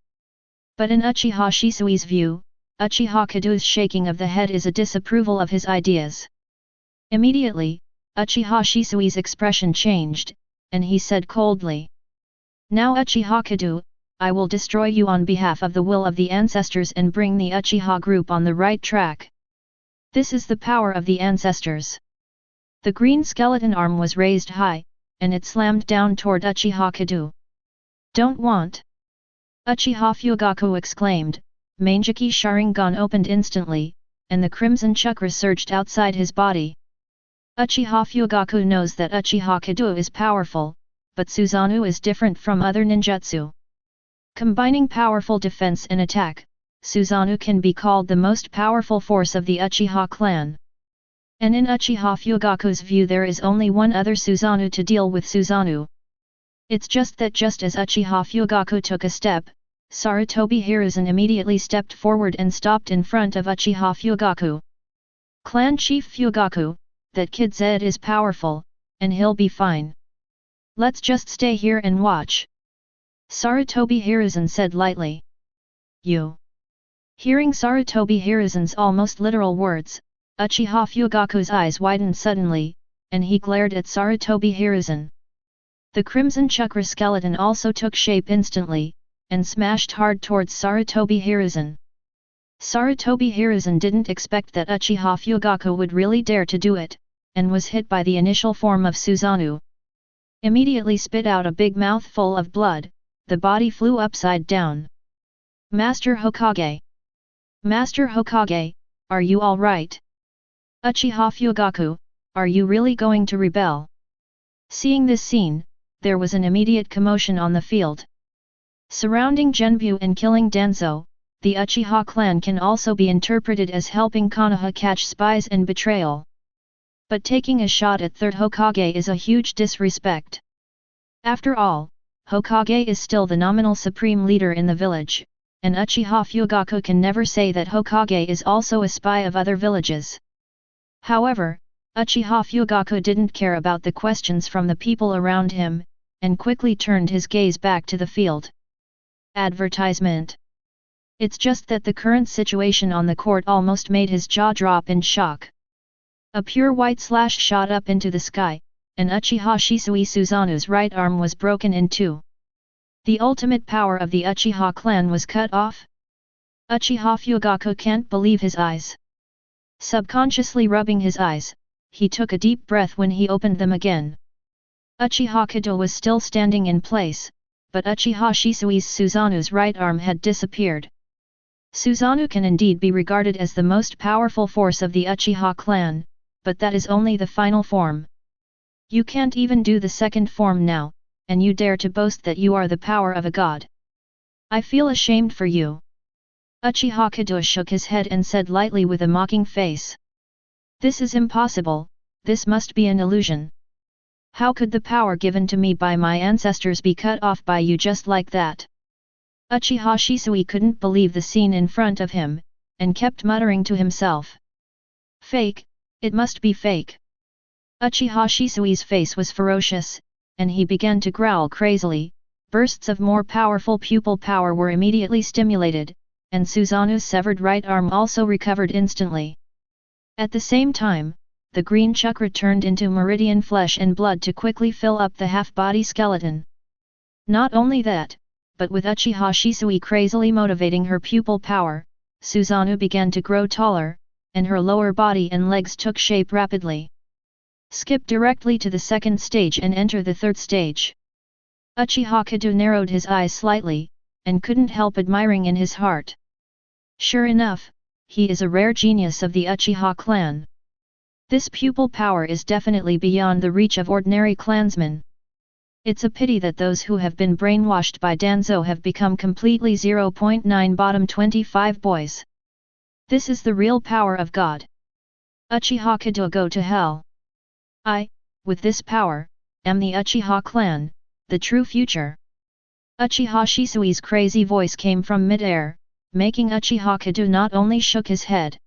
But in Uchiha Shisui's view, Uchiha Kedo's shaking of the head is a disapproval of his ideas. Immediately, Uchiha Shisui's expression changed, and he said coldly. Now Uchiha Kedo, I will destroy you on behalf of the will of the ancestors and bring the Uchiha group on the right track. This is the power of the ancestors. The green skeleton arm was raised high, and it slammed down toward Uchiha Kedo. Don't want! Uchiha Fugaku exclaimed. Manjiki Sharingan opened instantly, and the crimson chakra surged outside his body. Uchiha Fugaku knows that Uchiha Kedo is powerful, but Susanoo is different from other ninjutsu. Combining powerful defense and attack, Susanoo can be called the most powerful force of the Uchiha clan. And in Uchiha Fugaku's view there is only one other Susanoo to deal with Susanoo. It's just that just as Uchiha Fugaku took a step, Sarutobi Hiruzen immediately stepped forward and stopped in front of Uchiha Fugaku. Clan Chief Fugaku, that kid Zed is powerful, and he'll be fine. Let's just stay here and watch. Sarutobi Hiruzen said lightly. You. Hearing Sarutobi Hiruzen's almost literal words, Uchiha Fugaku's eyes widened suddenly, and he glared at Sarutobi Hiruzen. The crimson chakra skeleton also took shape instantly, and smashed hard towards Sarutobi Hiruzen. Sarutobi Hiruzen didn't expect that Uchiha Fugaku would really dare to do it, and was hit by the initial form of Susanoo. Immediately spit out a big mouthful of blood, the body flew upside down. Master Hokage! Master Hokage, are you alright? Uchiha Fugaku, are you really going to rebel? Seeing this scene, there was an immediate commotion on the field. Surrounding Genbu and killing Danzo, the Uchiha clan can also be interpreted as helping Konoha catch spies and betrayal. But taking a shot at third Hokage is a huge disrespect. After all, Hokage is still the nominal supreme leader in the village, and Uchiha Fugaku can never say that Hokage is also a spy of other villages. However, Uchiha Fugaku didn't care about the questions from the people around him, and quickly turned his gaze back to the field. Advertisement. It's just that the current situation on the court almost made his jaw drop in shock. A pure white slash shot up into the sky, and Uchiha Shisui Susanoo's right arm was broken in two. The ultimate power of the Uchiha clan was cut off. Uchiha Fugaku can't believe his eyes. Subconsciously rubbing his eyes, he took a deep breath when he opened them again. Uchiha Kedo was still standing in place, but Uchiha Shisui's Susanoo's right arm had disappeared. Susanoo can indeed be regarded as the most powerful force of the Uchiha clan, but that is only the final form. You can't even do the second form now, and you dare to boast that you are the power of a god. I feel ashamed for you. Uchiha Kedo shook his head and said lightly with a mocking face. This is impossible, this must be an illusion. How could the power given to me by my ancestors be cut off by you just like that? Uchiha Shisui couldn't believe the scene in front of him, and kept muttering to himself. Fake, it must be fake. Uchiha Shisui's face was ferocious, and he began to growl crazily. Bursts of more powerful pupil power were immediately stimulated, and Susanoo's severed right arm also recovered instantly. At the same time, the green chakra turned into meridian flesh and blood to quickly fill up the half-body skeleton. Not only that, but with Uchiha Shisui crazily motivating her pupil power, Susanoo began to grow taller, and her lower body and legs took shape rapidly. Skip directly to the second stage and enter the third stage. Uchiha Kedo narrowed his eyes slightly, and couldn't help admiring in his heart. Sure enough, he is a rare genius of the Uchiha clan. This pupil power is definitely beyond the reach of ordinary clansmen. It's a pity that those who have been brainwashed by Danzo have become completely 0.9 bottom 25 boys. This is the real power of God. Uchiha Kedo, go to hell. I, with this power, am the Uchiha clan, the true future. Uchiha Shisui's crazy voice came from mid-air, making Uchiha Kedo not only shook his head.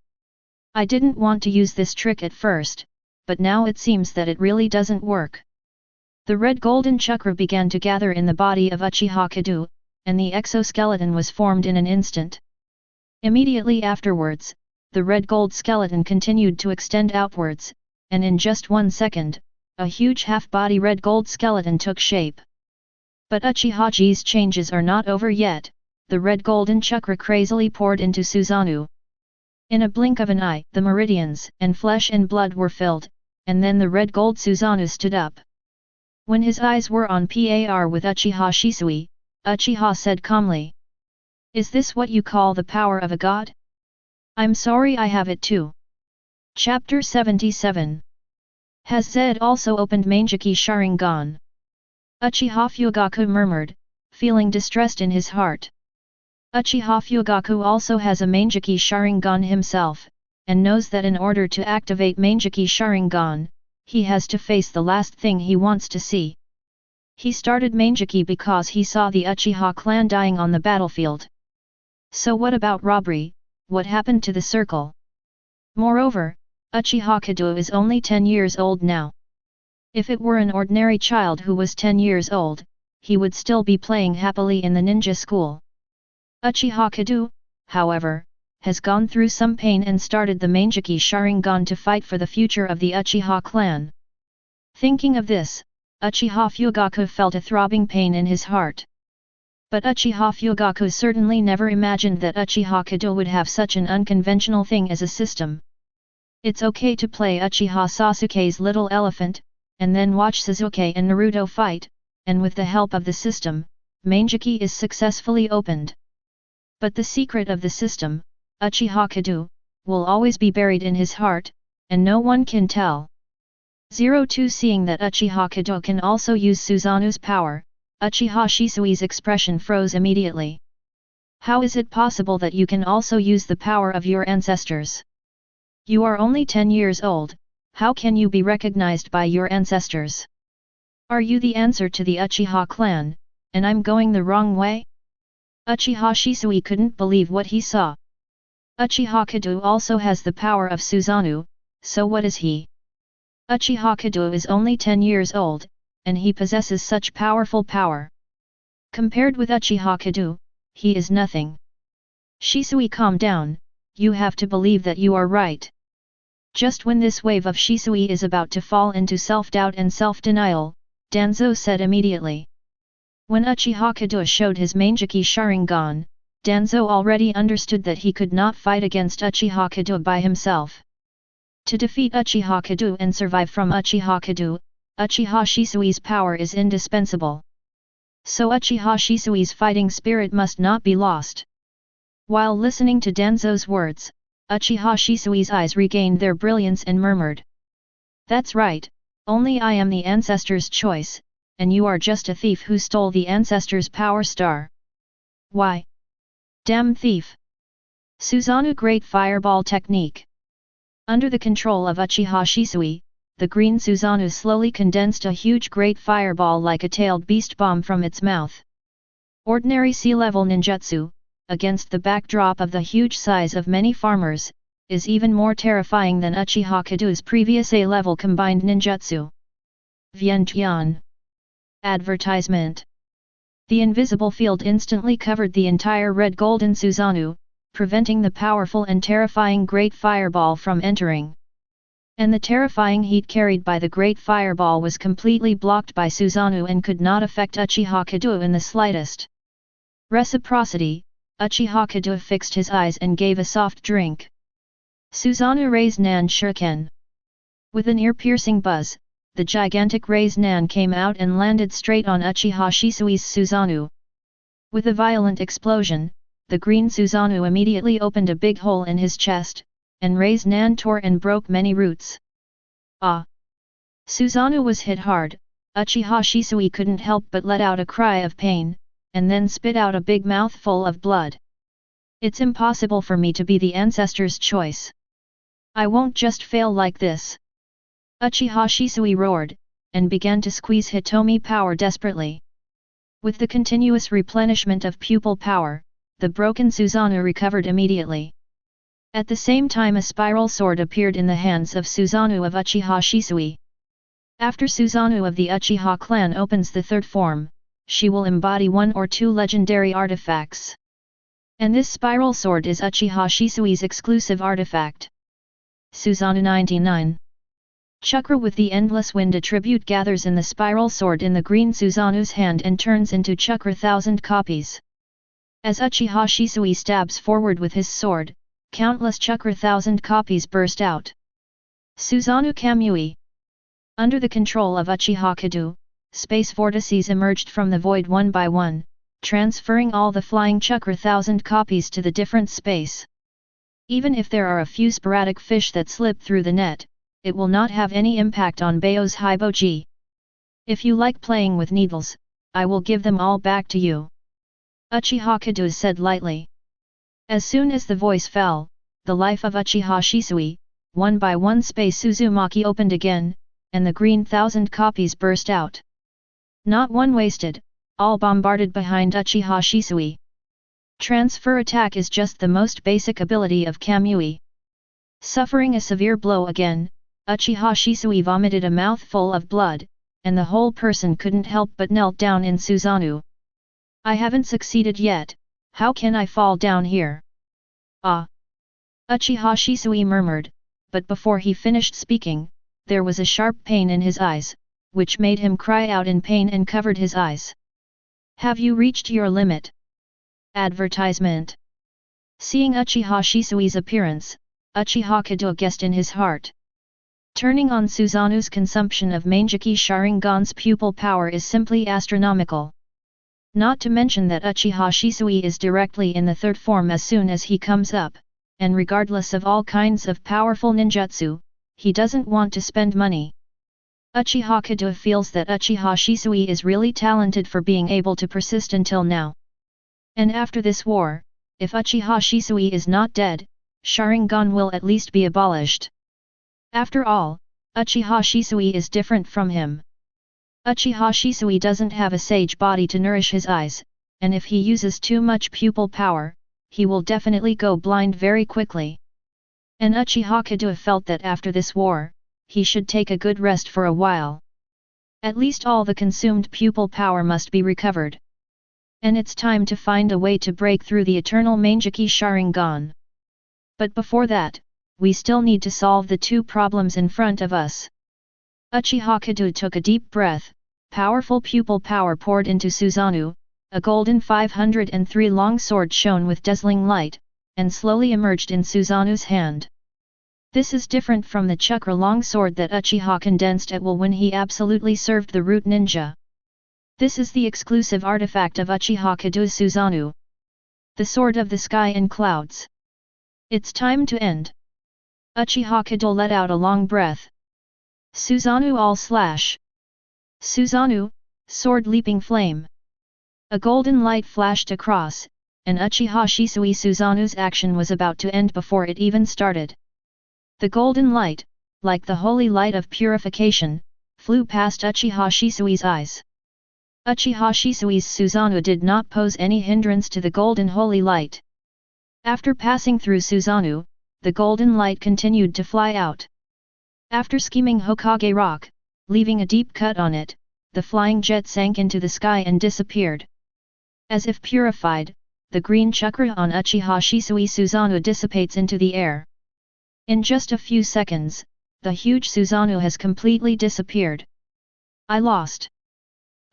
I didn't want to use this trick at first, but now it seems that it really doesn't work. The red golden chakra began to gather in the body of Uchiha Kedo, and the exoskeleton was formed in an instant. Immediately afterwards, the red gold skeleton continued to extend outwards, and in just 1 second, a huge half-body red gold skeleton took shape. But Uchihaji's changes are not over yet. The red golden chakra crazily poured into Susanoo. In a blink of an eye, the meridians and flesh and blood were filled, and then the red gold Susanoo stood up. When his eyes were on par with Uchiha Shisui, Uchiha said calmly, "Is this what you call the power of a god? I'm sorry I have it too." Chapter 77. Has Zed also opened Mangeki Sharingan? Uchiha Fugaku murmured, feeling distressed in his heart. Uchiha Fugaku also has a Mangeki Sharingan himself, and knows that in order to activate Mangeki Sharingan, he has to face the last thing he wants to see. He started Mangeki because he saw the Uchiha clan dying on the battlefield. So what about robbery? What happened to the circle? Moreover, Uchiha Kedo is only 10 years old now. If it were an ordinary child who was 10 years old, he would still be playing happily in the ninja school. Uchiha Kedo, however, has gone through some pain and started the Mangeki Sharingan to fight for the future of the Uchiha clan. Thinking of this, Uchiha Fugaku felt a throbbing pain in his heart. But Uchiha Fugaku certainly never imagined that Uchiha Kedo would have such an unconventional thing as a system. It's okay to play Uchiha Sasuke's little elephant, and then watch Sasuke and Naruto fight, and with the help of the system, Mangeki is successfully opened. But the secret of the system, Uchiha Kedo, will always be buried in his heart, and no one can tell. 02 Seeing that Uchiha Kedo can also use Susanoo's power, Uchiha Shisui's expression froze immediately. How is it possible that you can also use the power of your ancestors? You are only 10 years old, how can you be recognized by your ancestors? Are you the answer to the Uchiha clan, and I'm going the wrong way? Uchiha Shisui couldn't believe what he saw. Uchiha Kedo also has the power of Susanoo, so what is he? Uchiha Kedo is only 10 years old, and he possesses such powerful power. Compared with Uchiha Kedo, he is nothing. Shisui, calm down, you have to believe that you are right. Just when this wave of Shisui is about to fall into self-doubt and self-denial, Danzo said immediately. When Uchiha Kedo showed his Mangeki Sharingan, Danzo already understood that he could not fight against Uchiha Kedo by himself. To defeat Uchiha Kedo and survive from Uchiha Kedo, Uchiha Shisui's power is indispensable. So Uchiha Shisui's fighting spirit must not be lost. While listening to Danzo's words, Uchiha Shisui's eyes regained their brilliance and murmured. That's right, only I am the ancestor's choice, and you are just a thief who stole the ancestor's power star. Why? Damn thief! Susanoo Great Fireball Technique. Under the control of Uchiha Shisui, the green Susanoo slowly condensed a huge great fireball like a tailed beast bomb from its mouth. Ordinary sea-level ninjutsu, against the backdrop of the huge size of many farmers, is even more terrifying than Uchiha Kedo's previous A-level combined ninjutsu. Vientiane. Advertisement. The invisible field instantly covered the entire red golden Susanoo, preventing the powerful and terrifying great fireball from entering. And the terrifying heat carried by the great fireball was completely blocked by Susanoo and could not affect Uchiha Kedo in the slightest. Reciprocity, Uchiha Kedo fixed his eyes and gave a soft drink. Susanoo raised Nan Shuriken. With an ear-piercing buzz, the gigantic raised Nan came out and landed straight on Uchiha Shisui's Susanoo. With a violent explosion, the green Susanoo immediately opened a big hole in his chest, and raised Nan tore and broke many roots. Ah! Susanoo was hit hard. Uchiha Shisui couldn't help but let out a cry of pain, and then spit out a big mouthful of blood. It's impossible for me to be the ancestor's choice. I won't just fail like this. Uchiha Shisui roared, and began to squeeze Hitomi power desperately. With the continuous replenishment of pupil power, the broken Susanoo recovered immediately. At the same time a spiral sword appeared in the hands of Susanoo of Uchiha Shisui. After Susanoo of the Uchiha clan opens the third form, she will embody 1 or 2 legendary artifacts. And this spiral sword is Uchiha Shisui's exclusive artifact. Susanoo 99. Chakra with the endless wind attribute gathers in the spiral sword in the green Suzanu's hand and turns into Chakra 1000 copies. As Uchiha Shisui stabs forward with his sword, countless Chakra 1000 copies burst out. Suzanu Kamui. Under the control of Uchiha Kedo, space vortices emerged from the void one by one, transferring all the flying Chakra 1000 copies to the different space. Even if there are a few sporadic fish that slip through the net, it will not have any impact on Bao's Hiboji. If you like playing with needles, I will give them all back to you. Uchiha Kedo said lightly. As soon as the voice fell, the life of Uchiha Shisui, one by one space Uzumaki opened again, and the green 1000 copies burst out. Not one wasted, all bombarded behind Uchiha Shisui. Transfer attack is just the most basic ability of Kamui. Suffering a severe blow again, Uchiha Shisui vomited a mouthful of blood, and the whole person couldn't help but knelt down in Suzanu. I haven't succeeded yet, how can I fall down here? Ah! Uchiha Shisui murmured, but before he finished speaking, there was a sharp pain in his eyes, which made him cry out in pain and covered his eyes. Have you reached your limit? Advertisement. Seeing Uchiha Shisui's appearance, Uchiha Kedo guessed in his heart. Turning on Suzanu's consumption of Manjiki Sharingan's pupil power is simply astronomical. Not to mention that Uchiha Shisui is directly in the third form as soon as he comes up, and regardless of all kinds of powerful ninjutsu, he doesn't want to spend money. Uchiha Kedo feels that Uchiha Shisui is really talented for being able to persist until now. And after this war, if Uchiha Shisui is not dead, Sharingan will at least be abolished. After all, Uchiha Shisui is different from him. Uchiha Shisui doesn't have a sage body to nourish his eyes, and if he uses too much pupil power, he will definitely go blind very quickly. And Uchiha Kedo felt that after this war, he should take a good rest for a while. At least all the consumed pupil power must be recovered. And it's time to find a way to break through the eternal Manjiki Sharingan. But before that, we still need to solve the two problems in front of us. Uchiha Kedo took a deep breath, powerful pupil power poured into Suzanu, a golden 503 long sword shone with dazzling light, and slowly emerged in Suzanu's hand. This is different from the Chakra long sword that Uchiha condensed at will when he absolutely served the root ninja. This is the exclusive artifact of Uchiha Kedo's Suzanu. The sword of the sky and clouds. It's time to end. Uchiha Kedo let out a long breath. Suzanu all slash. Suzanu, sword leaping flame. A golden light flashed across, and Uchiha Shisui Suzanu's action was about to end before it even started. The golden light, like the holy light of purification, flew past Uchiha Shisui's eyes. Uchiha Shisui's Suzanu did not pose any hindrance to the golden holy light. After passing through Suzanu, the golden light continued to fly out. After skimming Hokage rock, leaving a deep cut on it, the flying jet sank into the sky and disappeared. As if purified, the green chakra on Uchiha Shisui Suzanu dissipates into the air. In just a few seconds, the huge Suzanu has completely disappeared. I lost.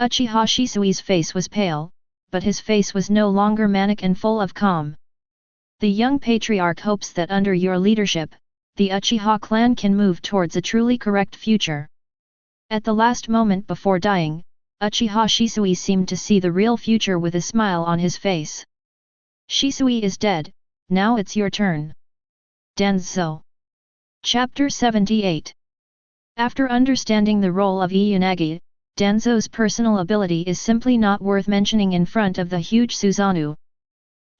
Uchiha Shisui's face was pale, but his face was no longer manic and full of calm. The young patriarch hopes that under your leadership, the Uchiha clan can move towards a truly correct future. At the last moment before dying, Uchiha Shisui seemed to see the real future with a smile on his face. Shisui is dead, now it's your turn. Danzo. Chapter 78. After understanding the role of Izanagi, Danzo's personal ability is simply not worth mentioning in front of the huge Suzanu.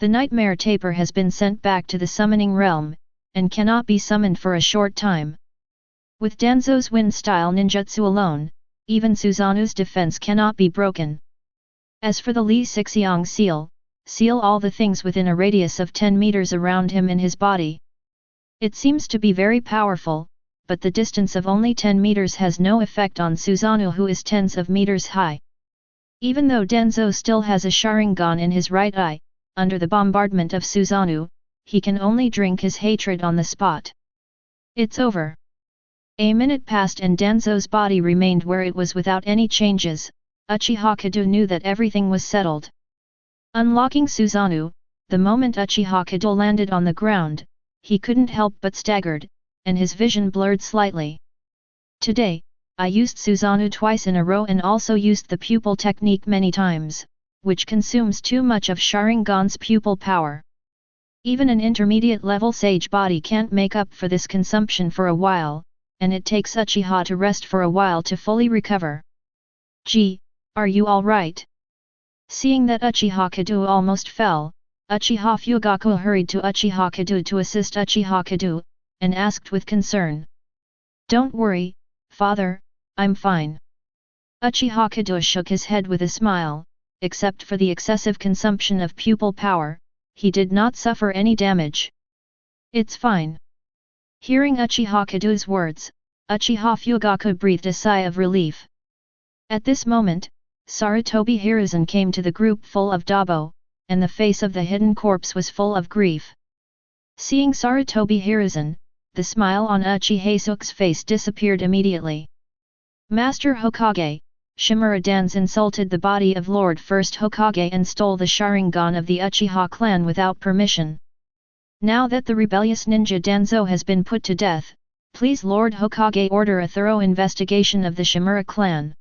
The nightmare taper has been sent back to the summoning realm, and cannot be summoned for a short time. With Danzo's wind-style ninjutsu alone, even Suzanu's defense cannot be broken. As for the Li Sixiang seal, seal all the things within a radius of 10 meters around him in his body. It seems to be very powerful, but the distance of only 10 meters has no effect on Suzanu, who is tens of meters high. Even though Danzo still has a Sharingan in his right eye, under the bombardment of Suzanu, he can only drink his hatred on the spot. It's over. A minute passed and Danzo's body remained where it was without any changes. Uchiha Kedo knew that everything was settled. Unlocking Susanoo, the moment Uchiha Kedo landed on the ground, he couldn't help but staggered, and his vision blurred slightly. Today, I used Susanoo twice in a row and also used the pupil technique many times, which consumes too much of Sharingan's pupil power. Even an intermediate level sage body can't make up for this consumption for a while, and it takes Uchiha to rest for a while to fully recover. Gee, are you alright? Seeing that Uchiha Kedo almost fell, Uchiha Fugaku hurried to Uchiha Kedo to assist Uchiha Kedo, and asked with concern. Don't worry, father, I'm fine. Uchiha Kedo shook his head with a smile. Except for the excessive consumption of pupil power, he did not suffer any damage. It's fine. Hearing Uchiha Kedo's words, Uchiha Fugaku breathed a sigh of relief. At this moment, Sarutobi Hiruzen came to the group full of Dabo, and the face of the hidden corpse was full of grief. Seeing Sarutobi Hiruzen, the smile on Uchiha-suke's face disappeared immediately. Master Hokage, Shimura Dans insulted the body of Lord First Hokage and stole the Sharingan of the Uchiha clan without permission. Now that the rebellious ninja Danzo has been put to death, please Lord Hokage order a thorough investigation of the Shimura clan.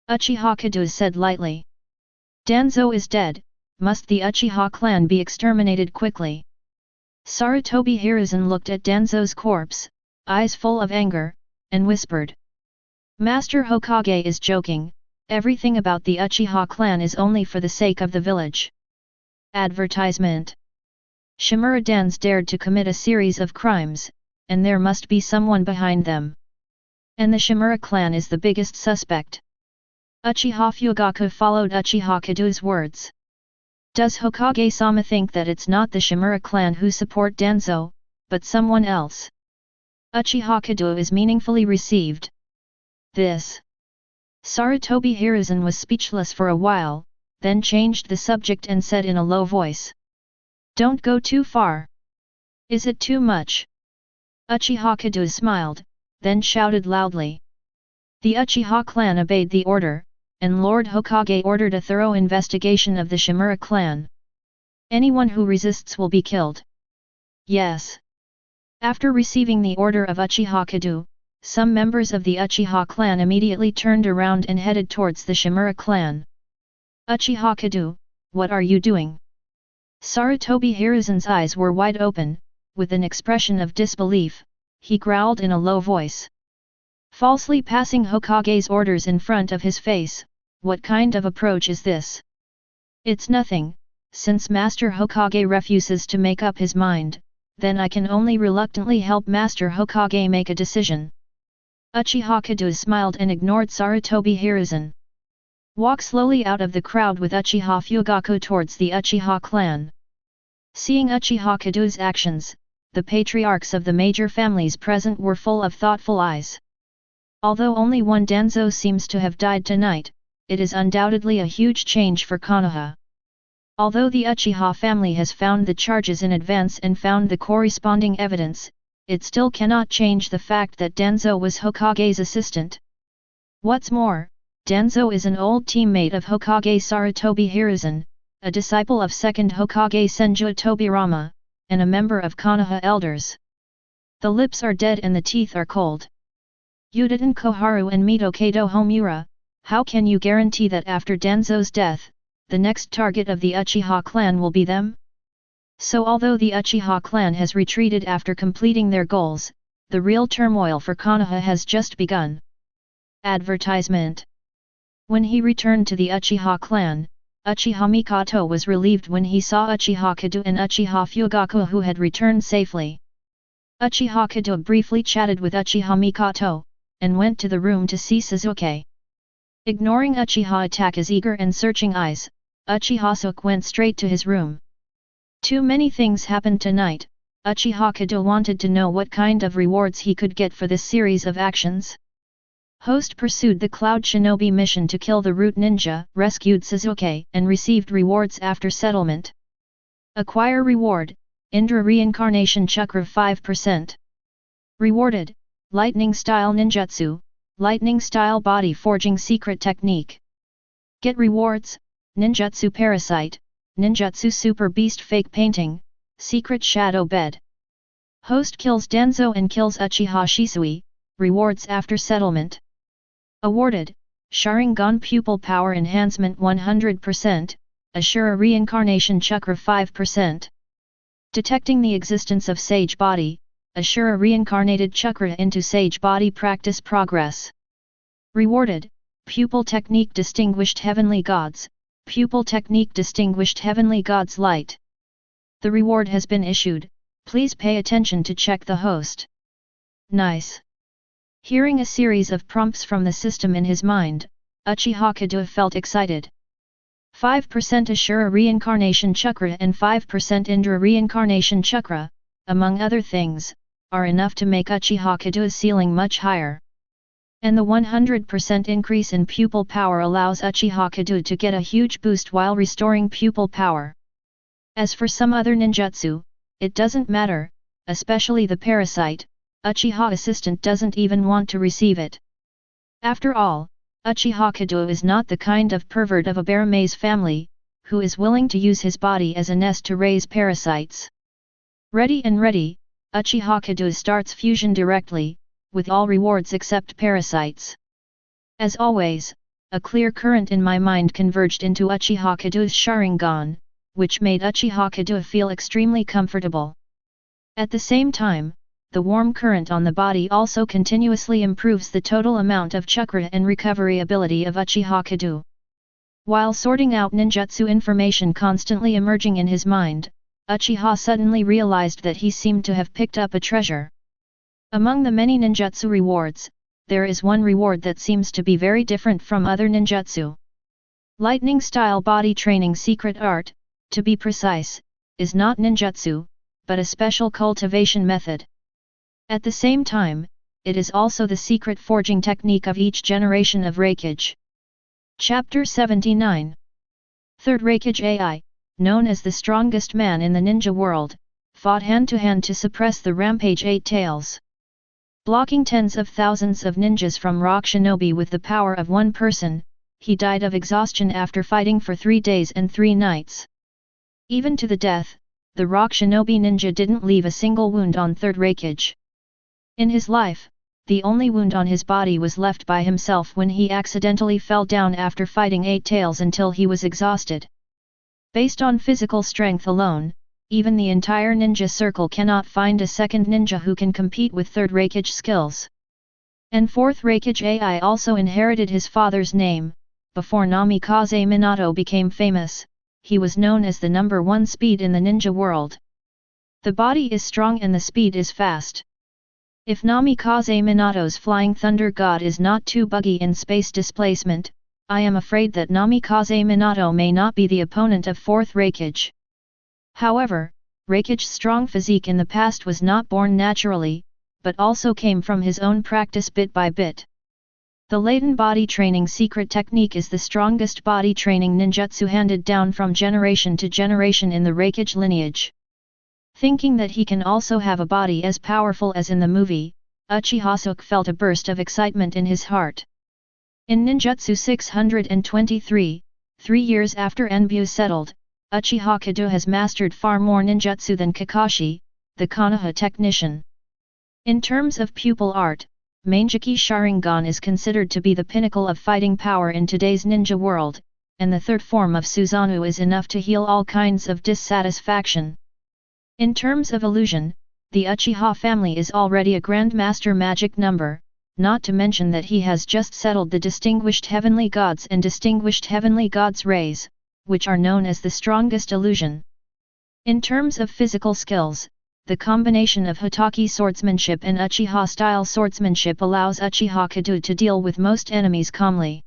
Uchiha Kedo said lightly. Danzo is dead, must the Uchiha clan be exterminated quickly? Sarutobi Hiruzen looked at Danzo's corpse, eyes full of anger, and whispered. Master Hokage is joking, everything about the Uchiha clan is only for the sake of the village. Advertisement. Shimura Dans dared to commit a series of crimes, and there must be someone behind them. And the Shimura clan is the biggest suspect. Uchiha Fugaku followed Uchiha Kedo's words. Does Hokage-sama think that it's not the Shimura clan who support Danzo, but someone else? Uchiha Kedo is meaningfully received. This. Sarutobi Hiruzen was speechless for a while, then changed the subject and said in a low voice. Don't go too far. Is it too much? Uchiha Kedo smiled, then shouted loudly. The Uchiha clan obeyed the order, and Lord Hokage ordered a thorough investigation of the Shimura clan. Anyone who resists will be killed. Yes. After receiving the order of Uchiha Kedo, some members of the Uchiha clan immediately turned around and headed towards the Shimura clan. Uchiha Kedo, what are you doing? Sarutobi Hiruzen's eyes were wide open, with an expression of disbelief, he growled in a low voice. Falsely passing Hokage's orders in front of his face, what kind of approach is this? It's nothing, since Master Hokage refuses to make up his mind, then I can only reluctantly help Master Hokage make a decision. Uchiha Kedo smiled and ignored Sarutobi Hiruzen. Walk slowly out of the crowd with Uchiha Fugaku towards the Uchiha clan. Seeing Uchiha Kedo's actions, the patriarchs of the major families present were full of thoughtful eyes. Although only one Danzo seems to have died tonight, it is undoubtedly a huge change for Konoha. Although the Uchiha family has found the charges in advance and found the corresponding evidence, it still cannot change the fact that Danzo was Hokage's assistant. What's more, Danzo is an old teammate of Hokage Sarutobi Hiruzen, a disciple of second Hokage Senju Tobirama, and a member of Konoha elders. The lips are dead and the teeth are cold. Udaten Koharu and Mito Kedo Homura, how can you guarantee that after Danzo's death, the next target of the Uchiha clan will be them? So although the Uchiha clan has retreated after completing their goals, the real turmoil for Konoha has just begun. Advertisement. When he returned to the Uchiha clan, Uchiha Mikoto was relieved when he saw Uchiha Kedo and Uchiha Fugaku who had returned safely. Uchiha Kedo briefly chatted with Uchiha Mikoto, and went to the room to see Sasuke. Ignoring Uchiha Itachi's eager and searching eyes, Uchiha Sasuke went straight to his room. Too many things happened tonight. Uchiha Kedo wanted to know what kind of rewards he could get for this series of actions. Host pursued the Cloud Shinobi mission to kill the Root Ninja, rescued Sasuke, and received rewards after settlement. Acquire reward, Indra Reincarnation Chakra 5%. Rewarded, Lightning Style Ninjutsu, Lightning Style Body Forging Secret Technique. Get rewards, Ninjutsu Parasite, Ninjutsu Super Beast Fake Painting, Secret Shadow Bed. Host kills Denzo and kills Uchiha Shisui, rewards after settlement. Awarded, Sharingan Pupil Power Enhancement 100%, Ashura Reincarnation Chakra 5%. Detecting the existence of Sage Body, Ashura Reincarnated Chakra into Sage Body Practice Progress. Rewarded, Pupil Technique Distinguished Heavenly Gods, Pupil Technique Distinguished Heavenly Gods Light. The reward has been issued, please pay attention to check the host. Nice. Hearing a series of prompts from the system in his mind, Uchiha Kedo felt excited. 5% Ashura Reincarnation Chakra and 5% Indra Reincarnation Chakra, among other things, are enough to make Uchiha Kedo's ceiling much higher. And the 100% increase in pupil power allows Uchiha Kedo to get a huge boost while restoring pupil power. As for some other ninjutsu, it doesn't matter, especially the parasite, Uchiha assistant doesn't even want to receive it. After all, Uchiha Kedo is not the kind of pervert of a bear maze family, who is willing to use his body as a nest to raise parasites. Ready and ready, Uchiha Kedo starts fusion directly, with all rewards except parasites. As always, a clear current in my mind converged into Uchiha Kedo's Sharingan, which made Uchiha Kedo feel extremely comfortable. At the same time, the warm current on the body also continuously improves the total amount of chakra and recovery ability of Uchiha Kedo. While sorting out ninjutsu information constantly emerging in his mind, Uchiha suddenly realized that he seemed to have picked up a treasure. Among the many ninjutsu rewards, there is one reward that seems to be very different from other ninjutsu. Lightning Style Body Training Secret Art, to be precise, is not ninjutsu, but a special cultivation method. At the same time, it is also the secret forging technique of each generation of Hokage. Chapter 79. Third Hokage AI, known as the strongest man in the ninja world, fought hand-to-hand to suppress the rampage Eight Tails. Blocking tens of thousands of ninjas from rock shinobi with the power of one person, he died of exhaustion after fighting for 3 days and 3 nights. Even to the death, the rock shinobi ninja didn't leave a single wound on Third Hokage. In his life, the only wound on his body was left by himself when he accidentally fell down after fighting Eight Tails until he was exhausted. Based on physical strength alone, even the entire ninja circle cannot find a second ninja who can compete with Third Hokage skills. And Fourth Hokage AI also inherited his father's name. Before Namikaze Minato became famous, he was known as the #1 speed in the ninja world. The body is strong and the speed is fast. If Namikaze Minato's Flying Thunder God is not too buggy in space displacement, I am afraid that Namikaze Minato may not be the opponent of Fourth Hokage. However, Hokage's strong physique in the past was not born naturally, but also came from his own practice bit by bit. The latent body training secret technique is the strongest body training ninjutsu handed down from generation to generation in the Hokage lineage. Thinking that he can also have a body as powerful as in the movie, Uchiha Sasuke felt a burst of excitement in his heart. In Ninjutsu 623, 3 years after Enbu settled, Uchiha Kedo has mastered far more ninjutsu than Kakashi, the Konoha technician. In terms of pupil art, Manjiki Sharingan is considered to be the pinnacle of fighting power in today's ninja world, and the third form of Susanoo is enough to heal all kinds of dissatisfaction. In terms of illusion, the Uchiha family is already a grandmaster magic number, not to mention that he has just settled the distinguished heavenly gods and distinguished heavenly gods' rays, which are known as the strongest illusion. In terms of physical skills, the combination of Hokage swordsmanship and Uchiha-style swordsmanship allows Uchiha Kedo to deal with most enemies calmly.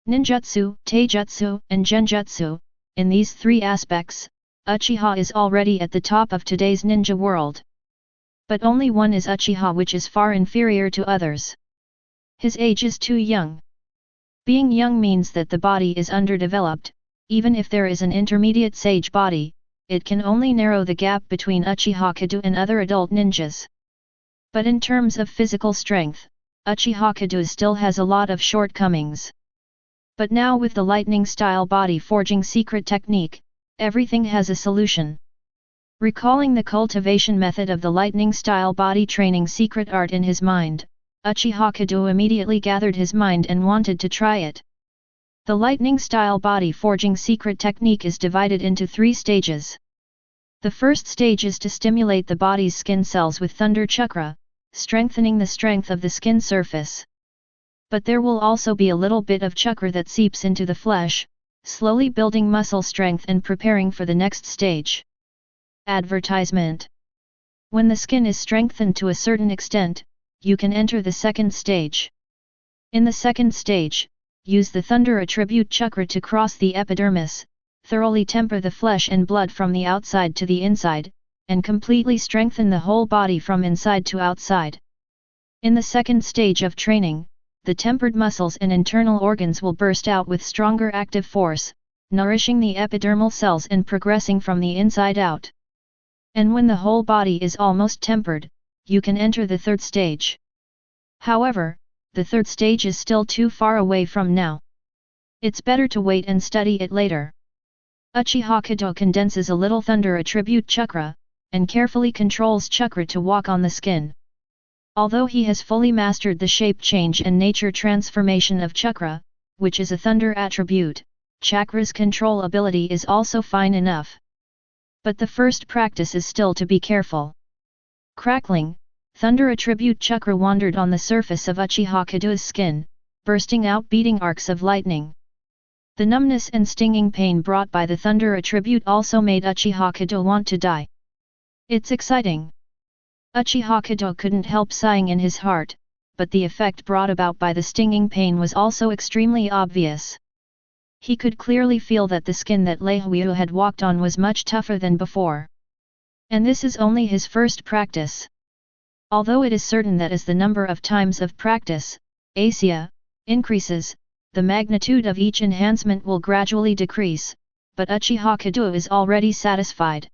Ninjutsu, Taijutsu, and Genjutsu, in these 3 aspects, Uchiha is already at the top of today's ninja world. But only one is Uchiha, which is far inferior to others. His age is too young. Being young means that the body is underdeveloped. Even if there is an intermediate sage body, it can only narrow the gap between Uchiha Kedo and other adult ninjas. But in terms of physical strength, Uchiha Kedo still has a lot of shortcomings. But now with the lightning-style body forging secret technique, everything has a solution. Recalling the cultivation method of the lightning-style body training secret art in his mind, Uchiha Kedo immediately gathered his mind and wanted to try it. The lightning-style body forging secret technique is divided into 3 stages. The first stage is to stimulate the body's skin cells with thunder chakra, strengthening the strength of the skin surface. But there will also be a little bit of chakra that seeps into the flesh, slowly building muscle strength and preparing for the next stage. Advertisement. When the skin is strengthened to a certain extent, you can enter the second stage. In the second stage, use the thunder attribute chakra to cross the epidermis, thoroughly temper the flesh and blood from the outside to the inside, and completely strengthen the whole body from inside to outside. In the second stage of training, the tempered muscles and internal organs will burst out with stronger active force, nourishing the epidermal cells and progressing from the inside out. And when the whole body is almost tempered, you can enter the third stage. However, the third stage is still too far away from now. It's better to wait and study it later. Uchiha Kedo condenses a little thunder attribute chakra, and carefully controls chakra to walk on the skin. Although he has fully mastered the shape change and nature transformation of chakra, which is a thunder attribute, chakra's control ability is also fine enough. But the first practice is still to be careful. Crackling, thunder attribute chakra wandered on the surface of Uchiha Kedo's skin, bursting out beating arcs of lightning. The numbness and stinging pain brought by the thunder attribute also made Uchiha Kedo want to die. It's exciting. Uchiha Kedo couldn't help sighing in his heart, but the effect brought about by the stinging pain was also extremely obvious. He could clearly feel that the skin that Lei Huiyu had walked on was much tougher than before. And this is only his first practice. Although it is certain that as the number of times of practice, ASIA, increases, the magnitude of each enhancement will gradually decrease, but Uchiha Kedo is already satisfied.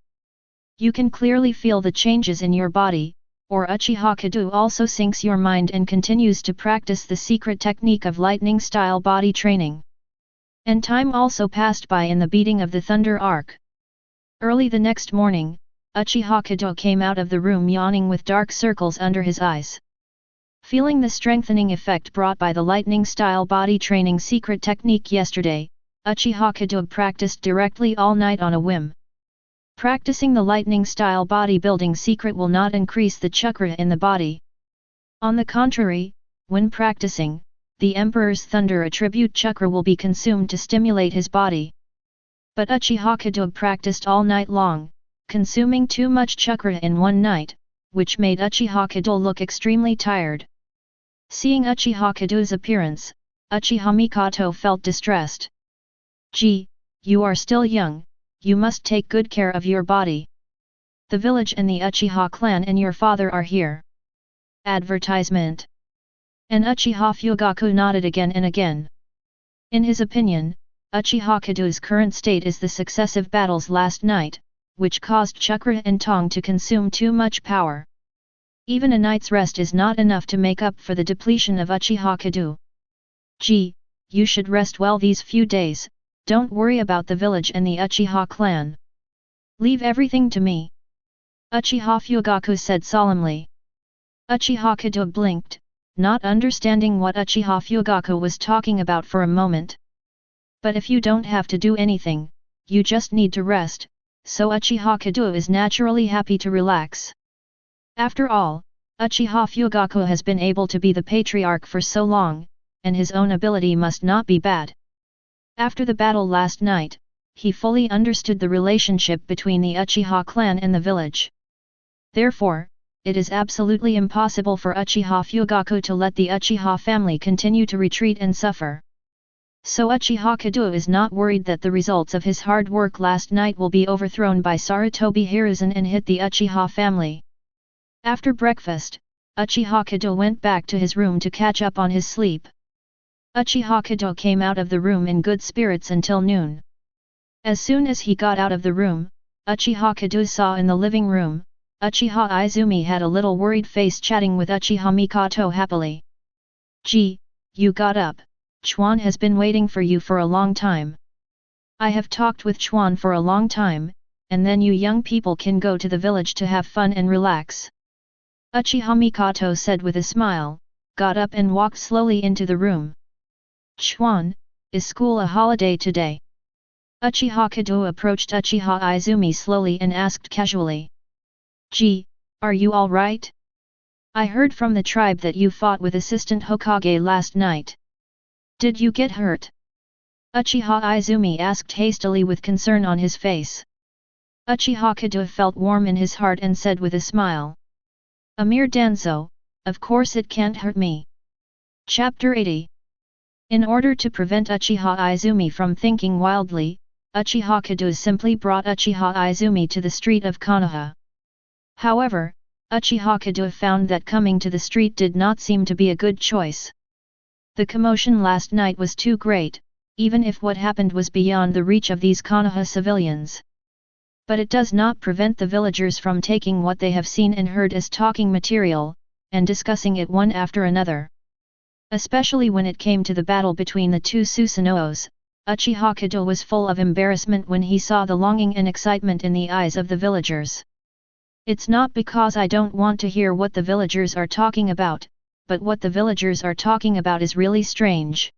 You can clearly feel the changes in your body, or Uchiha Kedo also sinks your mind and continues to practice the secret technique of lightning-style body training. And time also passed by in the beating of the thunder arc. Early the next morning, Uchiha Kedo came out of the room yawning with dark circles under his eyes. Feeling the strengthening effect brought by the lightning-style body training secret technique yesterday, Uchiha Kedo practiced directly all night on a whim. Practicing the lightning-style bodybuilding secret will not increase the chakra in the body. On the contrary, when practicing, the Emperor's thunder attribute chakra will be consumed to stimulate his body. But Uchiha Kedo practiced all night long, consuming too much chakra in one night, which made Uchiha Kedo look extremely tired. Seeing Uchiha Kedo's appearance, Uchiha Mikoto felt distressed. "Gee, you are still young, you must take good care of your body. The village and the Uchiha clan and your father are here." Advertisement. And Uchiha Fugaku nodded again and again. In his opinion, Uchiha Kedo's current state is the successive battles last night, which caused chakra and tong to consume too much power. Even a night's rest is not enough to make up for the depletion of Uchiha Kedo. "Gee, you should rest well these few days, don't worry about the village and the Uchiha clan. Leave everything to me," Uchiha Fugaku said solemnly. Uchiha Kedo blinked, not understanding what Uchiha Fugaku was talking about for a moment. "But if you don't have to do anything, you just need to rest," so Uchiha Kedo is naturally happy to relax. After all, Uchiha Fugaku has been able to be the patriarch for so long, and his own ability must not be bad. After the battle last night, he fully understood the relationship between the Uchiha clan and the village. Therefore, it is absolutely impossible for Uchiha Fugaku to let the Uchiha family continue to retreat and suffer. So Uchiha Kedo is not worried that the results of his hard work last night will be overthrown by Sarutobi Hiruzen and hit the Uchiha family. After breakfast, Uchiha Kedo went back to his room to catch up on his sleep. Uchiha Kedo came out of the room in good spirits until noon. As soon as he got out of the room, Uchiha Kedo saw in the living room, Uchiha Izumi had a little worried face chatting with Uchiha Mikoto happily. "Gee, you got up. Chuan has been waiting for you for a long time. I have talked with Chuan for a long time, and then you young people can go to the village to have fun and relax." Uchiha Mikoto said with a smile, got up and walked slowly into the room. "Chuan, is school a holiday today?" Uchiha Kedo approached Uchiha Izumi slowly and asked casually. "Gee, are you all right? I heard from the tribe that you fought with Assistant Hokage last night. Did you get hurt?" Uchiha Izumi asked hastily with concern on his face. Uchiha Kedo felt warm in his heart and said with a smile. "A mere danzo, of course it can't hurt me." Chapter 80. In order to prevent Uchiha Izumi from thinking wildly, Uchiha Kedo simply brought Uchiha Izumi to the street of Konoha. However, Uchiha Kedo found that coming to the street did not seem to be a good choice. The commotion last night was too great, even if what happened was beyond the reach of these Konoha civilians. But it does not prevent the villagers from taking what they have seen and heard as talking material, and discussing it one after another. Especially when it came to the battle between the two Susanos, Uchiha Kedo was full of embarrassment when he saw the longing and excitement in the eyes of the villagers. "It's not because I don't want to hear what the villagers are talking about, but what the villagers are talking about is really strange.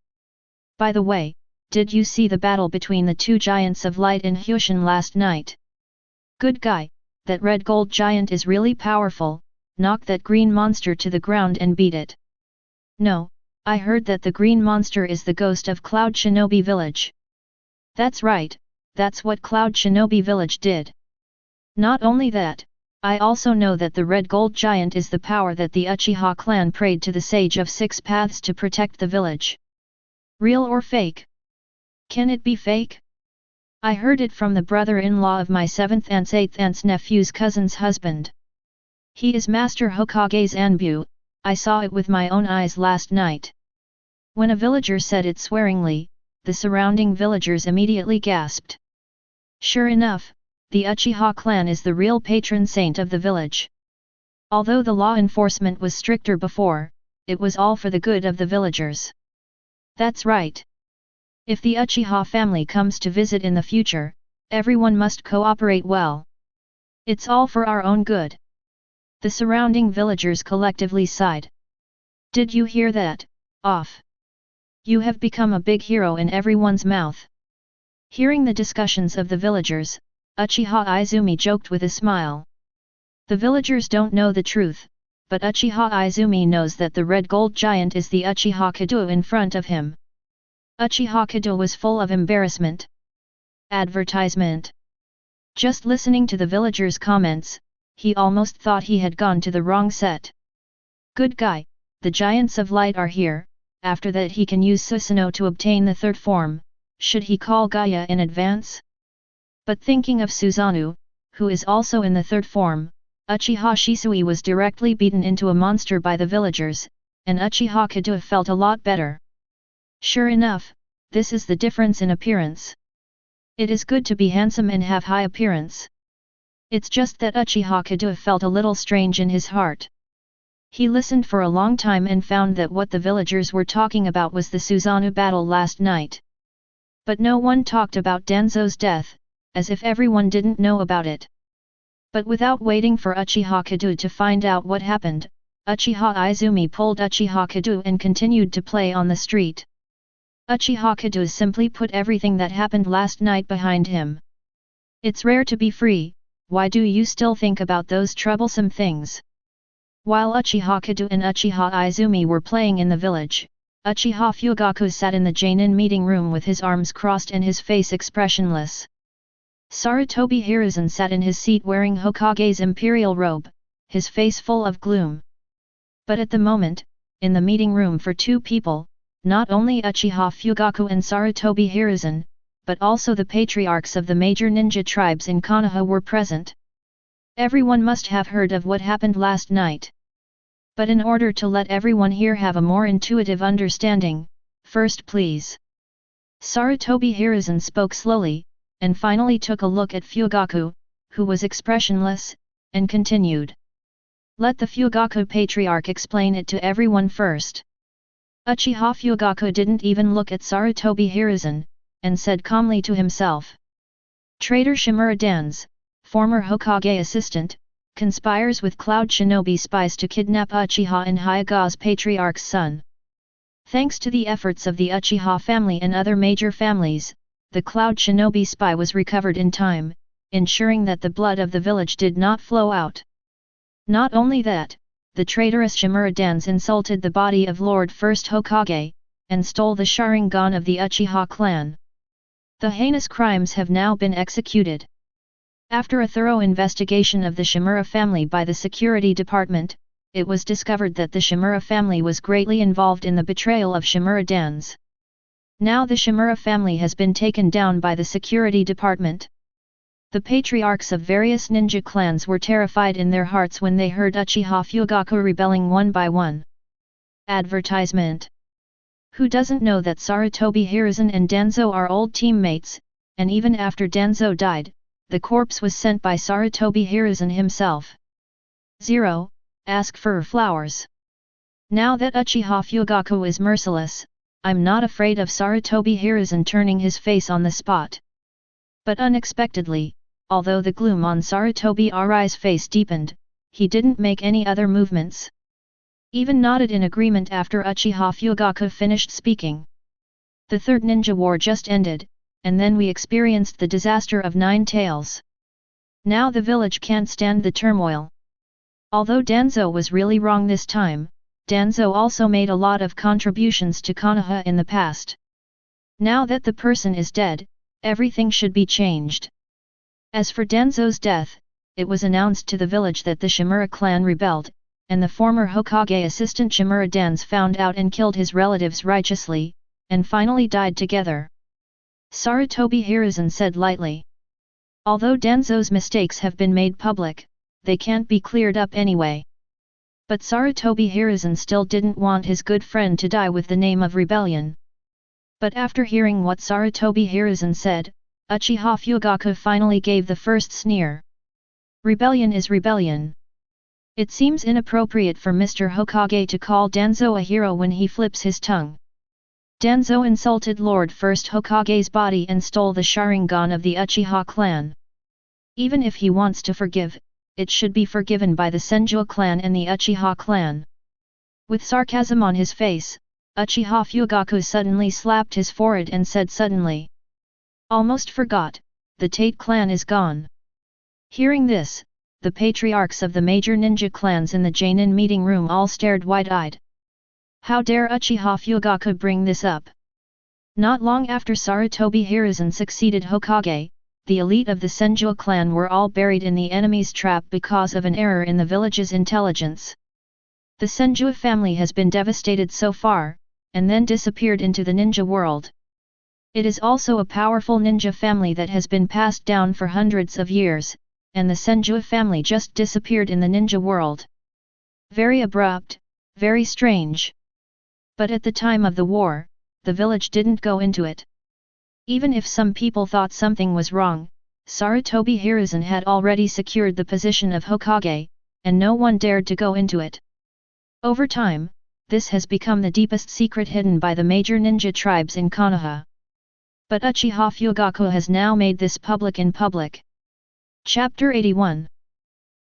By the way, did you see the battle between the two giants of light in Hyushin last night? Good guy, that red gold giant is really powerful, knock that green monster to the ground and beat it." "No, I heard that the green monster is the ghost of Cloud Shinobi Village." "That's right, that's what Cloud Shinobi Village did. Not only that, I also know that the red gold giant is the power that the Uchiha clan prayed to the Sage of Six Paths to protect the village." "Real or fake? Can it be fake? I heard it from the brother-in-law of my 7th aunt's 8th aunt's nephew's cousin's husband. He is Master Hokage's Anbu, I saw it with my own eyes last night." When a villager said it swearingly, the surrounding villagers immediately gasped. Sure enough, the Uchiha clan is the real patron saint of the village. Although the law enforcement was stricter before, it was all for the good of the villagers. That's right. If the Uchiha family comes to visit in the future, everyone must cooperate well. It's all for our own good. The surrounding villagers collectively sighed. Did you hear that, off? You have become a big hero in everyone's mouth. Hearing the discussions of the villagers, Uchiha Izumi joked with a smile. The villagers don't know the truth, but Uchiha Izumi knows that the red gold giant is the Uchiha Kedo in front of him. Uchiha Kedo was full of embarrassment. Advertisement. Just listening to the villagers' comments, he almost thought he had gone to the wrong set. Good guy, the Giants of Light are here, after that he can use Susanoo to obtain the third form, should he call Gaia in advance? But thinking of Susanoo, who is also in the third form, Uchiha Shisui was directly beaten into a monster by the villagers, and Uchiha Kedo felt a lot better. Sure enough, this is the difference in appearance. It is good to be handsome and have high appearance. It's just that Uchiha Kedo felt a little strange in his heart. He listened for a long time and found that what the villagers were talking about was the Susanoo battle last night. But no one talked about Danzo's death, as if everyone didn't know about it. But without waiting for Uchiha Kedo to find out what happened, Uchiha Izumi pulled Uchiha Kedo and continued to play on the street. Uchiha Kedo simply put everything that happened last night behind him. It's rare to be free, why do you still think about those troublesome things? While Uchiha Kedo and Uchiha Izumi were playing in the village, Uchiha Fugaku sat in the Jainin meeting room with his arms crossed and his face expressionless. Sarutobi Hiruzen sat in his seat wearing Hokage's imperial robe, his face full of gloom. But at the moment, in the meeting room for two people, not only Uchiha Fugaku and Sarutobi Hiruzen, but also the patriarchs of the major ninja tribes in Konoha were present. Everyone must have heard of what happened last night. But in order to let everyone here have a more intuitive understanding, first please. Sarutobi Hiruzen spoke slowly, and finally took a look at Fugaku, who was expressionless, and continued. Let the Fugaku patriarch explain it to everyone first. Uchiha Fugaku didn't even look at Sarutobi Hiruzen, and said calmly to himself. Traitor Shimura Dan's, former Hokage assistant, conspires with Cloud Shinobi spies to kidnap Uchiha and Hyaga's patriarch's son. Thanks to the efforts of the Uchiha family and other major families, the Cloud Shinobi spy was recovered in time, ensuring that the blood of the village did not flow out. Not only that, the traitorous Shimura Dans insulted the body of Lord First Hokage, and stole the Sharingan of the Uchiha clan. The heinous crimes have now been executed. After a thorough investigation of the Shimura family by the security department, it was discovered that the Shimura family was greatly involved in the betrayal of Shimura Dans. Now the Shimura family has been taken down by the security department. The patriarchs of various ninja clans were terrified in their hearts when they heard Uchiha Fugaku rebelling one by one. Advertisement. Who doesn't know that Sarutobi Hiruzen and Danzo are old teammates, and even after Danzo died, the corpse was sent by Sarutobi Hiruzen himself. 0. Ask for flowers. Now that Uchiha Fugaku is merciless, I'm not afraid of Sarutobi Hiruzen turning his face on the spot. But unexpectedly, although the gloom on Sarutobi Arai's face deepened, he didn't make any other movements. Even nodded in agreement after Uchiha Fugaku finished speaking. The third ninja war just ended, and then we experienced the disaster of 9 tails. Now the village can't stand the turmoil. Although Danzo was really wrong this time, Danzo also made a lot of contributions to Konoha in the past. Now that the person is dead, everything should be changed. As for Danzo's death, it was announced to the village that the Shimura clan rebelled, and the former Hokage assistant Shimura Dans found out and killed his relatives righteously, and finally died together. Sarutobi Hiruzen said lightly. Although Danzo's mistakes have been made public, they can't be cleared up anyway. But Sarutobi Hiruzen still didn't want his good friend to die with the name of rebellion. But after hearing what Sarutobi Hiruzen said, Uchiha Fugaku finally gave the first sneer. Rebellion is rebellion. It seems inappropriate for Mr. Hokage to call Danzo a hero when he flips his tongue. Danzo insulted Lord First Hokage's body and stole the Sharingan of the Uchiha clan. Even if he wants to forgive, it should be forgiven by the Senju clan and the Uchiha clan. With sarcasm on his face, Uchiha Fugaku suddenly slapped his forehead and said suddenly. Almost forgot, the Tate clan is gone. Hearing this, the patriarchs of the major ninja clans in the Jainin meeting room all stared wide-eyed. How dare Uchiha Fugaku bring this up? Not long after Sarutobi Hiruzen succeeded Hokage, the elite of the Senju clan were all buried in the enemy's trap because of an error in the village's intelligence. The Senju family has been devastated so far, and then disappeared into the ninja world. It is also a powerful ninja family that has been passed down for hundreds of years, and the Senju family just disappeared in the ninja world. Very abrupt, very strange. But at the time of the war, the village didn't go into it. Even if some people thought something was wrong, Sarutobi Hiruzen had already secured the position of Hokage, and no one dared to go into it. Over time, this has become the deepest secret hidden by the major ninja tribes in Konoha. But Uchiha Fugaku has now made this public in public. Chapter 81.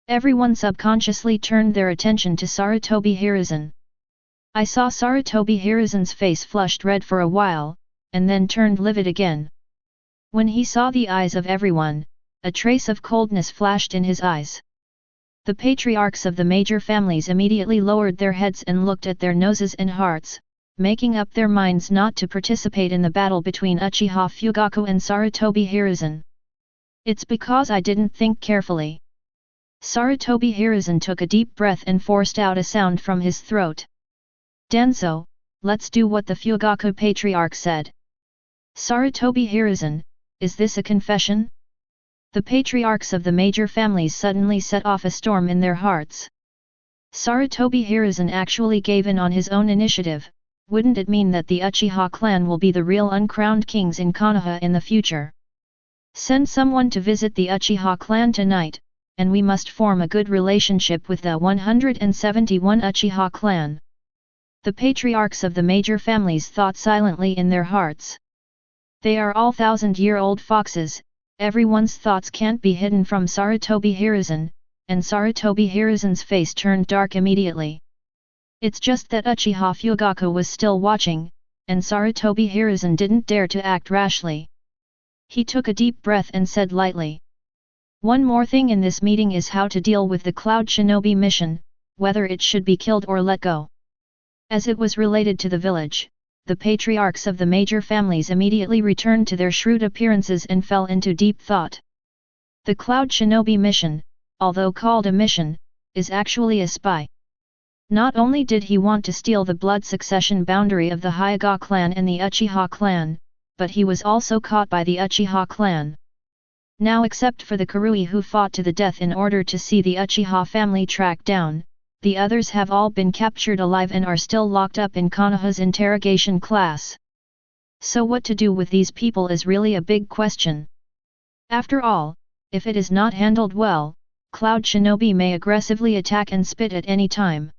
Everyone subconsciously turned their attention to Sarutobi Hiruzen. I saw Sarutobi Hiruzen's face flushed red for a while, and then turned livid again. When he saw the eyes of everyone, a trace of coldness flashed in his eyes. The patriarchs of the major families immediately lowered their heads and looked at their noses and hearts, making up their minds not to participate in the battle between Uchiha Fugaku and Sarutobi Hiruzen. It's because I didn't think carefully. Sarutobi Hiruzen took a deep breath and forced out a sound from his throat. Danzo, let's do what the Fugaku patriarch said. Sarutobi Hiruzen, is this a confession? The patriarchs of the major families suddenly set off a storm in their hearts. Sarutobi Hiruzen actually gave in on his own initiative. Wouldn't it mean that the Uchiha clan will be the real uncrowned kings in Konoha in the future? Send someone to visit the Uchiha clan tonight, and we must form a good relationship with the 171 Uchiha clan. The patriarchs of the major families thought silently in their hearts. They are all thousand-year-old foxes, everyone's thoughts can't be hidden from Sarutobi Hiruzen, and Sarutobi Hiruzen's face turned dark immediately. It's just that Uchiha Fugaku was still watching, and Sarutobi Hiruzen didn't dare to act rashly. He took a deep breath and said lightly. One more thing in this meeting is how to deal with the Cloud Shinobi mission, whether it should be killed or let go. As it was related to the village, the patriarchs of the major families immediately returned to their shrewd appearances and fell into deep thought. The Cloud Shinobi mission, although called a mission, is actually a spy. Not only did he want to steal the blood succession boundary of the Hyuga clan and the Uchiha clan, but he was also caught by the Uchiha clan. Now except for the Karui who fought to the death in order to see the Uchiha family tracked down, the others have all been captured alive and are still locked up in Konoha's interrogation class. So what to do with these people is really a big question. After all, if it is not handled well, Cloud Shinobi may aggressively attack and spit at any time.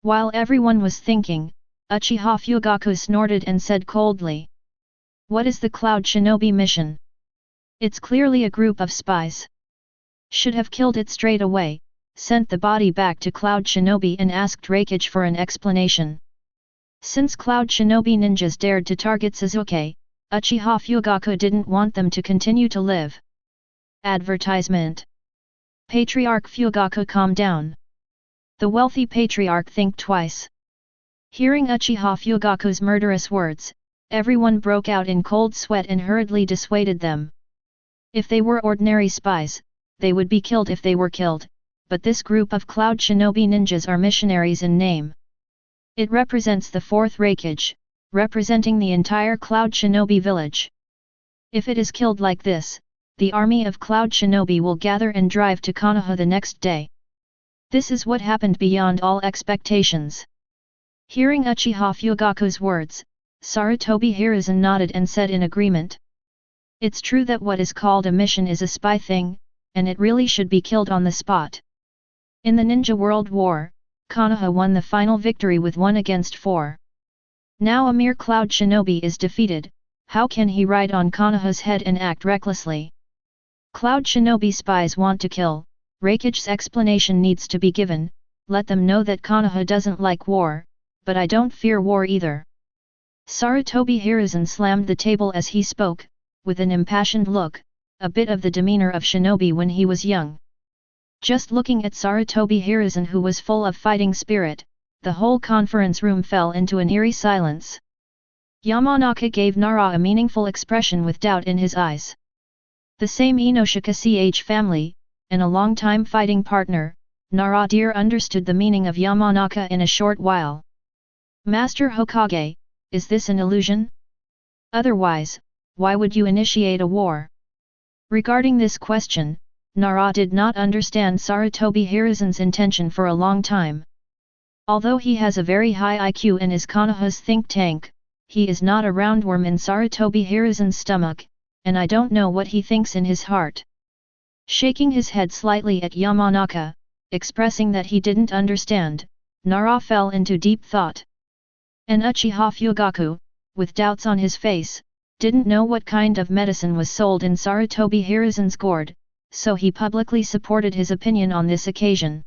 While everyone was thinking, Uchiha Fugaku snorted and said coldly. What is the Cloud Shinobi mission? It's clearly a group of spies. Should have killed it straight away, sent the body back to Cloud Shinobi and asked Raikage for an explanation. Since Cloud Shinobi ninjas dared to target Suzuki, Uchiha Fugaku didn't want them to continue to live. Advertisement. Patriarch Fugaku, calm down. The wealthy patriarch think twice. Hearing Uchiha Fugaku's murderous words, everyone broke out in cold sweat and hurriedly dissuaded them. If they were ordinary spies, they would be killed if they were killed, but this group of Cloud Shinobi ninjas are missionaries in name. It represents the fourth Raikage, representing the entire Cloud Shinobi village. If it is killed like this, the army of Cloud Shinobi will gather and drive to Konoha the next day. This is what happened beyond all expectations. Hearing Uchiha Fugaku's words, Sarutobi Hiruzen nodded and said in agreement. It's true that what is called a mission is a spy thing, and it really should be killed on the spot. In the Ninja World War, Konoha won the final victory with 1-4. Now a mere Cloud Shinobi is defeated, how can he ride on Konoha's head and act recklessly? Cloud Shinobi spies want to kill, Raikage's explanation needs to be given, let them know that Konoha doesn't like war, but I don't fear war either. Sarutobi Hiruzen slammed the table as he spoke, with an impassioned look, a bit of the demeanor of shinobi when he was young. Just looking at Sarutobi Hiruzen, who was full of fighting spirit, the whole conference room fell into an eerie silence. Yamanaka gave Nara a meaningful expression with doubt in his eyes. The same Inoshika Ch family, and a long-time fighting partner, Nara dear understood the meaning of Yamanaka in a short while. Master Hokage, is this an illusion? Otherwise, why would you initiate a war? Regarding this question, Nara did not understand Sarutobi Hiruzen's intention for a long time. Although he has a very high IQ and is Konoha's think tank, he is not a roundworm in Sarutobi Hiruzen's stomach, and I don't know what he thinks in his heart. Shaking his head slightly at Yamanaka, expressing that he didn't understand, Nara fell into deep thought. And Uchiha Fugaku, with doubts on his face, didn't know what kind of medicine was sold in Sarutobi Hiruzen's gourd, so he publicly supported his opinion on this occasion.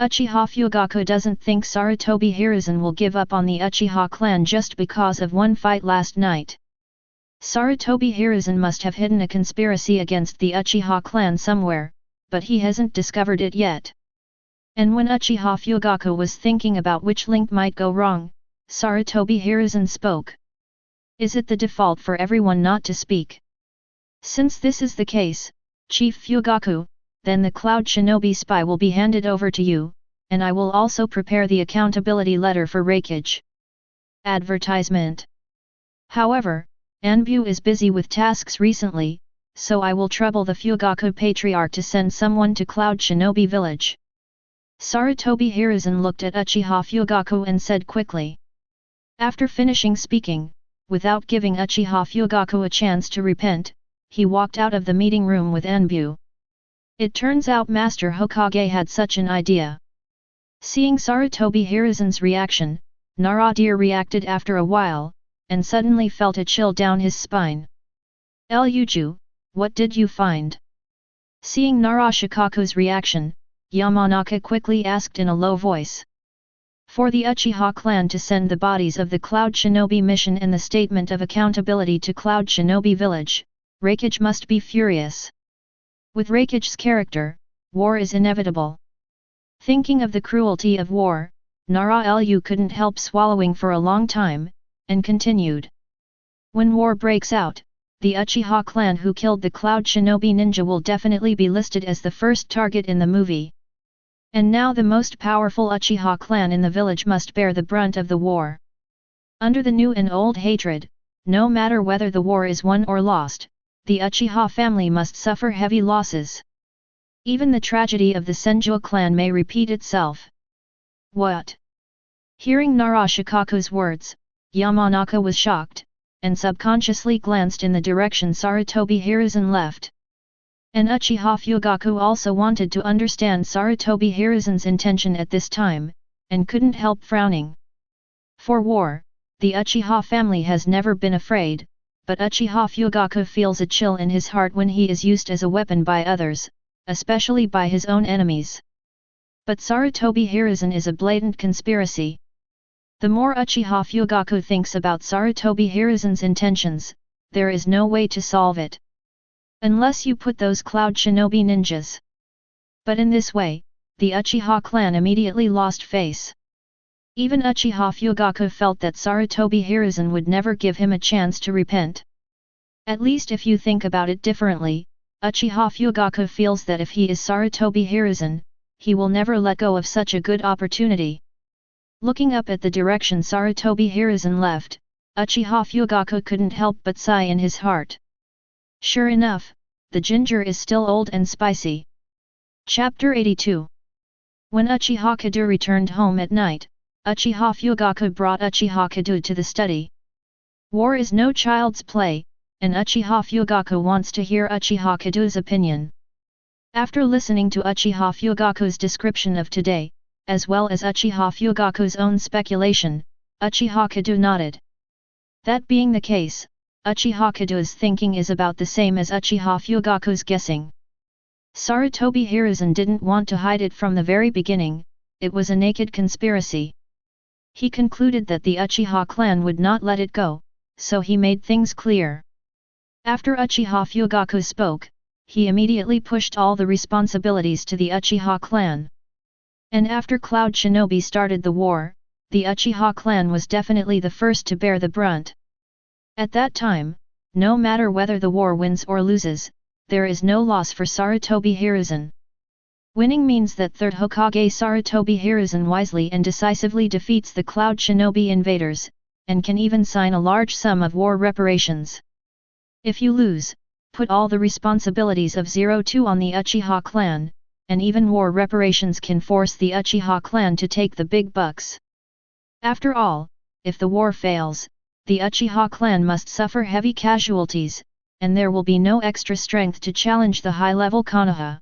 Uchiha Fugaku doesn't think Sarutobi Hiruzen will give up on the Uchiha clan just because of one fight last night. Sarutobi Hiruzen must have hidden a conspiracy against the Uchiha clan somewhere, but he hasn't discovered it yet. And when Uchiha Fugaku was thinking about which link might go wrong, Sarutobi Hiruzen spoke. Is it the default for everyone not to speak? Since this is the case, Chief Fugaku, then the Cloud Shinobi spy will be handed over to you, and I will also prepare the accountability letter for Raikage. Advertisement. However, Anbu is busy with tasks recently, so I will trouble the Fugaku Patriarch to send someone to Cloud Shinobi village. Sarutobi Hiruzen looked at Uchiha Fugaku and said quickly. After finishing speaking, without giving Uchiha Fugaku a chance to repent, he walked out of the meeting room with Anbu. It turns out Master Hokage had such an idea. Seeing Sarutobi Hiruzen's reaction, Naradir reacted after a while, and suddenly felt a chill down his spine. Uju, what did you find? Seeing Narashikaku's reaction, Yamanaka quickly asked in a low voice. For the Uchiha clan to send the bodies of the Cloud Shinobi mission and the statement of accountability to Cloud Shinobi village, Hokage must be furious. With Hokage's character, war is inevitable. Thinking of the cruelty of war, Nara-Lu couldn't help swallowing for a long time, and continued. When war breaks out, the Uchiha clan who killed the Cloud Shinobi ninja will definitely be listed as the first target in the movie. And now the most powerful Uchiha clan in the village must bear the brunt of the war. Under the new and old hatred, no matter whether the war is won or lost, the Uchiha family must suffer heavy losses. Even the tragedy of the Senju clan may repeat itself. What? Hearing Narashikaku's words, Yamanaka was shocked, and subconsciously glanced in the direction Sarutobi Hiruzen left. And Uchiha Fugaku also wanted to understand Sarutobi Hiruzen's intention at this time, and couldn't help frowning. For war, the Uchiha family has never been afraid, but Uchiha Fugaku feels a chill in his heart when he is used as a weapon by others, especially by his own enemies. But Sarutobi Hiruzen is a blatant conspiracy. The more Uchiha Fugaku thinks about Sarutobi Hiruzen's intentions, there is no way to solve it. Unless you put those Cloud Shinobi ninjas. But in this way, the Uchiha clan immediately lost face. Even Uchiha Fugaku felt that Sarutobi Hiruzen would never give him a chance to repent. At least if you think about it differently, Uchiha Fugaku feels that if he is Sarutobi Hiruzen, he will never let go of such a good opportunity. Looking up at the direction Sarutobi Hiruzen left, Uchiha Fugaku couldn't help but sigh in his heart. Sure enough, the ginger is still old and spicy. Chapter 82. When Uchiha Kedo returned home at night, Uchiha Fugaku brought Uchiha Kedo to the study. War is no child's play, and Uchiha Fugaku wants to hear Uchiha Kedo's opinion. After listening to Uchiha Fugaku's description of today, as well as Uchiha Fugaku's own speculation, Uchiha Kedo nodded. That being the case, Uchiha Kedo's thinking is about the same as Uchiha Fugaku's guessing. Sarutobi Hiruzen didn't want to hide it from the very beginning, it was a naked conspiracy. He concluded that the Uchiha clan would not let it go, so he made things clear. After Uchiha Fugaku spoke, he immediately pushed all the responsibilities to the Uchiha clan. And after Cloud Shinobi started the war, the Uchiha clan was definitely the first to bear the brunt. At that time, no matter whether the war wins or loses, there is no loss for Sarutobi Hiruzen. Winning means that third Hokage Sarutobi Hiruzen wisely and decisively defeats the Cloud Shinobi invaders, and can even sign a large sum of war reparations. If you lose, put all the responsibilities of 02 on the Uchiha clan, and even war reparations can force the Uchiha clan to take the big bucks. After all, if the war fails, the Uchiha clan must suffer heavy casualties, and there will be no extra strength to challenge the high-level Konoha.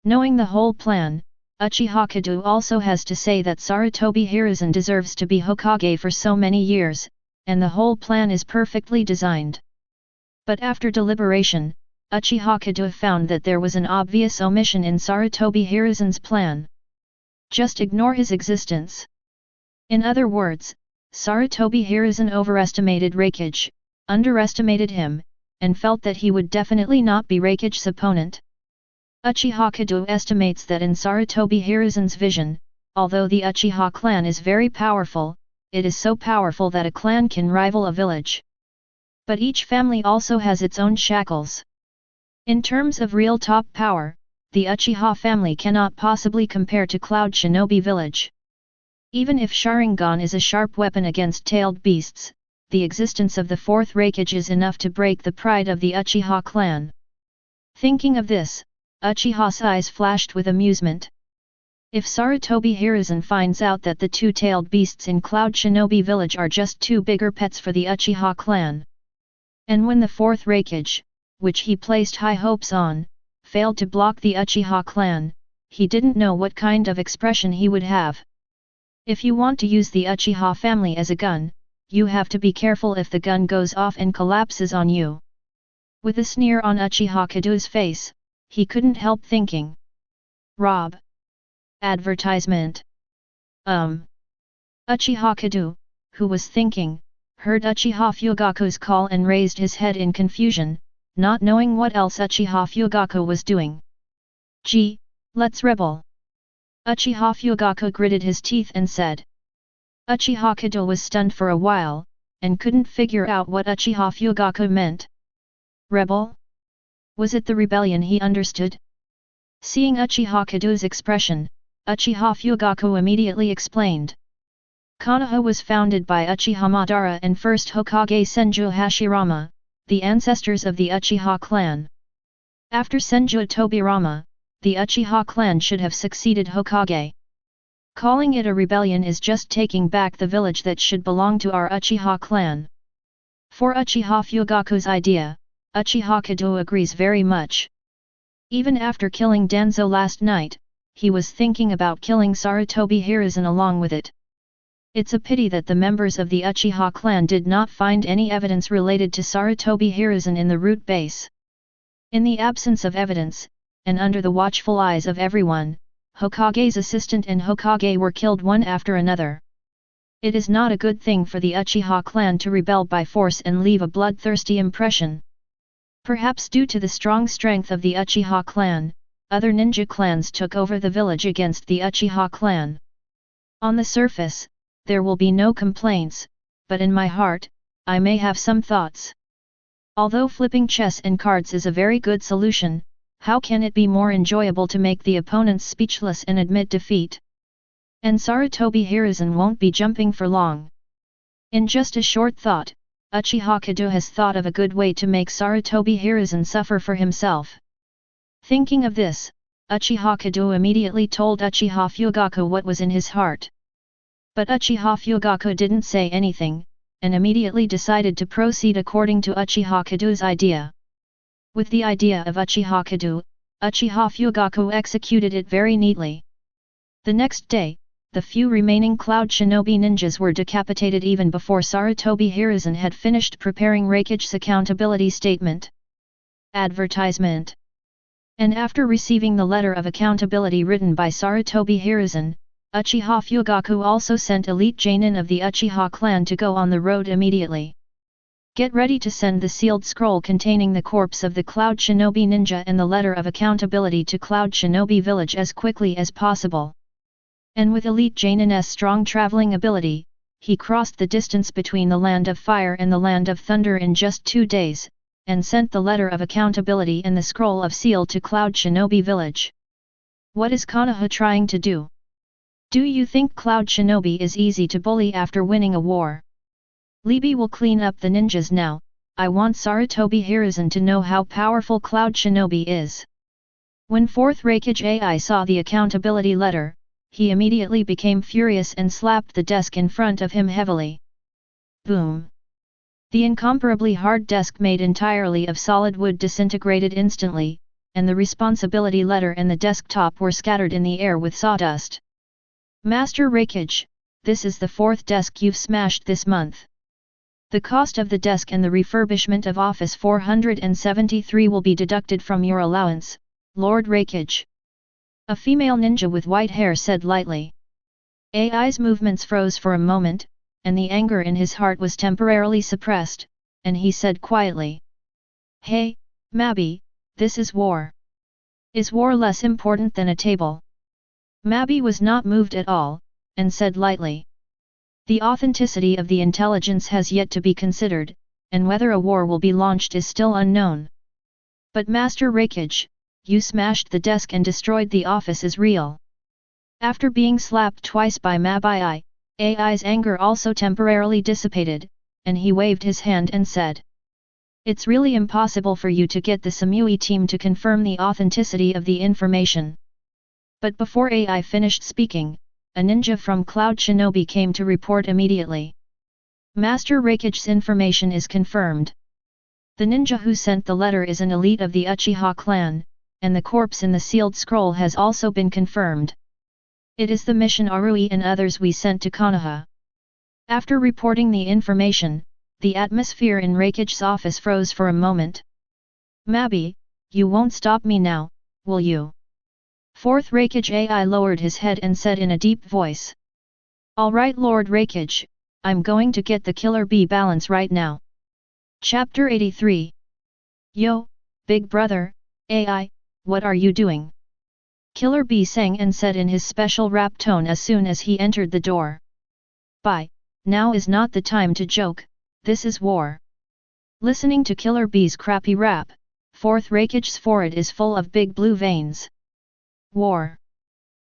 Knowing the whole plan, Uchiha Kedo also has to say that Sarutobi Hiruzen deserves to be Hokage for so many years, and the whole plan is perfectly designed. But after deliberation, Uchiha Kedo found that there was an obvious omission in Sarutobi Hiruzen's plan. Just ignore his existence. In other words, Sarutobi Hiruzen overestimated Hokage, underestimated him, and felt that he would definitely not be Hokage's opponent. Uchiha Kedo estimates that in Sarutobi Hiruzen's vision, although the Uchiha clan is very powerful, it is so powerful that a clan can rival a village. But each family also has its own shackles. In terms of real top power, the Uchiha family cannot possibly compare to Cloud Shinobi village. Even if Sharingan is a sharp weapon against tailed beasts, the existence of the fourth Hokage is enough to break the pride of the Uchiha clan. Thinking of this, Uchiha's eyes flashed with amusement. If Sarutobi Hiruzen finds out that the two-tailed beasts in Cloud Shinobi village are just two bigger pets for the Uchiha clan, and when the fourth Hokage, which he placed high hopes on, failed to block the Uchiha clan, he didn't know what kind of expression he would have. If you want to use the Uchiha family as a gun, you have to be careful if the gun goes off and collapses on you. With a sneer on Uchiha Kedo's face, he couldn't help thinking. Rob. Advertisement. Uchiha Kedo, who was thinking, heard Uchiha Fugaku's call and raised his head in confusion, not knowing what else Uchiha Fugaku was doing. Gee, let's rebel. Uchiha Fugaku gritted his teeth and said. Uchiha Kedo was stunned for a while, and couldn't figure out what Uchiha Fugaku meant. Rebel? Was it the rebellion he understood? Seeing Uchiha Kedo's expression, Uchiha Fugaku immediately explained. Konoha was founded by Uchiha Madara and first Hokage Senju Hashirama, the ancestors of the Uchiha clan. After Senju Tobirama, the Uchiha clan should have succeeded Hokage. Calling it a rebellion is just taking back the village that should belong to our Uchiha clan. For Uchiha Fugaku's idea, Uchiha Kedo agrees very much. Even after killing Danzo last night, he was thinking about killing Sarutobi Hiruzen along with it. It's a pity that the members of the Uchiha clan did not find any evidence related to Sarutobi Hiruzen in the root base. In the absence of evidence, and under the watchful eyes of everyone, Hokage's assistant and Hokage were killed one after another. It is not a good thing for the Uchiha clan to rebel by force and leave a bloodthirsty impression. Perhaps due to the strong strength of the Uchiha clan, other ninja clans took over the village against the Uchiha clan. On the surface, there will be no complaints, but in my heart, I may have some thoughts. Although flipping chess and cards is a very good solution, how can it be more enjoyable to make the opponents speechless and admit defeat? And Sarutobi Hiruzen won't be jumping for long. In just a short thought, Uchiha Kedo has thought of a good way to make Sarutobi Hiruzen suffer for himself. Thinking of this, Uchiha Kedo immediately told Uchiha Fugaku what was in his heart. But Uchiha Fugaku didn't say anything, and immediately decided to proceed according to Uchiha Kedo's idea. With the idea of Uchiha Kedo, Uchiha Fugaku executed it very neatly. The next day, the few remaining Cloud Shinobi ninjas were decapitated even before Sarutobi Hiruzen had finished preparing Raikage's accountability statement. Advertisement. And after receiving the letter of accountability written by Sarutobi Hiruzen, Uchiha Fugaku also sent elite Jainin of the Uchiha clan to go on the road immediately. Get ready to send the sealed scroll containing the corpse of the Cloud Shinobi ninja and the letter of accountability to Cloud Shinobi village as quickly as possible. And with elite Jainin's strong traveling ability, he crossed the distance between the land of fire and the land of thunder in just 2 days, and sent the letter of accountability and the scroll of seal to Cloud Shinobi village. What is Konoha trying to do? Do you think Cloud Shinobi is easy to bully after winning a war? Libby will clean up the ninjas now. I want Sarutobi Hiruzen to know how powerful Cloud Shinobi is. When 4th Raikage AI saw the accountability letter, he immediately became furious and slapped the desk in front of him heavily. Boom! The incomparably hard desk made entirely of solid wood disintegrated instantly, and the responsibility letter and the desktop were scattered in the air with sawdust. Master Raikage, this is the 4th desk you've smashed this month. The cost of the desk and the refurbishment of Office 473 will be deducted from your allowance, Lord Raikage. A female ninja with white hair said lightly. AI's movements froze for a moment, and the anger in his heart was temporarily suppressed, and he said quietly. Hey, Mabi, this is war. Is war less important than a table? Mabi was not moved at all, and said lightly. The authenticity of the intelligence has yet to be considered, and whether a war will be launched is still unknown. But Master Raikage, you smashed the desk and destroyed the office is real. After being slapped twice by Mabi, AI's anger also temporarily dissipated, and he waved his hand and said. It's really impossible for you to get the Samui team to confirm the authenticity of the information. But before AI finished speaking, a ninja from Cloud Shinobi came to report immediately. Master Raikage's information is confirmed. The ninja who sent the letter is an elite of the Uchiha clan, and the corpse in the sealed scroll has also been confirmed. It is the mission Arui and others we sent to Konoha. After reporting the information, the atmosphere in Raikage's office froze for a moment. Mabi, you won't stop me now, will you? Fourth Raikage AI lowered his head and said in a deep voice. Alright Lord Raikage, I'm going to get the killer bee balance right now. Chapter 83. Yo, big brother, AI, what are you doing? Killer bee sang and said in his special rap tone as soon as he entered the door. Bye, now is not the time to joke, this is war. Listening to Killer bee's crappy rap, Fourth Raikage's forehead is full of big blue veins. War.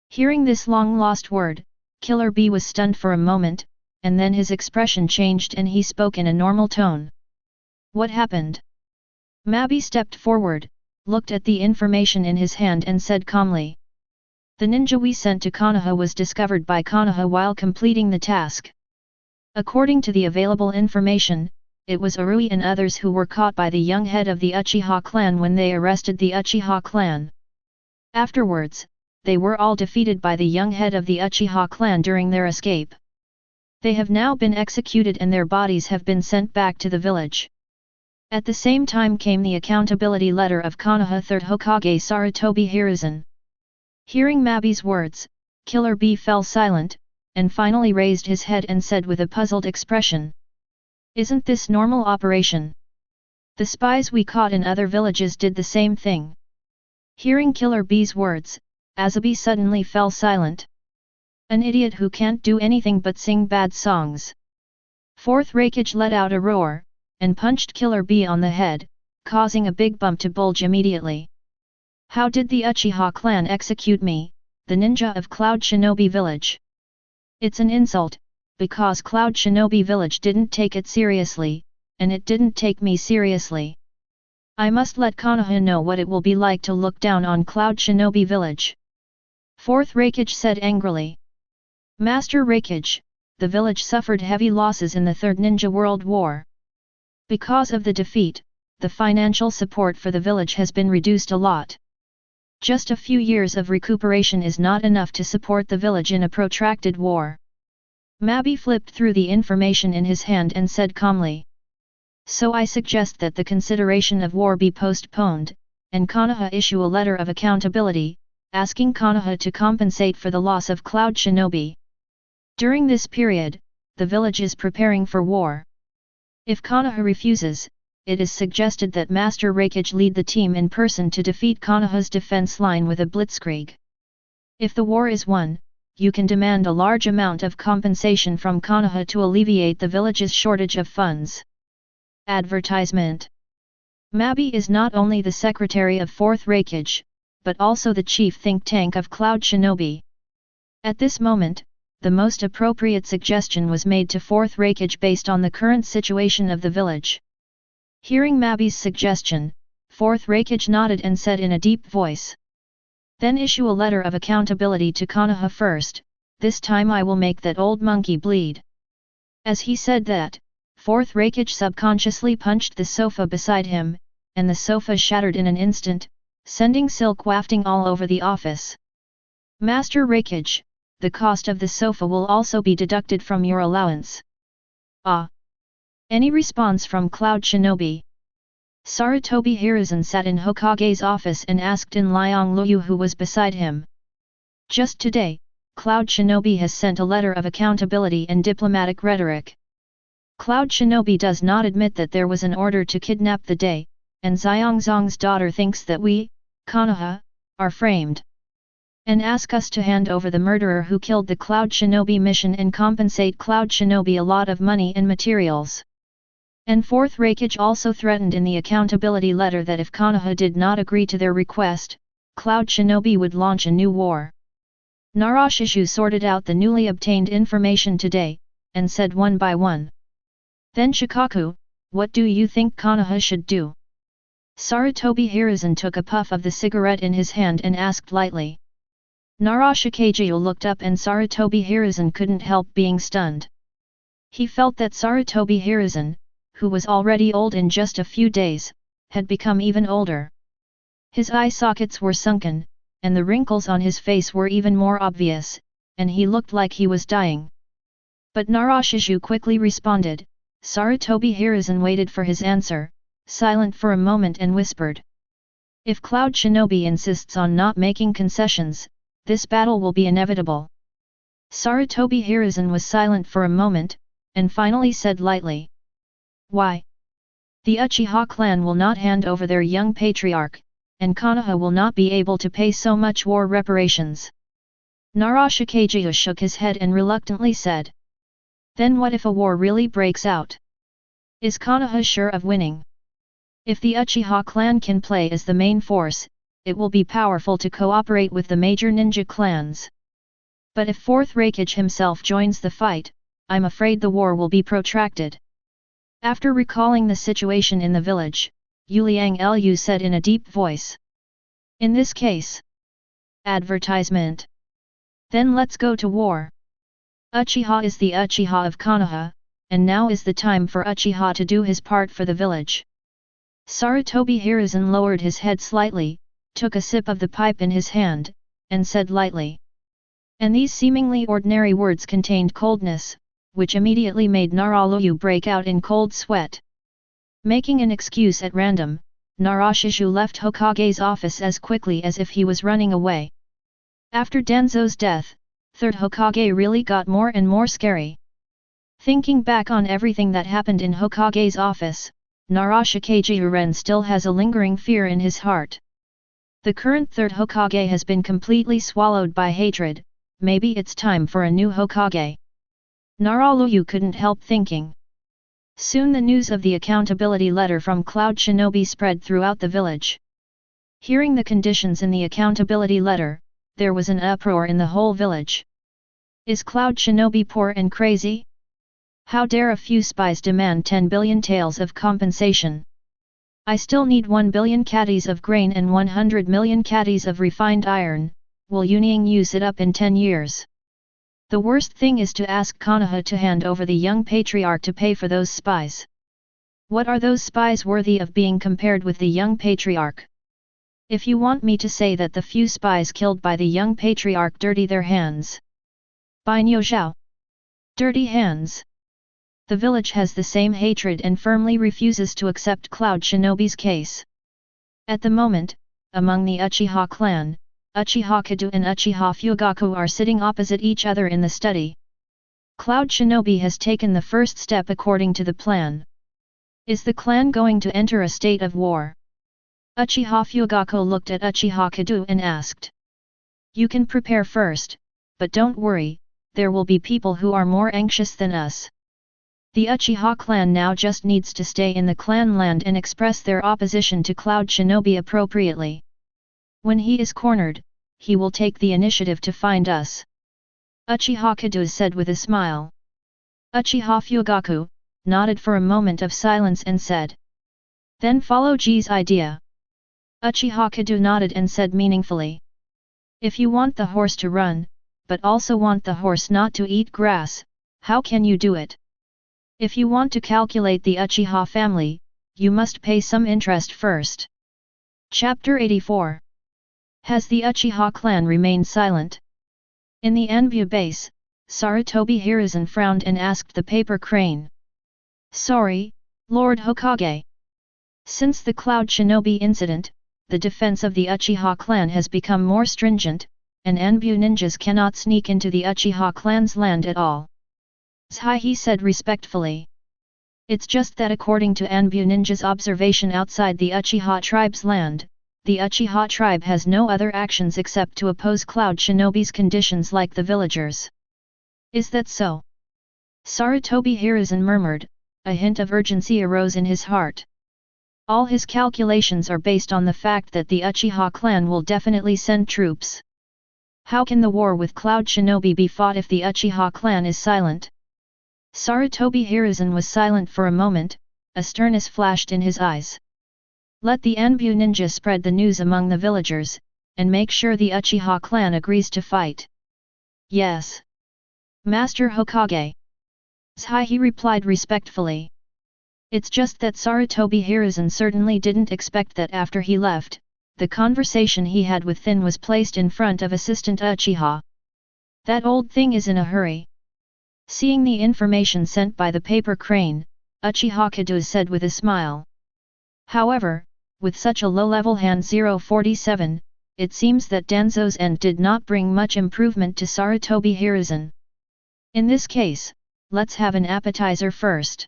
Hearing this long-lost word, Killer bee was stunned for a moment, and then his expression changed and he spoke in a normal tone. What happened? Mabi stepped forward, looked at the information in his hand and said calmly. The ninja we sent to Konoha was discovered by Konoha while completing the task. According to the available information, it was Arui and others who were caught by the young head of the Uchiha clan when they arrested the Uchiha clan. Afterwards, they were all defeated by the young head of the Uchiha clan during their escape. They have now been executed and their bodies have been sent back to the village. At the same time came the accountability letter of Konoha 3rd Hokage Sarutobi Hiruzen. Hearing Mabi's words, Killer bee fell silent, and finally raised his head and said with a puzzled expression. Isn't this normal operation? The spies we caught in other villages did the same thing. Hearing Killer bee's words, Azabi suddenly fell silent. An idiot who can't do anything but sing bad songs. Fourth Raikage let out a roar, and punched Killer bee on the head, causing a big bump to bulge immediately. How did the Uchiha clan execute me, the ninja of Cloud Shinobi Village? It's an insult, because Cloud Shinobi Village didn't take it seriously, and it didn't take me seriously. I must let Konoha know what it will be like to look down on Cloud Shinobi Village. Fourth Raikage said angrily. Master Raikage, the village suffered heavy losses in the Third Ninja World War. Because of the defeat, the financial support for the village has been reduced a lot. Just a few years of recuperation is not enough to support the village in a protracted war. Mabi flipped through the information in his hand and said calmly. So I suggest that the consideration of war be postponed, and Konoha issue a letter of accountability, asking Konoha to compensate for the loss of Cloud Shinobi. During this period, the village is preparing for war. If Konoha refuses, it is suggested that Master Raikage lead the team in person to defeat Konoha's defense line with a blitzkrieg. If the war is won, you can demand a large amount of compensation from Konoha to alleviate the village's shortage of funds. Advertisement. Mabi is not only the secretary of 4th Raikage, but also the chief think tank of Cloud Shinobi. At this moment, the most appropriate suggestion was made to 4th Raikage based on the current situation of the village. Hearing Mabi's suggestion, 4th Raikage nodded and said in a deep voice. Then issue a letter of accountability to Konoha first, this time I will make that old monkey bleed. As he said that, 4th Raikage subconsciously punched the sofa beside him, and the sofa shattered in an instant, sending silk wafting all over the office. Master Raikage, the cost of the sofa will also be deducted from your allowance. Ah! Any response from Cloud Shinobi? Sarutobi Hiruzen sat in Hokage's office and asked in Liang Luyu who was beside him. Just today, Cloud Shinobi has sent a letter of accountability and diplomatic rhetoric. Cloud Shinobi does not admit that there was an order to kidnap the day, and Xiangzong's daughter thinks that we, Konoha, are framed. And ask us to hand over the murderer who killed the Cloud Shinobi mission and compensate Cloud Shinobi a lot of money and materials. And 4th Raikage also threatened in the accountability letter that if Konoha did not agree to their request, Cloud Shinobi would launch a new war. Narashishu sorted out the newly obtained information today, and said one by one. Then Shikaku, what do you think Konoha should do? Sarutobi Hiruzen took a puff of the cigarette in his hand and asked lightly. Narashikageyu looked up and Sarutobi Hiruzen couldn't help being stunned. He felt that Sarutobi Hiruzen, who was already old in just a few days, had become even older. His eye sockets were sunken, and the wrinkles on his face were even more obvious, and he looked like he was dying. But Narashiju quickly responded. Sarutobi Hiruzen waited for his answer, silent for a moment and whispered. If Cloud Shinobi insists on not making concessions, this battle will be inevitable. Sarutobi Hiruzen was silent for a moment, and finally said lightly. Why? The Uchiha clan will not hand over their young patriarch, and Konoha will not be able to pay so much war reparations. Narashikageya shook his head and reluctantly said. Then what if a war really breaks out? Is Konoha sure of winning? If the Uchiha clan can play as the main force, it will be powerful to cooperate with the major ninja clans. But if 4th Raikage himself joins the fight, I'm afraid the war will be protracted. After recalling the situation in the village, Yuliang Lu said in a deep voice. In this case. Advertisement. Then let's go to war. Uchiha is the Uchiha of Konoha, and now is the time for Uchiha to do his part for the village. Sarutobi Hiruzen lowered his head slightly, took a sip of the pipe in his hand, and said lightly. And these seemingly ordinary words contained coldness, which immediately made Naralu break out in cold sweat. Making an excuse at random, Narashiju left Hokage's office as quickly as if he was running away. After Danzo's death, 3rd Hokage really got more and more scary. Thinking back on everything that happened in Hokage's office, Narashikageya still has a lingering fear in his heart. The current 3rd Hokage has been completely swallowed by hatred, maybe it's time for a new Hokage. Naralu couldn't help thinking. Soon the news of the accountability letter from Cloud Shinobi spread throughout the village. Hearing the conditions in the accountability letter, there was an uproar in the whole village. Is Cloud Shinobi poor and crazy? How dare a few spies demand 10 billion taels of compensation? I still need 1 billion caddies of grain and 100 million caddies of refined iron, will Uniang use it up in 10 years? The worst thing is to ask Konoha to hand over the young patriarch to pay for those spies. What are those spies worthy of being compared with the young patriarch? If you want me to say that the few spies killed by the young patriarch dirty their hands. By Niu Zhao. Dirty hands. The village has the same hatred and firmly refuses to accept Cloud Shinobi's case. At the moment, among the Uchiha clan, Uchiha Kedo and Uchiha Fugaku are sitting opposite each other in the study. Cloud Shinobi has taken the first step according to the plan. Is the clan going to enter a state of war? Uchiha Fugaku looked at Uchiha Kedo and asked. You can prepare first, but don't worry, there will be people who are more anxious than us. The Uchiha clan now just needs to stay in the clan land and express their opposition to Cloud Shinobi appropriately. When he is cornered, he will take the initiative to find us. Uchiha Kedo said with a smile. Uchiha Fugaku nodded for a moment of silence and said. Then follow Ji's idea. Uchiha Kedo nodded and said meaningfully. If you want the horse to run, but also want the horse not to eat grass, how can you do it? If you want to calculate the Uchiha family, you must pay some interest first. Chapter 84. Has the Uchiha clan remained silent? In the Anbu base, Sarutobi Hiruzen frowned and asked the paper crane. Sorry, Lord Hokage. Since the Cloud Shinobi incident, the defense of the Uchiha clan has become more stringent, and Anbu ninjas cannot sneak into the Uchiha clan's land at all. Sigh, he said respectfully. It's just that according to Anbu ninjas' observation outside the Uchiha tribe's land, the Uchiha tribe has no other actions except to oppose Cloud Shinobi's conditions like the villagers. Is that so? Sarutobi Hiruzen murmured, a hint of urgency arose in his heart. All his calculations are based on the fact that the Uchiha clan will definitely send troops. How can the war with Cloud Shinobi be fought if the Uchiha clan is silent? Sarutobi Hiruzen was silent for a moment, a sternness flashed in his eyes. Let the Anbu ninja spread the news among the villagers, and make sure the Uchiha clan agrees to fight. Yes. Master Hokage. Sigh, he replied respectfully. It's just that Sarutobi Hiruzen certainly didn't expect that after he left, the conversation he had with Thin was placed in front of Assistant Uchiha. That old thing is in a hurry. Seeing the information sent by the paper crane, Uchiha Kedo said with a smile. However, with such a low-level hand 047, it seems that Danzo's end did not bring much improvement to Sarutobi Hiruzen. In this case, let's have an appetizer first.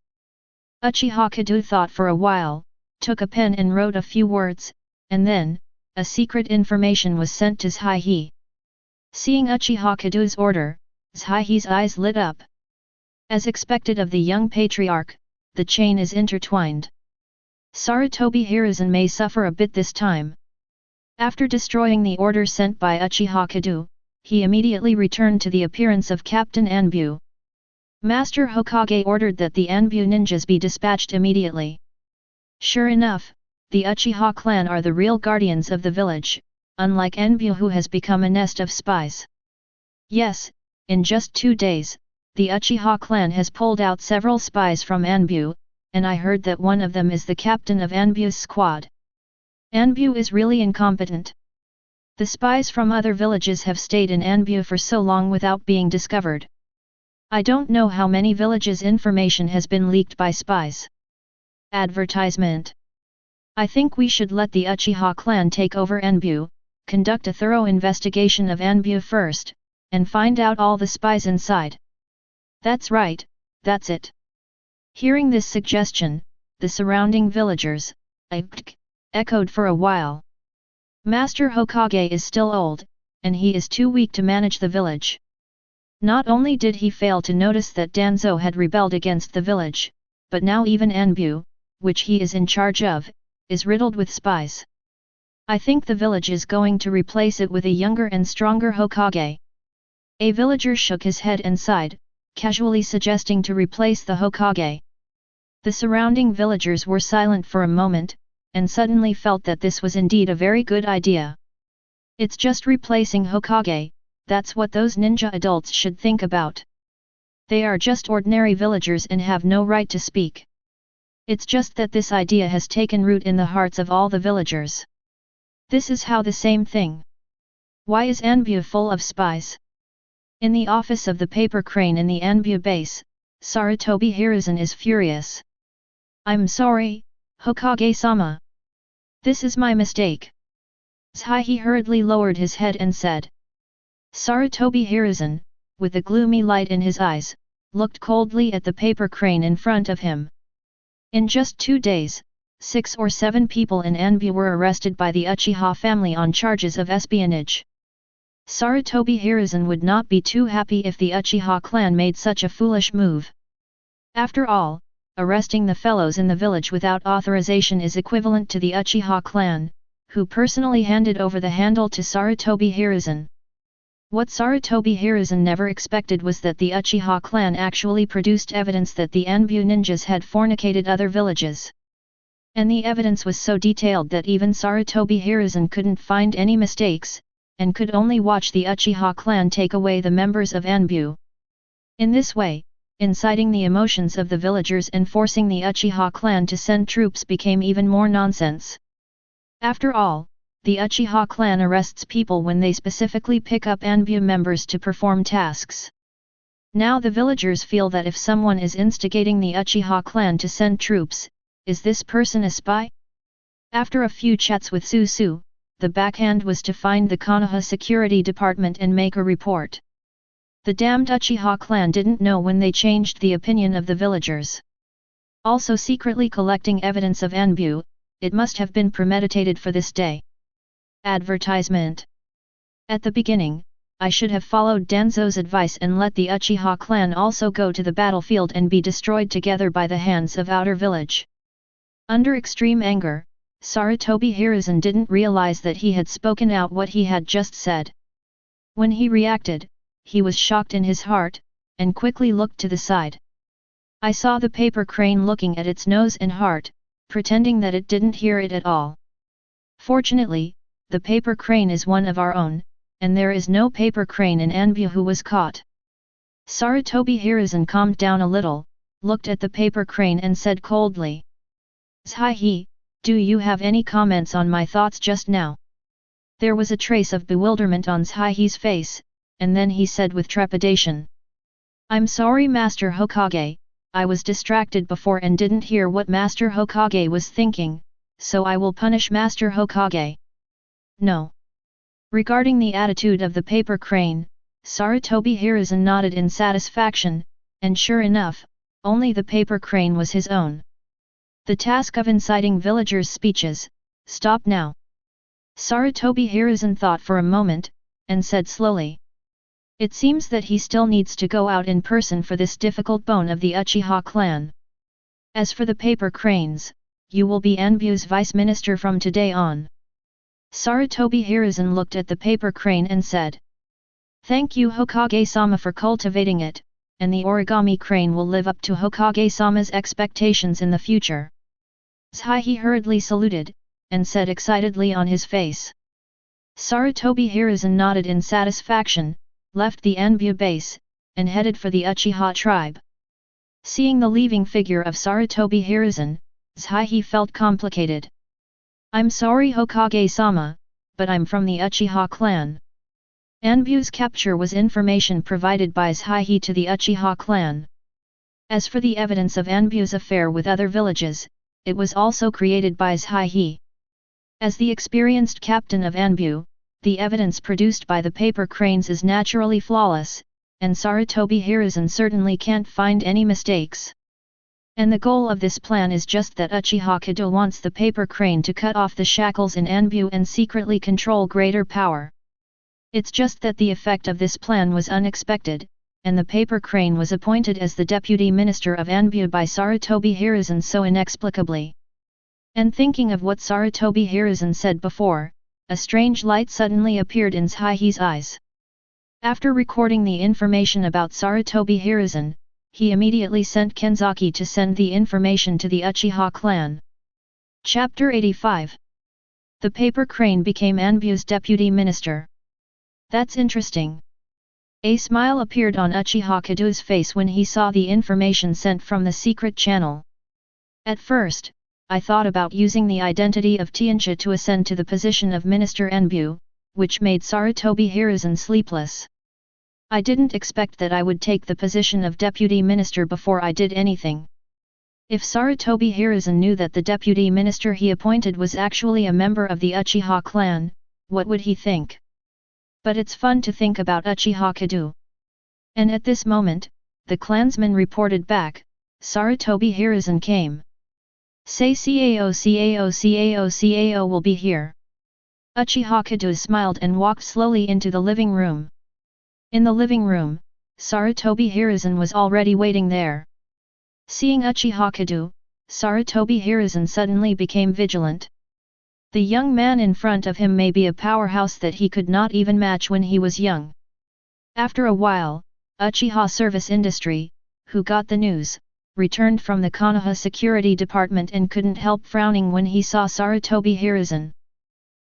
Uchiha Kedo thought for a while, took a pen and wrote a few words, and then, a secret information was sent to Sigh. Seeing Uchiha Kedo's order, Sigh's eyes lit up. As expected of the young patriarch, the chain is intertwined. Sarutobi Hiruzen may suffer a bit this time. After destroying the order sent by Uchiha Kedo, he immediately returned to the appearance of Captain Anbu. Master Hokage ordered that the Anbu ninjas be dispatched immediately. Sure enough, the Uchiha clan are the real guardians of the village, unlike Anbu who has become a nest of spies. Yes, in just 2 days, the Uchiha clan has pulled out several spies from Anbu, and I heard that one of them is the captain of Anbu's squad. Anbu is really incompetent. The spies from other villages have stayed in Anbu for so long without being discovered. I don't know how many villages' information has been leaked by spies. Advertisement. I think we should let the Uchiha clan take over Anbu, conduct a thorough investigation of Anbu first, and find out all the spies inside. That's right, that's it. Hearing this suggestion, the surrounding villagers, echoed for a while. Master Hokage is still old, and he is too weak to manage the village. Not only did he fail to notice that Danzo had rebelled against the village, but now even Anbu, which he is in charge of, is riddled with spies. I think the village is going to replace it with a younger and stronger Hokage. A villager shook his head and sighed, casually suggesting to replace the Hokage. The surrounding villagers were silent for a moment, and suddenly felt that this was indeed a very good idea. It's just replacing Hokage, that's what those ninja adults should think about. They are just ordinary villagers and have no right to speak. It's just that this idea has taken root in the hearts of all the villagers. This is how the same thing. Why is Anbu full of spies? In the office of the paper crane in the Anbu base, Sarutobi Hiruzen is furious. I'm sorry, Hokage-sama. This is my mistake. Sigh hurriedly lowered his head and said. Sarutobi Hiruzen, with a gloomy light in his eyes, looked coldly at the paper crane in front of him. In just 2 days, 6 or 7 people in Anbu were arrested by the Uchiha family on charges of espionage. Sarutobi Hiruzen would not be too happy if the Uchiha clan made such a foolish move. After all, arresting the fellows in the village without authorization is equivalent to the Uchiha clan, who personally handed over the handle to Sarutobi Hiruzen. What Sarutobi Hiruzen never expected was that the Uchiha clan actually produced evidence that the Anbu ninjas had fornicated other villages. And the evidence was so detailed that even Sarutobi Hiruzen couldn't find any mistakes, and could only watch the Uchiha clan take away the members of Anbu. In this way, inciting the emotions of the villagers and forcing the Uchiha clan to send troops became even more nonsense. After all, the Uchiha clan arrests people when they specifically pick up Anbu members to perform tasks. Now the villagers feel that if someone is instigating the Uchiha clan to send troops, is this person a spy? After a few chats with Susu, the backhand was to find the Konoha security department and make a report. The damned Uchiha clan didn't know when they changed the opinion of the villagers. Also secretly collecting evidence of Anbu, it must have been premeditated for this day. Advertisement. At the beginning, I should have followed Danzo's advice and let the Uchiha clan also go to the battlefield and be destroyed together by the hands of Outer Village. Under extreme anger, Sarutobi Hiruzen didn't realize that he had spoken out what he had just said. When he reacted, he was shocked in his heart, and quickly looked to the side. I saw the paper crane looking at its nose and heart, pretending that it didn't hear it at all. Fortunately, the paper crane is one of our own, and there is no paper crane in Anbu who was caught. Sarutobi Hiruzen calmed down a little, looked at the paper crane and said coldly. Sigh, do you have any comments on my thoughts just now? There was a trace of bewilderment on Sigh's face, and then he said with trepidation. I'm sorry Master Hokage, I was distracted before and didn't hear what Master Hokage was thinking, so I will punish Master Hokage. No. Regarding the attitude of the paper crane, Sarutobi Hiruzen nodded in satisfaction, and sure enough, only the paper crane was his own. The task of inciting villagers' speeches, stop now. Sarutobi Hiruzen thought for a moment, and said slowly. It seems that he still needs to go out in person for this difficult bone of the Uchiha clan. As for the paper cranes, you will be Anbu's vice minister from today on. Sarutobi Hiruzen looked at the paper crane and said. Thank you Hokage-sama for cultivating it, and the origami crane will live up to Hokage-sama's expectations in the future. Sigh hurriedly saluted, and said excitedly on his face. Sarutobi Hiruzen nodded in satisfaction, left the Anbu base, and headed for the Uchiha tribe. Seeing the leaving figure of Sarutobi Hiruzen, Sigh felt complicated. I'm sorry Hokage-sama, but I'm from the Uchiha clan. Anbu's capture was information provided by Sigh to the Uchiha clan. As for the evidence of Anbu's affair with other villages, it was also created by Sigh. As the experienced captain of Anbu, the evidence produced by the paper cranes is naturally flawless, and Sarutobi Hiruzen certainly can't find any mistakes. And the goal of this plan is just that Uchiha Kedo wants the paper crane to cut off the shackles in Anbu and secretly control greater power. It's just that the effect of this plan was unexpected, and the paper crane was appointed as the deputy minister of Anbu by Sarutobi Hiruzen so inexplicably. And thinking of what Sarutobi Hiruzen said before, a strange light suddenly appeared in Sigh's eyes. After recording the information about Sarutobi Hiruzen, he immediately sent Kenzaki to send the information to the Uchiha clan. Chapter 85. The paper crane became Anbu's deputy minister. That's interesting. A smile appeared on Uchiha Kedo's face when he saw the information sent from the secret channel. At first, I thought about using the identity of Tianxia to ascend to the position of Minister Anbu, which made Sarutobi Hiruzen sleepless. I didn't expect that I would take the position of deputy minister before I did anything. If Sarutobi Hiruzen knew that the deputy minister he appointed was actually a member of the Uchiha clan, what would he think? But it's fun to think about Uchiha Kedo. And at this moment, the clansman reported back, Sarutobi Hiruzen came. Say Cao will be here. Uchiha Kedo smiled and walked slowly into the living room. In the living room, Sarutobi Hiruzen was already waiting there. Seeing Uchiha Kedo, Sarutobi Hiruzen suddenly became vigilant. The young man in front of him may be a powerhouse that he could not even match when he was young. After a while, Uchiha Service Industry, who got the news, returned from the Konoha Security Department and couldn't help frowning when he saw Sarutobi Hiruzen.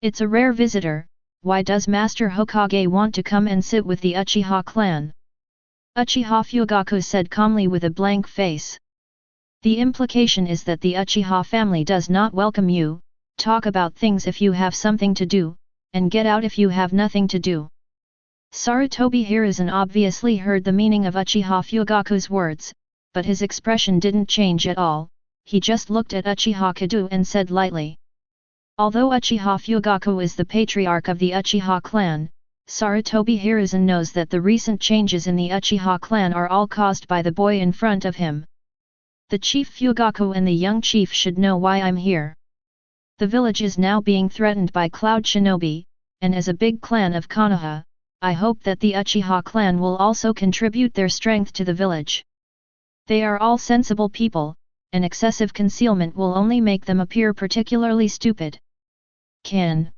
It's a rare visitor, why does Master Hokage want to come and sit with the Uchiha clan? Uchiha Fugaku said calmly with a blank face. The implication is that the Uchiha family does not welcome you, talk about things if you have something to do, and get out if you have nothing to do. Sarutobi Hiruzen obviously heard the meaning of Uchiha Fugaku's words, but his expression didn't change at all, he just looked at Uchiha Kedo and said lightly. Although Uchiha Fugaku is the patriarch of the Uchiha clan, Sarutobi Hiruzen knows that the recent changes in the Uchiha clan are all caused by the boy in front of him. The chief Fugaku and the young chief should know why I'm here. The village is now being threatened by Cloud Shinobi, and as a big clan of Konoha, I hope that the Uchiha clan will also contribute their strength to the village. They are all sensible people, and excessive concealment will only make them appear particularly stupid. Can.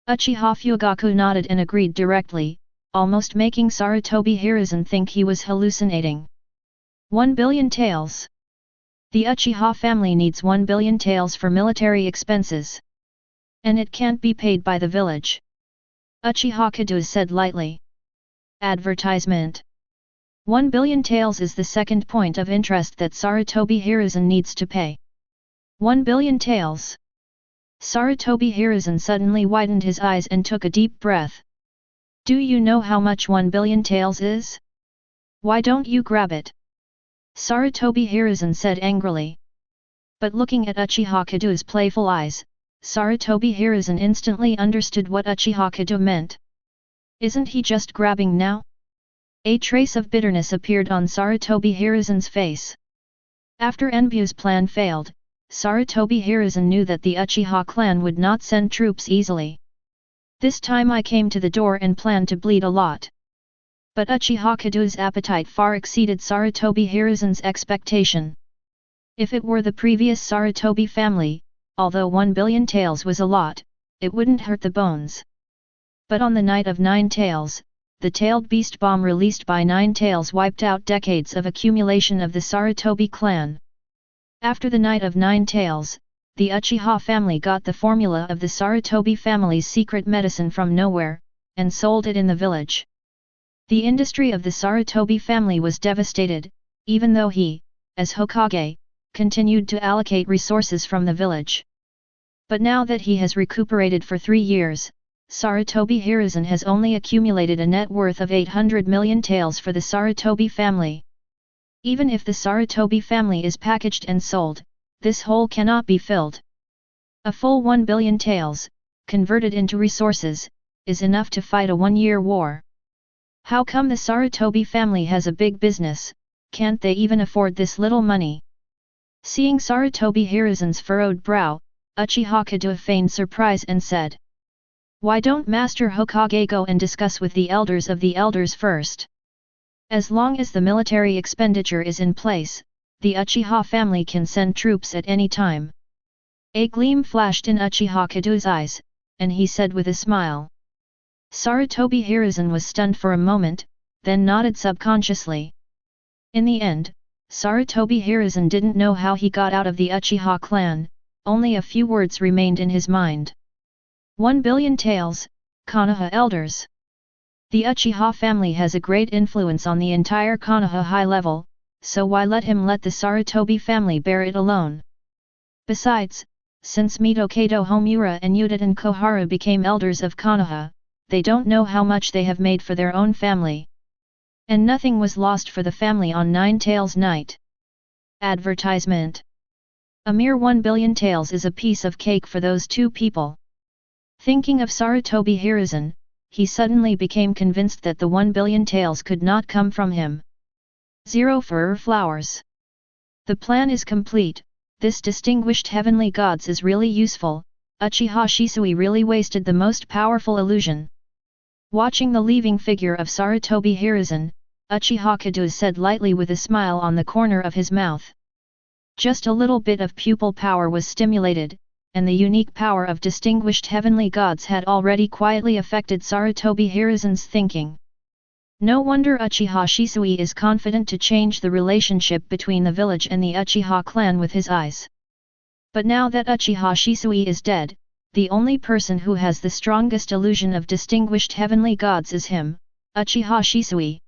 Uchiha Fugaku nodded and agreed directly, almost making Sarutobi Hiruzen think he was hallucinating. 1 billion taels. The Uchiha family needs 1 billion taels for military expenses. And it can't be paid by the village. Uchiha Kedo said lightly. Advertisement. 1 billion taels is the second point of interest that Sarutobi Hiruzen needs to pay. 1 billion taels. Sarutobi Hiruzen suddenly widened his eyes and took a deep breath. Do you know how much 1 billion taels is? Why don't you grab it? Sarutobi Hiruzen said angrily. But looking at Uchiha Kedo's playful eyes, Sarutobi Hiruzen instantly understood what Uchiha Kedo meant. Isn't he just grabbing now? A trace of bitterness appeared on Sarutobi Hiruzen's face. After Enbu's plan failed, Sarutobi Hiruzen knew that the Uchiha clan would not send troops easily. This time I came to the door and planned to bleed a lot. But Uchiha Kedo's appetite far exceeded Sarutobi Hiruzen's expectation. If it were the previous Sarutobi family, although 1 billion taels was a lot, it wouldn't hurt the bones. But on the night of 9 taels, the tailed beast bomb released by 9 taels wiped out decades of accumulation of the Sarutobi clan. After the night of 9 taels, the Uchiha family got the formula of the Sarutobi family's secret medicine from nowhere, and sold it in the village. The industry of the Sarutobi family was devastated, even though he, as Hokage, continued to allocate resources from the village. But now that he has recuperated for 3 years, Sarutobi Hiruzen has only accumulated a net worth of 800 million taels for the Sarutobi family. Even if the Sarutobi family is packaged and sold, this hole cannot be filled. A full 1 billion taels, converted into resources, is enough to fight a 1-year war. How come the Sarutobi family has a big business, can't they even afford this little money? Seeing Sarutobi Hiruzen's furrowed brow, Uchiha Kedo feigned surprise and said, "Why don't Master Hokage go and discuss with the elders of the elders first? As long as the military expenditure is in place, the Uchiha family can send troops at any time." A gleam flashed in Uchiha Kedo's eyes, and he said with a smile. Sarutobi Hiruzen was stunned for a moment, then nodded subconsciously. In the end, Sarutobi Hiruzen didn't know how he got out of the Uchiha clan, only a few words remained in his mind. 1 billion taels, Konoha elders. The Uchiha family has a great influence on the entire Konoha high level, so why let the Sarutobi family bear it alone? Besides, since Mito Kedo Homura and Uchiha Koharu became elders of Konoha, they don't know how much they have made for their own family. And nothing was lost for the family on 9 taels night. Advertisement. A mere 1 billion taels is a piece of cake for those 2 people. Thinking of Sarutobi Hiruzen, he suddenly became convinced that the 1 billion taels could not come from him. 0 fur flowers. The plan is complete, this distinguished heavenly gods is really useful, Uchiha Shisui really wasted the most powerful illusion. Watching the leaving figure of Sarutobi Hiruzen, Uchiha Kedo said lightly with a smile on the corner of his mouth. Just a little bit of pupil power was stimulated, and the unique power of distinguished heavenly gods had already quietly affected Sarutobi Hiruzen's thinking. No wonder Uchiha Shisui is confident to change the relationship between the village and the Uchiha clan with his eyes. But now that Uchiha Shisui is dead, the only person who has the strongest illusion of distinguished heavenly gods is him, Uchiha Shisui.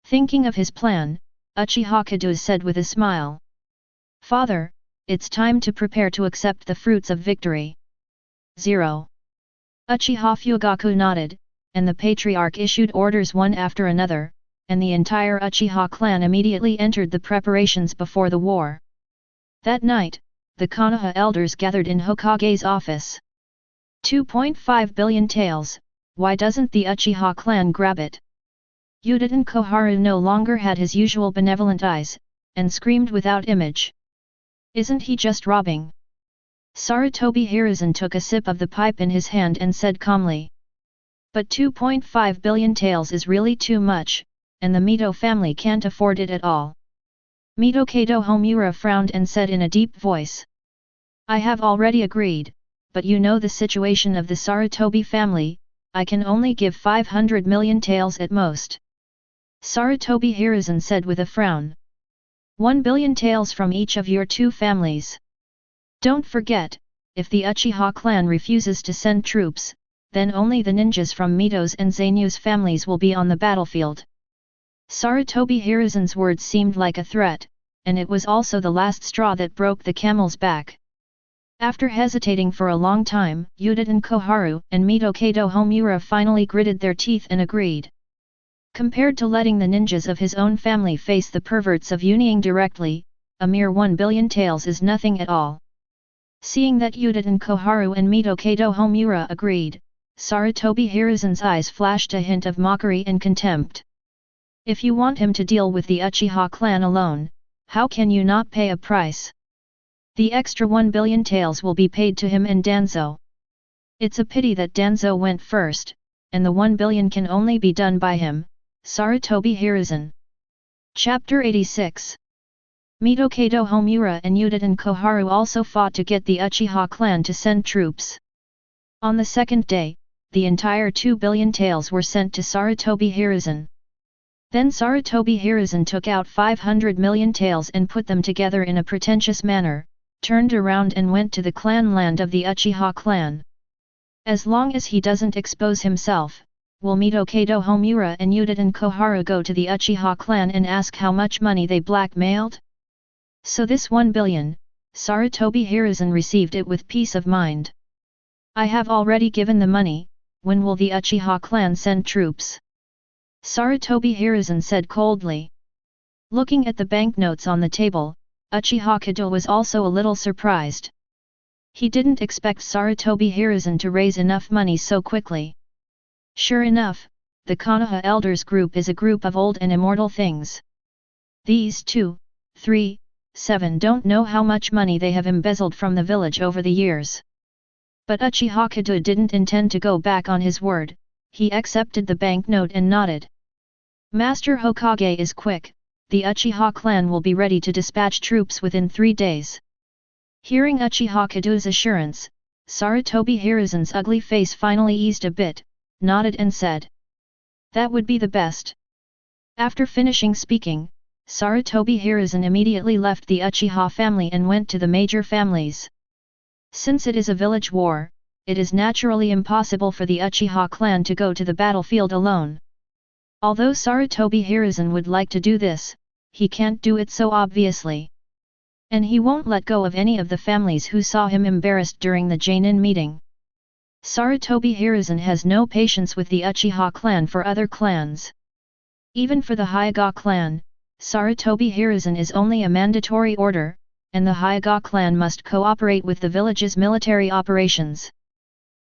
Thinking of his plan, Uchiha Kedo said with a smile. "Father, it's time to prepare to accept the fruits of victory." 0. Uchiha Fugaku nodded, and the patriarch issued orders one after another, and the entire Uchiha clan immediately entered the preparations before the war. That night, the Konoha elders gathered in Hokage's office. 2.5 billion taels, why doesn't the Uchiha clan grab it? Uchiha Koharu no longer had his usual benevolent eyes, and screamed without image. Isn't he just robbing? Sarutobi Hiruzen took a sip of the pipe in his hand and said calmly. But 2.5 billion taels is really too much, and the Mito family can't afford it at all. Mito Kedo Homura frowned and said in a deep voice. I have already agreed, but you know the situation of the Sarutobi family, I can only give 500 million taels at most. Sarutobi Hiruzen said with a frown. 1 billion taels from each of your 2 families. Don't forget, if the Uchiha clan refuses to send troops, then only the ninjas from Mito's and Zainyu's families will be on the battlefield. Sarutobi Hiruzen's words seemed like a threat, and it was also the last straw that broke the camel's back. After hesitating for a long time, Uchiha Koharu and Mito Kedo Homura finally gritted their teeth and agreed. Compared to letting the ninjas of his own family face the perverts of Union directly, a mere 1 billion taels is nothing at all. Seeing that Uchiha Koharu and Mito Kedo Homura agreed, Sarutobi Hiruzen's eyes flashed a hint of mockery and contempt. If you want him to deal with the Uchiha clan alone, how can you not pay a price? The extra 1 billion taels will be paid to him and Danzo. It's a pity that Danzo went first, and the 1 billion can only be done by him, Sarutobi Hiruzen. Chapter 86. Mito Kedo Homura and Uchiha Koharu also fought to get the Uchiha clan to send troops. On the second day, the entire 2 billion taels were sent to Sarutobi Hiruzen. Then Sarutobi Hiruzen took out 500 million taels and put them together in a pretentious manner, turned around and went to the clan land of the Uchiha clan. As long as he doesn't expose himself, will Mito Kedo Homura and Uchiha Koharu go to the Uchiha clan and ask how much money they blackmailed? So this 1 billion, Sarutobi Hiruzen received it with peace of mind. I have already given the money, when will the Uchiha clan send troops? Sarutobi Hiruzen said coldly. Looking at the banknotes on the table, Uchiha Kedo was also a little surprised. He didn't expect Sarutobi Hiruzen to raise enough money so quickly. Sure enough, the Konoha Elders group is a group of old and immortal things. These 2, 3, 7 don't know how much money they have embezzled from the village over the years. But Uchiha Kedo didn't intend to go back on his word, he accepted the banknote and nodded. Master Hokage is quick, the Uchiha clan will be ready to dispatch troops within 3 days. Hearing Uchiha Kedo's assurance, Sarutobi Hiruzen's ugly face finally eased a bit, nodded and said, "That would be the best." After finishing speaking, Sarutobi Hiruzen immediately left the Uchiha family and went to the major families. Since it is a village war, it is naturally impossible for the Uchiha clan to go to the battlefield alone. Although Sarutobi Hiruzen would like to do this, he can't do it so obviously. And he won't let go of any of the families who saw him embarrassed during the Jainin meeting. Sarutobi Hiruzen has no patience with the Uchiha clan for other clans. Even for the Hyuga clan, Sarutobi Hiruzen is only a mandatory order, and the Hyuga clan must cooperate with the village's military operations.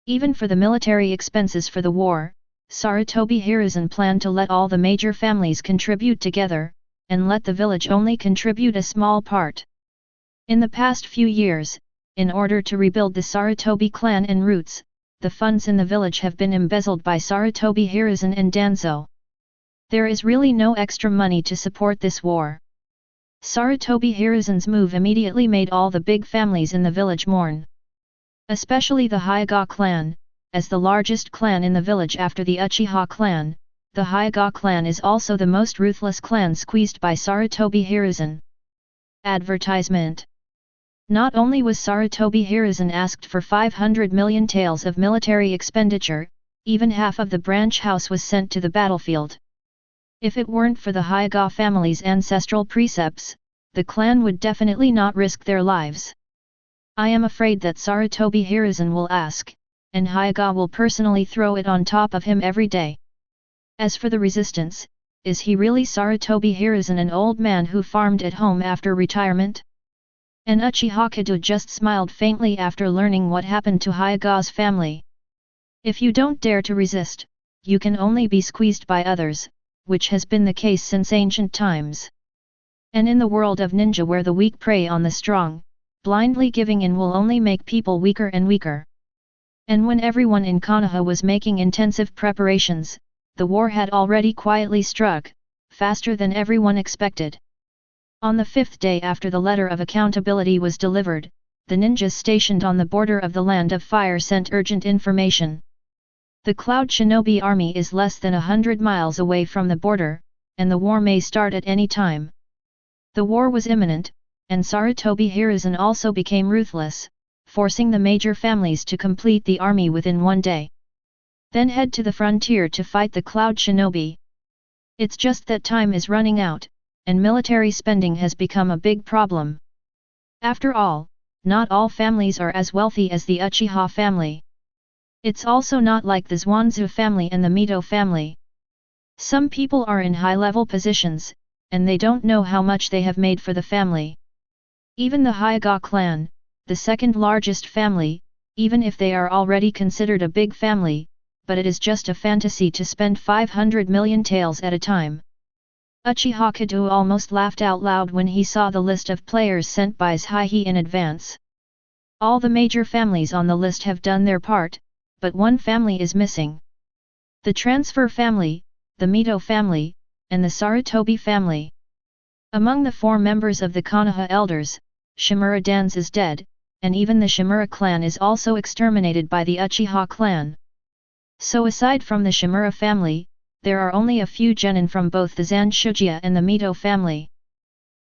Even for the military expenses for the war, Sarutobi Hiruzen planned to let all the major families contribute together, and let the village only contribute a small part. In the past few years, in order to rebuild the Sarutobi clan and roots, the funds in the village have been embezzled by Sarutobi Hiruzen and Danzo. There is really no extra money to support this war. Sarutobi Hiruzen's move immediately made all the big families in the village mourn. Especially the Hyuga clan, as the largest clan in the village after the Uchiha clan, the Hyuga clan is also the most ruthless clan squeezed by Sarutobi Hiruzen. Advertisement. Not only was Sarutobi Hiruzen asked for 500 million taels of military expenditure, even half of the branch house was sent to the battlefield. If it weren't for the Hyuga family's ancestral precepts, the clan would definitely not risk their lives. I am afraid that Sarutobi Hiruzen will ask, and Hyuga will personally throw it on top of him every day. As for the resistance, is he really Sarutobi Hiruzen, an old man who farmed at home after retirement? And Uchiha Kedo just smiled faintly after learning what happened to Hyuga's family. If you don't dare to resist, you can only be squeezed by others, which has been the case since ancient times. And in the world of ninja where the weak prey on the strong, blindly giving in will only make people weaker and weaker. And when everyone in Konoha was making intensive preparations, the war had already quietly struck, faster than everyone expected. On the 5th day after the letter of accountability was delivered, the ninjas stationed on the border of the Land of Fire sent urgent information. The Cloud Shinobi army is less than 100 miles away from the border, and the war may start at any time. The war was imminent, and Sarutobi Hiruzen also became ruthless, forcing the major families to complete the army within 1 day. Then head to the frontier to fight the Cloud Shinobi. It's just that time is running out, and military spending has become a big problem. After all, not all families are as wealthy as the Uchiha family. It's also not like the Zhuangzi family and the Mito family. Some people are in high-level positions, and they don't know how much they have made for the family. Even the Hokage clan, the second largest family, even if they are already considered a big family, but it is just a fantasy to spend 500 million taels at a time. Uchiha Kedo almost laughed out loud when he saw the list of players sent by Sigh in advance. All the major families on the list have done their part, but one family is missing. The Transfer family, the Mito family, and the Sarutobi family. Among the 4 members of the Konoha elders, Shimura Dan's is dead, and even the Shimura clan is also exterminated by the Uchiha clan. So aside from the Shimura family, there are only a few genin from both the Zanshuja and the Mito family.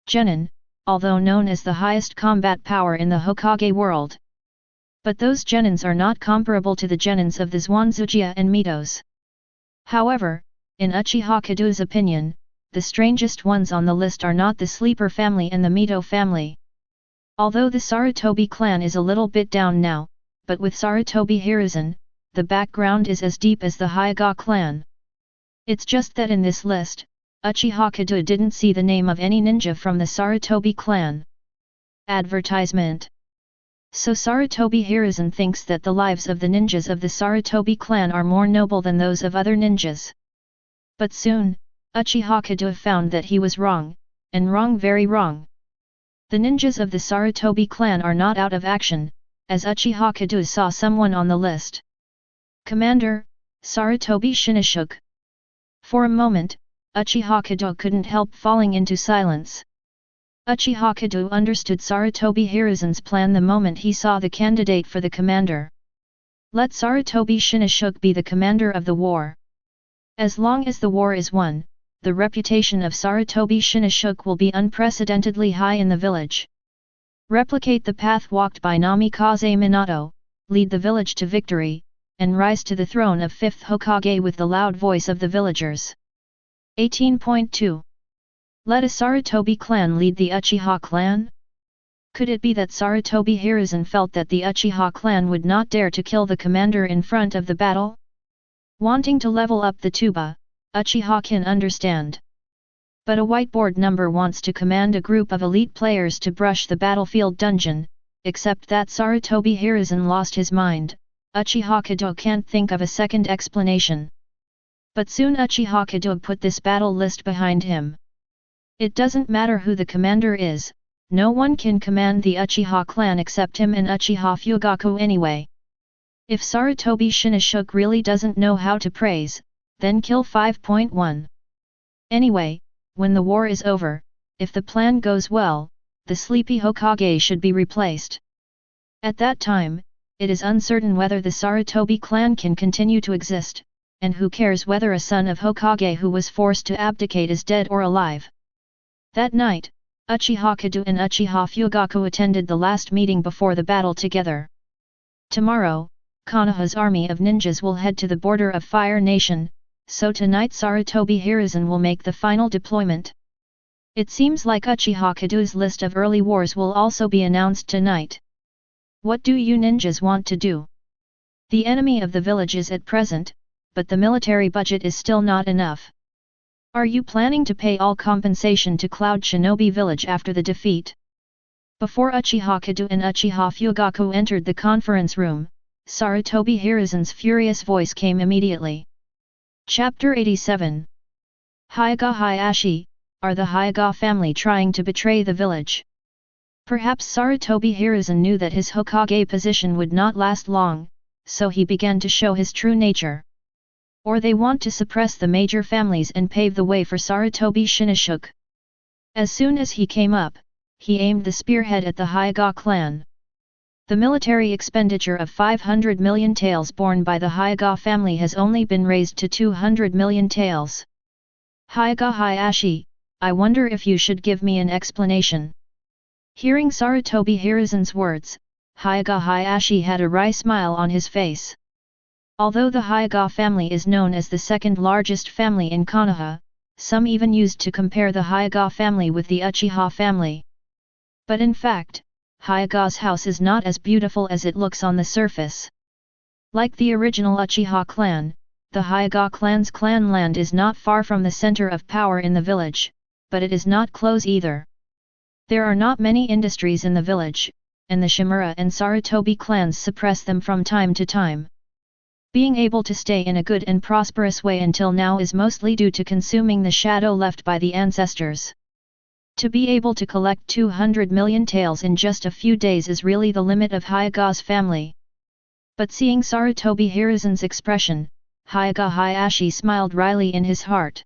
Genin, although known as the highest combat power in the Hokage world. But those genins are not comparable to the genins of the Zhuangzi and Mitos. However, in Uchiha Kedo's opinion, the strangest ones on the list are not the Sleeper family and the Mito family. Although the Sarutobi clan is a little bit down now, but with Sarutobi Hiruzen, the background is as deep as the Hokage clan. It's just that in this list, Uchiha Kedo didn't see the name of any ninja from the Sarutobi clan. Advertisement. So Sarutobi Hiruzen thinks that the lives of the ninjas of the Sarutobi clan are more noble than those of other ninjas. But soon, Uchiha Kedo found that he was wrong, and wrong, very wrong. The ninjas of the Sarutobi clan are not out of action, as Uchiha Kedo saw someone on the list. Commander, Sarutobi Shinashuk. For a moment, Uchiha Kedo couldn't help falling into silence. Uchiha Kedo understood Sarutobi Hiruzen's plan the moment he saw the candidate for the commander. Let Sarutobi Shinashuk be the commander of the war. As long as the war is won, the reputation of Sarutobi Shinashuk will be unprecedentedly high in the village. Replicate the path walked by Namikaze Minato, lead the village to victory, and rise to the throne of 5th Hokage with the loud voice of the villagers. 18.2. Let a Sarutobi clan lead the Uchiha clan? Could it be that Sarutobi Hiruzen felt that the Uchiha clan would not dare to kill the commander in front of the battle? Wanting to level up the tuba, Uchiha can understand. But a whiteboard number wants to command a group of elite players to brush the battlefield dungeon, except that Sarutobi Hiruzen lost his mind. Uchiha Kedo can't think of a second explanation. But soon Uchiha Kedo put this battle list behind him. It doesn't matter who the commander is, no one can command the Uchiha clan except him and Uchiha Fugaku anyway. If Sarutobi Shinashuk really doesn't know how to praise, then kill 5.1. Anyway, when the war is over, if the plan goes well, the sleepy Hokage should be replaced. At that time, it is uncertain whether the Sarutobi clan can continue to exist, and who cares whether a son of Hokage who was forced to abdicate is dead or alive. That night, Uchiha Kedo and Uchiha Fugaku attended the last meeting before the battle together. Tomorrow, Konoha's army of ninjas will head to the border of Fire Nation, so tonight Sarutobi Hiruzen will make the final deployment. It seems like Uchiha Kedo's list of early wars will also be announced tonight. What do you ninjas want to do? The enemy of the village is at present, but the military budget is still not enough. Are you planning to pay all compensation to Cloud Shinobi village after the defeat? Before Uchiha Kedo and Uchiha Fugaku entered the conference room, Sarutobi Hiruzen's furious voice came immediately. Chapter 87. Hyoga Hayashi, are the Hyoga family trying to betray the village? Perhaps Sarutobi Hiruzen knew that his Hokage position would not last long, so he began to show his true nature. Or they want to suppress the major families and pave the way for Sarutobi Shinashuk. As soon as he came up, he aimed the spearhead at the Hyoga clan. The military expenditure of 500 million taels borne by the Hyoga family has only been raised to 200 million taels. Hyoga Hayashi, I wonder if you should give me an explanation. Hearing Sarutobi Hiruzen's words, Hyoga Hayashi had a wry smile on his face. Although the Hyoga family is known as the second largest family in Konoha, some even used to compare the Hyoga family with the Uchiha family. But in fact, Hyaga's house is not as beautiful as it looks on the surface. Like the original Uchiha clan, the Hyaga clan's clan land is not far from the center of power in the village, but it is not close either. There are not many industries in the village, and the Shimura and Sarutobi clans suppress them from time to time. Being able to stay in a good and prosperous way until now is mostly due to consuming the shadow left by the ancestors. To be able to collect 200 million taels in just a few days is really the limit of Hyaga's family. But seeing Sarutobi Hiruzen's expression, Hyaga Hayashi smiled wryly in his heart.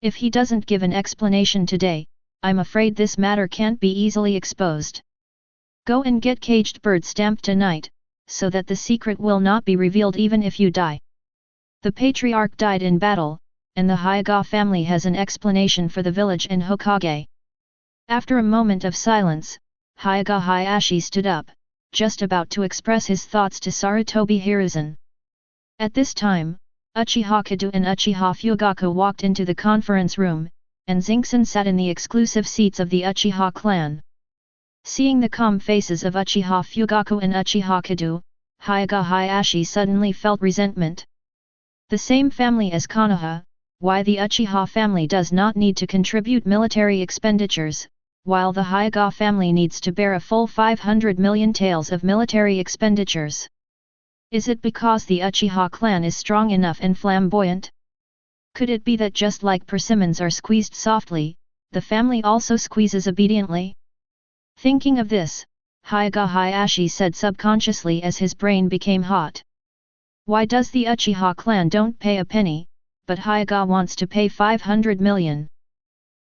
If he doesn't give an explanation today, I'm afraid this matter can't be easily exposed. Go and get caged bird stamped tonight, so that the secret will not be revealed even if you die. The patriarch died in battle, and the Hyaga family has an explanation for the village and Hokage. After a moment of silence, Hyaga Hayashi stood up, just about to express his thoughts to Sarutobi Hiruzen. At this time, Uchiha Kedo and Uchiha Fugaku walked into the conference room, and Zinxin sat in the exclusive seats of the Uchiha clan. Seeing the calm faces of Uchiha Fugaku and Uchiha Kedo, Hyaga Hayashi suddenly felt resentment. The same family as Konoha, why the Uchiha family does not need to contribute military expenditures, while the Hyaga family needs to bear a full 500 million taels of military expenditures. Is it because the Uchiha clan is strong enough and flamboyant? Could it be that just like persimmons are squeezed softly, the family also squeezes obediently? Thinking of this, Hyaga Hayashi said subconsciously as his brain became hot. Why does the Uchiha clan don't pay a penny, but Hyaga wants to pay 500 million?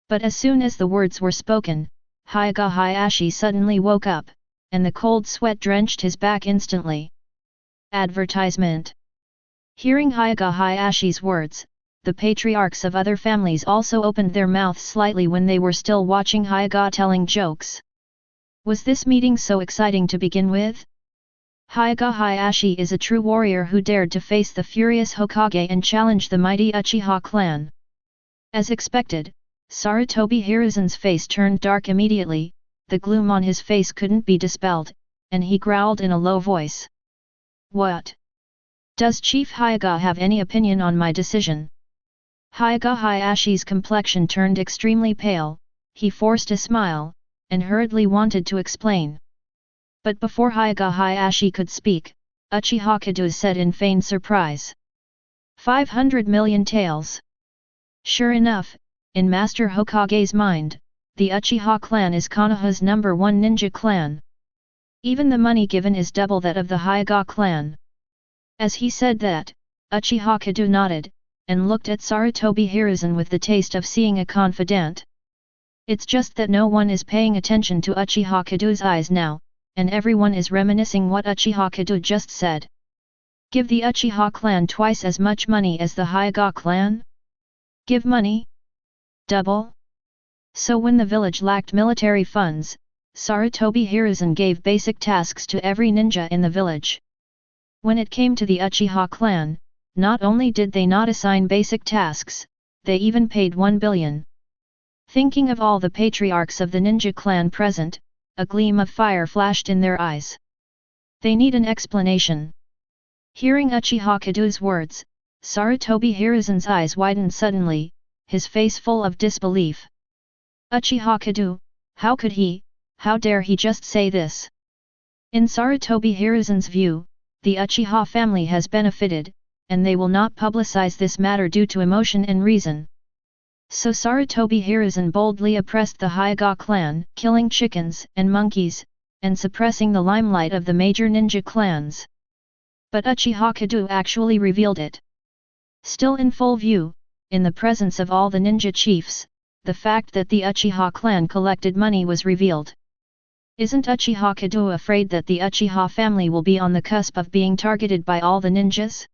But as soon as the words were spoken, Hyaga Hayashi suddenly woke up, and the cold sweat drenched his back instantly. Advertisement. Hearing Hyaga Hayashi's words, the patriarchs of other families also opened their mouths slightly when they were still watching Hyaga telling jokes. Was this meeting so exciting to begin with? Hyaga Hayashi is a true warrior who dared to face the furious Hokage and challenge the mighty Uchiha clan. As expected, Sarutobi Hiruzen's face turned dark immediately, the gloom on his face couldn't be dispelled, and he growled in a low voice. What? Does Chief Hyaga have any opinion on my decision? Hyaga Hayashi's complexion turned extremely pale, he forced a smile, and hurriedly wanted to explain. But before Hyaga Hayashi could speak, Uchiha Kedo said in feigned surprise. 500 million taels. Sure enough, in Master Hokage's mind, the Uchiha clan is Konoha's #1 ninja clan. Even the money given is double that of the Hyaga clan. As he said that, Uchiha Kedo nodded, and looked at Sarutobi Hiruzen with the taste of seeing a confidant. It's just that no one is paying attention to Uchiha Kedo's eyes now, and everyone is reminiscing what Uchiha Kedo just said. Give the Uchiha clan twice as much money as the Hyaga clan? Give money? Double? So when the village lacked military funds, Sarutobi Hiruzen gave basic tasks to every ninja in the village. When it came to the Uchiha clan, not only did they not assign basic tasks, they even paid 1 billion. Thinking of all the patriarchs of the ninja clan present, a gleam of fire flashed in their eyes. They need an explanation. Hearing Uchiha Kedo's words, Sarutobi Hiruzen's eyes widened suddenly, his face full of disbelief. Uchiha Kedo, how dare he just say this? In Sarutobi Hiruzen's view, the Uchiha family has benefited, and they will not publicize this matter due to emotion and reason. So Sarutobi Hiruzen boldly oppressed the Hyaga clan, killing chickens and monkeys, and suppressing the limelight of the major ninja clans. But Uchiha Kedo actually revealed it. Still in full view, in the presence of all the ninja chiefs, the fact that the Uchiha clan collected money was revealed. Isn't Uchiha Kedo afraid that the Uchiha family will be on the cusp of being targeted by all the ninjas?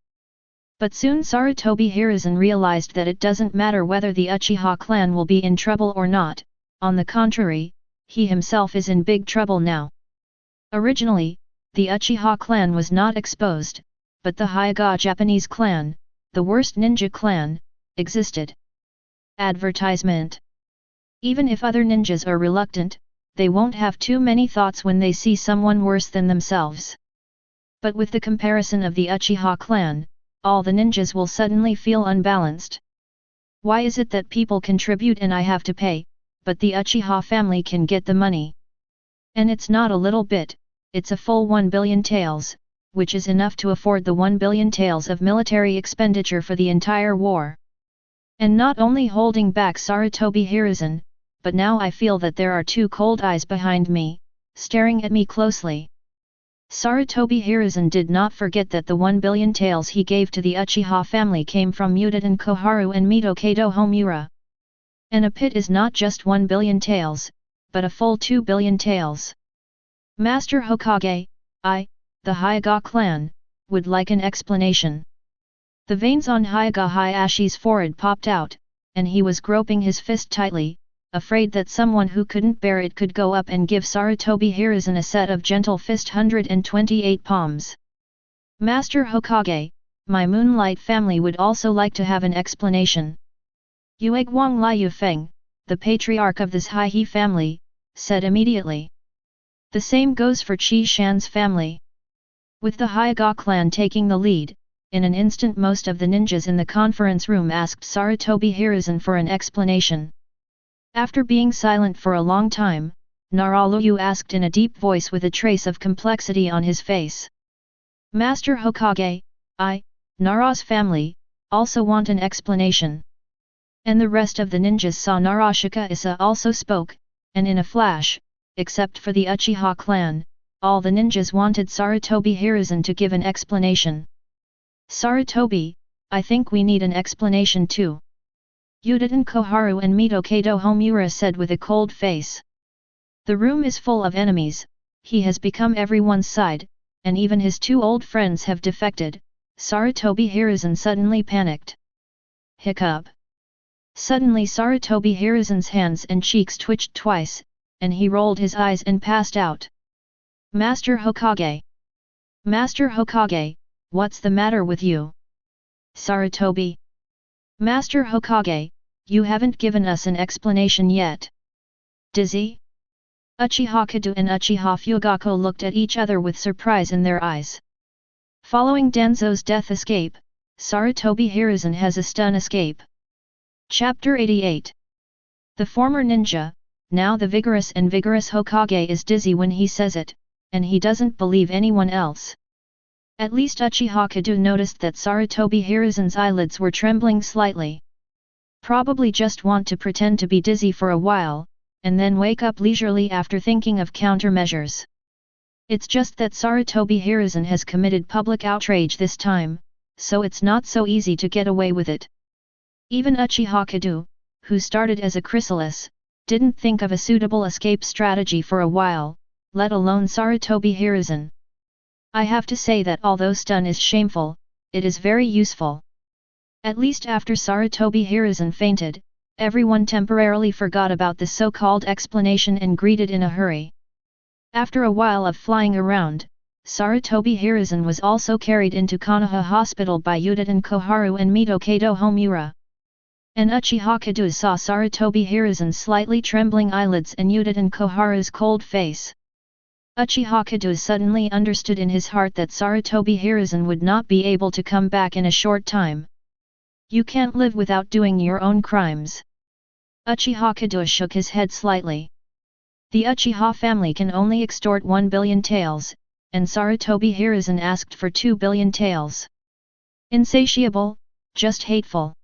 But soon Sarutobi Hiruzen realized that it doesn't matter whether the Uchiha clan will be in trouble or not, on the contrary, he himself is in big trouble now. Originally, the Uchiha clan was not exposed, but the Hyaga Japanese clan, the worst ninja clan, existed. Advertisement. Even if other ninjas are reluctant, they won't have too many thoughts when they see someone worse than themselves. But with the comparison of the Uchiha clan, all the ninjas will suddenly feel unbalanced. Why is it that people contribute and I have to pay, but the Uchiha family can get the money? And it's not a little bit, it's a full 1 billion taels, which is enough to afford the 1 billion taels of military expenditure for the entire war. And not only holding back Sarutobi Hiruzen, but now I feel that there are two cold eyes behind me, staring at me closely. Sarutobi Hiruzen did not forget that the 1 billion taels he gave to the Uchiha family came from Mutaten Koharu and Mito Kedo Homura. And a pit is not just 1 billion taels, but a full 2 billion taels. Master Hokage, the Hyuga clan, would like an explanation. The veins on Hyuga Hayashi's forehead popped out, and he was groping his fist tightly, afraid that someone who couldn't bear it could go up and give Sarutobi Hiruzen a set of gentle fist 128 palms. Master Hokage, my Moonlight family would also like to have an explanation. Yueguang Liu Feng, the patriarch of this Hai family, said immediately. The same goes for Qi Shan's family. With the Hyuga clan taking the lead, in an instant most of the ninjas in the conference room asked Sarutobi Hiruzen for an explanation. After being silent for a long time, Naralu asked in a deep voice with a trace of complexity on his face. Master Hokage, Nara's family, also want an explanation. And the rest of the ninjas saw Narashika Issa also spoke, and in a flash, except for the Uchiha clan, all the ninjas wanted Sarutobi Hiruzen to give an explanation. Sarutobi, I think we need an explanation too. Mutaten Koharu and Mito Kedo Homura said with a cold face. The room is full of enemies, he has become everyone's side, and even his two old friends have defected. Sarutobi Hiruzen suddenly panicked. Hiccup. Suddenly Sarutobi Hiruzen's hands and cheeks twitched twice, and he rolled his eyes and passed out. Master Hokage! Master Hokage, what's the matter with you? Sarutobi! Master Hokage, you haven't given us an explanation yet. Dizzy? Uchiha Kedo and Uchiha Fugako looked at each other with surprise in their eyes. Following Danzo's death escape, Sarutobi Hiruzen has a stun escape. Chapter 88. The former ninja, now the vigorous Hokage is dizzy when he says it, and he doesn't believe anyone else. At least Uchiha Kedo noticed that Sarutobi Hiruzen's eyelids were trembling slightly. Probably just want to pretend to be dizzy for a while, and then wake up leisurely after thinking of countermeasures. It's just that Sarutobi Hiruzen has committed public outrage this time, so it's not so easy to get away with it. Even Uchiha Kedo, who started as a chrysalis, didn't think of a suitable escape strategy for a while, let alone Sarutobi Hiruzen. I have to say that although stun is shameful, it is very useful. At least after Sarutobi Hiruzen fainted, everyone temporarily forgot about the so-called explanation and greeted in a hurry. After a while of flying around, Sarutobi Hiruzen was also carried into Konoha Hospital by Mutaten Koharu and Mito Kedo Homura. And Uchiha Kedo saw Sarutobi Hiruzen's slightly trembling eyelids and Mutaten Koharu's cold face. Uchiha Kedo suddenly understood in his heart that Sarutobi Hiruzen would not be able to come back in a short time. You can't live without doing your own crimes. Uchiha Kedo shook his head slightly. The Uchiha family can only extort 1 billion taels, and Sarutobi Hiruzen asked for 2 billion taels. Insatiable, just hateful.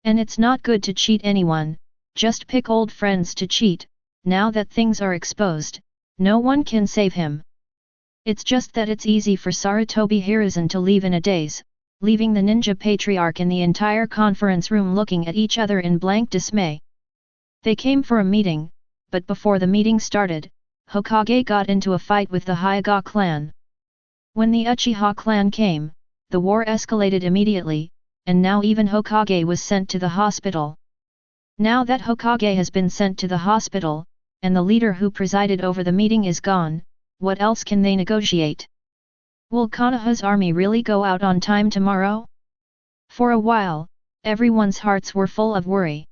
And it's not good to cheat anyone, just pick old friends to cheat. Now that things are exposed, no one can save him. It's just that it's easy for Sarutobi Hiruzen to leave in a daze, leaving the ninja patriarch and the entire conference room looking at each other in blank dismay. They came for a meeting, but before the meeting started, Hokage got into a fight with the Hyuga clan. When the Uchiha clan came, the war escalated immediately, and now even Hokage was sent to the hospital. Now that Hokage has been sent to the hospital, and the leader who presided over the meeting is gone, what else can they negotiate? Will Konoha's army really go out on time tomorrow? For a while, everyone's hearts were full of worry.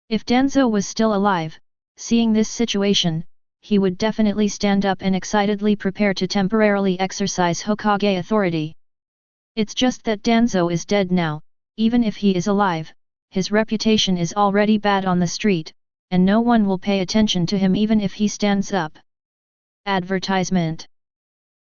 If Danzo was still alive, seeing this situation, he would definitely stand up and excitedly prepare to temporarily exercise Hokage authority. It's just that Danzo is dead now. Even if he is alive, his reputation is already bad on the street, and no one will pay attention to him even if he stands up. Advertisement.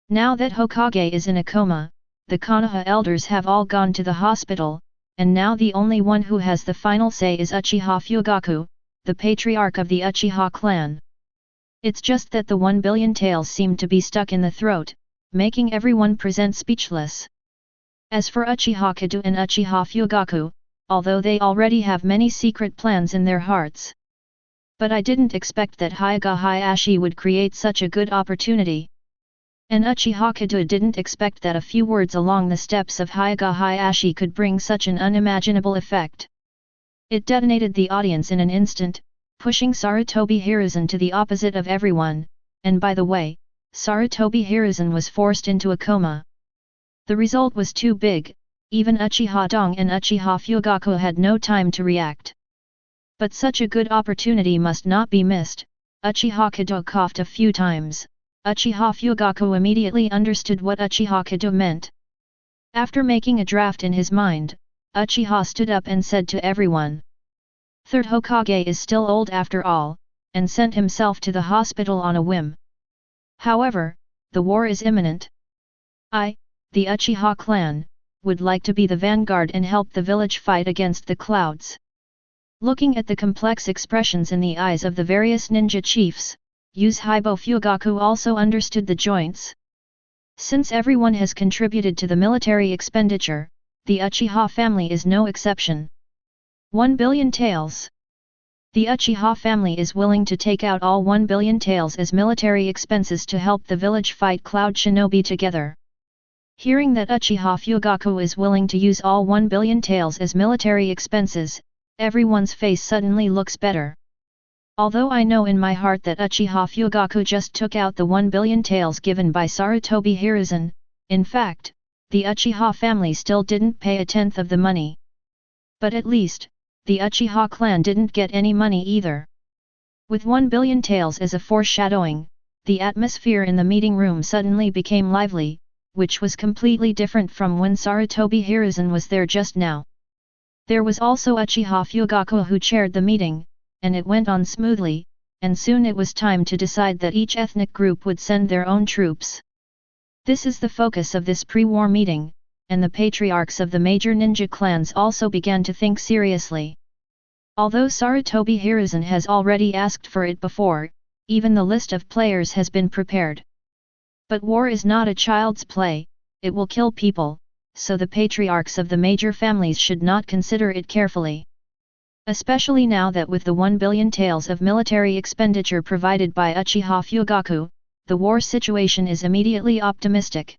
Now that Hokage is in a coma, the Konoha elders have all gone to the hospital, and now the only one who has the final say is Uchiha Fugaku, the patriarch of the Uchiha clan. It's just that the 1 billion tails seem to be stuck in the throat, making everyone present speechless. As for Uchiha Kedo and Uchiha Fugaku, although they already have many secret plans in their hearts. But I didn't expect that Hyoga Hayashi would create such a good opportunity. And Uchiha Kedo didn't expect that a few words along the steps of Hyoga Hayashi could bring such an unimaginable effect. It detonated the audience in an instant, pushing Sarutobi Hiruzen to the opposite of everyone, and by the way, Sarutobi Hiruzen was forced into a coma. The result was too big, even Uchiha Dong and Uchiha Fugaku had no time to react. But such a good opportunity must not be missed. Uchiha Kedo coughed a few times. Uchiha Fugaku immediately understood what Uchiha Kedo meant. After making a draft in his mind, Uchiha stood up and said to everyone, "Third Hokage is still old after all," and sent himself to the hospital on a whim. However, the war is imminent. I, the Uchiha clan, would like to be the vanguard and help the village fight against the clouds. Looking at the complex expressions in the eyes of the various ninja chiefs, Uchiha Fugaku also understood the joints. Since everyone has contributed to the military expenditure, the Uchiha family is no exception. 1 billion taels. The Uchiha family is willing to take out all 1 billion taels as military expenses to help the village fight Cloud Shinobi together. Hearing that Uchiha Fugaku is willing to use all 1 billion taels as military expenses, everyone's face suddenly looks better. Although I know in my heart that Uchiha Fugaku just took out the 1 billion taels given by Sarutobi Hiruzen, in fact, the Uchiha family still didn't pay a tenth of the money. But at least, the Uchiha clan didn't get any money either. With 1 billion taels as a foreshadowing, the atmosphere in the meeting room suddenly became lively, which was completely different from when Sarutobi Hiruzen was there just now. There was also Uchiha Fugaku who chaired the meeting, and it went on smoothly, and soon it was time to decide that each ethnic group would send their own troops. This is the focus of this pre-war meeting, and the patriarchs of the major ninja clans also began to think seriously. Although Sarutobi Hiruzen has already asked for it before, even the list of players has been prepared. But war is not a child's play, it will kill people, so the patriarchs of the major families should not consider it carefully. Especially now that with the 1 billion taels of military expenditure provided by Uchiha Fugaku, the war situation is immediately optimistic.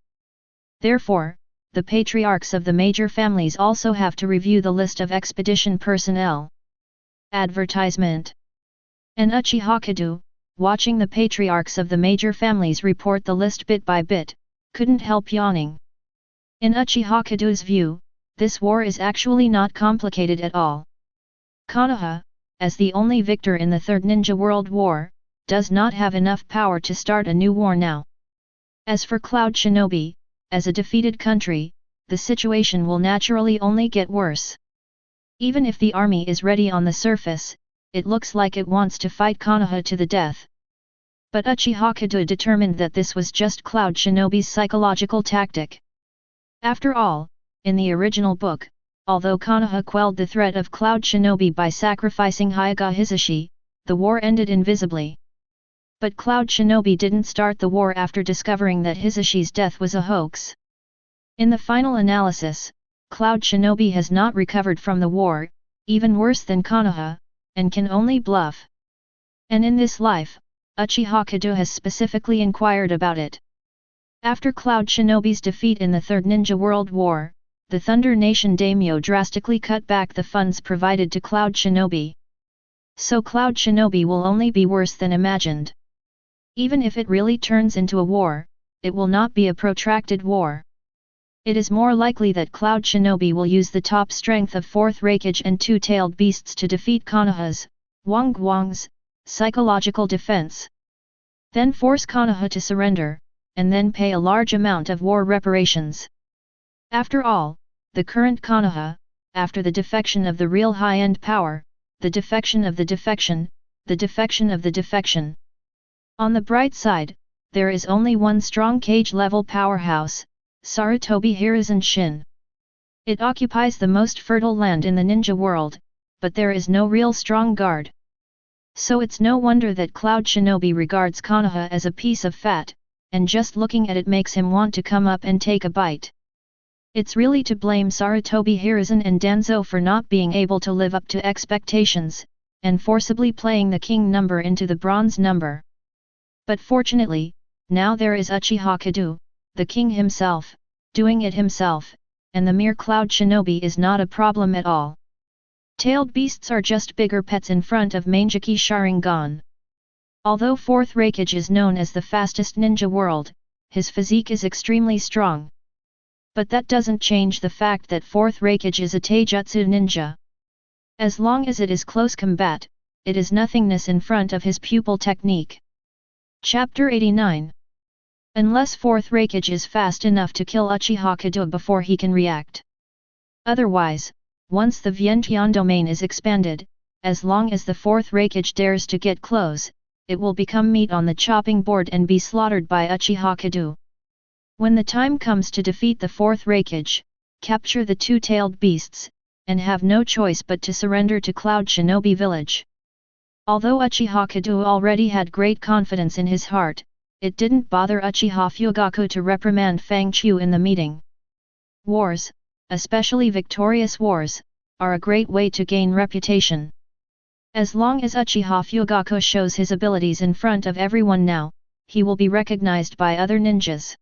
Therefore, the patriarchs of the major families also have to review the list of expedition personnel. Advertisement. And Uchiha Kedo, watching the patriarchs of the major families report the list bit by bit, couldn't help yawning. In Uchiha Kedo's view, this war is actually not complicated at all. Konoha, as the only victor in the Third Ninja World War, does not have enough power to start a new war now. As for Cloud Shinobi, as a defeated country, the situation will naturally only get worse. Even if the army is ready on the surface, it looks like it wants to fight Konoha to the death. But Uchiha Kedo determined that this was just Cloud Shinobi's psychological tactic. After all, in the original book, although Konoha quelled the threat of Cloud Shinobi by sacrificing Hyoga Hisashi, the war ended invisibly. But Cloud Shinobi didn't start the war after discovering that Hisashi's death was a hoax. In the final analysis, Cloud Shinobi has not recovered from the war, even worse than Konoha, and can only bluff. And in this life, Uchiha Kedo has specifically inquired about it. After Cloud Shinobi's defeat in the Third Ninja World War, the Thunder Nation daimyo drastically cut back the funds provided to Cloud Shinobi. So Cloud Shinobi will only be worse than imagined. Even if it really turns into a war, it will not be a protracted war. It is more likely that Cloud Shinobi will use the top strength of Fourth Raikage and Two-Tailed Beasts to defeat Konoha's, Wang Guang's, psychological defense. Then force Konoha to surrender, and then pay a large amount of war reparations. After all, the current Konoha, after the defection of the real high-end power, the defection of the defection, the defection of the defection. On the bright side, there is only one strong Kage-level powerhouse, Sarutobi Hiruzen Shin. It occupies the most fertile land in the ninja world, but there is no real strong guard. So it's no wonder that Cloud Shinobi regards Konoha as a piece of fat, and just looking at it makes him want to come up and take a bite. It's really to blame Sarutobi Hiruzen and Danzo for not being able to live up to expectations, and forcibly playing the king number into the bronze number. But fortunately, now there is Uchiha Kedo, the king himself, doing it himself, and the mere Cloud Shinobi is not a problem at all. Tailed beasts are just bigger pets in front of Mangeki Sharingan. Although 4th Raikage is known as the fastest ninja world, his physique is extremely strong. But that doesn't change the fact that 4th Raikage is a taijutsu ninja. As long as it is close combat, it is nothingness in front of his pupil technique. Chapter 89. Unless 4th Raikage is fast enough to kill Uchiha Kedo before he can react. Otherwise, once the Vientiane domain is expanded, as long as the 4th Raikage dares to get close, it will become meat on the chopping board and be slaughtered by Uchiha Kedo. When the time comes to defeat the 4th Raikage, capture the two-tailed beasts, and have no choice but to surrender to Cloud Shinobi village. Although Uchiha Kedo already had great confidence in his heart, it didn't bother Uchiha Fugaku to reprimand Fang Chu in the meeting. Wars, especially victorious wars, are a great way to gain reputation. As long as Uchiha Fugaku shows his abilities in front of everyone now, he will be recognized by other ninjas.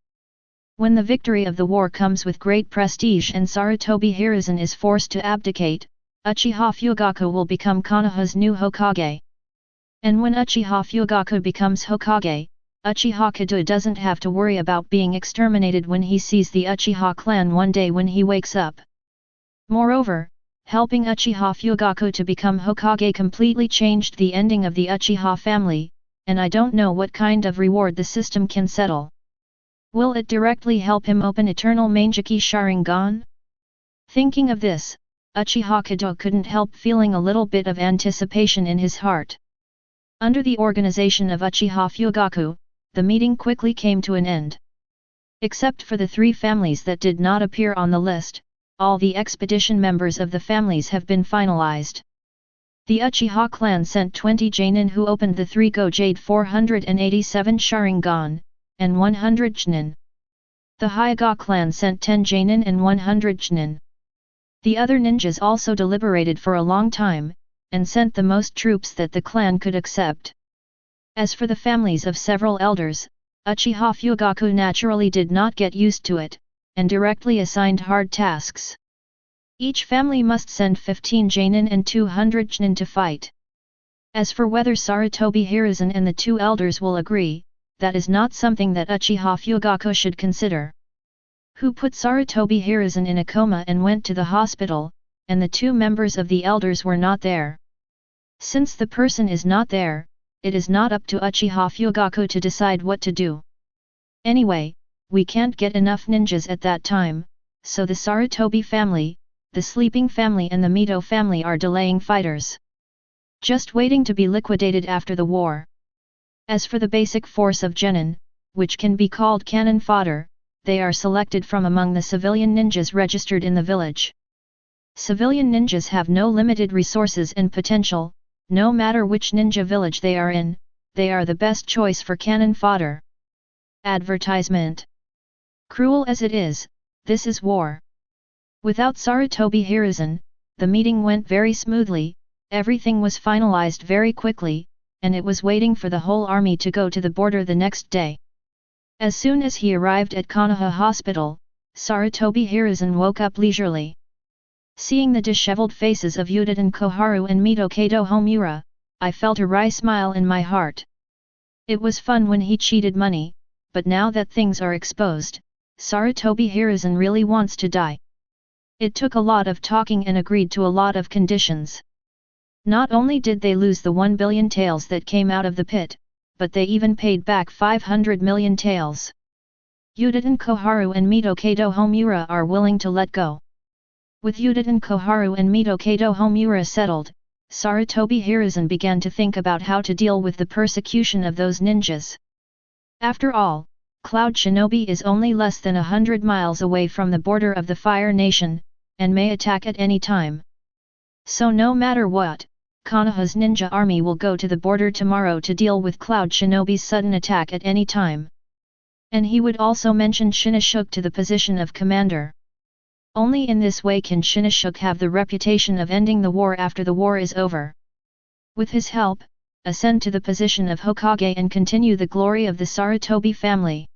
When the victory of the war comes with great prestige and Sarutobi Hiruzen is forced to abdicate, Uchiha Fugaku will become Konoha's new Hokage. And when Uchiha Fugaku becomes Hokage, Uchiha Kedo doesn't have to worry about being exterminated when he sees the Uchiha clan one day when he wakes up. Moreover, helping Uchiha Fugaku to become Hokage completely changed the ending of the Uchiha family, and I don't know what kind of reward the system can settle. Will it directly help him open Eternal Mangeki Sharingan? Thinking of this, Uchiha Kedo couldn't help feeling a little bit of anticipation in his heart. Under the organization of Uchiha Fugaku, the meeting quickly came to an end. Except for the 3 families that did not appear on the list, all the expedition members of the families have been finalized. The Uchiha clan sent 20 Genin who opened the 3 Go-Jade 487 Sharingan, and 100 Chunin. The Hyuga clan sent 10 Genin and 100 Chunin. The other ninjas also deliberated for a long time, and sent the most troops that the clan could accept. As for the families of several elders, Uchiha Fugaku naturally did not get used to it, and directly assigned hard tasks. Each family must send 15 Genin and 200 Chunin to fight. As for whether Sarutobi Hiruzen and the 2 elders will agree, that is not something that Uchiha Fugaku should consider. Who put Sarutobi Hiruzen in a coma and went to the hospital, and the 2 members of the elders were not there. Since the person is not there, it is not up to Uchiha Fugaku to decide what to do. Anyway, we can't get enough ninjas at that time, so the Sarutobi family, the Sleeping family and the Mito family are delaying fighters. Just waiting to be liquidated after the war. As for the basic force of Genin, which can be called cannon fodder, they are selected from among the civilian ninjas registered in the village. Civilian ninjas have no limited resources and potential, no matter which ninja village they are in, they are the best choice for cannon fodder. Advertisement. Cruel as it is, this is war. Without Sarutobi Hiruzen, the meeting went very smoothly, everything was finalized very quickly, and it was waiting for the whole army to go to the border the next day. As soon as he arrived at Konoha Hospital, Sarutobi Hiruzen woke up leisurely. Seeing the disheveled faces of Udaten Koharu and Mito Kato Homura, I felt a wry smile in my heart. It was fun when he cheated money, but now that things are exposed, Sarutobi Hiruzen really wants to die. It took a lot of talking and agreed to a lot of conditions. Not only did they lose the 1 billion taels that came out of the pit, but they even paid back 500 million taels. Uchiha Koharu and Mito Kedo Homura are willing to let go. With Uchiha Koharu and Mito Kedo Homura settled, Sarutobi Hiruzen began to think about how to deal with the persecution of those ninjas. After all, Cloud Shinobi is only less than 100 miles away from the border of the Fire Nation, and may attack at any time. So no matter what, Konoha's ninja army will go to the border tomorrow to deal with Cloud Shinobi's sudden attack at any time. And he would also mention Shinashuk to the position of commander. Only in this way can Shinashuk have the reputation of ending the war after the war is over. With his help, ascend to the position of Hokage and continue the glory of the Sarutobi family.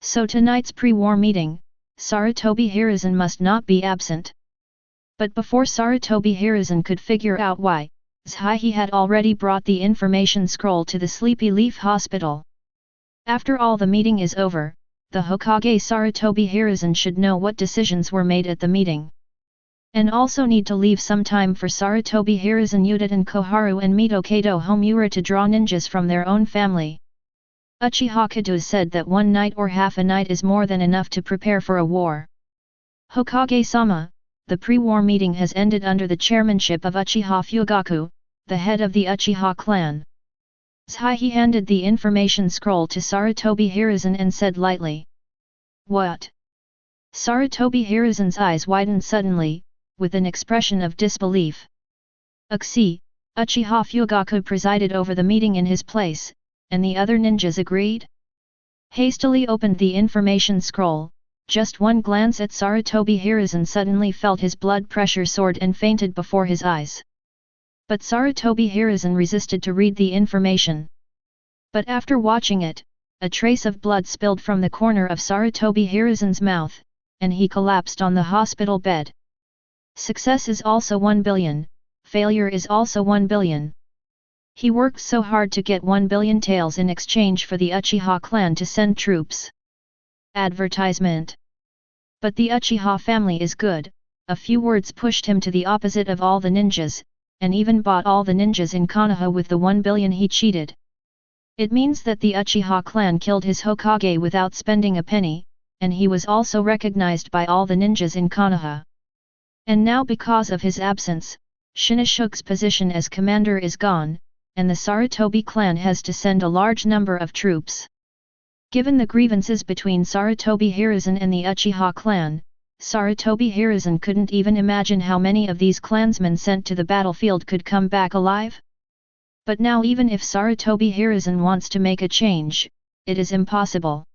So tonight's pre-war meeting, Sarutobi Hiruzen must not be absent. But before Sarutobi Hiruzen could figure out why, Sigh had already brought the information scroll to the Sleepy Leaf Hospital. After all the meeting is over, the Hokage Sarutobi Hiruzen should know what decisions were made at the meeting. And also need to leave some time for Sarutobi Hiruzen Uchiha Koharu and Mito Kedo Homura to draw ninjas from their own family. Uchiha Kedo said that one night or half a night is more than enough to prepare for a war. Hokage-sama, the pre-war meeting has ended under the chairmanship of Uchiha Fugaku, the head of the Uchiha clan. Sigh handed the information scroll to Sarutobi Hiruzen and said lightly. What? Sarutobi Hiruzen's eyes widened suddenly, with an expression of disbelief. Uchiha Fugaku presided over the meeting in his place, and the other ninjas agreed? Hastily opened the information scroll, just one glance at Sarutobi Hiruzen suddenly felt his blood pressure soared and fainted before his eyes. But Sarutobi Hiruzen resisted to read the information. But after watching it, a trace of blood spilled from the corner of Sarutobi Hiruzen's mouth, and he collapsed on the hospital bed. Success is also 1 billion, failure is also 1 billion. He worked so hard to get 1 billion taels in exchange for the Uchiha clan to send troops. Advertisement. But the Uchiha family is good, a few words pushed him to the opposite of all the ninjas, and even bought all the ninjas in Konoha with the 1 billion he cheated. It means that the Uchiha clan killed his Hokage without spending a penny, and he was also recognized by all the ninjas in Konoha. And now because of his absence, Shinashuk's position as commander is gone, and the Sarutobi clan has to send a large number of troops. Given the grievances between Sarutobi Hiruzen and the Uchiha clan, Sarutobi Hiruzen couldn't even imagine how many of these clansmen sent to the battlefield could come back alive. But now even if Sarutobi Hiruzen wants to make a change, it is impossible.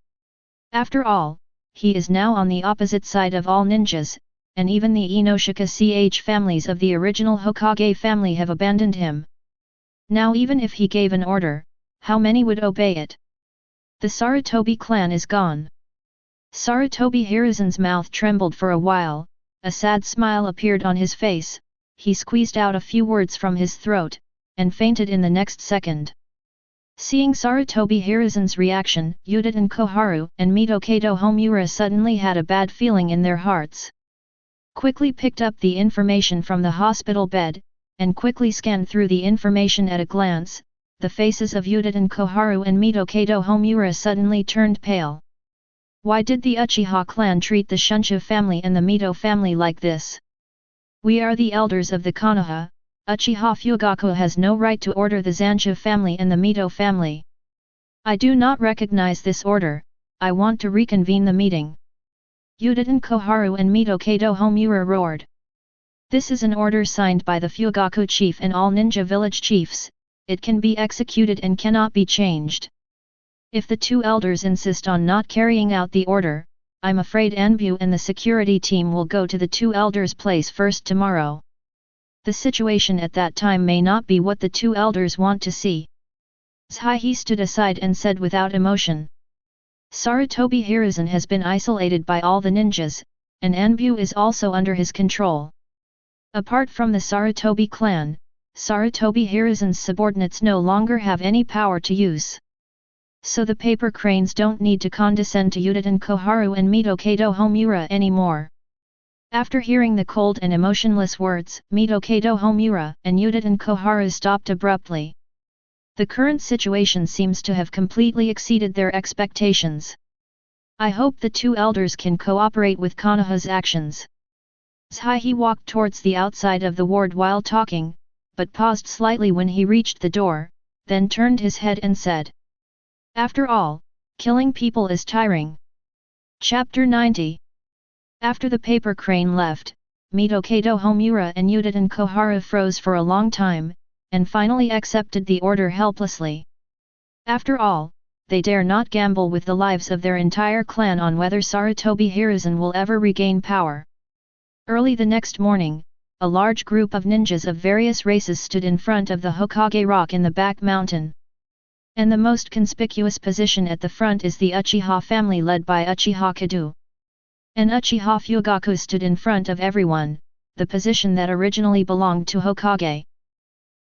After all, he is now on the opposite side of all ninjas, and even the Inoshika families of the original Hokage family have abandoned him. Now even if he gave an order, how many would obey it? The Sarutobi clan is gone. Sarutobi Hiruzen's mouth trembled for a while, a sad smile appeared on his face, he squeezed out a few words from his throat, and fainted in the next second. Seeing Sarutobi Hiruzen's reaction, Uchiha Koharu and Mito Kedo Homura suddenly had a bad feeling in their hearts. Quickly picked up the information from the hospital bed, and quickly scanned through the information at a glance, the faces of Uchiha Koharu and Mito Kedo Homura suddenly turned pale. Why did the Uchiha clan treat the Shunshu family and the Mito family like this? We are the elders of the Konoha, Uchiha Fugaku has no right to order the Zanshu family and the Mito family. I do not recognize this order, I want to reconvene the meeting. Uchiha Koharu and Mito Kedo Homura roared. This is an order signed by the Fugaku chief and all ninja village chiefs, it can be executed and cannot be changed. If the two elders insist on not carrying out the order, I'm afraid Anbu and the security team will go to the two elders' place first tomorrow. The situation at that time may not be what the two elders want to see. Sigh stood aside and said without emotion. Sarutobi Hiruzen has been isolated by all the ninjas, and Anbu is also under his control. Apart from the Sarutobi clan, Sarutobi Hiruzen's subordinates no longer have any power to use. So the paper cranes don't need to condescend to Uchiha Koharu and Mito Kedo Homura anymore. After hearing the cold and emotionless words, Mito Kedo Homura and Uchiha Koharu stopped abruptly. The current situation seems to have completely exceeded their expectations. I hope the two elders can cooperate with Konoha's actions. Sigh. He walked towards the outside of the ward while talking, but paused slightly when he reached the door, then turned his head and said, "After all, killing people is tiring." Chapter 90. After the paper crane left, Mito Kedo, Homura and Udaten Kohara froze for a long time, and finally accepted the order helplessly. After all, they dare not gamble with the lives of their entire clan on whether Sarutobi Hiruzen will ever regain power. Early the next morning, a large group of ninjas of various races stood in front of the Hokage rock in the back mountain. And the most conspicuous position at the front is the Uchiha family led by Uchiha Kedo. And Uchiha Fugaku stood in front of everyone, the position that originally belonged to Hokage.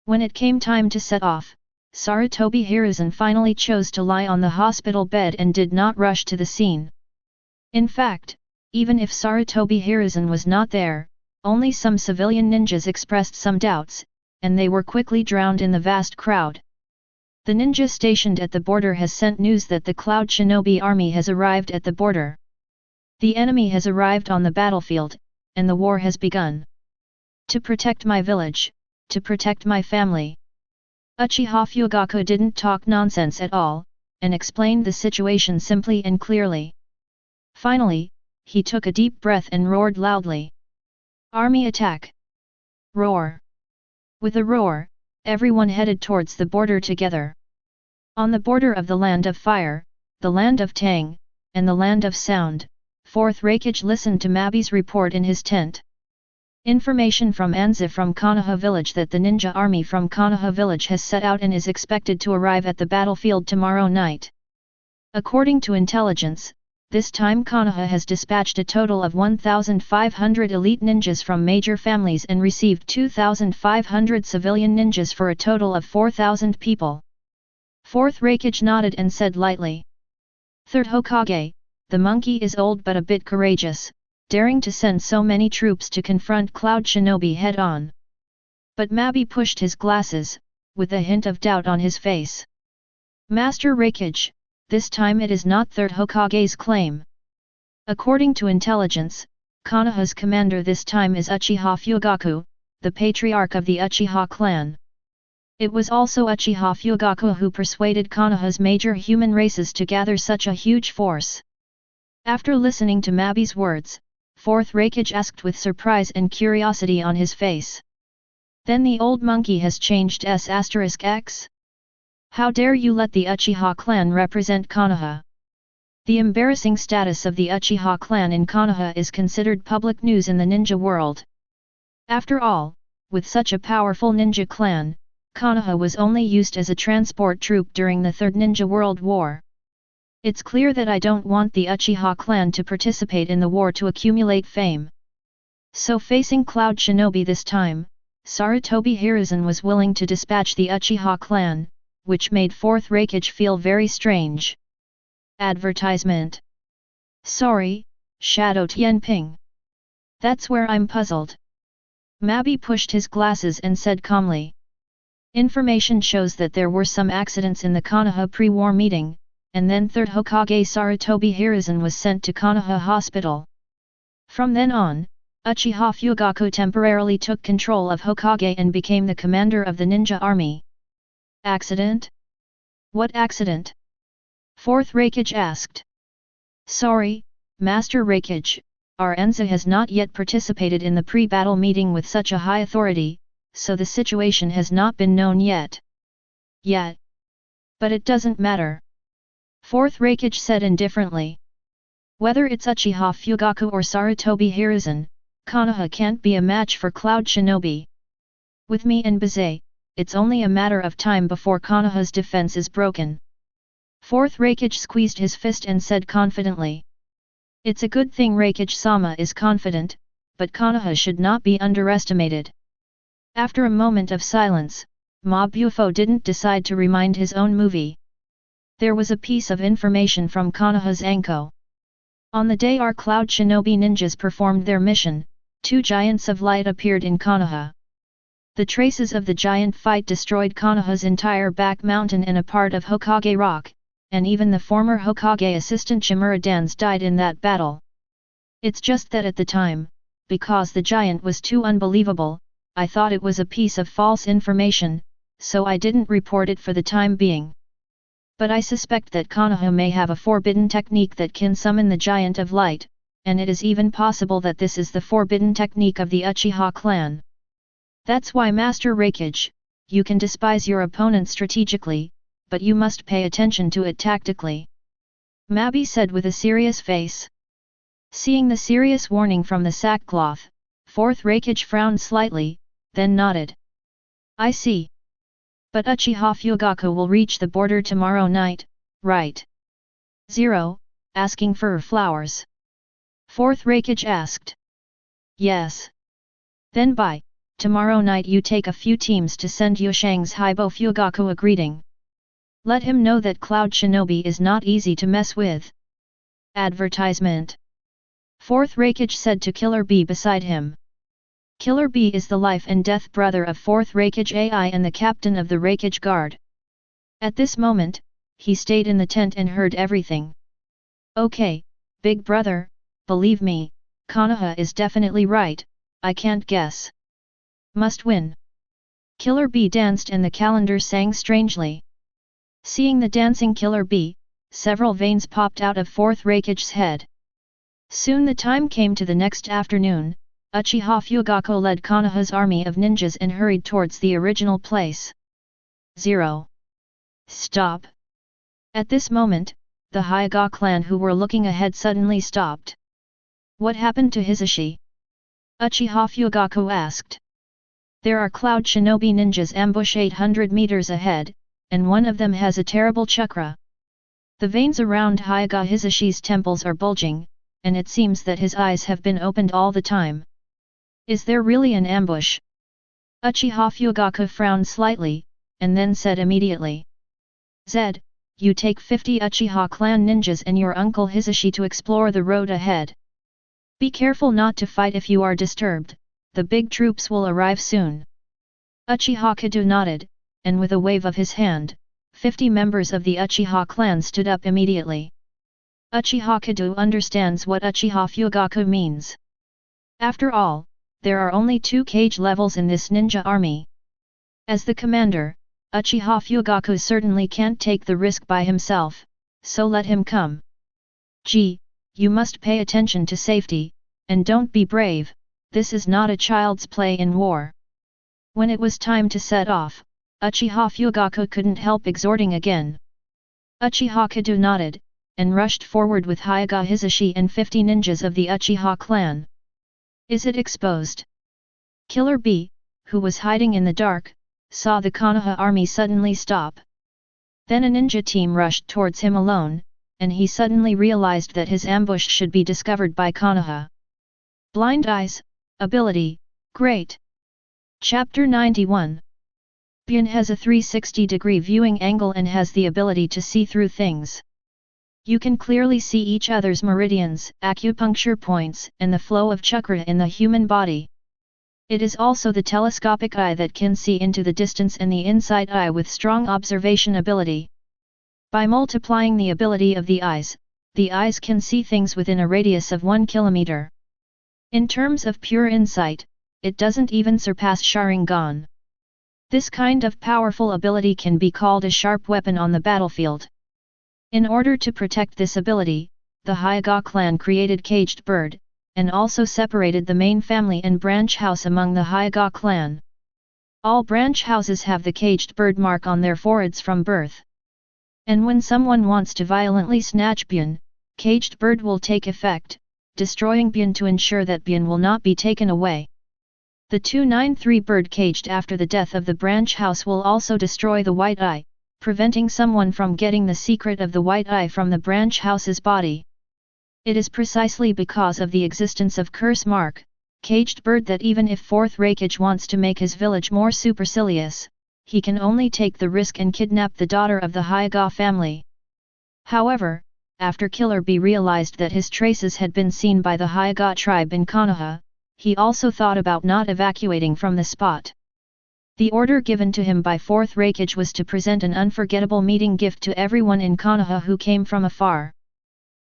When it came time to set off, Sarutobi Hiruzen finally chose to lie on the hospital bed and did not rush to the scene. In fact, even if Sarutobi Hiruzen was not there, only some civilian ninjas expressed some doubts, and they were quickly drowned in the vast crowd. The ninja stationed at the border has sent news that the Cloud Shinobi army has arrived at the border. The enemy has arrived on the battlefield, and the war has begun. To protect my village, to protect my family. Uchiha Fugaku didn't talk nonsense at all, and explained the situation simply and clearly. Finally, he took a deep breath and roared loudly. "Army attack!" Roar! With a roar, everyone headed towards the border together. On the border of the land of fire, the land of Tang, and the land of sound, 4th Raikage listened to Mabi's report in his tent. Information from Anza from Konoha village that the ninja army from Konoha village has set out and is expected to arrive at the battlefield tomorrow night. According to intelligence, this time Konoha has dispatched a total of 1,500 elite ninjas from major families and received 2,500 civilian ninjas for a total of 4,000 people. 4th Raikage nodded and said lightly. 3rd Hokage, the monkey is old but a bit courageous, daring to send so many troops to confront Cloud Shinobi head-on. But Mabi pushed his glasses, with a hint of doubt on his face. Master Raikage, this time it is not 3rd Hokage's claim. According to intelligence, Konoha's commander this time is Uchiha Fugaku, the patriarch of the Uchiha clan. It was also Uchiha Fugaku who persuaded Konoha's major human races to gather such a huge force. After listening to Mabi's words, 4th Raikage asked with surprise and curiosity on his face. Then the old monkey has changed S**X? How dare you let the Uchiha clan represent Konoha? The embarrassing status of the Uchiha clan in Konoha is considered public news in the ninja world. After all, with such a powerful ninja clan, Konoha was only used as a transport troop during the Third Ninja World War. It's clear that I don't want the Uchiha clan to participate in the war to accumulate fame. So facing Cloud Shinobi this time, Sarutobi Hiruzen was willing to dispatch the Uchiha clan, which made 4th Raikage feel very strange. Advertisement. Sorry, Shadow Tianping. That's where I'm puzzled. Mabi pushed his glasses and said calmly. Information shows that there were some accidents in the Konoha pre-war meeting, and then 3rd Hokage Sarutobi Hiruzen was sent to Konoha Hospital. From then on, Uchiha Fugaku temporarily took control of Hokage and became the commander of the ninja army. Accident? What accident? 4th Raikage asked. Sorry, Master Raikage, our Enza has not yet participated in the pre-battle meeting with such a high authority, so the situation has not been known yet. Yet. But it doesn't matter. 4th Raikage said indifferently. Whether it's Uchiha Fugaku or Sarutobi Hiruzen, Konoha can't be a match for Cloud Shinobi. With me and Bazai, it's only a matter of time before Konoha's defense is broken. 4th Raikage squeezed his fist and said confidently. It's a good thing Raikage-sama is confident, but Konoha should not be underestimated. After a moment of silence, Ma Bufo didn't decide to remind his own movie. There was a piece of information from Konoha's Anko. On the day our Cloud Shinobi ninjas performed their mission, 2 giants of light appeared in Konoha. The traces of the giant fight destroyed Konoha's entire back mountain and a part of Hokage Rock, and even the former Hokage assistant Shimura Dance died in that battle. It's just that at the time, because the giant was too unbelievable, I thought it was a piece of false information, so I didn't report it for the time being. But I suspect that Konoha may have a forbidden technique that can summon the Giant of Light, and it is even possible that this is the forbidden technique of the Uchiha clan. That's why Master Hokage, you can despise your opponent strategically, but you must pay attention to it tactically. Mabi said with a serious face. Seeing the serious warning from the sackcloth, 4th Hokage frowned slightly, then nodded. I see. But Uchiha Fugaku will reach the border tomorrow night, right? 0, asking for flowers. 4th Hokage asked. Yes. Then by tomorrow night you take a few teams to send Yushang's Haibo Fugaku a greeting. Let him know that Cloud Shinobi is not easy to mess with. Advertisement. 4th Hokage said to Killer B beside him. Killer B is the life and death brother of 4th Hokage AI and the captain of the Hokage Guard. At this moment, he stayed in the tent and heard everything. Okay, big brother, believe me, Konoha is definitely right, I can't guess. Must win. Killer B danced and the calendar sang strangely. Seeing the dancing Killer B, several veins popped out of 4th Hokage's head. Soon the time came to the next afternoon. Uchiha Fugaku led Konoha's army of ninjas and hurried towards the original place. 0. Stop. At this moment, the Hyuga clan who were looking ahead suddenly stopped. What happened to Hisashi? Uchiha Fugaku asked. There are Cloud Shinobi ninjas ambush 800 meters ahead, and one of them has a terrible chakra. The veins around Hyuga Hisashi's temples are bulging, and it seems that his eyes have been opened all the time. Is there really an ambush? Uchiha Fugaku frowned slightly, and then said immediately. Zed, you take 50 Uchiha clan ninjas and your uncle Hisashi to explore the road ahead. Be careful not to fight if you are disturbed, the big troops will arrive soon. Uchiha Kedo nodded, and with a wave of his hand, 50 members of the Uchiha clan stood up immediately. Uchiha Kedo understands what Uchiha Fugaku means. After all, there are only 2 cage levels in this ninja army. As the commander, Uchiha Fugaku certainly can't take the risk by himself, so let him come. Gee, you must pay attention to safety, and don't be brave, this is not a child's play in war. When it was time to set off, Uchiha Fugaku couldn't help exhorting again. Uchiha Kedo nodded, and rushed forward with Hyuga Hisashi and 50 ninjas of the Uchiha clan. Is it exposed? Killer B, who was hiding in the dark, saw the Konoha army suddenly stop. Then a ninja team rushed towards him alone, and he suddenly realized that his ambush should be discovered by Konoha. Blind Eyes, Ability, Great. Chapter 91. Byain has a 360-degree viewing angle and has the ability to see through things. You can clearly see each other's meridians, acupuncture points, and the flow of chakra in the human body. It is also the telescopic eye that can see into the distance and the inside eye with strong observation ability. By multiplying the ability of the eyes can see things within a radius of 1 kilometer. In terms of pure insight, it doesn't even surpass Sharingan. This kind of powerful ability can be called a sharp weapon on the battlefield. In order to protect this ability, the Hyuga clan created Caged Bird, and also separated the main family and branch house among the Hyuga clan. All branch houses have the Caged Bird mark on their foreheads from birth. And when someone wants to violently snatch Byain, Caged Bird will take effect, destroying Byain to ensure that Byain will not be taken away. The 293 bird caged after the death of the branch house will also destroy the white eye, preventing someone from getting the secret of the white eye from the branch house's body. It is precisely because of the existence of curse mark, Caged Bird that even if 4th Hokage wants to make his village more supercilious, he can only take the risk and kidnap the daughter of the Hyuga family. However, after Killer B realized that his traces had been seen by the Hyuga tribe in Konoha, he also thought about not evacuating from the spot. The order given to him by 4th Hokage was to present an unforgettable meeting gift to everyone in Konoha who came from afar.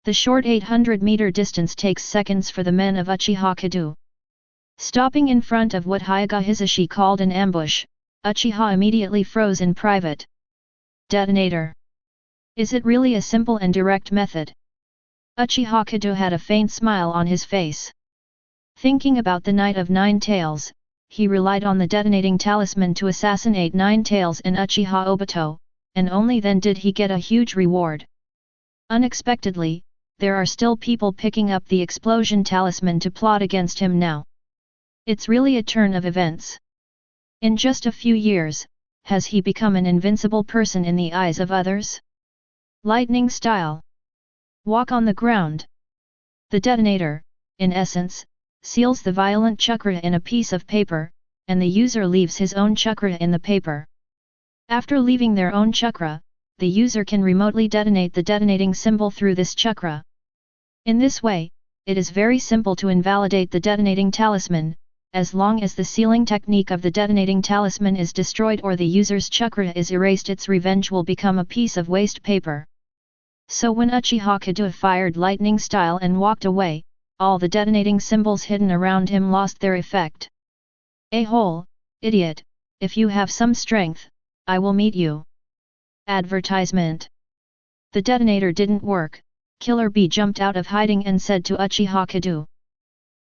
The short 800-meter distance takes seconds for the men of Uchiha Kedo. Stopping in front of what Hyoga Hisashi called an ambush, Uchiha immediately froze in private. Detonator. Is it really a simple and direct method? Uchiha Kedo had a faint smile on his face. Thinking about the Knight of Nine Tails, he relied on the detonating talisman to assassinate Nine Tails and Uchiha Obito, and only then did he get a huge reward. Unexpectedly, there are still people picking up the explosion talisman to plot against him now. It's really a turn of events. In just a few years, has he become an invincible person in the eyes of others? Lightning style. Walk on the ground. The detonator, in essence, seals the violent chakra in a piece of paper, and the user leaves his own chakra in the paper. After leaving their own chakra, the user can remotely detonate the detonating symbol through this chakra. In this way, it is very simple to invalidate the detonating talisman, as long as the sealing technique of the detonating talisman is destroyed or the user's chakra is erased, its revenge will become a piece of waste paper. So when Uchiha Kedo fired lightning style and walked away, all the detonating symbols hidden around him lost their effect. A-hole, idiot, if you have some strength, I will meet you. Advertisement. The detonator didn't work. Killer Bee jumped out of hiding and said to Uchiha Kedo.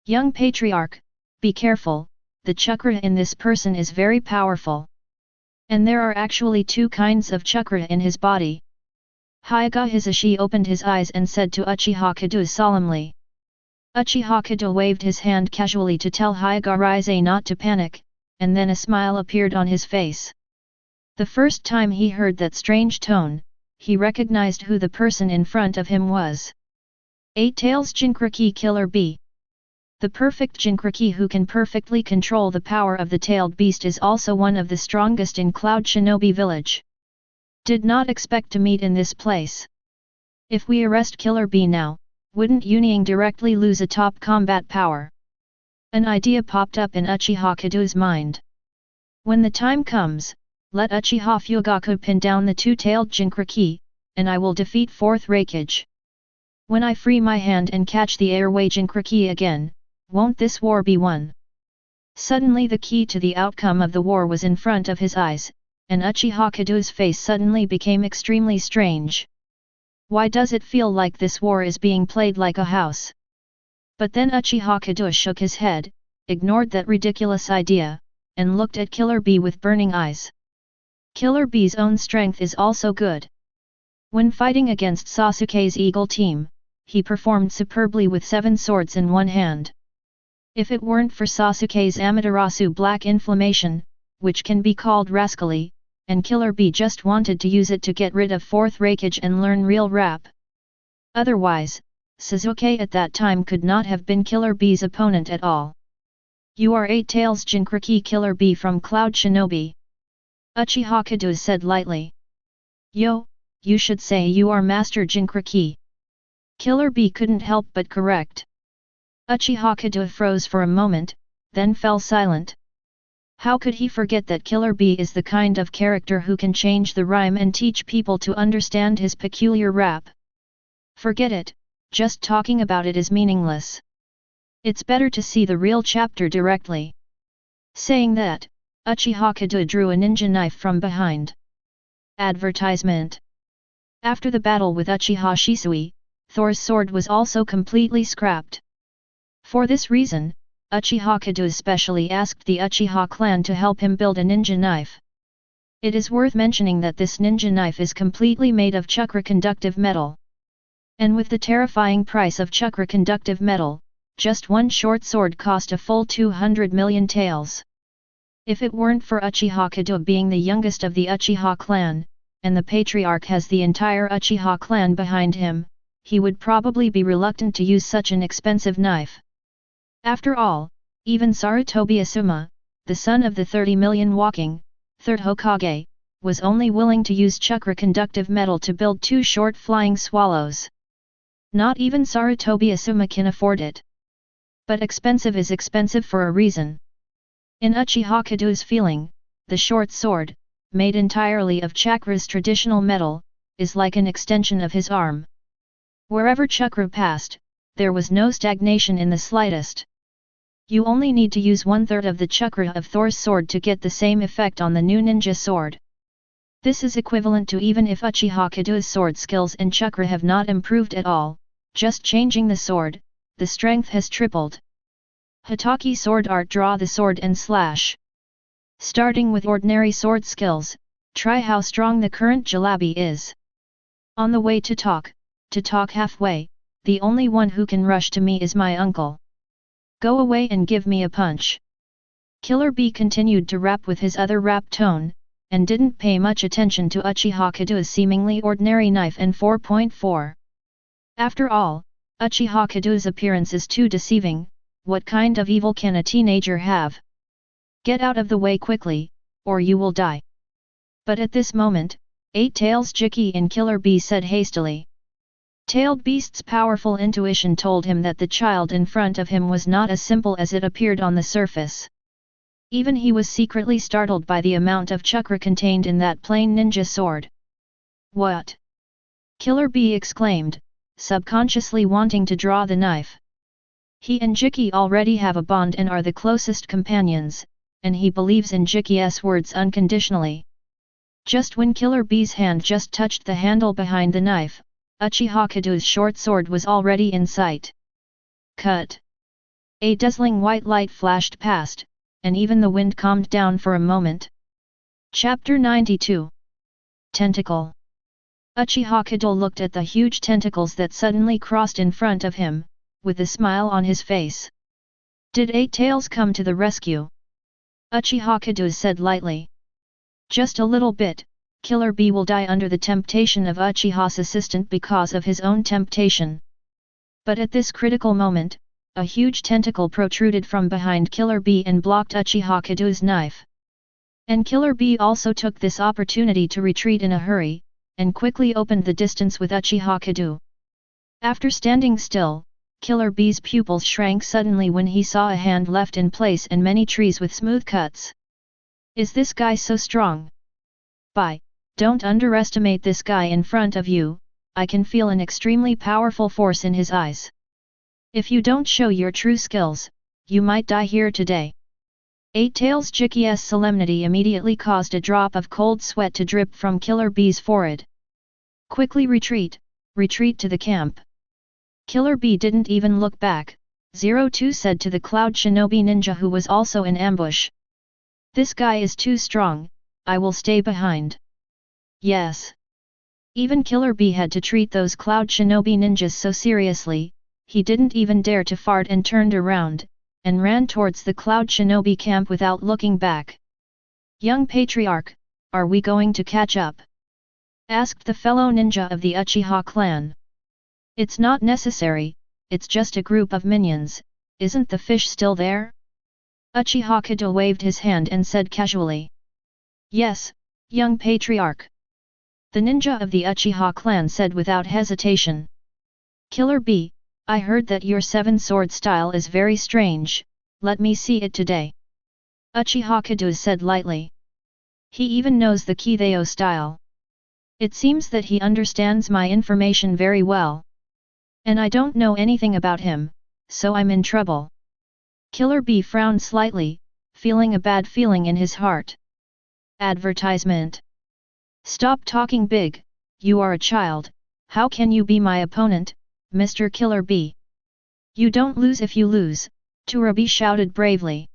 Young patriarch, be careful, the chakra in this person is very powerful. And there are actually two kinds of chakra in his body. Hyoga Hisashi opened his eyes and said to Uchiha Kedo solemnly. Uchiha Kedo waved his hand casually to tell Hyoga Rise not to panic, and then a smile appeared on his face. The first time he heard that strange tone, he recognized who the person in front of him was. Eight Tails Jinkraki Killer Bee. The perfect Jinkraki who can perfectly control the power of the tailed beast is also one of the strongest in Cloud Shinobi Village. Did not expect to meet in this place. If we arrest Killer Bee now, wouldn't Union directly lose a top combat power? An idea popped up in Uchiha Kedo's mind. When the time comes, let Uchiha Fugaku pin down the two-tailed Jinkraki, and I will defeat 4th Hokage. When I free my hand and catch the airway Jinkraki again, won't this war be won? Suddenly the key to the outcome of the war was in front of his eyes, and Uchiha Kedo's face suddenly became extremely strange. Why does it feel like this war is being played like a house? But then Uchiha Kedo shook his head, ignored that ridiculous idea, and looked at Killer Bee with burning eyes. Killer Bee's own strength is also good. When fighting against Sasuke's Eagle team, he performed superbly with 7 swords in one hand. If it weren't for Sasuke's Amaterasu Black Inflammation, which can be called rascally, and Killer Bee just wanted to use it to get rid of 4th Hokage and learn real rap. Otherwise, Sasuke at that time could not have been Killer Bee's opponent at all. You are 8 Tails Jinkraki Killer Bee from Cloud Shinobi. Uchiha Kedo said lightly. Yo, you should say you are Master Jinkraki. Killer Bee couldn't help but correct. Uchiha Kedo froze for a moment, then fell silent. How could he forget that Killer Bee is the kind of character who can change the rhyme and teach people to understand his peculiar rap? Forget it, just talking about it is meaningless. It's better to see the real chapter directly. Saying that, Uchiha Kedo drew a ninja knife from behind. Advertisement. After the battle with Uchiha Shisui, Thor's sword was also completely scrapped. For this reason, Uchiha Kedo especially asked the Uchiha clan to help him build a ninja knife. It is worth mentioning that this ninja knife is completely made of chakra conductive metal. And with the terrifying price of chakra conductive metal, just one short sword cost a full 200 million taels. If it weren't for Uchiha Kedo being the youngest of the Uchiha clan, and the patriarch has the entire Uchiha clan behind him, he would probably be reluctant to use such an expensive knife. After all, even Sarutobi Asuma, the son of the 30 million walking, 3rd Hokage, was only willing to use chakra conductive metal to build 2 short flying swallows. Not even Sarutobi Asuma can afford it. But expensive is expensive for a reason. In Uchiha Kedo's feeling, the short sword, made entirely of Chakra's traditional metal, is like an extension of his arm. Wherever Chakra passed, there was no stagnation in the slightest. You only need to use 1/3 of the Chakra of Thor's sword to get the same effect on the new ninja sword. This is equivalent to even if Uchiha Kedo's sword skills and Chakra have not improved at all, just changing the sword, the strength has tripled. Hokage sword art. Draw the sword and slash. Starting with ordinary sword skills, try how strong the current jalebi is. On the way to talk halfway, the only one who can rush to me is my uncle. Go away and give me a punch. Killer Bee continued to rap with his other rap tone, and didn't pay much attention to Uchiha Kedo's seemingly ordinary knife and 4.4. After all, Uchiha Kedo's appearance is too deceiving. What kind of evil can a teenager have? Get out of the way quickly, or you will die. But at this moment, Eight Tails Jiki and Killer Bee said hastily. Tailed Beast's powerful intuition told him that the child in front of him was not as simple as it appeared on the surface. Even he was secretly startled by the amount of chakra contained in that plain ninja sword. What? Killer Bee exclaimed, subconsciously wanting to draw the knife. He and Jiki already have a bond and are the closest companions, and he believes in Jiki's words unconditionally. Just when Killer Bee's hand just touched the handle behind the knife, Uchiha Kedo's short sword was already in sight. Cut! A dazzling white light flashed past, and even the wind calmed down for a moment. Chapter 92. Tentacle. Uchiha Kedo looked at the huge tentacles that suddenly crossed in front of him, with a smile on his face. Did Eight Tails come to the rescue? Uchiha Kedo said lightly. Just a little bit. Killer Bee will die under the temptation of Uchiha's assistant because of his own temptation. But at this critical moment, a huge tentacle protruded from behind Killer Bee and blocked Uchiha Kedo's knife. And Killer Bee also took this opportunity to retreat in a hurry, and quickly opened the distance with Uchiha Kedo. After standing still, Killer Bee's pupils shrank suddenly when he saw a hand left in place and many trees with smooth cuts. Is this guy so strong? Don't underestimate this guy in front of you. I can feel an extremely powerful force in his eyes. If you don't show your true skills, you might die here today. Eight Tails Jiki's solemnity immediately caused a drop of cold sweat to drip from Killer Bee's forehead. Quickly retreat to the camp. Killer Bee didn't even look back. 02 said to the Cloud Shinobi ninja who was also in ambush. This guy is too strong, I will stay behind. Yes. Even Killer Bee had to treat those Cloud Shinobi ninjas so seriously, he didn't even dare to fart and turned around, and ran towards the Cloud Shinobi camp without looking back. Young Patriarch, are we going to catch up? Asked the fellow ninja of the Uchiha clan. It's not necessary, it's just a group of minions, isn't the fish still there? Uchiha Kedo waved his hand and said casually. Yes, young Patriarch. The ninja of the Uchiha clan said without hesitation. Killer Bee, I heard that your seven-sword style is very strange, let me see it today. Uchiha Kedo said lightly. He even knows the Kideo style. It seems that he understands my information very well. And I don't know anything about him, so I'm in trouble. Killer Bee frowned slightly, feeling a bad feeling in his heart. Advertisement. Stop talking big, you are a child, how can you be my opponent, Mr. Killer Bee? You don't lose if you lose, Turabi shouted bravely.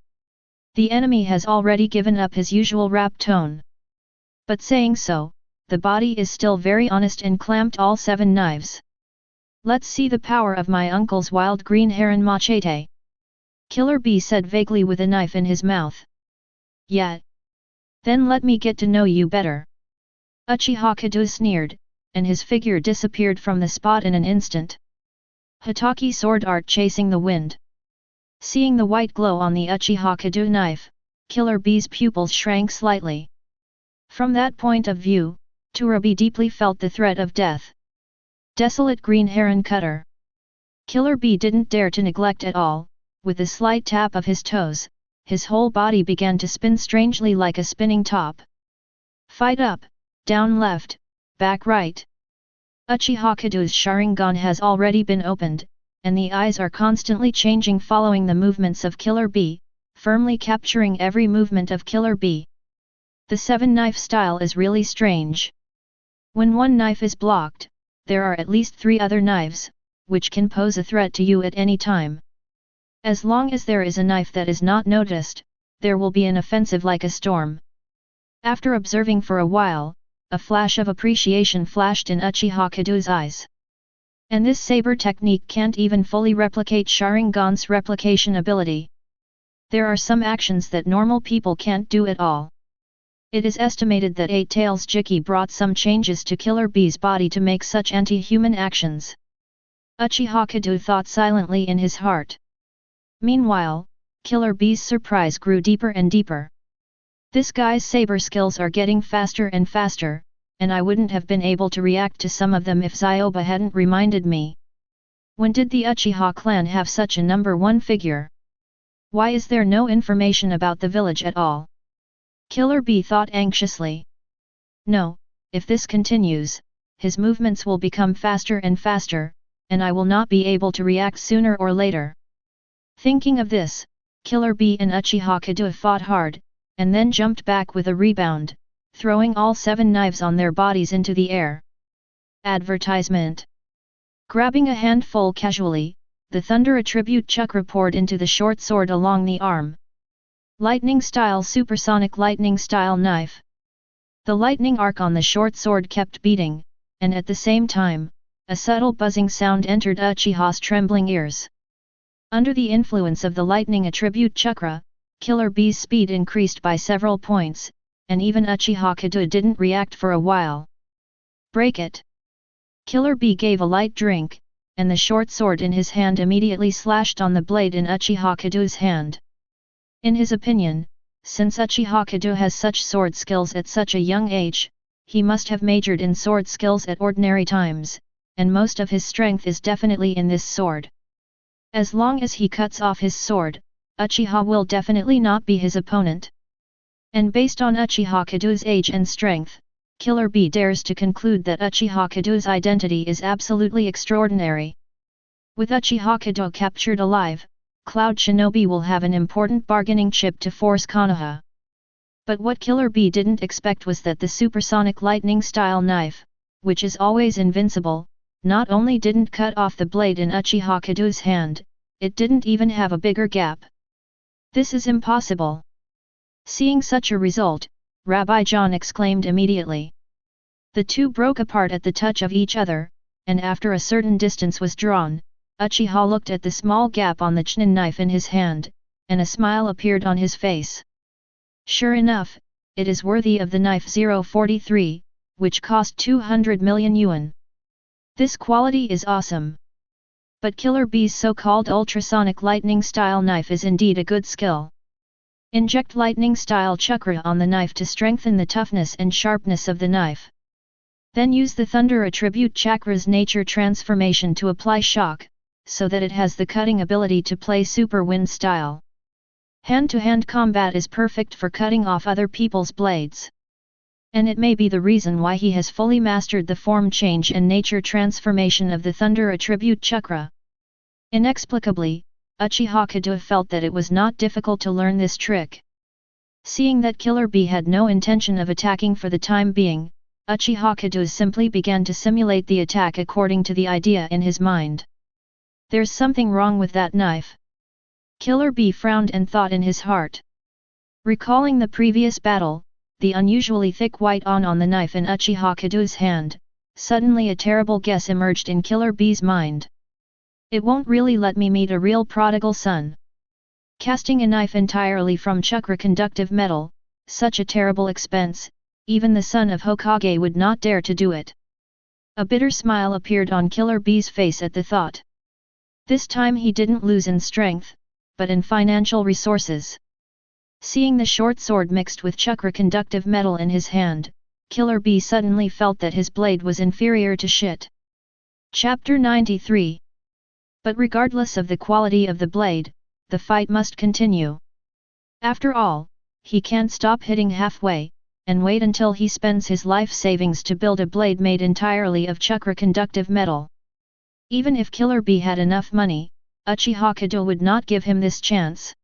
The enemy has already given up his usual rap tone. But saying so, the body is still very honest and clamped all 7 knives. Let's see the power of my uncle's wild green heron machete. Killer Bee said vaguely with a knife in his mouth. Yeah. Then let me get to know you better. Uchiha Kedo sneered, and his figure disappeared from the spot in an instant. Hokage sword art chasing the wind. Seeing the white glow on the Uchiha Kedo knife, Killer Bee's pupils shrank slightly. From that point of view, Turabi deeply felt the threat of death. Desolate green heron cutter. Killer Bee didn't dare to neglect at all, with a slight tap of his toes, his whole body began to spin strangely like a spinning top. Fight up, down left, back right. Uchiha Kedo's Sharingan has already been opened, and the eyes are constantly changing following the movements of Killer Bee, firmly capturing every movement of Killer Bee. The 7-knife style is really strange. When one knife is blocked, there are at least 3 other knives, which can pose a threat to you at any time. As long as there is a knife that is not noticed, there will be an offensive like a storm. After observing for a while, a flash of appreciation flashed in Uchiha Kedo's eyes. And this saber technique can't even fully replicate Sharingan's replication ability. There are some actions that normal people can't do at all. It is estimated that 8 Tails Jiki brought some changes to Killer Bee's body to make such anti-human actions. Uchiha Kedo thought silently in his heart. Meanwhile, Killer Bee's surprise grew deeper and deeper. This guy's saber skills are getting faster and faster, and I wouldn't have been able to react to some of them if Zyoba hadn't reminded me. When did the Uchiha clan have such a number 1 figure? Why is there no information about the village at all? Killer Bee thought anxiously. No, if this continues, his movements will become faster and faster, and I will not be able to react sooner or later. Thinking of this, Killer Bee and Uchiha Kedo fought hard, and then jumped back with a rebound, throwing all 7 knives on their bodies into the air. Advertisement. Grabbing a handful casually, the Thunder Attribute Chakra poured into the short sword along the arm. Lightning Style Supersonic Lightning Style Knife. The lightning arc on the short sword kept beating, and at the same time, a subtle buzzing sound entered Uchiha's trembling ears. Under the influence of the lightning attribute chakra, Killer Bee's speed increased by several points, and even Uchiha Kedo didn't react for a while. Break it! Killer Bee gave a light drink, and the short sword in his hand immediately slashed on the blade in Uchiha Kedo's hand. In his opinion, since Uchiha Kedo has such sword skills at such a young age, he must have majored in sword skills at ordinary times, and most of his strength is definitely in this sword. As long as he cuts off his sword, Uchiha will definitely not be his opponent. And based on Uchiha Kedo's age and strength, Killer Bee dares to conclude that Uchiha Kedo's identity is absolutely extraordinary. With Uchiha Kedo captured alive, Cloud Shinobi will have an important bargaining chip to force Konoha. But what Killer Bee didn't expect was that the supersonic lightning style knife, which is always invincible, not only didn't cut off the blade in Uchiha Kedo's hand, it didn't even have a bigger gap. This is impossible. Seeing such a result, Rabbi John exclaimed immediately. The two broke apart at the touch of each other, and after a certain distance was drawn, Uchiha looked at the small gap on the Chunin knife in his hand, and a smile appeared on his face. Sure enough, it is worthy of the knife 043, which cost 200 million yuan. This quality is awesome. But Killer Bee's so-called ultrasonic lightning style knife is indeed a good skill. Inject lightning style chakra on the knife to strengthen the toughness and sharpness of the knife. Then use the thunder attribute chakra's nature transformation to apply shock, so that it has the cutting ability to play super wind style. Hand-to-hand combat is perfect for cutting off other people's blades. And it may be the reason why he has fully mastered the form change and nature transformation of the thunder attribute chakra. Inexplicably, Uchiha Kedo felt that it was not difficult to learn this trick. Seeing that Killer Bee had no intention of attacking for the time being, Uchiha Kedo simply began to simulate the attack according to the idea in his mind. There's something wrong with that knife. Killer Bee frowned and thought in his heart. Recalling the previous battle, the unusually thick white on the knife in Uchiha Kedo's hand, suddenly a terrible guess emerged in Killer Bee's mind. It won't really let me meet a real prodigal son. Casting a knife entirely from chakra conductive metal, such a terrible expense, even the son of Hokage would not dare to do it. A bitter smile appeared on Killer Bee's face at the thought. This time he didn't lose in strength, but in financial resources. Seeing the short sword mixed with chakra conductive metal in his hand, Killer Bee suddenly felt that his blade was inferior to shit. Chapter 93. But regardless of the quality of the blade, the fight must continue. After all, he can't stop hitting halfway, and wait until he spends his life savings to build a blade made entirely of Chakra conductive metal. Even if Killer Bee had enough money, Uchiha Kedo would not give him this chance.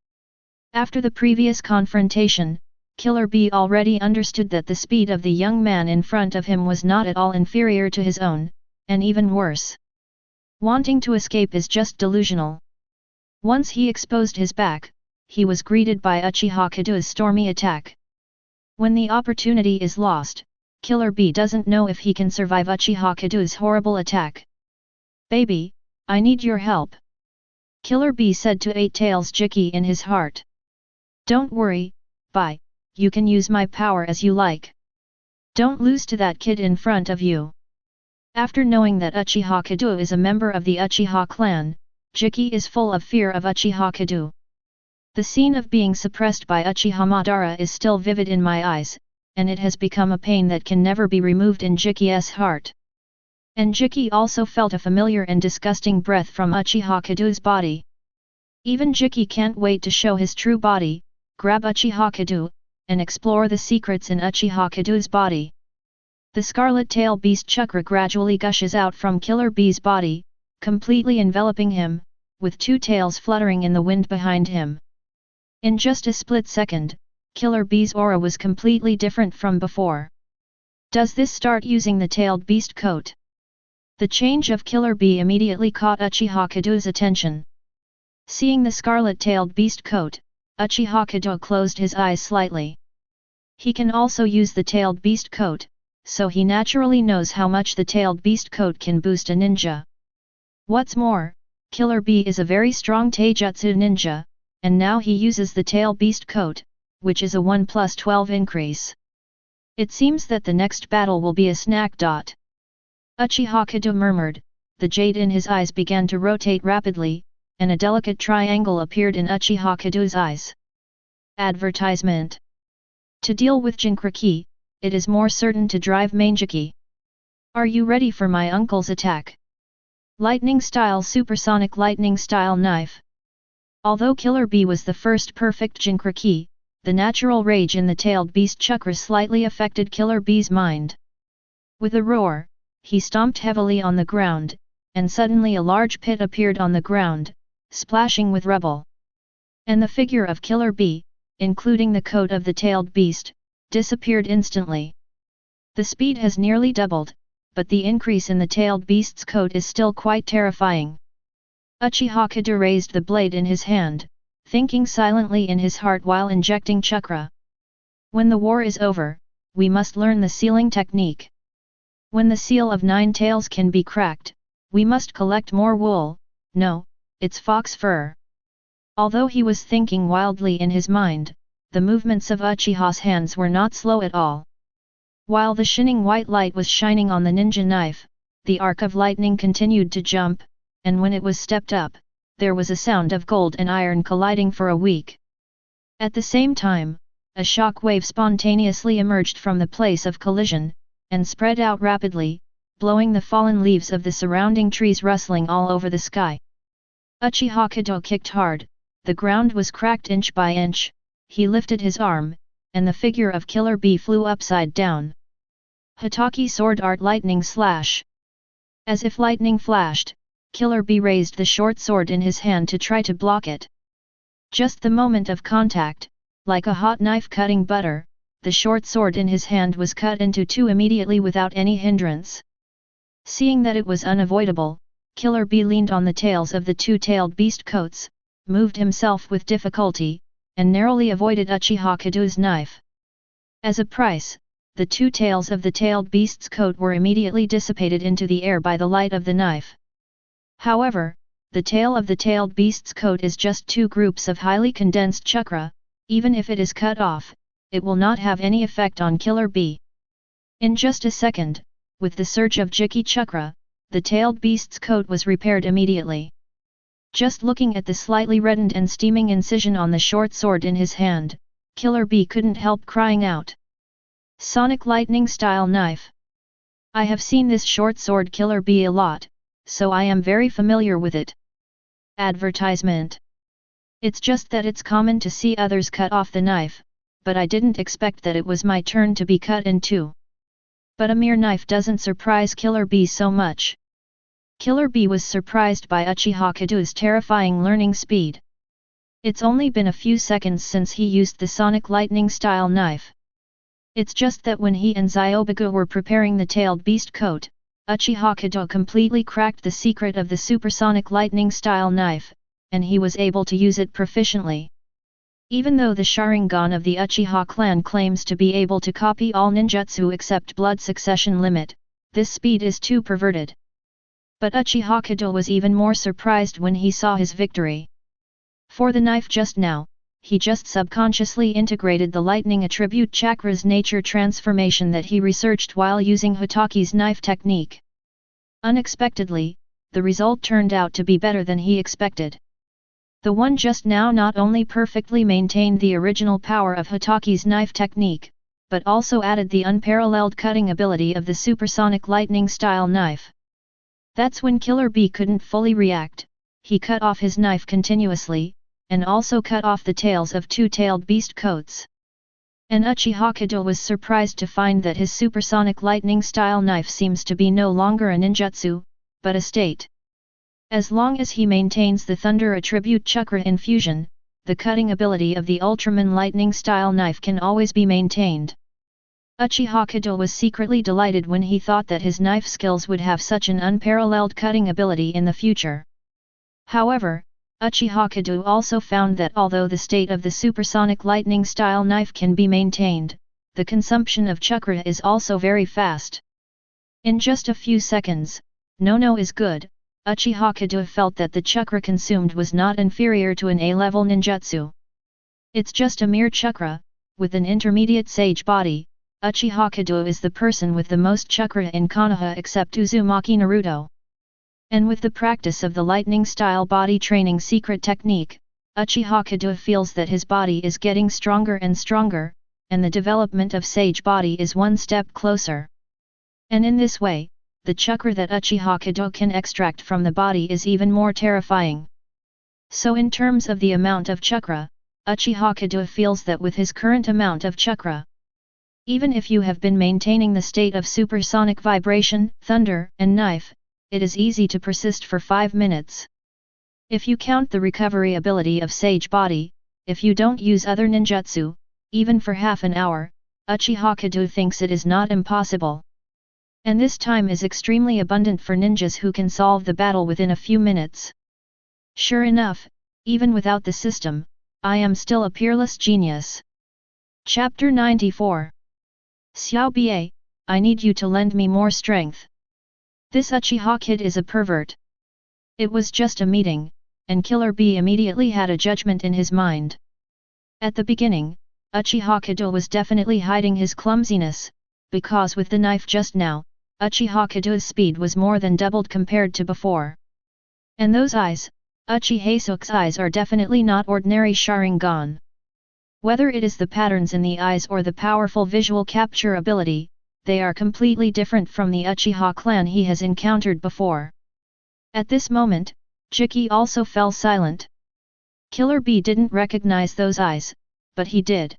After the previous confrontation, Killer Bee already understood that the speed of the young man in front of him was not at all inferior to his own, and even worse. Wanting to escape is just delusional. Once he exposed his back, he was greeted by Uchiha Kedo's stormy attack. When the opportunity is lost, Killer Bee doesn't know if he can survive Uchiha Kedo's horrible attack. "Baby, I need your help," Killer Bee said to Eight Tails Jiki in his heart. "Don't worry, Bai, you can use my power as you like. Don't lose to that kid in front of you." After knowing that Uchiha Kedo is a member of the Uchiha clan, Jiki is full of fear of Uchiha Kedo. The scene of being suppressed by Uchiha Madara is still vivid in my eyes, and it has become a pain that can never be removed in Jiki's heart. And Jiki also felt a familiar and disgusting breath from Uchiha Kedo's body. Even Jiki can't wait to show his true body, grab Uchiha Kedo, and explore the secrets in Uchiha Kedo's body. The scarlet tail beast Chakra gradually gushes out from Killer Bee's body, completely enveloping him, with two tails fluttering in the wind behind him. In just a split second, Killer Bee's aura was completely different from before. Does this start using the tailed beast coat? The change of Killer Bee immediately caught Uchiha Kedo's attention. Seeing the scarlet-tailed beast coat, Uchiha Kedo closed his eyes slightly. He can also use the tailed beast coat, so he naturally knows how much the tailed beast coat can boost a ninja. What's more, Killer Bee is a very strong taijutsu ninja, and now he uses the tail beast coat, which is a 1+12 increase. It seems that the next battle will be a snack. Uchiha Kedo murmured, the jade in his eyes began to rotate rapidly, and a delicate triangle appeared in Uchiha Kedo's eyes. Advertisement. To deal with Jinkraki, it is more certain to drive Manjiki. Are you ready for my uncle's attack? Lightning style supersonic lightning style knife. Although Killer Bee was the first perfect Jinkraki, the natural rage in the tailed beast Chakra slightly affected Killer Bee's mind. With a roar, he stomped heavily on the ground, and suddenly a large pit appeared on the ground, splashing with rubble. And the figure of Killer Bee, including the coat of the tailed beast, disappeared instantly. The speed has nearly doubled, but the increase in the tailed beast's coat is still quite terrifying. Uchiha Kedo raised the blade in his hand, thinking silently in his heart while injecting Chakra. When the war is over, we must learn the sealing technique. When the seal of 9 tails can be cracked, we must collect more wool. No, it's fox fur. Although he was thinking wildly in his mind, the movements of Uchiha's hands were not slow at all. While the shining white light was shining on the ninja knife, the arc of lightning continued to jump, and when it was stepped up, there was a sound of gold and iron colliding for a week. At the same time, a shock wave spontaneously emerged from the place of collision, and spread out rapidly, blowing the fallen leaves of the surrounding trees rustling all over the sky. Uchiha Kedo kicked hard, the ground was cracked inch by inch, he lifted his arm, and the figure of Killer Bee flew upside down. Hitaki sword art lightning slash. As if lightning flashed, Killer Bee raised the short sword in his hand to try to block it. Just the moment of contact, like a hot knife cutting butter, the short sword in his hand was cut into two immediately without any hindrance. Seeing that it was unavoidable, Killer Bee leaned on the tails of the two-tailed beast coats, moved himself with difficulty, and narrowly avoided Uchiha Kedo's knife. As a price, the two tails of the tailed beast's coat were immediately dissipated into the air by the light of the knife. However, the tail of the tailed beast's coat is just two groups of highly condensed chakra, even if it is cut off, it will not have any effect on Killer Bee. In just a second, with the surge of Jiki chakra, the tailed beast's coat was repaired immediately. Just looking at the slightly reddened and steaming incision on the short sword in his hand, Killer Bee couldn't help crying out. Sonic lightning style knife. I have seen this short sword Killer Bee a lot, so I am very familiar with it. Advertisement. It's just that it's common to see others cut off the knife, but I didn't expect that it was my turn to be cut in two. But a mere knife doesn't surprise Killer Bee so much. Killer Bee was surprised by Uchiha Kedo's terrifying learning speed. It's only been a few seconds since he used the sonic lightning style knife. It's just that when he and Zyobiga were preparing the tailed beast coat, Uchiha Kedo completely cracked the secret of the supersonic lightning style knife, and he was able to use it proficiently. Even though the Sharingan of the Uchiha clan claims to be able to copy all ninjutsu except blood succession limit, this speed is too perverted. But Uchiha Kedo was even more surprised when he saw his victory. For the knife just now, he just subconsciously integrated the lightning attribute Chakra's nature transformation that he researched while using Hotaki's knife technique. Unexpectedly, the result turned out to be better than he expected. The one just now not only perfectly maintained the original power of Hotaki's knife technique, but also added the unparalleled cutting ability of the supersonic lightning style knife. That's when Killer Bee couldn't fully react. He cut off his knife continuously, and also cut off the tails of two-tailed beast coats. And Uchiha Kedo was surprised to find that his supersonic lightning style knife seems to be no longer a ninjutsu, but a state. As long as he maintains the thunder attribute Chakra infusion, the cutting ability of the Ultraman lightning style knife can always be maintained. Uchiha Kedo was secretly delighted when he thought that his knife skills would have such an unparalleled cutting ability in the future. However, Uchiha Kedo also found that although the state of the supersonic lightning style knife can be maintained, the consumption of Chakra is also very fast. In just a few seconds, no is good. Uchiha Kedo felt that the Chakra consumed was not inferior to an A-level ninjutsu. It's just a mere Chakra, with an intermediate sage body. Uchiha Kedo is the person with the most Chakra in Konoha except Uzumaki Naruto. And with the practice of the lightning style body training secret technique, Uchiha Kedo feels that his body is getting stronger and stronger, and the development of sage body is one step closer. And in this way, the Chakra that Uchiha Kedo can extract from the body is even more terrifying. So in terms of the amount of Chakra, Uchiha Kedo feels that with his current amount of Chakra, even if you have been maintaining the state of supersonic vibration, thunder, and knife, it is easy to persist for 5 minutes. If you count the recovery ability of Sage Body, if you don't use other ninjutsu, even for half an hour, Uchiha Kedo thinks it is not impossible. And this time is extremely abundant for ninjas who can solve the battle within a few minutes. Sure enough, even without the system, I am still a peerless genius. Chapter 94. Xiao Bie, I need you to lend me more strength. This Uchiha kid is a pervert. It was just a meeting, and Killer Bee immediately had a judgment in his mind. At the beginning, Uchiha Kedo was definitely hiding his clumsiness, because with the knife just now, Uchiha Kedo's speed was more than doubled compared to before. And those eyes, Uchiha Suk's eyes are definitely not ordinary Sharingan. Whether it is the patterns in the eyes or the powerful visual capture ability, they are completely different from the Uchiha clan he has encountered before. At this moment, Jiki also fell silent. Killer Bee didn't recognize those eyes, but he did.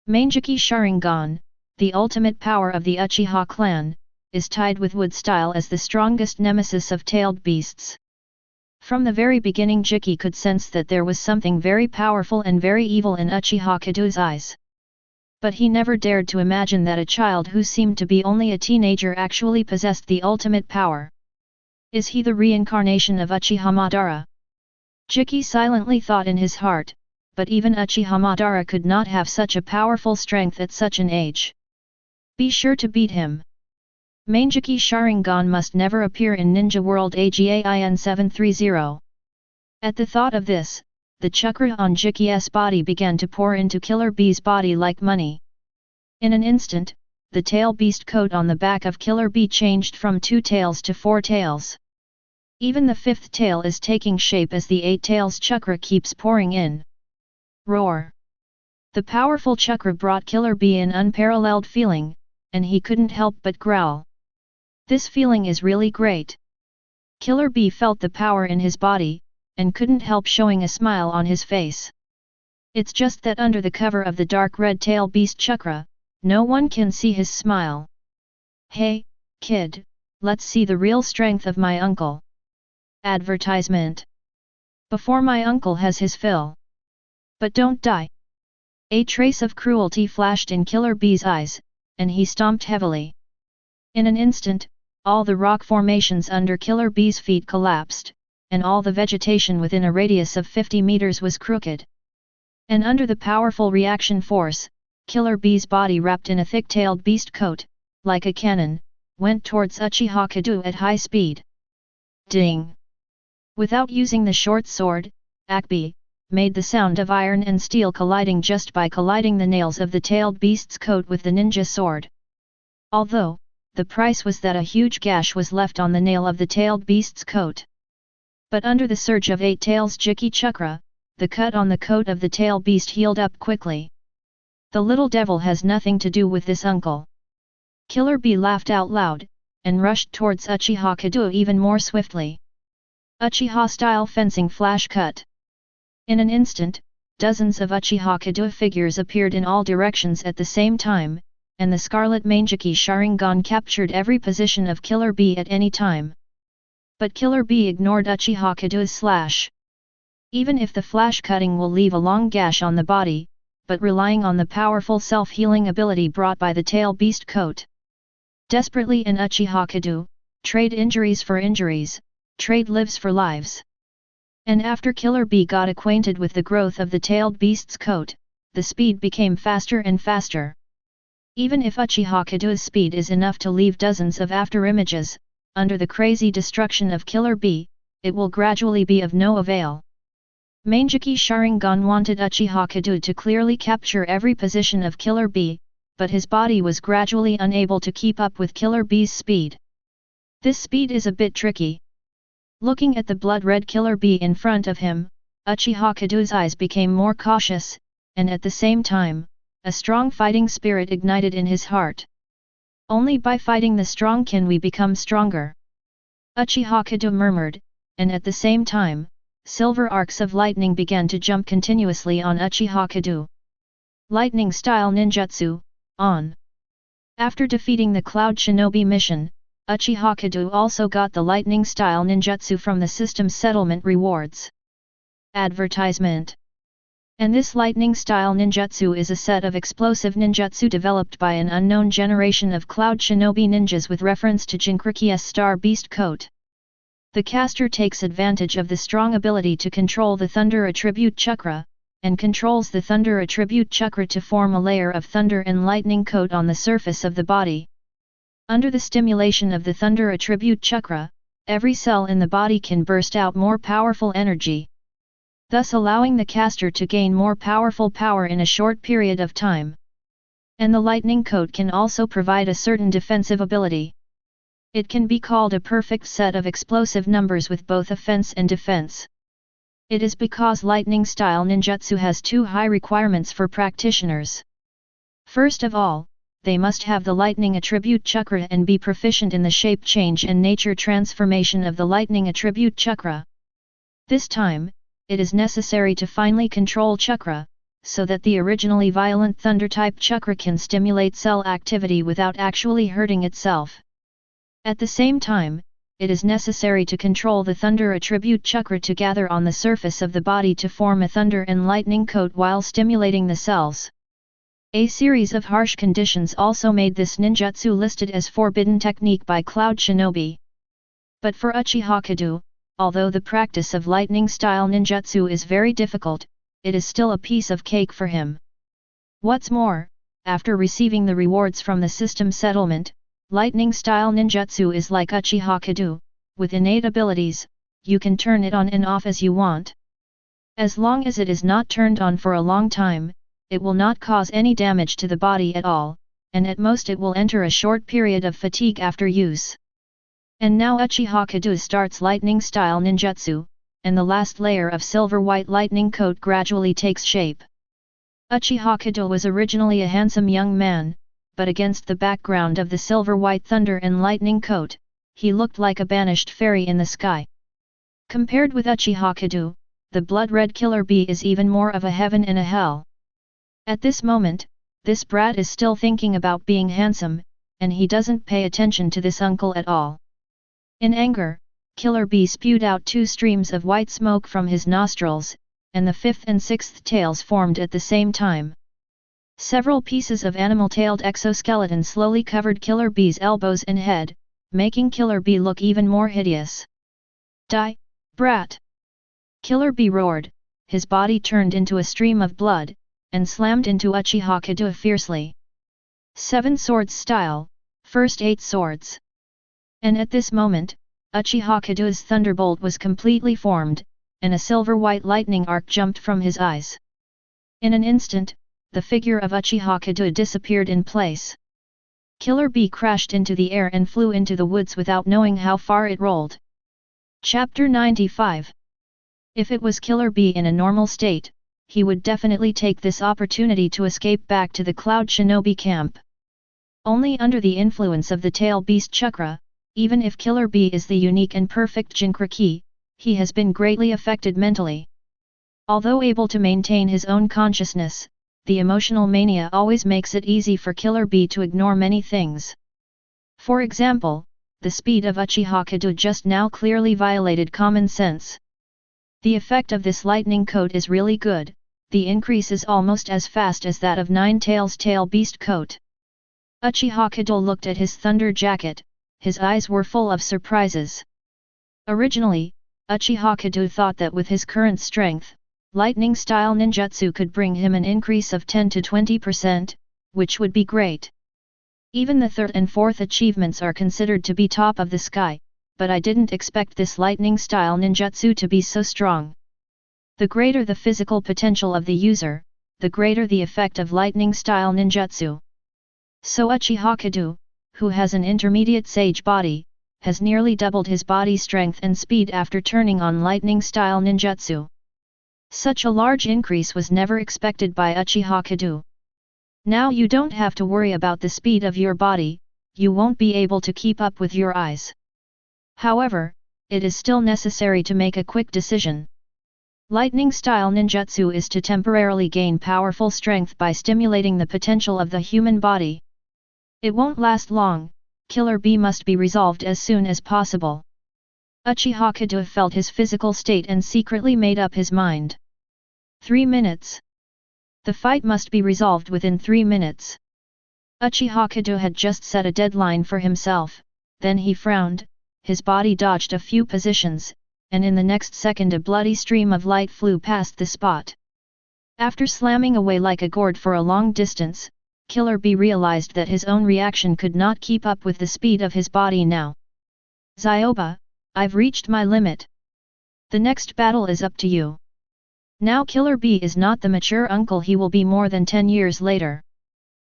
Manjiki Sharingan, the ultimate power of the Uchiha clan, is tied with wood style as the strongest nemesis of tailed beasts. From the very beginning Jiki could sense that there was something very powerful and very evil in Uchiha Kedo's eyes. But he never dared to imagine that a child who seemed to be only a teenager actually possessed the ultimate power. Is he the reincarnation of Uchiha Madara? Jiki silently thought in his heart, but even Uchiha Madara could not have such a powerful strength at such an age. Be sure to beat him. Manjiki Sharingan must never appear in Ninja World AGAIN 730. At the thought of this, the Chakra on Jiki's body began to pour into Killer Bee's body like money. In an instant, the tail beast coat on the back of Killer Bee changed from 2 tails to 4 tails. Even the 5th tail is taking shape as the 8 tails Chakra keeps pouring in. Roar! The powerful Chakra brought Killer Bee an unparalleled feeling, and he couldn't help but growl. This feeling is really great. Killer Bee felt the power in his body, and couldn't help showing a smile on his face. It's just that under the cover of the dark red tail beast Chakra, no one can see his smile. Hey, kid, let's see the real strength of my uncle. Advertisement. Before my uncle has his fill. But don't die. A trace of cruelty flashed in Killer Bee's eyes, and he stomped heavily. In an instant, all the rock formations under Killer Bee's feet collapsed, and all the vegetation within a radius of 50 meters was crooked. And under the powerful reaction force, Killer Bee's body wrapped in a thick-tailed beast coat, like a cannon, went towards Uchiha Kedo at high speed. Ding! Without using the short sword, Akbi made the sound of iron and steel colliding just by colliding the nails of the tailed beast's coat with the ninja sword. Although, the price was that a huge gash was left on the nail of the tailed beast's coat. But under the surge of 8 tails Jiki Chakra, the cut on the coat of the tail beast healed up quickly. The little devil has nothing to do with this uncle. Killer Bee laughed out loud, and rushed towards Uchiha Kedo even more swiftly. Uchiha-style fencing flash cut. In an instant, dozens of Uchiha Kedo figures appeared in all directions at the same time, and the Scarlet Manjiki Sharingan captured every position of Killer Bee at any time. But Killer Bee ignored Uchiha Kedo's slash. Even if the flash cutting will leave a long gash on the body, but relying on the powerful self-healing ability brought by the tail beast coat. Desperately in Uchiha Kedo, trade injuries for injuries, trade lives for lives. And after Killer Bee got acquainted with the growth of the tailed beast's coat, the speed became faster and faster. Even if Uchiha Kedo's speed is enough to leave dozens of afterimages, under the crazy destruction of Killer Bee, it will gradually be of no avail. Manjiki Sharingan wanted Uchiha Kedo to clearly capture every position of Killer Bee, but his body was gradually unable to keep up with Killer Bee's speed. This speed is a bit tricky. Looking at the blood-red Killer Bee in front of him, Uchiha Kedo's eyes became more cautious, and at the same time, a strong fighting spirit ignited in his heart. Only by fighting the strong can we become stronger. Uchiha Kedo murmured, and at the same time, silver arcs of lightning began to jump continuously on Uchiha Kedo. Lightning-style ninjutsu, on. After defeating the Cloud Shinobi mission, Uchiha Kedo also got the lightning-style ninjutsu from the system settlement rewards. Advertisement. And this lightning-style ninjutsu is a set of explosive ninjutsu developed by an unknown generation of Cloud Shinobi ninjas with reference to Jinchuriki's Star Beast coat. The caster takes advantage of the strong ability to control the Thunder Attribute Chakra, and controls the Thunder Attribute Chakra to form a layer of thunder and lightning coat on the surface of the body. Under the stimulation of the Thunder Attribute Chakra, every cell in the body can burst out more powerful energy, thus allowing the caster to gain more powerful power in a short period of time. And the lightning coat can also provide a certain defensive ability. It can be called a perfect set of explosive numbers with both offense and defense. It is because lightning-style ninjutsu has 2 high requirements for practitioners. First of all, they must have the lightning attribute chakra and be proficient in the shape change and nature transformation of the lightning attribute chakra. This time, it is necessary to finely control chakra, so that the originally violent thunder-type chakra can stimulate cell activity without actually hurting itself. At the same time, it is necessary to control the thunder attribute chakra to gather on the surface of the body to form a thunder and lightning coat while stimulating the cells. A series of harsh conditions also made this ninjutsu listed as forbidden technique by Cloud Shinobi. But for Uchiha Kedo, although the practice of lightning-style ninjutsu is very difficult, it is still a piece of cake for him. What's more, after receiving the rewards from the system settlement, lightning-style ninjutsu is like Uchiha Kedo, with innate abilities, you can turn it on and off as you want. As long as it is not turned on for a long time, it will not cause any damage to the body at all, and at most it will enter a short period of fatigue after use. And now Uchiha Kedo starts lightning-style ninjutsu, and the last layer of silver-white lightning coat gradually takes shape. Uchiha Kedo was originally a handsome young man, but against the background of the silver-white thunder and lightning coat, he looked like a banished fairy in the sky. Compared with Uchiha Kedo, the blood-red killer bee is even more of a heaven and a hell. At this moment, this brat is still thinking about being handsome, and he doesn't pay attention to this uncle at all. In anger, Killer Bee spewed out 2 streams of white smoke from his nostrils, and the 5th and 6th tails formed at the same time. Several pieces of animal-tailed exoskeleton slowly covered Killer Bee's elbows and head, making Killer Bee look even more hideous. Die, brat! Killer Bee roared, his body turned into a stream of blood, and slammed into Uchiha Kedo fiercely. 7 swords style, first 8 swords. And at this moment, Uchiha Kedo's thunderbolt was completely formed, and a silver-white lightning arc jumped from his eyes. In an instant, the figure of Uchiha Kedo disappeared in place. Killer Bee crashed into the air and flew into the woods without knowing how far it rolled. Chapter 95. If it was Killer Bee in a normal state, he would definitely take this opportunity to escape back to the Cloud Shinobi camp. Only under the influence of the tail beast Chakra, even if Killer Bee is the unique and perfect Jinkraki, he has been greatly affected mentally. Although able to maintain his own consciousness, the emotional mania always makes it easy for Killer Bee to ignore many things. For example, the speed of Uchiha Kedo just now clearly violated common sense. The effect of this lightning coat is really good, the increase is almost as fast as that of Nine Tails tail beast coat. Uchiha Kedo looked at his thunder jacket, his eyes were full of surprises. Originally, Uchiha Kedo thought that with his current strength, lightning-style ninjutsu could bring him an increase of 10 to 20%, which would be great. Even the 3rd and 4th achievements are considered to be top of the sky, but I didn't expect this lightning-style ninjutsu to be so strong. The greater the physical potential of the user, the greater the effect of lightning-style ninjutsu. So Uchiha Kedo, who has an intermediate sage body, has nearly doubled his body strength and speed after turning on lightning-style ninjutsu. Such a large increase was never expected by Uchiha Kedo. Now you don't have to worry about the speed of your body, you won't be able to keep up with your eyes. However, it is still necessary to make a quick decision. Lightning-style ninjutsu is to temporarily gain powerful strength by stimulating the potential of the human body. It won't last long, Killer Bee must be resolved as soon as possible. Uchiha Kedo felt his physical state and secretly made up his mind. 3 minutes. The fight must be resolved within 3 minutes. Uchiha Kedo had just set a deadline for himself, then he frowned, his body dodged a few positions, and in the next second a bloody stream of light flew past the spot. After slamming away like a gourd for a long distance, Killer Bee realized that his own reaction could not keep up with the speed of his body now. Zyoba, I've reached my limit. The next battle is up to you. Now Killer Bee is not the mature uncle he will be more than 10 years later.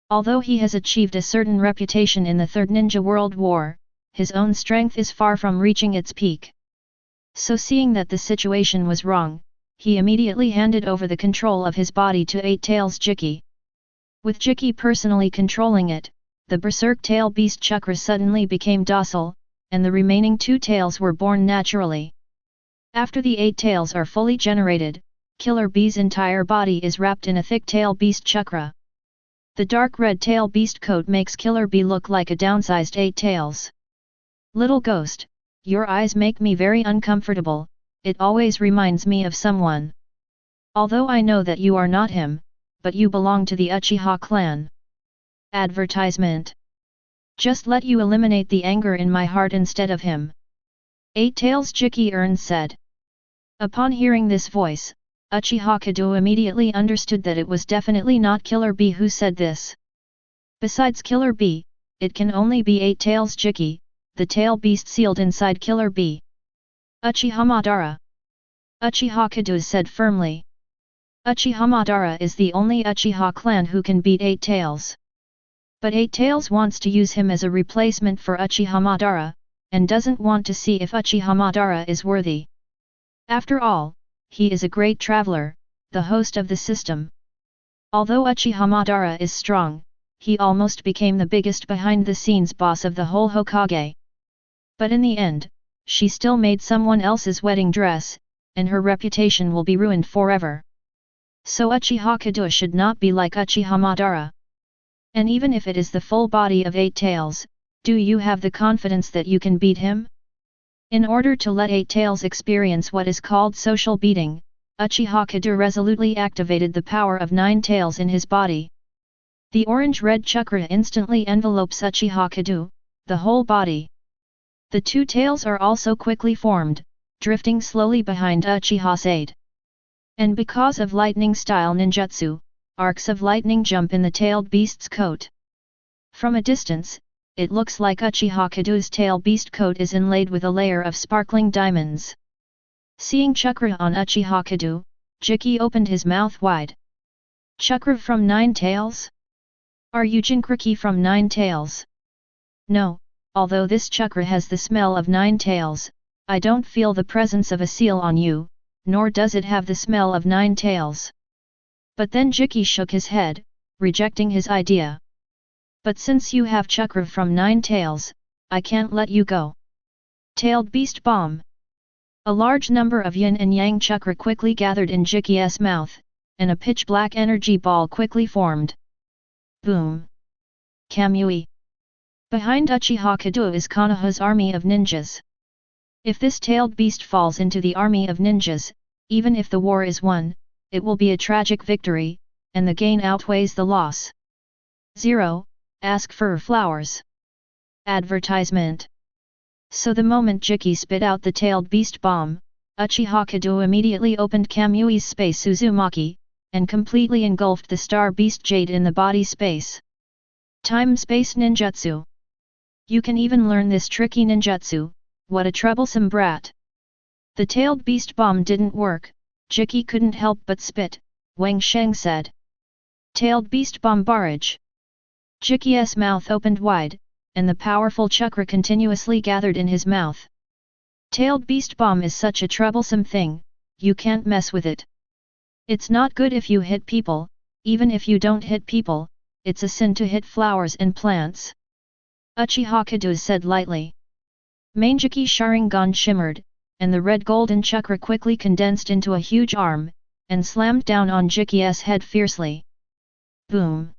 Although he has achieved a certain reputation in the Third Ninja World War, his own strength is far from reaching its peak. So seeing that the situation was wrong, he immediately handed over the control of his body to Eight Tails Jiki. With Jiki personally controlling it, the berserk tail beast Chakra suddenly became docile, and the remaining 2 tails were born naturally. After the 8 tails are fully generated, Killer Bee's entire body is wrapped in a thick tail beast Chakra. The dark red tail beast coat makes Killer Bee look like a downsized 8 tails. Little ghost, your eyes make me very uncomfortable, it always reminds me of someone. Although I know that you are not him, but you belong to the Uchiha clan. Advertisement. Just let you eliminate the anger in my heart instead of him. Eight Tails Jiki said. Upon hearing this voice, Uchiha Kedo immediately understood that it was definitely not Killer Bee who said this. Besides Killer Bee, it can only be Eight Tails Jiki, the tail beast sealed inside Killer Bee. Uchiha Madara. Uchiha Kedo said firmly. Uchiha Madara is the only Uchiha clan who can beat Eight Tails. But Eight Tails wants to use him as a replacement for Uchiha Madara, and doesn't want to see if Uchiha Madara is worthy. After all, he is a great traveler, the host of the system. Although Uchiha Madara is strong, he almost became the biggest behind-the-scenes boss of the whole Hokage. But in the end, she still made someone else's wedding dress, and her reputation will be ruined forever. So Uchiha Kedo should not be like Uchiha Madara. And even if it is the full body of 8 tails, do you have the confidence that you can beat him? In order to let 8 tails experience what is called social beating, Uchiha Kedo resolutely activated the power of 9 tails in his body. The orange-red chakra instantly envelopes Uchiha Kedo, the whole body. The 2 tails are also quickly formed, drifting slowly behind Uchiha's aid. And because of lightning-style ninjutsu, arcs of lightning jump in the tailed beast's coat. From a distance, it looks like Uchiha Kedo's tail beast coat is inlaid with a layer of sparkling diamonds. Seeing Chakra on Uchiha Kedo, Jiki opened his mouth wide. Chakra from 9 tails? Are you Jinkriki from 9 tails? No, although this chakra has the smell of 9 tails, I don't feel the presence of a seal on you, nor does it have the smell of 9 tails. But then Jiki shook his head, rejecting his idea. But since you have chakra from 9 tails, I can't let you go. Tailed beast bomb. A large number of yin and yang chakra quickly gathered in Jiki's mouth, and a pitch-black energy ball quickly formed. Boom! Kamui. Behind Uchiha Kedo is Konoha's army of ninjas. If this tailed beast falls into the army of ninjas, even if the war is won, it will be a tragic victory, and the gain outweighs the loss. 0. Ask for flowers. Advertisement. So the moment Jiki spit out the tailed beast bomb, Uchiha Kedo immediately opened Kamui's space Uzumaki, and completely engulfed the star beast Jade in the body space. Time-space ninjutsu. You can even learn this tricky ninjutsu, what a troublesome brat. The tailed beast bomb didn't work, Jiki couldn't help but spit, Wang Sheng said. Tailed beast bomb barrage. Jiki's mouth opened wide, and the powerful chakra continuously gathered in his mouth. Tailed beast bomb is such a troublesome thing, you can't mess with it. It's not good if you hit people, even if you don't hit people, it's a sin to hit flowers and plants. Uchiha Kedo said lightly. Manjiki Sharingan shimmered, and the red golden chakra quickly condensed into a huge arm, and slammed down on Jiki's head fiercely. Boom!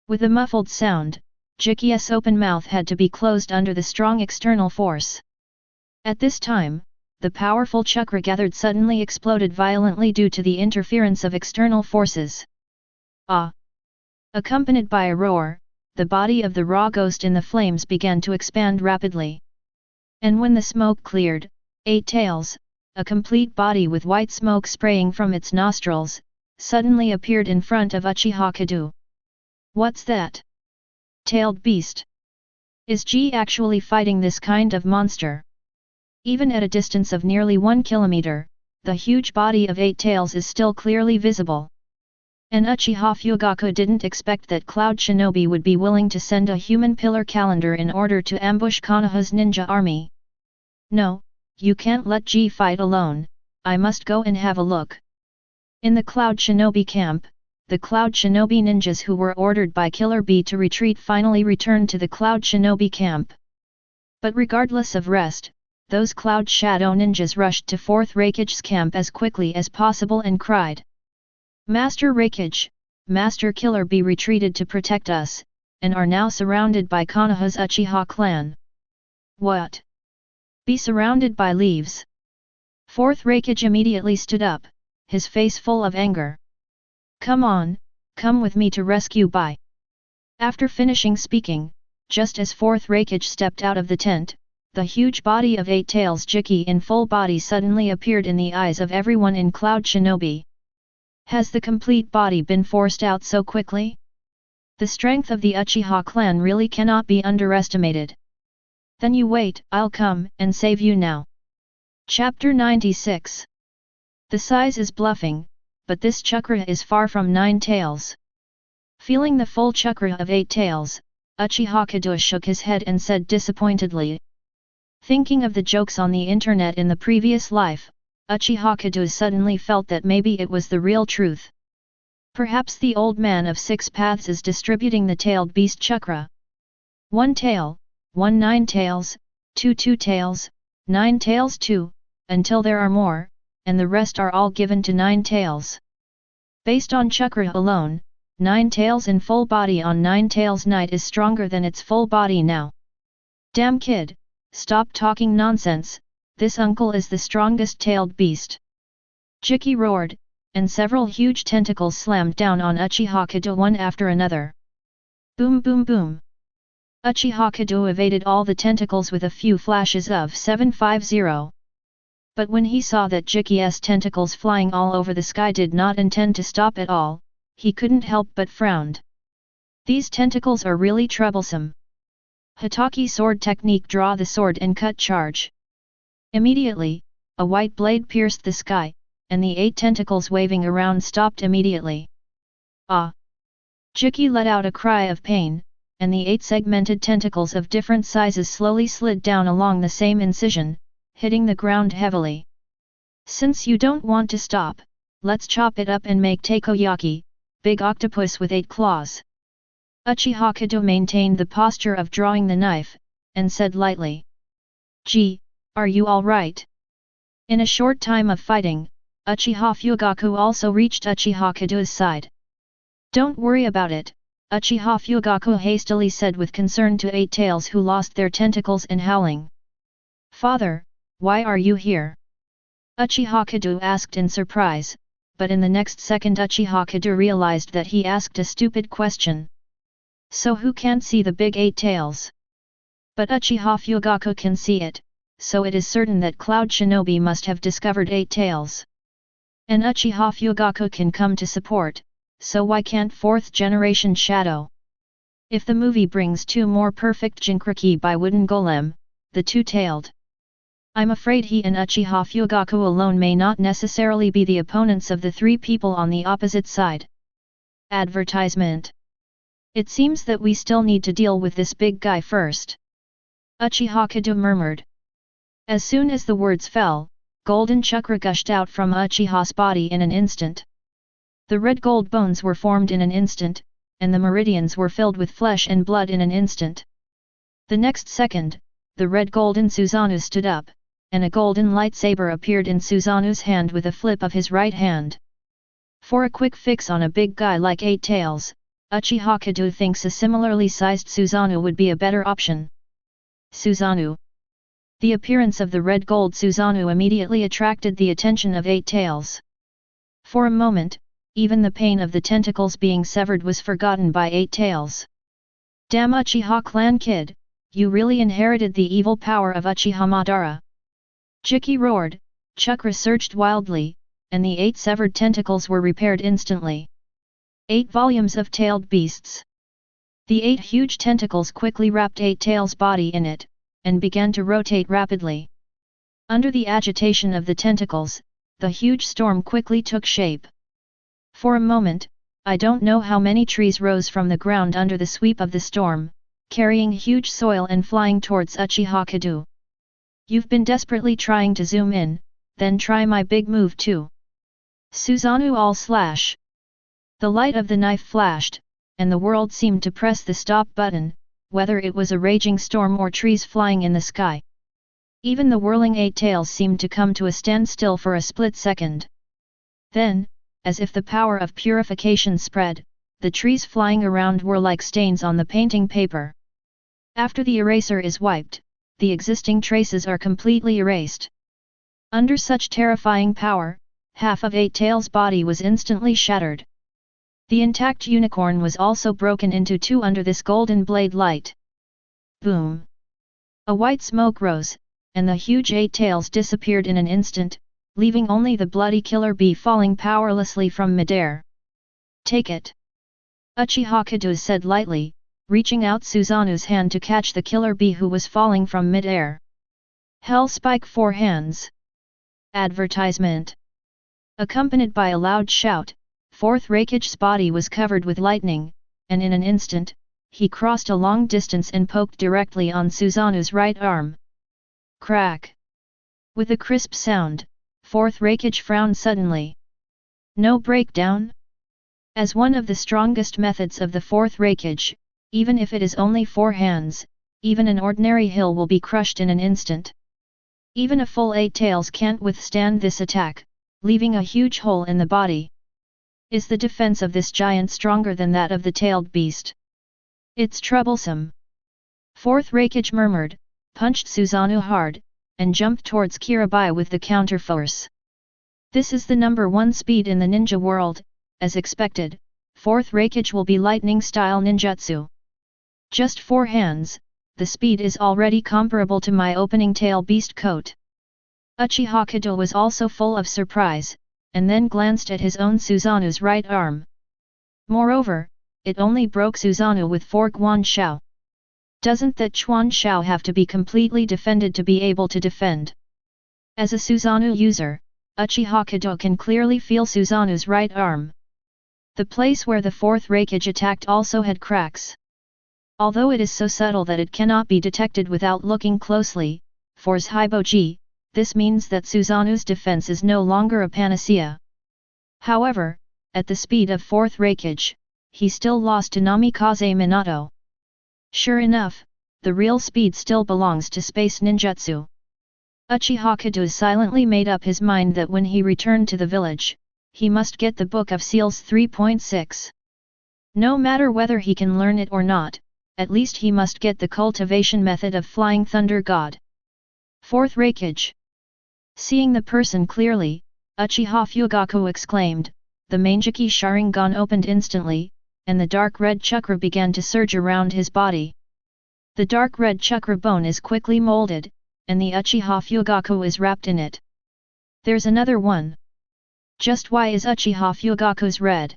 With a muffled sound, Jiki's open mouth had to be closed under the strong external force. At this time, the powerful chakra gathered suddenly exploded violently due to the interference of external forces. Ah! Accompanied by a roar, the body of the raw ghost in the flames began to expand rapidly. And when the smoke cleared, 8 tails, a complete body with white smoke spraying from its nostrils, suddenly appeared in front of Uchiha Kedo. What's that? Tailed beast. Is G actually fighting this kind of monster? Even at a distance of nearly 1 kilometer, the huge body of 8 tails is still clearly visible. And Uchiha Fugaku didn't expect that Cloud Shinobi would be willing to send a human pillar calendar in order to ambush Konoha's ninja army. No, you can't let G fight alone, I must go and have a look. In the Cloud Shinobi camp, the Cloud Shinobi ninjas who were ordered by Killer Bee to retreat finally returned to the Cloud Shinobi camp. But regardless of rest, those Cloud Shadow ninjas rushed to 4th Raikage's camp as quickly as possible and cried. Master Raikage, Master Killer Bee retreated to protect us, and are now surrounded by Konoha's Uchiha clan. What? Be surrounded by leaves? 4th Raikage immediately stood up, his face full of anger. Come on, come with me to rescue Bai. After finishing speaking, just as 4th Raikage stepped out of the tent, the huge body of 8 tails Jiki in full body suddenly appeared in the eyes of everyone in Cloud Shinobi. Has the complete body been forced out so quickly? The strength of the Uchiha clan really cannot be underestimated. Then you wait, I'll come and save you now. Chapter 96. The size is bluffing, but this chakra is far from 9 tails. Feeling the full chakra of 8 tails, Uchiha Kedo shook his head and said disappointedly. Thinking of the jokes on the internet in the previous life, Uchiha Kedo suddenly felt that maybe it was the real truth. Perhaps the old man of 6 paths is distributing the tailed beast chakra. 1 tail, 1 9 tails, 2 2 tails, 9 tails too, until there are more, and the rest are all given to 9 tails. Based on Chakra alone, 9 tails in full body on 9 tails night is stronger than its full body now. Damn kid, stop talking nonsense, this uncle is the strongest tailed beast. Jiki roared, and several huge tentacles slammed down on Uchiha Kedo one after another. Boom boom boom. Uchiha Kedo evaded all the tentacles with a few flashes of 750. But when he saw that Jiki's tentacles flying all over the sky did not intend to stop at all, he couldn't help but frowned. These tentacles are really troublesome. Hokage sword technique, draw the sword and cut charge. Immediately, a white blade pierced the sky, and the 8 tentacles waving around stopped immediately. Ah! Jiki let out a cry of pain, and the 8 segmented tentacles of different sizes slowly slid down along the same incision, hitting the ground heavily. Since you don't want to stop, let's chop it up and make takoyaki, big octopus with 8 claws. Uchiha Kedo maintained the posture of drawing the knife, and said lightly. Gee, are you alright? In a short time of fighting, Uchiha Fugaku also reached Uchiha Kedo's side. Don't worry about it, Uchiha Fugaku hastily said with concern to 8 tails who lost their tentacles in howling. Father, why are you here? Uchiha Kedo asked in surprise, but in the next second Uchiha Kedo realized that he asked a stupid question. So who can't see the big 8 tails? But Uchiha Fugaku can see it, so it is certain that Cloud Shinobi must have discovered 8 tails. And Uchiha Fugaku can come to support, so why can't 4th generation Shadow? If the movie brings 2 more perfect Jinkriki by Wooden Golem, the 2-tailed. I'm afraid he and Uchiha Fugaku alone may not necessarily be the opponents of the 3 people on the opposite side. Advertisement. It seems that we still need to deal with this big guy first. Uchiha Kedo murmured. As soon as the words fell, golden chakra gushed out from Uchiha's body in an instant. The red gold bones were formed in an instant, and the meridians were filled with flesh and blood in an instant. The next second, the red golden Susanoo stood up, and a golden lightsaber appeared in Susanoo's hand with a flip of his right hand. For a quick fix on a big guy like 8 tails, Uchiha Kedo thinks a similarly sized Susanoo would be a better option. Susanoo. The appearance of the red gold Susanoo immediately attracted the attention of 8 tails. For a moment, even the pain of the tentacles being severed was forgotten by 8 tails. Damn Uchiha clan kid, you really inherited the evil power of Uchiha Madara. Jiki roared, Chakra surged wildly, and the 8 severed tentacles were repaired instantly. 8 volumes of tailed beasts. The 8 huge tentacles quickly wrapped 8 tails' body in it, and began to rotate rapidly. Under the agitation of the tentacles, the huge storm quickly took shape. For a moment, I don't know how many trees rose from the ground under the sweep of the storm, carrying huge soil and flying towards Uchiha Kedo. You've been desperately trying to zoom in, then try my big move too. Susanoo all slash. The light of the knife flashed, and the world seemed to press the stop button, whether it was a raging storm or trees flying in the sky. Even the whirling 8 tails seemed to come to a standstill for a split second. Then, as if the power of purification spread, the trees flying around were like stains on the painting paper. After the eraser is wiped, the existing traces are completely erased. Under such terrifying power, half of 8 tails' body was instantly shattered. The intact unicorn was also broken into 2 under this golden blade light. Boom! A white smoke rose, and the huge 8 tails disappeared in an instant, leaving only the bloody killer bee falling powerlessly from midair. Take it! Uchiha Kedo said lightly, reaching out Susanoo's hand to catch the killer bee who was falling from midair. Hell Spike 4 hands. Advertisement. Accompanied by a loud shout, 4th Raikage's body was covered with lightning, and in an instant, he crossed a long distance and poked directly on Susanoo's right arm. Crack! With a crisp sound, 4th Raikage frowned suddenly. No breakdown? As one of the strongest methods of the 4th Raikage, even if it is only 4 hands, even an ordinary hill will be crushed in an instant. Even a full 8 tails can't withstand this attack, leaving a huge hole in the body. Is the defense of this giant stronger than that of the tailed beast? It's troublesome. Fourth Raikage murmured, punched Susanoo hard, and jumped towards Kirabai with the counterforce. This is the number 1 speed in the ninja world. As expected, Fourth Raikage will be lightning-style ninjutsu. Just 4 hands, the speed is already comparable to my opening tail beast coat. Uchiha Kedo was also full of surprise, and then glanced at his own Susanoo's right arm. Moreover, it only broke Susanoo with 4 guanshao. Doesn't that guanshao have to be completely defended to be able to defend? As a Susanoo user, Uchiha Kedo can clearly feel Susanoo's right arm. The place where the Fourth Raikage attacked also had cracks. Although it is so subtle that it cannot be detected without looking closely, for Hiboji, this means that Susanoo's defense is no longer a panacea. However, at the speed of Fourth Raikage, he still lost to Namikaze Minato. Sure enough, the real speed still belongs to space ninjutsu. Uchiha Kedo silently made up his mind that when he returned to the village, he must get the Book of Seals 3.6. No matter whether he can learn it or not, at least he must get the cultivation method of Flying Thunder God. Fourth Raikage. Seeing the person clearly, Uchiha Fugaku exclaimed, the Mangeki Sharingan opened instantly, and the dark red chakra began to surge around his body. The dark red chakra bone is quickly molded, and the Uchiha Fugaku is wrapped in it. There's another one. Just why is Uchiha Fugaku's red?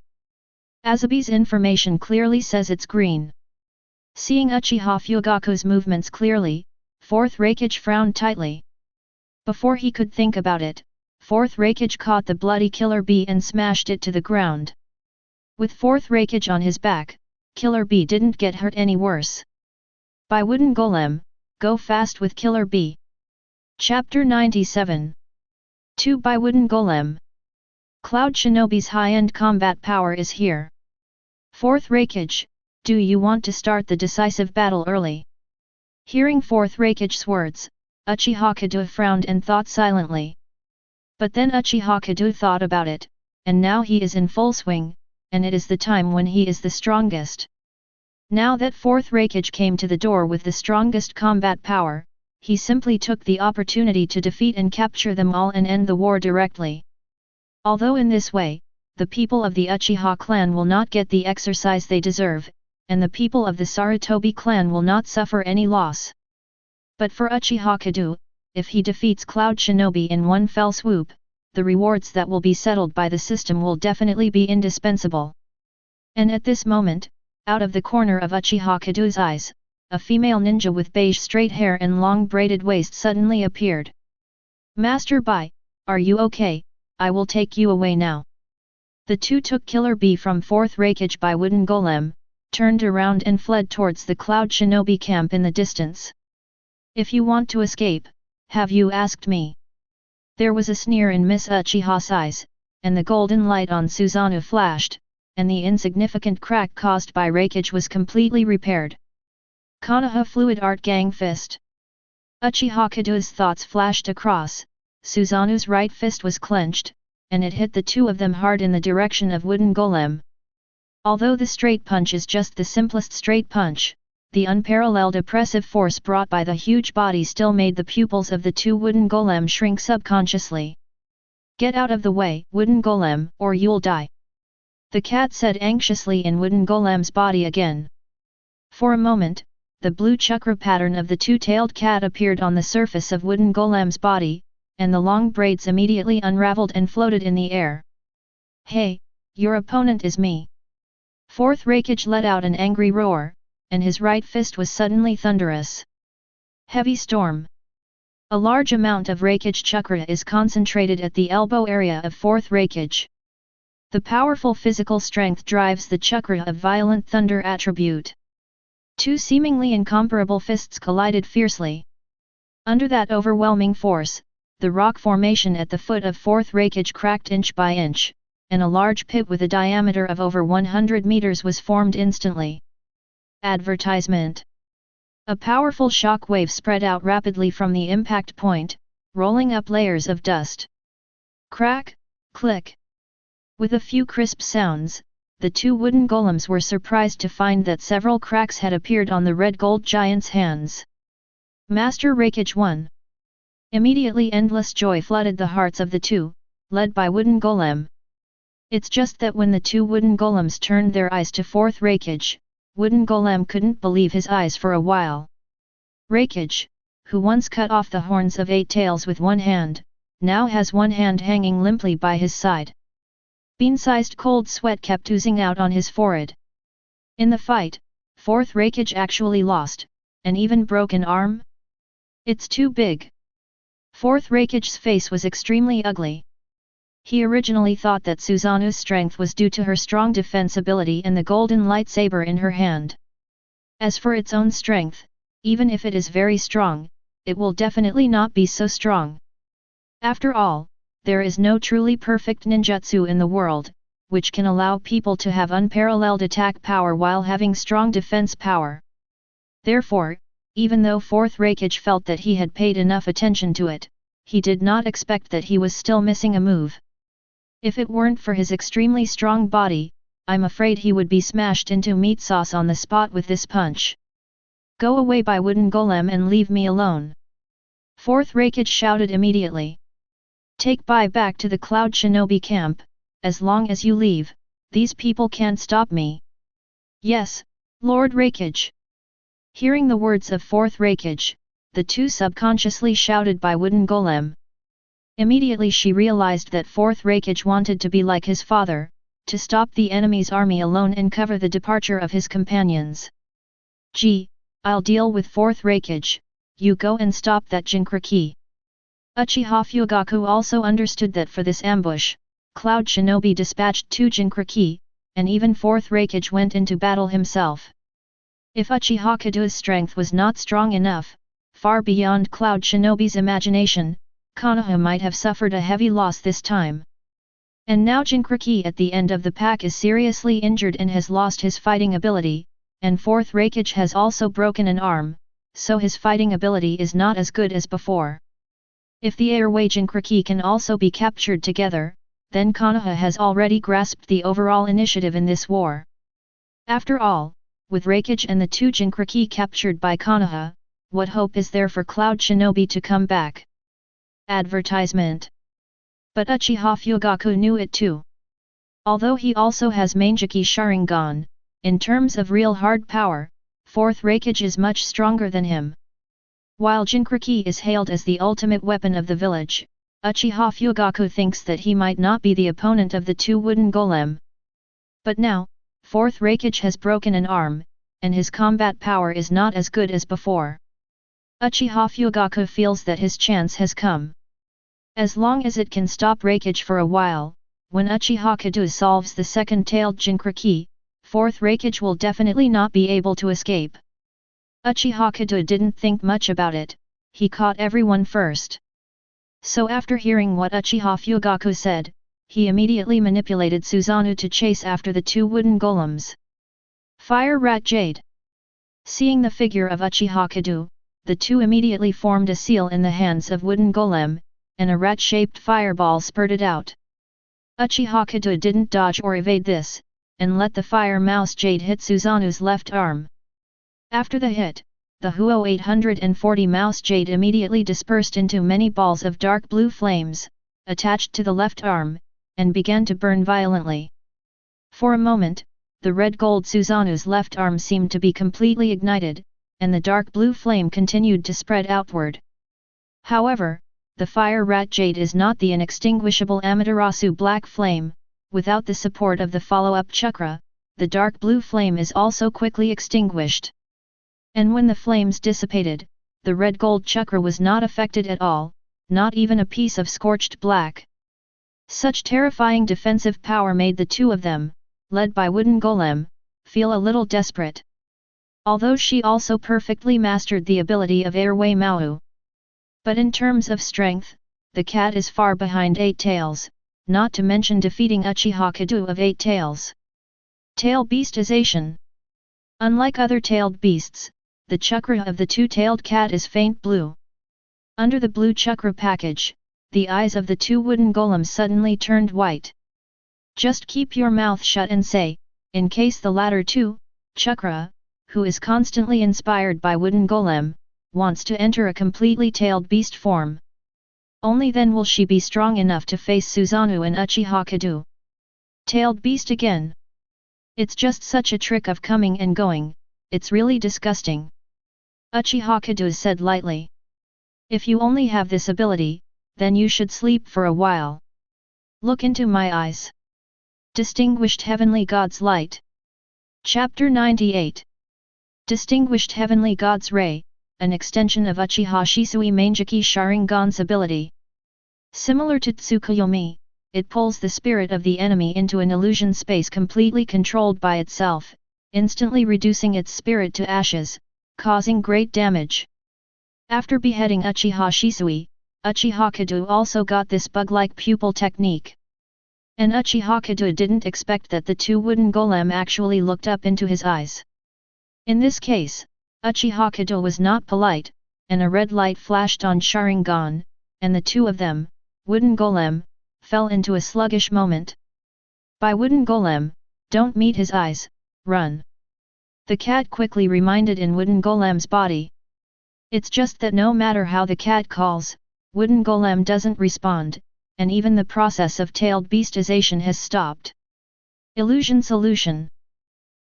Azabi's information clearly says it's green. Seeing Uchiha Fugaku's movements clearly, Fourth Raikage frowned tightly. Before he could think about it, Fourth Raikage caught the bloody Killer Bee and smashed it to the ground. With Fourth Raikage on his back, Killer Bee didn't get hurt any worse. By Wooden Golem, go fast with Killer Bee. Chapter 97. 2 by Wooden Golem. Cloud Shinobi's high-end combat power is here. Fourth Raikage, do you want to start the decisive battle early? Hearing Fourth Raikage's words, Uchiha Kedo frowned and thought silently. But then Uchiha Kedo thought about it, and now he is in full swing, and it is the time when he is the strongest. Now that Fourth Raikage came to the door with the strongest combat power, he simply took the opportunity to defeat and capture them all and end the war directly. Although in this way, the people of the Uchiha clan will not get the exercise they deserve, and the people of the Sarutobi clan will not suffer any loss. But for Uchiha Kedo, if he defeats Cloud Shinobi in one fell swoop, the rewards that will be settled by the system will definitely be indispensable. And at this moment, out of the corner of Uchiha Kedo's eyes, a female ninja with beige straight hair and long braided waist suddenly appeared. Master Bai, are you okay? I will take you away now. The two took Killer Bee from Fourth Raikage by Wooden Golem, turned around and fled towards the Cloud Shinobi camp in the distance. If you want to escape, have you asked me? There was a sneer in Miss Uchiha's eyes, and the golden light on Susanoo flashed, and the insignificant crack caused by Raikage was completely repaired. Konoha Fluid Art Gang Fist. Uchiha Kedo's thoughts flashed across, Susanoo's right fist was clenched, and it hit the two of them hard in the direction of Wooden Golem. Although the straight punch is just the simplest straight punch, the unparalleled oppressive force brought by the huge body still made the pupils of the two Wooden Golem shrink subconsciously. Get out of the way, Wooden Golem, or you'll die. The cat said anxiously in Wooden Golem's body again. For a moment, the blue chakra pattern of the two-tailed cat appeared on the surface of Wooden Golem's body, and the long braids immediately unraveled and floated in the air. Hey, your opponent is me. Fourth Raikage let out an angry roar, and his right fist was suddenly thunderous. Heavy storm. A large amount of Raikage chakra is concentrated at the elbow area of Fourth Raikage. The powerful physical strength drives the chakra of violent thunder attribute. Two seemingly incomparable fists collided fiercely. Under that overwhelming force, the rock formation at the foot of Fourth Raikage cracked inch by inch, and a large pit with a diameter of over 100 meters was formed instantly. Advertisement. A powerful shock wave spread out rapidly from the impact point, rolling up layers of dust. Crack, click. With a few crisp sounds, the two wooden golems were surprised to find that several cracks had appeared on the red gold giant's hands. Master Hokage 1. Immediately endless joy flooded the hearts of the two, led by wooden golem. It's just that when the two wooden golems turned their eyes to fourth Hokage, wooden golem couldn't believe his eyes for a while. Hokage, who once cut off the horns of 8 tails with one hand, now has one hand hanging limply by his side. Bean-sized cold sweat kept oozing out on his forehead. In the fight, fourth Hokage actually lost, and even broke an arm? It's too big. Fourth Hokage's face was extremely ugly. He originally thought that Suzanu's strength was due to her strong defense ability and the golden lightsaber in her hand. As for its own strength, even if it is very strong, it will definitely not be so strong. After all, there is no truly perfect ninjutsu in the world, which can allow people to have unparalleled attack power while having strong defense power. Therefore, even though fourth Hokage felt that he had paid enough attention to it, he did not expect that he was still missing a move. If it weren't for his extremely strong body, I'm afraid he would be smashed into meat sauce on the spot with this punch. Go away by wooden golem and leave me alone. Fourth Hokage shouted immediately. Take Bai back to the Cloud Shinobi camp, as long as you leave, these people can't stop me. Yes, Lord Hokage. Hearing the words of fourth Hokage, the two subconsciously shouted by wooden golem. Immediately she realized that fourth Hokage wanted to be like his father, to stop the enemy's army alone and cover the departure of his companions. Gee, I'll deal with fourth Hokage, you go and stop that Jinchuriki. Uchiha Fugaku also understood that for this ambush, Cloud Shinobi dispatched 2 Jinchuriki, and even fourth Hokage went into battle himself. If Uchiha Kedo's strength was not strong enough, far beyond Cloud Shinobi's imagination, Konoha might have suffered a heavy loss this time. And now Jinchuriki at the end of the pack is seriously injured and has lost his fighting ability, and fourth Hokage has also broken an arm, so his fighting ability is not as good as before. If the airway Jinchuriki can also be captured together, then Konoha has already grasped the overall initiative in this war. After all, with Hokage and the 2 Jinchuriki captured by Konoha, what hope is there for Cloud Shinobi to come back? Advertisement. But Uchiha Fugaku knew it too. Although he also has Mangeki Sharingan, in terms of real hard power, fourth Hokage is much stronger than him. While Jinchuriki is hailed as the ultimate weapon of the village, Uchiha Fugaku thinks that he might not be the opponent of the 2 wooden golem. But now, fourth Hokage has broken an arm, and his combat power is not as good as before. Uchiha Fugaku feels that his chance has come. As long as it can stop Hokage for a while, when Uchiha Kedo solves the second-tailed Jinchuriki, fourth Hokage will definitely not be able to escape. Uchiha Kedo didn't think much about it, he caught everyone first. So after hearing what Uchiha Fugaku said, he immediately manipulated Susanoo to chase after the 2 wooden golems. Fire Rat Jade. Seeing the figure of Uchiha Kedo, the two immediately formed a seal in the hands of wooden golem, and a rat-shaped fireball spurted out. Uchiha Kedo didn't dodge or evade this, and let the fire mouse Jade hit Susanoo's left arm. After the hit, the Huo 840 mouse Jade immediately dispersed into many balls of dark blue flames, attached to the left arm, and began to burn violently. For a moment, the red gold Susanoo's left arm seemed to be completely ignited, and the dark blue flame continued to spread outward. However, the fire rat Jade is not the inextinguishable Amaterasu black flame. Without the support of the follow-up chakra, the dark blue flame is also quickly extinguished. And when the flames dissipated, the red gold chakra was not affected at all, not even a piece of scorched black. Such terrifying defensive power made the two of them, led by wooden golem, feel a little desperate. Although she also perfectly mastered the ability of airway Mao. But in terms of strength, the cat is far behind 8 tails, not to mention defeating Uchiha Kedo of 8 tails. Tail beastization. Unlike other tailed beasts, the chakra of the 2-tailed cat is faint blue. Under the blue chakra package, the eyes of the two wooden golems suddenly turned white. Just keep your mouth shut and say, in case the latter two, Chakra, who is constantly inspired by wooden golem, wants to enter a completely tailed beast form. Only then will she be strong enough to face Susanoo and Uchiha Kedo. Tailed beast again. It's just such a trick of coming and going, it's really disgusting. Uchiha Kedo said lightly. If you only have this ability, then you should sleep for a while. Look into my eyes. Distinguished Heavenly God's Light. Chapter 98. Distinguished Heavenly God's Ray, an extension of Uchiha Shisui Mangeki Sharingan's ability. Similar to Tsukuyomi, it pulls the spirit of the enemy into an illusion space completely controlled by itself, instantly reducing its spirit to ashes, causing great damage. After beheading Uchiha Shisui, Uchiha Kedo also got this bug-like pupil technique. And Uchiha Kedo didn't expect that the two wooden golem actually looked up into his eyes. In this case, Uchiha Kedo was not polite, and a red light flashed on Sharingan, and the two of them, wooden golem, fell into a sluggish moment. By wooden golem, don't meet his eyes, run. The cat quickly reminded in wooden golem's body. It's just that no matter how the cat calls, wooden golem doesn't respond, and even the process of tailed beastization has stopped. Illusion solution.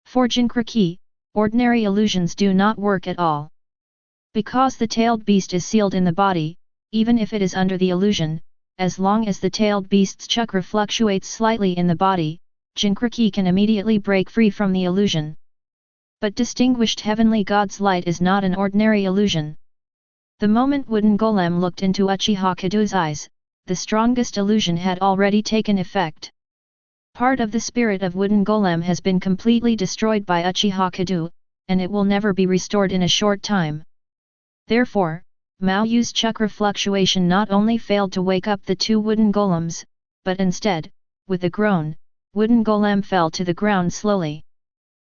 For Jinkraki, ordinary illusions do not work at all. Because the tailed beast is sealed in the body, even if it is under the illusion, as long as the tailed beast's chakra fluctuates slightly in the body, Jinkraki can immediately break free from the illusion. But distinguished Heavenly God's Light is not an ordinary illusion. The moment wooden golem looked into Uchiha Kedo's eyes, the strongest illusion had already taken effect. Part of the spirit of wooden golem has been completely destroyed by Uchiha Kedo, and it will never be restored in a short time. Therefore, Mao Yu's chakra fluctuation not only failed to wake up the two wooden golems, but instead, with a groan, wooden golem fell to the ground slowly.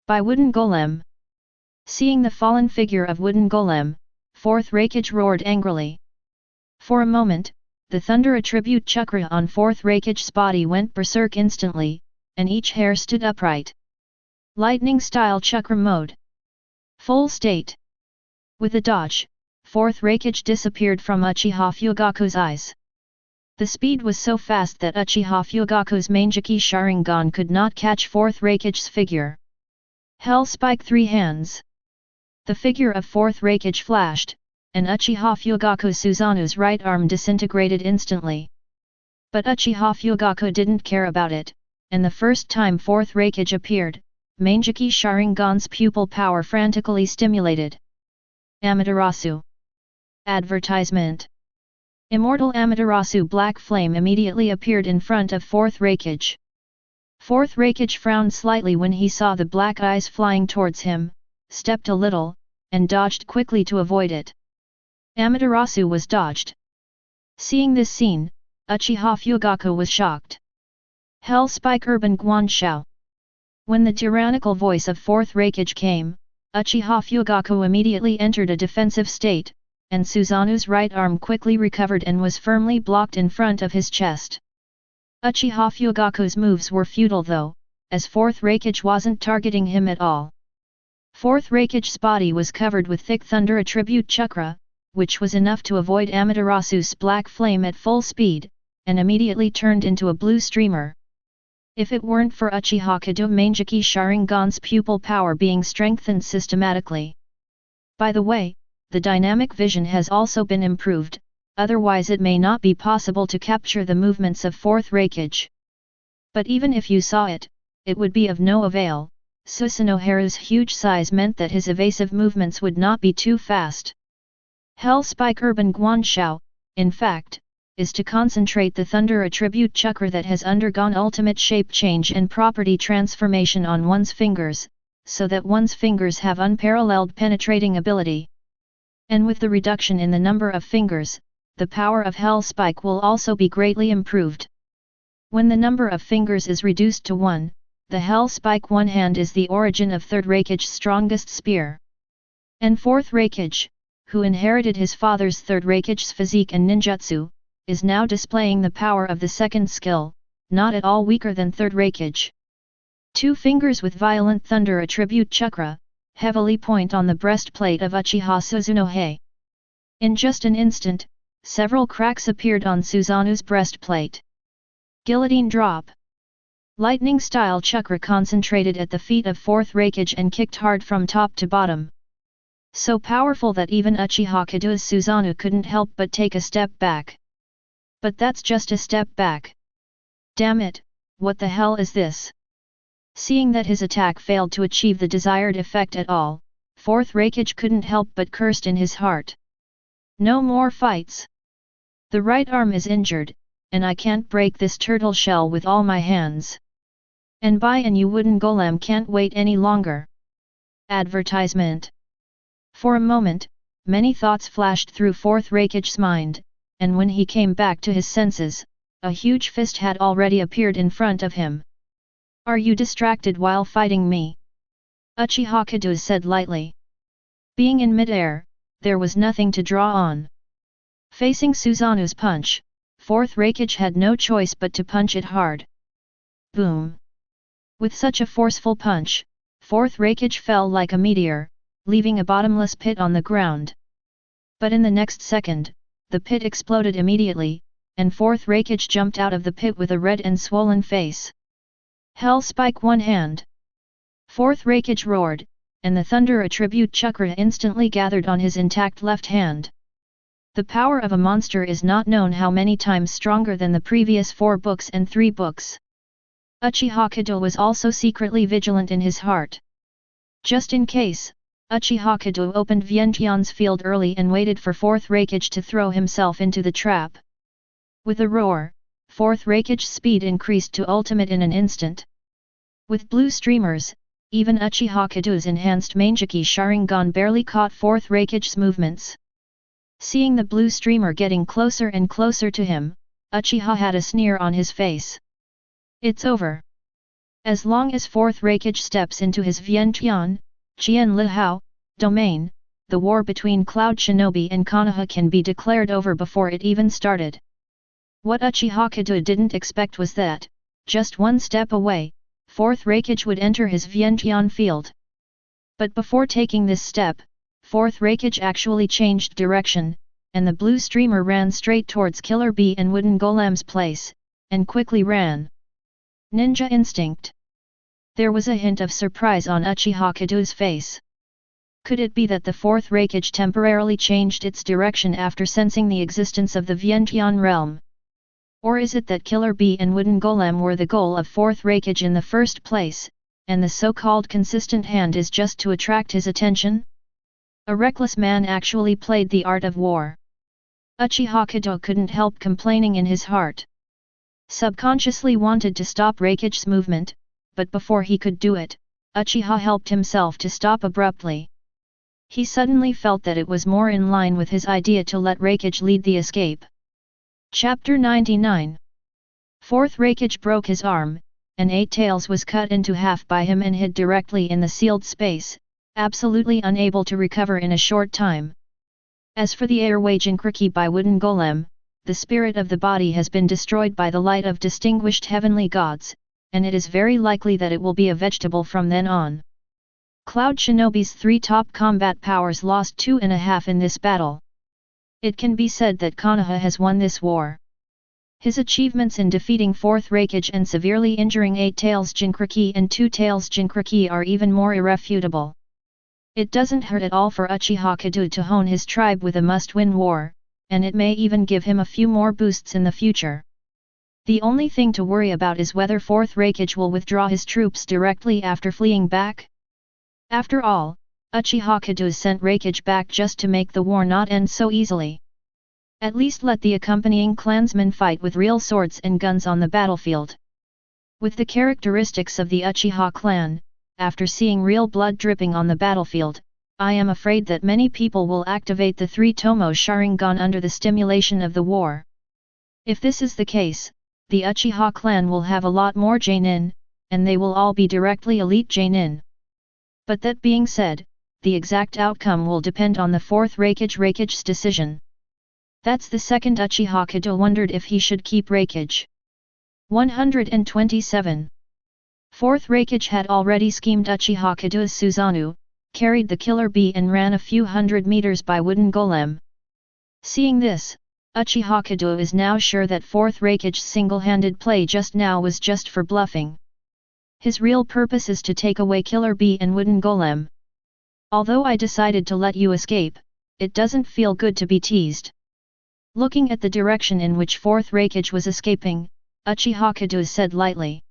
By wooden golem. Seeing the fallen figure of wooden golem, fourth Raikage roared angrily. For a moment, the thunder attribute chakra on fourth Raikage's body went berserk instantly, and each hair stood upright. Lightning style chakra mode. Full state. With a dodge, fourth Raikage disappeared from Uchiha Fugaku's eyes. The speed was so fast that Uchiha Fugaku's Mangeki Sharingan could not catch fourth Raikage's figure. Hell Spike 3 hands. The figure of fourth Raikage flashed, and Uchiha Fugaku Susanoo's right arm disintegrated instantly. But Uchiha Fugaku didn't care about it, and the first time fourth Raikage appeared, Mangeki Sharingan's pupil power frantically stimulated. Amaterasu. Advertisement. Immortal Amaterasu Black Flame immediately appeared in front of fourth Raikage. Fourth Raikage frowned slightly when he saw the black eyes flying towards him, stepped a little, and dodged quickly to avoid it. Amaterasu was dodged. Seeing this scene, Uchiha Fugaku was shocked. Hell Spike Urban Guanshao. When the tyrannical voice of fourth Raikage came, Uchiha Fugaku immediately entered a defensive state, and Susanoo's right arm quickly recovered and was firmly blocked in front of his chest. Uchiha Fugaku's moves were futile though, as fourth Raikage wasn't targeting him at all. Fourth Raikage's body was covered with thick thunder attribute chakra, which was enough to avoid Amaterasu's black flame at full speed, and immediately turned into a blue streamer. If it weren't for Uchiha Kedo Mangeki Sharingan's pupil power being strengthened systematically. By the way, the dynamic vision has also been improved, otherwise it may not be possible to capture the movements of fourth Raikage. But even if you saw it, it would be of no avail. Susanoo's huge size meant that his evasive movements would not be too fast. Hell Spike Urban Guanshao, in fact, is to concentrate the thunder attribute chakra that has undergone ultimate shape change and property transformation on one's fingers, so that one's fingers have unparalleled penetrating ability. And with the reduction in the number of fingers, the power of Hell Spike will also be greatly improved. When the number of fingers is reduced to 1, the Hell Spike one hand is the origin of third Raikage's strongest spear. And fourth Raikage, who inherited his father's third Raikage's physique and ninjutsu, is now displaying the power of the second skill, not at all weaker than third Raikage. Two fingers with violent thunder attribute Chakra, heavily point on the breastplate of Uchiha Suzunohe. In just an instant, several cracks appeared on Suzanu's breastplate. Guillotine drop. Lightning-style Chakra concentrated at the feet of 4th Raikage and kicked hard from top to bottom. So powerful that even Uchiha Kedo's Susanoo couldn't help but take a step back. But that's just a step back. Damn it, what the hell is this? Seeing that his attack failed to achieve the desired effect at all, 4th Raikage couldn't help but cursed in his heart. No more fights. The right arm is injured, and I can't break this turtle shell with all my hands. And you wooden golem can't wait any longer. Advertisement. For a moment, many thoughts flashed through 4th Raikage's mind, and when he came back to his senses, a huge fist had already appeared in front of him. Are you distracted while fighting me? Uchiha Kedo said lightly. Being in midair, there was nothing to draw on. Facing Suzanu's punch, 4th Raikage had no choice but to punch it hard. Boom! With such a forceful punch, 4th Raikage fell like a meteor, leaving a bottomless pit on the ground. But in the next second, the pit exploded immediately, and 4th Raikage jumped out of the pit with a red and swollen face. Hell spike one hand! 4th Raikage roared, and the thunder attribute Chakra instantly gathered on his intact left hand. The power of a monster is not known how many times stronger than the previous 4 books and 3 books. Uchiha Kedo was also secretly vigilant in his heart. Just in case, Uchiha Kedo opened Vientiane's field early and waited for 4th Raikage to throw himself into the trap. With a roar, 4th Raikage's speed increased to ultimate in an instant. With blue streamers, even Uchiha Kedo's enhanced Manjiki Sharingan barely caught 4th Raikage's movements. Seeing the blue streamer getting closer and closer to him, Uchiha had a sneer on his face. It's over. As long as 4th Raikage steps into his Vientiane, Qian Lihao, domain, the war between Cloud Shinobi and Konoha can be declared over before it even started. What Uchiha Kedo didn't expect was that, just one step away, 4th Raikage would enter his Vientiane field. But before taking this step, 4th Raikage actually changed direction, and the blue streamer ran straight towards Killer Bee and Wooden Golem's place, and quickly ran. Ninja instinct. There was a hint of surprise on Uchiha Kedo's face. Could it be that the 4th Raikage temporarily changed its direction after sensing the existence of the Vientiane realm? Or is it that Killer Bee and Wooden Golem were the goal of 4th Raikage in the first place, and the so-called consistent hand is just to attract his attention? A reckless man actually played the art of war. Uchiha Kedo couldn't help complaining in his heart. Subconsciously wanted to stop Raikage's movement, but before he could do it, Uchiha helped himself to stop abruptly. He suddenly felt that it was more in line with his idea to let Raikage lead the escape. Chapter 99. 4th Raikage broke his arm, and 8 Tails was cut into half by him and hid directly in the sealed space, absolutely unable to recover in a short time. As for the airway Jinkriki by Wooden Golem, the spirit of the body has been destroyed by the light of distinguished heavenly gods, and it is very likely that it will be a vegetable from then on. Cloud Shinobi's 3 top combat powers lost 2.5 in this battle. It can be said that Konoha has won this war. His achievements in defeating 4th Raikage and severely injuring 8 Tails Jinkriki and 2 Tails Jinkriki are even more irrefutable. It doesn't hurt at all for Uchiha Kedo to hone his tribe with a must-win war, and it may even give him a few more boosts in the future. The only thing to worry about is whether 4th Raikage will withdraw his troops directly after fleeing back. After all, Uchiha Kedo sent Raikage back just to make the war not end so easily. At least let the accompanying clansmen fight with real swords and guns on the battlefield. With the characteristics of the Uchiha clan, after seeing real blood dripping on the battlefield, I am afraid that many people will activate the 3 Tomo Sharingan under the stimulation of the war. If this is the case, the Uchiha clan will have a lot more Genin, and they will all be directly elite Genin. But that being said, the exact outcome will depend on the fourth Raikage's decision. That's the second Uchiha Kedo wondered if he should keep Raikage. 127. Fourth Raikage had already schemed Uchiha Kedo's Susanoo, carried the killer bee and ran a few hundred meters by wooden golem. Seeing this, Uchiha Kedo is now sure that fourth Raikage's single-handed play just now was just for bluffing. His real purpose is to take away killer bee and wooden golem. Although I decided to let you escape, it doesn't feel good to be teased. Looking at the direction in which fourth Raikage was escaping, Uchiha Kedo said lightly.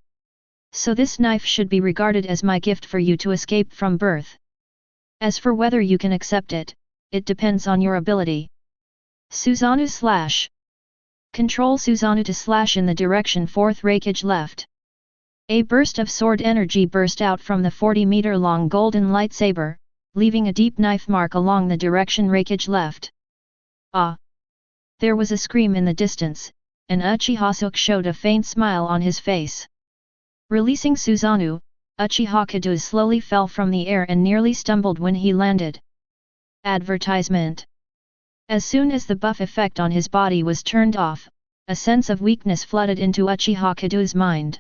So this knife should be regarded as my gift for you to escape from birth. As for whether you can accept it, it depends on your ability. Susanoo slash. Control Susanoo to slash in the direction fourth Raikage left. A burst of sword energy burst out from the 40-meter-long golden lightsaber, leaving a deep knife mark along the direction Raikage left. Ah! There was a scream in the distance, and Uchiha showed a faint smile on his face. Releasing Susanoo, Uchiha Kedo slowly fell from the air and nearly stumbled when he landed. Advertisement. As soon as the buff effect on his body was turned off, a sense of weakness flooded into Uchiha Kedo's mind.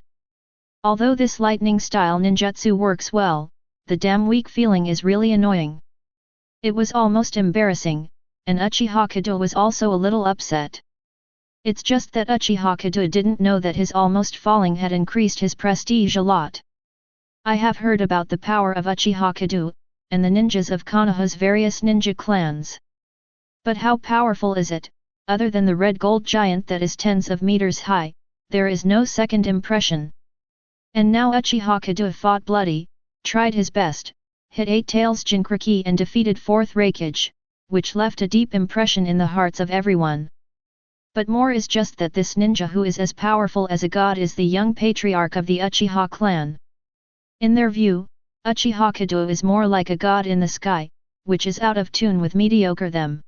Although this lightning-style ninjutsu works well, the damn weak feeling is really annoying. It was almost embarrassing, and Uchiha Kedo was also a little upset. It's just that Uchiha Kedo didn't know that his almost falling had increased his prestige a lot. I have heard about the power of Uchiha Kedo, and the ninjas of Konoha's various ninja clans. But how powerful is it? Other than the red gold giant that is tens of meters high, there is no second impression. And now Uchiha Kedo fought bloody, tried his best, hit 8 Tails Jinchuriki and defeated 4th Raikage, which left a deep impression in the hearts of everyone. But more is just that this ninja who is as powerful as a god is the young patriarch of the Uchiha clan. In their view, Uchiha Kedo is more like a god in the sky, which is out of tune with mediocre them.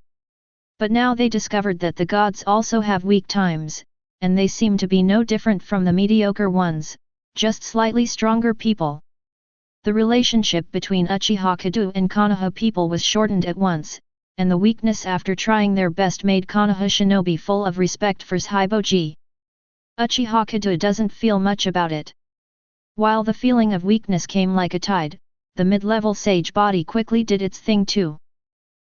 But now they discovered that the gods also have weak times, and they seem to be no different from the mediocre ones, just slightly stronger people. The relationship between Uchiha Kedo and Konoha people was shortened at once, and the weakness after trying their best made Konoha shinobi full of respect for Saiboji. Uchiha Kedo doesn't feel much about it. While the feeling of weakness came like a tide, the mid-level sage body quickly did its thing too.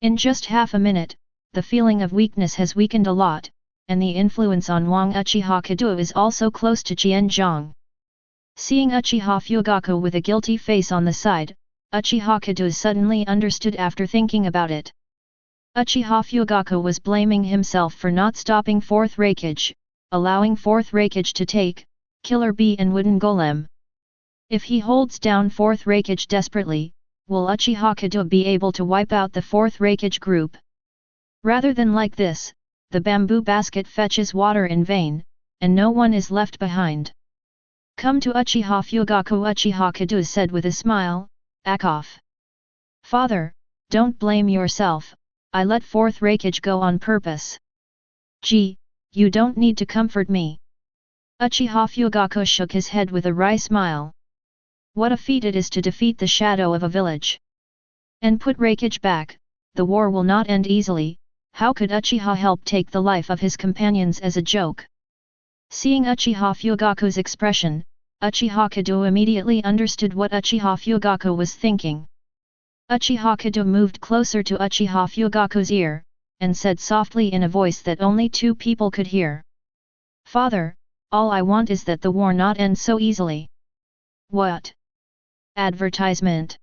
In just half a minute, the feeling of weakness has weakened a lot, and the influence on Wang Uchiha Kedo is also close to Qianzhong. Seeing Uchiha Fugaku with a guilty face on the side, Uchiha Kedo suddenly understood after thinking about it. Uchiha Fugaku was blaming himself for not stopping 4th Raikage, allowing 4th Raikage to take Killer Bee and Wooden Golem. If he holds down 4th Raikage desperately, will Uchiha Kedo be able to wipe out the 4th Raikage group? Rather than like this, the bamboo basket fetches water in vain, and no one is left behind. Come to Uchiha Fugaku, Uchiha Kedo said with a smile, "Ack off. Father, don't blame yourself, I let 4th Raikage go on purpose. Gee, you don't need to comfort me." Uchiha Fugaku shook his head with a wry smile. What a feat it is to defeat the shadow of a village. And put Raikage back, the war will not end easily. How could Uchiha help take the life of his companions as a joke? Seeing Uchiha Fugaku's expression, Uchiha Kedo immediately understood what Uchiha Fugaku was thinking. Uchiha Kedo moved closer to Uchiha Fugaku's ear, and said softly in a voice that only 2 people could hear. "Father, all I want is that the war not end so easily." "What? Advertisement?"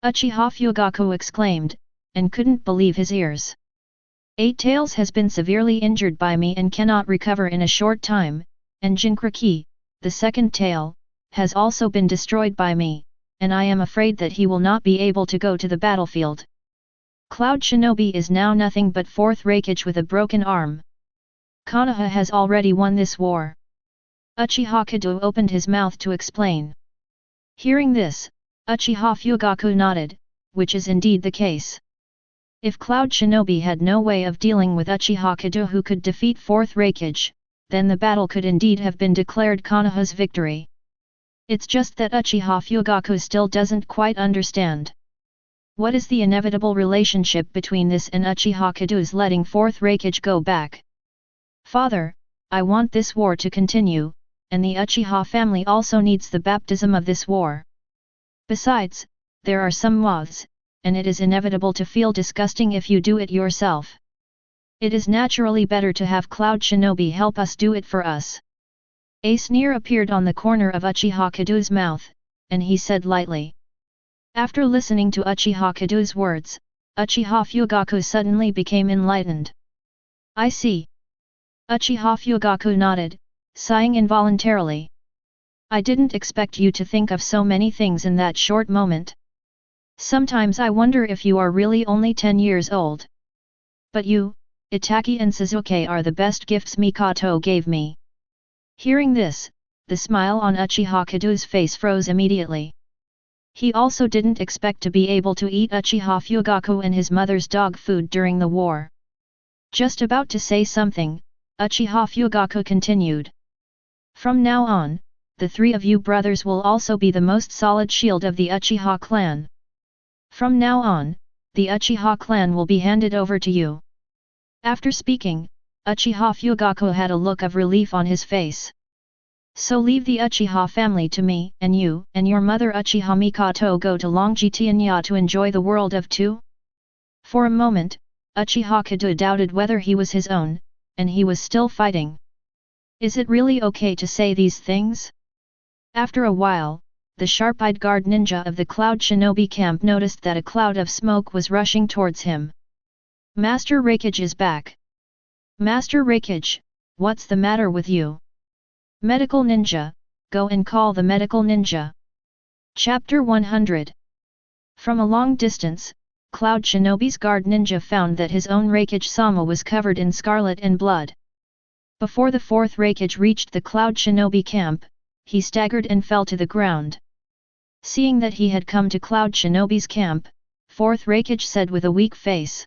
Uchiha Fugaku exclaimed, and couldn't believe his ears. 8 Tails has been severely injured by me and cannot recover in a short time, and Jinchuriki, the second tail, has also been destroyed by me, and I am afraid that he will not be able to go to the battlefield. Cloud Shinobi is now nothing but 4th Raikage with a broken arm. Konoha has already won this war. Uchiha Kedo opened his mouth to explain. Hearing this, Uchiha Fugaku nodded, which is indeed the case. If Cloud Shinobi had no way of dealing with Uchiha Kedo who could defeat 4th Raikage, then the battle could indeed have been declared Konoha's victory. It's just that Uchiha Fugaku still doesn't quite understand. What is the inevitable relationship between this and Uchiha Kedo's letting 4th Raikage go back? Father, I want this war to continue, and the Uchiha family also needs the baptism of this war. Besides, there are some moths, and it is inevitable to feel disgusting if you do it yourself. It is naturally better to have Cloud Shinobi help us do it for us. A sneer appeared on the corner of Uchiha Kedo's mouth, and he said lightly. After listening to Uchiha Kedo's words, Uchiha Fugaku suddenly became enlightened. I see. Uchiha Fugaku nodded, sighing involuntarily. I didn't expect you to think of so many things in that short moment. Sometimes I wonder if you are really only 10 years old. But you, Itachi and Suzuki are the best gifts Mikoto gave me. Hearing this, the smile on Uchiha Kedo's face froze immediately. He also didn't expect to be able to eat Uchiha Fugaku and his mother's dog food during the war. Just about to say something, Uchiha Fugaku continued. From now on, the 3 of you brothers will also be the most solid shield of the Uchiha clan. From now on, the Uchiha clan will be handed over to you. After speaking, Uchiha Fugaku had a look of relief on his face. So leave the Uchiha family to me, and you and your mother Uchiha Mikoto go to Longjitianya to enjoy the world of 2? For a moment, Uchiha Kedo doubted whether he was his own, and he was still fighting. Is it really okay to say these things? After a while, the sharp-eyed guard ninja of the Cloud Shinobi camp noticed that a cloud of smoke was rushing towards him. Master Raikage is back. Master Raikage, what's the matter with you? Medical Ninja, go and call the Medical Ninja. Chapter 100. From a long distance, Cloud Shinobi's guard ninja found that his own Raikage-sama was covered in scarlet and blood. Before the 4th Raikage reached the Cloud Shinobi camp, he staggered and fell to the ground. Seeing that he had come to Cloud Shinobi's camp, 4th Raikage said with a weak face.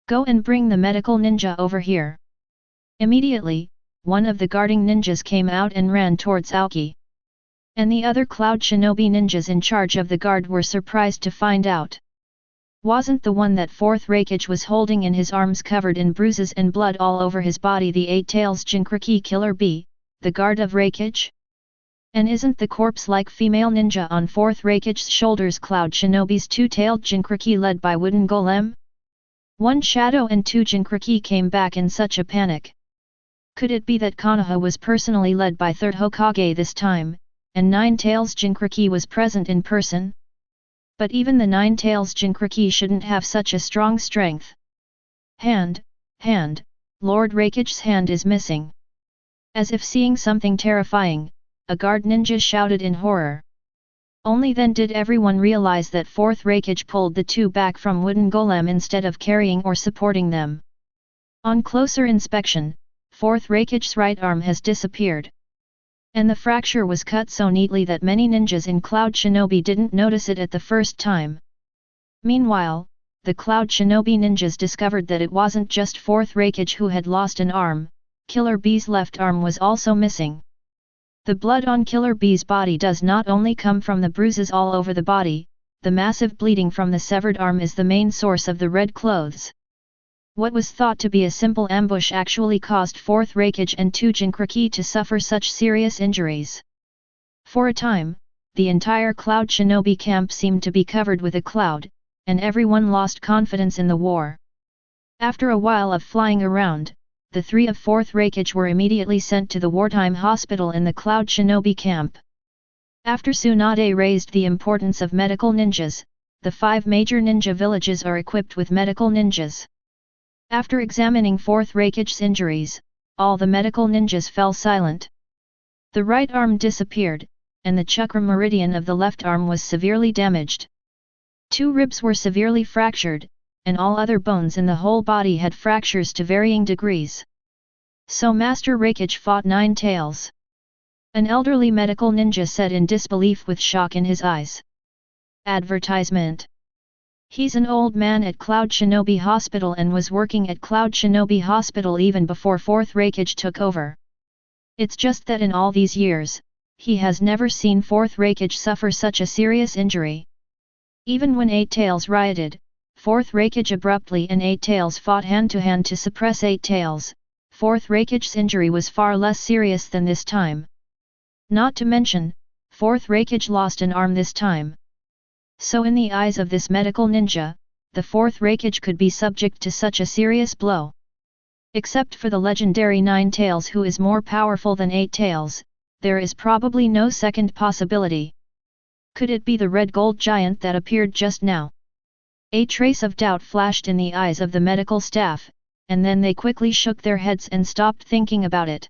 Go and bring the medical ninja over here. Immediately, one of the guarding ninjas came out and ran towards Aoki. And the other Cloud Shinobi ninjas in charge of the guard were surprised to find out. Wasn't the one that 4th Raikage was holding in his arms covered in bruises and blood all over his body the 8 Tails Jinkriki Killer Bee, the guard of Raikage? And isn't the corpse-like female ninja on 4th Raikage's shoulders Cloud Shinobi's 2-tailed Jinkriki led by Wooden Golem? 1 Shadow and 2 Jinkriki came back in such a panic. Could it be that Konoha was personally led by 3rd Hokage this time, and 9 Tails Jinkriki was present in person? But even the 9 Tails Jinkriki shouldn't have such a strong strength. Hand, Lord Raikage's hand is missing. As if seeing something terrifying, a guard ninja shouted in horror. Only then did everyone realize that 4th Raikage pulled the 2 back from Wooden Golem instead of carrying or supporting them. On closer inspection, 4th Raikage's right arm has disappeared. And the fracture was cut so neatly that many ninjas in Cloud Shinobi didn't notice it at the first time. Meanwhile, the Cloud Shinobi ninjas discovered that it wasn't just 4th Raikage who had lost an arm, Killer Bee's left arm was also missing. The blood on Killer Bee's body does not only come from the bruises all over the body, the massive bleeding from the severed arm is the main source of the red clothes. What was thought to be a simple ambush actually caused 4th Raikage and 2 Jinkriki to suffer such serious injuries. For a time, the entire Cloud Shinobi camp seemed to be covered with a cloud, and everyone lost confidence in the war. After a while of flying around, the 3 of 4th Raikage were immediately sent to the wartime hospital in the Cloud Shinobi camp. After Tsunade raised the importance of medical ninjas, the 5 major ninja villages are equipped with medical ninjas. After examining 4th Raikage's injuries, all the medical ninjas fell silent. The right arm disappeared, and the chakra meridian of the left arm was severely damaged. 2 ribs were severely fractured, and all other bones in the whole body had fractures to varying degrees. So Master Raikage fought 9 tails. An elderly medical ninja said in disbelief with shock in his eyes. Advertisement. He's an old man at Cloud Shinobi Hospital and was working at Cloud Shinobi Hospital even before 4th Raikage took over. It's just that in all these years, he has never seen 4th Raikage suffer such a serious injury. Even when Eight Tails rioted, 4th Raikage abruptly and Eight Tails fought hand to suppress Eight Tails. 4th Raikage's injury was far less serious than this time. Not to mention, 4th Raikage lost an arm this time. So in the eyes of this medical ninja, the 4th Raikage could be subject to such a serious blow. Except for the legendary Nine Tails who is more powerful than Eight Tails, there is probably no second possibility. Could it be the red gold giant that appeared just now? A trace of doubt flashed in the eyes of the medical staff, and then they quickly shook their heads and stopped thinking about it.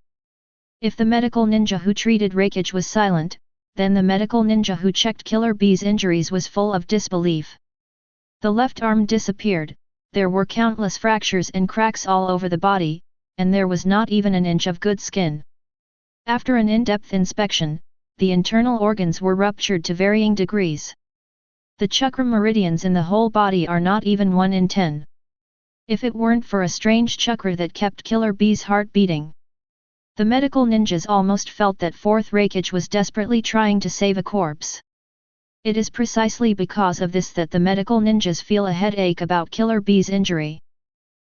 If the medical ninja who treated Raikage was silent, then the medical ninja who checked Killer Bee's injuries was full of disbelief. The left arm disappeared, there were countless fractures and cracks all over the body, and there was not even an inch of good skin. After an in-depth inspection, the internal organs were ruptured to varying degrees. The chakra meridians in the whole body are not even 1 in 10. If it weren't for a strange chakra that kept Killer Bee's heart beating. The medical ninjas almost felt that 4th Raikage was desperately trying to save a corpse. It is precisely because of this that the medical ninjas feel a headache about Killer Bee's injury.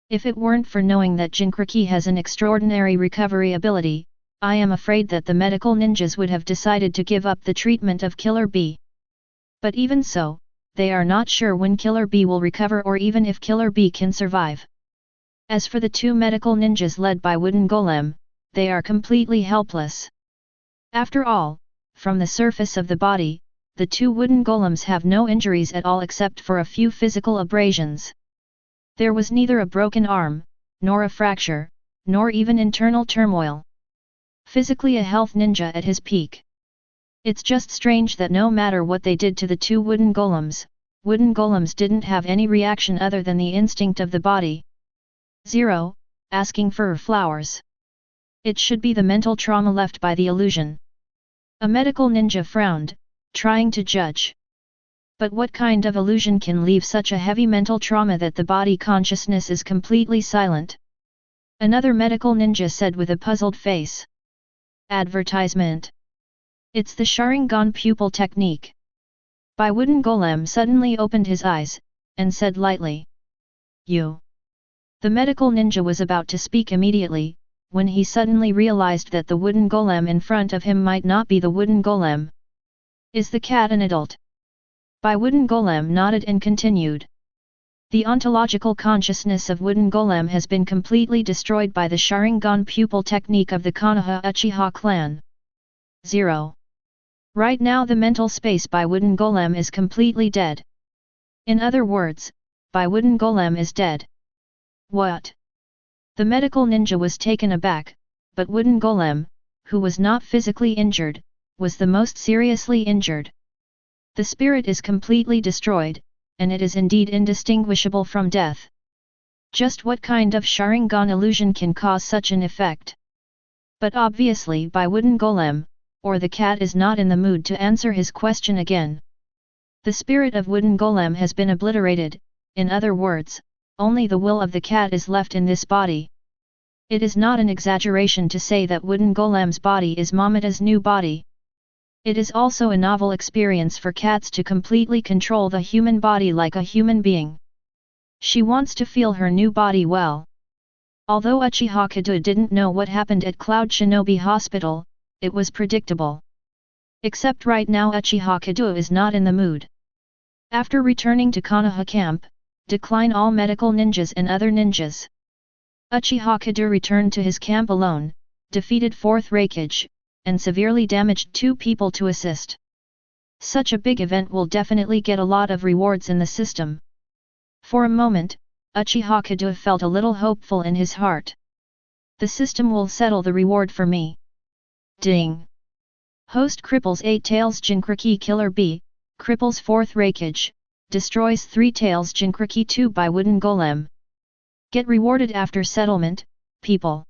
If it weren't for knowing that Jinchuriki has an extraordinary recovery ability, I am afraid that the medical ninjas would have decided to give up the treatment of Killer Bee. But even so, they are not sure when Killer Bee will recover or even if Killer Bee can survive. As for the two medical ninjas led by Wooden Golem, they are completely helpless. After all, from the surface of the body, the two wooden golems have no injuries at all except for a few physical abrasions. There was neither a broken arm, nor a fracture, nor even internal turmoil. Physically a health ninja at his peak. It's just strange that no matter what they did to the two wooden golems didn't have any reaction other than the instinct of the body. 0. Asking for flowers. It should be the mental trauma left by the illusion. A medical ninja frowned, trying to judge. But what kind of illusion can leave such a heavy mental trauma that the body consciousness is completely silent? Another medical ninja said with a puzzled face. Advertisement. It's the Sharingan pupil technique. By Wooden Golem suddenly opened his eyes, and said lightly. You. The medical ninja was about to speak immediately, when he suddenly realized that the wooden golem in front of him might not be the wooden golem. Is the cat an adult? By Wooden Golem nodded and continued. The ontological consciousness of Wooden Golem has been completely destroyed by the Sharingan pupil technique of the Konoha Uchiha clan. 0. Right now the mental space by Wooden Golem is completely dead. In other words, by Wooden Golem is dead. What? The medical ninja was taken aback, but Wooden Golem, who was not physically injured, was the most seriously injured. The spirit is completely destroyed, and it is indeed indistinguishable from death. Just what kind of Sharingan illusion can cause such an effect? But obviously by Wooden Golem, or the cat is not in the mood to answer his question again. The spirit of Wooden Golem has been obliterated, in other words, only the will of the cat is left in this body. It is not an exaggeration to say that Wooden Golem's body is Momita's new body. It is also a novel experience for cats to completely control the human body like a human being. She wants to feel her new body well. Although Uchiha Kedo didn't know what happened at Cloud Shinobi Hospital, it was predictable. Except right now Uchiha Kedo is not in the mood. After returning to Konoha camp, decline all medical ninjas and other ninjas. Uchiha Kedo returned to his camp alone, defeated 4th Raikage, and severely damaged 2 people to assist. Such a big event will definitely get a lot of rewards in the system. For a moment, Uchiha Kedo felt a little hopeful in his heart. The system will settle the reward for me. Ding! Host cripples 8 Tails Jinchuriki Killer Bee, cripples 4th Raikage, destroys 3 Tails Jinchuriki 2 by Wooden Golem. Get rewarded after settlement, people.